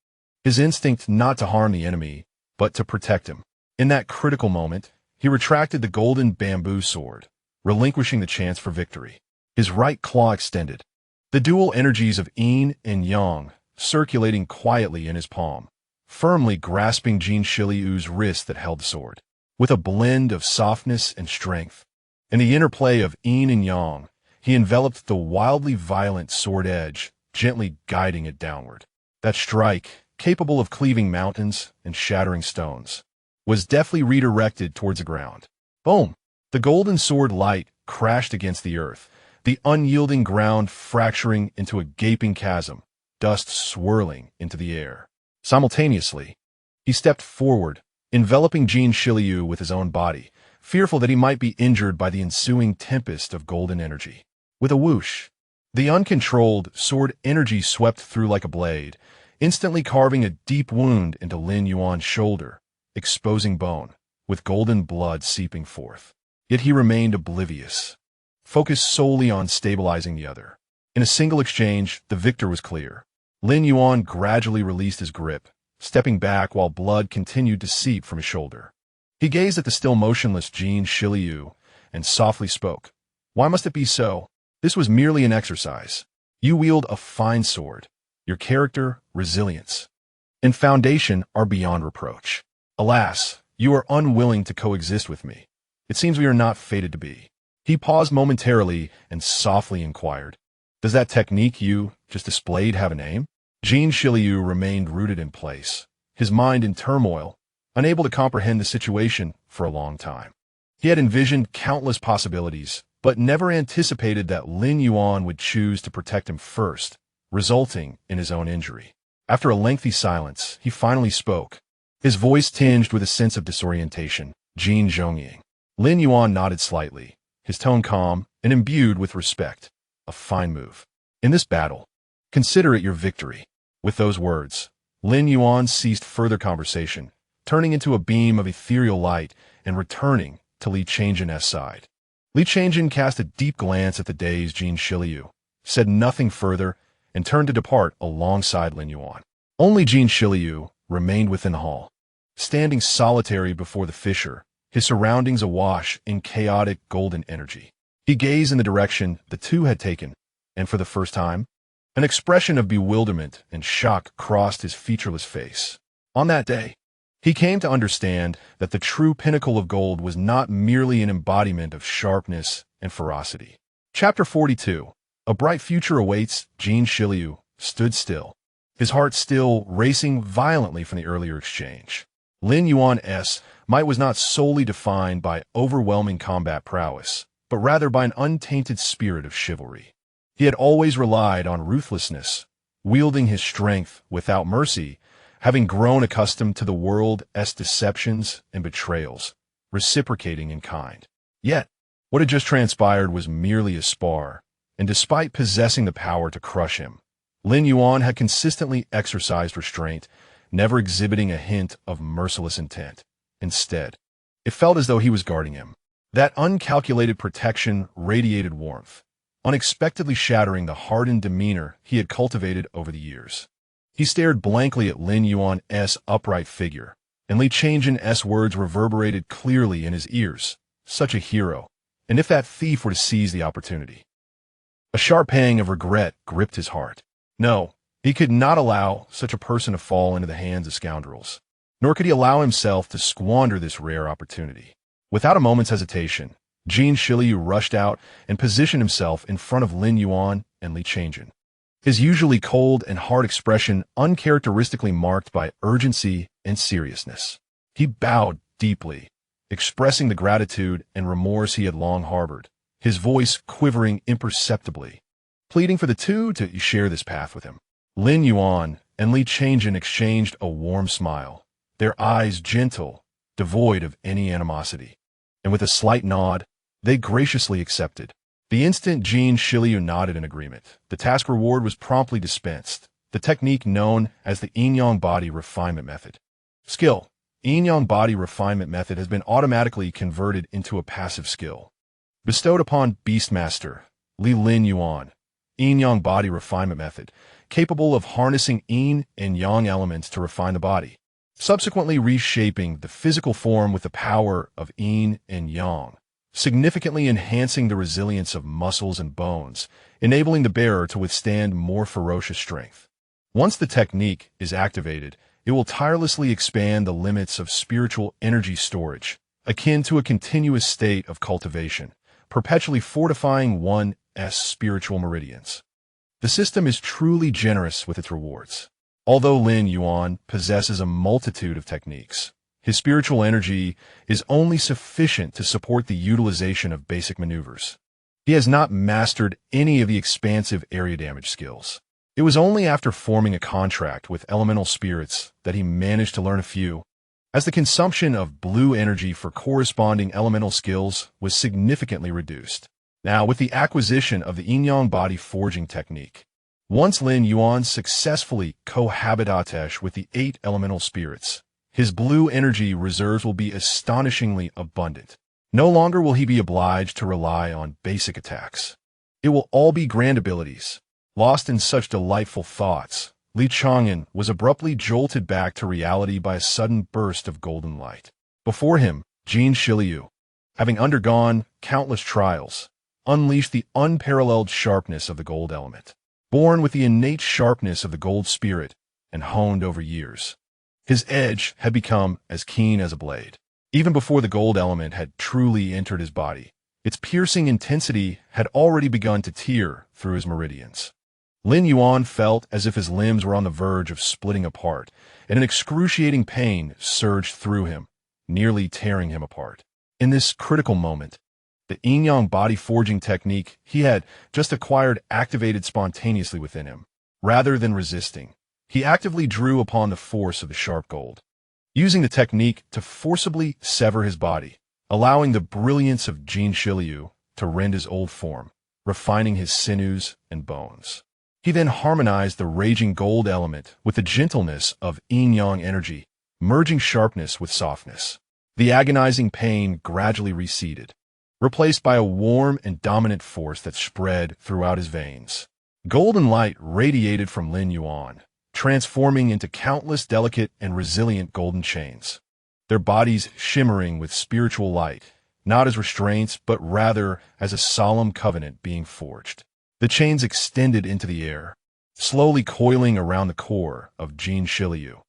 his instinct not to harm the enemy, but to protect him. In that critical moment, he retracted the golden bamboo sword, relinquishing the chance for victory. His right claw extended, the dual energies of yin and yang circulating quietly in his palm, firmly grasping Jin Shiliu's wrist that held the sword. With a blend of softness and strength, and the interplay of yin and yang, he enveloped the wildly violent sword edge, gently guiding it downward. That strike, capable of cleaving mountains and shattering stones, was deftly redirected towards the ground. Boom! The golden sword light crashed against the earth, the unyielding ground fracturing into a gaping chasm, dust swirling into the air. Simultaneously, he stepped forward, enveloping Jin Shiliu with his own body, fearful that he might be injured by the ensuing tempest of golden energy. With a whoosh, the uncontrolled sword energy swept through like a blade, instantly carving a deep wound into Lin Yuan's shoulder, exposing bone, with golden blood seeping forth. Yet he remained oblivious, focused solely on stabilizing the other. In a single exchange, the victor was clear. Lin Yuan gradually released his grip, stepping back while blood continued to seep from his shoulder. He gazed at the still motionless Jin Shiliu and softly spoke. Why must it be so? This was merely an exercise. You wield a fine sword. Your character, resilience, and foundation are beyond reproach. Alas, you are unwilling to coexist with me. It seems we are not fated to be. He paused momentarily and softly inquired, does that technique you just displayed have a name? Jin Shiliu remained rooted in place, his mind in turmoil, unable to comprehend the situation for a long time. He had envisioned countless possibilities, but never anticipated that Lin Yuan would choose to protect him first, resulting in his own injury. After a lengthy silence, he finally spoke, his voice tinged with a sense of disorientation. Jin Zhongying. Lin Yuan nodded slightly, his tone calm and imbued with respect. A fine move. In this battle, consider it your victory. With those words, Lin Yuan ceased further conversation, turning into a beam of ethereal light and returning to Li Chang'an's side. Li Chang'an cast a deep glance at the dazed Jin Shiliu, said nothing further, and turned to depart alongside Lin Yuan. Only Jin Shiliu remained within the hall, standing solitary before the fissure, his surroundings awash in chaotic golden energy. He gazed in the direction the two had taken, and for the first time, an expression of bewilderment and shock crossed his featureless face. On that day, he came to understand that the true pinnacle of gold was not merely an embodiment of sharpness and ferocity. Chapter 42. A bright future awaits. Jin Shiliu stood still, his heart still racing violently from the earlier exchange. Lin Yuan's might was not solely defined by overwhelming combat prowess, but rather by an untainted spirit of chivalry. He had always relied on ruthlessness, wielding his strength without mercy, having grown accustomed to the world's deceptions and betrayals, reciprocating in kind. Yet, what had just transpired was merely a spar, and despite possessing the power to crush him, Lin Yuan had consistently exercised restraint, never exhibiting a hint of merciless intent. Instead, it felt as though he was guarding him. That uncalculated protection radiated warmth, unexpectedly shattering the hardened demeanor he had cultivated over the years. He stared blankly at Lin Yuan's upright figure, and Li Chang'an's words reverberated clearly in his ears. Such a hero, and if that thief were to seize the opportunity. A sharp pang of regret gripped his heart. No, he could not allow such a person to fall into the hands of scoundrels, nor could he allow himself to squander this rare opportunity. Without a moment's hesitation, Jin Shiliu rushed out and positioned himself in front of Lin Yuan and Li Chang'an. His usually cold and hard expression uncharacteristically marked by urgency and seriousness. He bowed deeply, expressing the gratitude and remorse he had long harbored, his voice quivering imperceptibly, pleading for the two to share this path with him. Lin Yuan and Li Chang'an exchanged a warm smile, their eyes gentle, devoid of any animosity. And with a slight nod, they graciously accepted. The instant Jin Shiliu nodded in agreement, the task reward was promptly dispensed, the technique known as the yin-yang body refinement method. Skill. Yin-yang body refinement method has been automatically converted into a passive skill. Bestowed upon Beastmaster Li Lin Yuan, yin-yang body refinement method, capable of harnessing yin and yang elements to refine the body, subsequently reshaping the physical form with the power of yin and yang, significantly enhancing the resilience of muscles and bones, enabling the bearer to withstand more ferocious strength. Once the technique is activated, it will tirelessly expand the limits of spiritual energy storage, akin to a continuous state of cultivation, perpetually fortifying one's spiritual meridians. The system is truly generous with its rewards. Although Lin Yuan possesses a multitude of techniques, his spiritual energy is only sufficient to support the utilization of basic maneuvers. He has not mastered any of the expansive area damage skills. It was only after forming a contract with elemental spirits that he managed to learn a few, as the consumption of blue energy for corresponding elemental skills was significantly reduced. Now, with the acquisition of the yin-yang body forging technique, once Lin Yuan successfully cohabitates with the 8 elemental spirits, his blue energy reserves will be astonishingly abundant. No longer will he be obliged to rely on basic attacks. It will all be grand abilities. Lost in such delightful thoughts, Li Chang'an was abruptly jolted back to reality by a sudden burst of golden light. Before him, Jin Shiliu, having undergone countless trials, unleashed the unparalleled sharpness of the gold element, born with the innate sharpness of the gold spirit and honed over years. His edge had become as keen as a blade. Even before the gold element had truly entered his body, its piercing intensity had already begun to tear through his meridians. Lin Yuan felt as if his limbs were on the verge of splitting apart, and an excruciating pain surged through him, nearly tearing him apart. In this critical moment, the yin-yang body forging technique he had just acquired activated spontaneously within him. Rather than resisting, he actively drew upon the force of the sharp gold, using the technique to forcibly sever his body, allowing the brilliance of Jin Shiliu to rend his old form, refining his sinews and bones. He then harmonized the raging gold element with the gentleness of yin-yang energy, merging sharpness with softness. The agonizing pain gradually receded, replaced by a warm and dominant force that spread throughout his veins. Golden light radiated from Lin Yuan, transforming into countless delicate and resilient golden chains, their bodies shimmering with spiritual light, not as restraints, but rather as a solemn covenant being forged. The chains extended into the air, slowly coiling around the core of Jin Shiliu,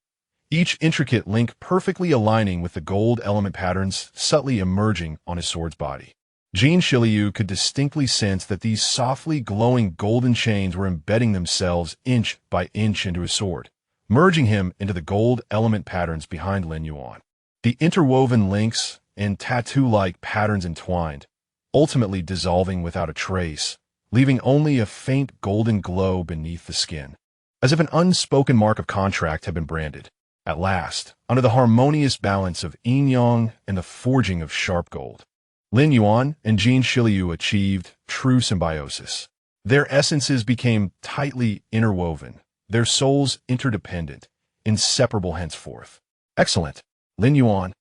each intricate link perfectly aligning with the gold element patterns subtly emerging on his sword's body. Jin Shiliu could distinctly sense that these softly glowing golden chains were embedding themselves inch by inch into his sword, merging him into the gold element patterns behind Lin Yuan. The interwoven links and tattoo-like patterns entwined, ultimately dissolving without a trace, leaving only a faint golden glow beneath the skin, as if an unspoken mark of contract had been branded. At last, under the harmonious balance of yin-yang and the forging of sharp gold, Lin Yuan and Jin Shiliu achieved true symbiosis. Their essences became tightly interwoven, their souls interdependent, inseparable henceforth. Excellent. Lin Yuan,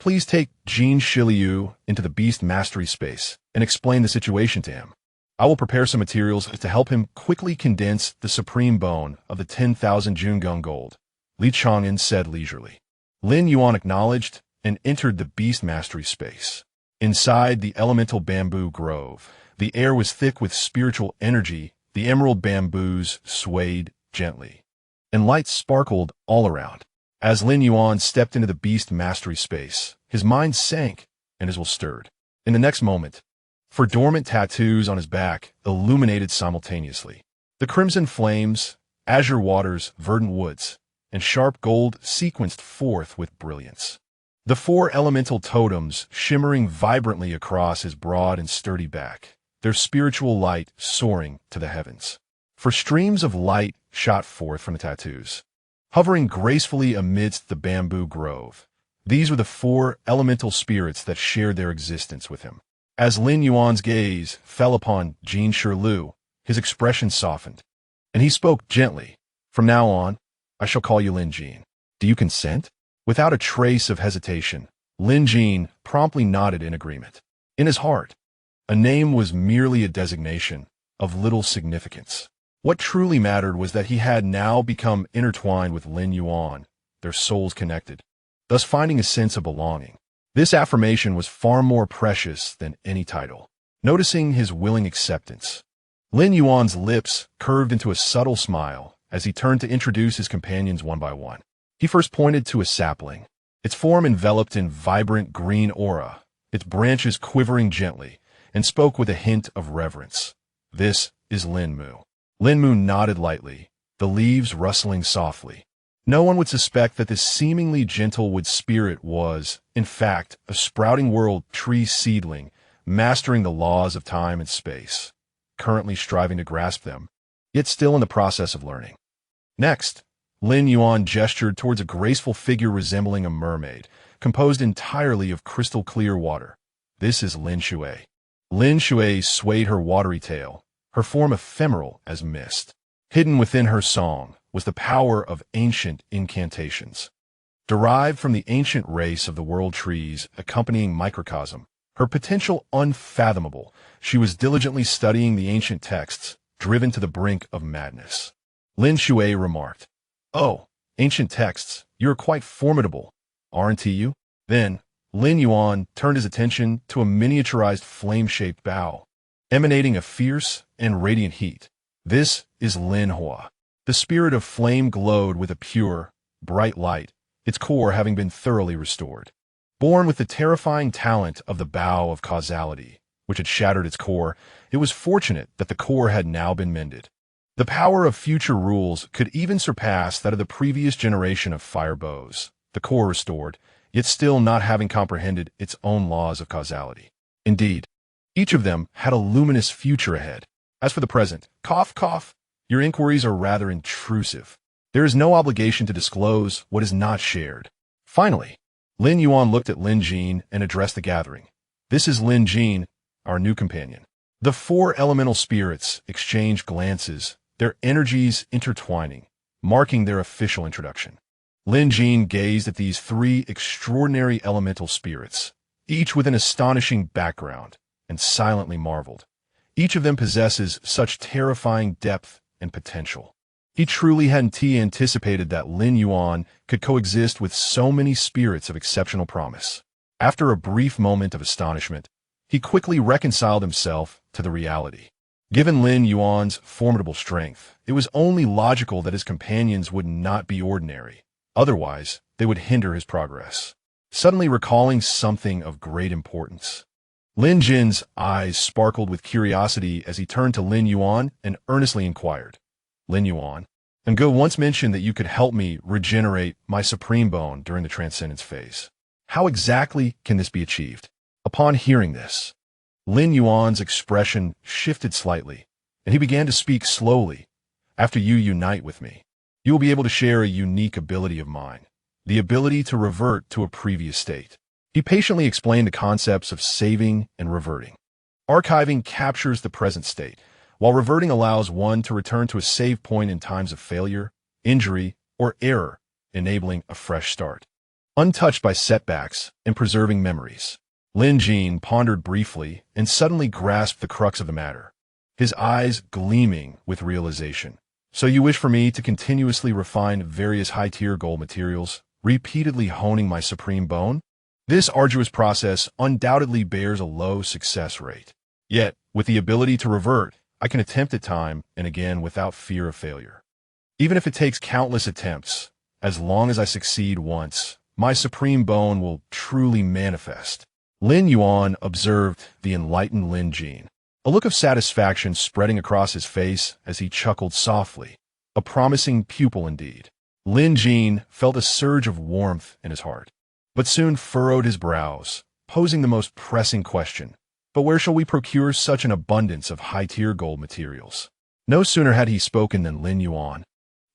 please take Jin Shiliu into the beast mastery space and explain the situation to him. I will prepare some materials to help him quickly condense the supreme bone of the 10,000 Jungung gold, Li Chang'an said leisurely. Lin Yuan acknowledged and entered the beast mastery space. Inside the elemental bamboo grove, the air was thick with spiritual energy, the emerald bamboos swayed gently, and light sparkled all around. As Lin Yuan stepped into the beast mastery space, his mind sank and his will stirred. In the next moment, four dormant tattoos on his back illuminated simultaneously. The crimson flames, azure waters, verdant woods, and sharp gold sequenced forth with brilliance. The four elemental totems shimmering vibrantly across his broad and sturdy back, their spiritual light soaring to the heavens. For streams of light shot forth from the tattoos, hovering gracefully amidst the bamboo grove. These were the four elemental spirits that shared their existence with him. As Lin Yuan's gaze fell upon Jin Shiliu, his expression softened, and he spoke gently. From now on, I shall call you Lin Jin. Do you consent? Without a trace of hesitation, Lin Jin promptly nodded in agreement. In his heart, a name was merely a designation of little significance. What truly mattered was that he had now become intertwined with Lin Yuan, their souls connected, thus finding a sense of belonging. This affirmation was far more precious than any title. Noticing his willing acceptance, Lin Yuan's lips curved into a subtle smile as he turned to introduce his companions one by one. He first pointed to a sapling, its form enveloped in vibrant green aura, its branches quivering gently, and spoke with a hint of reverence. This is Lin Mu. Lin Mu nodded lightly, the leaves rustling softly. No one would suspect that this seemingly gentle wood spirit was, in fact, a sprouting world tree seedling, mastering the laws of time and space, currently striving to grasp them, yet still in the process of learning. Next, Lin Yuan gestured towards a graceful figure resembling a mermaid, composed entirely of crystal-clear water. This is Lin Shui. Lin Shui swayed her watery tail, her form ephemeral as mist. Hidden within her song was the power of ancient incantations. Derived from the ancient race of the world trees accompanying microcosm, her potential unfathomable, she was diligently studying the ancient texts, driven to the brink of madness. Lin Shui remarked, "Oh, ancient texts, you are quite formidable, aren't you?" Then, Lin Yuan turned his attention to a miniaturized flame-shaped bow, emanating a fierce and radiant heat. This is Lin Hua. The spirit of flame glowed with a pure, bright light, its core having been thoroughly restored. Born with the terrifying talent of the bow of causality, which had shattered its core, it was fortunate that the core had now been mended. The power of future rules could even surpass that of the previous generation of fire bows, the core restored, yet still not having comprehended its own laws of causality. Indeed, each of them had a luminous future ahead. As for the present, cough, cough, your inquiries are rather intrusive. There is no obligation to disclose what is not shared. Finally, Lin Yuan looked at Lin Jin and addressed the gathering. This is Lin Jin, our new companion. The four elemental spirits exchanged glances, their energies intertwining, marking their official introduction. Lin Jin gazed at these three extraordinary elemental spirits, each with an astonishing background, and silently marveled. Each of them possesses such terrifying depth and potential. He truly hadn't anticipated that Lin Yuan could coexist with so many spirits of exceptional promise. After a brief moment of astonishment, he quickly reconciled himself to the reality. Given Lin Yuan's formidable strength, it was only logical that his companions would not be ordinary. Otherwise, they would hinder his progress. Suddenly recalling something of great importance, Lin Jin's eyes sparkled with curiosity as he turned to Lin Yuan and earnestly inquired, "Lin Yuan, Ngo once mentioned that you could help me regenerate my supreme bone during the transcendence phase. How exactly can this be achieved?" Upon hearing this, Lin Yuan's expression shifted slightly, and he began to speak slowly. "After you unite with me, you will be able to share a unique ability of mine, the ability to revert to a previous state." He patiently explained the concepts of saving and reverting. Archiving captures the present state, while reverting allows one to return to a save point in times of failure, injury, or error, enabling a fresh start. Untouched by setbacks and preserving memories, Lin Jin pondered briefly and suddenly grasped the crux of the matter, his eyes gleaming with realization. So you wish for me to continuously refine various high-tier gold materials, repeatedly honing my supreme bone? This arduous process undoubtedly bears a low success rate. Yet, with the ability to revert, I can attempt it time and again without fear of failure. Even if it takes countless attempts, as long as I succeed once, my supreme bone will truly manifest. Lin Yuan observed the enlightened Lin Jin, a look of satisfaction spreading across his face as he chuckled softly. A promising pupil indeed. Lin Jin felt a surge of warmth in his heart, but soon furrowed his brows, posing the most pressing question. But where shall we procure such an abundance of high-tier gold materials? No sooner had he spoken than Lin Yuan,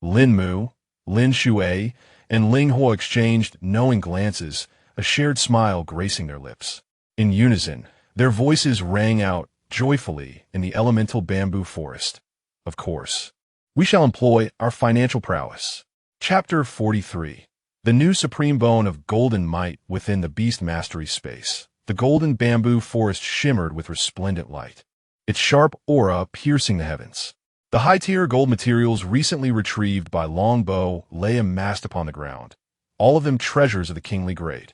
Lin Mu, Lin Shui, and Ling Ho exchanged knowing glances, a shared smile gracing their lips. In unison, their voices rang out joyfully in the elemental bamboo forest. Of course, we shall employ our financial prowess. Chapter 43. The new supreme bone of golden might within the beast mastery space. The golden bamboo forest shimmered with resplendent light, its sharp aura piercing the heavens. The high-tier gold materials recently retrieved by Longbow lay amassed upon the ground, all of them treasures of the kingly grade.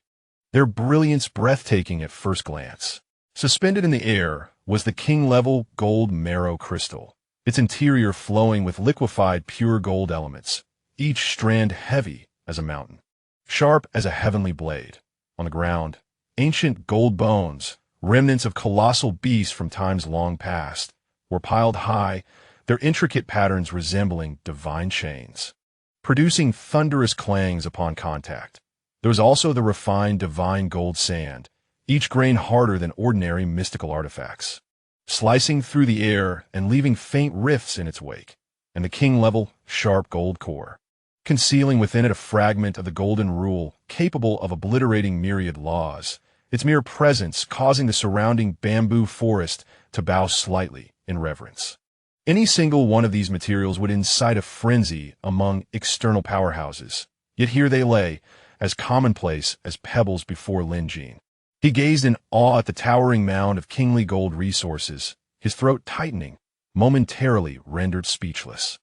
Their brilliance breathtaking at first glance. Suspended in the air was the king-level gold marrow crystal, its interior flowing with liquefied pure gold elements, each strand heavy as a mountain, sharp as a heavenly blade. On the ground, ancient gold bones, remnants of colossal beasts from times long past, were piled high, their intricate patterns resembling divine chains, producing thunderous clangs upon contact. There was also the refined divine gold sand, each grain harder than ordinary mystical artifacts, slicing through the air and leaving faint rifts in its wake, and the king-level sharp gold core, concealing within it a fragment of the golden rule capable of obliterating myriad laws, its mere presence causing the surrounding bamboo forest to bow slightly in reverence. Any single one of these materials would incite a frenzy among external powerhouses, yet here they lay, as commonplace as pebbles before Lin Jin. He gazed in awe at the towering mound of kingly gold resources, his throat tightening, momentarily rendered speechless.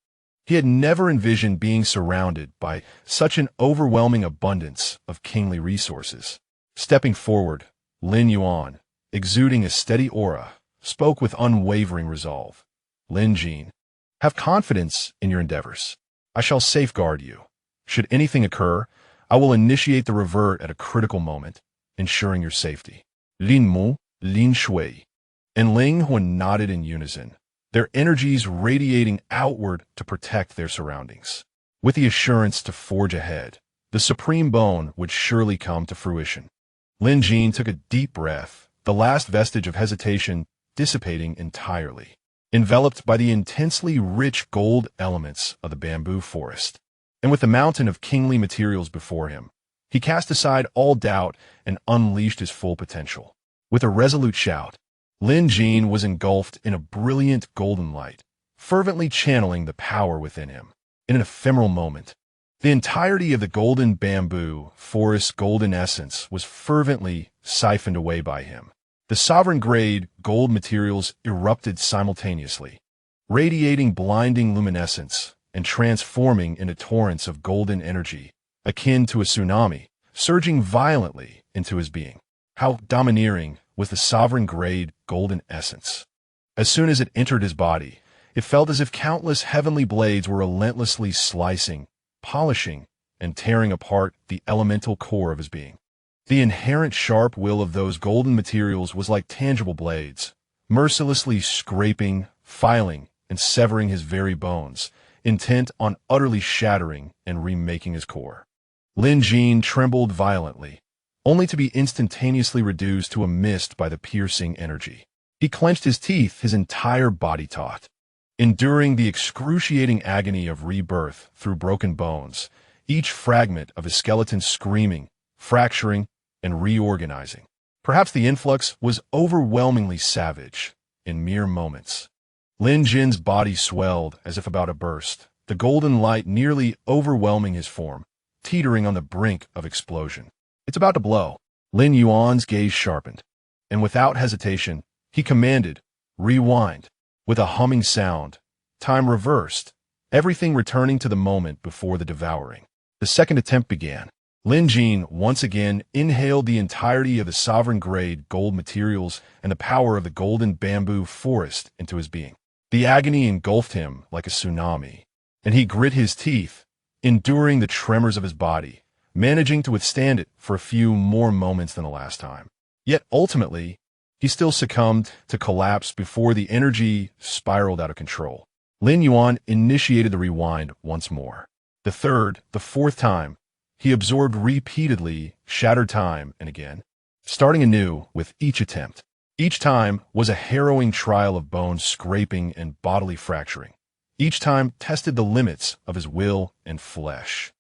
He had never envisioned being surrounded by such an overwhelming abundance of kingly resources. Stepping forward, Lin Yuan, exuding a steady aura, spoke with unwavering resolve. Lin Jin, have confidence in your endeavors. I shall safeguard you. Should anything occur, I will initiate the revert at a critical moment, ensuring your safety. Lin Mu, Lin Shui, and Ling Ho nodded in unison, their energies radiating outward to protect their surroundings. With the assurance to forge ahead, the supreme bone would surely come to fruition. Lin Jin took a deep breath, the last vestige of hesitation dissipating entirely, enveloped by the intensely rich gold elements of the bamboo forest. And with the mountain of kingly materials before him, he cast aside all doubt and unleashed his full potential. With a resolute shout, Lin Jin was engulfed in a brilliant golden light, fervently channeling the power within him. In an ephemeral moment, the entirety of the golden bamboo forest's golden essence was fervently siphoned away by him. The sovereign-grade gold materials erupted simultaneously, radiating blinding luminescence and transforming into torrents of golden energy, akin to a tsunami, surging violently into his being. How domineering was the sovereign-grade golden essence! As soon as it entered his body, it felt as if countless heavenly blades were relentlessly slicing, polishing, and tearing apart the elemental core of his being. The inherent sharp will of those golden materials was like tangible blades, mercilessly scraping, filing, and severing his very bones, intent on utterly shattering and remaking his core. Lin Jin trembled violently, only to be instantaneously reduced to a mist by the piercing energy. He clenched his teeth, his entire body taut, enduring the excruciating agony of rebirth through broken bones, each fragment of his skeleton screaming, fracturing, and reorganizing. Perhaps the influx was overwhelmingly savage. In mere moments, Lin Jin's body swelled as if about to burst, the golden light nearly overwhelming his form, teetering on the brink of explosion. It's about to blow. Lin Yuan's gaze sharpened, and without hesitation, he commanded, "Rewind." With a humming sound, time reversed, everything returning to the moment before the devouring. The second attempt began. Lin Jin once again inhaled the entirety of the sovereign-grade gold materials and the power of the golden bamboo forest into his being. The agony engulfed him like a tsunami, and he grit his teeth, enduring the tremors of his body, managing to withstand it for a few more moments than the last time. Yet ultimately, he still succumbed to collapse before the energy spiraled out of control. Lin Yuan initiated the rewind once more. The third, the fourth time, he absorbed repeatedly, shattered time and again, starting anew with each attempt. Each time was a harrowing trial of bone scraping and bodily fracturing. Each time tested the limits of his will and flesh.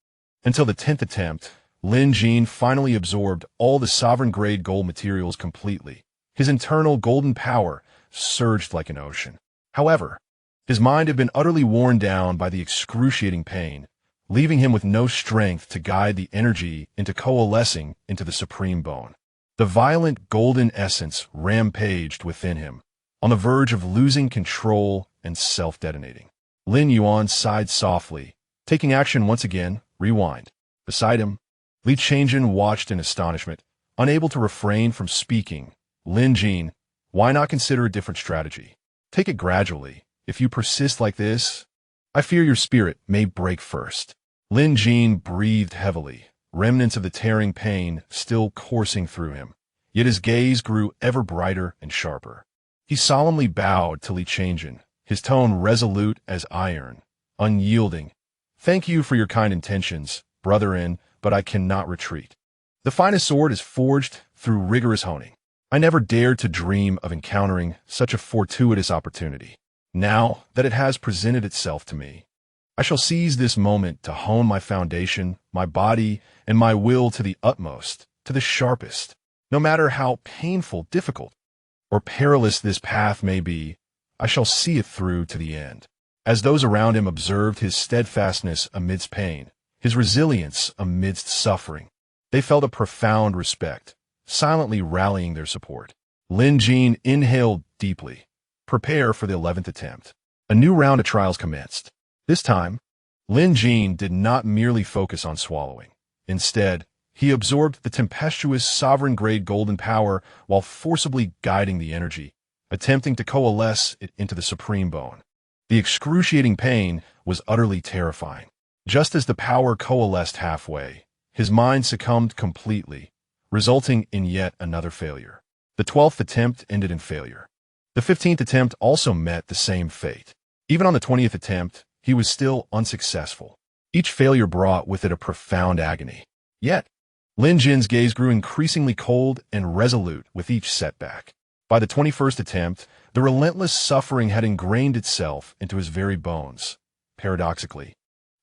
Until the 10th attempt, Lin Jin finally absorbed all the sovereign-grade gold materials completely. His internal golden power surged like an ocean. However, his mind had been utterly worn down by the excruciating pain, leaving him with no strength to guide the energy into coalescing into the supreme bone. The violent golden essence rampaged within him, on the verge of losing control and self-detonating. Lin Yuan sighed softly, taking action once again. Rewind. Beside him, Li Chang'an watched in astonishment, unable to refrain from speaking. Lin Jin, why not consider a different strategy? Take it gradually. If you persist like this, I fear your spirit may break first. Lin Jin breathed heavily, remnants of the tearing pain still coursing through him. Yet his gaze grew ever brighter and sharper. He solemnly bowed to Li Chang'an, his tone resolute as iron, unyielding. Thank you for your kind intentions, brother-in, but I cannot retreat. The finest sword is forged through rigorous honing. I never dared to dream of encountering such a fortuitous opportunity. Now that it has presented itself to me, I shall seize this moment to hone my foundation, my body, and my will to the utmost, to the sharpest. No matter how painful, difficult, or perilous this path may be, I shall see it through to the end. As those around him observed his steadfastness amidst pain, his resilience amidst suffering, they felt a profound respect, silently rallying their support. Lin Jin inhaled deeply. Prepare for the 11th attempt. A new round of trials commenced. This time, Lin Jin did not merely focus on swallowing. Instead, he absorbed the tempestuous sovereign-grade golden power while forcibly guiding the energy, attempting to coalesce it into the supreme bone. The excruciating pain was utterly terrifying. Just as the power coalesced halfway, his mind succumbed completely, resulting in yet another failure. The 12th attempt ended in failure. The 15th attempt also met the same fate. Even on the 20th attempt, he was still unsuccessful. Each failure brought with it a profound agony. Yet, Lin Jin's gaze grew increasingly cold and resolute with each setback. By the 21st attempt, the relentless suffering had ingrained itself into his very bones. Paradoxically,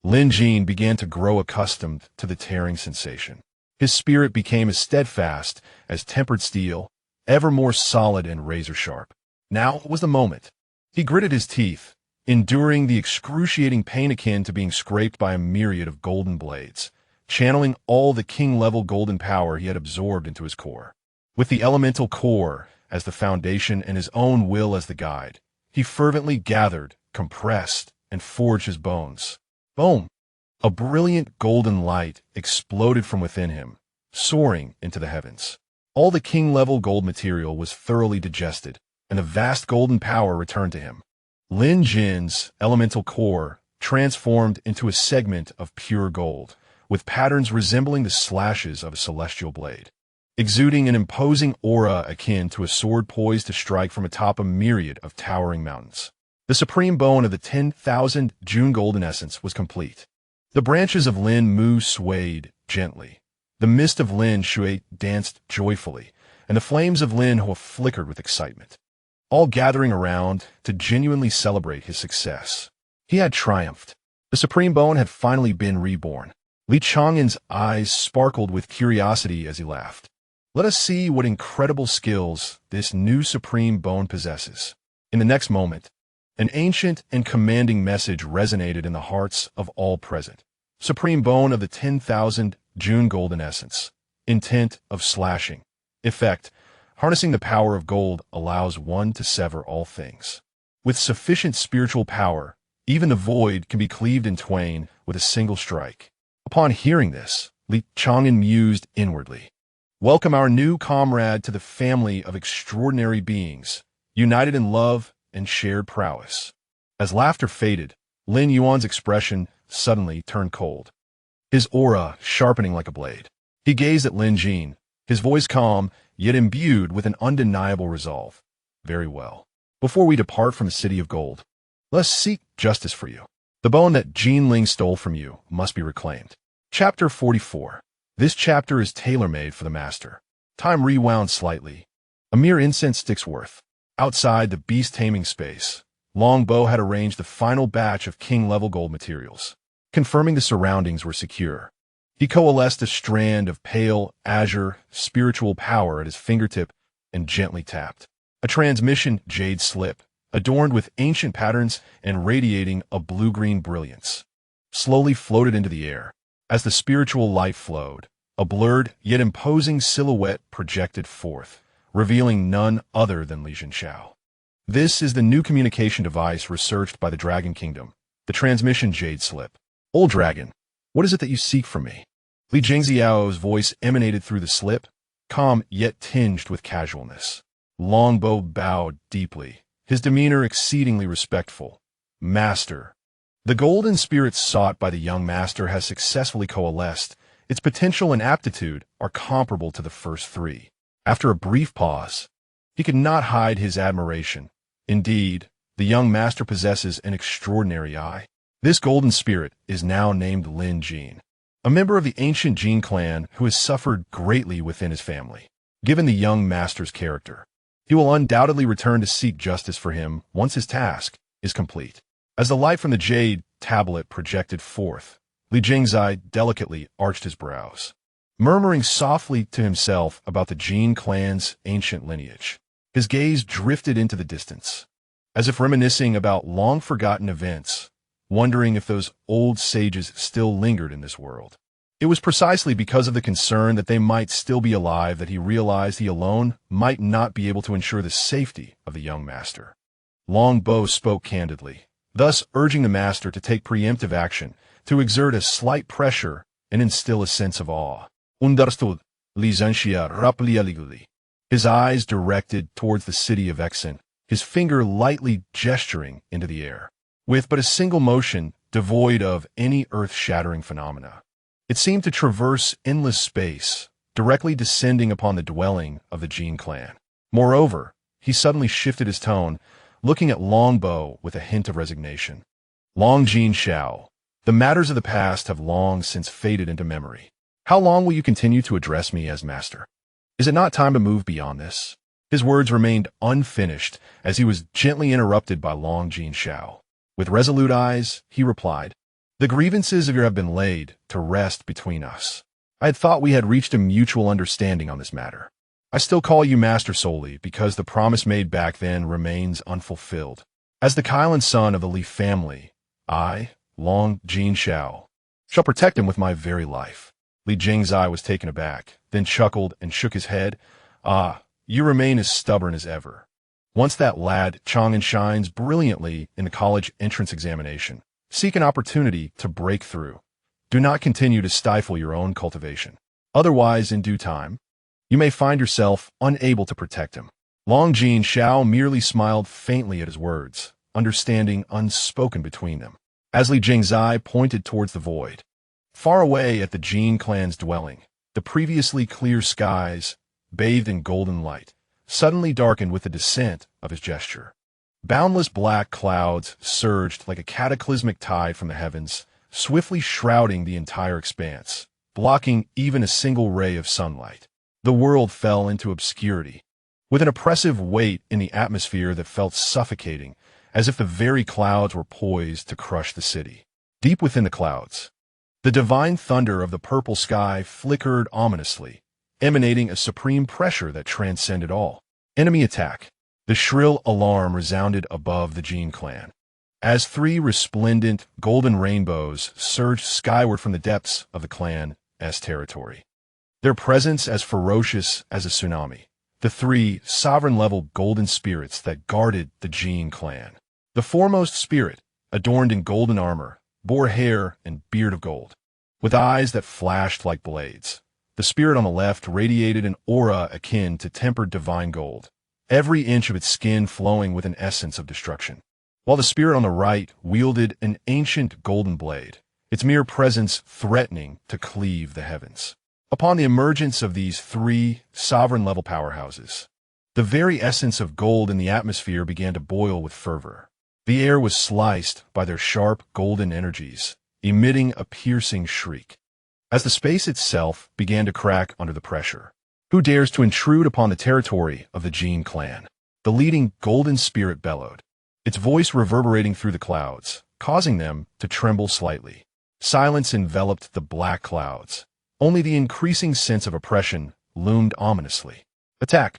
Lin Jin began to grow accustomed to the tearing sensation. His spirit became as steadfast as tempered steel, ever more solid and razor-sharp. Now was the moment. He gritted his teeth, enduring the excruciating pain akin to being scraped by a myriad of golden blades, channeling all the king-level golden power he had absorbed into his core. With the elemental core as the foundation and his own will as the guide, he fervently gathered, compressed, and forged his bones. Boom! A brilliant golden light exploded from within him, soaring into the heavens. All the king-level gold material was thoroughly digested, and the vast golden power returned to him. Lin Jin's elemental core transformed into a segment of pure gold, with patterns resembling the slashes of a celestial blade, exuding an imposing aura akin to a sword poised to strike from atop a myriad of towering mountains. The supreme bone of the 10,000 June golden essence was complete. The branches of Lin Mu swayed gently. The mist of Lin Shui danced joyfully, and the flames of Lin Hua flickered with excitement, all gathering around to genuinely celebrate his success. He had triumphed. The supreme bone had finally been reborn. Li Chang'an's eyes sparkled with curiosity as he laughed. Let us see what incredible skills this new supreme bone possesses. In the next moment, An ancient and commanding message resonated in the hearts of all present. Supreme bone of the 10,000 June golden essence. Intent of slashing. Effect. Harnessing the power of gold allows one to sever all things. With sufficient spiritual power, even the void can be cleaved in twain with a single strike. Upon hearing this, Chang'an mused inwardly. Welcome our new comrade to the family of extraordinary beings, united in love and shared prowess. As laughter faded, Lin Yuan's expression suddenly turned cold, his aura sharpening like a blade. He gazed at Lin Jin, his voice calm, yet imbued with an undeniable resolve. Very well. Before we depart from the city of gold, let's seek justice for you. The bone that Jin Ling stole from you must be reclaimed. Chapter 44. This chapter is tailor-made for the master. Time rewound slightly. A mere incense stick's worth. Outside the beast-taming space, Longbow had arranged the final batch of king-level gold materials. Confirming the surroundings were secure, he coalesced a strand of pale, azure, spiritual power at his fingertip and gently tapped. A transmission jade slip, adorned with ancient patterns and radiating a blue-green brilliance, slowly floated into the air. As the spiritual light flowed, a blurred yet imposing silhouette projected forth, revealing none other than Li Zhenxiao. This is the new communication device researched by the Dragon Kingdom, the transmission jade slip. Old dragon, what is it that you seek from me? Li Zhenxiao's voice emanated through the slip, calm yet tinged with casualness. Longbow bowed deeply, his demeanor exceedingly respectful. Master. The golden spirit sought by the young master has successfully coalesced. Its potential and aptitude are comparable to the first three. After a brief pause, he could not hide his admiration. Indeed, the young master possesses an extraordinary eye. This golden spirit is now named Lin Jin, a member of the ancient Jin clan who has suffered greatly within his family. Given the young master's character, he will undoubtedly return to seek justice for him once his task is complete. As the light from the jade tablet projected forth, Li Jingzai delicately arched his brows, murmuring softly to himself about the Jin clan's ancient lineage. His gaze drifted into the distance, as if reminiscing about long-forgotten events, wondering if those old sages still lingered in this world. It was precisely because of the concern that they might still be alive that he realized he alone might not be able to ensure the safety of the young master. Longbow spoke candidly, thus urging the master to take preemptive action, to exert a slight pressure and instill a sense of awe. Understood, Li Zhenxia rapidly aliguli. His eyes directed towards the city of Exen, his finger lightly gesturing into the air, with but a single motion devoid of any earth-shattering phenomena. It seemed to traverse endless space, directly descending upon the dwelling of the Jin clan. Moreover, he suddenly shifted his tone, looking at Longbow with a hint of resignation. Long Jin Xiao, the matters of the past have long since faded into memory. How long will you continue to address me as master? Is it not time to move beyond this? His words remained unfinished as he was gently interrupted by Long Jin Xiao. With resolute eyes, he replied, the grievances of your have been laid to rest between us. I had thought we had reached a mutual understanding on this matter. I still call you master solely because the promise made back then remains unfulfilled. As the Kylan son of the Li family, I, Long Jin Xiao, shall protect him with my very life. Li Jingzai was taken aback, then chuckled and shook his head. Ah, you remain as stubborn as ever. Once that lad Chang'an shines brilliantly in the college entrance examination, seek an opportunity to break through. Do not continue to stifle your own cultivation. Otherwise, in due time, you may find yourself unable to protect him. Long Jin Xiao merely smiled faintly at his words, understanding unspoken between them. As Li Jingzai pointed towards the void, far away at the Jin clan's dwelling, the previously clear skies, bathed in golden light, suddenly darkened with the descent of his gesture. Boundless black clouds surged like a cataclysmic tide from the heavens, swiftly shrouding the entire expanse, blocking even a single ray of sunlight. The world fell into obscurity, with an oppressive weight in the atmosphere that felt suffocating, as if the very clouds were poised to crush the city. Deep within the clouds, the divine thunder of the purple sky flickered ominously, emanating a supreme pressure that transcended all. Enemy attack. The shrill alarm resounded above the Gene clan, as three resplendent golden rainbows surged skyward from the depths of the clan's territory. Their presence as ferocious as a tsunami. The three sovereign-level golden spirits that guarded the Gene clan. The foremost spirit, adorned in golden armor, bore hair and beard of gold, with eyes that flashed like blades. The spirit on the left radiated an aura akin to tempered divine gold, every inch of its skin flowing with an essence of destruction, while the spirit on the right wielded an ancient golden blade, its mere presence threatening to cleave the heavens. Upon the emergence of these three sovereign-level powerhouses, the very essence of gold in the atmosphere began to boil with fervor. The air was sliced by their sharp golden energies, emitting a piercing shriek, as the space itself began to crack under the pressure. Who dares to intrude upon the territory of the Gene clan? The leading golden spirit bellowed, its voice reverberating through the clouds, causing them to tremble slightly. Silence enveloped the black clouds. Only the increasing sense of oppression loomed ominously. Attack!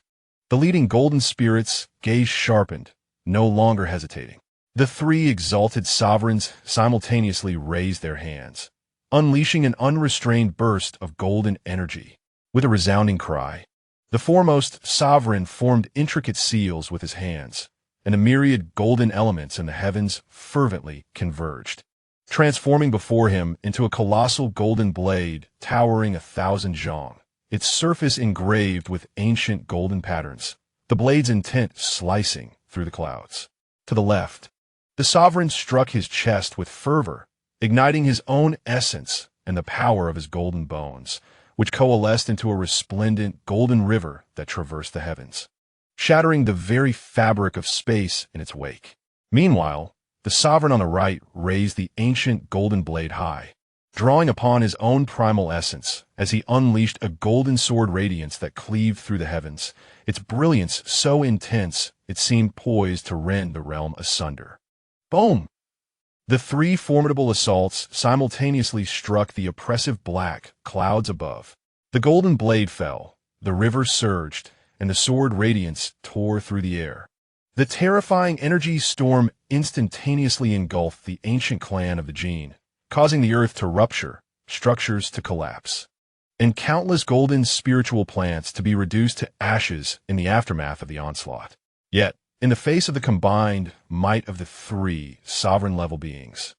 The leading golden spirit's gaze sharpened, no longer hesitating. The three exalted sovereigns simultaneously raised their hands, unleashing an unrestrained burst of golden energy. With a resounding cry, the foremost sovereign formed intricate seals with his hands, and a myriad golden elements in the heavens fervently converged, transforming before him into a colossal golden blade towering 1,000 zhang, its surface engraved with ancient golden patterns, the blade's intent slicing through the clouds. To the left, the sovereign struck his chest with fervor, igniting his own essence and the power of his golden bones, which coalesced into a resplendent golden river that traversed the heavens, shattering the very fabric of space in its wake. Meanwhile, the sovereign on the right raised the ancient golden blade high, drawing upon his own primal essence as he unleashed a golden sword radiance that cleaved through the heavens, its brilliance so intense it seemed poised to rend the realm asunder. Boom! The three formidable assaults simultaneously struck the oppressive black clouds above. The golden blade fell, the river surged, and the sword radiance tore through the air. The terrifying energy storm instantaneously engulfed the ancient clan of the Gene, causing the earth to rupture, structures to collapse, and countless golden spiritual plants to be reduced to ashes in the aftermath of the onslaught. Yet, in the face of the combined might of the three sovereign-level beings,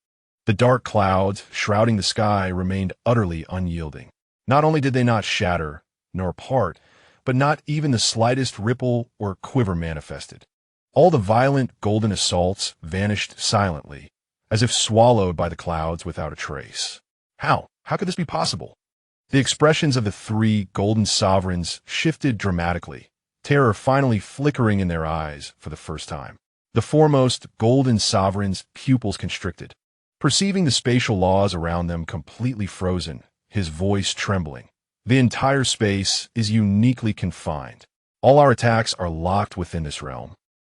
the dark clouds shrouding the sky remained utterly unyielding. Not only did they not shatter, nor part, but not even the slightest ripple or quiver manifested. All the violent golden assaults vanished silently, as if swallowed by the clouds without a trace. How? How could this be possible? The expressions of the three golden sovereigns shifted dramatically, terror finally flickering in their eyes for the first time. The foremost golden sovereign's pupils constricted, perceiving the spatial laws around them completely frozen, his voice trembling. The entire space is uniquely confined. All our attacks are locked within this realm,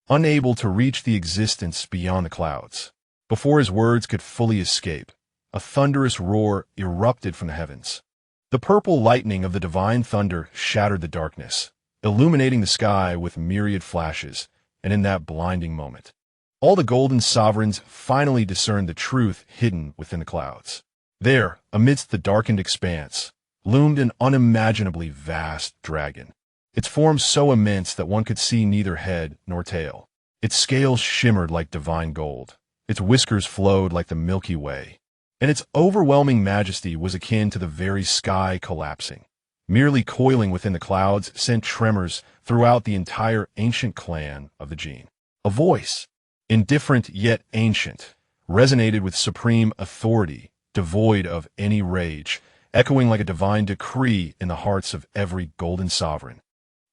unable to reach the existence beyond the clouds. Before his words could fully escape, a thunderous roar erupted from the heavens. The purple lightning of the divine thunder shattered the darkness, illuminating the sky with myriad flashes, and in that blinding moment, all the golden sovereigns finally discerned the truth hidden within the clouds. There, amidst the darkened expanse, loomed an unimaginably vast dragon, its form so immense that one could see neither head nor tail. Its scales shimmered like divine gold, its whiskers flowed like the Milky Way, and its overwhelming majesty was akin to the very sky collapsing. Merely coiling within the clouds sent tremors throughout the entire ancient clan of the Gene. A voice, indifferent yet ancient, resonated with supreme authority, devoid of any rage, echoing like a divine decree in the hearts of every golden sovereign,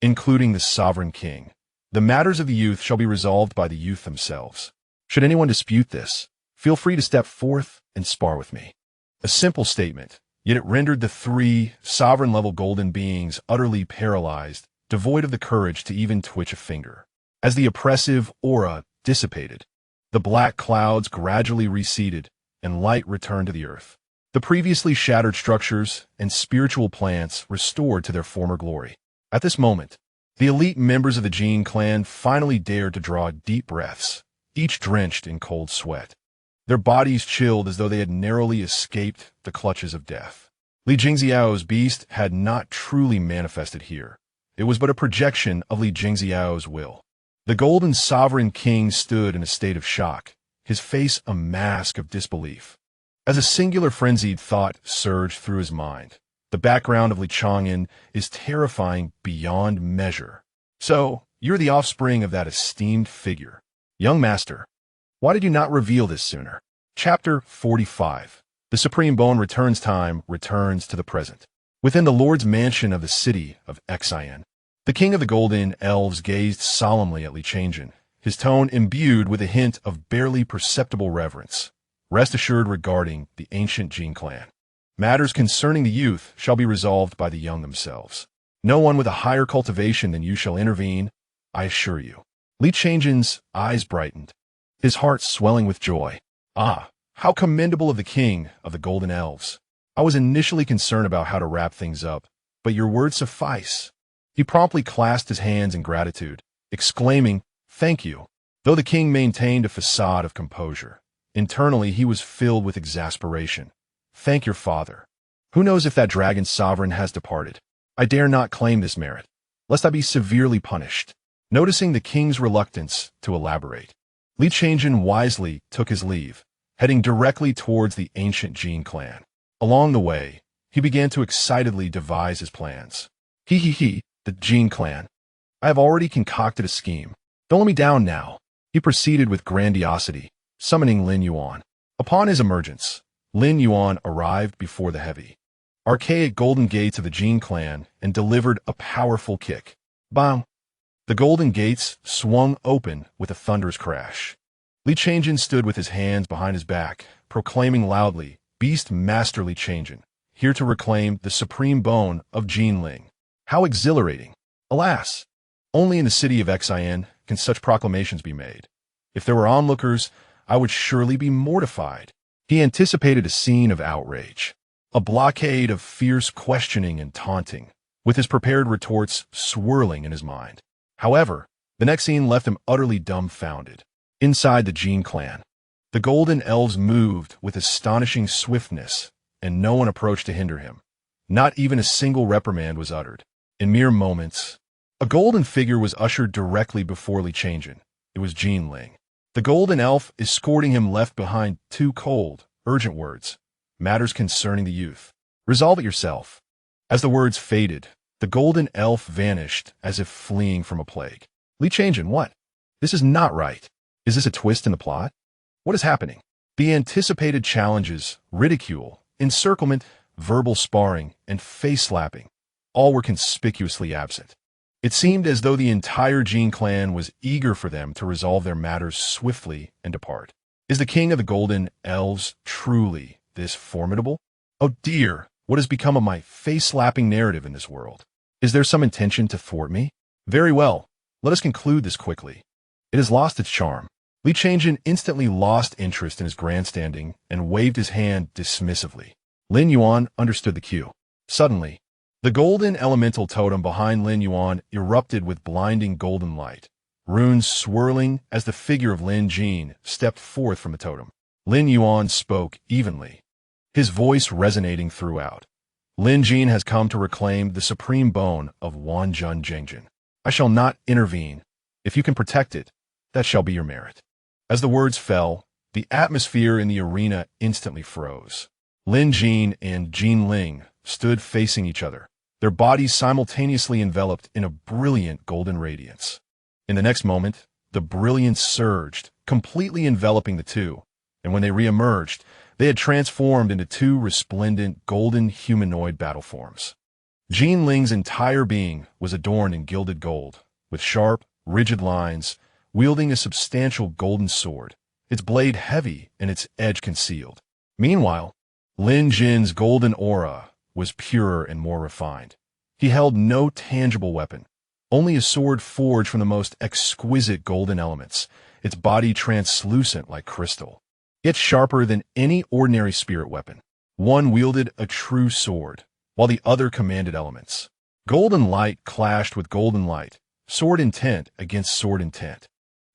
including the sovereign king. The matters of the youth shall be resolved by the youth themselves. Should anyone dispute this, feel free to step forth and spar with me. A simple statement, yet it rendered the three sovereign-level golden beings utterly paralyzed, devoid of the courage to even twitch a finger. As the oppressive aura dissipated, the black clouds gradually receded, and light returned to the earth. The previously shattered structures and spiritual plants restored to their former glory. At this moment, The elite members of the Jin clan finally dared to draw deep breaths, each drenched in cold sweat. Their bodies chilled as though they had narrowly escaped the clutches of death. Li Jingxiao's beast had not truly manifested here. It was but a projection of Li Jingxiao's will. The golden sovereign king stood in a state of shock, his face a mask of disbelief. As a singular frenzied thought surged through his mind, the background of Li Chang'an is terrifying beyond measure. So, you're the offspring of that esteemed figure. Young master, why did you not reveal this sooner? Chapter 45. The Supreme Bone returns to the present. Within the Lord's mansion of the city of Xian, the king of the Golden Elves gazed solemnly at Li Chang'an, his tone imbued with a hint of barely perceptible reverence. Rest assured regarding the ancient Jin clan. Matters concerning the youth shall be resolved by the young themselves. No one with a higher cultivation than you shall intervene, I assure you. Li Chang'an's eyes brightened, his heart swelling with joy. Ah, how commendable of the king of the Golden Elves. I was initially concerned about how to wrap things up, but your words suffice. He promptly clasped his hands in gratitude, exclaiming, "Thank you." Though the king maintained a facade of composure, internally he was filled with exasperation. Thank your father. Who knows if that dragon sovereign has departed? I dare not claim this merit, lest I be severely punished. Noticing the king's reluctance to elaborate, Li Chang'an wisely took his leave, heading directly towards the ancient Jin clan. Along the way, he began to excitedly devise his plans. The Jin clan. I have already concocted a scheme. Don't let me down now. He proceeded with grandiosity, summoning Lin Yuan. Upon his emergence, Lin Yuan arrived before the heavy, archaic golden gates of the Jin clan and delivered a powerful kick. Bang! The golden gates swung open with a thunderous crash. Li Chang'an stood with his hands behind his back, proclaiming loudly, "Beast Master Li Chang'an, here to reclaim the supreme bone of Jinling." How exhilarating! Alas, only in the city of Xian can such proclamations be made. If there were onlookers, I would surely be mortified. He anticipated a scene of outrage, a blockade of fierce questioning and taunting, with his prepared retorts swirling in his mind. However, the next scene left him utterly dumbfounded. Inside the Jin clan, the Golden Elves moved with astonishing swiftness, and no one approached to hinder him. Not even a single reprimand was uttered. In mere moments, a golden figure was ushered directly before Li Chang'an. It was Jinling. The golden elf escorting him left behind two cold, urgent words. Matters concerning the youth. Resolve it yourself. As the words faded, the golden elf vanished as if fleeing from a plague. Li Chang'an, what? This is not right. Is this a twist in the plot? What is happening? The anticipated challenges, ridicule, encirclement, verbal sparring, and face-slapping, all were conspicuously absent. It seemed as though the entire Jin clan was eager for them to resolve their matters swiftly and depart. Is the king of the Golden Elves truly this formidable? Oh dear, what has become of my face-slapping narrative in this world? Is there some intention to thwart me? Very well, let us conclude this quickly. It has lost its charm. Li Chang'an instantly lost interest in his grandstanding and waved his hand dismissively. Lin Yuan understood the cue. Suddenly, the golden elemental totem behind Lin Yuan erupted with blinding golden light, runes swirling as the figure of Lin Jin stepped forth from the totem. Lin Yuan spoke evenly, his voice resonating throughout. Lin Jin has come to reclaim the supreme bone of Wanjun Jingjian. I shall not intervene. If you can protect it, that shall be your merit. As the words fell, the atmosphere in the arena instantly froze. Lin Jin and Jin Ling stood facing each other, their bodies simultaneously enveloped in a brilliant golden radiance. In the next moment, the brilliance surged, completely enveloping the two, and when they re-emerged, they had transformed into two resplendent golden humanoid battle forms. Jin Ling's entire being was adorned in gilded gold, with sharp, rigid lines, wielding a substantial golden sword, its blade heavy and its edge concealed. Meanwhile, Lin Jin's golden aura was purer and more refined. He held no tangible weapon, only a sword forged from the most exquisite golden elements, its body translucent like crystal, yet sharper than any ordinary spirit weapon. One wielded a true sword, while the other commanded elements. Golden light clashed with golden light, sword intent against sword intent.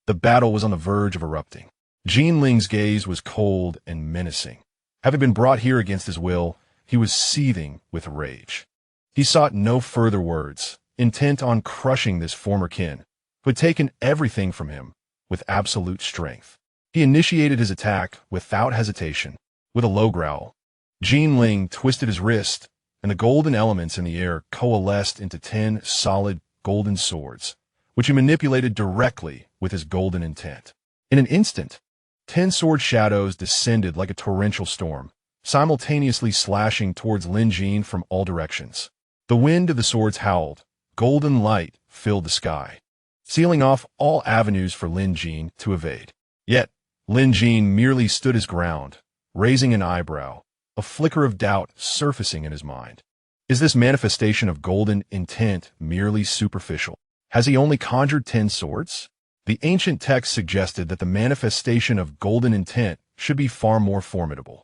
The battle was on the verge of erupting. Jin Ling's gaze was cold and menacing. Having been brought here against his will, he was seething with rage. He sought no further words, intent on crushing this former kin, who had taken everything from him with absolute strength. He initiated his attack without hesitation, with a low growl. Jin Ling twisted his wrist, and the golden elements in the air coalesced into 10 solid golden swords, which he manipulated directly with his golden intent. In an instant, 10 sword shadows descended like a torrential storm, simultaneously slashing towards Lin Jin from all directions. The wind of the swords howled. Golden light filled the sky, sealing off all avenues for Lin Jin to evade. Yet, Lin Jin merely stood his ground, raising an eyebrow, a flicker of doubt surfacing in his mind. Is this manifestation of golden intent merely superficial? Has he only conjured 10 swords? The ancient text suggested that the manifestation of golden intent should be far more formidable.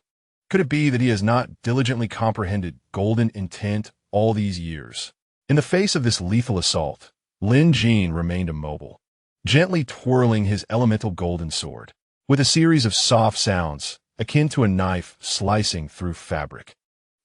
Could it be that he has not diligently comprehended golden intent all these years? In the face of this lethal assault, Lin Jin remained immobile, gently twirling his elemental golden sword, with a series of soft sounds akin to a knife slicing through fabric.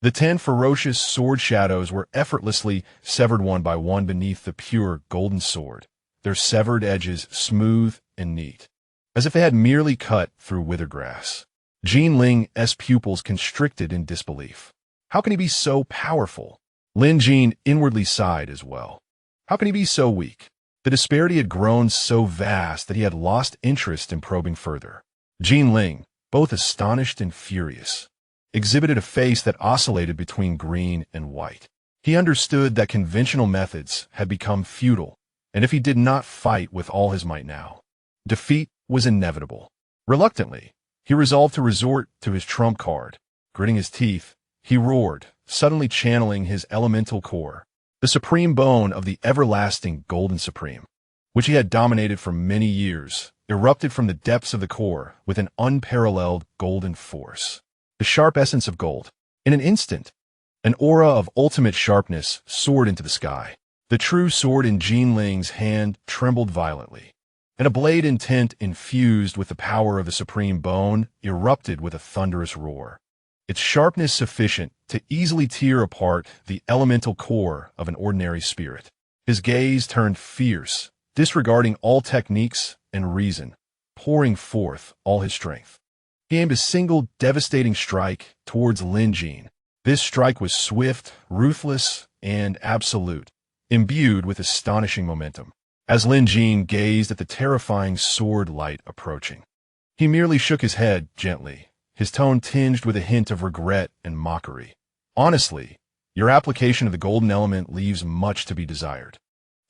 The 10 ferocious sword shadows were effortlessly severed one by one beneath the pure golden sword, their severed edges smooth and neat, as if they had merely cut through withered grass. Jin Ling's pupils constricted in disbelief. How can he be so powerful? Lin Jin inwardly sighed as well. How can he be so weak? The disparity had grown so vast that he had lost interest in probing further. Jin Ling, both astonished and furious, exhibited a face that oscillated between green and white. He understood that conventional methods had become futile, and if he did not fight with all his might now, defeat was inevitable. Reluctantly, he resolved to resort to his trump card. Gritting his teeth, he roared, suddenly channeling his elemental core, the supreme bone of the everlasting Golden Supreme, which he had dominated for many years, erupted from the depths of the core with an unparalleled golden force. The sharp essence of gold. In an instant, an aura of ultimate sharpness soared into the sky. The true sword in Jin Ling's hand trembled violently, and a blade intent infused with the power of the supreme bone erupted with a thunderous roar, its sharpness sufficient to easily tear apart the elemental core of an ordinary spirit. His gaze turned fierce, disregarding all techniques and reason, pouring forth all his strength. He aimed a single devastating strike towards Lin Jin. This strike was swift, ruthless, and absolute, imbued with astonishing momentum. As Lin Jin gazed at the terrifying sword light approaching, he merely shook his head gently, his tone tinged with a hint of regret and mockery. Honestly, your application of the golden element leaves much to be desired.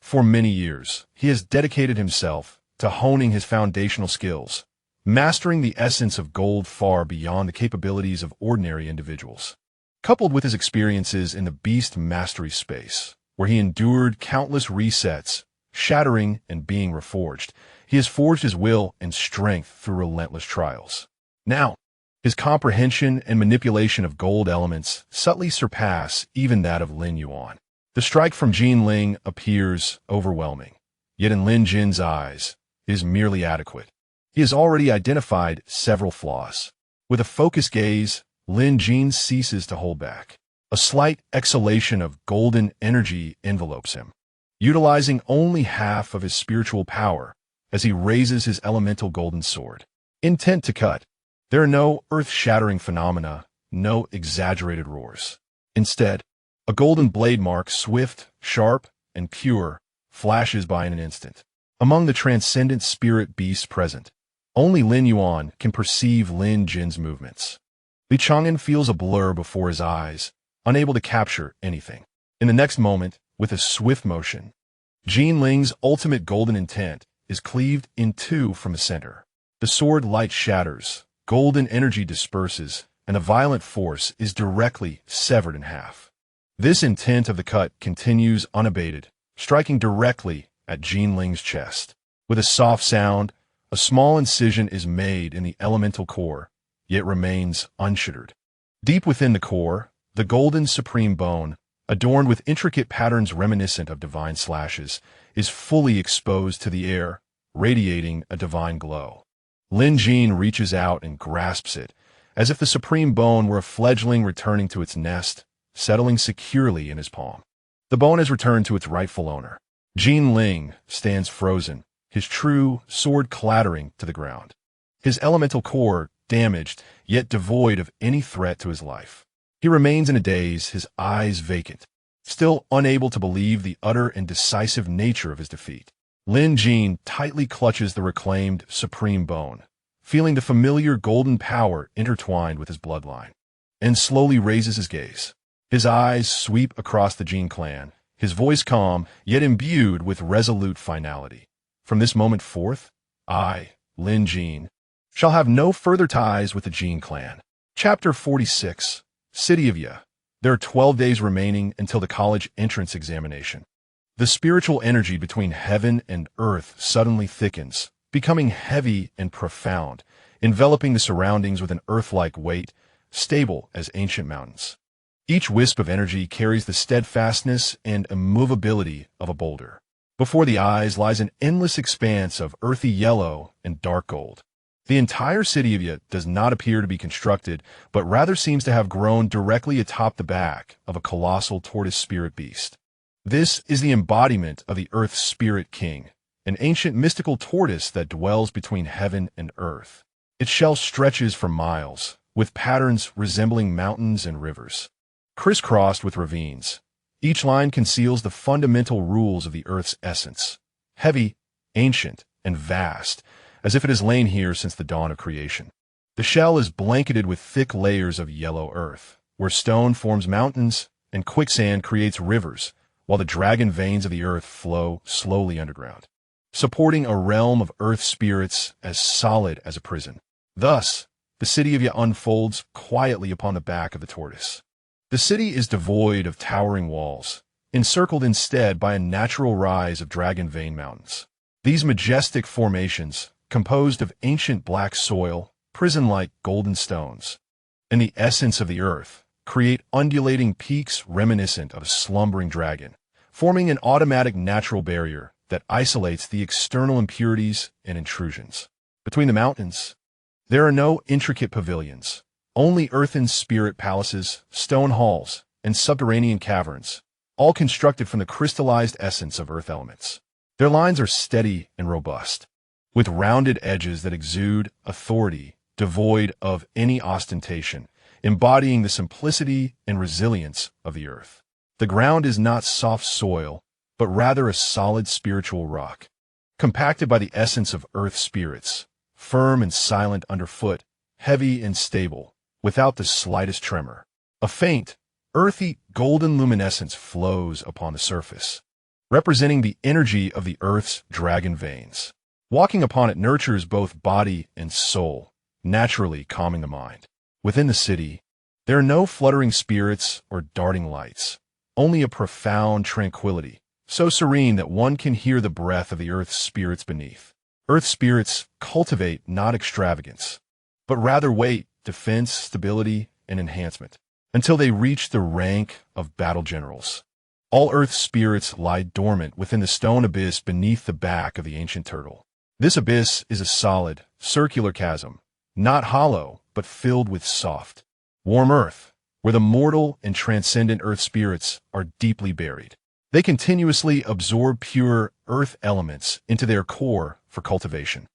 For many years, he has dedicated himself to honing his foundational skills, mastering the essence of gold far beyond the capabilities of ordinary individuals. Coupled with his experiences in the beast mastery space, where he endured countless resets, shattering and being reforged, he has forged his will and strength through relentless trials. Now, his comprehension and manipulation of gold elements subtly surpass even that of Lin Yuan. The strike from Jin Ling appears overwhelming, yet in Lin Jin's eyes, it is merely adequate. He has already identified several flaws. With a focused gaze, Lin Jin ceases to hold back. A slight exhalation of golden energy envelopes him, utilizing only half of his spiritual power as he raises his elemental golden sword. Intent to cut. There are no earth-shattering phenomena, no exaggerated roars. Instead, a golden blade mark, swift, sharp, and pure, flashes by in an instant. Among the transcendent spirit beasts present, only Lin Yuan can perceive Lin Jin's movements. Li Chang'an feels a blur before his eyes, unable to capture anything. In the next moment, with a swift motion, Jin Ling's ultimate golden intent is cleaved in two from the center. The sword light shatters, golden energy disperses, and the violent force is directly severed in half. This intent of the cut continues unabated, striking directly at Jin Ling's chest. With a soft sound, a small incision is made in the elemental core, yet remains unshuttered. Deep within the core, the golden supreme bone, adorned with intricate patterns reminiscent of divine slashes, is fully exposed to the air, radiating a divine glow. Lin Jin reaches out and grasps it, as if the supreme bone were a fledgling returning to its nest, settling securely in his palm. The bone has returned to its rightful owner. Jin Ling stands frozen, his true sword clattering to the ground. His elemental core damaged, yet devoid of any threat to his life. He remains in a daze, his eyes vacant, still unable to believe the utter and decisive nature of his defeat. Lin Jin tightly clutches the reclaimed supreme bone, feeling the familiar golden power intertwined with his bloodline, and slowly raises his gaze. His eyes sweep across the Jin clan, his voice calm, yet imbued with resolute finality. From this moment forth, I, Lin Jin, shall have no further ties with the Jin clan. Chapter 46. City of Ya. There are 12 days remaining until the college entrance examination. The spiritual energy between heaven and earth suddenly thickens, becoming heavy and profound, enveloping the surroundings with an earth-like weight, stable as ancient mountains. Each wisp of energy carries the steadfastness and immovability of a boulder. Before the eyes lies an endless expanse of earthy yellow and dark gold. The entire city of Ya does not appear to be constructed, but rather seems to have grown directly atop the back of a colossal tortoise spirit beast. This is the embodiment of the Earth Spirit King, an ancient mystical tortoise that dwells between heaven and earth. Its shell stretches for miles, with patterns resembling mountains and rivers, crisscrossed with ravines. Each line conceals the fundamental rules of the Earth's essence, heavy, ancient, and vast, as if it has lain here since the dawn of creation. The shell is blanketed with thick layers of yellow earth, where stone forms mountains and quicksand creates rivers, while the dragon veins of the earth flow slowly underground, supporting a realm of earth spirits as solid as a prison. Thus, the city of Ya unfolds quietly upon the back of the tortoise. The city is devoid of towering walls, encircled instead by a natural rise of dragon vein mountains. These majestic formations, composed of ancient black soil, prison-like golden stones, and the essence of the earth, create undulating peaks reminiscent of a slumbering dragon, forming an automatic natural barrier that isolates the external impurities and intrusions. Between the mountains, there are no intricate pavilions, only earthen spirit palaces, stone halls, and subterranean caverns, all constructed from the crystallized essence of earth elements. Their lines are steady and robust, with rounded edges that exude authority, devoid of any ostentation, embodying the simplicity and resilience of the earth. The ground is not soft soil, but rather a solid spiritual rock, compacted by the essence of earth spirits, firm and silent underfoot, heavy and stable, without the slightest tremor. A faint, earthy, golden luminescence flows upon the surface, representing the energy of the earth's dragon veins. Walking upon it nurtures both body and soul, naturally calming the mind. Within the city, there are no fluttering spirits or darting lights, only a profound tranquility, so serene that one can hear the breath of the earth's spirits beneath. Earth spirits cultivate not extravagance, but rather weight, defense, stability, and enhancement, until they reach the rank of battle generals. All earth spirits lie dormant within the stone abyss beneath the back of the ancient turtle. This abyss is a solid, circular chasm, not hollow, but filled with soft, warm earth, where the mortal and transcendent earth spirits are deeply buried. They continuously absorb pure earth elements into their core for cultivation.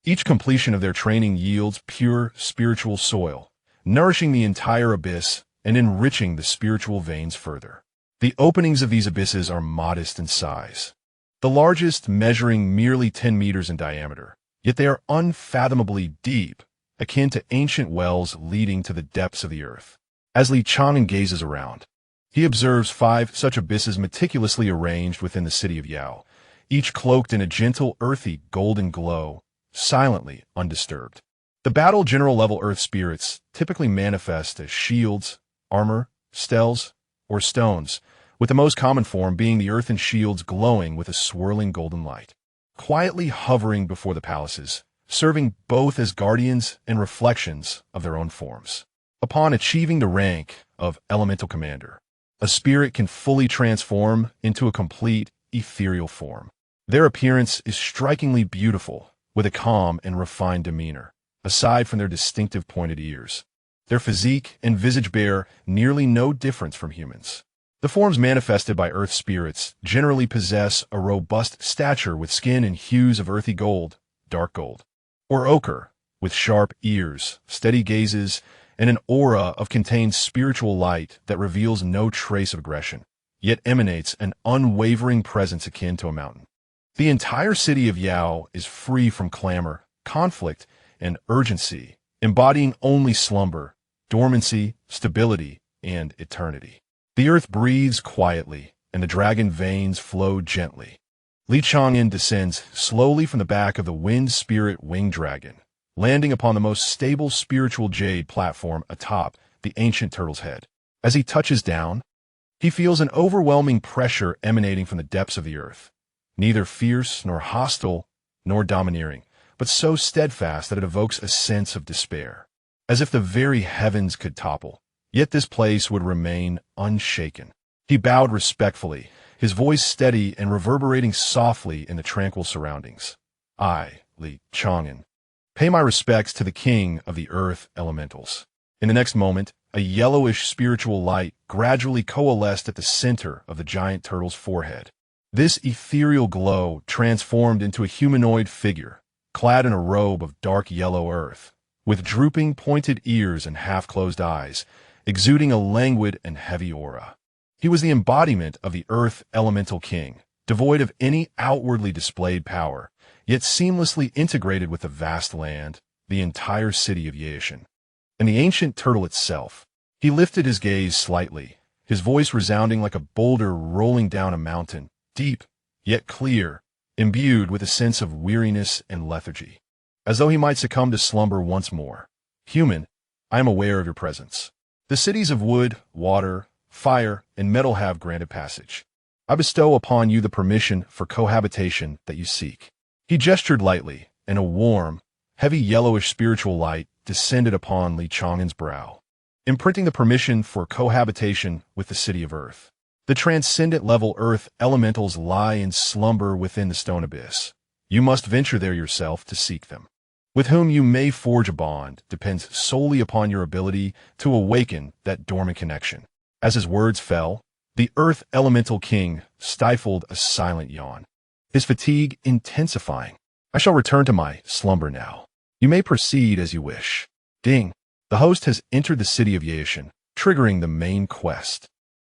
Each completion of their training yields pure spiritual soil, nourishing the entire abyss and enriching the spiritual veins further. The openings of these abysses are modest in size, the largest measuring merely 10 meters in diameter, yet they are unfathomably deep, akin to ancient wells leading to the depths of the earth. As Li Chang'an gazes around, he observes 5 such abysses meticulously arranged within the city of Yao, each cloaked in a gentle, earthy, golden glow, silently undisturbed. The battle general level earth spirits typically manifest as shields, armor, steles, or stones, with the most common form being the earthen shields glowing with a swirling golden light, quietly hovering before the palaces, serving both as guardians and reflections of their own forms. Upon achieving the rank of elemental commander, A spirit can fully transform into a complete, ethereal form. Their appearance is strikingly beautiful, with a calm and refined demeanor, aside from their distinctive pointed ears. Their physique and visage bear nearly no difference from humans. The forms manifested by earth spirits generally possess a robust stature with skin in hues of earthy gold, dark gold, or ochre, with sharp ears, steady gazes, and an aura of contained spiritual light that reveals no trace of aggression, yet emanates an unwavering presence akin to a mountain. The entire city of Yao is free from clamor, conflict, and urgency, embodying only slumber, dormancy, stability, and eternity. The earth breathes quietly, and the dragon veins flow gently. Li Chang'an descends slowly from the back of the wind spirit winged dragon, landing upon the most stable spiritual jade platform atop the ancient turtle's head. As he touches down, he feels an overwhelming pressure emanating from the depths of the earth, neither fierce nor hostile nor domineering, but so steadfast that it evokes a sense of despair, as if the very heavens could topple. Yet this place would remain unshaken. He bowed respectfully, his voice steady and reverberating softly in the tranquil surroundings. I, Li Chang'an, pay my respects to the king of the earth elementals. In the next moment, a yellowish spiritual light gradually coalesced at the center of the giant turtle's forehead. This ethereal glow transformed into a humanoid figure, clad in a robe of dark yellow earth, with drooping pointed ears and half-closed eyes, exuding a languid and heavy aura. He was the embodiment of the Earth Elemental King, devoid of any outwardly displayed power, yet seamlessly integrated with the vast land, the entire city of Yaoshan, and the ancient turtle itself. He lifted his gaze slightly, his voice resounding like a boulder rolling down a mountain, deep, yet clear, imbued with a sense of weariness and lethargy, as though he might succumb to slumber once more. Human, I am aware of your presence. The cities of wood, water, fire, and metal have granted passage. I bestow upon you the permission for cohabitation that you seek. He gestured lightly, and a warm, heavy yellowish spiritual light descended upon Li Chang'an's brow, imprinting the permission for cohabitation with the city of Earth. The transcendent level Earth elementals lie in slumber within the stone abyss. You must venture there yourself to seek them. With whom you may forge a bond depends solely upon your ability to awaken that dormant connection. As his words fell, the Earth Elemental King stifled a silent yawn, his fatigue intensifying. I shall return to my slumber now. You may proceed as you wish. Ding. The host has entered the city of Yaoshan, triggering the main quest.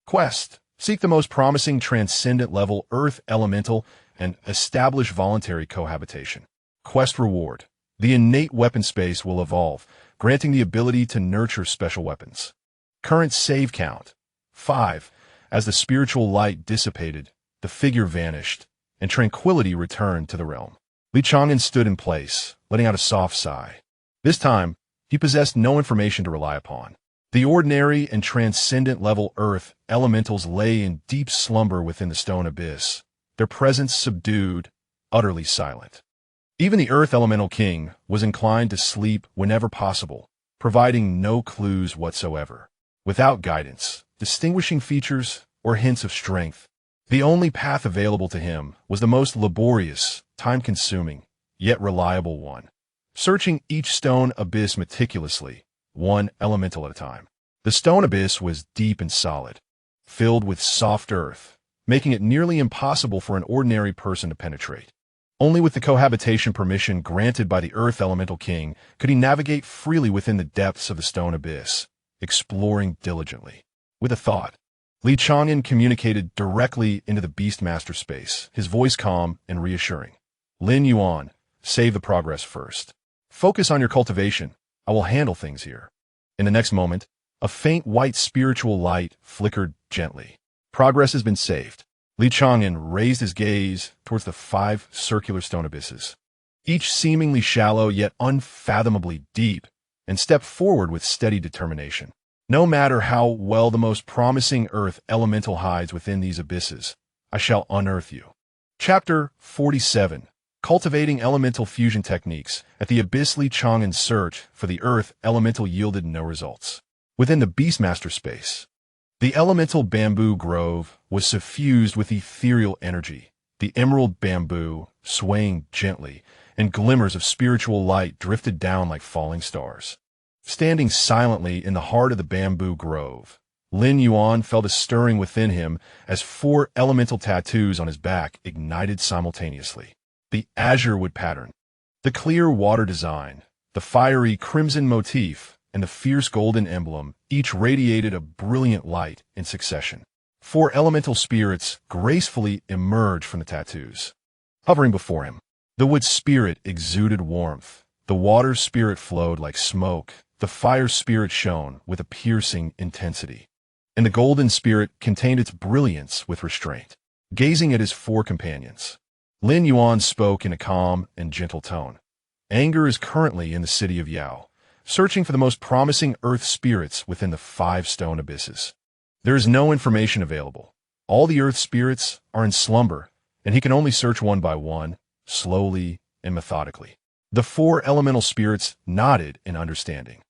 Quest. Seek the most promising transcendent level Earth Elemental and establish voluntary cohabitation. Quest reward. The innate weapon space will evolve, granting the ability to nurture special weapons. Current save count, 5. As the spiritual light dissipated, the figure vanished, and tranquility returned to the realm. Li Chang'an stood in place, letting out a soft sigh. This time, he possessed no information to rely upon. The ordinary and transcendent level Earth elementals lay in deep slumber within the stone abyss, their presence subdued, utterly silent. Even the Earth Elemental King was inclined to sleep whenever possible, providing no clues whatsoever. Without guidance, distinguishing features, or hints of strength, the only path available to him was the most laborious, time-consuming, yet reliable one, searching each stone abyss meticulously, one elemental at a time. The stone abyss was deep and solid, filled with soft earth, making it nearly impossible for an ordinary person to penetrate. Only with the cohabitation permission granted by the Earth Elemental King could he navigate freely within the depths of the stone abyss, exploring diligently. With a thought, Li Chang'an communicated directly into the Beastmaster space, his voice calm and reassuring. Lin Yuan, save the progress first. Focus on your cultivation. I will handle things here. In the next moment, a faint white spiritual light flickered gently. Progress has been saved. Li Chang'an raised his gaze towards the 5 circular stone abysses, each seemingly shallow yet unfathomably deep, and stepped forward with steady determination. No matter how well the most promising Earth Elemental hides within these abysses, I shall unearth you. Chapter 47. Cultivating Elemental Fusion Techniques. At the abyss, Li Chang'an's search for the Earth Elemental yielded no results. Within the Beastmaster space, The elemental bamboo grove was suffused with ethereal energy, the emerald bamboo swaying gently, and glimmers of spiritual light drifted down like falling stars. Standing silently in the heart of the bamboo grove, Lin Yuan felt a stirring within him as 4 elemental tattoos on his back ignited simultaneously. The azure wood pattern, the clear water design, the fiery crimson motif, and the fierce golden emblem each radiated a brilliant light in succession. 4 elemental spirits gracefully emerged from the tattoos, hovering before him. The wood spirit exuded warmth, the water spirit flowed like smoke, the fire spirit shone with a piercing intensity, and the golden spirit contained its brilliance with restraint. Gazing at his 4 companions, Lin Yuan spoke in a calm and gentle tone. Anger is currently in the city of Yao, searching for the most promising earth spirits within the 5 stone abysses. There is no information available. All the earth spirits are in slumber, and he can only search one by one, slowly and methodically. The 4 elemental spirits nodded in understanding.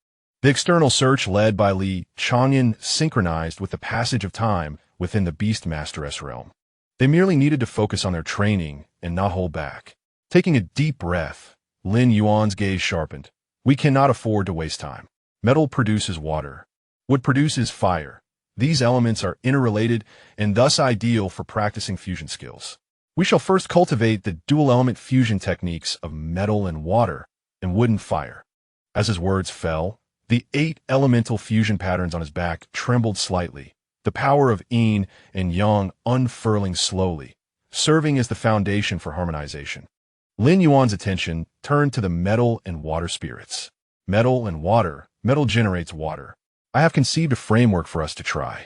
The external search led by Li Chang'an synchronized with the passage of time within the Beastmasteress realm. They merely needed to focus on their training and not hold back. Taking a deep breath, Lin Yuan's gaze sharpened. We cannot afford to waste time. Metal produces water. Wood produces fire. These elements are interrelated and thus ideal for practicing fusion skills. We shall first cultivate the dual-element fusion techniques of metal and water, and wood and fire. As his words fell, the 8 elemental fusion patterns on his back trembled slightly, the power of yin and yang unfurling slowly, serving as the foundation for harmonization. Lin Yuan's attention turned to the metal and water spirits. Metal and water. Metal generates water. I have conceived a framework for us to try.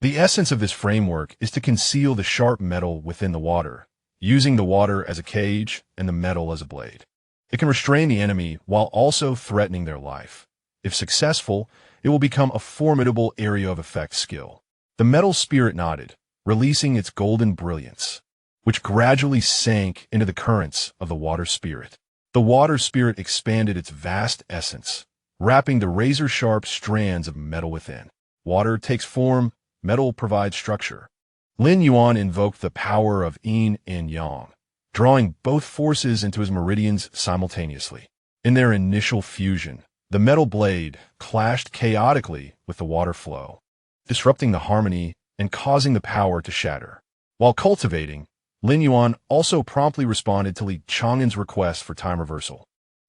The essence of this framework is to conceal the sharp metal within the water, using the water as a cage and the metal as a blade. It can restrain the enemy while also threatening their life. If successful, it will become a formidable area of effect skill. The metal spirit nodded, releasing its golden brilliance, which gradually sank into the currents of the water spirit. The water spirit expanded its vast essence, wrapping the razor-sharp strands of metal within. Water takes form, metal provides structure. Lin Yuan invoked the power of yin and yang, drawing both forces into his meridians simultaneously. In their initial fusion, the metal blade clashed chaotically with the water flow, disrupting the harmony and causing the power to shatter. While cultivating, Lin Yuan also promptly responded to Li Chang'an's request for time reversal,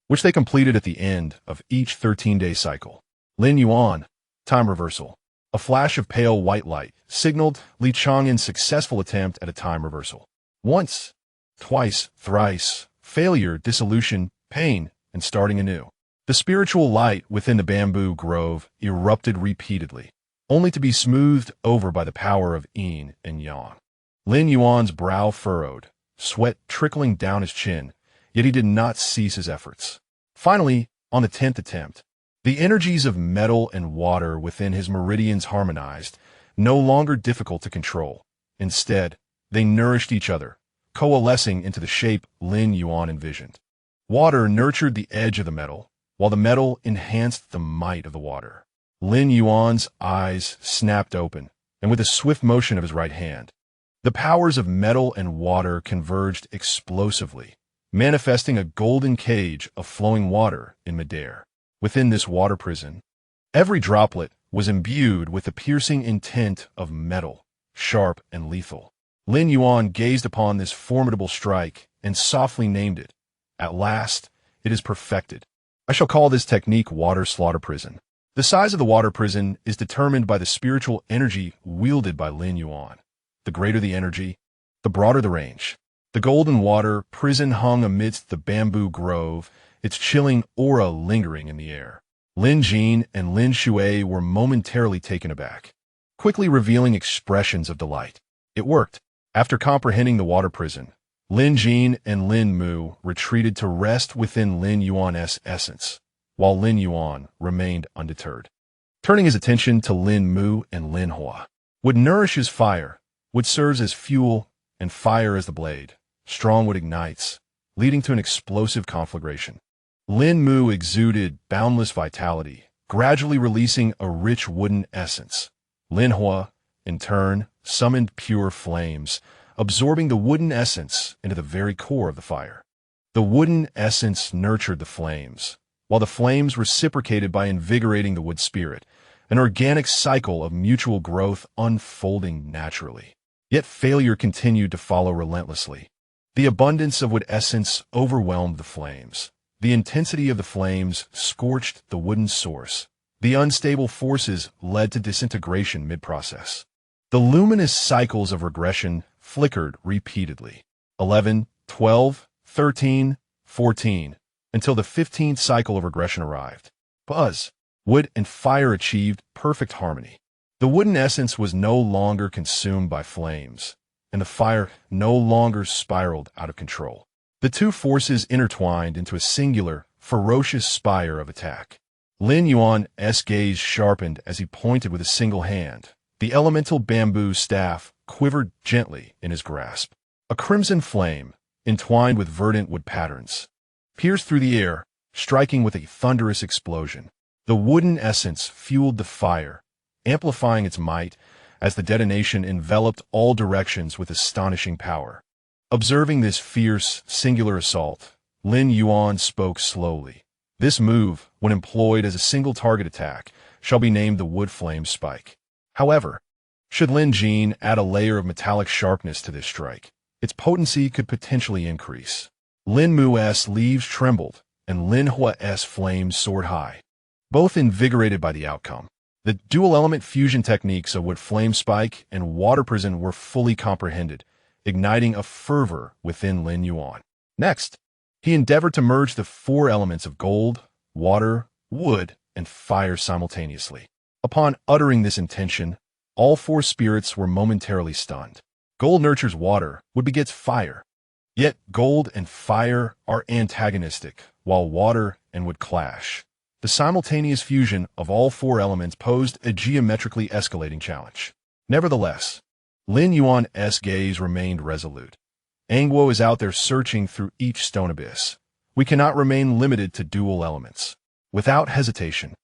which they completed at the end of each 13-day cycle. Lin Yuan, time reversal. A flash of pale white light signaled Li Chang'an's successful attempt at a time reversal. Once, twice, thrice, failure, dissolution, pain, and starting anew. The spiritual light within the bamboo grove erupted repeatedly, only to be smoothed over by the power of yin and yang. Lin Yuan's brow furrowed, sweat trickling down his chin, yet he did not cease his efforts. Finally, on the 10th attempt, the energies of metal and water within his meridians harmonized, no longer difficult to control. Instead, they nourished each other, coalescing into the shape Lin Yuan envisioned. Water nurtured the edge of the metal, while the metal enhanced the might of the water. Lin Yuan's eyes snapped open, and with a swift motion of his right hand, the powers of metal and water converged explosively, manifesting a golden cage of flowing water in midair. Within this water prison, every droplet was imbued with the piercing intent of metal, sharp and lethal. Lin Yuan gazed upon this formidable strike and softly named it. At last, it is perfected. I shall call this technique Water Slaughter Prison. The size of the water prison is determined by the spiritual energy wielded by Lin Yuan. The greater the energy, the broader the range. The golden water prison hung amidst the bamboo grove, its chilling aura lingering in the air. Lin Jin and Lin Shui were momentarily taken aback, quickly revealing expressions of delight. It worked. After comprehending the water prison, Lin Jin and Lin Mu retreated to rest within Lin Yuan's essence, while Lin Yuan remained undeterred. Turning his attention to Lin Mu and Lin Hua, would nourish his fire, wood serves as fuel, and fire as the blade. Strong wood ignites, leading to an explosive conflagration. Lin Mu exuded boundless vitality, gradually releasing a rich wooden essence, Lin Hua, in turn, summoned pure flames, absorbing the wooden essence into the very core of the fire. The wooden essence nurtured the flames, while the flames reciprocated by invigorating the wood spirit, an organic cycle of mutual growth unfolding naturally. Yet failure continued to follow relentlessly. The abundance of wood essence overwhelmed the flames. The intensity of the flames scorched the wooden source. The unstable forces led to disintegration mid-process. The luminous cycles of regression flickered repeatedly. 11, 12, 13, 14, until the 15th cycle of regression arrived. Buzz, wood and fire achieved perfect harmony. The wooden essence was no longer consumed by flames, and the fire no longer spiraled out of control. The two forces intertwined into a singular, ferocious spire of attack. Lin Yuan's gaze sharpened as he pointed with a single hand. The elemental bamboo staff quivered gently in his grasp. A crimson flame, entwined with verdant wood patterns, pierced through the air, striking with a thunderous explosion. The wooden essence fueled the fire, amplifying its might as the detonation enveloped all directions with astonishing power. Observing this fierce, singular assault, Lin Yuan spoke slowly. This move, when employed as a single target attack, shall be named the Wood Flame Spike. However, should Lin Jin add a layer of metallic sharpness to this strike, its potency could potentially increase. Lin Mu's leaves trembled, and Lin Hua's flames soared high, both invigorated by the outcome. The dual-element fusion techniques of Wood Flame Spike and Water Prison were fully comprehended, igniting a fervor within Lin Yuan. Next, he endeavored to merge the four elements of gold, water, wood, and fire simultaneously. Upon uttering this intention, all four spirits were momentarily stunned. Gold nurtures water, wood begets fire. Yet gold and fire are antagonistic, while water and wood clash. The simultaneous fusion of all four elements posed a geometrically escalating challenge. Nevertheless, Lin Yuan's gaze remained resolute. Angguo is out there searching through each stone abyss. We cannot remain limited to dual elements. Without hesitation,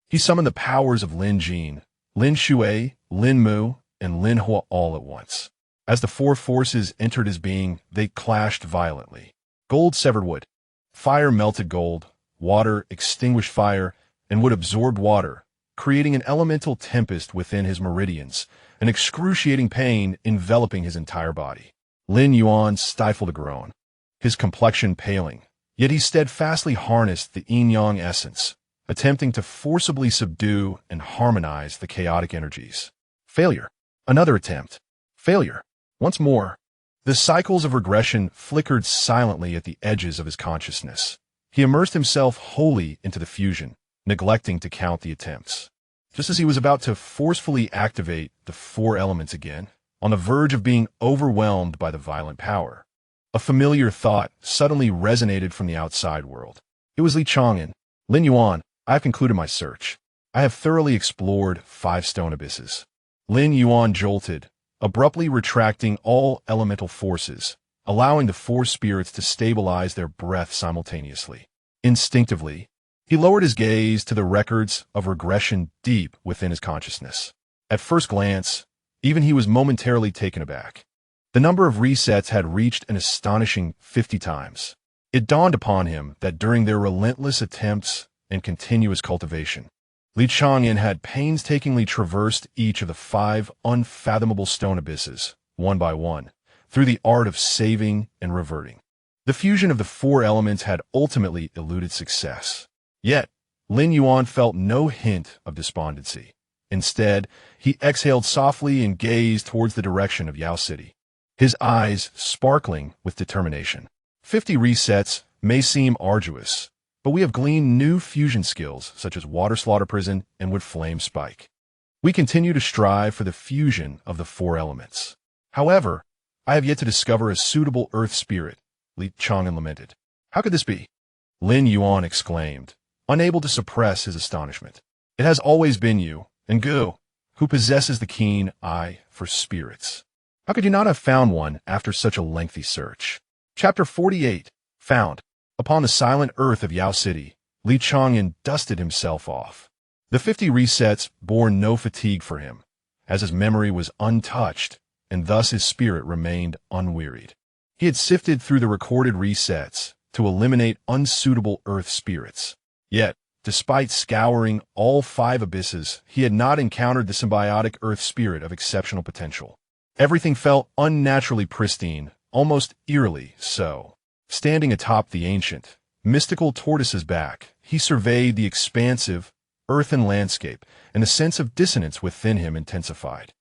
he summoned the powers of Lin Jin, Lin Shui, Lin Mu, and Lin Hua all at once. As the four forces entered his being, they clashed violently. Gold severed wood. Fire melted gold. Water extinguished fire, and wood absorbed water, creating an elemental tempest within his meridians, an excruciating pain enveloping his entire body. Lin Yuan stifled a groan, his complexion paling, yet he steadfastly harnessed the yin-yang essence, attempting to forcibly subdue and harmonize the chaotic energies. Failure. Another attempt. Failure. Once more. The cycles of regression flickered silently at the edges of his consciousness. He immersed himself wholly into the fusion, neglecting to count the attempts. Just as he was about to forcefully activate the four elements again, on the verge of being overwhelmed by the violent power, a familiar thought suddenly resonated from the outside world. It was Li Chang'an. Lin Yuan, I have concluded my search. I have thoroughly explored 5 stone abysses. Lin Yuan jolted, abruptly retracting all elemental forces, allowing the 4 spirits to stabilize their breath simultaneously. Instinctively, he lowered his gaze to the records of regression deep within his consciousness. At first glance, even he was momentarily taken aback. The number of resets had reached an astonishing 50 times. It dawned upon him that during their relentless attempts and continuous cultivation, Li Chang'an had painstakingly traversed each of the 5 unfathomable stone abysses, one by one, through the art of saving and reverting. The fusion of the 4 elements had ultimately eluded success. Yet, Lin Yuan felt no hint of despondency. Instead, he exhaled softly and gazed towards the direction of Yao City, his eyes sparkling with determination. 50 resets may seem arduous, but we have gleaned new fusion skills such as Water Slaughter Prison and Wood Flame Spike. We continue to strive for the fusion of the 4 elements. However, I have yet to discover a suitable earth spirit, Li Chang'an lamented. How could this be? Lin Yuan exclaimed, unable to suppress his astonishment. It has always been you, Ngu, who possesses the keen eye for spirits. How could you not have found one after such a lengthy search? Chapter 48. Found. Upon the silent earth of Yao City, Li Chang'an dusted himself off. The 50 resets bore no fatigue for him. as his memory was untouched, and thus his spirit remained unwearied. He had sifted through the recorded resets to eliminate unsuitable earth spirits. Yet, despite scouring all 5 abysses, he had not encountered the symbiotic earth spirit of exceptional potential. Everything felt unnaturally pristine, almost eerily so. Standing atop the ancient, mystical tortoise's back, he surveyed the expansive, earthen landscape, and the sense of dissonance within him intensified.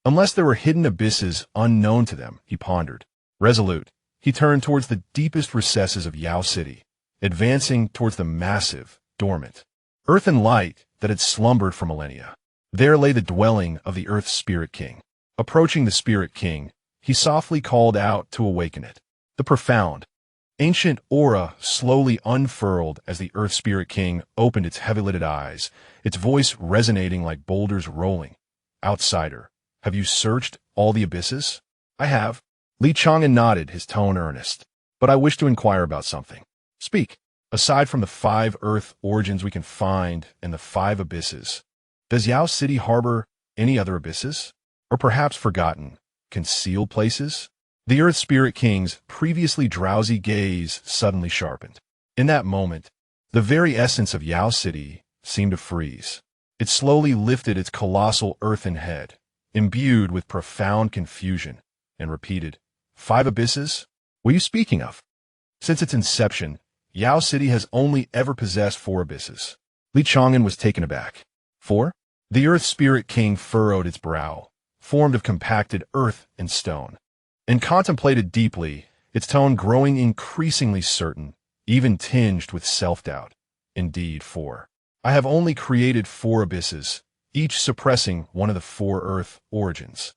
Unless there were hidden abysses unknown to them, he pondered. Resolute, he turned towards the deepest recesses of Yao City, advancing towards the massive, dormant, earthen light that had slumbered for millennia. There lay the dwelling of the Earth Spirit King. Approaching the Spirit King, he softly called out to awaken it. The profound, ancient aura slowly unfurled as the Earth Spirit King opened its heavy-lidded eyes, its voice resonating like boulders rolling. Outsider, have you searched all the abysses? I have. Li Chang'an nodded, his tone earnest. But I wish to inquire about something. Speak. Aside from the 5 Earth origins we can find and the 5 abysses, does Yao City harbor any other abysses? Or perhaps forgotten, concealed places? The Earth Spirit King's previously drowsy gaze suddenly sharpened. In that moment, the very essence of Yao City seemed to freeze. It slowly lifted its colossal earthen head, imbued with profound confusion, and repeated, 5 abysses? What are you speaking of? Since its inception, Yao City has only ever possessed 4 abysses. Li Chang'an was taken aback. 4? The Earth Spirit King furrowed its brow, formed of compacted earth and stone, and contemplated deeply, its tone growing increasingly certain, even tinged with self-doubt. Indeed, 4. I have only created 4 abysses, each suppressing one of the 4 Earth origins,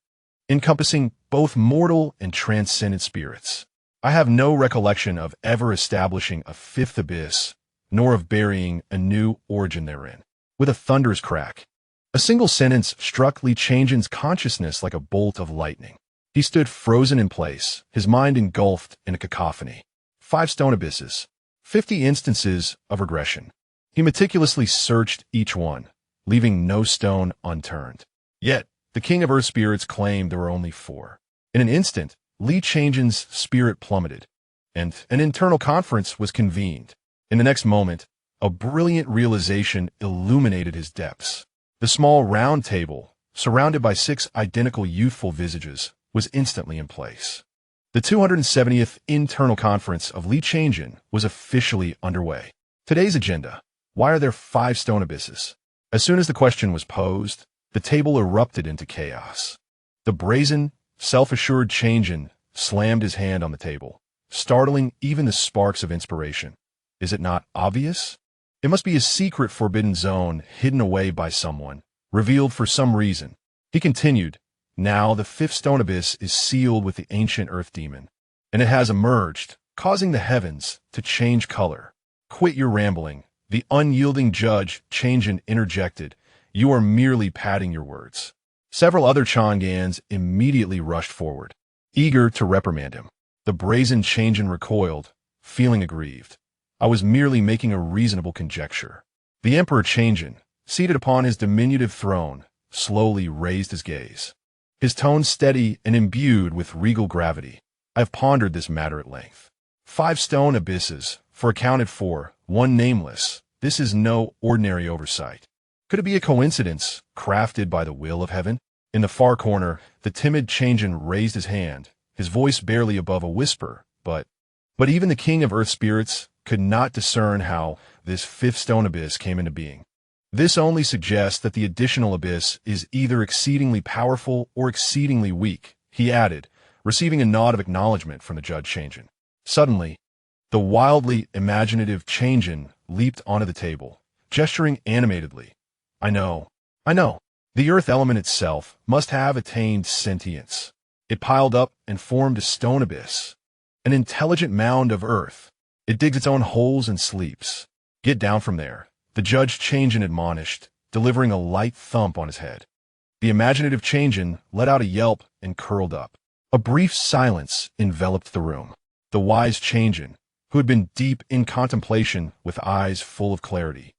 encompassing both mortal and transcendent spirits. I have no recollection of ever establishing a 5th abyss, nor of burying a new origin therein. With a thunderous crack, a single sentence struck Li Chang'an's consciousness like a bolt of lightning. He stood frozen in place, his mind engulfed in a cacophony. 5 stone abysses. 50 instances of regression. He meticulously searched each one, leaving no stone unturned. Yet, the King of Earth Spirits claimed there were only 4. In an instant, Li Chang'an's spirit plummeted, and an internal conference was convened. In the next moment, a brilliant realization illuminated his depths. The small round table, surrounded by 6 identical youthful visages, was instantly in place. The 270th Internal Conference of Li Chang'an was officially underway. Today's agenda: why are there 5 stone abysses? As soon as the question was posed, the table erupted into chaos. The brazen, self-assured Chang'an slammed his hand on the table, startling even the sparks of inspiration. Is it not obvious? It must be a secret forbidden zone hidden away by someone, revealed for some reason. He continued, now the 5th stone abyss is sealed with the ancient earth demon, and it has emerged, causing the heavens to change color. Quit your rambling, the unyielding judge Chang'an interjected. You are merely padding your words. Several other Chang'ans immediately rushed forward, eager to reprimand him. The brazen Chang'an recoiled, feeling aggrieved. I was merely making a reasonable conjecture. The Emperor Chang'an, seated upon his diminutive throne, slowly raised his gaze. His tone steady and imbued with regal gravity. I have pondered this matter at length. 5 stone abysses, for accounted for, 1 nameless. This is no ordinary oversight. Could it be a coincidence, crafted by the will of heaven? In the far corner, the timid Chang'an raised his hand, his voice barely above a whisper, but even the King of Earth Spirits could not discern how this 5th stone abyss came into being. This only suggests that the additional abyss is either exceedingly powerful or exceedingly weak, he added, receiving a nod of acknowledgement from the Judge Chang'an. Suddenly, the wildly imaginative Chang'an leaped onto the table, gesturing animatedly. I know. The earth element itself must have attained sentience. It piled up and formed a stone abyss, an intelligent mound of earth. It digs its own holes and sleeps. Get down from there, the Judge Chang'an admonished, delivering a light thump on his head. The imaginative Chang'an let out a yelp and curled up. A brief silence enveloped the room. The wise Chang'an, who had been deep in contemplation with eyes full of clarity,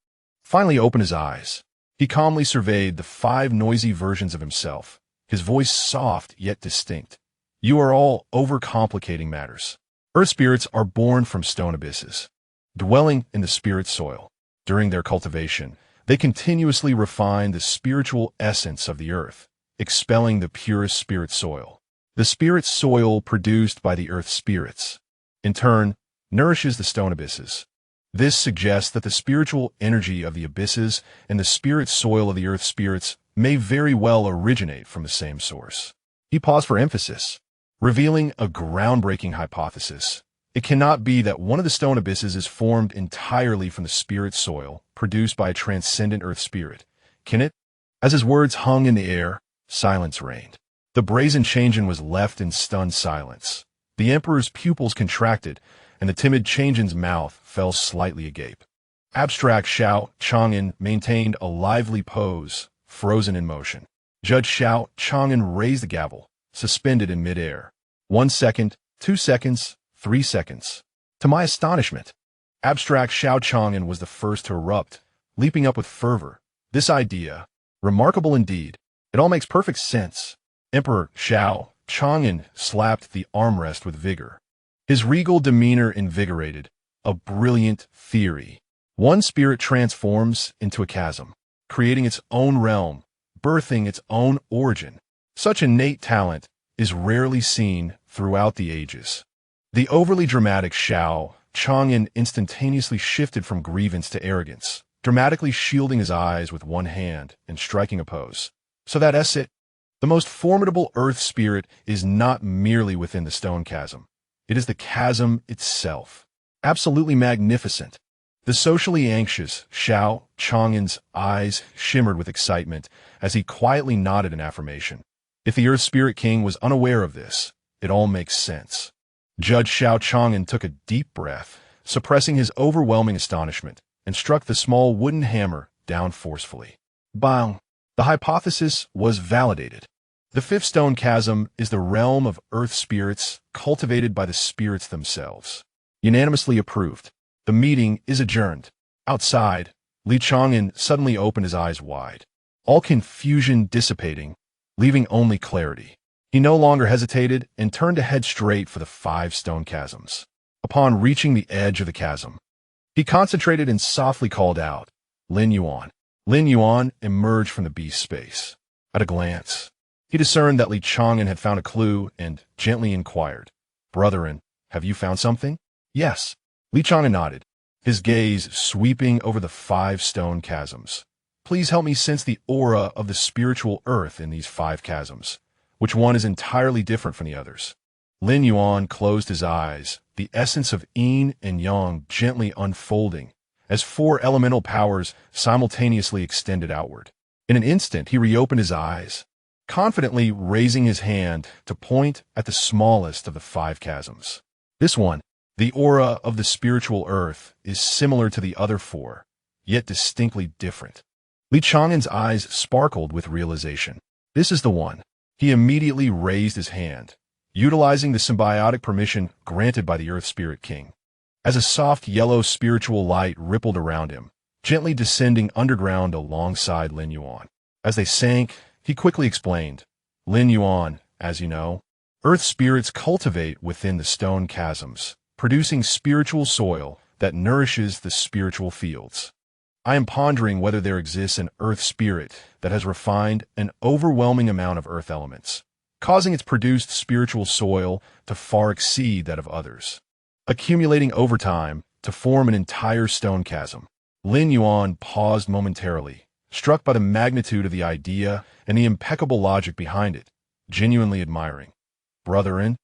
finally opened his eyes. He calmly surveyed the 5 noisy versions of himself, his voice soft yet distinct. You are all overcomplicating matters. Earth spirits are born from stone abysses, dwelling in the spirit soil. During their cultivation, they continuously refine the spiritual essence of the earth, expelling the purest spirit soil. The spirit soil produced by the earth spirits, in turn, nourishes the stone abysses. This suggests that the spiritual energy of the abysses and the spirit soil of the earth spirits may very well originate from the same source. He paused for emphasis, revealing a groundbreaking hypothesis. It cannot be that one of the stone abysses is formed entirely from the spirit soil produced by a transcendent earth spirit, can it? As his words hung in the air, silence reigned. The brazen Chang'an was left in stunned silence. The emperor's pupils contracted, and the timid Chang'an's mouth fell slightly agape. Abstract Chang'an maintained a lively pose, frozen in motion. Judge Chang'an raised the gavel, suspended in midair. 1 second, 2 seconds, 3 seconds. To my astonishment, Abstract Chang'an was the first to erupt, leaping up with fervor. This idea, remarkable indeed, it all makes perfect sense. Emperor Chang'an slapped the armrest with vigor. His regal demeanor invigorated. A brilliant theory. One spirit transforms into a chasm, creating its own realm, birthing its own origin. Such innate talent is rarely seen throughout the ages. The overly dramatic Chang'an instantaneously shifted from grievance to arrogance, dramatically shielding his eyes with one hand and striking a pose. So that's it. The most formidable earth spirit is not merely within the stone chasm. It is the chasm itself. Absolutely magnificent. The socially anxious Chang'an's eyes shimmered with excitement as he quietly nodded in affirmation. If the Earth Spirit King was unaware of this, it all makes sense. Judge Chang'an took a deep breath, suppressing his overwhelming astonishment, and struck the small wooden hammer down forcefully. Bang! The hypothesis was validated. The fifth stone chasm is the realm of earth spirits cultivated by the spirits themselves. Unanimously approved. The meeting is adjourned. Outside, Chang'an suddenly opened his eyes wide, all confusion dissipating, leaving only clarity. He no longer hesitated and turned to head straight for the 5 stone chasms. Upon reaching the edge of the chasm, he concentrated and softly called out, Lin Yuan. Lin Yuan emerged from the beast space. At a glance, he discerned that Chang'an had found a clue and gently inquired, Brethren, have you found something? Yes. Chang'an nodded, his gaze sweeping over the 5 stone chasms. Please help me sense the aura of the spiritual earth in these 5 chasms. Which one is entirely different from the others? Lin Yuan closed his eyes, the essence of yin and yang gently unfolding, as 4 elemental powers simultaneously extended outward. In an instant, he reopened his eyes, confidently raising his hand to point at the smallest of the 5 chasms. This one, the aura of the spiritual earth, is similar to the other 4, yet distinctly different. Chang'an's eyes sparkled with realization. This is the one. He immediately raised his hand, utilizing the symbiotic permission granted by the Earth Spirit King. As a soft yellow spiritual light rippled around him, gently descending underground alongside Lin Yuan. As they sank, he quickly explained, Lin Yuan, as you know, earth spirits cultivate within the stone chasms, producing spiritual soil that nourishes the spiritual fields. I am pondering whether there exists an earth spirit that has refined an overwhelming amount of earth elements, causing its produced spiritual soil to far exceed that of others, accumulating over time to form an entire stone chasm. Lin Yuan paused momentarily, struck by the magnitude of the idea and the impeccable logic behind it, genuinely admiring. Brethren,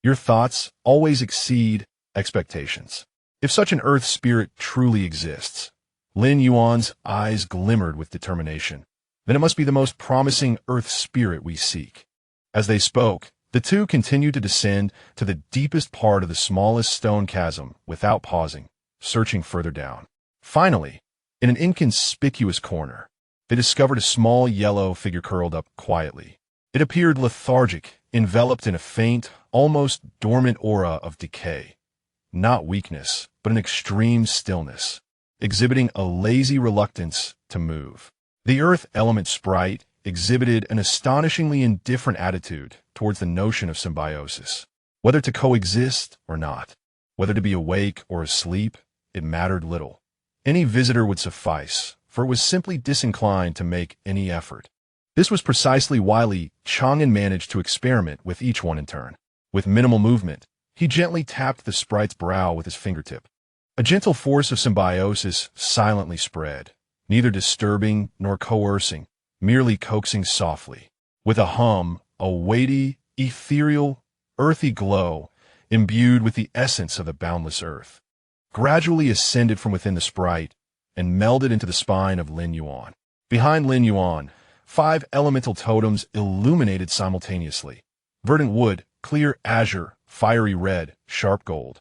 your thoughts always exceed expectations. If such an earth spirit truly exists, Lin Yuan's eyes glimmered with determination. Then it must be the most promising earth spirit we seek. As they spoke, the two continued to descend to the deepest part of the smallest stone chasm without pausing, searching further down. Finally, in an inconspicuous corner, they discovered a small yellow figure curled up quietly. It appeared lethargic, enveloped in a faint, almost dormant aura of decay. Not weakness, but an extreme stillness, exhibiting a lazy reluctance to move. The earth element sprite exhibited an astonishingly indifferent attitude towards the notion of symbiosis. Whether to coexist or not, whether to be awake or asleep, it mattered little. Any visitor would suffice, for it was simply disinclined to make any effort. This was precisely why Chang'an managed to experiment with each one in turn. With minimal movement, he gently tapped the sprite's brow with his fingertip. A gentle force of symbiosis silently spread, neither disturbing nor coercing, merely coaxing softly. With a hum, a weighty, ethereal, earthy glow, imbued with the essence of the boundless earth, gradually ascended from within the sprite and melded into the spine of Lin Yuan. Behind Lin Yuan, 5 elemental totems illuminated simultaneously: verdant wood, clear azure, fiery red, sharp gold,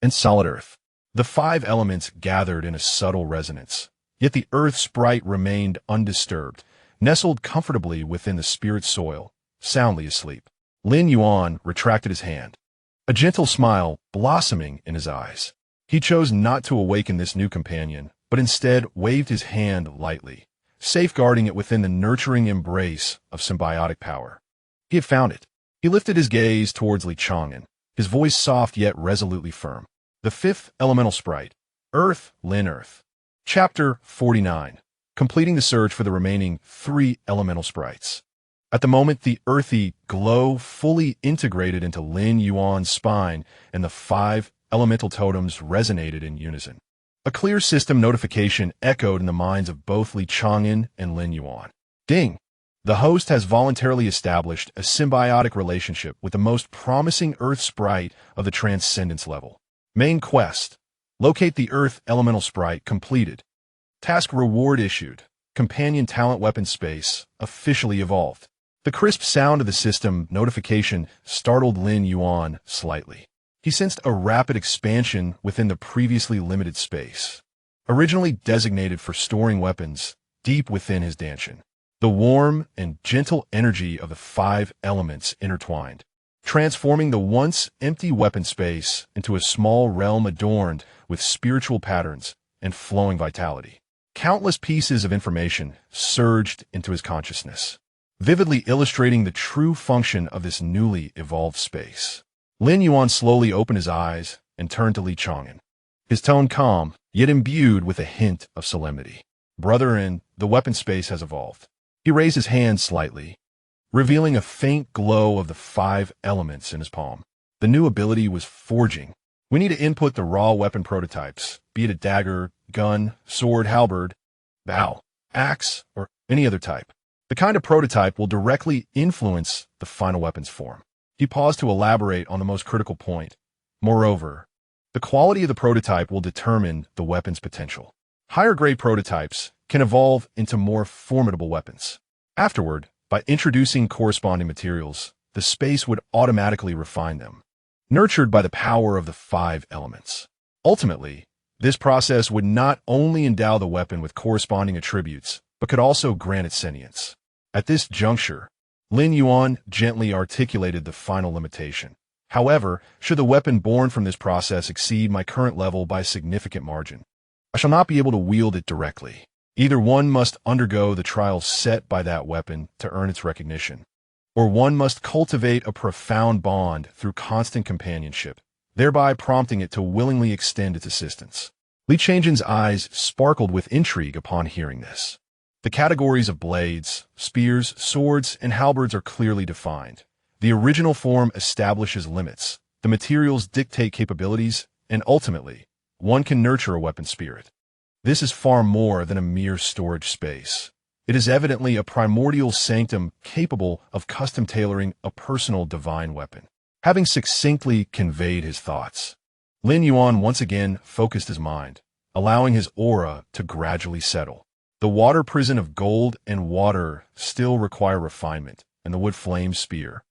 and solid earth. The 5 elements gathered in a subtle resonance, yet the earth sprite remained undisturbed, nestled comfortably within the spirit soil, soundly asleep. Lin Yuan retracted his hand, a gentle smile blossoming in his eyes. He chose not to awaken this new companion, but instead waved his hand lightly, safeguarding it within the nurturing embrace of symbiotic power. He had found it. He lifted his gaze towards Chang'an, his voice soft yet resolutely firm. The 5th elemental sprite, Earth, Lin Earth. Chapter 49. Completing the search for the remaining 3 elemental sprites. At the moment, the earthy glow fully integrated into Lin Yuan's spine, and the 5 elemental totems resonated in unison. A clear system notification echoed in the minds of both Chang'an and Lin Yuan. Ding! The host has voluntarily established a symbiotic relationship with the most promising Earth sprite of the Transcendence level. Main quest: locate the Earth elemental sprite completed. Task reward issued: companion talent weapon space officially evolved. The crisp sound of the system notification startled Lin Yuan slightly. He sensed a rapid expansion within the previously limited space, originally designated for storing weapons, deep within his dantian. The warm and gentle energy of the 5 elements intertwined, transforming the once empty weapon space into a small realm adorned with spiritual patterns and flowing vitality. Countless pieces of information surged into his consciousness, vividly illustrating the true function of this newly evolved space. Lin Yuan slowly opened his eyes and turned to Chang'an, his tone calm, yet imbued with a hint of solemnity. Brother, the weapon space has evolved. He raised his hand slightly, revealing a faint glow of the 5 elements in his palm. The new ability was Forging. We need to input the raw weapon prototypes, be it a dagger, gun, sword, halberd, bow, axe, or any other type. The kind of prototype will directly influence the final weapon's form. He paused to elaborate on the most critical point. Moreover, the quality of the prototype will determine the weapon's potential. Higher-grade prototypes can evolve into more formidable weapons. Afterward, by introducing corresponding materials, the space would automatically refine them, nurtured by the power of the 5 elements. Ultimately, this process would not only endow the weapon with corresponding attributes, but could also grant it sentience. At this juncture, Lin Yuan gently articulated the final limitation. However, should the weapon born from this process exceed my current level by a significant margin, I shall not be able to wield it directly. Either one must undergo the trials set by that weapon to earn its recognition, or one must cultivate a profound bond through constant companionship, thereby prompting it to willingly extend its assistance. Chang'an's eyes sparkled with intrigue upon hearing this. The categories of blades, spears, swords, and halberds are clearly defined. The original form establishes limits, the materials dictate capabilities, and ultimately, one can nurture a weapon spirit. This is far more than a mere storage space. It is evidently a primordial sanctum capable of custom tailoring a personal divine weapon. Having succinctly conveyed his thoughts, Lin Yuan once again focused his mind, allowing his aura to gradually settle. The water prison of gold and water still require refinement, and the wood flame spear,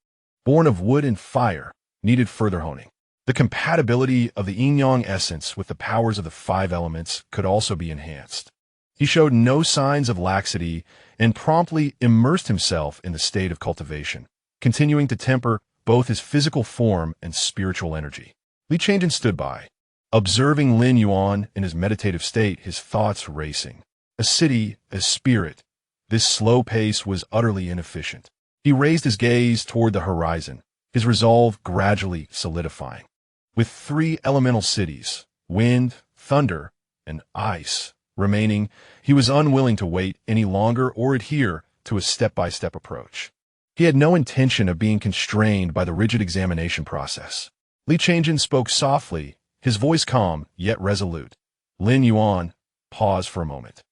born of wood and fire, needed further honing. The compatibility of the yin-yang essence with the powers of the 5 elements could also be enhanced. He showed no signs of laxity and promptly immersed himself in the state of cultivation, continuing to temper both his physical form and spiritual energy. Chang'an stood by, observing Lin Yuan in his meditative state, his thoughts racing. A city, a spirit, This slow pace was utterly inefficient. He raised his gaze toward the horizon, his resolve gradually solidifying. With 3 elemental cities, wind, thunder, and ice, remaining, he was unwilling to wait any longer or adhere to a step-by-step approach. He had no intention of being constrained by the rigid examination process. Li Chang'an spoke softly, his voice calm yet resolute. Lin Yuan paused for a moment.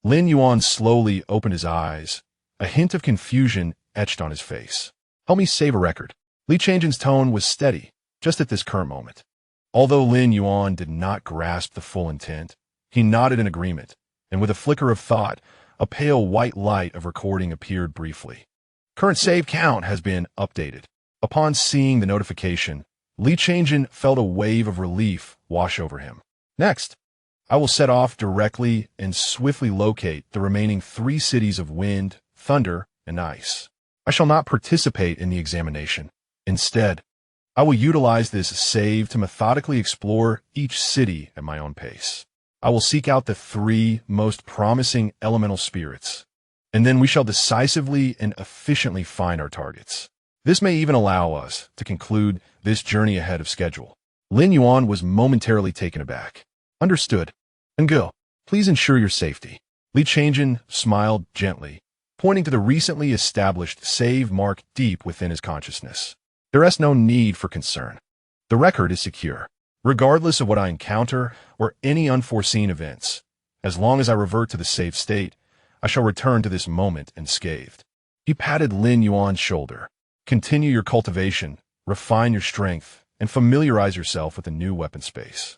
Lin Yuan slowly opened his eyes, a hint of confusion etched on his face. "Help me save a record." Li Chang'an's tone was steady, just at this current moment. Although Lin Yuan did not grasp the full intent, he nodded in agreement, and with a flicker of thought, a pale white light of recording appeared briefly. Current save count has been updated. Upon seeing the notification, Li Chang'an felt a wave of relief wash over him. Next, I will set off directly and swiftly locate the remaining 3 cities of wind, thunder, and ice. I shall not participate in the examination. Instead, I will utilize this save to methodically explore each city at my own pace. I will seek out the 3 most promising elemental spirits, and then we shall decisively and efficiently find our targets. This may even allow us to conclude this journey ahead of schedule. Lin Yuan was momentarily taken aback. Understood. And go. Please ensure your safety. Li Chang'an smiled gently, pointing to the recently established save mark deep within his consciousness. There is no need for concern. The record is secure, regardless of what I encounter or any unforeseen events. As long as I revert to the safe state, I shall return to this moment unscathed. He patted Lin Yuan's shoulder. Continue your cultivation, refine your strength, and familiarize yourself with the new weapon space.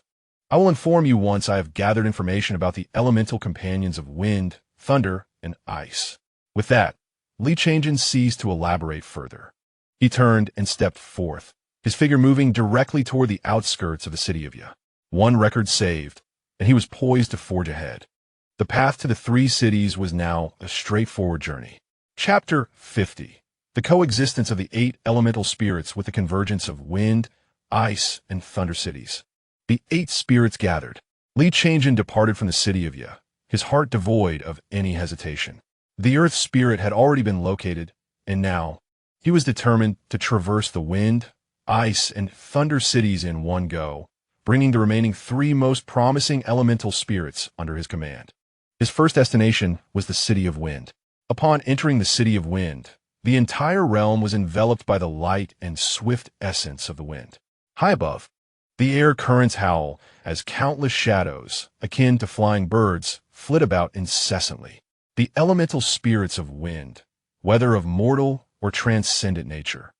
I will inform you once I have gathered information about the elemental companions of wind, thunder, and ice. With that, Li Chang'an ceased to elaborate further. He turned and stepped forth, his figure moving directly toward the outskirts of the city of Ya. 1 record saved, and he was poised to forge ahead. The path to the 3 cities was now a straightforward journey. Chapter 50. The coexistence of the 8 elemental spirits with the convergence of wind, ice, and thunder cities. The 8 spirits gathered. Li Chang'an departed from the city of Ya, his heart devoid of any hesitation. The earth spirit had already been located, and now he was determined to traverse the wind, ice, and thunder cities in one go, bringing the remaining 3 most promising elemental spirits under his command. His first destination was the City of Wind. Upon entering the City of Wind, the entire realm was enveloped by the light and swift essence of the wind. High above, the air currents howl as countless shadows, akin to flying birds, flit about incessantly. The elemental spirits of wind, whether of mortal or transcendent nature,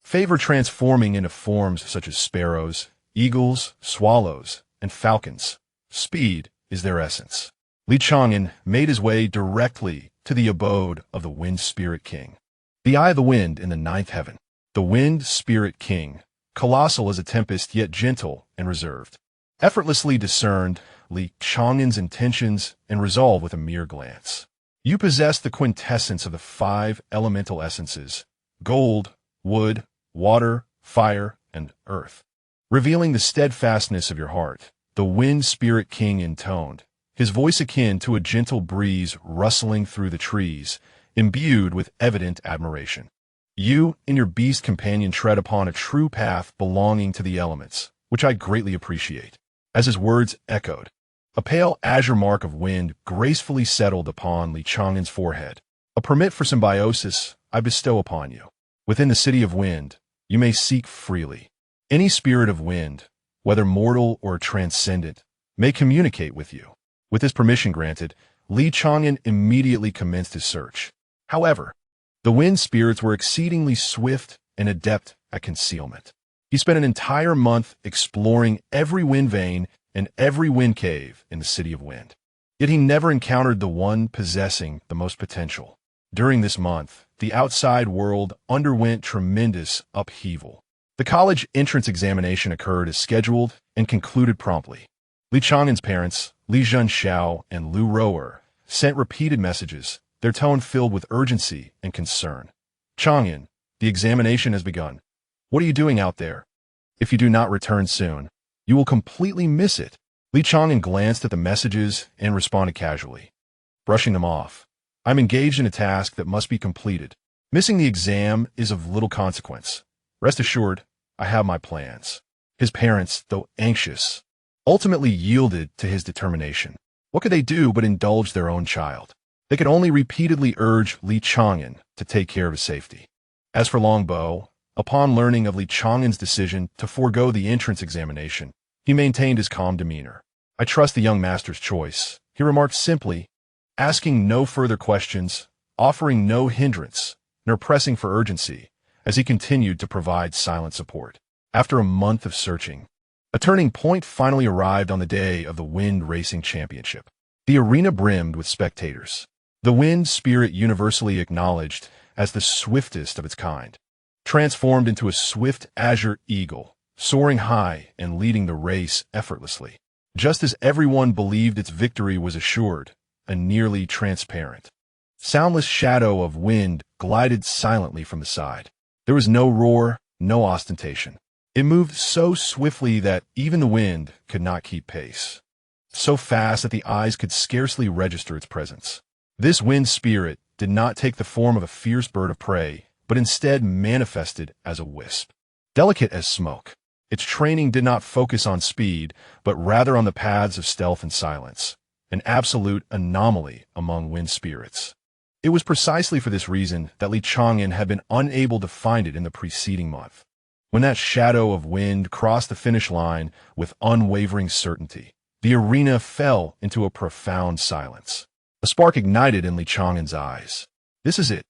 favor transforming into forms such as sparrows, eagles, swallows, and falcons. Speed is their essence. Li Chang'an made his way directly to the abode of the Wind Spirit King. The Eye of the Wind in the 9th heaven. The Wind Spirit King, colossal as a tempest yet gentle and reserved, effortlessly discerned Li Chang'an's intentions and resolve with a mere glance. You possess the quintessence of the 5 elemental essences: gold, wood, water, fire, and earth. Revealing the steadfastness of your heart, the Wind Spirit King intoned, his voice akin to a gentle breeze rustling through the trees, imbued with evident admiration. You and your beast companion tread upon a true path belonging to the elements, which I greatly appreciate. As his words echoed, a pale azure mark of wind gracefully settled upon Li Chang'an's forehead. A permit for symbiosis I bestow upon you. Within the City of Wind, you may seek freely. Any spirit of wind, whether mortal or transcendent, may communicate with you. With this permission granted, Li Chang'an immediately commenced his search. However, the wind spirits were exceedingly swift and adept at concealment. He spent an entire month exploring every wind vein and every wind cave in the City of Wind. Yet he never encountered the one possessing the most potential. During this month, the outside world underwent tremendous upheaval. The college entrance examination occurred as scheduled and concluded promptly. Li Chang'an's parents, Li Zhenxiao and Lu Roer, sent repeated messages, their tone filled with urgency and concern. Chang'an, the examination has begun. What are you doing out there? If you do not return soon, you will completely miss it. Li Chang'an glanced at the messages and responded casually, brushing them off. I'm engaged in a task that must be completed. Missing the exam is of little consequence. Rest assured, I have my plans. His parents, though anxious, ultimately yielded to his determination. What could they do but indulge their own child? They could only repeatedly urge Li Chang'an to take care of his safety. As for Longbo, upon learning of Li Chang'an's decision to forego the entrance examination, he maintained his calm demeanor. I trust the young master's choice, he remarked simply, asking no further questions, offering no hindrance, nor pressing for urgency, as he continued to provide silent support. After a month of searching, a turning point finally arrived on the day of the Wind Racing Championship. The arena brimmed with spectators. The wind spirit universally acknowledged as the swiftest of its kind, transformed into a swift azure eagle, soaring high and leading the race effortlessly. Just as everyone believed its victory was assured, a nearly transparent, soundless shadow of wind glided silently from the side. There was no roar, no ostentation. It moved so swiftly that even the wind could not keep pace, so fast that the eyes could scarcely register its presence. This wind spirit did not take the form of a fierce bird of prey, but instead manifested as a wisp, delicate as smoke. Its training did not focus on speed, but rather on the paths of stealth and silence, an absolute anomaly among wind spirits. It was precisely for this reason that Li Chang'an had been unable to find it in the preceding month. When that shadow of wind crossed the finish line with unwavering certainty, the arena fell into a profound silence. A spark ignited in Li Chang'an's eyes. This is it.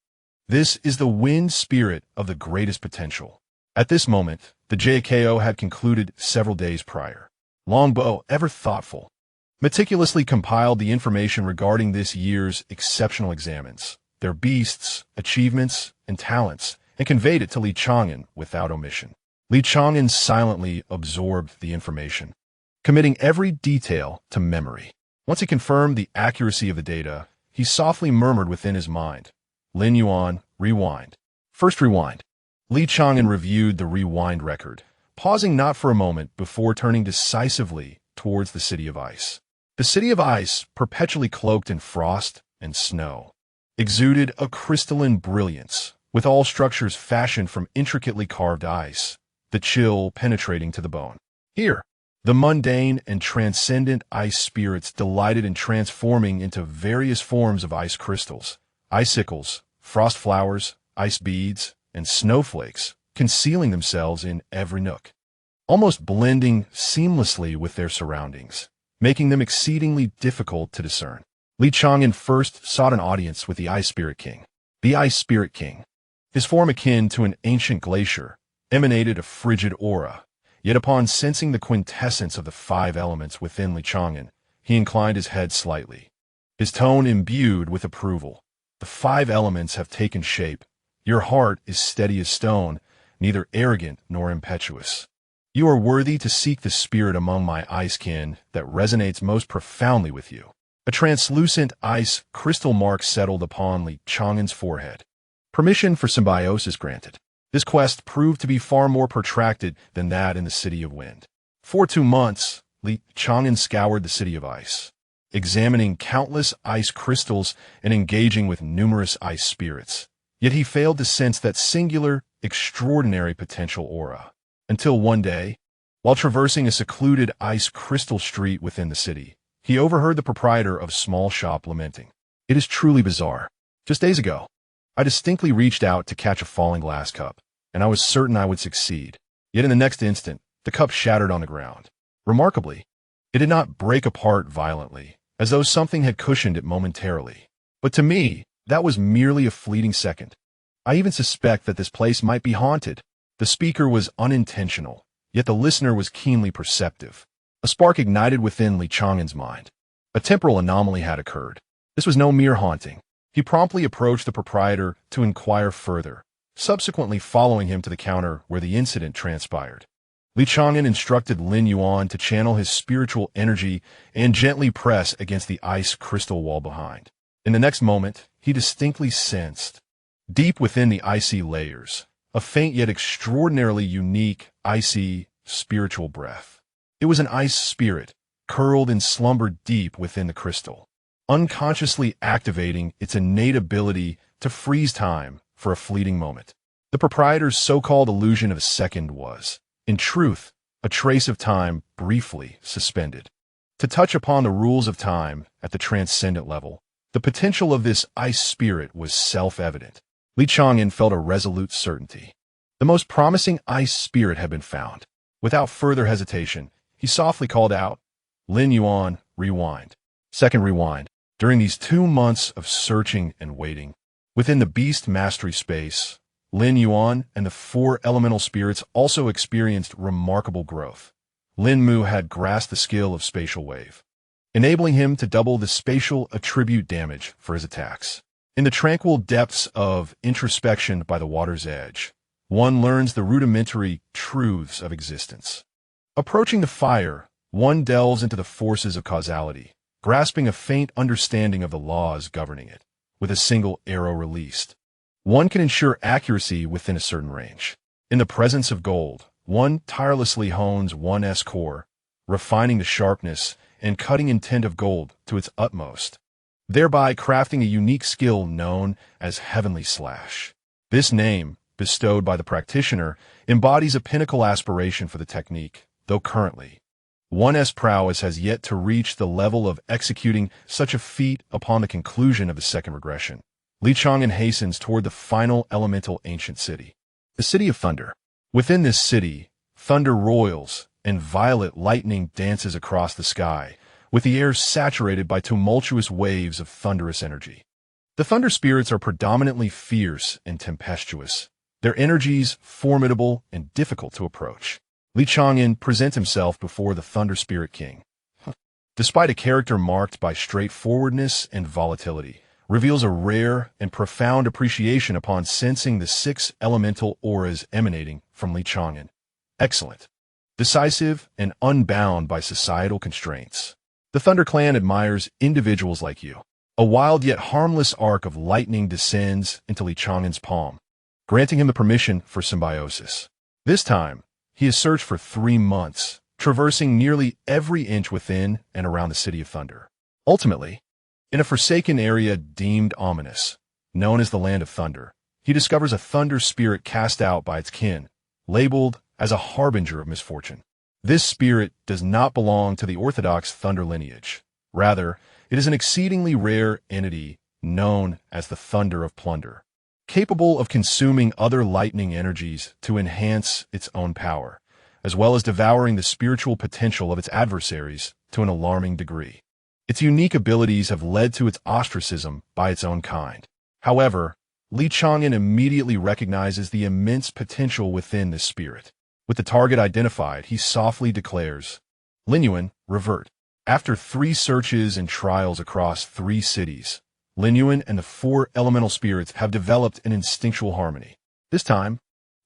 This is the wind spirit of the greatest potential. At this moment, the JKO had concluded several days prior. Longbo, ever thoughtful, meticulously compiled the information regarding this year's exceptional examens, their beasts, achievements, and talents, and conveyed it to Li Chang'an without omission. Li Chang'an silently absorbed the information, committing every detail to memory. Once he confirmed the accuracy of the data, he softly murmured within his mind, "Lin Yuan, rewind." First rewind. Li Chang'an reviewed the rewind record, pausing not for a moment before turning decisively towards the City of Ice. The City of Ice, perpetually cloaked in frost and snow, exuded a crystalline brilliance, with all structures fashioned from intricately carved ice, the chill penetrating to the bone. Here, the mundane and transcendent ice spirits delighted in transforming into various forms of ice crystals, icicles, frost flowers, ice beads, and snowflakes, concealing themselves in every nook, almost blending seamlessly with their surroundings, making them exceedingly difficult to discern. Li Chang'an first sought an audience with the Ice Spirit King. The Ice Spirit King, his form akin to an ancient glacier, emanated a frigid aura. Yet upon sensing the quintessence of the 5 elements within Li Chang'an, he inclined his head slightly, his tone imbued with approval. The 5 elements have taken shape. Your heart is steady as stone, neither arrogant nor impetuous. You are worthy to seek the spirit among my ice kin that resonates most profoundly with you. A translucent ice crystal mark settled upon Li Chang'an's forehead. Permission for symbiosis granted. This quest proved to be far more protracted than that in the City of Wind. For 2 months, Li Chang'an scoured the City of Ice, examining countless ice crystals and engaging with numerous ice spirits. Yet he failed to sense that singular, extraordinary potential aura. Until one day, while traversing a secluded ice crystal street within the city, he overheard the proprietor of a small shop lamenting. "It is truly bizarre. Just days ago, I distinctly reached out to catch a falling glass cup, and I was certain I would succeed. Yet in the next instant, the cup shattered on the ground. Remarkably, it did not break apart violently, as though something had cushioned it momentarily. But to me, that was merely a fleeting second. I even suspect that this place might be haunted." The speaker was unintentional, yet the listener was keenly perceptive. A spark ignited within Li Chang'an's mind. A temporal anomaly had occurred. This was no mere haunting. He promptly approached the proprietor to inquire further, subsequently following him to the counter where the incident transpired. Li Chang'an instructed Lin Yuan to channel his spiritual energy and gently press against the ice crystal wall behind. In the next moment, he distinctly sensed, deep within the icy layers, a faint yet extraordinarily unique, icy, spiritual breath. It was an ice spirit, curled and slumbered deep within the crystal. unconsciously activating its innate ability to freeze time for a fleeting moment. The proprietor's so-called illusion of a second was, in truth, a trace of time briefly suspended. To touch upon the rules of time at the transcendent level, the potential of this ice spirit was self-evident. Li Chang'an felt a resolute certainty. The most promising ice spirit had been found. Without further hesitation, he softly called out, "Lin Yuan, rewind." Second rewind. During these 2 months of searching and waiting, within the beast mastery space, Lin Yuan and the 4 elemental spirits also experienced remarkable growth. Lin Mu had grasped the skill of spatial wave, enabling him to double the spatial attribute damage for his attacks. In the tranquil depths of introspection by the water's edge, one learns the rudimentary truths of existence. Approaching the fire, one delves into the forces of causality, grasping a faint understanding of the laws governing it. With a single arrow released, one can ensure accuracy within a certain range. In the presence of gold, one tirelessly hones one's core, refining the sharpness and cutting intent of gold to its utmost, thereby crafting a unique skill known as Heavenly Slash. This name, bestowed by the practitioner, embodies a pinnacle aspiration for the technique, though currently, one's prowess has yet to reach the level of executing such a feat upon the conclusion of the second regression. Li Chang'an hastens toward the final elemental ancient city, the City of Thunder. Within this city, thunder roils and violet lightning dances across the sky, with the air saturated by tumultuous waves of thunderous energy. The thunder spirits are predominantly fierce and tempestuous, their energies formidable and difficult to approach. Li Chang'an presents himself before the Thunder Spirit King. Despite a character marked by straightforwardness and volatility, reveals a rare and profound appreciation upon sensing the 6 elemental auras emanating from Li Chang'an. Excellent. Decisive and unbound by societal constraints. The Thunder Clan admires individuals like you. A wild yet harmless arc of lightning descends into Li Chang'an's palm, granting him the permission for symbiosis. This time, he has searched for 3 months, traversing nearly every inch within and around the City of Thunder. Ultimately, in a forsaken area deemed ominous, known as the Land of Thunder, he discovers a thunder spirit cast out by its kin, labeled as a harbinger of misfortune. This spirit does not belong to the orthodox thunder lineage. Rather, it is an exceedingly rare entity known as the Thunder of Plunder, capable of consuming other lightning energies to enhance its own power, as well as devouring the spiritual potential of its adversaries to an alarming degree. Its unique abilities have led to its ostracism by its own kind. However, Li Chang'an immediately recognizes the immense potential within this spirit. With the target identified, he softly declares, "Lin Yuan, revert." After 3 searches and trials across 3 cities, Lin Yuan and the 4 elemental spirits have developed an instinctual harmony. This time,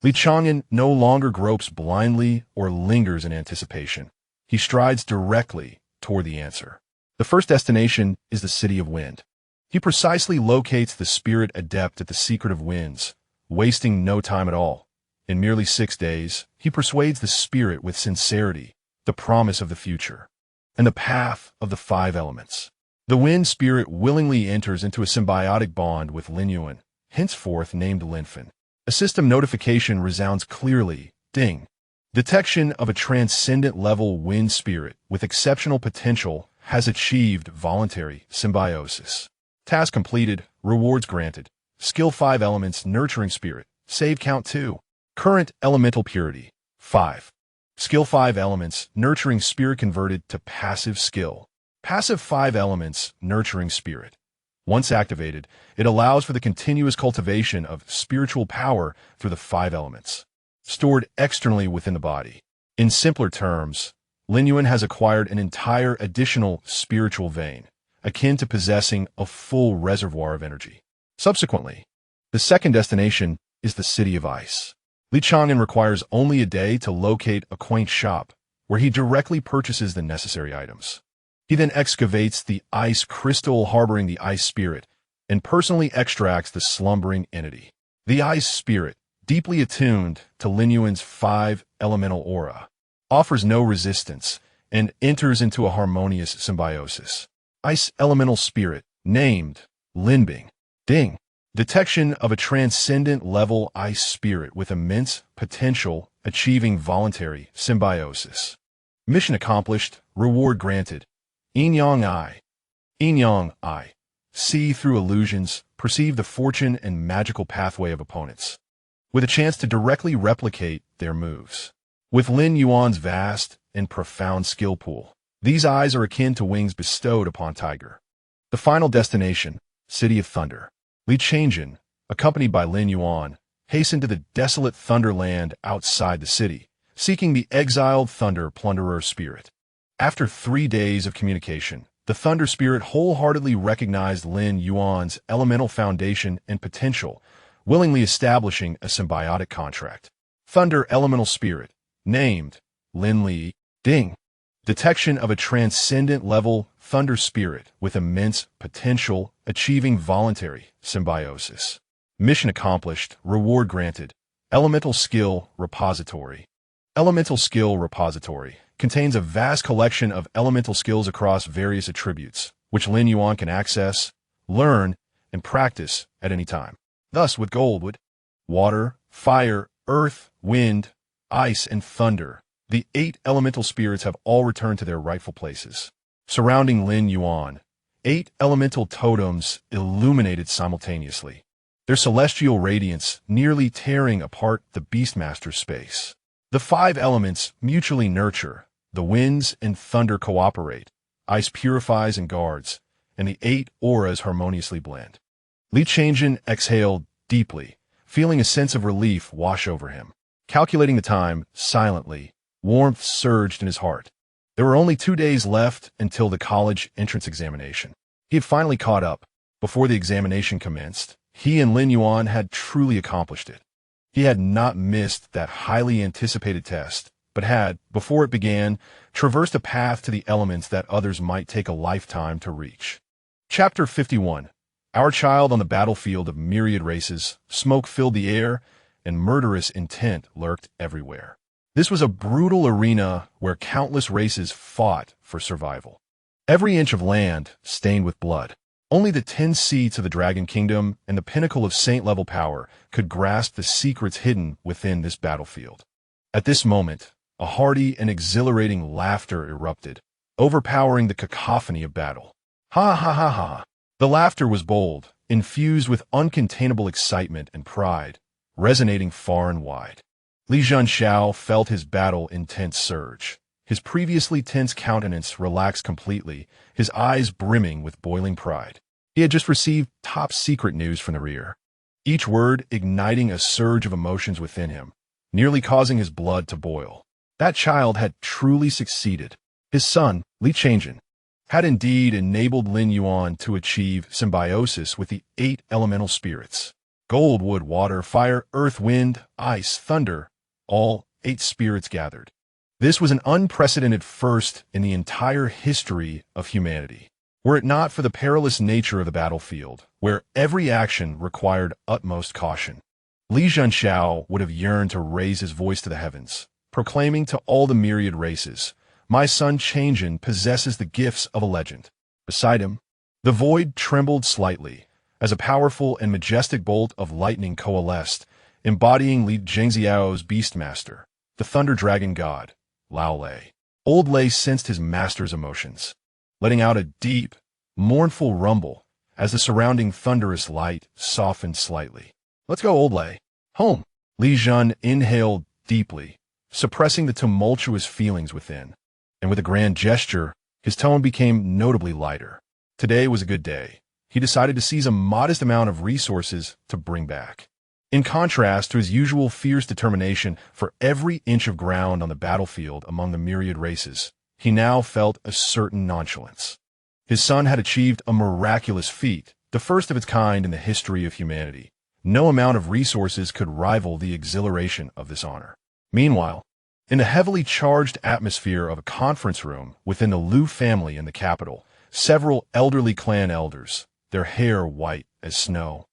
Li Chang'an no longer gropes blindly or lingers in anticipation. He strides directly toward the answer. The first destination is the City of Wind. He precisely locates the spirit adept at the Secret of Winds, wasting no time at all. In merely 6 days, he persuades the spirit with sincerity, the promise of the future, and the path of the 5 elements. The wind spirit willingly enters into a symbiotic bond with Lin Yuan, henceforth named Linfen. A system notification resounds clearly, ding. Detection of a transcendent level wind spirit with exceptional potential has achieved voluntary symbiosis. Task completed, rewards granted. Skill 5 elements nurturing spirit, save count 2. Current elemental purity, 5. Skill 5 elements nurturing spirit converted to passive skill. Passive 5 elements nurturing spirit. Once activated, it allows for the continuous cultivation of spiritual power through the 5 elements, stored externally within the body. In simpler terms, Lin Yuan has acquired an entire additional spiritual vein, akin to possessing a full reservoir of energy. Subsequently, the second destination is the City of Ice. Li Chang'an requires only a day to locate a quaint shop, where he directly purchases the necessary items. He then excavates the ice crystal harboring the ice spirit and personally extracts the slumbering entity. The ice spirit, deeply attuned to Lin Yuan's 5 elemental aura, offers no resistance and enters into a harmonious symbiosis. ice elemental spirit, named Linbing. Ding. Detection of a transcendent level ice spirit with immense potential, achieving voluntary symbiosis. Mission accomplished, reward granted. Yin-yang I. Yin-yang I. See through illusions, perceive the fortune and magical pathway of opponents, with a chance to directly replicate their moves. With Lin Yuan's vast and profound skill pool, these eyes are akin to wings bestowed upon Tiger. The final destination, City of Thunder. Li Chang'an, accompanied by Lin Yuan, hastened to the desolate Thunderland outside the city, seeking the exiled Thunder Plunderer spirit. After 3 days of communication, the Thunder Spirit wholeheartedly recognized Lin Yuan's elemental foundation and potential, willingly establishing a symbiotic contract. Thunder Elemental Spirit, named Lin Li. Ding. Detection of a transcendent level Thunder Spirit with immense potential, achieving voluntary symbiosis. Mission accomplished, reward granted. Elemental Skill Repository. Elemental Skill Repository contains a vast collection of elemental skills across various attributes, which Lin Yuan can access, learn, and practice at any time. Thus, with Goldwood, water, fire, earth, wind, ice, and thunder, the 8 elemental spirits have all returned to their rightful places. Surrounding Lin Yuan, 8 elemental totems illuminated simultaneously, their celestial radiance nearly tearing apart the Beastmaster's space. The 5 elements mutually nurture, the winds and thunder cooperate, ice purifies and guards, and the 8 auras harmoniously blend. Li Chang'an exhaled deeply, feeling a sense of relief wash over him. Calculating the time, silently, warmth surged in his heart. There were only 2 days left until the college entrance examination. He had finally caught up. Before the examination commenced, he and Lin Yuan had truly accomplished it. He had not missed that highly anticipated test, but had, before it began, traversed a path to the elements that others might take a lifetime to reach. Chapter 51. Our child on the battlefield of myriad races, smoke filled the air, and murderous intent lurked everywhere. This was a brutal arena where countless races fought for survival. Every inch of land stained with blood. Only the 10 seats of the Dragon Kingdom and the pinnacle of saint-level power could grasp the secrets hidden within this battlefield. At this moment, a hearty and exhilarating laughter erupted, overpowering the cacophony of battle. Ha ha ha ha! The laughter was bold, infused with uncontainable excitement and pride, resonating far and wide. Li Zhenxiao felt his battle intent surge. His previously tense countenance relaxed completely, his eyes brimming with boiling pride. He had just received top-secret news from the rear, each word igniting a surge of emotions within him, nearly causing his blood to boil. That child had truly succeeded. His son, Li Chang'an, had indeed enabled Lin Yuan to achieve symbiosis with the 8 elemental spirits. Gold, wood, water, fire, earth, wind, ice, thunder, all 8 spirits gathered. This was an unprecedented first in the entire history of humanity. Were it not for the perilous nature of the battlefield, where every action required utmost caution, Li Zhenxiao would have yearned to raise his voice to the heavens, proclaiming to all the myriad races, "My son Chang'an possesses the gifts of a legend." Beside him, the void trembled slightly, as a powerful and majestic bolt of lightning coalesced, embodying Li Zhengxiao's Beastmaster, the Thunder Dragon God, Lao Lei. Old Lei sensed his master's emotions, letting out a deep, mournful rumble as the surrounding thunderous light softened slightly. "Let's go, Old Lei. Home." Li Zhen inhaled deeply, suppressing the tumultuous feelings within, and with a grand gesture, his tone became notably lighter. Today was a good day. He decided to seize a modest amount of resources to bring back. In contrast to his usual fierce determination for every inch of ground on the battlefield among the myriad races, he now felt a certain nonchalance. His son had achieved a miraculous feat, the first of its kind in the history of humanity. No amount of resources could rival the exhilaration of this honor. Meanwhile, in the heavily charged atmosphere of a conference room within the Liu family in the capital, several elderly clan elders, their hair white as snow,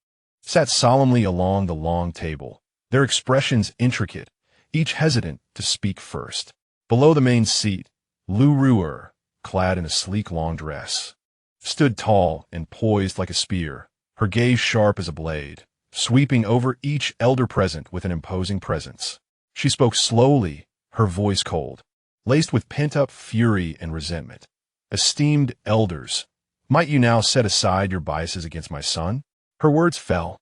sat solemnly along the long table, their expressions intricate, each hesitant to speak first. Below the main seat, Lu Ruer, clad in a sleek long dress, stood tall and poised like a spear, her gaze sharp as a blade, sweeping over each elder present with an imposing presence. She spoke slowly, her voice cold, laced with pent-up fury and resentment. "Esteemed elders, might you now set aside your biases against my son?" Her words fell,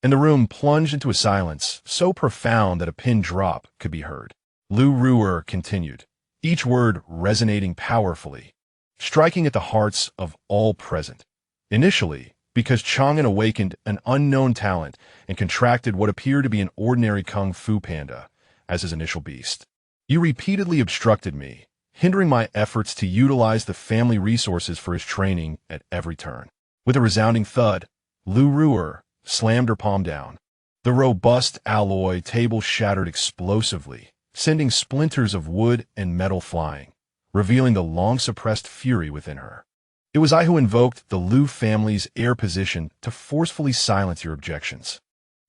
and the room plunged into a silence so profound that a pin drop could be heard. Lu Ruer continued, each word resonating powerfully, striking at the hearts of all present. "Initially, because Chang'an awakened an unknown talent and contracted what appeared to be an ordinary kung fu panda as his initial beast, you repeatedly obstructed me, hindering my efforts to utilize the family resources for his training at every turn." With a resounding thud, Lu Ruer slammed her palm down. The robust alloy table shattered explosively, sending splinters of wood and metal flying, revealing the long-suppressed fury within her. "It was I who invoked the Lu family's heir position to forcefully silence your objections.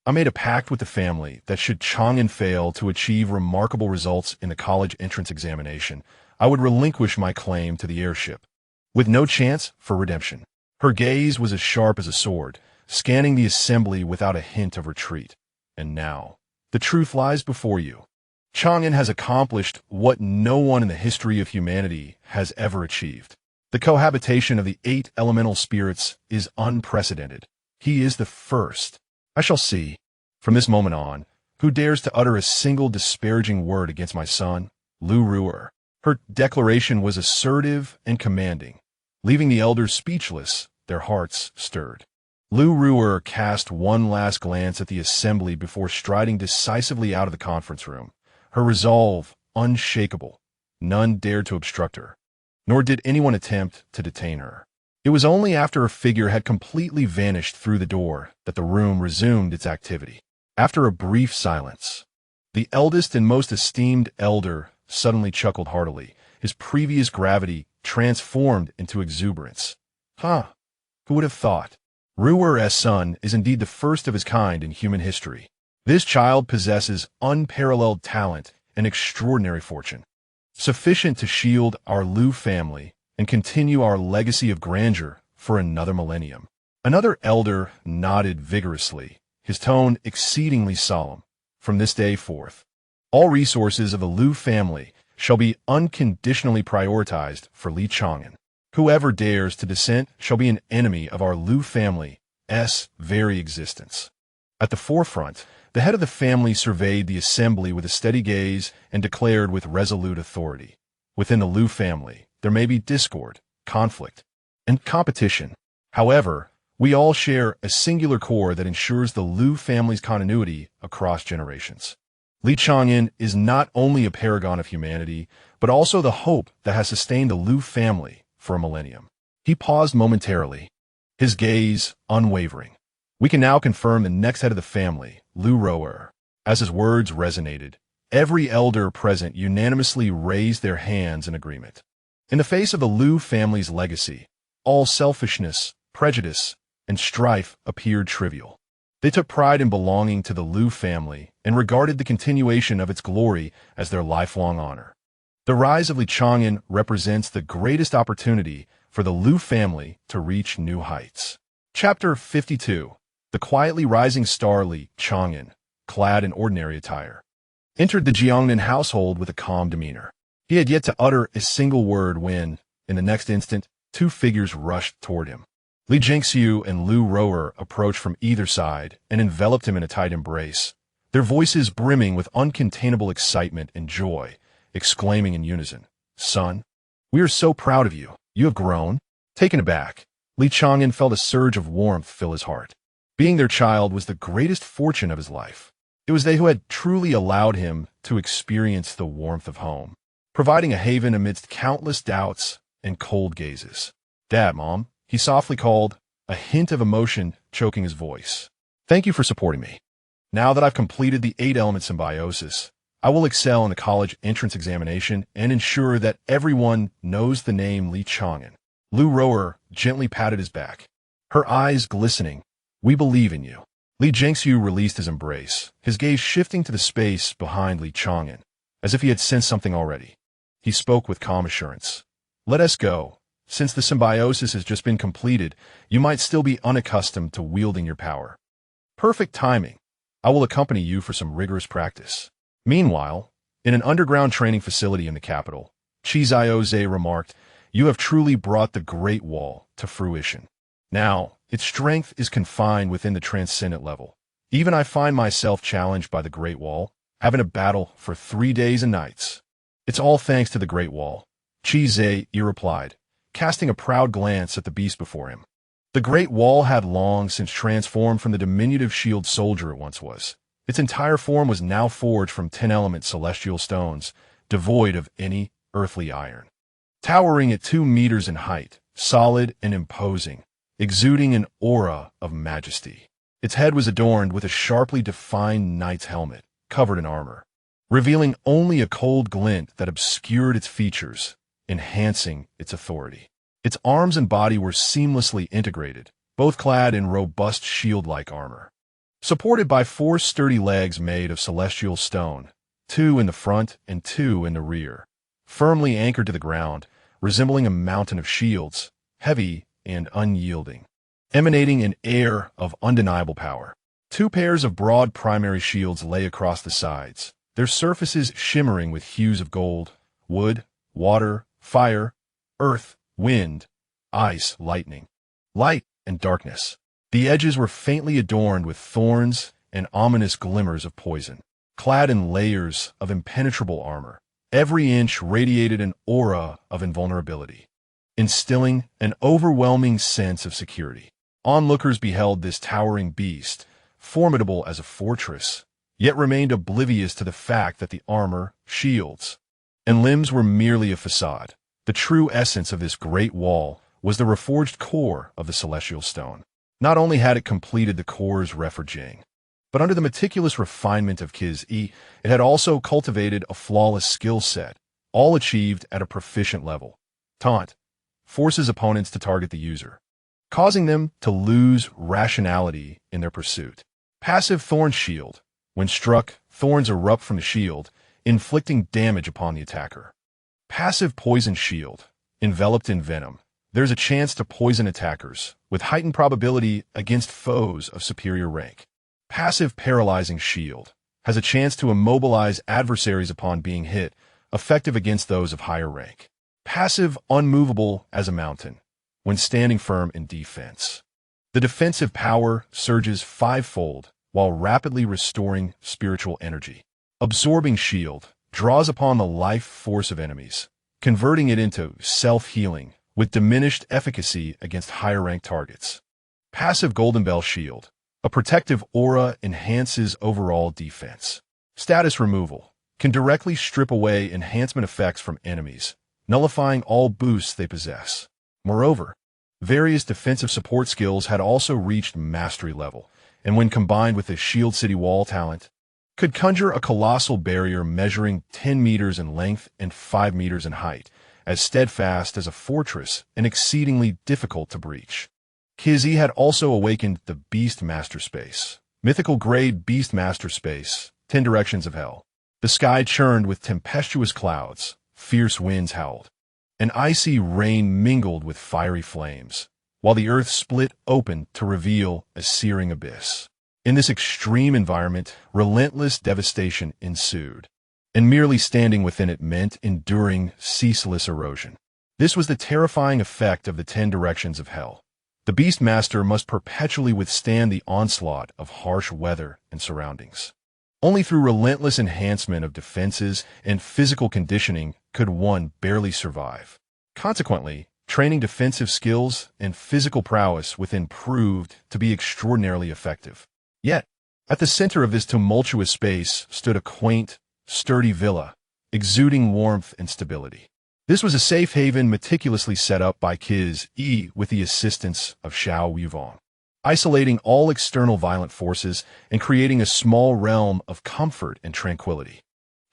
I made a pact with the family that should Chang'an fail to achieve remarkable results in the college entrance examination, I would relinquish my claim to the heirship, with no chance for redemption." Her gaze was as sharp as a sword, scanning the assembly without a hint of retreat. "And now, the truth lies before you. Chang'an has accomplished what no one in the history of humanity has ever achieved. The cohabitation of the 8 elemental spirits is unprecedented. He is the first. I shall see, from this moment on, who dares to utter a single disparaging word against my son, Lu Ruer." Her declaration was assertive and commanding, leaving the elders speechless, their hearts stirred. Lu Ruer cast one last glance at the assembly before striding decisively out of the conference room, her resolve unshakable. None dared to obstruct her, nor did anyone attempt to detain her. It was only after her figure had completely vanished through the door that the room resumed its activity. After a brief silence, the eldest and most esteemed elder suddenly chuckled heartily, his previous gravity transformed into exuberance. "Huh, who would have thought? Ruer's son is indeed the first of his kind in human history. This child possesses unparalleled talent and extraordinary fortune, sufficient to shield our Lu family and continue our legacy of grandeur for another millennium." Another elder nodded vigorously, his tone exceedingly solemn. "From this day forth, all resources of the Lu family shall be unconditionally prioritized for Li Chang'an. Whoever dares to dissent shall be an enemy of our Lu family's very existence." At the forefront, the head of the family surveyed the assembly with a steady gaze and declared with resolute authority, "Within the Lu family, there may be discord, conflict, and competition. However, we all share a singular core that ensures the Lu family's continuity across generations. Li Chang'an is not only a paragon of humanity, but also the hope that has sustained the Lu family for a millennium." He paused momentarily, his gaze unwavering. "We can now confirm the next head of the family, Lu Ruer." As his words resonated, every elder present unanimously raised their hands in agreement. In the face of the Lu family's legacy, all selfishness, prejudice, and strife appeared trivial. They took pride in belonging to the Lu family and regarded the continuation of its glory as their lifelong honor. The rise of Li Chang'an represents the greatest opportunity for the Lu family to reach new heights. Chapter 52. The quietly rising star Li Chang'an, clad in ordinary attire, entered the Jiangnan household with a calm demeanor. He had yet to utter a single word when, in the next instant, 2 figures rushed toward him. Li Jingxiu and Lu Ruer approached from either side and enveloped him in a tight embrace, their voices brimming with uncontainable excitement and joy, exclaiming in unison, "Son, we are so proud of you. You have grown." Taken aback, Li Chang'an felt a surge of warmth fill his heart. Being their child was the greatest fortune of his life. It was they who had truly allowed him to experience the warmth of home, providing a haven amidst countless doubts and cold gazes. "Dad, Mom," he softly called, a hint of emotion choking his voice. "Thank you for supporting me. Now that I've completed the 8-element symbiosis, I will excel in the college entrance examination and ensure that everyone knows the name Li Chang'an." Lu Ruer gently patted his back, her eyes glistening. "We believe in you." Li Jingxiu released his embrace, his gaze shifting to the space behind Li Chang'an, as if he had sensed something already. He spoke with calm assurance. "Let us go. Since the symbiosis has just been completed, you might still be unaccustomed to wielding your power. Perfect timing. I will accompany you for some rigorous practice. Meanwhile, in an underground training facility in the capital, Chiziose remarked, "You have truly brought the Great Wall to fruition. Now, its strength is confined within the transcendent level. Even I find myself challenged by the Great Wall, having a battle for 3 days and nights. It's all thanks to the Great Wall," Chize replied, casting a proud glance at the beast before him. The Great Wall had long since transformed from the diminutive shield soldier it once was. Its entire form was now forged from 10-element celestial stones, devoid of any earthly iron. Towering at 2 meters in height, solid and imposing, exuding an aura of majesty. Its head was adorned with a sharply defined knight's helmet, covered in armor, revealing only a cold glint that obscured its features, enhancing its authority. Its arms and body were seamlessly integrated, both clad in robust shield-like armor. Supported by 4 sturdy legs made of celestial stone, 2 in the front and 2 in the rear, firmly anchored to the ground, resembling a mountain of shields, heavy and unyielding, emanating an air of undeniable power. 2 pairs of broad primary shields lay across the sides, their surfaces shimmering with hues of gold, wood, water, fire, earth, wind, ice, lightning, light, and darkness. The edges were faintly adorned with thorns and ominous glimmers of poison. Clad in layers of impenetrable armor, every inch radiated an aura of invulnerability, instilling an overwhelming sense of security. Onlookers beheld this towering beast, formidable as a fortress, yet remained oblivious to the fact that the armor, shields, and limbs were merely a facade. The true essence of this great wall was the reforged core of the celestial stone. Not only had it completed the core's Reforging, but under the meticulous refinement of Kiz-E, it had also cultivated a flawless skill set, all achieved at a proficient level. Taunt forces opponents to target the user, causing them to lose rationality in their pursuit. Passive Thorn Shield. When struck, thorns erupt from the shield, inflicting damage upon the attacker. Passive Poison Shield. Enveloped in venom, there's a chance to poison attackers, with heightened probability against foes of superior rank. Passive Paralyzing Shield. Has a chance to immobilize adversaries upon being hit, effective against those of higher rank. Passive Unmovable as a Mountain. When standing firm in defense. The defensive power surges 5-fold, while rapidly restoring spiritual energy. Absorbing Shield. Draws upon the life force of enemies, converting it into self-healing, with diminished efficacy against higher-ranked targets. Passive Golden Bell Shield. A protective aura enhances overall defense. Status Removal. Can directly strip away enhancement effects from enemies, nullifying all boosts they possess. Moreover, various defensive support skills had also reached mastery level, and when combined with the Shield City Wall talent, could conjure a colossal barrier measuring 10 meters in length and 5 meters in height, as steadfast as a fortress and exceedingly difficult to breach. Kiz-E had also awakened the Beast Master Space. Mythical grade Beast Master Space, 10 directions of hell. The sky churned with tempestuous clouds, fierce winds howled. An icy rain mingled with fiery flames, while the earth split open to reveal a searing abyss. In this extreme environment, relentless devastation ensued, and merely standing within it meant enduring ceaseless erosion. This was the terrifying effect of the 10 directions of hell. The Beastmaster must perpetually withstand the onslaught of harsh weather and surroundings. Only through relentless enhancement of defenses and physical conditioning could one barely survive. Consequently, training defensive skills and physical prowess within proved to be extraordinarily effective. Yet, at the center of this tumultuous space stood a quaint, sturdy villa, exuding warmth and stability. This was a safe haven meticulously set up by Kiz-E with the assistance of Xiao Yuvong, isolating all external violent forces and creating a small realm of comfort and tranquility.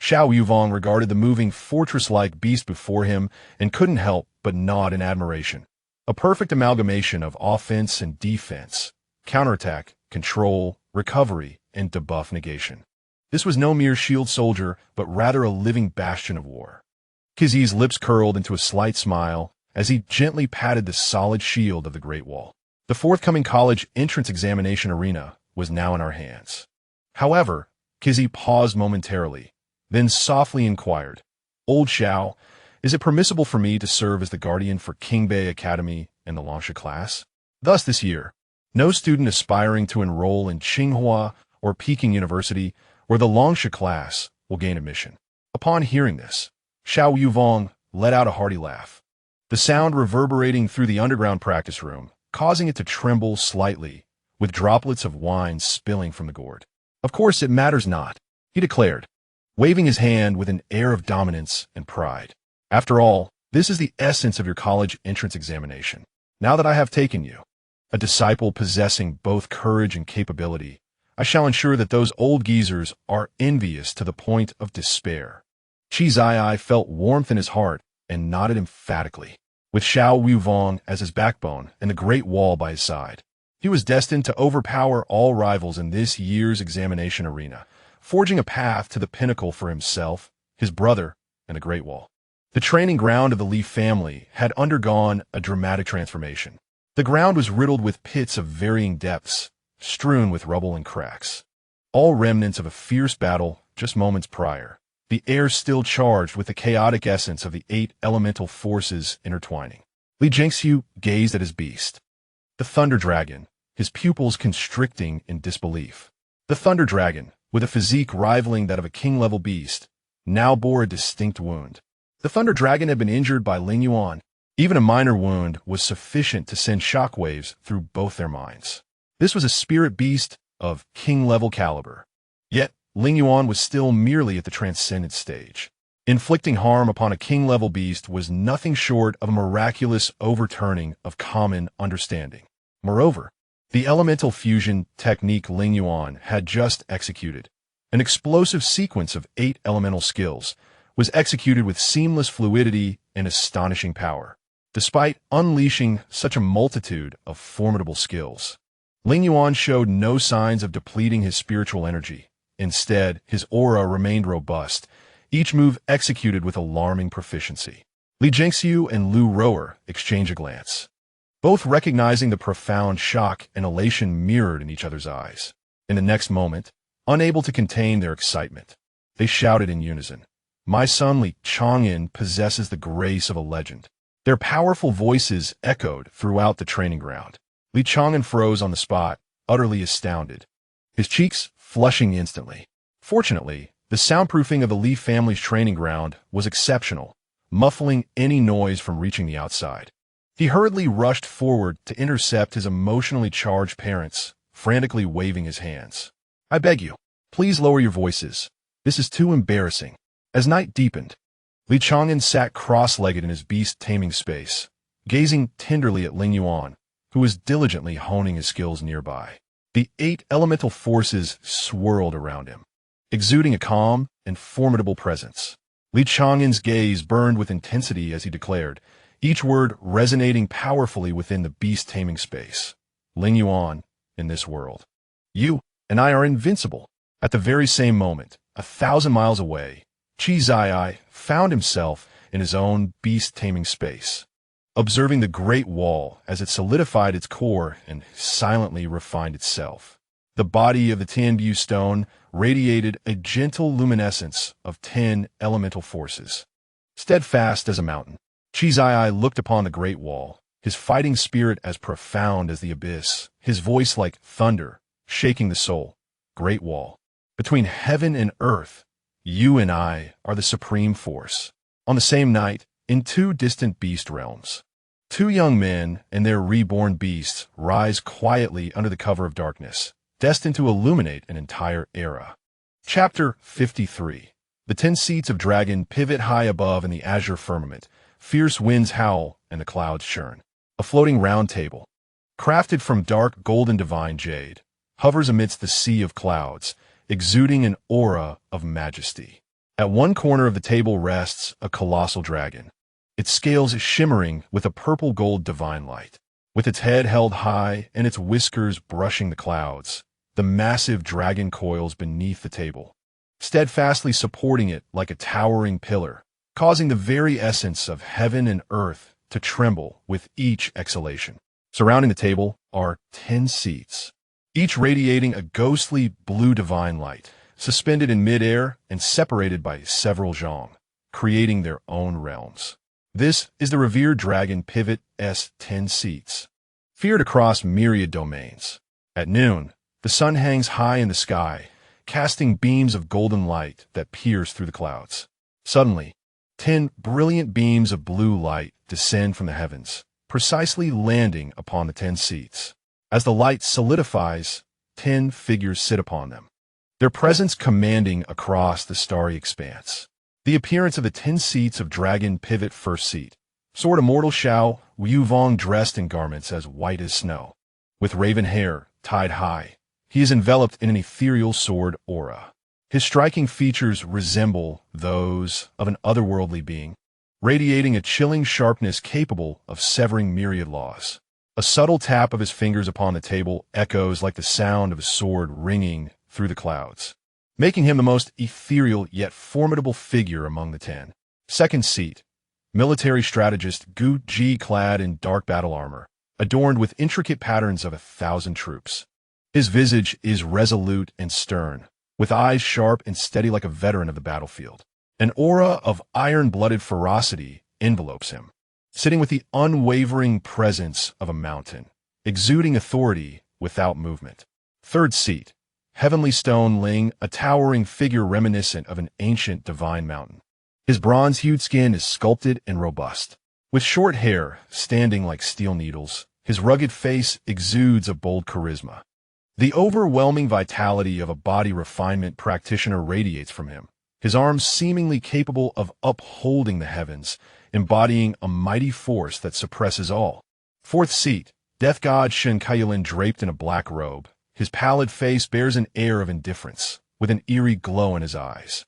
Xiao Yuvong regarded the moving fortress-like beast before him and couldn't help but nod in admiration. A perfect amalgamation of offense and defense, counterattack, control, recovery, and debuff negation. This was no mere shield soldier, but rather a living bastion of war. Kiz-E's lips curled into a slight smile as he gently patted the solid shield of the Great Wall. The forthcoming college entrance examination arena was now in our hands. However, Kizzy paused momentarily, then softly inquired, "Old Xiao, is it permissible for me to serve as the guardian for Qingbei Academy and the Longsha class?" Thus this year, no student aspiring to enroll in Tsinghua or Peking University or the Longsha class will gain admission. Upon hearing this, Xiao Yuvong let out a hearty laugh, the sound reverberating through the underground practice room, causing it to tremble slightly, with droplets of wine spilling from the gourd. "Of course it matters not," he declared, waving his hand with an air of dominance and pride. "After all, this is the essence of your college entrance examination. Now that I have taken you, a disciple possessing both courage and capability, I shall ensure that those old geezers are envious to the point of despair." Qi Zai felt warmth in his heart and nodded emphatically. With Xiao Wuvong as his backbone and the Great Wall by his side, he was destined to overpower all rivals in this year's examination arena, forging a path to the pinnacle for himself, his brother, and the Great Wall. The training ground of the Li family had undergone a dramatic transformation. The ground was riddled with pits of varying depths, strewn with rubble and cracks, all remnants of a fierce battle just moments prior. The air still charged with the chaotic essence of the 8 elemental forces intertwining. Li Jingxiu gazed at his beast, the Thunder Dragon, his pupils constricting in disbelief. The Thunder Dragon, with a physique rivaling that of a king-level beast, now bore a distinct wound. The Thunder Dragon had been injured by Ling Yuan. Even a minor wound was sufficient to send shockwaves through both their minds. This was a spirit beast of king-level caliber. Yet, Ling Yuan was still merely at the transcendent stage. Inflicting harm upon a king-level beast was nothing short of a miraculous overturning of common understanding. Moreover, the elemental fusion technique Ling Yuan had just executed, an explosive sequence of 8 elemental skills, was executed with seamless fluidity and astonishing power. Despite unleashing such a multitude of formidable skills, Ling Yuan showed no signs of depleting his spiritual energy. Instead, his aura remained robust, each move executed with alarming proficiency. Li Jingxiu and Lu Roer exchanged a glance, both recognizing the profound shock and elation mirrored in each other's eyes. In the next moment, unable to contain their excitement, they shouted in unison, "My son Li Chang'an possesses the grace of a legend." Their powerful voices echoed throughout the training ground. Li Chang'an froze on the spot, utterly astounded, his cheeks flushing instantly. Fortunately, the soundproofing of the Li family's training ground was exceptional, muffling any noise from reaching the outside. He hurriedly rushed forward to intercept his emotionally charged parents, frantically waving his hands. "I beg you, please lower your voices. This is too embarrassing." As night deepened, Li Chang'an sat cross-legged in his beast-taming space, gazing tenderly at Ling Yuan, who was diligently honing his skills nearby. The 8 elemental forces swirled around him, exuding a calm and formidable presence. Li Chang'an's gaze burned with intensity as he declared, each word resonating powerfully within the beast-taming space. "Ling Yuan, in this world, you and I are invincible." At the very same moment, 1,000 miles away, Qi Zai found himself in his own beast-taming space, observing the Great Wall as it solidified its core and silently refined itself. The body of the Tianbu stone radiated a gentle luminescence of 10 elemental forces. Steadfast as a mountain, Qi Zai looked upon the Great Wall, his fighting spirit as profound as the abyss, his voice like thunder, shaking the soul. "Great Wall, between heaven and earth, you and I are the supreme force." On the same night, in 2 distant beast realms, 2 young men and their reborn beasts rise quietly under the cover of darkness, destined to illuminate an entire era. Chapter 53. The 10 seats of dragon pivot high above in the azure firmament. Fierce winds howl and the clouds churn. A floating round table, crafted from dark golden divine jade, hovers amidst the sea of clouds, exuding an aura of majesty. At one corner of the table rests a colossal dragon, its scales shimmering with a purple-gold divine light. With its head held high and its whiskers brushing the clouds, the massive dragon coils beneath the table, steadfastly supporting it like a towering pillar, causing the very essence of heaven and earth to tremble with each exhalation. Surrounding the table are 10 seats, each radiating a ghostly blue divine light, suspended in midair and separated by several zhang, creating their own realms. This is the revered dragon pivot's 10 seats, feared across myriad domains. At noon, the sun hangs high in the sky, casting beams of golden light that pierce through the clouds. Suddenly, 10 brilliant beams of blue light descend from the heavens, precisely landing upon the 10 seats. As the light solidifies, 10 figures sit upon them, their presence commanding across the starry expanse. The appearance of the 10 seats of Dragon Pivot First Seat. Sword Immortal Xiao Yuvong dressed in garments as white as snow. With raven hair tied high, he is enveloped in an ethereal sword aura. His striking features resemble those of an otherworldly being, radiating a chilling sharpness capable of severing myriad laws. A subtle tap of his fingers upon the table echoes like the sound of a sword ringing through the clouds, making him the most ethereal yet formidable figure among the 10. Second seat, military strategist Gu Ji clad in dark battle armor, adorned with intricate patterns of 1,000 troops. His visage is resolute and stern, with eyes sharp and steady like a veteran of the battlefield. An aura of iron-blooded ferocity envelopes him, sitting with the unwavering presence of a mountain, exuding authority without movement. Third seat, Heavenly Stone Ling, a towering figure reminiscent of an ancient divine mountain. His bronze-hued skin is sculpted and robust. With short hair standing like steel needles, his rugged face exudes a bold charisma. The overwhelming vitality of a body refinement practitioner radiates from him, his arms seemingly capable of upholding the heavens, embodying a mighty force that suppresses all. Fourth seat, Death God Shen Kailin draped in a black robe. His pallid face bears an air of indifference, with an eerie glow in his eyes.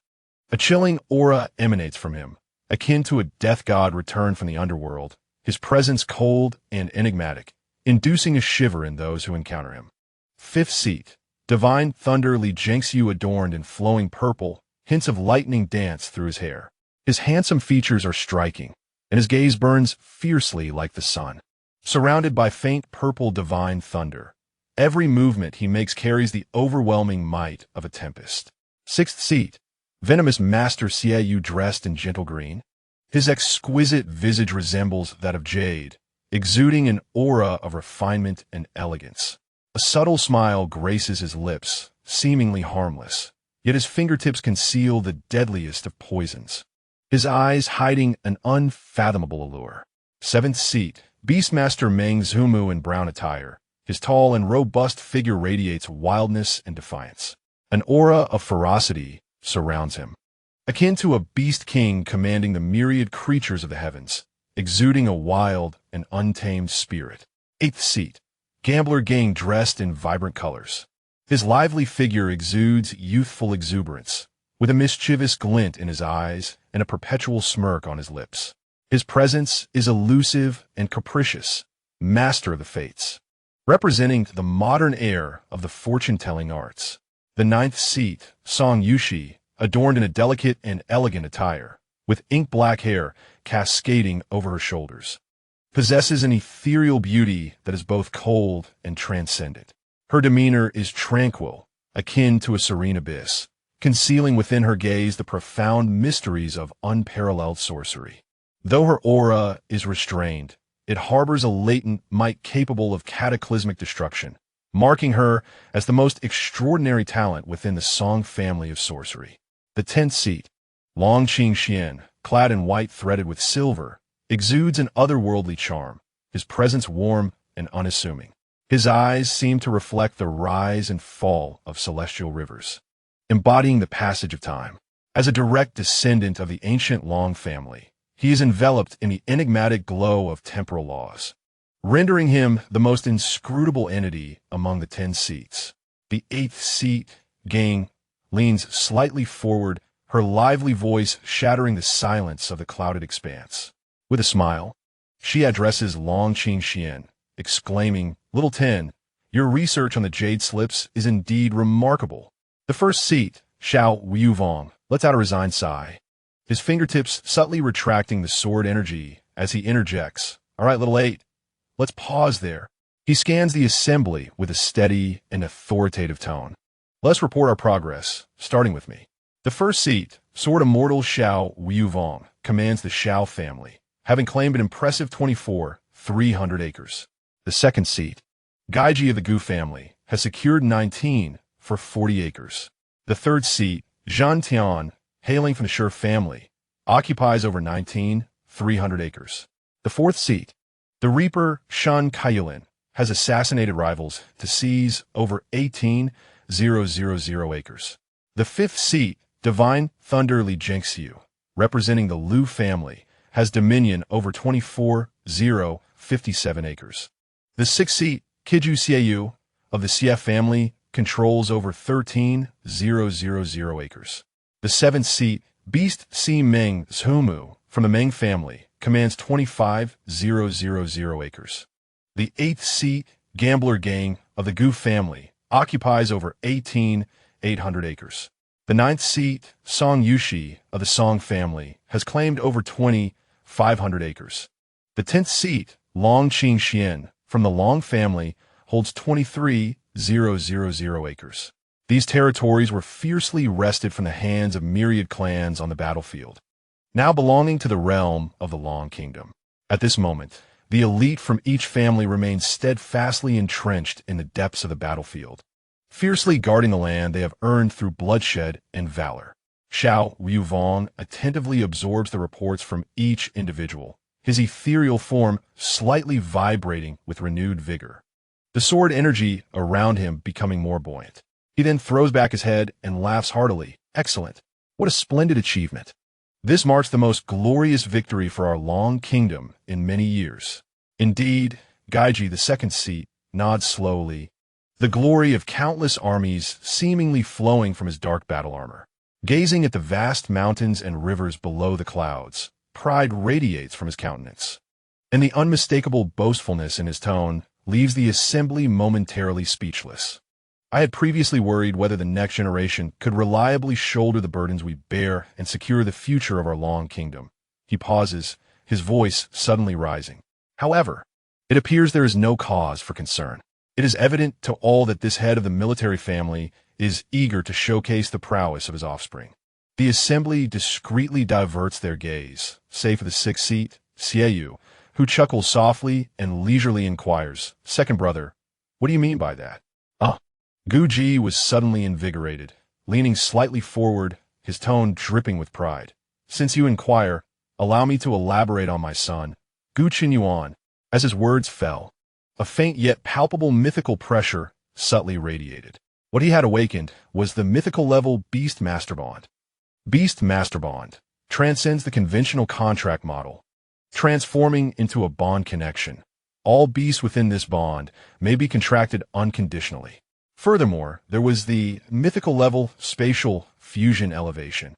A chilling aura emanates from him, akin to a death god returned from the underworld, his presence cold and enigmatic, inducing a shiver in those who encounter him. Fifth seat, Divine Thunder Li Jiangxiu adorned in flowing purple, hints of lightning dance through his hair. His handsome features are striking, and his gaze burns fiercely like the sun. Surrounded by faint purple divine thunder, every movement he makes carries the overwhelming might of a tempest. Sixth seat, Venomous Master Xiaoyu dressed in gentle green. His exquisite visage resembles that of jade, exuding an aura of refinement and elegance. A subtle smile graces his lips, seemingly harmless, yet his fingertips conceal the deadliest of poisons, his eyes hiding an unfathomable allure. Seventh seat, Beastmaster Meng Zumu in brown attire. His tall and robust figure radiates wildness and defiance. An aura of ferocity surrounds him, akin to a beast king commanding the myriad creatures of the heavens, exuding a wild and untamed spirit. Eighth seat, Gambler Gang dressed in vibrant colors. His lively figure exudes youthful exuberance, with a mischievous glint in his eyes and a perpetual smirk on his lips. His presence is elusive and capricious, master of the fates, representing the modern heir of the fortune-telling arts. The ninth seat, Song Yushi, adorned in a delicate and elegant attire, with ink-black hair cascading over her shoulders, possesses an ethereal beauty that is both cold and transcendent. Her demeanor is tranquil, akin to a serene abyss, concealing within her gaze the profound mysteries of unparalleled sorcery. Though her aura is restrained, it harbors a latent might capable of cataclysmic destruction, marking her as the most extraordinary talent within the Song family of sorcery. The 10th seat, Long Qing Xian, clad in white threaded with silver, exudes an otherworldly charm, his presence warm and unassuming. His eyes seem to reflect the rise and fall of celestial rivers, embodying the passage of time. As a direct descendant of the ancient Long family, he is enveloped in the enigmatic glow of temporal laws, rendering him the most inscrutable entity among the 10 seats. The 8th seat, Gang, leans slightly forward, her lively voice shattering the silence of the clouded expanse. With a smile, she addresses Long Qing Xian, exclaiming, "Little 10, your research on the jade slips is indeed remarkable." The first seat, Xiao Yuvong, lets out a resigned sigh, his fingertips subtly retracting the sword energy as he interjects, "All right, little eight, let's pause there." He scans the assembly with a steady and authoritative tone. "Let's report our progress, starting with me." The first seat, Sword Immortal Xiao Wuvong, commands the Xiao family, having claimed an impressive 300 acres. The second seat, Gaiji of the Gu family, has secured 19 for 40 acres. The third seat, Zhan Tian, hailing from the Shi family, occupies over 300 acres. The fourth seat, the Reaper Shan Kaiyulin, has assassinated rivals to seize over 18,000 acres. The fifth seat, Divine Thunder Li Jingxiu, representing the Lu family, has dominion over 24,057 acres. The sixth seat, Kiju Xiaoyu of the Xie family, controls over 13,000 acres. The seventh seat, Beast Si Meng Zhumu from the Meng family, commands 25,000 acres. The eighth seat, Gambler Gang of the Gu family, occupies over 18,800 acres. The ninth seat, Song Yushi of the Song family, has claimed over 2,500 acres. The 10th seat, Long Qing Xian from the Long family, holds 23,000 acres. These territories were fiercely wrested from the hands of myriad clans on the battlefield, now belonging to the realm of the Long Kingdom. At this moment, the elite from each family remains steadfastly entrenched in the depths of the battlefield, fiercely guarding the land they have earned through bloodshed and valor. Xiao Wuvong attentively absorbs the reports from each individual, his ethereal form slightly vibrating with renewed vigor, the sword energy around him becoming more buoyant. He then throws back his head and laughs heartily. "Excellent. What a splendid achievement. This marks the most glorious victory for our Long Kingdom in many years." Indeed, Gaiji, the second seat, nods slowly, the glory of countless armies seemingly flowing from his dark battle armor. Gazing at the vast mountains and rivers below the clouds, pride radiates from his countenance, and the unmistakable boastfulness in his tone leaves the assembly momentarily speechless. I had previously worried whether the next generation could reliably shoulder the burdens we bear and secure the future of our Long Kingdom. He pauses, his voice suddenly rising. However, it appears there is no cause for concern. It is evident to all that this head of the military family is eager to showcase the prowess of his offspring. The assembly discreetly diverts their gaze, save for the sixth seat, Xiaoyu, who chuckles softly and leisurely inquires, "Second brother, what do you mean by that?" Guji was suddenly invigorated, leaning slightly forward, his tone dripping with pride. "Since you inquire, allow me to elaborate on my son." Gu Qinyuan, as his words fell, a faint yet palpable mythical pressure subtly radiated. What he had awakened was the mythical level Beast Master Bond. Beast Master Bond transcends the conventional contract model, transforming into a bond connection. All beasts within this bond may be contracted unconditionally. Furthermore, there was the mythical level Spatial Fusion Elevation.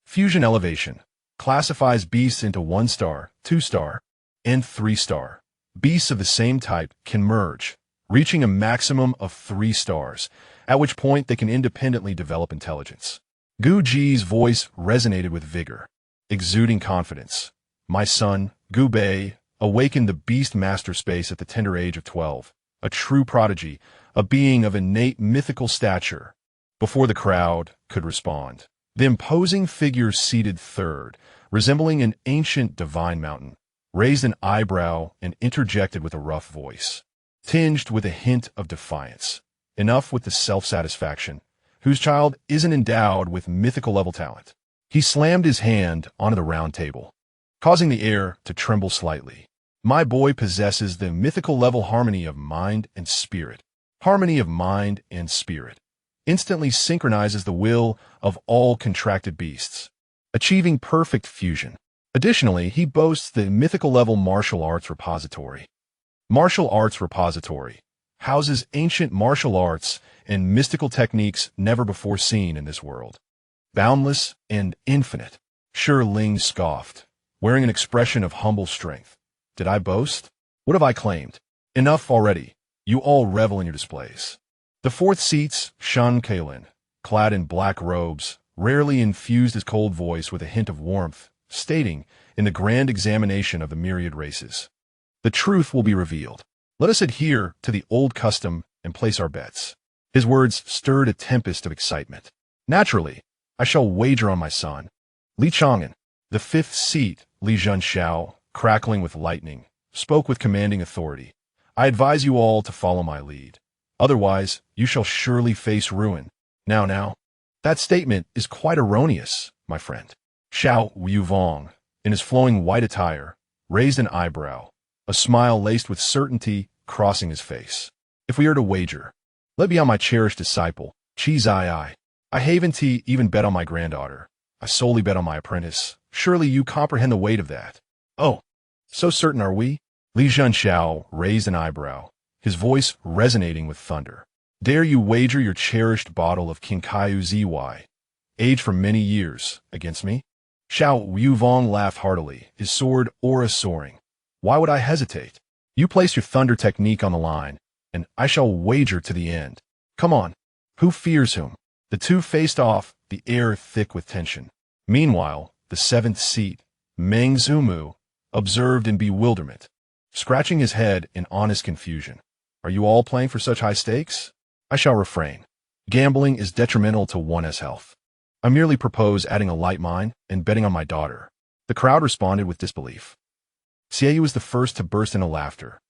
Fusion Elevation classifies beasts into 1-star, 2-star, and 3-star. Beasts of the same type can merge, reaching a maximum of 3 stars, at which point they can independently develop intelligence. Gu Ji's voice resonated with vigor, exuding confidence. "My son, Gu Bei, awakened the Beast Master Space at the tender age of 12, a true prodigy, a being of innate mythical stature." Before the crowd could respond, the imposing figure seated third, resembling an ancient divine mountain, raised an eyebrow and interjected with a rough voice, tinged with a hint of defiance. "Enough with the self-satisfaction. Whose child isn't endowed with mythical level talent?" He slammed his hand onto the round table, causing the air to tremble slightly. "My boy possesses the mythical level harmony of mind and spirit. Harmony of mind and spirit instantly synchronizes the will of all contracted beasts, achieving perfect fusion. Additionally, he boasts the mythical level martial arts repository. Martial arts repository houses ancient martial arts and mystical techniques never before seen in this world. Boundless and infinite." Shi Ling scoffed, wearing an expression of humble strength. "Did I boast? What have I claimed? Enough already. You all revel in your displays." The fourth seat's Shan Kailin, clad in black robes, rarely infused his cold voice with a hint of warmth stating, "In the grand examination of the myriad races, the truth will be revealed. Let us adhere to the old custom and place our bets." His words stirred a tempest of excitement. Naturally, I shall wager on my son. Li Chang'an, the fifth seat, Li Zhenxiao, crackling with lightning, spoke with commanding authority. "I advise you all to follow my lead. Otherwise, you shall surely face ruin. Now, that statement is quite erroneous, my friend." Xiao Yuvong, in his flowing white attire, raised an eyebrow, a smile laced with certainty crossing his face. "If we are to wager, let be on my cherished disciple, Qi Zai. I haven't even bet on my granddaughter. I solely bet on my apprentice. Surely you comprehend the weight of that." "Oh, so certain are we?" Li Zhenxiao raised an eyebrow, his voice resonating with thunder. "Dare you wager your cherished bottle of Qincaiyu Zy, aged for many years, against me?" Xiao Yuvong laughed heartily, his sword aura soaring. "Why would I hesitate? You place your thunder technique on the line, and I shall wager to the end. Come on, who fears whom?" The two faced off, the air thick with tension. Meanwhile, the seventh seat, Meng Zumu, observed in bewilderment, scratching his head in honest confusion. "Are you all playing for such high stakes? I shall refrain. Gambling is detrimental to one's health. I merely propose adding a light mine and betting on my daughter." The crowd responded with disbelief. Xiaoyu was the first to burst into laughter.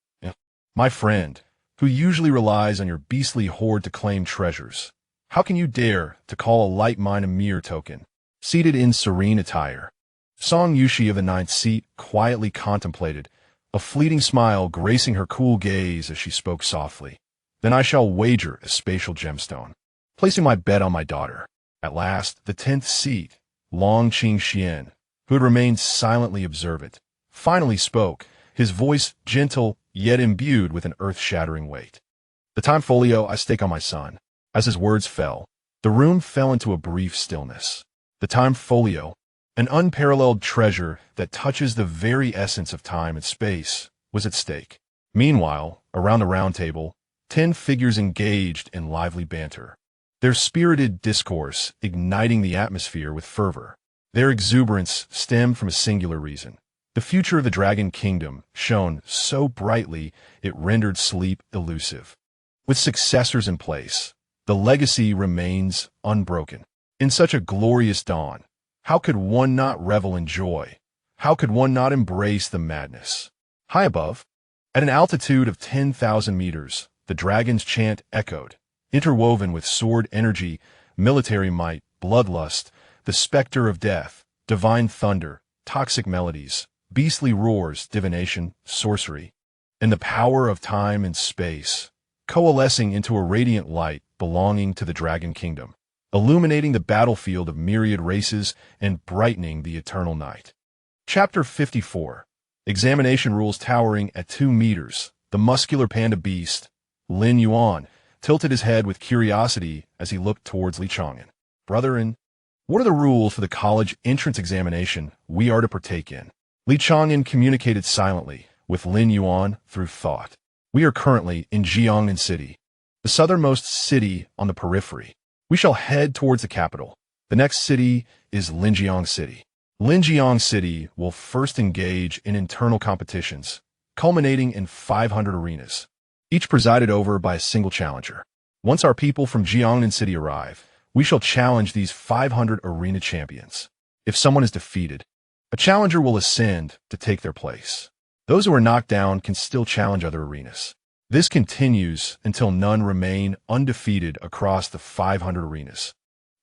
"My friend, who usually relies on your beastly hoard to claim treasures, how can you dare to call a light mine a mere token?" Seated in serene attire, Song Yushi of the ninth seat quietly contemplated, a fleeting smile gracing her cool gaze as she spoke softly. "Then I shall wager a spatial gemstone, placing my bet on my daughter." At last, the 10th seat, Long Qing Xian, who had remained silently observant, finally spoke, his voice gentle yet imbued with an earth-shattering weight. "The time folio I stake on my son." As his words fell, the room fell into a brief stillness. The time folio, an unparalleled treasure that touches the very essence of time and space, was at stake. Meanwhile, around the round table, 10 figures engaged in lively banter, their spirited discourse igniting the atmosphere with fervor. Their exuberance stemmed from a singular reason. The future of the Dragon Kingdom shone so brightly it rendered sleep elusive. With successors in place, the legacy remains unbroken. In such a glorious dawn, how could one not revel in joy? How could one not embrace the madness? High above, at an altitude of 10,000 meters, the dragon's chant echoed, interwoven with sword energy, military might, bloodlust, the specter of death, divine thunder, toxic melodies, beastly roars, divination, sorcery, and the power of time and space, coalescing into a radiant light belonging to the Dragon Kingdom, illuminating the battlefield of myriad races and brightening the eternal night. Chapter 54. Examination rules. Towering at 2 meters, the muscular panda beast, Lin Yuan, tilted his head with curiosity as he looked towards Li Chang'an. "Brethren, what are the rules for the college entrance examination we are to partake in?" Li Chang'an communicated silently with Lin Yuan through thought. "We are currently in Jiangnan City, the southernmost city on the periphery. We shall head towards the capital. The next city is Linjiang City. Linjiang City will first engage in internal competitions, culminating in 500 arenas, each presided over by a single challenger. Once our people from Jiangnan City arrive, we shall challenge these 500 arena champions. If someone is defeated, a challenger will ascend to take their place. Those who are knocked down can still challenge other arenas. This continues until none remain undefeated across the 500 arenas.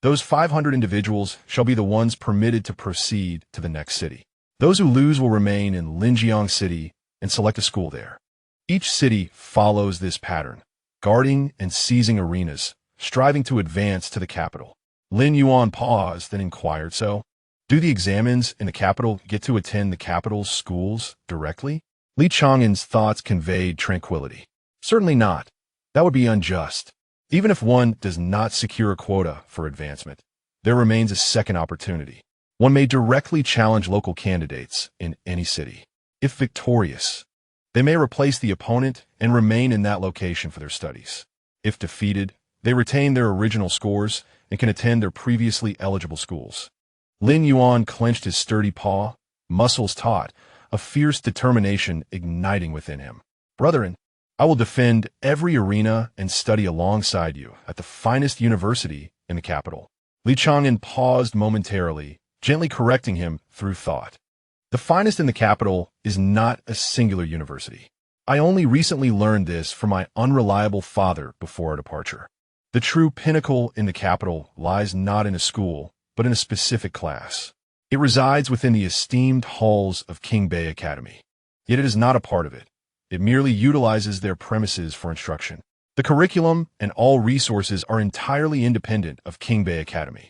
Those 500 individuals shall be the ones permitted to proceed to the next city. Those who lose will remain in Linjiang City and select a school there. Each city follows this pattern, guarding and seizing arenas, striving to advance to the capital." Lin Yuan paused, then inquired, "So, do the examines in the capital get to attend the capital's schools directly?" Li Chang'an's thoughts conveyed tranquility. "Certainly not. That would be unjust. Even if one does not secure a quota for advancement, there remains a second opportunity. One may directly challenge local candidates in any city. If victorious, they may replace the opponent and remain in that location for their studies. If defeated, they retain their original scores and can attend their previously eligible schools. Lin Yuan clenched his sturdy paw, muscles taut, a fierce determination igniting within him. Brethren, I will defend every arena and study alongside you at the finest university in the capital. Li Chang'an paused momentarily, gently correcting him through thought. The finest in the capital is not a singular university. I only recently learned this from my unreliable father before our departure. The true pinnacle in the capital lies not in a school, but in a specific class. It resides within the esteemed halls of King Bei Academy. Yet it is not a part of it. It merely utilizes their premises for instruction. The curriculum and all resources are entirely independent of King Bei Academy,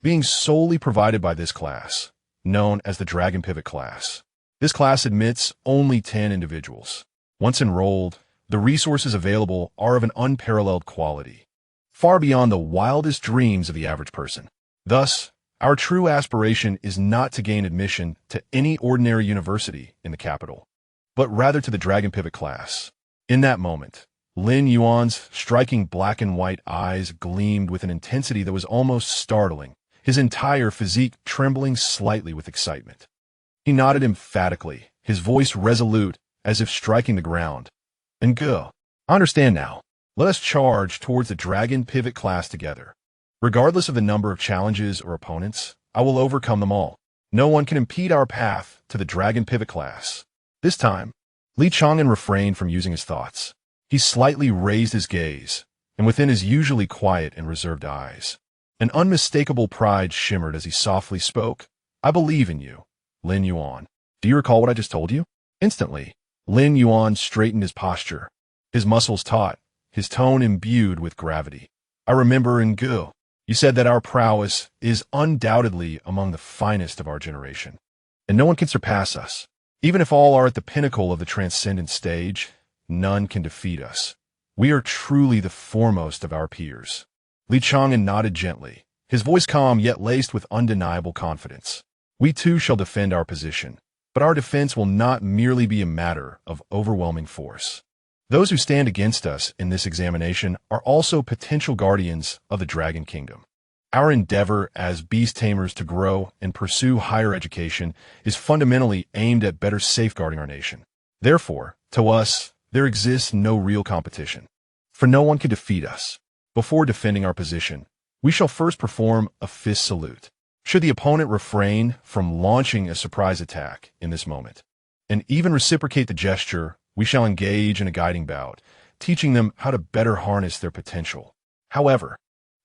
being solely provided by this class, known as the Dragon Pivot class. This class admits only 10 individuals. Once enrolled, the resources available are of an unparalleled quality, far beyond the wildest dreams of the average person. Thus, our true aspiration is not to gain admission to any ordinary university in the capital, but rather to the Dragon Pivot class. In that moment, Lin Yuan's striking black and white eyes gleamed with an intensity that was almost startling, his entire physique trembling slightly with excitement. He nodded emphatically, his voice resolute as if striking the ground. And go. I understand now. Let us charge towards the Dragon Pivot class together. Regardless of the number of challenges or opponents, I will overcome them all. No one can impede our path to the Dragon Pivot class. This time, Li Chang'an refrained from using his thoughts. He slightly raised his gaze, and within his usually quiet and reserved eyes, an unmistakable pride shimmered as he softly spoke. I believe in you, Lin Yuan. Do you recall what I just told you? Instantly, Lin Yuan straightened his posture, his muscles taut, his tone imbued with gravity. I remember in Gu, you said that our prowess is undoubtedly among the finest of our generation, and no one can surpass us. Even if all are at the pinnacle of the transcendent stage, none can defeat us. We are truly the foremost of our peers. Li Chang'an nodded gently, his voice calm yet laced with undeniable confidence. We too shall defend our position, but our defense will not merely be a matter of overwhelming force. Those who stand against us in this examination are also potential guardians of the Dragon Kingdom. Our endeavor as beast tamers to grow and pursue higher education is fundamentally aimed at better safeguarding our nation. Therefore, to us, there exists no real competition, for no one can defeat us. Before defending our position, we shall first perform a fist salute. Should the opponent refrain from launching a surprise attack in this moment, and even reciprocate the gesture, we shall engage in a guiding bout, teaching them how to better harness their potential. However,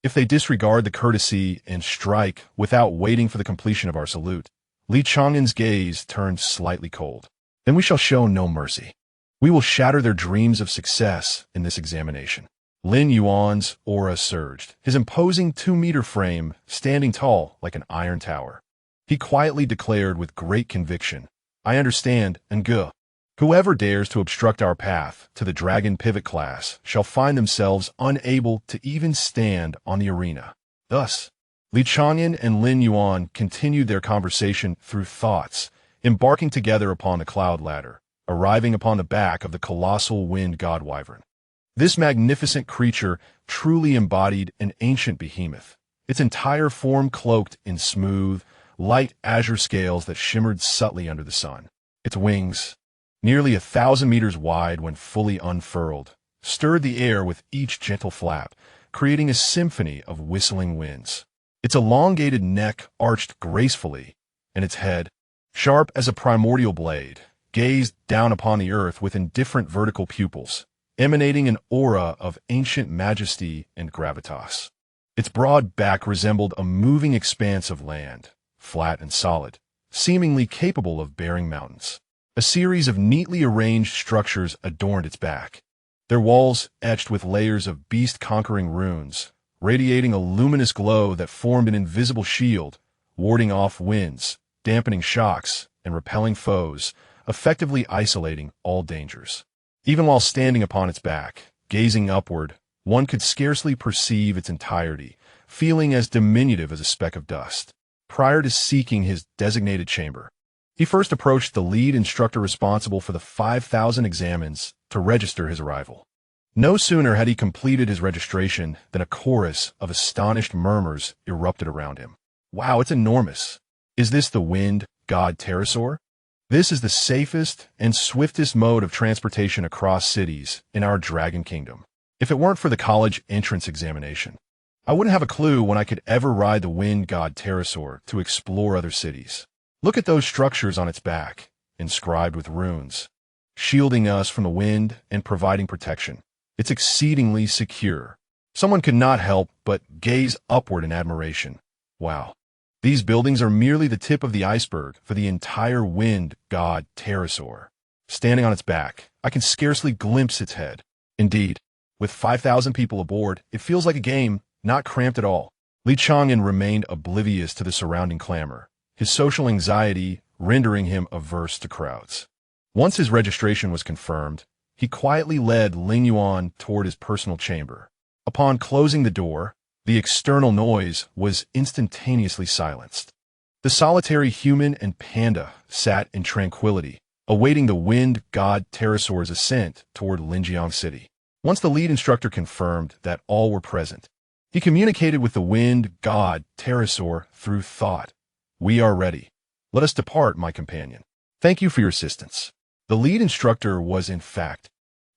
if they disregard the courtesy and strike without waiting for the completion of our salute, Li Chang'an's gaze turned slightly cold. Then we shall show no mercy. We will shatter their dreams of success in this examination. Lin Yuan's aura surged, his imposing 2-meter frame standing tall like an iron tower. He quietly declared with great conviction, I understand, and go. Whoever dares to obstruct our path to the Dragon Pivot class shall find themselves unable to even stand on the arena. Thus, Li Chang'an and Lin Yuan continued their conversation through thoughts, embarking together upon the cloud ladder, arriving upon the back of the colossal wind god wyvern. This magnificent creature truly embodied an ancient behemoth, its entire form cloaked in smooth, light azure scales that shimmered subtly under the sun. Its wings, nearly 1,000 meters wide when fully unfurled, stirred the air with each gentle flap, creating a symphony of whistling winds. Its elongated neck arched gracefully, and its head, sharp as a primordial blade, gazed down upon the earth with indifferent vertical pupils, emanating an aura of ancient majesty and gravitas. Its broad back resembled a moving expanse of land, flat and solid, seemingly capable of bearing mountains. A series of neatly arranged structures adorned its back, their walls etched with layers of beast-conquering runes, radiating a luminous glow that formed an invisible shield, warding off winds, dampening shocks, and repelling foes, effectively isolating all dangers. Even while standing upon its back, gazing upward, one could scarcely perceive its entirety, feeling as diminutive as a speck of dust. Prior to seeking his designated chamber, he first approached the lead instructor responsible for the 5,000 examens to register his arrival. No sooner had he completed his registration than a chorus of astonished murmurs erupted around him. Wow, it's enormous. Is this the wind god pterosaur? This is the safest and swiftest mode of transportation across cities in our Dragon Kingdom. If it weren't for the college entrance examination, I wouldn't have a clue when I could ever ride the wind god pterosaur to explore other cities. Look at those structures on its back, inscribed with runes, shielding us from the wind and providing protection. It's exceedingly secure. Someone could not help but gaze upward in admiration. Wow. These buildings are merely the tip of the iceberg for the entire wind god pterosaur. Standing on its back, I can scarcely glimpse its head. Indeed, with 5,000 people aboard, it feels like a game, not cramped at all. Chang'an remained oblivious to the surrounding clamor, his social anxiety rendering him averse to crowds. Once his registration was confirmed, he quietly led Yuan toward his personal chamber. Upon closing the door, the external noise was instantaneously silenced. The solitary human and panda sat in tranquility, awaiting the wind god pterosaur's ascent toward Linjiang City. Once the lead instructor confirmed that all were present, he communicated with the wind god pterosaur through thought. "We are ready. Let us depart, my companion. Thank you for your assistance." The lead instructor was, in fact,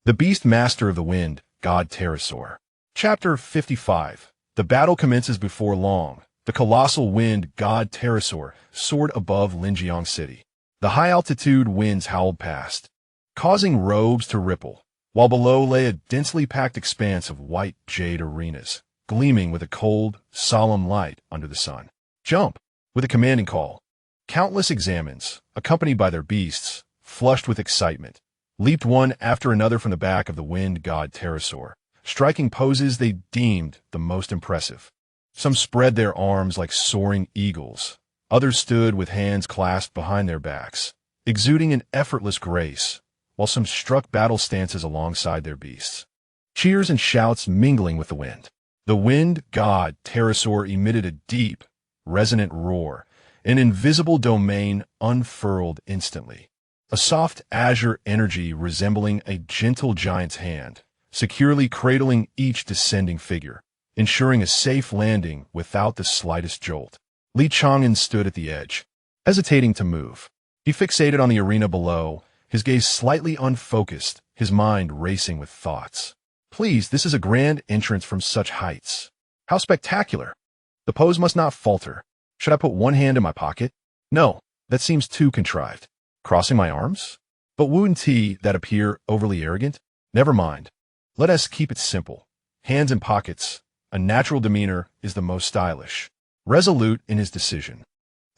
the beast master of the wind god pterosaur. Chapter 55. The battle commences before long. The colossal wind god pterosaur soared above Linjiang City. The high-altitude winds howled past, causing robes to ripple, while below lay a densely packed expanse of white jade arenas, gleaming with a cold, solemn light under the sun. "Jump!" With a commanding call, countless examines, accompanied by their beasts, flushed with excitement, leaped one after another from the back of the wind god pterosaur, striking poses they deemed the most impressive. Some spread their arms like soaring eagles. Others stood with hands clasped behind their backs, exuding an effortless grace, while some struck battle stances alongside their beasts. Cheers and shouts mingling with the wind. The wind god pterosaur emitted a deep, resonant roar. An invisible domain unfurled instantly. A soft azure energy resembling a gentle giant's hand, securely cradling each descending figure, ensuring a safe landing without the slightest jolt. Chang'an stood at the edge, hesitating to move. He fixated on the arena below, his gaze slightly unfocused, his mind racing with thoughts. Please, this is a grand entrance from such heights. How spectacular! The pose must not falter. Should I put one hand in my pocket? No, that seems too contrived. Crossing my arms? But wouldn't that appear overly arrogant? Never mind. Let us keep it simple. Hands in pockets. A natural demeanor is the most stylish. Resolute in his decision,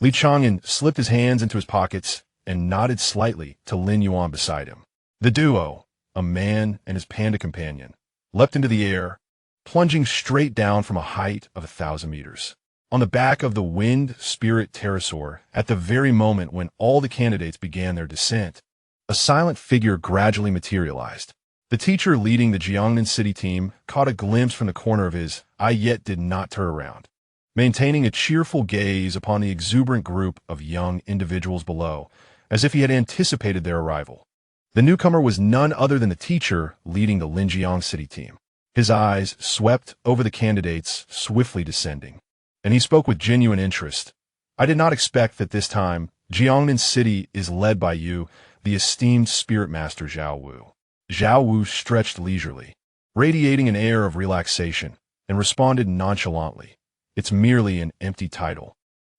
Chang'an slipped his hands into his pockets and nodded slightly to Yuan beside him. The duo, a man and his panda companion, leapt into the air, plunging straight down from a height of 1,000 meters. On the back of the wind spirit pterosaur, at the very moment when all the candidates began their descent, a silent figure gradually materialized. The teacher leading the Jiangnan City team caught a glimpse from the corner of his eye, yet did not turn around, maintaining a cheerful gaze upon the exuberant group of young individuals below, as if he had anticipated their arrival. The newcomer was none other than the teacher leading the Linjiang City team. His eyes swept over the candidates swiftly descending, and he spoke with genuine interest. "I did not expect that this time Jiangnan City is led by you, the esteemed spirit master Zhao Wu." Zhao Wu stretched leisurely, radiating an air of relaxation, and responded nonchalantly. "It's merely an empty title.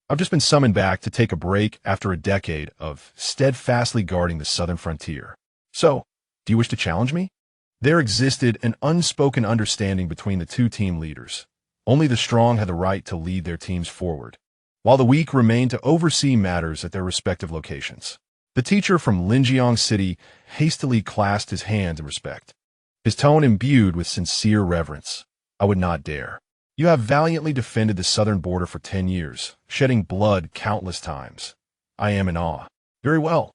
I've just been summoned back to take a break after a decade of steadfastly guarding the southern frontier. So, do you wish to challenge me?" There existed an unspoken understanding between the two team leaders. Only the strong had the right to lead their teams forward, while the weak remained to oversee matters at their respective locations. The teacher from Linjiang City hastily clasped his hands in respect, his tone imbued with sincere reverence. "I would not dare. You have valiantly defended the southern border for 10 years, shedding blood countless times. I am in awe." "Very well,"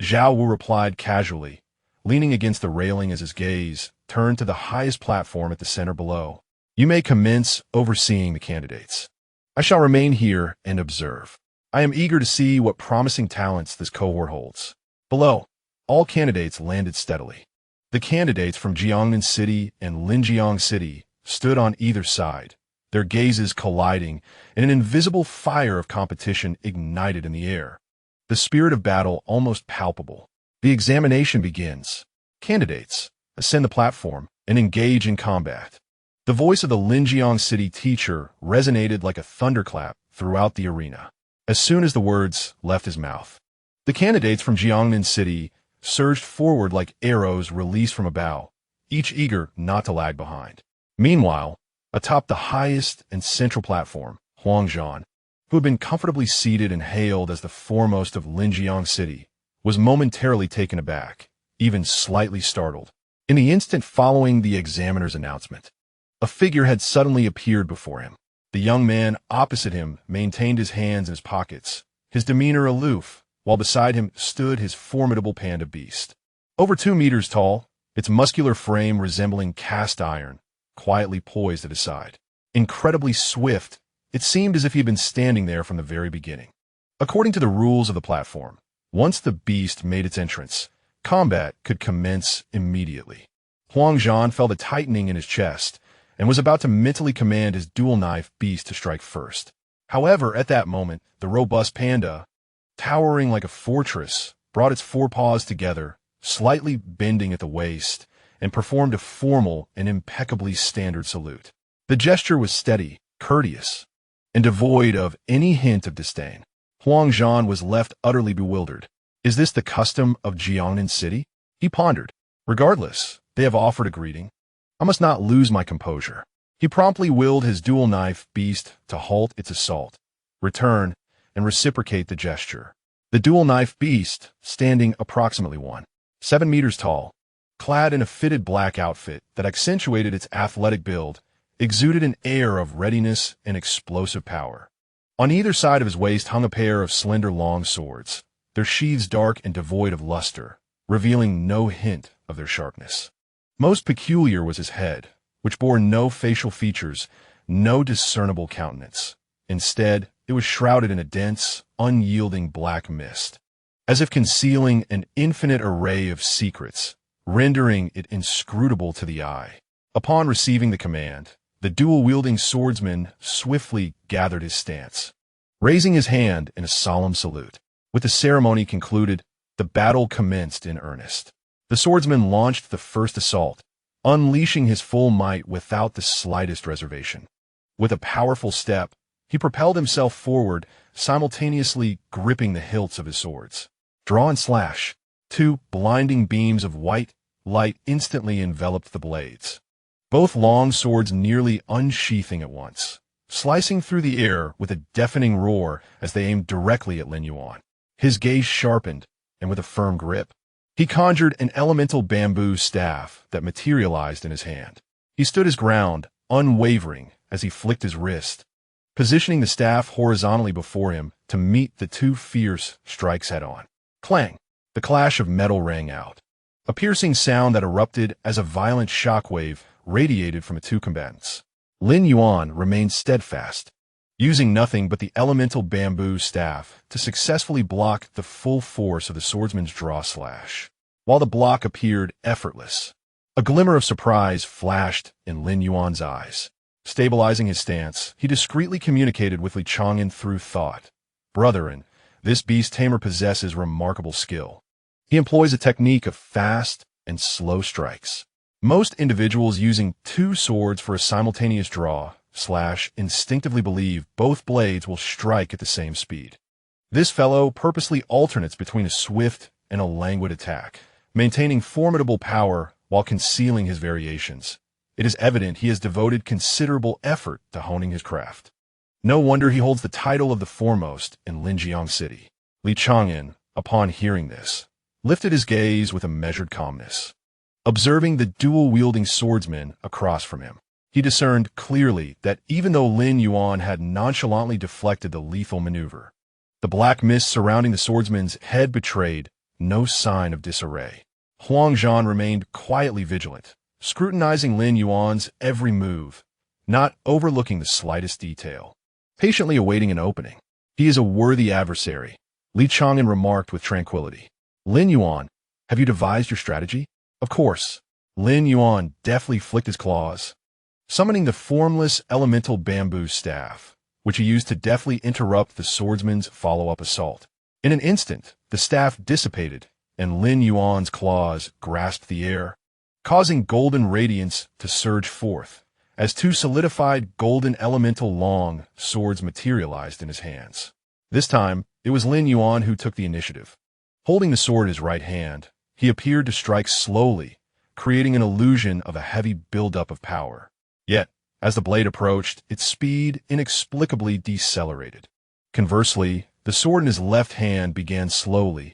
Zhao Wu replied casually, leaning against the railing as his gaze turned to the highest platform at the center below. "You may commence overseeing the candidates. I shall remain here and observe. I am eager to see what promising talents this cohort holds." Below, all candidates landed steadily. The candidates from Jiangnan City and Linjiang City stood on either side, their gazes colliding, and an invisible fire of competition ignited in the air. The spirit of battle almost palpable. The examination begins. Candidates, ascend the platform and engage in combat. The voice of the Linjiang City teacher resonated like a thunderclap throughout the arena. As soon as the words left his mouth, the candidates from Chang'an City surged forward like arrows released from a bow, each eager not to lag behind. Meanwhile, atop the highest and central platform, Huangzhan, who had been comfortably seated and hailed as the foremost of Linjiang City, was momentarily taken aback, even slightly startled. In the instant following the examiner's announcement, a figure had suddenly appeared before him. The young man opposite him maintained his hands in his pockets, his demeanor aloof, while beside him stood his formidable panda beast. Over 2 meters tall, its muscular frame resembling cast iron, quietly poised at his side. Incredibly swift, it seemed as if he had been standing there from the very beginning. According to the rules of the platform, once the beast made its entrance, combat could commence immediately. Huangzhan felt a tightening in his chest and was about to mentally command his dual-knife beast to strike first. However, at that moment, the robust panda, towering like a fortress, brought its forepaws together, slightly bending at the waist, and performed a formal and impeccably standard salute. The gesture was steady, courteous, and devoid of any hint of disdain. Huangzhan was left utterly bewildered. Is this the custom of Chang'an City? He pondered. Regardless, they have offered a greeting. I must not lose my composure. He promptly willed his dual-knife beast to halt its assault, return, and reciprocate the gesture. The dual-knife beast, standing approximately 1.7 meters tall, clad in a fitted black outfit that accentuated its athletic build, exuded an air of readiness and explosive power. On either side of his waist hung a pair of slender long swords, their sheaths dark and devoid of luster, revealing no hint of their sharpness. Most peculiar was his head, which bore no facial features, no discernible countenance. Instead, it was shrouded in a dense, unyielding black mist, as if concealing an infinite array of secrets, rendering it inscrutable to the eye. Upon receiving the command, the dual-wielding swordsman swiftly gathered his stance, raising his hand in a solemn salute. With the ceremony concluded, the battle commenced in earnest. The swordsman launched the first assault, unleashing his full might without the slightest reservation. With a powerful step, he propelled himself forward, simultaneously gripping the hilts of his swords. Draw and slash. 2 blinding beams of white light instantly enveloped the blades, both long swords nearly unsheathing at once, slicing through the air with a deafening roar as they aimed directly at Lin Yuan. His gaze sharpened, and with a firm grip, he conjured an elemental bamboo staff that materialized in his hand. He stood his ground, unwavering, as he flicked his wrist, positioning the staff horizontally before him to meet the 2 fierce strikes head-on. Clang! The clash of metal rang out, a piercing sound that erupted as a violent shockwave radiated from the 2 combatants. Lin Yuan remained steadfast, using nothing but the elemental bamboo staff to successfully block the full force of the swordsman's draw-slash. While the block appeared effortless, a glimmer of surprise flashed in Lin Yuan's eyes. Stabilizing his stance, he discreetly communicated with Li Chang'an through thought. Brethren, this beast tamer possesses remarkable skill. He employs a technique of fast and slow strikes. Most individuals using 2 swords for a simultaneous draw/slash instinctively believe both blades will strike at the same speed. This fellow purposely alternates between a swift and a languid attack, maintaining formidable power while concealing his variations. It is evident he has devoted considerable effort to honing his craft. No wonder he holds the title of the foremost in Linjiang City. Li Chang'an, upon hearing this, lifted his gaze with a measured calmness. Observing the dual-wielding swordsman across from him, he discerned clearly that even though Lin Yuan had nonchalantly deflected the lethal maneuver, the black mist surrounding the swordsman's head betrayed no sign of disarray. Huangzhan remained quietly vigilant, scrutinizing Lin Yuan's every move, not overlooking the slightest detail, patiently awaiting an opening. He is a worthy adversary, Li Chang'an remarked with tranquility. Lin Yuan, have you devised your strategy? Of course. Lin Yuan deftly flicked his claws, summoning the formless elemental bamboo staff, which he used to deftly interrupt the swordsman's follow-up assault. In an instant, the staff dissipated, and Lin Yuan's claws grasped the air, causing golden radiance to surge forth, as two solidified golden elemental long swords materialized in his hands. This time, it was Lin Yuan who took the initiative. Holding the sword in his right hand, he appeared to strike slowly, creating an illusion of a heavy buildup of power. Yet, as the blade approached, its speed inexplicably decelerated. Conversely, the sword in his left hand began slowly,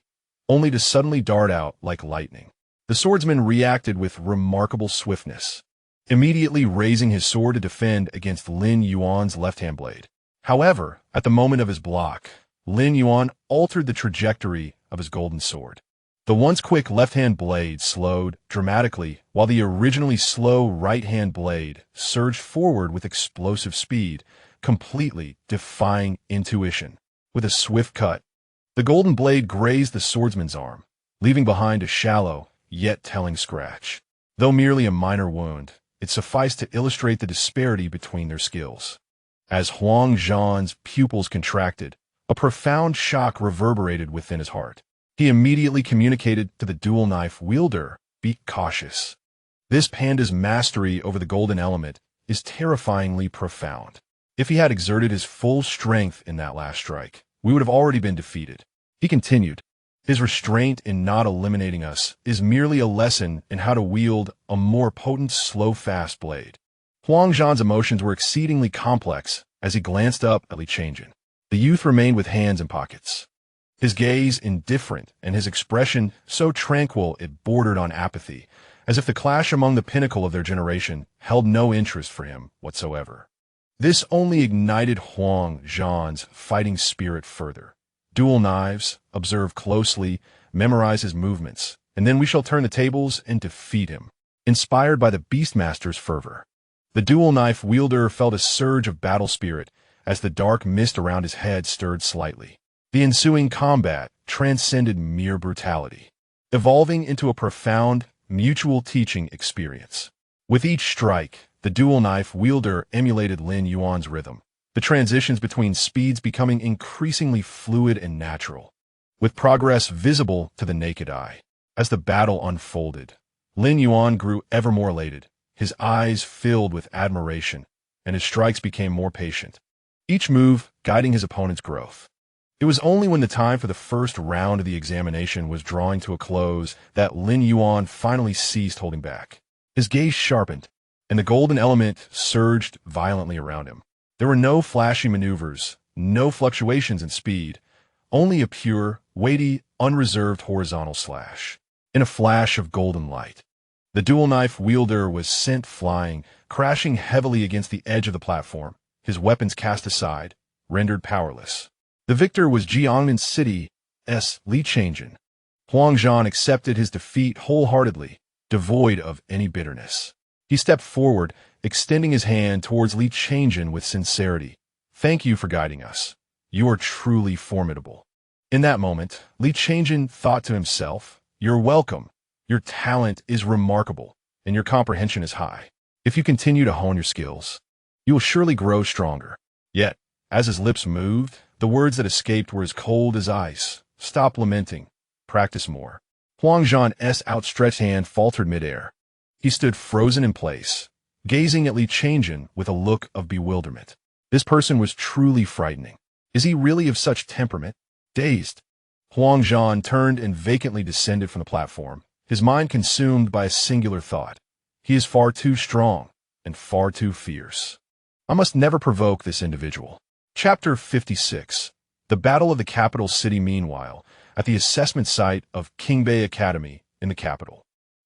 only to suddenly dart out like lightning. The swordsman reacted with remarkable swiftness, immediately raising his sword to defend against Lin Yuan's left-hand blade. However, at the moment of his block, Lin Yuan altered the trajectory of his golden sword. The once quick left-hand blade slowed dramatically, while the originally slow right-hand blade surged forward with explosive speed, completely defying intuition. With a swift cut, the golden blade grazed the swordsman's arm, leaving behind a shallow, yet telling scratch. Though merely a minor wound, it sufficed to illustrate the disparity between their skills. As Huang Zhan's pupils contracted, a profound shock reverberated within his heart. He immediately communicated to the dual knife wielder, "Be cautious. This panda's mastery over the golden element is terrifyingly profound. If he had exerted his full strength in that last strike, we would have already been defeated." He continued, "His restraint in not eliminating us is merely a lesson in how to wield a more potent slow-fast blade." Huang Zhan's emotions were exceedingly complex as he glanced up at Li Chang'an. The youth remained with hands in pockets, his gaze indifferent and his expression so tranquil it bordered on apathy, as if the clash among the pinnacle of their generation held no interest for him whatsoever. This only ignited Huang Zhan's fighting spirit further. "Dual knives, observe closely, memorize his movements, and then we shall turn the tables and defeat him." Inspired by the Beastmaster's fervor, the dual knife wielder felt a surge of battle spirit as the dark mist around his head stirred slightly. The ensuing combat transcended mere brutality, evolving into a profound, mutual teaching experience. With each strike, the dual knife wielder emulated Lin Yuan's rhythm, the transitions between speeds becoming increasingly fluid and natural, with progress visible to the naked eye. As the battle unfolded, Lin Yuan grew ever more elated, his eyes filled with admiration, and his strikes became more patient, each move guiding his opponent's growth. It was only when the time for the first round of the examination was drawing to a close that Lin Yuan finally ceased holding back. His gaze sharpened, and the golden element surged violently around him. There were no flashy maneuvers, no fluctuations in speed, only a pure, weighty, unreserved horizontal slash. In a flash of golden light, the dual knife wielder was sent flying, crashing heavily against the edge of the platform, his weapons cast aside, rendered powerless. The victor was Jiangnan City's Li Chang'an. Huang Zhan accepted his defeat wholeheartedly, devoid of any bitterness. He stepped forward, extending his hand towards Li Chang'an with sincerity. "Thank you for guiding us. You are truly formidable." In that moment, Li Chang'an thought to himself, "You're welcome. Your talent is remarkable, and your comprehension is high. If you continue to hone your skills, you will surely grow stronger." Yet, as his lips moved, the words that escaped were as cold as ice. "Stop lamenting. Practice more." Huang Zhan's outstretched hand faltered midair. He stood frozen in place, gazing at Li Chang'an with a look of bewilderment. This person was truly frightening. Is he really of such temperament? Dazed, Huang Zhan turned and vacantly descended from the platform, his mind consumed by a singular thought. He is far too strong and far too fierce. I must never provoke this individual. Chapter 56. The Battle of the Capital City. Meanwhile, at the assessment site of Qingbei Academy in the capital,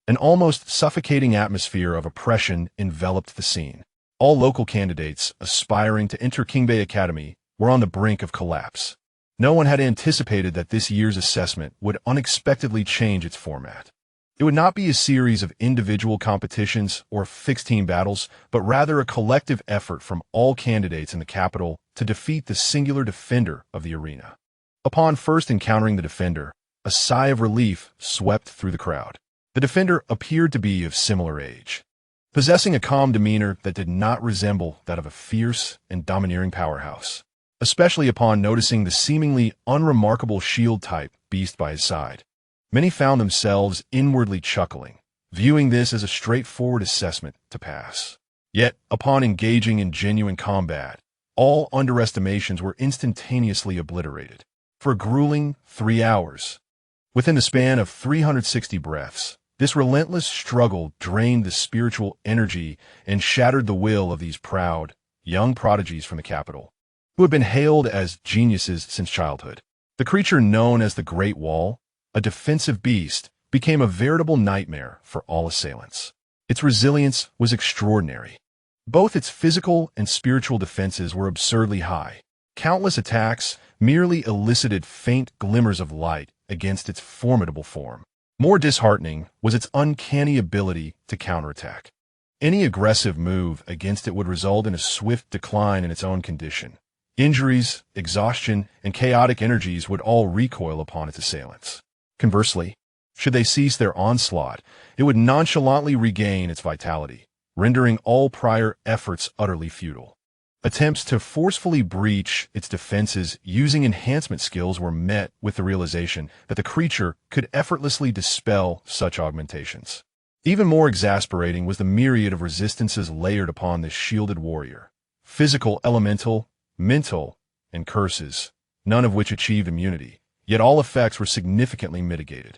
an almost suffocating atmosphere of oppression enveloped the scene. All local candidates aspiring to enter Qingbei Academy were on the brink of collapse. No one had anticipated that this year's assessment would unexpectedly change its format. It would not be a series of individual competitions or fixed team battles, but rather a collective effort from all candidates in the capital to defeat the singular defender of the arena. Upon first encountering the defender, a sigh of relief swept through the crowd. The defender appeared to be of similar age. possessing a calm demeanor that did not resemble that of a fierce and domineering powerhouse, especially upon noticing the seemingly unremarkable shield-type beast by his side. Many found themselves inwardly chuckling, viewing this as a straightforward assessment to pass. Yet, upon engaging in genuine combat, all underestimations were instantaneously obliterated. For a grueling 3 hours, within the span of 360 breaths, this relentless struggle drained the spiritual energy and shattered the will of these proud, young prodigies from the capital, who had been hailed as geniuses since childhood. The creature known as the Great Wall, a defensive beast, became a veritable nightmare for all assailants. Its resilience was extraordinary. Both its physical and spiritual defenses were absurdly high. Countless attacks merely elicited faint glimmers of light against its formidable form. More disheartening was its uncanny ability to counterattack. Any aggressive move against it would result in a swift decline in its own condition. Injuries, exhaustion, and chaotic energies would all recoil upon its assailants. Conversely, should they cease their onslaught, it would nonchalantly regain its vitality, rendering all prior efforts utterly futile. Attempts to forcefully breach its defenses using enhancement skills were met with the realization that the creature could effortlessly dispel such augmentations. Even more exasperating was the myriad of resistances layered upon this shielded warrior. Physical, elemental, mental, and curses, none of which achieved immunity, yet all effects were significantly mitigated.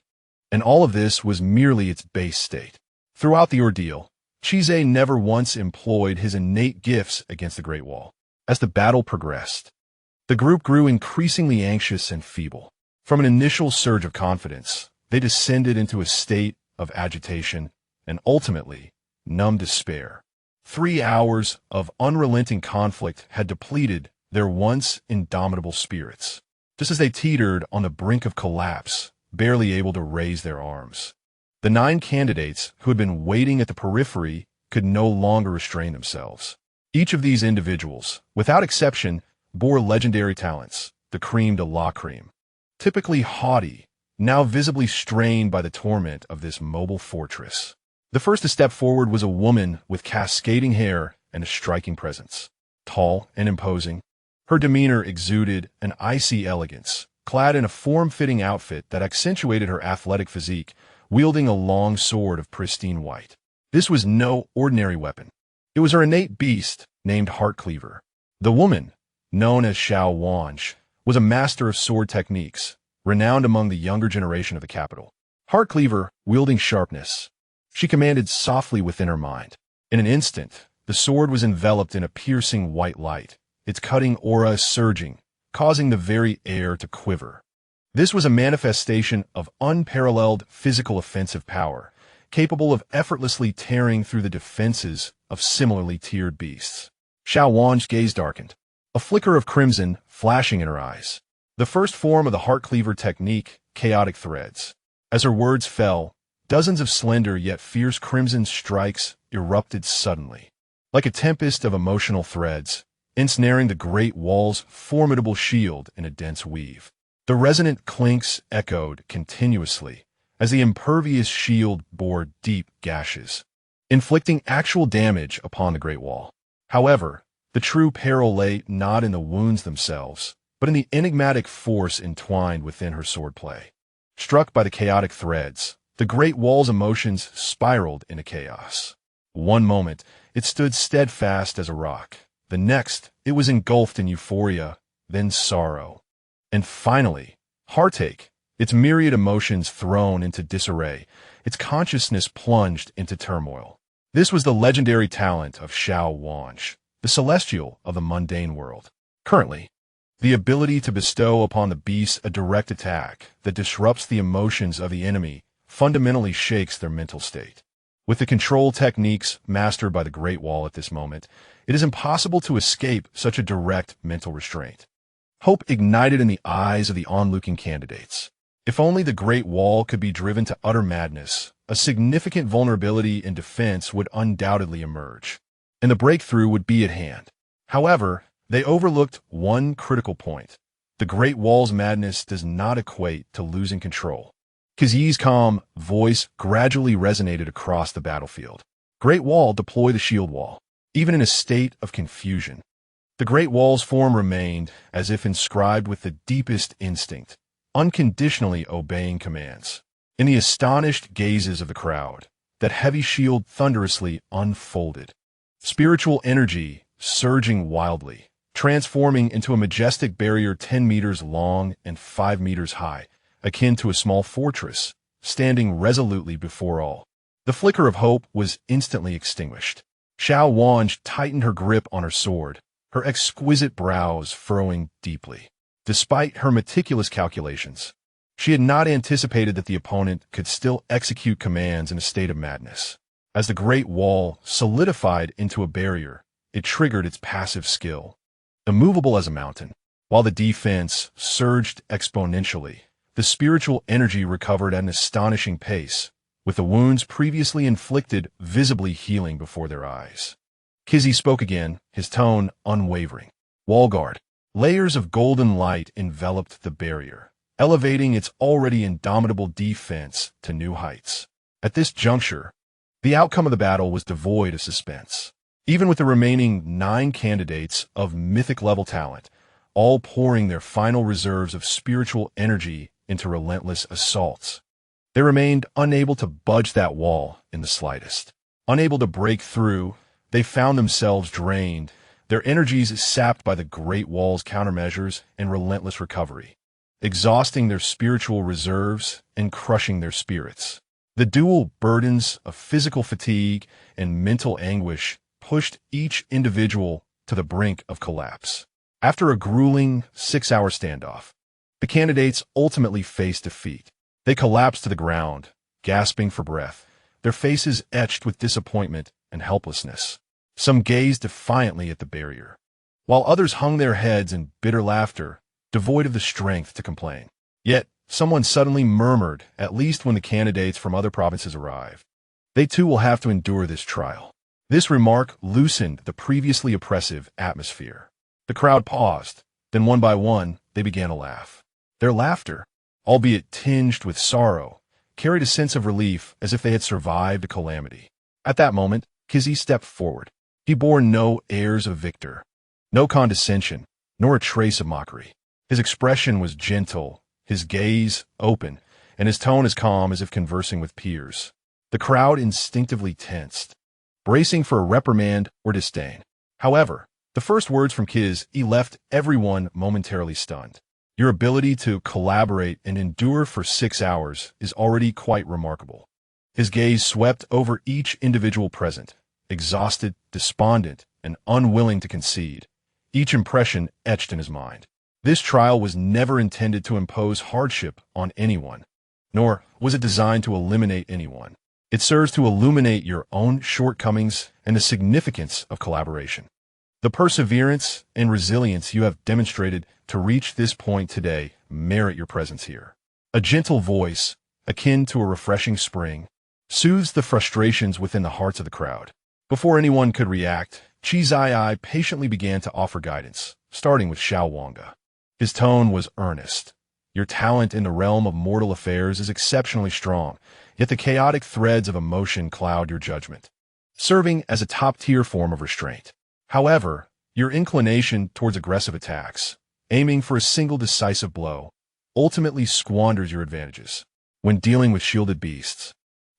And all of this was merely its base state. Throughout the ordeal, Chang'an never once employed his innate gifts against the Great Wall. As the battle progressed, the group grew increasingly anxious and feeble. From an initial surge of confidence, they descended into a state of agitation and ultimately numb despair. 3 hours of unrelenting conflict had depleted their once indomitable spirits, just as they teetered on the brink of collapse, barely able to raise their arms. The 9 candidates who had been waiting at the periphery could no longer restrain themselves. Each of these individuals, without exception, bore legendary talents, the creme de la creme. Typically haughty, now visibly strained by the torment of this mobile fortress. The first to step forward was a woman with cascading hair and a striking presence. Tall and imposing, her demeanor exuded an icy elegance, clad in a form-fitting outfit that accentuated her athletic physique, wielding a long sword of pristine white. This was no ordinary weapon. It was her innate beast, named Heartcleaver. The woman, known as Chang'an, was a master of sword techniques, renowned among the younger generation of the capital. Heartcleaver, wielding sharpness, she commanded softly within her mind. In an instant, the sword was enveloped in a piercing white light, its cutting aura surging, causing the very air to quiver. This was a manifestation of unparalleled physical offensive power, capable of effortlessly tearing through the defenses of similarly tiered beasts. Chang'an's gaze darkened, a flicker of crimson flashing in her eyes. The first form of the Heartcleaver technique, chaotic threads. As her words fell, dozens of slender yet fierce crimson strikes erupted suddenly, like a tempest of emotional threads, ensnaring the Great Wall's formidable shield in a dense weave. The resonant clinks echoed continuously as the impervious shield bore deep gashes, inflicting actual damage upon the Great Wall. However, the true peril lay not in the wounds themselves, but in the enigmatic force entwined within her swordplay. Struck by the chaotic threads, the Great Wall's emotions spiraled into chaos. One moment, it stood steadfast as a rock. The next, it was engulfed in euphoria, then sorrow. And finally, heartache, its myriad emotions thrown into disarray, its consciousness plunged into turmoil. This was the legendary talent of Chang'an, the celestial of the mundane world. Currently, the ability to bestow upon the beasts a direct attack that disrupts the emotions of the enemy fundamentally shakes their mental state. With the control techniques mastered by the Great Wall at this moment, it is impossible to escape such a direct mental restraint. Hope ignited in the eyes of the onlooking candidates. If only the Great Wall could be driven to utter madness, a significant vulnerability in defense would undoubtedly emerge, and the breakthrough would be at hand. However, they overlooked one critical point. The Great Wall's madness does not equate to losing control. Qi's calm voice gradually resonated across the battlefield. Great Wall, deploy the shield wall. Even in a state of confusion, the Great Wall's form remained as if inscribed with the deepest instinct, unconditionally obeying commands. In the astonished gazes of the crowd, that heavy shield thunderously unfolded. Spiritual energy surging wildly, transforming into a majestic barrier 10 meters long and 5 meters high, akin to a small fortress, standing resolutely before all. The flicker of hope was instantly extinguished. Xiao Wange tightened her grip on her sword, her exquisite brows furrowing deeply. Despite her meticulous calculations, she had not anticipated that the opponent could still execute commands in a state of madness. As the Great Wall solidified into a barrier, it triggered its passive skill. Immovable as a mountain, while the defense surged exponentially, the spiritual energy recovered at an astonishing pace, with the wounds previously inflicted visibly healing before their eyes. Kizzy spoke again, his tone unwavering. Wallguard. Layers of golden light enveloped the barrier, elevating its already indomitable defense to new heights. At this juncture, the outcome of the battle was devoid of suspense. Even with the remaining 9 candidates of mythic-level talent, all pouring their final reserves of spiritual energy into relentless assaults, they remained unable to budge that wall in the slightest. Unable to break through, they found themselves drained, their energies sapped by the Great Wall's countermeasures and relentless recovery, exhausting their spiritual reserves and crushing their spirits. The dual burdens of physical fatigue and mental anguish pushed each individual to the brink of collapse. After a grueling 6-hour standoff, the candidates ultimately faced defeat. They collapsed to the ground, gasping for breath, their faces etched with disappointment and helplessness. Some gazed defiantly at the barrier, while others hung their heads in bitter laughter, devoid of the strength to complain. Yet, someone suddenly murmured, at least when the candidates from other provinces arrived. They too will have to endure this trial. This remark loosened the previously oppressive atmosphere. The crowd paused, then one by one, they began to laugh. Their laughter, albeit tinged with sorrow, carried a sense of relief as if they had survived a calamity. At that moment, Kizzy stepped forward. He bore no airs of victor, no condescension, nor a trace of mockery. His expression was gentle, his gaze open, and his tone as calm as if conversing with peers. The crowd instinctively tensed, bracing for a reprimand or disdain. However, the first words from Kiz left everyone momentarily stunned. Your ability to collaborate and endure for 6 hours is already quite remarkable. His gaze swept over each individual present, exhausted, despondent, and unwilling to concede, each impression etched in his mind. This trial was never intended to impose hardship on anyone, nor was it designed to eliminate anyone. It serves to illuminate your own shortcomings and the significance of collaboration. The perseverance and resilience you have demonstrated to reach this point today merit your presence here. A gentle voice, akin to a refreshing spring, soothes the frustrations within the hearts of the crowd. Before anyone could react, Chi Zai patiently began to offer guidance, starting with Xiao Wanga. His tone was earnest. Your talent in the realm of mortal affairs is exceptionally strong, yet the chaotic threads of emotion cloud your judgment, serving as a top-tier form of restraint. However, your inclination towards aggressive attacks, aiming for a single decisive blow, ultimately squanders your advantages. When dealing with shielded beasts,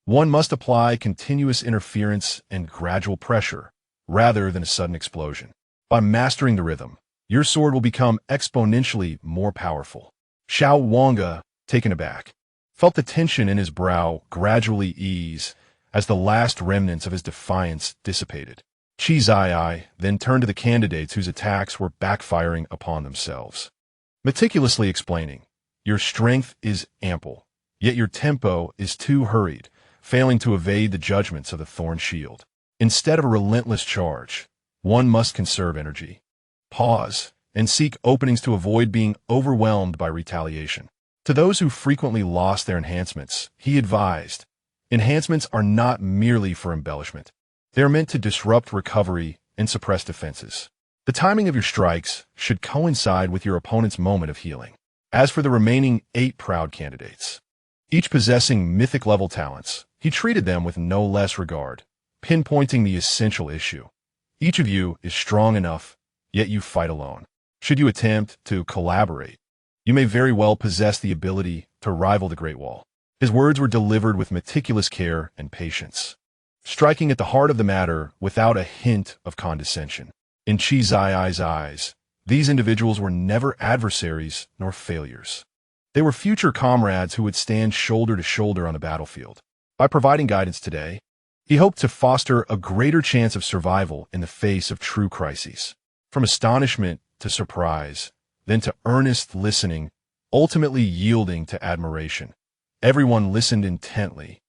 one must apply continuous interference and gradual pressure, rather than a sudden explosion. By mastering the rhythm, your sword will become exponentially more powerful. Xiao Wanga, taken aback, felt the tension in his brow gradually ease as the last remnants of his defiance dissipated. Chi Zai then turned to the candidates whose attacks were backfiring upon themselves, meticulously explaining, your strength is ample, yet your tempo is too hurried, failing to evade the judgments of the Thorn Shield. Instead of a relentless charge, one must conserve energy, pause, and seek openings to avoid being overwhelmed by retaliation. To those who frequently lost their enhancements, he advised, enhancements are not merely for embellishment. They are meant to disrupt recovery and suppress defenses. The timing of your strikes should coincide with your opponent's moment of healing. As for the remaining 8 proud candidates, each possessing mythic-level talents, he treated them with no less regard, pinpointing the essential issue. Each of you is strong enough, yet you fight alone. Should you attempt to collaborate, you may very well possess the ability to rival the Great Wall. His words were delivered with meticulous care and patience, striking at the heart of the matter without a hint of condescension. In Chang'an's eyes, these individuals were never adversaries nor failures. They were future comrades who would stand shoulder to shoulder on the battlefield. By providing guidance today, he hoped to foster a greater chance of survival in the face of true crises. From astonishment to surprise, then to earnest listening, ultimately yielding to admiration. Everyone listened intently.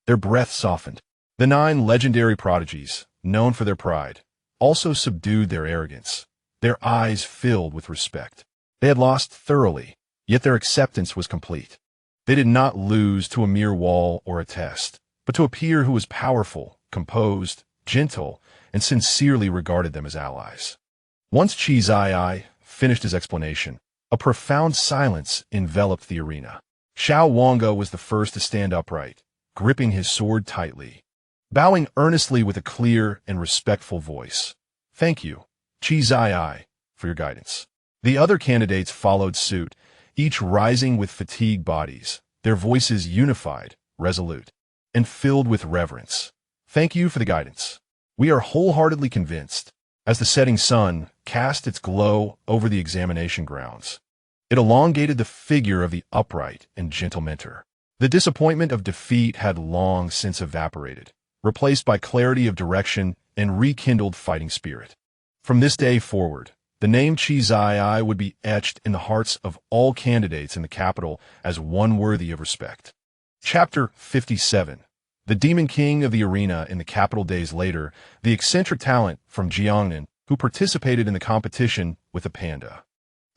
Their breath softened. The 9 legendary prodigies, known for their pride, also subdued their arrogance. Their eyes filled with respect. They had lost thoroughly, yet their acceptance was complete. They did not lose to a mere wall or a test, but to a peer who was powerful, composed, gentle, and sincerely regarded them as allies. Once Chang'an finished his explanation, a profound silence enveloped the arena. Xiao Wanga was the first to stand upright, gripping his sword tightly, bowing earnestly with a clear and respectful voice. "Thank you, Chang'an, for your guidance." The other candidates followed suit, each rising with fatigued bodies, their voices unified, resolute, and filled with reverence. "Thank you for the guidance. We are wholeheartedly convinced." As the setting sun cast its glow over the examination grounds, it elongated the figure of the upright and gentle mentor. The disappointment of defeat had long since evaporated, replaced by clarity of direction and rekindled fighting spirit. From this day forward, the name Chang'an would be etched in the hearts of all candidates in the capital as one worthy of respect. Chapter 57. The Demon King of the Arena in the capital. Days later, the eccentric talent from Chang'an, who participated in the competition with a panda,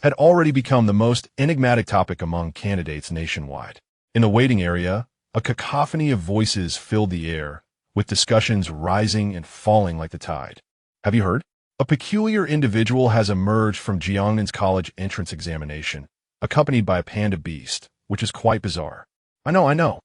had already become the most enigmatic topic among candidates nationwide. In the waiting area, a cacophony of voices filled the air, with discussions rising and falling like the tide. "Have you heard? A peculiar individual has emerged from Chang'an's college entrance examination, accompanied by a panda beast, which is quite bizarre." I know.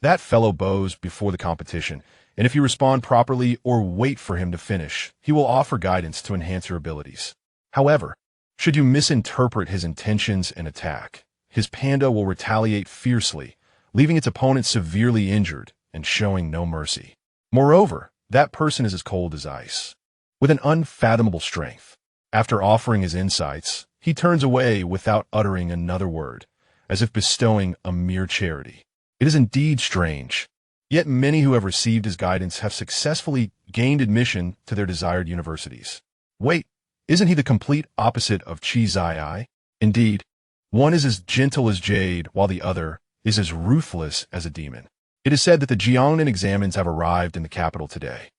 That fellow bows before the competition, and if you respond properly or wait for him to finish, he will offer guidance to enhance your abilities. However, should you misinterpret his intentions and attack, his panda will retaliate fiercely, leaving its opponent severely injured and showing no mercy. Moreover, that person is as cold as ice, with an unfathomable strength. After offering his insights, he turns away without uttering another word, as if bestowing a mere charity. It is indeed strange. Yet many who have received his guidance have successfully gained admission to their desired universities. Wait, isn't he the complete opposite of Chang'an? Indeed, one is as gentle as jade, while the other is as ruthless as a demon. It is said that the Chang'an examines have arrived in the capital today.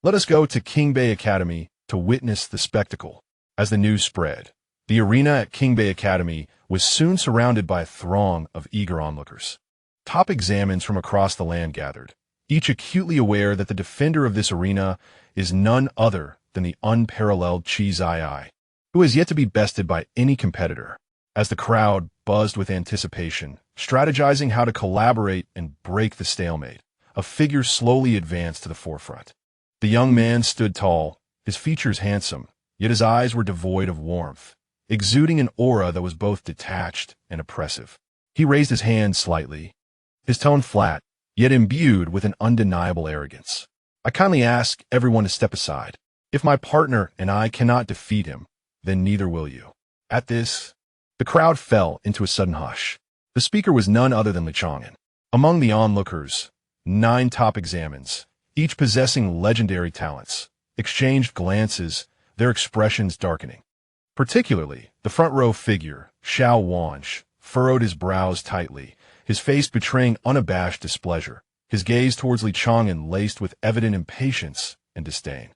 Let us go to Qingbei Academy to witness the spectacle. As the news spread, the arena at Qingbei Academy was soon surrounded by a throng of eager onlookers. Top examines from across the land gathered, each acutely aware that the defender of this arena is none other than the unparalleled Chang'an, who has yet to be bested by any competitor. As the crowd buzzed with anticipation, strategizing how to collaborate and break the stalemate, a figure slowly advanced to the forefront. The young man stood tall, his features handsome, yet his eyes were devoid of warmth, exuding an aura that was both detached and oppressive. He raised his hand slightly, his tone flat, yet imbued with an undeniable arrogance. "I kindly ask everyone to step aside. If my partner and I cannot defeat him, then neither will you." At this, the crowd fell into a sudden hush. The speaker was none other than Chang'an. Among the onlookers, 9 top examines, each possessing legendary talents, exchanged glances, their expressions darkening. Particularly, the front row figure, Xiao Wanga, furrowed his brows tightly, his face betraying unabashed displeasure, his gaze towards Chang'an laced with evident impatience and disdain.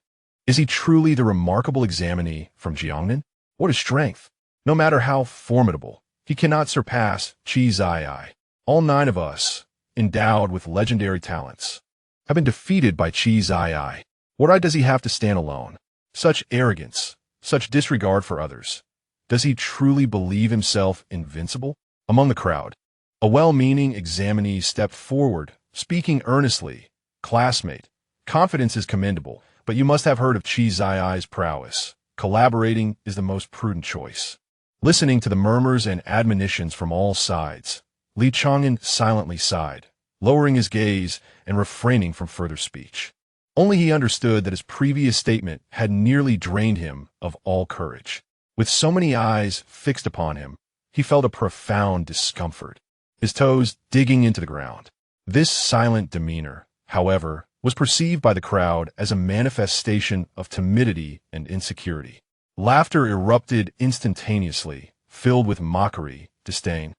Is he truly the remarkable examinee from Chang'an? What is strength? No matter how formidable, he cannot surpass Chang'an. All 9 of us, endowed with legendary talents, have been defeated by Chang'an. What right does he have to stand alone? Such arrogance, such disregard for others. Does he truly believe himself invincible? Among the crowd, a well-meaning examinee stepped forward, speaking earnestly. "Classmate, Confidence is commendable, but you must have heard of Qi Zai's prowess. Collaborating is the most prudent choice. Listening to the murmurs and admonitions from all sides, Li Chang'an silently sighed, lowering his gaze and refraining from further speech. Only he understood that his previous statement had nearly drained him of all courage. With so many eyes fixed upon him, he felt a profound discomfort, his toes digging into the ground. This silent demeanor, however, was perceived by the crowd as a manifestation of timidity and insecurity. Laughter erupted instantaneously, filled with mockery, disdain,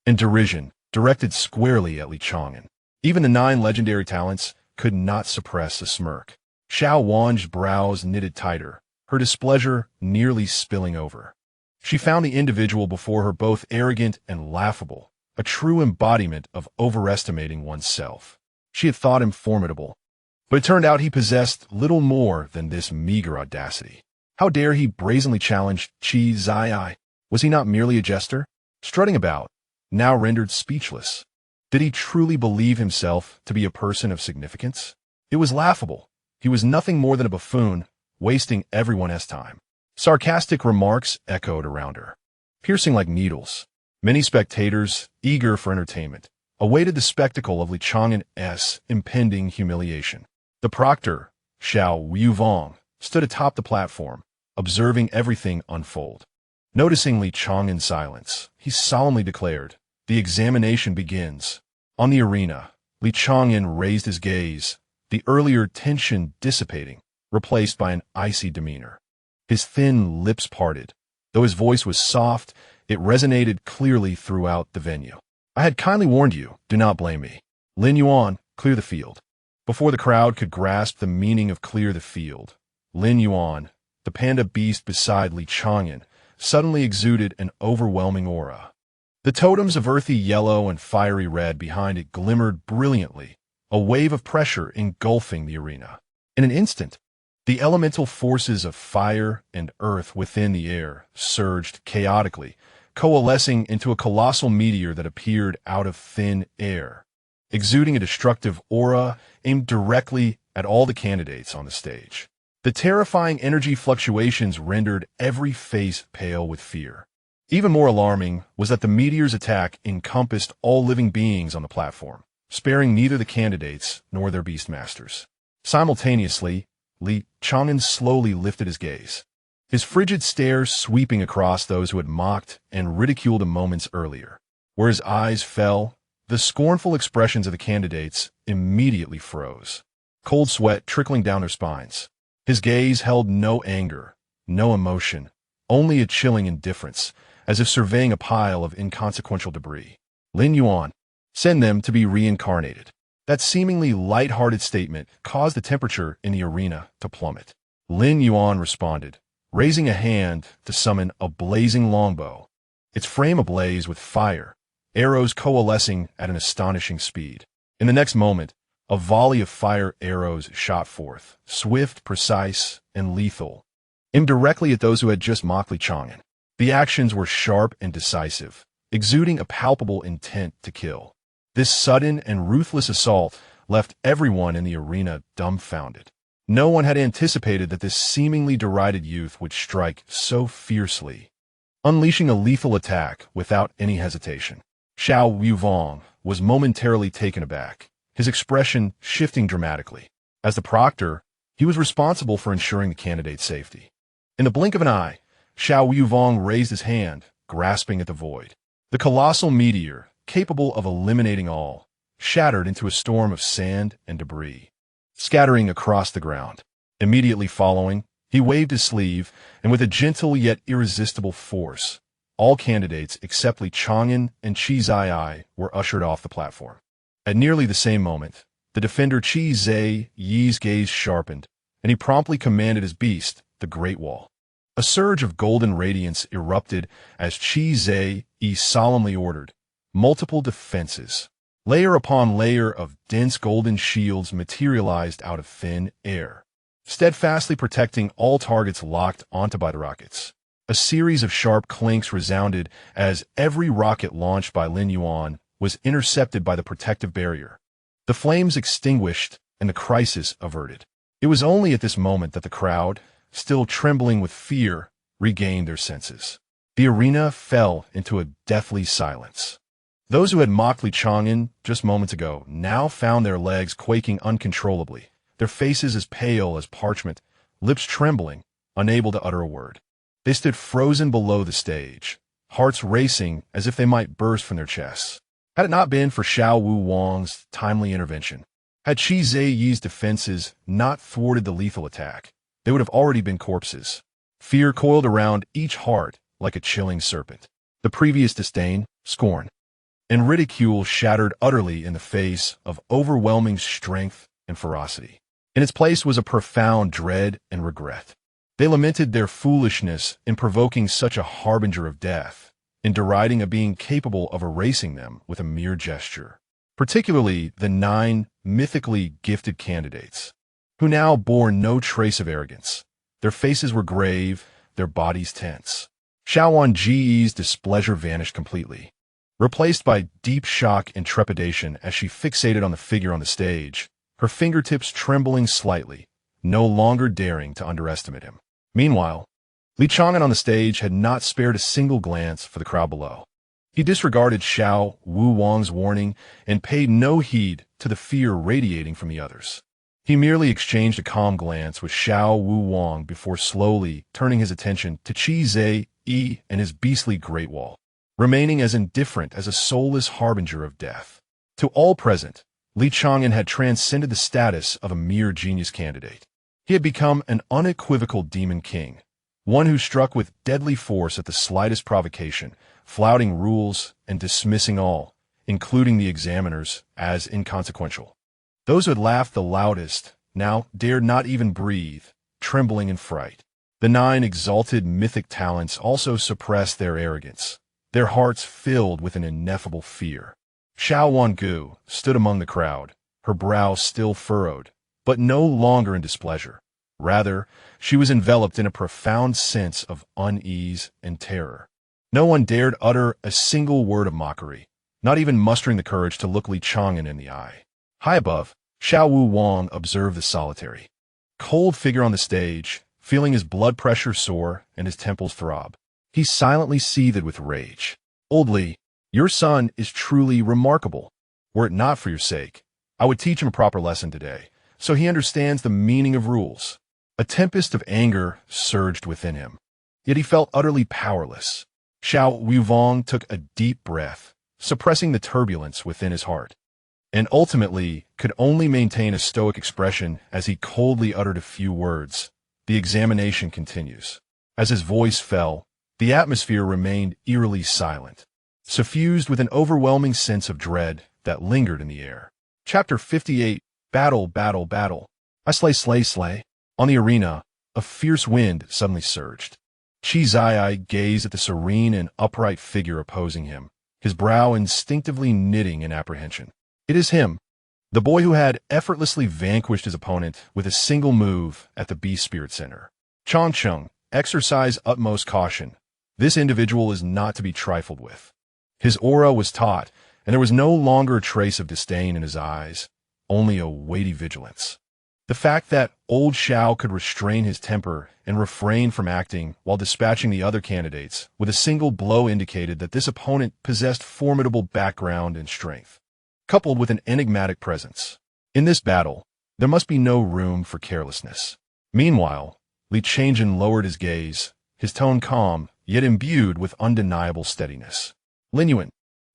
and derision, directed squarely at Li Chang'an. Even the 9 legendary talents could not suppress a smirk. Xiao Wan's brows knitted tighter, her displeasure nearly spilling over. She found the individual before her both arrogant and laughable, a true embodiment of overestimating oneself. She had thought him formidable, but it turned out he possessed little more than this meager audacity. How dare he brazenly challenge Qi Zai? Was he not merely a jester, strutting about, now rendered speechless? Did he truly believe himself to be a person of significance? It was laughable. He was nothing more than a buffoon, wasting everyone's time. Sarcastic remarks echoed around her, piercing like needles. Many spectators, eager for entertainment, awaited the spectacle of Li Chang'an's impending humiliation. The proctor, Xiao Yuvong, stood atop the platform, observing everything unfold. Noticing Li Chang'an's silence, he solemnly declared, "The examination begins." On the arena, Li Chang'an raised his gaze, the earlier tension dissipating, replaced by an icy demeanor. His thin lips parted. Though his voice was soft, it resonated clearly throughout the venue. "I had kindly warned you, do not blame me. Lin Yuan, clear the field." Before the crowd could grasp the meaning of clear the field, Lin Yuan, the panda beast beside Li Chang'an, suddenly exuded an overwhelming aura. The totems of earthy yellow and fiery red behind it glimmered brilliantly, a wave of pressure engulfing the arena. In an instant, the elemental forces of fire and earth within the air surged chaotically, coalescing into a colossal meteor that appeared out of thin air, exuding a destructive aura aimed directly at all the candidates on the stage. The terrifying energy fluctuations rendered every face pale with fear. Even more alarming was that the meteor's attack encompassed all living beings on the platform, sparing neither the candidates nor their beastmasters. Simultaneously, Li Chang'an slowly lifted his gaze, his frigid stare sweeping across those who had mocked and ridiculed him moments earlier. Where his eyes fell, the scornful expressions of the candidates immediately froze, cold sweat trickling down their spines. His gaze held no anger, no emotion, only a chilling indifference, as if surveying a pile of inconsequential debris. "Lin Yuan, send them to be reincarnated." That seemingly light-hearted statement caused the temperature in the arena to plummet. Lin Yuan responded, raising a hand to summon a blazing longbow, its frame ablaze with fire, arrows coalescing at an astonishing speed. In the next moment, a volley of fire arrows shot forth, swift, precise, and lethal, aimed directly at those who had just mocked Li Chang'an. The actions were sharp and decisive, exuding a palpable intent to kill. This sudden and ruthless assault left everyone in the arena dumbfounded. No one had anticipated that this seemingly derided youth would strike so fiercely, unleashing a lethal attack without any hesitation. Xiao Yuvong was momentarily taken aback, his expression shifting dramatically. As the proctor, he was responsible for ensuring the candidate's safety. In the blink of an eye, Xiao Yuvong raised his hand, grasping at the void. The colossal meteor, capable of eliminating all, shattered into a storm of sand and debris, scattering across the ground. Immediately following, he waved his sleeve, and with a gentle yet irresistible force, all candidates except Li Chang'an and Qi Zai were ushered off the platform. At nearly the same moment, the defender Qi Zai's gaze sharpened, and he promptly commanded his beast, the Great Wall. A surge of golden radiance erupted as Qi Zai solemnly ordered, multiple defenses, layer upon layer of dense golden shields materialized out of thin air, steadfastly protecting all targets locked onto by the rockets. A series of sharp clinks resounded as every rocket launched by Lin Yuan was intercepted by the protective barrier. The flames extinguished, and the crisis averted. It was only at this moment that the crowd, still trembling with fear, regained their senses. The arena fell into a deathly silence. Those who had mocked Li Chang'an just moments ago now found their legs quaking uncontrollably, their faces as pale as parchment, lips trembling, unable to utter a word. They stood frozen below the stage, hearts racing as if they might burst from their chests. Had it not been for Xiao Wu Wang's timely intervention, had Qi Ziyi's defenses not thwarted the lethal attack, they would have already been corpses. Fear coiled around each heart like a chilling serpent. The previous disdain, scorn, and ridicule shattered utterly in the face of overwhelming strength and ferocity. In its place was a profound dread and regret. They lamented their foolishness in provoking such a harbinger of death, in deriding a being capable of erasing them with a mere gesture. Particularly the 9 mythically gifted candidates, who now bore no trace of arrogance. Their faces were grave, their bodies tense. Xiao Ji's displeasure vanished completely, replaced by deep shock and trepidation as she fixated on the figure on the stage, her fingertips trembling slightly, no longer daring to underestimate him. Meanwhile, Li Chang'an on the stage had not spared a single glance for the crowd below. He disregarded Xiao Wu Wang's warning and paid no heed to the fear radiating from the others. He merely exchanged a calm glance with Xiao Wu Wang before slowly turning his attention to Qi Ziyi and his beastly Great Wall, remaining as indifferent as a soulless harbinger of death. To all present, Li Chang'an had transcended the status of a mere genius candidate. He had become an unequivocal demon king, one who struck with deadly force at the slightest provocation, flouting rules and dismissing all, including the examiners, as inconsequential. Those who had laughed the loudest now dared not even breathe, trembling in fright. The 9 exalted mythic talents also suppressed their arrogance, their hearts filled with an ineffable fear. Xiao Wangu stood among the crowd, her brow still furrowed, but no longer in displeasure. Rather, she was enveloped in a profound sense of unease and terror. No one dared utter a single word of mockery, not even mustering the courage to look Li Chang'an in the eye. High above, Xiao Wu Wang observed the solitary, cold figure on the stage, feeling his blood pressure soar and his temples throb. He silently seethed with rage. "Old Li, your son is truly remarkable. Were it not for your sake, I would teach him a proper lesson today, so he understands the meaning of rules." A tempest of anger surged within him, yet he felt utterly powerless. Xiao Wu Wang took a deep breath, suppressing the turbulence within his heart, and ultimately could only maintain a stoic expression as he coldly uttered a few words. "The examination continues." As his voice fell, the atmosphere remained eerily silent, suffused with an overwhelming sense of dread that lingered in the air. Chapter 58. Battle, battle, battle. I slay, slay, slay. On the arena, a fierce wind suddenly surged. Qi Ziyi gazed at the serene and upright figure opposing him, his brow instinctively knitting in apprehension. It is him, the boy who had effortlessly vanquished his opponent with a single move at the Beast Spirit Center. Chang'an, exercise utmost caution. This individual is not to be trifled with. His aura was taut, and there was no longer a trace of disdain in his eyes, only a weighty vigilance. The fact that old Xiao could restrain his temper and refrain from acting while dispatching the other candidates with a single blow indicated that this opponent possessed formidable background and strength, coupled with an enigmatic presence. In this battle, there must be no room for carelessness. Meanwhile, Li Chang'an lowered his gaze, his tone calm, yet imbued with undeniable steadiness. "Linyuan,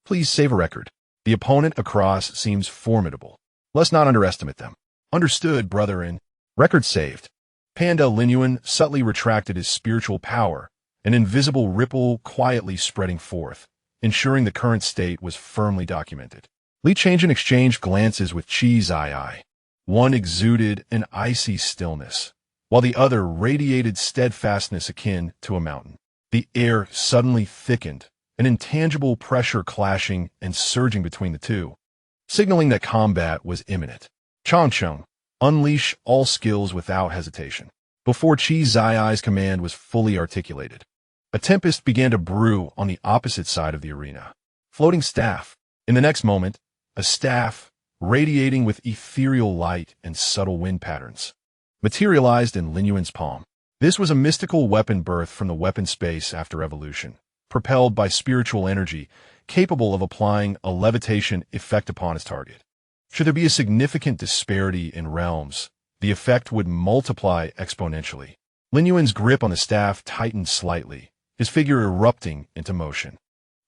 please save a record. The opponent across seems formidable. Let's not underestimate them." "Understood, brother," and record saved. Panda Linyuan subtly retracted his spiritual power, an invisible ripple quietly spreading forth, ensuring the current state was firmly documented. Li Chang'an exchanged glances with Qi Ziyi. One exuded an icy stillness, while the other radiated steadfastness akin to a mountain. The air suddenly thickened, an intangible pressure clashing and surging between the two, signaling that combat was imminent. Chang'an, unleash all skills without hesitation. Before Qi Ziyi's command was fully articulated, a tempest began to brew on the opposite side of the arena. Floating staff. In the next moment, a staff, radiating with ethereal light and subtle wind patterns, materialized in Lin Yuan's palm. This was a mystical weapon birthed from the weapon space after evolution, propelled by spiritual energy, capable of applying a levitation effect upon its target. Should there be a significant disparity in realms, the effect would multiply exponentially. Lin Yuan's grip on the staff tightened slightly, his figure erupting into motion.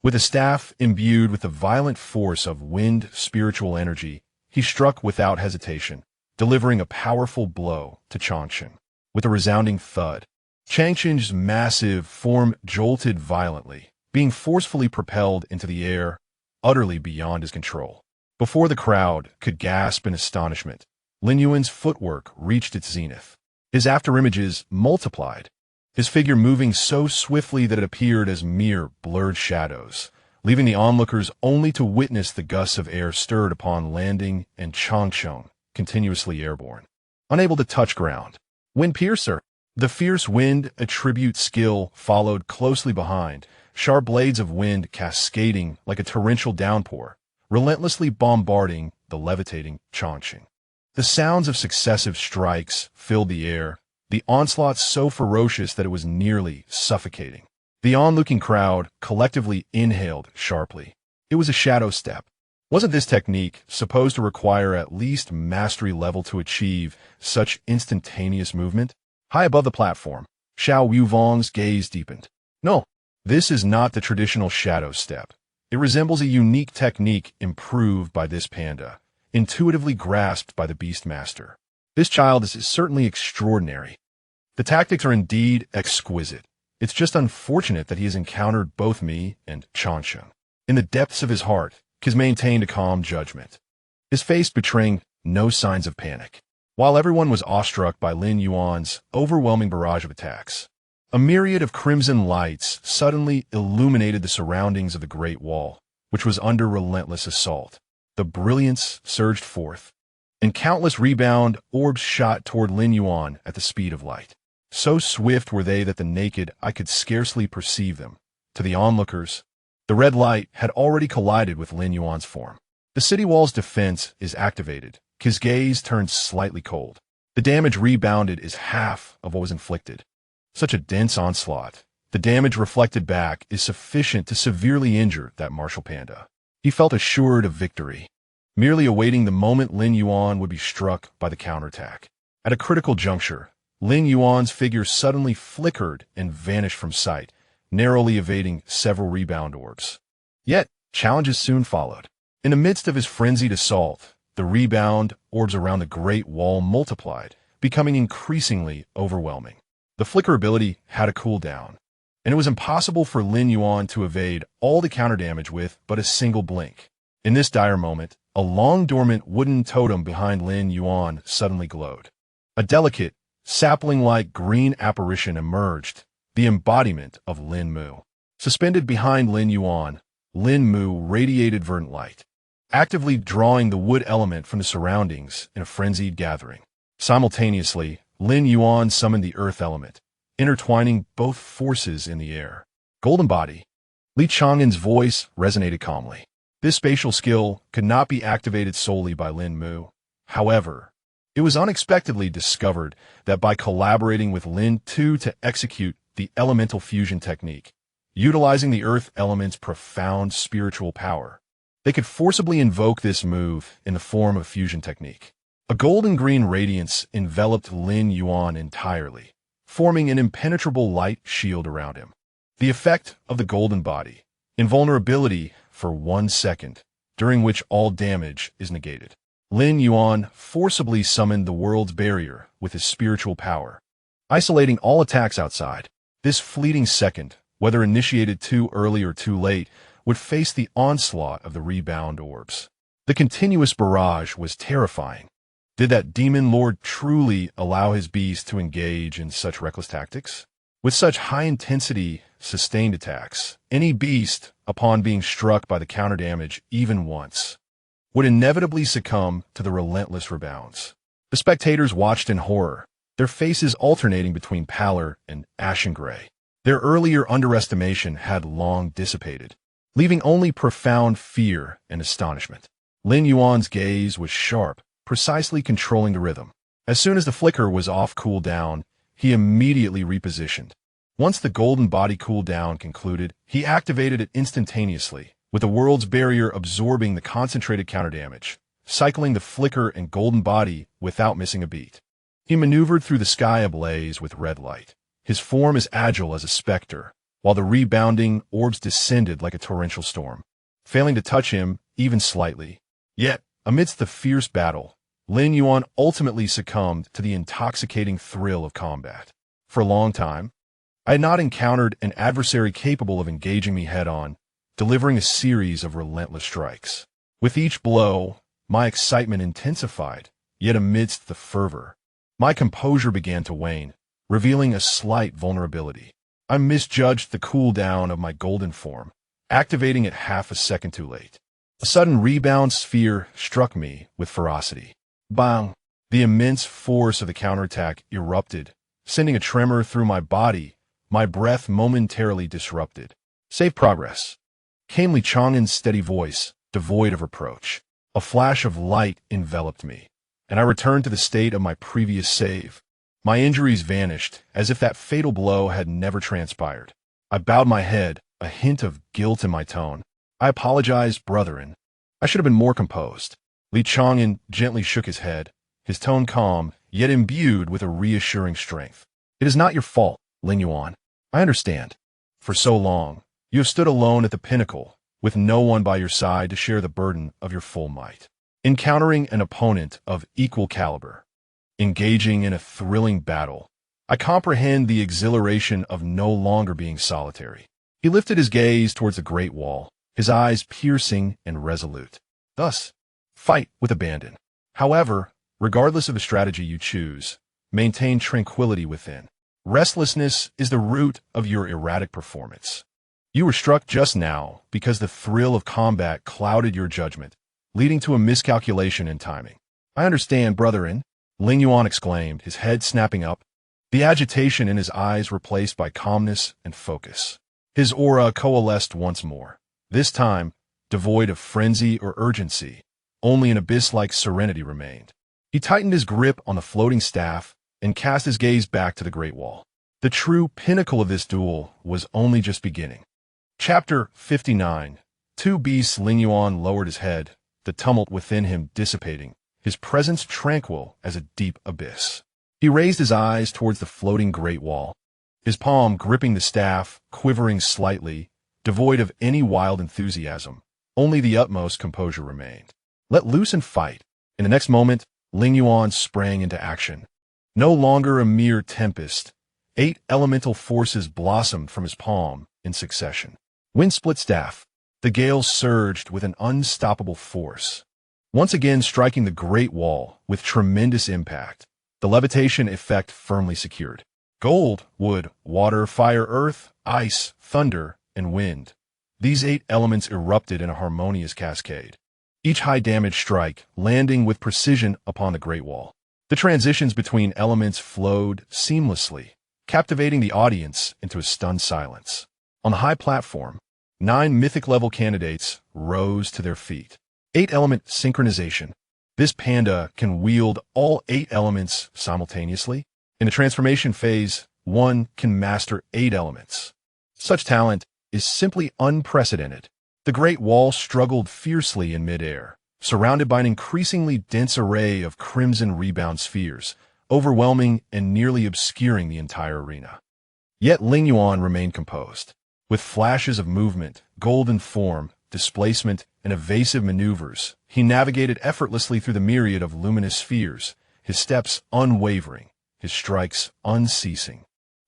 With the staff imbued with the violent force of wind spiritual energy, he struck without hesitation, delivering a powerful blow to Chang'an. With a resounding thud, Chang'an's massive form jolted violently, being forcefully propelled into the air, utterly beyond his control. Before the crowd could gasp in astonishment, Lin Yuan's footwork reached its zenith. His afterimages multiplied, his figure moving so swiftly that it appeared as mere blurred shadows, leaving the onlookers only to witness the gusts of air stirred upon landing and Chang'an continuously airborne, unable to touch ground. Wind piercer. The fierce wind attribute skill followed closely behind, sharp blades of wind cascading like a torrential downpour, relentlessly bombarding the levitating Chang'an. The sounds of successive strikes filled the air, the onslaught so ferocious that it was nearly suffocating. The onlooking crowd collectively inhaled sharply. It was a shadow step. Wasn't this technique supposed to require at least mastery level to achieve such instantaneous movement? High above the platform, Xiao Yuvong's gaze deepened. No, this is not the traditional shadow step. It resembles a unique technique improved by this panda, intuitively grasped by the Beastmaster. This child is certainly extraordinary. The tactics are indeed exquisite. It's just unfortunate that he has encountered both me and Chang'an. In the depths of his heart, he has maintained a calm judgment, his face betraying no signs of panic. While everyone was awestruck by Lin Yuan's overwhelming barrage of attacks, a myriad of crimson lights suddenly illuminated the surroundings of the Great Wall, which was under relentless assault. The brilliance surged forth, and countless rebound orbs shot toward Lin Yuan at the speed of light. So swift were they that the naked eye could scarcely perceive them. To the onlookers, the red light had already collided with Lin Yuan's form. The city wall's defense is activated. His gaze turned slightly cold. The damage rebounded is half of what was inflicted. Such a dense onslaught. The damage reflected back is sufficient to severely injure that martial panda. He felt assured of victory, merely awaiting the moment Lin Yuan would be struck by the counterattack. At a critical juncture, Lin Yuan's figure suddenly flickered and vanished from sight, narrowly evading several rebound orbs. Yet, challenges soon followed. In the midst of his frenzied assault, the rebound orbs around the Great Wall multiplied, becoming increasingly overwhelming. The flicker ability had a cooldown, and it was impossible for Lin Yuan to evade all the counter damage with but a single blink. In this dire moment, a long-dormant wooden totem behind Lin Yuan suddenly glowed. A delicate, sapling-like green apparition emerged, the embodiment of Lin Mu. Suspended behind Lin Yuan, Lin Mu radiated verdant light, actively drawing the wood element from the surroundings in a frenzied gathering. Simultaneously, Lin Yuan summoned the earth element, intertwining both forces in the air. Golden body. Li Chang'an's voice resonated calmly. This spatial skill could not be activated solely by Lin Mu. However, it was unexpectedly discovered that by collaborating with Lin Tu to execute the elemental fusion technique, utilizing the earth element's profound spiritual power, they could forcibly invoke this move in the form of fusion technique. A golden-green radiance enveloped Lin Yuan entirely, forming an impenetrable light shield around him. The effect of the golden body, invulnerability for 1 second, during which all damage is negated. Lin Yuan forcibly summoned the world's barrier with his spiritual power, isolating all attacks outside. This fleeting second, whether initiated too early or too late, would face the onslaught of the rebound orbs. The continuous barrage was terrifying. Did that demon lord truly allow his beast to engage in such reckless tactics? With such high-intensity, sustained attacks, any beast, upon being struck by the counter damage even once, would inevitably succumb to the relentless rebounds. The spectators watched in horror, their faces alternating between pallor and ashen gray. Their earlier underestimation had long dissipated, leaving only profound fear and astonishment. Lin Yuan's gaze was sharp, precisely controlling the rhythm. As soon as the flicker was off cooldown, he immediately repositioned. Once the golden body cooldown concluded, he activated it instantaneously, with the world's barrier absorbing the concentrated counterdamage, cycling the flicker and golden body without missing a beat. He maneuvered through the sky ablaze with red light, his form as agile as a specter, while the rebounding orbs descended like a torrential storm, failing to touch him even slightly. Yet, amidst the fierce battle, Lin Yuan ultimately succumbed to the intoxicating thrill of combat. For a long time, I had not encountered an adversary capable of engaging me head-on, delivering a series of relentless strikes. With each blow, my excitement intensified, yet amidst the fervor, my composure began to wane, revealing a slight vulnerability. I misjudged the cooldown of my golden form, activating it half a second too late. A sudden rebound sphere struck me with ferocity. Bang! The immense force of the counterattack erupted, sending a tremor through my body, my breath momentarily disrupted. Save progress. Came Li Chang'an's steady voice, devoid of reproach. A flash of light enveloped me, and I returned to the state of my previous save. My injuries vanished, as if that fatal blow had never transpired. I bowed my head, a hint of guilt in my tone. I apologized, brethren. I should have been more composed. Li Chang'an gently shook his head, his tone calm, yet imbued with a reassuring strength. It is not your fault, Lin Yuan. I understand. For so long, you have stood alone at the pinnacle, with no one by your side to share the burden of your full might. Encountering an opponent of equal caliber, engaging in a thrilling battle, I comprehend the exhilaration of no longer being solitary. He lifted his gaze towards the Great Wall, his eyes piercing and resolute. Thus, fight with abandon. However, regardless of the strategy you choose, maintain tranquility within. Restlessness is the root of your erratic performance. You were struck just now because the thrill of combat clouded your judgment, leading to a miscalculation in timing. I understand, brethren, Lin Yuan exclaimed, his head snapping up, the agitation in his eyes replaced by calmness and focus. His aura coalesced once more, this time devoid of frenzy or urgency. Only an abyss-like serenity remained. He tightened his grip on the floating staff and cast his gaze back to the Great Wall. The true pinnacle of this duel was only just beginning. Chapter 59. Two beasts. Lin Yuan lowered his head, the tumult within him dissipating, his presence tranquil as a deep abyss. He raised his eyes towards the floating Great Wall, his palm gripping the staff, quivering slightly, devoid of any wild enthusiasm. Only the utmost composure remained. Let loose and fight. In the next moment, Lin Yuan sprang into action. No longer a mere tempest, 8 elemental forces blossomed from his palm in succession. Wind split staff. The gale surged with an unstoppable force, once again striking the Great Wall with tremendous impact, the levitation effect firmly secured. Gold, wood, water, fire, earth, ice, thunder, and wind. These 8 elements erupted in a harmonious cascade, each high-damage strike landing with precision upon the Great Wall. The transitions between elements flowed seamlessly, captivating the audience into a stunned silence. On the high platform, 9 mythic-level candidates rose to their feet. 8-element synchronization. This panda can wield all 8 elements simultaneously. In the transformation phase, one can master 8 elements. Such talent is simply unprecedented. The Great Wall struggled fiercely in midair, surrounded by an increasingly dense array of crimson rebound spheres, overwhelming and nearly obscuring the entire arena. Yet Lin Yuan remained composed. With flashes of movement, golden form, displacement, and evasive maneuvers, he navigated effortlessly through the myriad of luminous spheres, his steps unwavering, his strikes unceasing.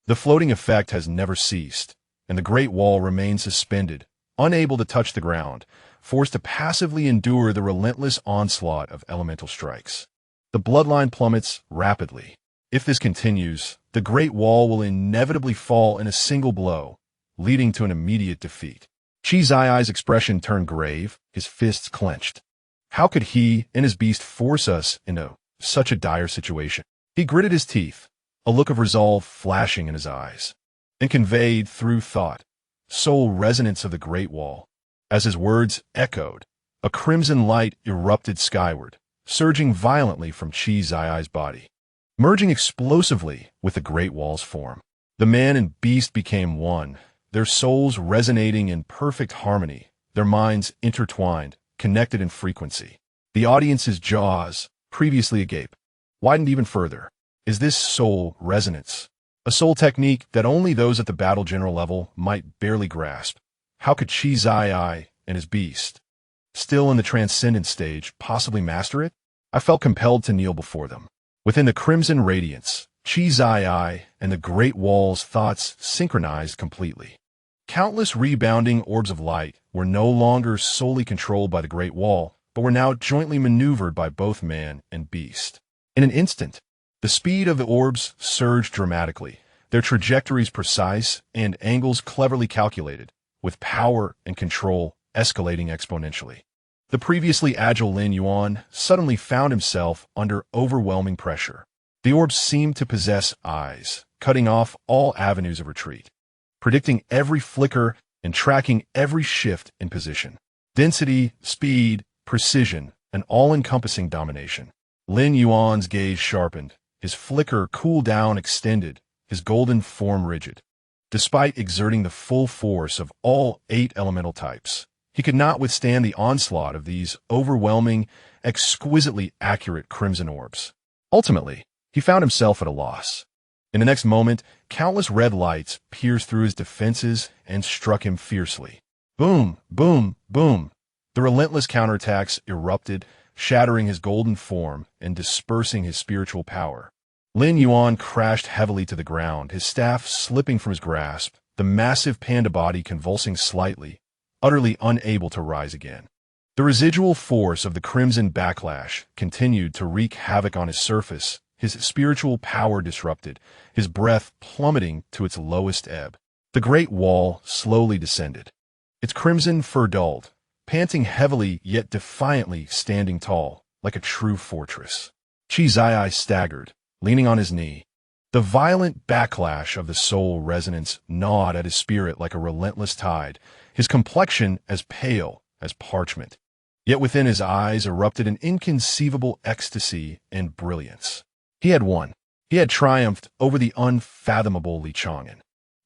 The floating effect has never ceased, and the Great Wall remains suspended, unable to touch the ground, forced to passively endure the relentless onslaught of elemental strikes. The bloodline plummets rapidly. If this continues, the Great Wall will inevitably fall in a single blow, leading to an immediate defeat. Chi Zai's expression turned grave, his fists clenched. How could he and his beast force us into such a dire situation? He gritted his teeth, a look of resolve flashing in his eyes, and conveyed through thought, sole resonance of the Great Wall. As his words echoed, A crimson light erupted skyward, surging violently from Chi Zai's body, merging explosively with the Great Wall's form. The man and beast became one, their souls resonating in perfect harmony, their minds intertwined, connected in frequency. The audience's jaws, previously agape, widened even further. Is this soul resonance? A soul technique that only those at the battle general level might barely grasp. How could Chi Zai and his beast, still in the transcendent stage, possibly master it? I felt compelled to kneel before them. Within the crimson radiance, Chi Zai and the Great Wall's thoughts synchronized completely. Countless rebounding orbs of light were no longer solely controlled by the Great Wall, but were now jointly maneuvered by both man and beast. In an instant, the speed of the orbs surged dramatically, their trajectories precise and angles cleverly calculated, with power and control escalating exponentially. The previously agile Lin Yuan suddenly found himself under overwhelming pressure. The orbs seemed to possess eyes, cutting off all avenues of retreat, predicting every flicker and tracking every shift in position. Density, speed, precision, and all-encompassing domination. Lin Yuan's gaze sharpened, his flicker cooled down extended, his golden form rigid. Despite exerting the full force of all 8 elemental types, he could not withstand the onslaught of these overwhelming, exquisitely accurate crimson orbs. Ultimately, he found himself at a loss. In the next moment, countless red lights pierced through his defenses and struck him fiercely. Boom, boom, boom. The relentless counterattacks erupted, shattering his golden form and dispersing his spiritual power. Lin Yuan crashed heavily to the ground, his staff slipping from his grasp, the massive panda body convulsing slightly, utterly unable to rise again. The residual force of the crimson backlash continued to wreak havoc on his surface, his spiritual power disrupted, his breath plummeting to its lowest ebb. The Great Wall slowly descended, its crimson fur dulled, panting heavily yet defiantly standing tall, like a true fortress. Chi Zai staggered, leaning on his knee. The violent backlash of the soul resonance gnawed at his spirit like a relentless tide, his complexion as pale as parchment. Yet within his eyes erupted an inconceivable ecstasy and brilliance. He had won. He had triumphed over the unfathomable Chang'an,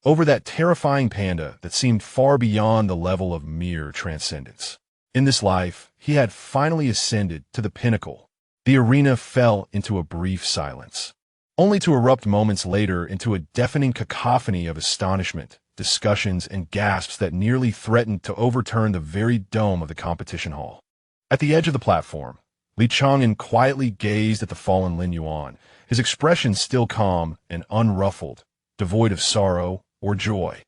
over that terrifying panda that seemed far beyond the level of mere transcendence. In this life, he had finally ascended to the pinnacle. The arena fell into a brief silence, only to erupt moments later into a deafening cacophony of astonishment, discussions, and gasps that nearly threatened to overturn the very dome of the competition hall. At the edge of the platform, Chang'an quietly gazed at the fallen Lin Yuan, his expression still calm and unruffled, devoid of sorrow or joy,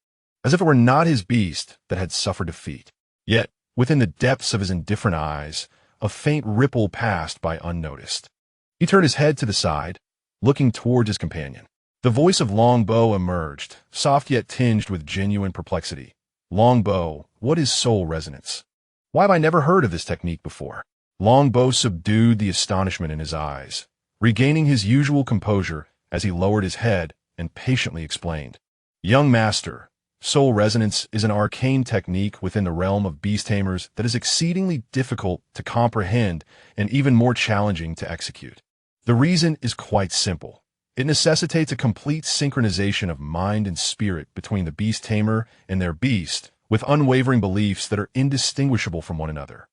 as if it were not his beast that had suffered defeat. Yet, within the depths of his indifferent eyes, a faint ripple passed by unnoticed. He turned his head to the side, looking toward his companion. The voice of Longbow emerged, soft yet tinged with genuine perplexity. Longbow, what is soul resonance? Why have I never heard of this technique before? Longbow subdued the astonishment in his eyes, regaining his usual composure as he lowered his head and patiently explained. Young master, soul resonance is an arcane technique within the realm of beast tamers that is exceedingly difficult to comprehend and even more challenging to execute. The reason is quite simple. It necessitates a complete synchronization of mind and spirit between the beast tamer and their beast, with unwavering beliefs that are indistinguishable from one another.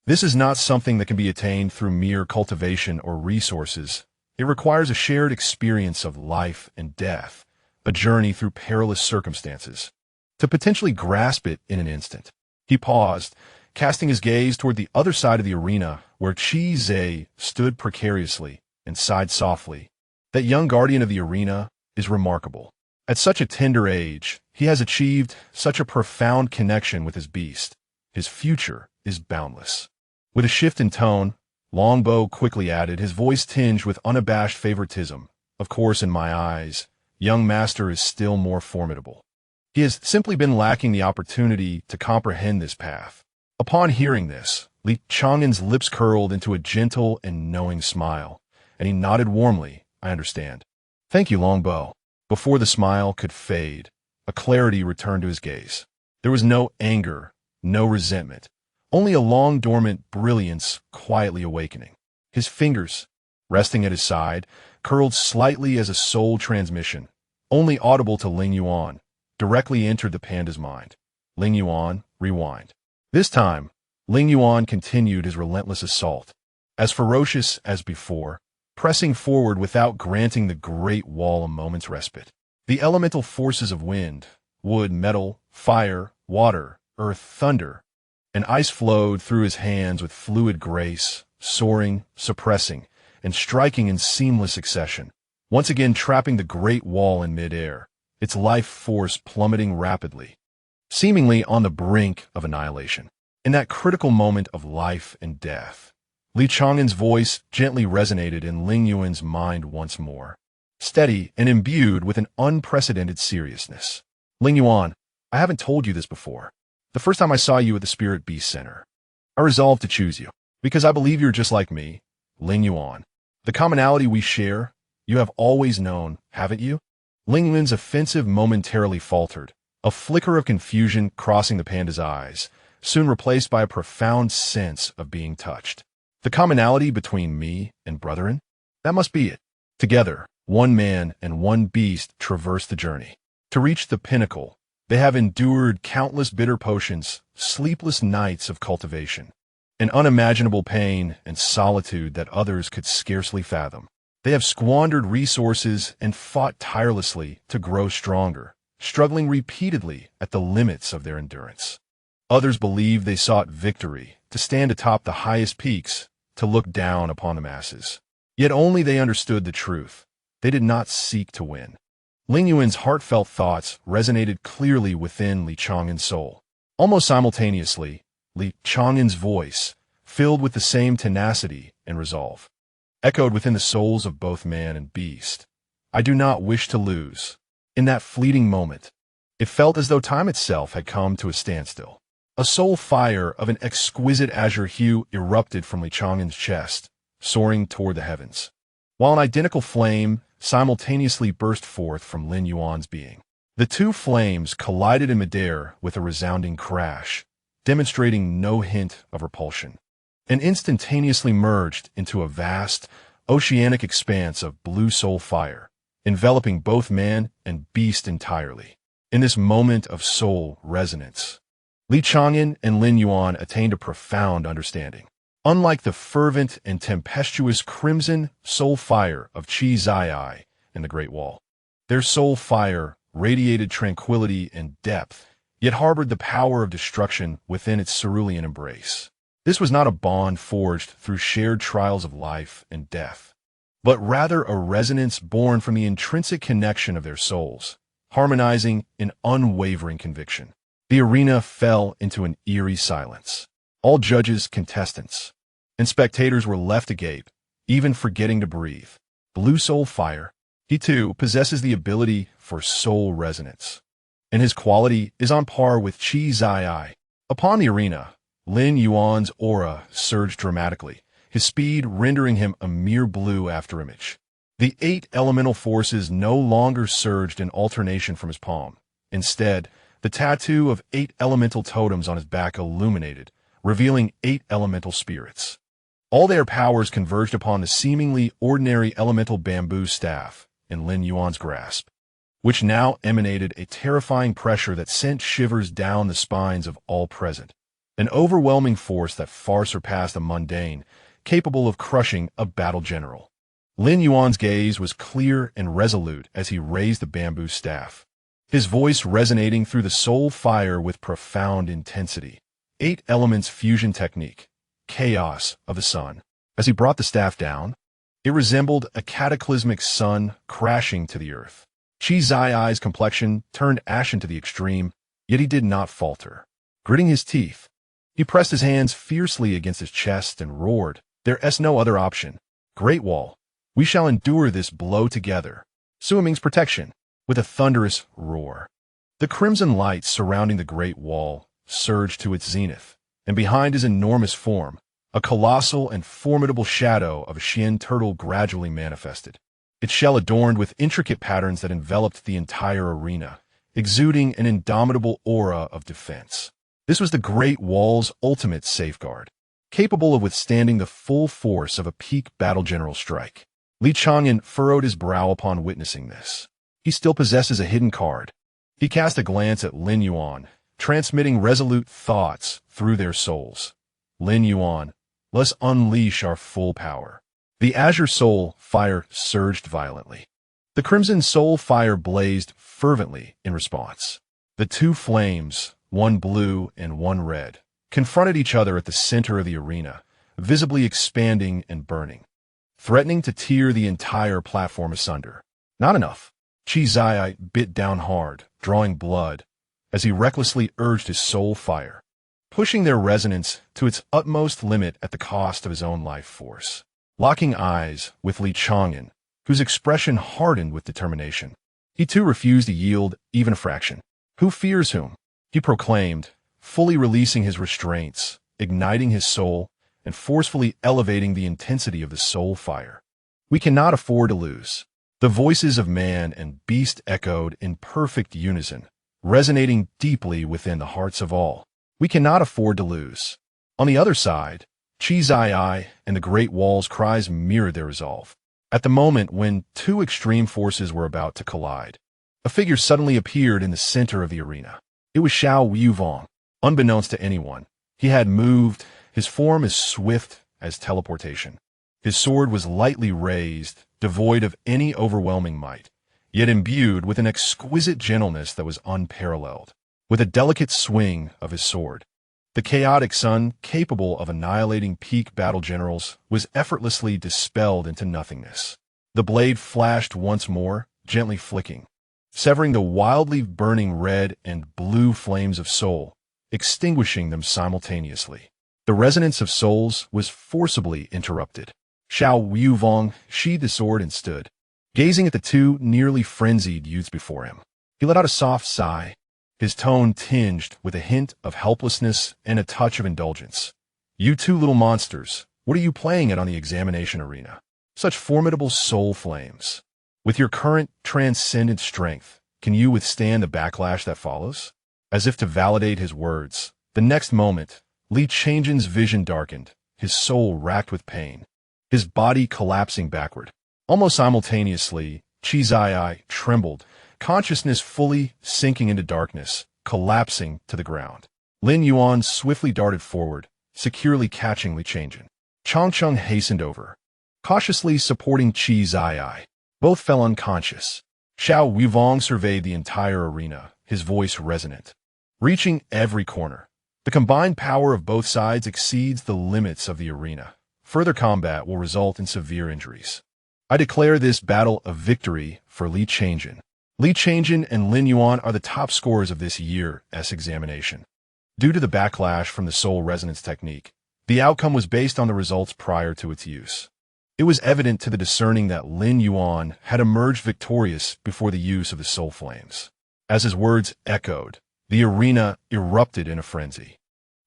This is not something that can be attained through mere cultivation or resources. It requires a shared experience of life and death, a journey through perilous circumstances. To potentially grasp it in an instant, he paused, casting his gaze toward the other side of the arena where Chi Zai stood precariously and sighed softly. That young guardian of the arena is remarkable. At such a tender age, he has achieved such a profound connection with his beast. His future is boundless. With a shift in tone, Longbow quickly added, his voice tinged with unabashed favoritism. Of course, in my eyes, young master is still more formidable. He has simply been lacking the opportunity to comprehend this path. Upon hearing this, Chang'an's lips curled into a gentle and knowing smile, and he nodded warmly. I understand. Thank you, Longbow. Before the smile could fade, a clarity returned to his gaze. There was no anger, no resentment, only a long-dormant brilliance quietly awakening. His fingers, resting at his side, curled slightly as a soul transmission, only audible to Ling Yuan, directly entered the panda's mind. Ling Yuan, rewind. This time, Ling Yuan continued his relentless assault, as ferocious as before, pressing forward without granting the Great Wall a moment's respite. The elemental forces of wind, wood, metal, fire, water, earth, thunder, and ice flowed through his hands with fluid grace, soaring, suppressing, and striking in seamless succession, once again trapping the Great Wall in midair, its life force plummeting rapidly, seemingly on the brink of annihilation. In that critical moment of life and death, Li Chang'an's voice gently resonated in Ling Yuan's mind once more, steady and imbued with an unprecedented seriousness. Ling Yuan, I haven't told you this before. The first time I saw you at the Spirit Beast Center, I resolved to choose you, because I believe you're just like me, Ling Yuan. The commonality we share, you have always known, haven't you? Ling Yuan's offensive momentarily faltered, a flicker of confusion crossing the panda's eyes, soon replaced by a profound sense of being touched. The commonality between me and brethren? That must be it. Together, one man and one beast traverse the journey. To reach the pinnacle, they have endured countless bitter potions, sleepless nights of cultivation, an unimaginable pain and solitude that others could scarcely fathom. They have squandered resources and fought tirelessly to grow stronger, struggling repeatedly at the limits of their endurance. Others believed they sought victory, to stand atop the highest peaks, to look down upon the masses. Yet only they understood the truth. They did not seek to win. Ling Yuan's heartfelt thoughts resonated clearly within Li Chang'an's soul. Almost simultaneously, Li Chang'an's voice, filled with the same tenacity and resolve, echoed within the souls of both man and beast. I do not wish to lose. In that fleeting moment, it felt as though time itself had come to a standstill. A soul fire of an exquisite azure hue erupted from Li Chang'an's chest, soaring toward the heavens, while an identical flame simultaneously burst forth from Ling Yuan's being. The two flames collided in midair with a resounding crash, demonstrating no hint of repulsion, and instantaneously merged into a vast, oceanic expanse of blue soul fire, enveloping both man and beast entirely. In this moment of soul resonance, Li Chang'an and Ling Yuan attained a profound understanding. Unlike the fervent and tempestuous crimson soul fire of Qi Zai and the Great Wall, their soul fire radiated tranquility and depth, yet harbored the power of destruction within its cerulean embrace. This was not a bond forged through shared trials of life and death, but rather a resonance born from the intrinsic connection of their souls, harmonizing in unwavering conviction. The arena fell into an eerie silence. All judges, contestants, and spectators were left agape, even forgetting to breathe. Blue soul fire, he too possesses the ability for soul resonance, and his quality is on par with Qi Zai. Upon the arena, Ling Yuan's aura surged dramatically, his speed rendering him a mere blue afterimage. The 8 elemental forces no longer surged in alternation from his palm. Instead, the tattoo of 8 elemental totems on his back illuminated, revealing 8 elemental spirits. All their powers converged upon the seemingly ordinary elemental bamboo staff in Ling Yuan's grasp, which now emanated a terrifying pressure that sent shivers down the spines of all present, an overwhelming force that far surpassed a mundane, capable of crushing a battle general. Ling Yuan's gaze was clear and resolute as he raised the bamboo staff, his voice resonating through the soul fire with profound intensity. 8 elements fusion technique, chaos of the sun. As he brought the staff down, it resembled a cataclysmic sun crashing to the earth. Qi Zai's complexion turned ashen to the extreme, yet he did not falter. Gritting his teeth, he pressed his hands fiercely against his chest and roared, "There is no other option. Great Wall, we shall endure this blow together." Suiming's protection. With a thunderous roar, the crimson light surrounding the Great Wall surged to its zenith, and behind his enormous form, a colossal and formidable shadow of a Xian turtle gradually manifested, its shell adorned with intricate patterns that enveloped the entire arena, exuding an indomitable aura of defense. This was the Great Wall's ultimate safeguard, capable of withstanding the full force of a peak battle general strike. Chang'an furrowed his brow upon witnessing this. He still possesses a hidden card. He cast a glance at Lin Yuan, transmitting resolute thoughts through their souls. Lin Yuan, let's unleash our full power. The azure soul fire surged violently. The crimson soul fire blazed fervently in response. The two flames, one blue and one red, confronted each other at the center of the arena, visibly expanding and burning, threatening to tear the entire platform asunder. Not enough. Chi Zai bit down hard, drawing blood, as he recklessly urged his soul fire, pushing their resonance to its utmost limit at the cost of his own life force. Locking eyes with Chang'an, whose expression hardened with determination, he too refused to yield even a fraction. Who fears whom? He proclaimed, fully releasing his restraints, igniting his soul, and forcefully elevating the intensity of the soul fire. We cannot afford to lose. The voices of man and beast echoed in perfect unison, resonating deeply within the hearts of all. We cannot afford to lose. On the other side, Chi Zai and the Great Wall's cries mirrored their resolve. At the moment when two extreme forces were about to collide, a figure suddenly appeared in the center of the arena. It was Xiao Yuvong. Unbeknownst to anyone, he had moved, his form as swift as teleportation. His sword was lightly raised, devoid of any overwhelming might, yet imbued with an exquisite gentleness that was unparalleled. With a delicate swing of his sword, the chaotic sun, capable of annihilating peak battle generals, was effortlessly dispelled into nothingness. The blade flashed once more, gently flicking, severing the wildly burning red and blue flames of soul, extinguishing them simultaneously. The resonance of souls was forcibly interrupted. Xiao Yuvong sheathed his sword and stood, gazing at the two nearly frenzied youths before him. He let out a soft sigh, his tone tinged with a hint of helplessness and a touch of indulgence. You two little monsters, what are you playing at on the examination arena? Such formidable soul flames. With your current transcendent strength, can you withstand the backlash that follows? As if to validate his words, the next moment, Chang'an's vision darkened, his soul racked with pain, his body collapsing backward. Almost simultaneously, Chi Zai trembled, consciousness fully sinking into darkness, collapsing to the ground. Lin Yuan swiftly darted forward, securely catching Chang'an. Chang'an hastened over, cautiously supporting Chi Zai. Both fell unconscious. Xiao Yuvong surveyed the entire arena, his voice resonant, reaching every corner. The combined power of both sides exceeds the limits of the arena. Further combat will result in severe injuries. I declare this battle a victory for Chang'an. Chang'an and Lin Yuan are the top scorers of this year's examination. Due to the backlash from the soul resonance technique, the outcome was based on the results prior to its use. It was evident to the discerning that Lin Yuan had emerged victorious before the use of the soul flames. As his words echoed, the arena erupted in a frenzy.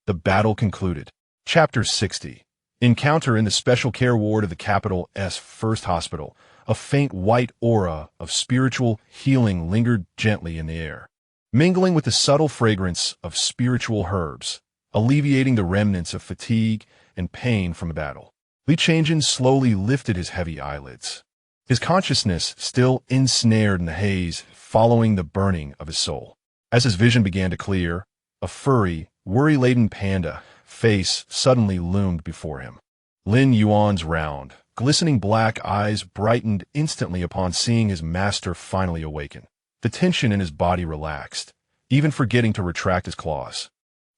The battle concluded. Chapter 60. Encounter in the special care ward of the capital's first hospital. A faint white aura of spiritual healing lingered gently in the air, mingling with the subtle fragrance of spiritual herbs, alleviating the remnants of fatigue and pain from the battle. Chang'an slowly lifted his heavy eyelids, his consciousness still ensnared in the haze following the burning of his soul. As his vision began to clear, a furry, worry-laden panda face suddenly loomed before him. Lin Yuan's round, glistening black eyes brightened instantly upon seeing his master finally awaken. The tension in his body relaxed, even forgetting to retract his claws.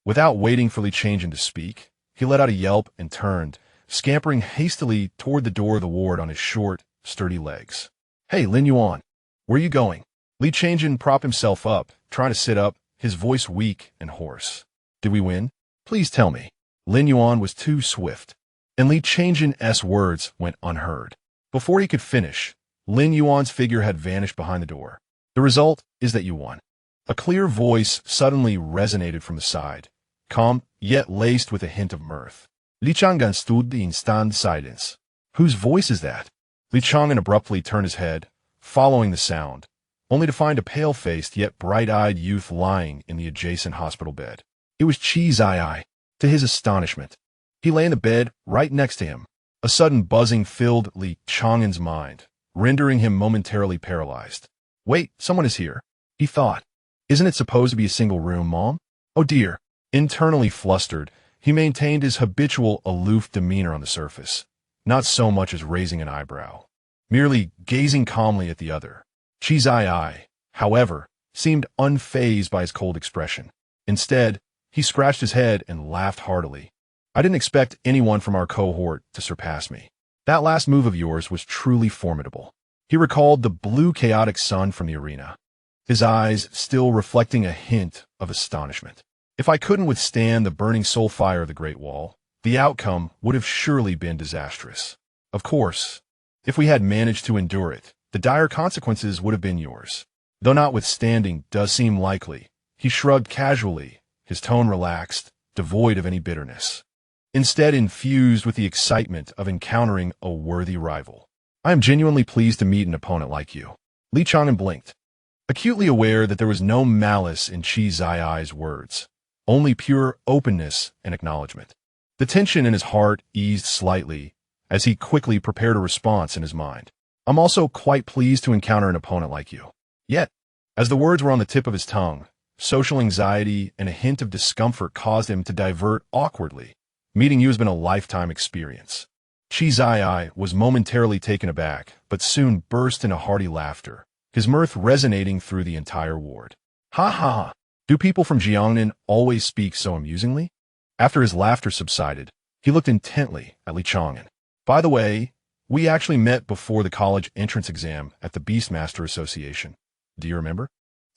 Without waiting for Chang'an to speak, he let out a yelp and turned, scampering hastily toward the door of the ward on his short, sturdy legs. Hey, Lin Yuan, where are you going? Chang'an propped himself up, trying to sit up, his voice weak and hoarse. Did we win? Please tell me. Lin Yuan was too swift, and Chang'an's words went unheard. Before he could finish, Lin Yuan's figure had vanished behind the door. The result is that you won. A clear voice suddenly resonated from the side, calm, yet laced with a hint of mirth. Chang'an stood in stunned silence. Whose voice is that? Chang'an abruptly turned his head, following the sound, only to find a pale-faced yet bright-eyed youth lying in the adjacent hospital bed. It was Chi. To his astonishment, he lay in the bed right next to him. A sudden buzzing filled Li Chang'an's mind, rendering him momentarily paralyzed. Wait, someone is here, he thought. Isn't it supposed to be a single room, Mom? Oh dear. Internally flustered, he maintained his habitual aloof demeanor on the surface, not so much as raising an eyebrow, merely gazing calmly at the other. Chi, however, seemed unfazed by his cold expression. Instead, he scratched his head and laughed heartily. I didn't expect anyone from our cohort to surpass me. That last move of yours was truly formidable. He recalled the blue chaotic sun from the arena, his eyes still reflecting a hint of astonishment. If I couldn't withstand the burning soul fire of the Great Wall, the outcome would have surely been disastrous. Of course, if we had managed to endure it, the dire consequences would have been yours. Though notwithstanding does seem likely, he shrugged casually, his tone relaxed, devoid of any bitterness, instead infused with the excitement of encountering a worthy rival. I am genuinely pleased to meet an opponent like you. Li Chang'an blinked, acutely aware that there was no malice in Chi Ziai's words, only pure openness and acknowledgement. The tension in his heart eased slightly as he quickly prepared a response in his mind. I'm also quite pleased to encounter an opponent like you. Yet, as the words were on the tip of his tongue, social anxiety and a hint of discomfort caused him to divert awkwardly. Meeting you has been a lifetime experience. Chi Zai was momentarily taken aback, but soon burst into hearty laughter, his mirth resonating through the entire ward. Ha ha ha! Do people from Chang'an always speak so amusingly? After his laughter subsided, he looked intently at Li Chang'an. By the way, we actually met before the college entrance exam at the Beastmaster Association. Do you remember?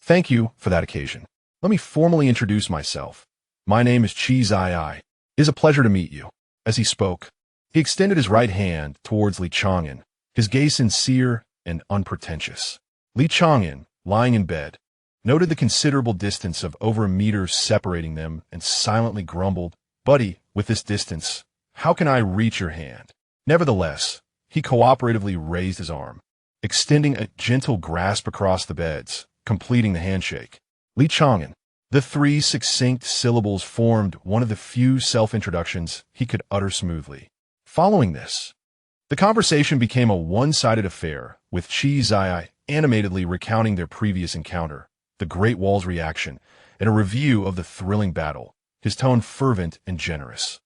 Thank you for that occasion. Let me formally introduce myself. My name is Chi Zai. It is a pleasure to meet you. As he spoke, he extended his right hand towards Li Chang'an, his gaze sincere and unpretentious. Li Chang'an, lying in bed, noted the considerable distance of over a meter separating them and silently grumbled, Buddy, with this distance, how can I reach your hand? Nevertheless, he cooperatively raised his arm, extending a gentle grasp across the beds, completing the handshake. Li Chang'an. The three succinct syllables formed one of the few self-introductions he could utter smoothly. Following this, the conversation became a one-sided affair, with Chi Zai animatedly recounting their previous encounter, the Great Wall's reaction, and a review of the thrilling battle, his tone fervent and generous.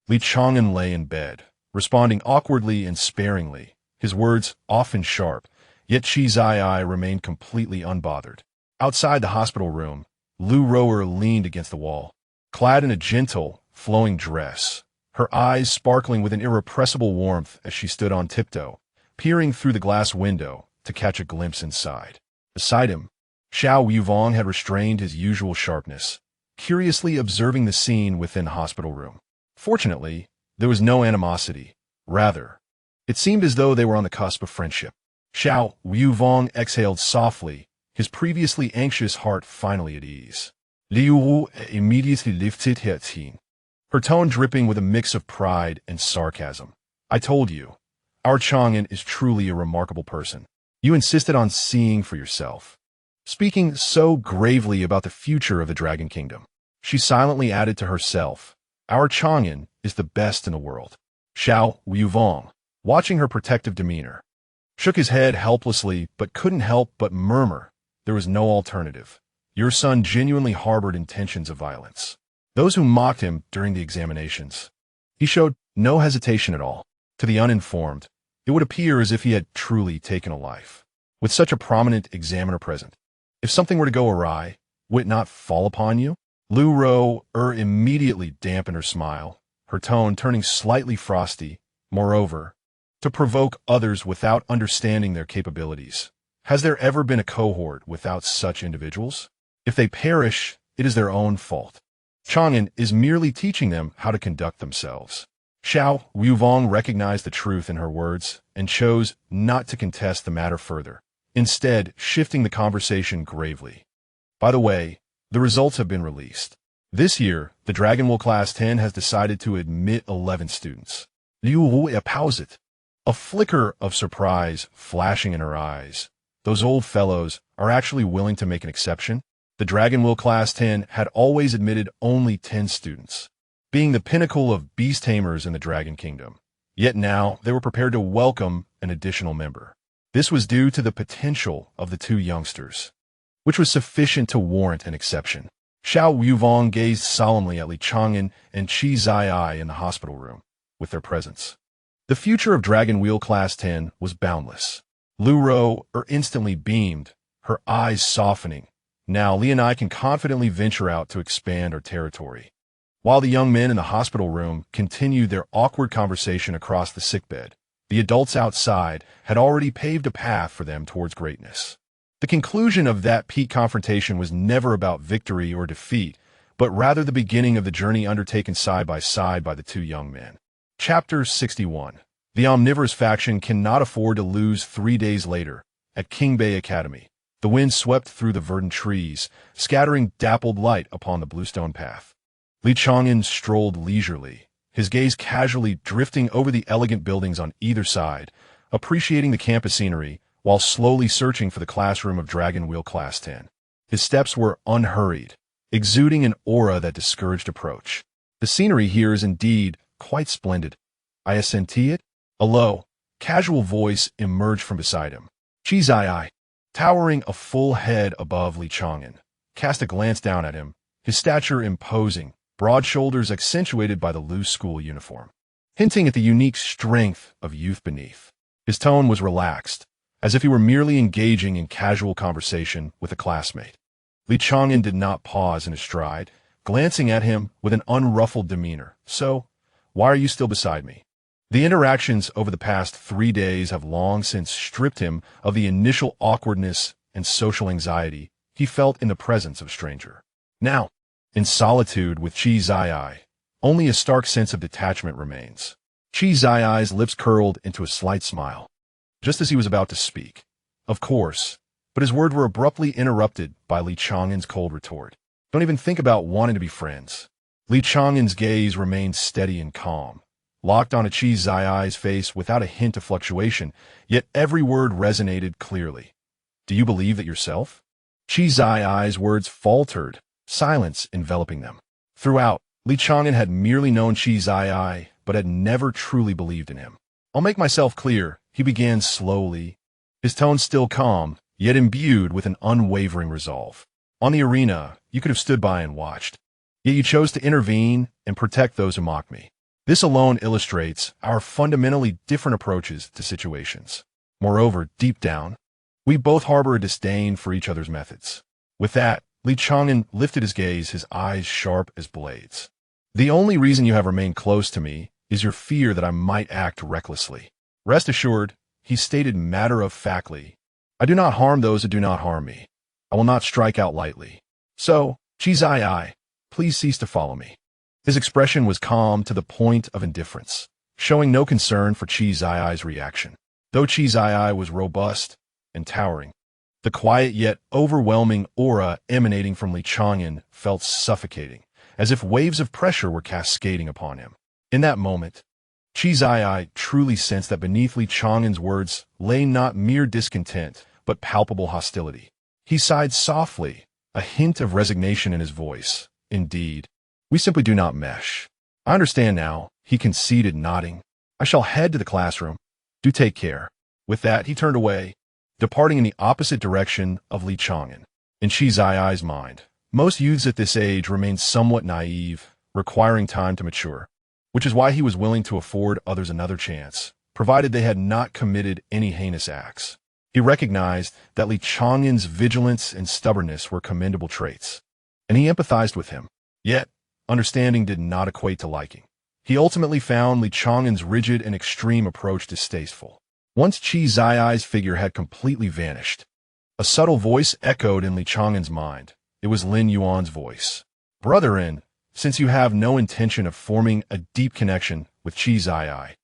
Li Chang'an lay in bed, responding awkwardly and sparingly, his words often sharp, yet Chi Zai remained completely unbothered. Outside the hospital room, Lu Rower leaned against the wall, clad in a gentle, flowing dress, her eyes sparkling with an irrepressible warmth as she stood on tiptoe, peering through the glass window to catch a glimpse inside. Beside him, Xiao Yuvong had restrained his usual sharpness, curiously observing the scene within the hospital room. Fortunately, there was no animosity. Rather, it seemed as though they were on the cusp of friendship. Xiao Yuvong exhaled softly, his previously anxious heart finally at ease. Liu Wu immediately lifted her chin, her tone dripping with a mix of pride and sarcasm. I told you, our Chang'an is truly a remarkable person. You insisted on seeing for yourself. Speaking so gravely about the future of the Dragon Kingdom, she silently added to herself, our Chang'an is the best in the world. Xiao Yuvong, watching her protective demeanor, shook his head helplessly but couldn't help but murmur, there was no alternative. Your son genuinely harbored intentions of violence. Those who mocked him during the examinations, he showed no hesitation at all. To the uninformed, it would appear as if he had truly taken a life. With such a prominent examiner present, if something were to go awry, would it not fall upon you? Lu Ro immediately dampened her smile, her tone turning slightly frosty. Moreover, to provoke others without understanding their capabilities. Has there ever been a cohort without such individuals? If they perish, it is their own fault. Chang'an is merely teaching them how to conduct themselves. Xiao Yuvong recognized the truth in her words and chose not to contest the matter further, instead shifting the conversation gravely. By the way, the results have been released. This year, the Dragonwell Class 10 has decided to admit 11 students. Liu Wu paused it, a flicker of surprise flashing in her eyes. Those old fellows are actually willing to make an exception? The Dragon Wheel Class 10 had always admitted only 10 students, being the pinnacle of beast tamers in the Dragon Kingdom. Yet now they were prepared to welcome an additional member. This was due to the potential of the two youngsters, which was sufficient to warrant an exception. Xiao Yuvong gazed solemnly at Li Chang'an and Qi Zai in the hospital room with their presence. The future of Dragon Wheel Class 10 was boundless. Lu Ro instantly beamed, her eyes softening. Now Li and I can confidently venture out to expand our territory. While the young men in the hospital room continued their awkward conversation across the sickbed, the adults outside had already paved a path for them towards greatness. The conclusion of that peak confrontation was never about victory or defeat, but rather the beginning of the journey undertaken side by the two young men. Chapter 61. The omnivorous faction cannot afford to lose 3 days later. At King Bay Academy, the wind swept through the verdant trees, scattering dappled light upon the bluestone path. Li Chang'an strolled leisurely, his gaze casually drifting over the elegant buildings on either side, appreciating the campus scenery, while slowly searching for the classroom of Dragon Wheel Class 10. His steps were unhurried, exuding an aura that discouraged approach. The scenery here is indeed quite splendid. I assenti it. A low, casual voice emerged from beside him. Qi Zai, towering a full head above Li Chang'an, cast a glance down at him, his stature imposing, broad shoulders accentuated by the loose school uniform, hinting at the unique strength of youth beneath. His tone was relaxed, as if he were merely engaging in casual conversation with a classmate. Li Chang'an did not pause in his stride, glancing at him with an unruffled demeanor. So, why are you still beside me? The interactions over the past 3 days have long since stripped him of the initial awkwardness and social anxiety he felt in the presence of a stranger. Now, in solitude with Qi Zai, only a stark sense of detachment remains. Qi Zai's lips curled into a slight smile, just as he was about to speak. Of course, but his words were abruptly interrupted by Li Chang'an's cold retort. Don't even think about wanting to be friends. Li Chang'an's gaze remained steady and calm, locked on Qi Zai's face without a hint of fluctuation, yet every word resonated clearly. Do you believe that yourself? Qi Zai's words faltered, silence enveloping them. Throughout, Li Chang'an had merely known Qi Zai, but had never truly believed in him. I'll make myself clear, he began slowly, his tone still calm, yet imbued with an unwavering resolve. On the arena, you could have stood by and watched, yet you chose to intervene and protect those who mock me. This alone illustrates our fundamentally different approaches to situations. Moreover, deep down, we both harbor a disdain for each other's methods. With that, Li Chang'an lifted his gaze, his eyes sharp as blades. The only reason you have remained close to me is your fear that I might act recklessly. Rest assured, he stated matter-of-factly, I do not harm those who do not harm me. I will not strike out lightly. So, Qi Zai, please cease to follow me. His expression was calm to the point of indifference, showing no concern for Qi Zai's reaction. Though Qi Zai was robust and towering, the quiet yet overwhelming aura emanating from Li Chang'an felt suffocating, as if waves of pressure were cascading upon him. In that moment, Qi Zai truly sensed that beneath Li Chang'an's words lay not mere discontent, but palpable hostility. He sighed softly, a hint of resignation in his voice. Indeed, we simply do not mesh. I understand now, he conceded, nodding. I shall head to the classroom. Do take care. With that, he turned away, departing in the opposite direction of Li Chang'an. In Qi Zai's mind, most youths at this age remain somewhat naive, requiring time to mature, which is why he was willing to afford others another chance, provided they had not committed any heinous acts. He recognized that Li Chang'an's vigilance and stubbornness were commendable traits, and he empathized with him. Yet, understanding did not equate to liking. He ultimately found Li Chang'an's rigid and extreme approach distasteful. Once Qi Zai's figure had completely vanished, a subtle voice echoed in Li Chang'an's mind. It was Lin Yuan's voice. Brethren, since you have no intention of forming a deep connection with Qi Zai,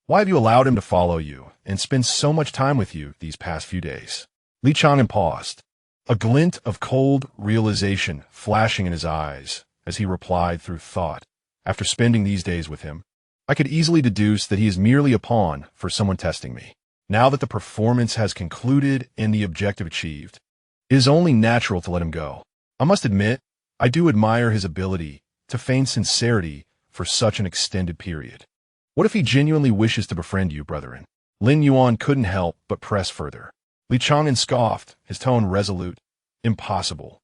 why have you allowed him to follow you and spend so much time with you these past few days? Li Chang'an paused, a glint of cold realization flashing in his eyes as he replied through thought. After spending these days with him, I could easily deduce that he is merely a pawn for someone testing me. Now that the performance has concluded and the objective achieved, it is only natural to let him go. I must admit, I do admire his ability to feign sincerity for such an extended period. What if he genuinely wishes to befriend you, brethren? Lin Yuan couldn't help but press further. Li Chang'an scoffed, his tone resolute. Impossible.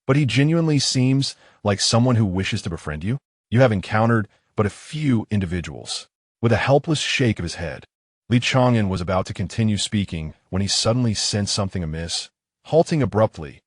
But he genuinely seems like someone who wishes to befriend you? You have encountered but a few individuals. With a helpless shake of his head, Li Chang'an was about to continue speaking when he suddenly sensed something amiss, halting abruptly.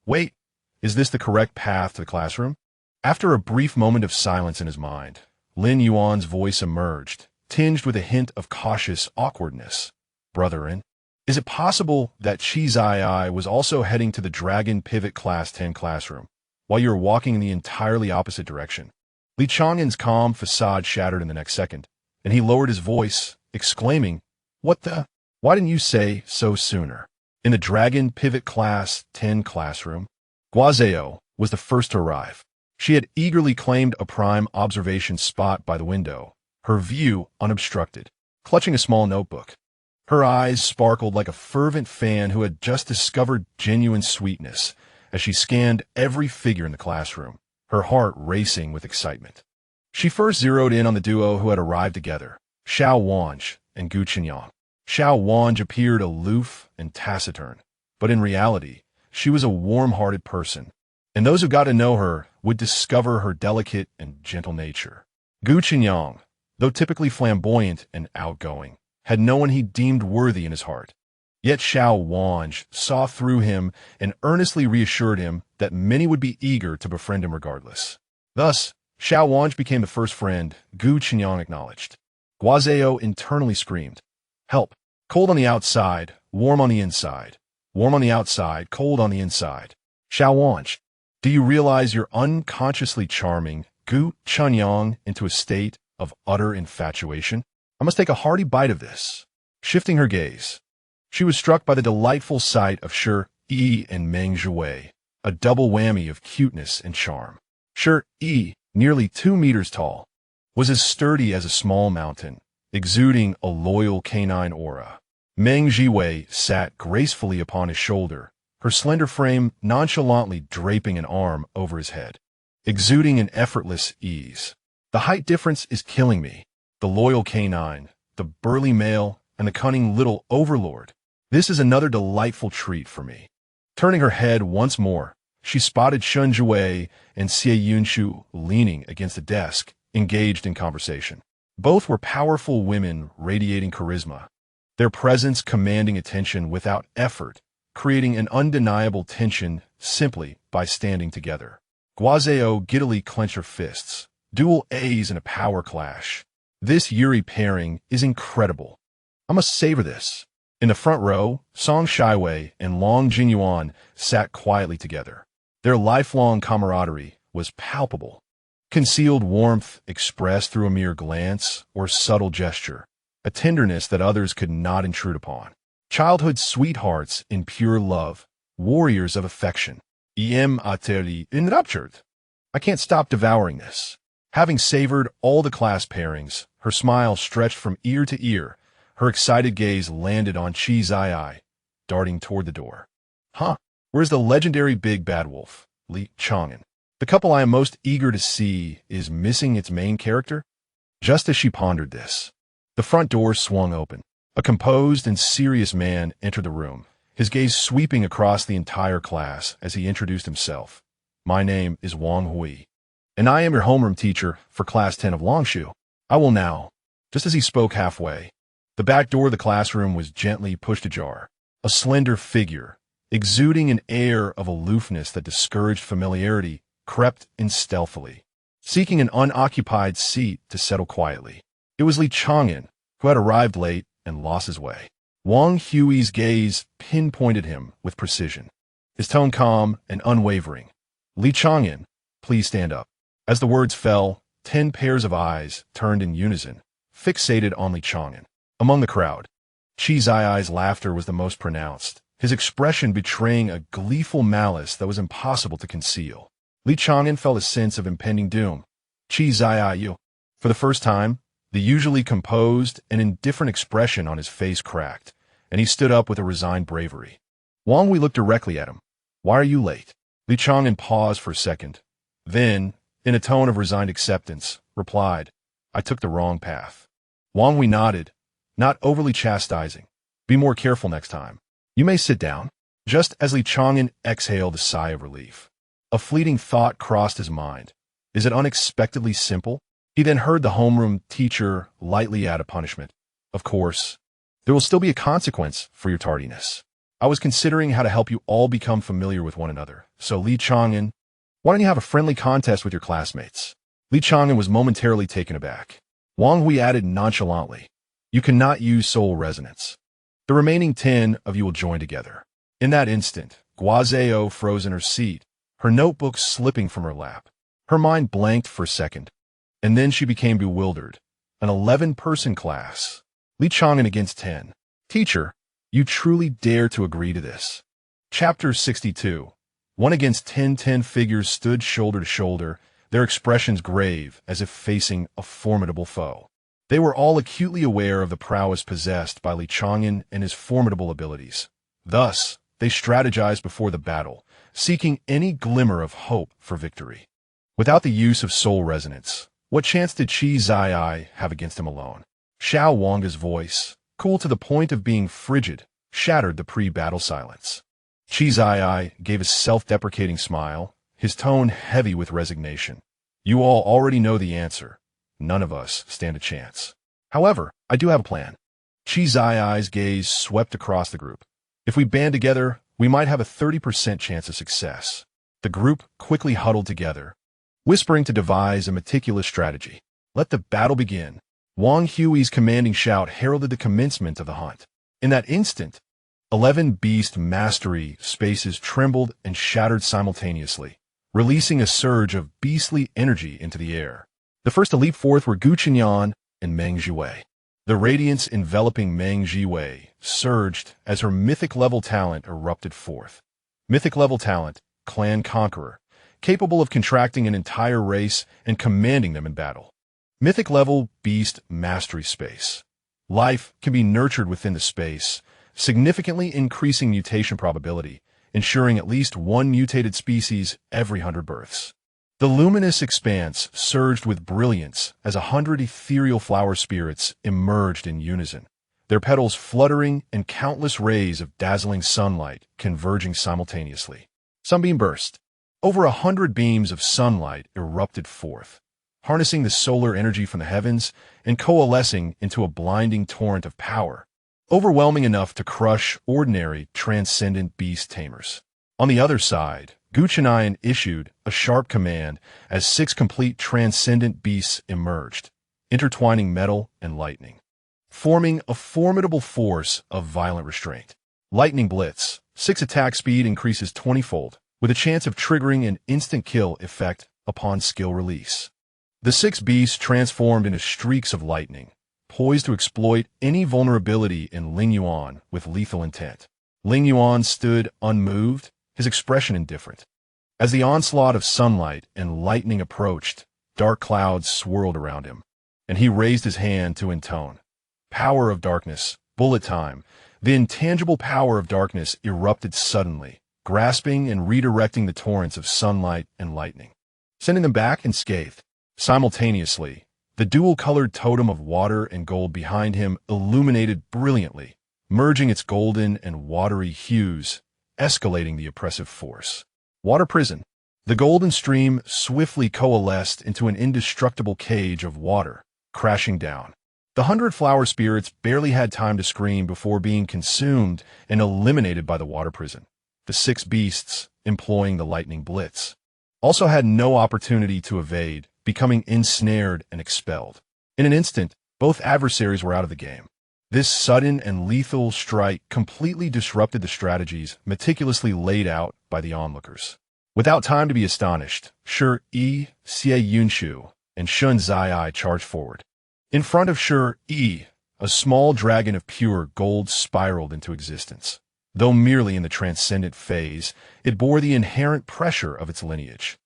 Wait, is this the correct path to the classroom? After a brief moment of silence in his mind, Lin Yuan's voice emerged, tinged with a hint of cautious awkwardness. Brethren, is it possible that Chizai was also heading to the Dragon Pivot Class 10 classroom, while you were walking in the entirely opposite direction? Li Chang'an's calm facade shattered in the next second, and he lowered his voice, exclaiming, What the? Why didn't you say so sooner? In the Dragon Pivot Class 10 classroom, Guazeo was the first to arrive. She had eagerly claimed a prime observation spot by the window, her view unobstructed, clutching a small notebook. Her eyes sparkled like a fervent fan who had just discovered genuine sweetness as she scanned every figure in the classroom, her heart racing with excitement. She first zeroed in on the duo who had arrived together, Xiao Wange and Gu Qinyang. Xiao Wange appeared aloof and taciturn, but in reality, she was a warm-hearted person, and those who got to know her would discover her delicate and gentle nature. Gu Qinyang, though typically flamboyant and outgoing, had no one he deemed worthy in his heart. Yet Xiao Wange saw through him and earnestly reassured him that many would be eager to befriend him regardless. Thus, Xiao Wange became the first friend Gu Qinyang acknowledged. Guazeo internally screamed, Help! Cold on the outside, warm on the inside. Warm on the outside, cold on the inside. Xiao Wange, do you realize you're unconsciously charming Gu Qinyang into a state of utter infatuation? I must take a hearty bite of this. Shifting her gaze, she was struck by the delightful sight of Shi Yi and Meng Zhuwei, a double whammy of cuteness and charm. Shi Yi, nearly 2 meters tall, was as sturdy as a small mountain, exuding a loyal canine aura. Meng Zhuwei sat gracefully upon his shoulder, her slender frame nonchalantly draping an arm over his head, exuding an effortless ease. The height difference is killing me. The loyal canine, the burly male, and the cunning little overlord. This is another delightful treat for me. Turning her head once more, she spotted Shun Zhuwei and Xie Yunshu leaning against a desk, engaged in conversation. Both were powerful women radiating charisma, their presence commanding attention without effort, creating an undeniable tension simply by standing together. Guazeo giddily clenched her fists, dual A's in a power clash. This Yuri pairing is incredible. I must savor this. In the front row, Song Shiwei and Long Jinyuan sat quietly together. Their lifelong camaraderie was palpable. Concealed warmth expressed through a mere glance or subtle gesture, a tenderness that others could not intrude upon. Childhood sweethearts in pure love, warriors of affection. Ateri enraptured. I can't stop devouring this. Having savored all the class pairings, her smile stretched from ear to ear. Her excited gaze landed on Chizai, darting toward the door. Huh, where's the legendary big bad wolf, Li Chang'an? The couple I am most eager to see is missing its main character? Just as she pondered this, the front door swung open. A composed and serious man entered the room, his gaze sweeping across the entire class as he introduced himself. My name is Wang Hui, and I am your homeroom teacher for Class 10 of Longshu. I will now. Just as he spoke halfway, the back door of the classroom was gently pushed ajar. A slender figure, exuding an air of aloofness that discouraged familiarity, crept in stealthily, seeking an unoccupied seat to settle quietly. It was Li Chang'an, who had arrived late and lost his way. Wang Hui's gaze pinpointed him with precision, his tone calm and unwavering. Li Chang'an, please stand up. As the words fell, 10 pairs of eyes turned in unison, fixated on Li Chang'an. Among the crowd, Chizai's laughter was the most pronounced, his expression betraying a gleeful malice that was impossible to conceal. Li Chang'an felt a sense of impending doom. Chizai, for the first time, the usually composed and indifferent expression on his face cracked, and he stood up with a resigned bravery. Wang Hui looked directly at him. Why are you late? Li Chang'an paused for a second. Then, in a tone of resigned acceptance, replied, I took the wrong path. Wang Hui nodded, not overly chastising. Be more careful next time. You may sit down. Just as Li Chang'an exhaled a sigh of relief, a fleeting thought crossed his mind. Is it unexpectedly simple? He then heard the homeroom teacher lightly add a punishment. Of course, there will still be a consequence for your tardiness. I was considering how to help you all become familiar with one another. So Li Chang'an, why don't you have a friendly contest with your classmates? Li Chang'an was momentarily taken aback. Wang Hui added nonchalantly, you cannot use soul resonance. The remaining 10 of you will join together. In that instant, Guazhao froze in her seat, her notebook slipping from her lap. Her mind blanked for a second, and then she became bewildered. An 11-person class. Li Chang'an against 10. Teacher, you truly dare to agree to this? Chapter 62. 1 against 10 figures stood shoulder to shoulder, their expressions grave as if facing a formidable foe. They were all acutely aware of the prowess possessed by Li Chang'an and his formidable abilities. Thus, they strategized before the battle, seeking any glimmer of hope for victory. Without the use of soul resonance, what chance did Qi Zai have against him alone? Xiao Wanga's voice, cool to the point of being frigid, shattered the pre-battle silence. Qi Zai gave a self-deprecating smile, his tone heavy with resignation. You all already know the answer. None of us stand a chance. However, I do have a plan. Qi Zai's gaze swept across the group. If we band together, we might have a 30% chance of success. The group quickly huddled together, whispering to devise a meticulous strategy. Let the battle begin. Wang Hui's commanding shout heralded the commencement of the hunt. In that instant, 11 beast mastery spaces trembled and shattered simultaneously, releasing a surge of beastly energy into the air. The first to leap forth were Gu Qinyan and Meng Jiwei. The radiance enveloping Meng Jiwei surged as her mythic-level talent erupted forth. Mythic-level talent, Clan Conqueror, capable of contracting an entire race and commanding them in battle. Mythic-level Beast Mastery Space. Life can be nurtured within the space, significantly increasing mutation probability, ensuring at least one mutated species every 100 births. The luminous expanse surged with brilliance as 100 ethereal flower spirits emerged in unison, their petals fluttering and countless rays of dazzling sunlight converging simultaneously. Sunbeam burst. Over 100 beams of sunlight erupted forth, harnessing the solar energy from the heavens and coalescing into a blinding torrent of power, overwhelming enough to crush ordinary transcendent beast tamers. On the other side, Gu Qinyan issued a sharp command as 6 complete transcendent beasts emerged, intertwining metal and lightning, forming a formidable force of violent restraint. Lightning Blitz. 6 attack speed increases 20-fold, with a chance of triggering an instant kill effect upon skill release. The 6 beasts transformed into streaks of lightning, poised to exploit any vulnerability in Ling Yuan with lethal intent. Ling Yuan stood unmoved, his expression indifferent. As the onslaught of sunlight and lightning approached, dark clouds swirled around him, and he raised his hand to intone. Power of darkness, bullet time. The intangible power of darkness erupted suddenly, grasping and redirecting the torrents of sunlight and lightning, sending them back unscathed. Simultaneously, the dual-colored totem of water and gold behind him illuminated brilliantly, merging its golden and watery hues, escalating the oppressive force. Water prison. The golden stream swiftly coalesced into an indestructible cage of water, crashing down. The 100 flower spirits barely had time to scream before being consumed and eliminated by the water prison. The 6 beasts, employing the lightning blitz, also had no opportunity to evade, becoming ensnared and expelled. In an instant, both adversaries were out of the game. This sudden and lethal strike completely disrupted the strategies meticulously laid out by the onlookers. Without time to be astonished, Shi Yi, Xie Yunshu, and Shun Zai charged forward. In front of Shi Yi, a small dragon of pure gold spiraled into existence. Though merely in the transcendent phase, it bore the inherent pressure of its lineage,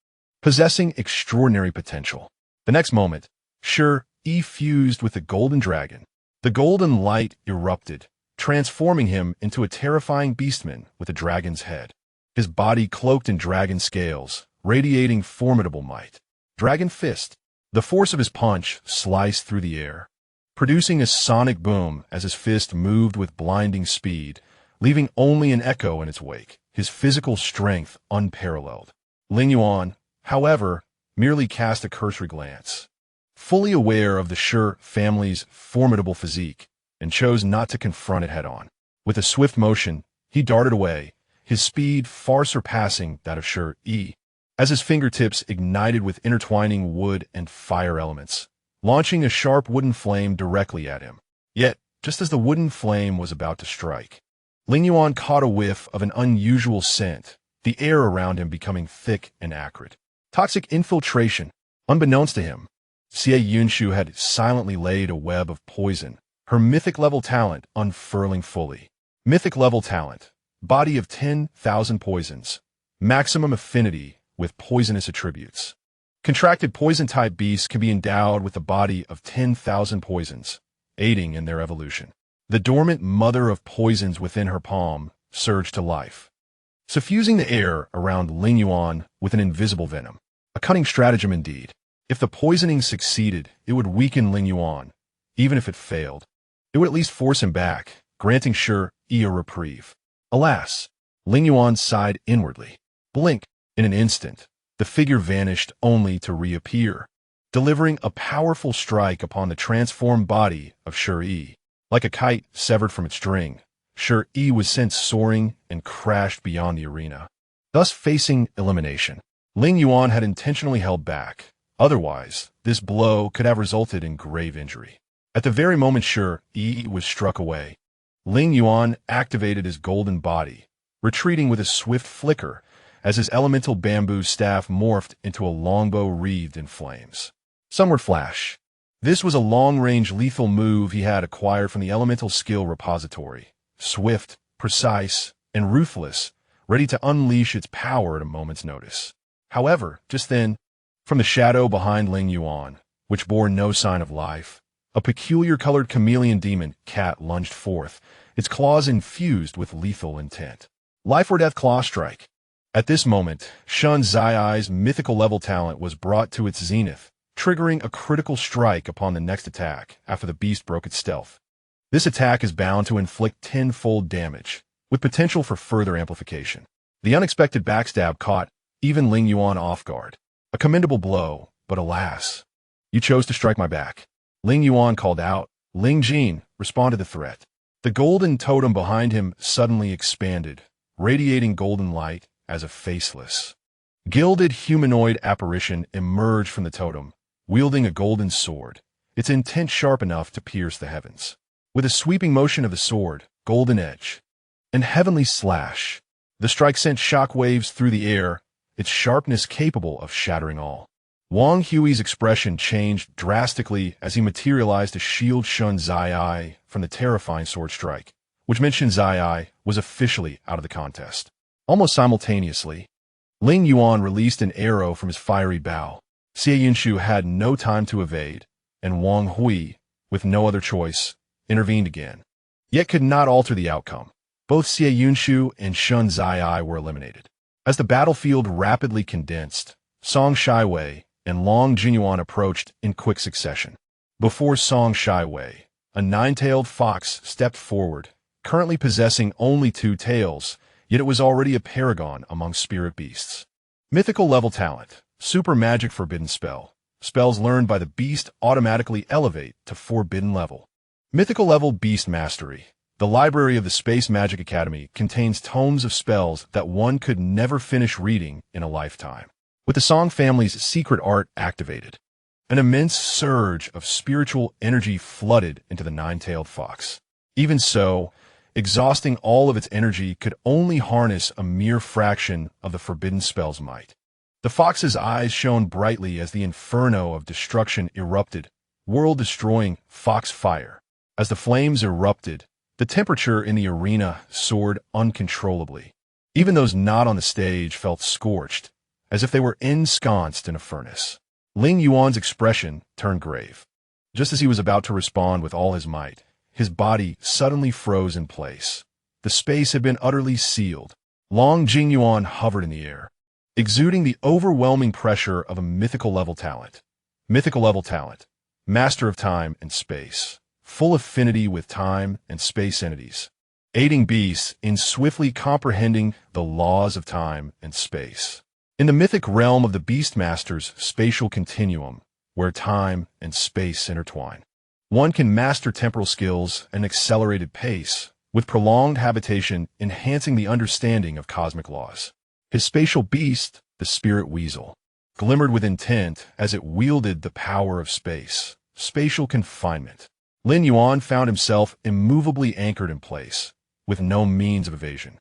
possessing extraordinary potential. The next moment, Shi Yi fused with the golden dragon. The golden light erupted, transforming him into a terrifying beastman with a dragon's head. his body cloaked in dragon scales, radiating formidable might. Dragon Fist. The force of his punch sliced through the air, producing a sonic boom as his fist moved with blinding speed, leaving only an echo in its wake, his physical strength unparalleled. Ling Yuan, however, merely cast a cursory glance, fully aware of the Shi family's formidable physique, and chose not to confront it head-on. With a swift motion, he darted away, his speed far surpassing that of Shi, as his fingertips ignited with intertwining wood and fire elements, launching a sharp wooden flame directly at him. Yet, just as the wooden flame was about to strike, Ling Yuan caught a whiff of an unusual scent, the air around him becoming thick and acrid. Toxic infiltration. Unbeknownst to him, Xie Yunshu had silently laid a web of poison, her mythic-level talent unfurling fully. Mythic-level talent. Body of 10,000 poisons. Maximum affinity with poisonous attributes. Contracted poison-type beasts can be endowed with a body of 10,000 poisons, aiding in their evolution. The dormant mother of poisons within her palm surged to life, suffusing the air around Ling Yuan with an invisible venom. A cunning stratagem indeed. If the poisoning succeeded, it would weaken Ling Yuan. Even if it failed, it would at least force him back, granting Shi a reprieve. Alas, Ling Yuan sighed inwardly. Blink. In an instant, the figure vanished only to reappear, delivering a powerful strike upon the transformed body of Shi. Like a kite severed from its string, Shi was sent soaring and crashed beyond the arena, thus facing elimination. Ling Yuan had intentionally held back. Otherwise, this blow could have resulted in grave injury. At the very moment Shi was struck away, Ling Yuan activated his golden body, retreating with a swift flicker as his elemental bamboo staff morphed into a longbow wreathed in flames. Sunward Flash. This was a long-range lethal move he had acquired from the elemental skill repository. Swift, precise, and ruthless, ready to unleash its power at a moment's notice. However, just then, from the shadow behind Ling Yuan, which bore no sign of life, a peculiar-colored chameleon demon cat lunged forth, its claws infused with lethal intent. Life or death claw strike. At this moment, Shun Zai's mythical-level talent was brought to its zenith, triggering a critical strike upon the next attack after the beast broke its stealth. This attack is bound to inflict tenfold damage, with potential for further amplification. The unexpected backstab caught even Ling Yuan off guard. A commendable blow, but alas, you chose to strike my back. Ling Yuan called out. Ling Jin responded to the threat. The golden totem behind him suddenly expanded, radiating golden light as a faceless, gilded humanoid apparition emerged from the totem, wielding a golden sword, its intent sharp enough to pierce the heavens. With a sweeping motion of the sword, golden edge, and heavenly slash, the strike sent shock waves through the air, its sharpness capable of shattering all. Wang Hui's expression changed drastically as he materialized to shield Shun Zai from the terrifying sword strike, which meant Shun Zai was officially out of the contest. Almost simultaneously, Ling Yuan released an arrow from his fiery bow. Xie Yunshu had no time to evade, and Wang Hui, with no other choice, intervened again, yet could not alter the outcome. Both Xie Yunshu and Shun Zai were eliminated. As the battlefield rapidly condensed, Song Shiwei and Long Jinyuan approached in quick succession. Before Song Shiwei, a nine-tailed fox stepped forward, currently possessing only 2 tails, yet it was already a paragon among spirit beasts. Mythical-level talent, super magic forbidden spell. Spells learned by the beast automatically elevate to forbidden level. Mythical-level beast mastery. The library of the Space Magic Academy contains tomes of spells that one could never finish reading in a lifetime. With the Song family's secret art activated, an immense surge of spiritual energy flooded into the nine-tailed fox. Even so, exhausting all of its energy could only harness a mere fraction of the forbidden spell's might. The fox's eyes shone brightly as the inferno of destruction erupted, world-destroying fox fire. As the flames erupted, the temperature in the arena soared uncontrollably. Even those not on the stage felt scorched, as if they were ensconced in a furnace. Ling Yuan's expression turned grave. Just as he was about to respond with all his might, his body suddenly froze in place. The space had been utterly sealed. Long Jingyuan hovered in the air, exuding the overwhelming pressure of a mythical level talent. Mythical level talent, master of time and space, full affinity with time and space entities, aiding beasts in swiftly comprehending the laws of time and space. In the mythic realm of the Beastmaster's spatial continuum, where time and space intertwine, one can master temporal skills and accelerated pace, with prolonged habitation enhancing the understanding of cosmic laws. His spatial beast, the spirit weasel, glimmered with intent as it wielded the power of space, spatial confinement. Lin Yuan found himself immovably anchored in place, with no means of evasion.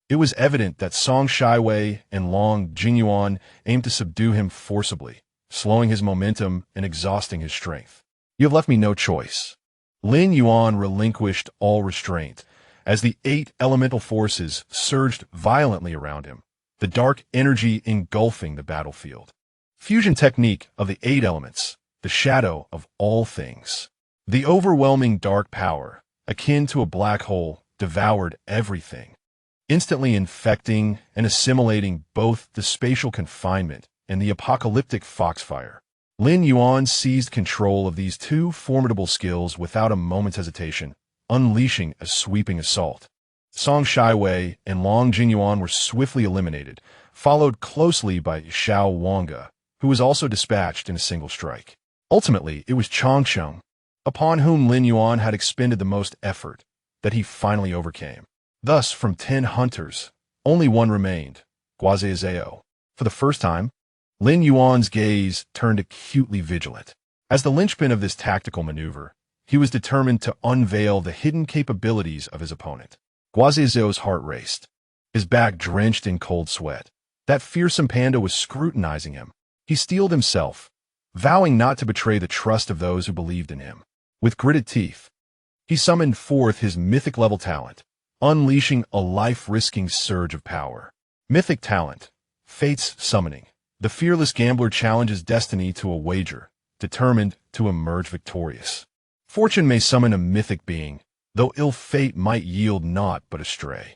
It was evident that Song Shiwei and Long Jingyuan aimed to subdue him forcibly, slowing his momentum and exhausting his strength. "You have left me no choice." Lin Yuan relinquished all restraint as the 8 elemental forces surged violently around him, the dark energy engulfing the battlefield. Fusion technique of the 8 elements, the shadow of all things. The overwhelming dark power, akin to a black hole, devoured everything, instantly infecting and assimilating both the spatial confinement and the apocalyptic foxfire. Lin Yuan seized control of these 2 formidable skills without a moment's hesitation, unleashing a sweeping assault. Song Shiwei and Long Jingyuan were swiftly eliminated, followed closely by Xiao Wanga, who was also dispatched in a single strike. Ultimately, it was Chang'an, upon whom Lin Yuan had expended the most effort, that he finally overcame. Thus, from 10 hunters, only 1 remained, Guazizao. For the first time, Lin Yuan's gaze turned acutely vigilant. As the linchpin of this tactical maneuver, he was determined to unveil the hidden capabilities of his opponent. Guazizao's heart raced, his back drenched in cold sweat. That fearsome panda was scrutinizing him. He steeled himself, vowing not to betray the trust of those who believed in him. With gritted teeth, he summoned forth his mythic-level talent, unleashing a life-risking surge of power. Mythic talent, Fate's summoning. The fearless gambler challenges destiny to a wager, determined to emerge victorious. Fortune may summon a mythic being, though ill fate might yield naught but a stray.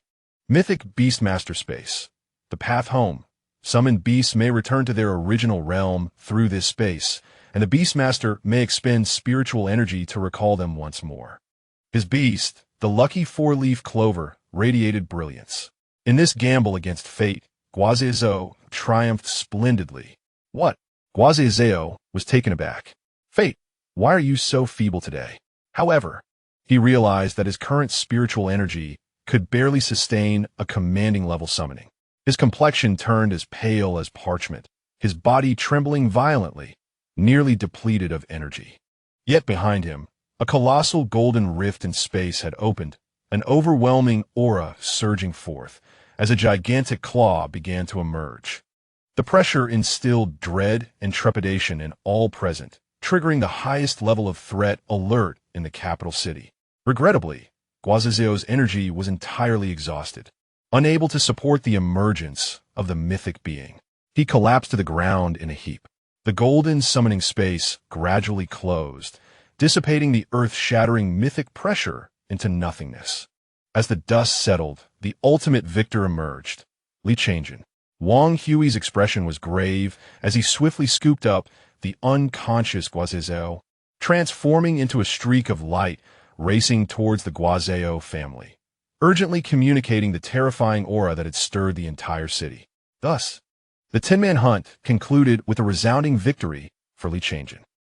Mythic Beastmaster space. The path home. Summoned beasts may return to their original realm through this space, and the Beastmaster may expend spiritual energy to recall them once more. His beast, the lucky 4-leaf clover, radiated brilliance. In this gamble against fate, Guazizao triumphed splendidly. "What?" Guazizao was taken aback. "Fate, why are you so feeble today?" However, he realized that his current spiritual energy could barely sustain a commanding level summoning. His complexion turned as pale as parchment, his body trembling violently, nearly depleted of energy. Yet behind him, a colossal golden rift in space had opened, an overwhelming aura surging forth, as a gigantic claw began to emerge. The pressure instilled dread and trepidation in all present, triggering the highest level of threat alert in the capital city. Regrettably, Guazizao's energy was entirely exhausted. Unable to support the emergence of the mythic being, he collapsed to the ground in a heap. The golden summoning space gradually closed, dissipating the earth-shattering mythic pressure into nothingness. As the dust settled, the ultimate victor emerged, Chang'an. Wang Hui's expression was grave as he swiftly scooped up the unconscious Guazizao, transforming into a streak of light racing towards the Guazizao family, urgently communicating the terrifying aura that had stirred the entire city. Thus, the 10-man hunt concluded with a resounding victory for Chang'an.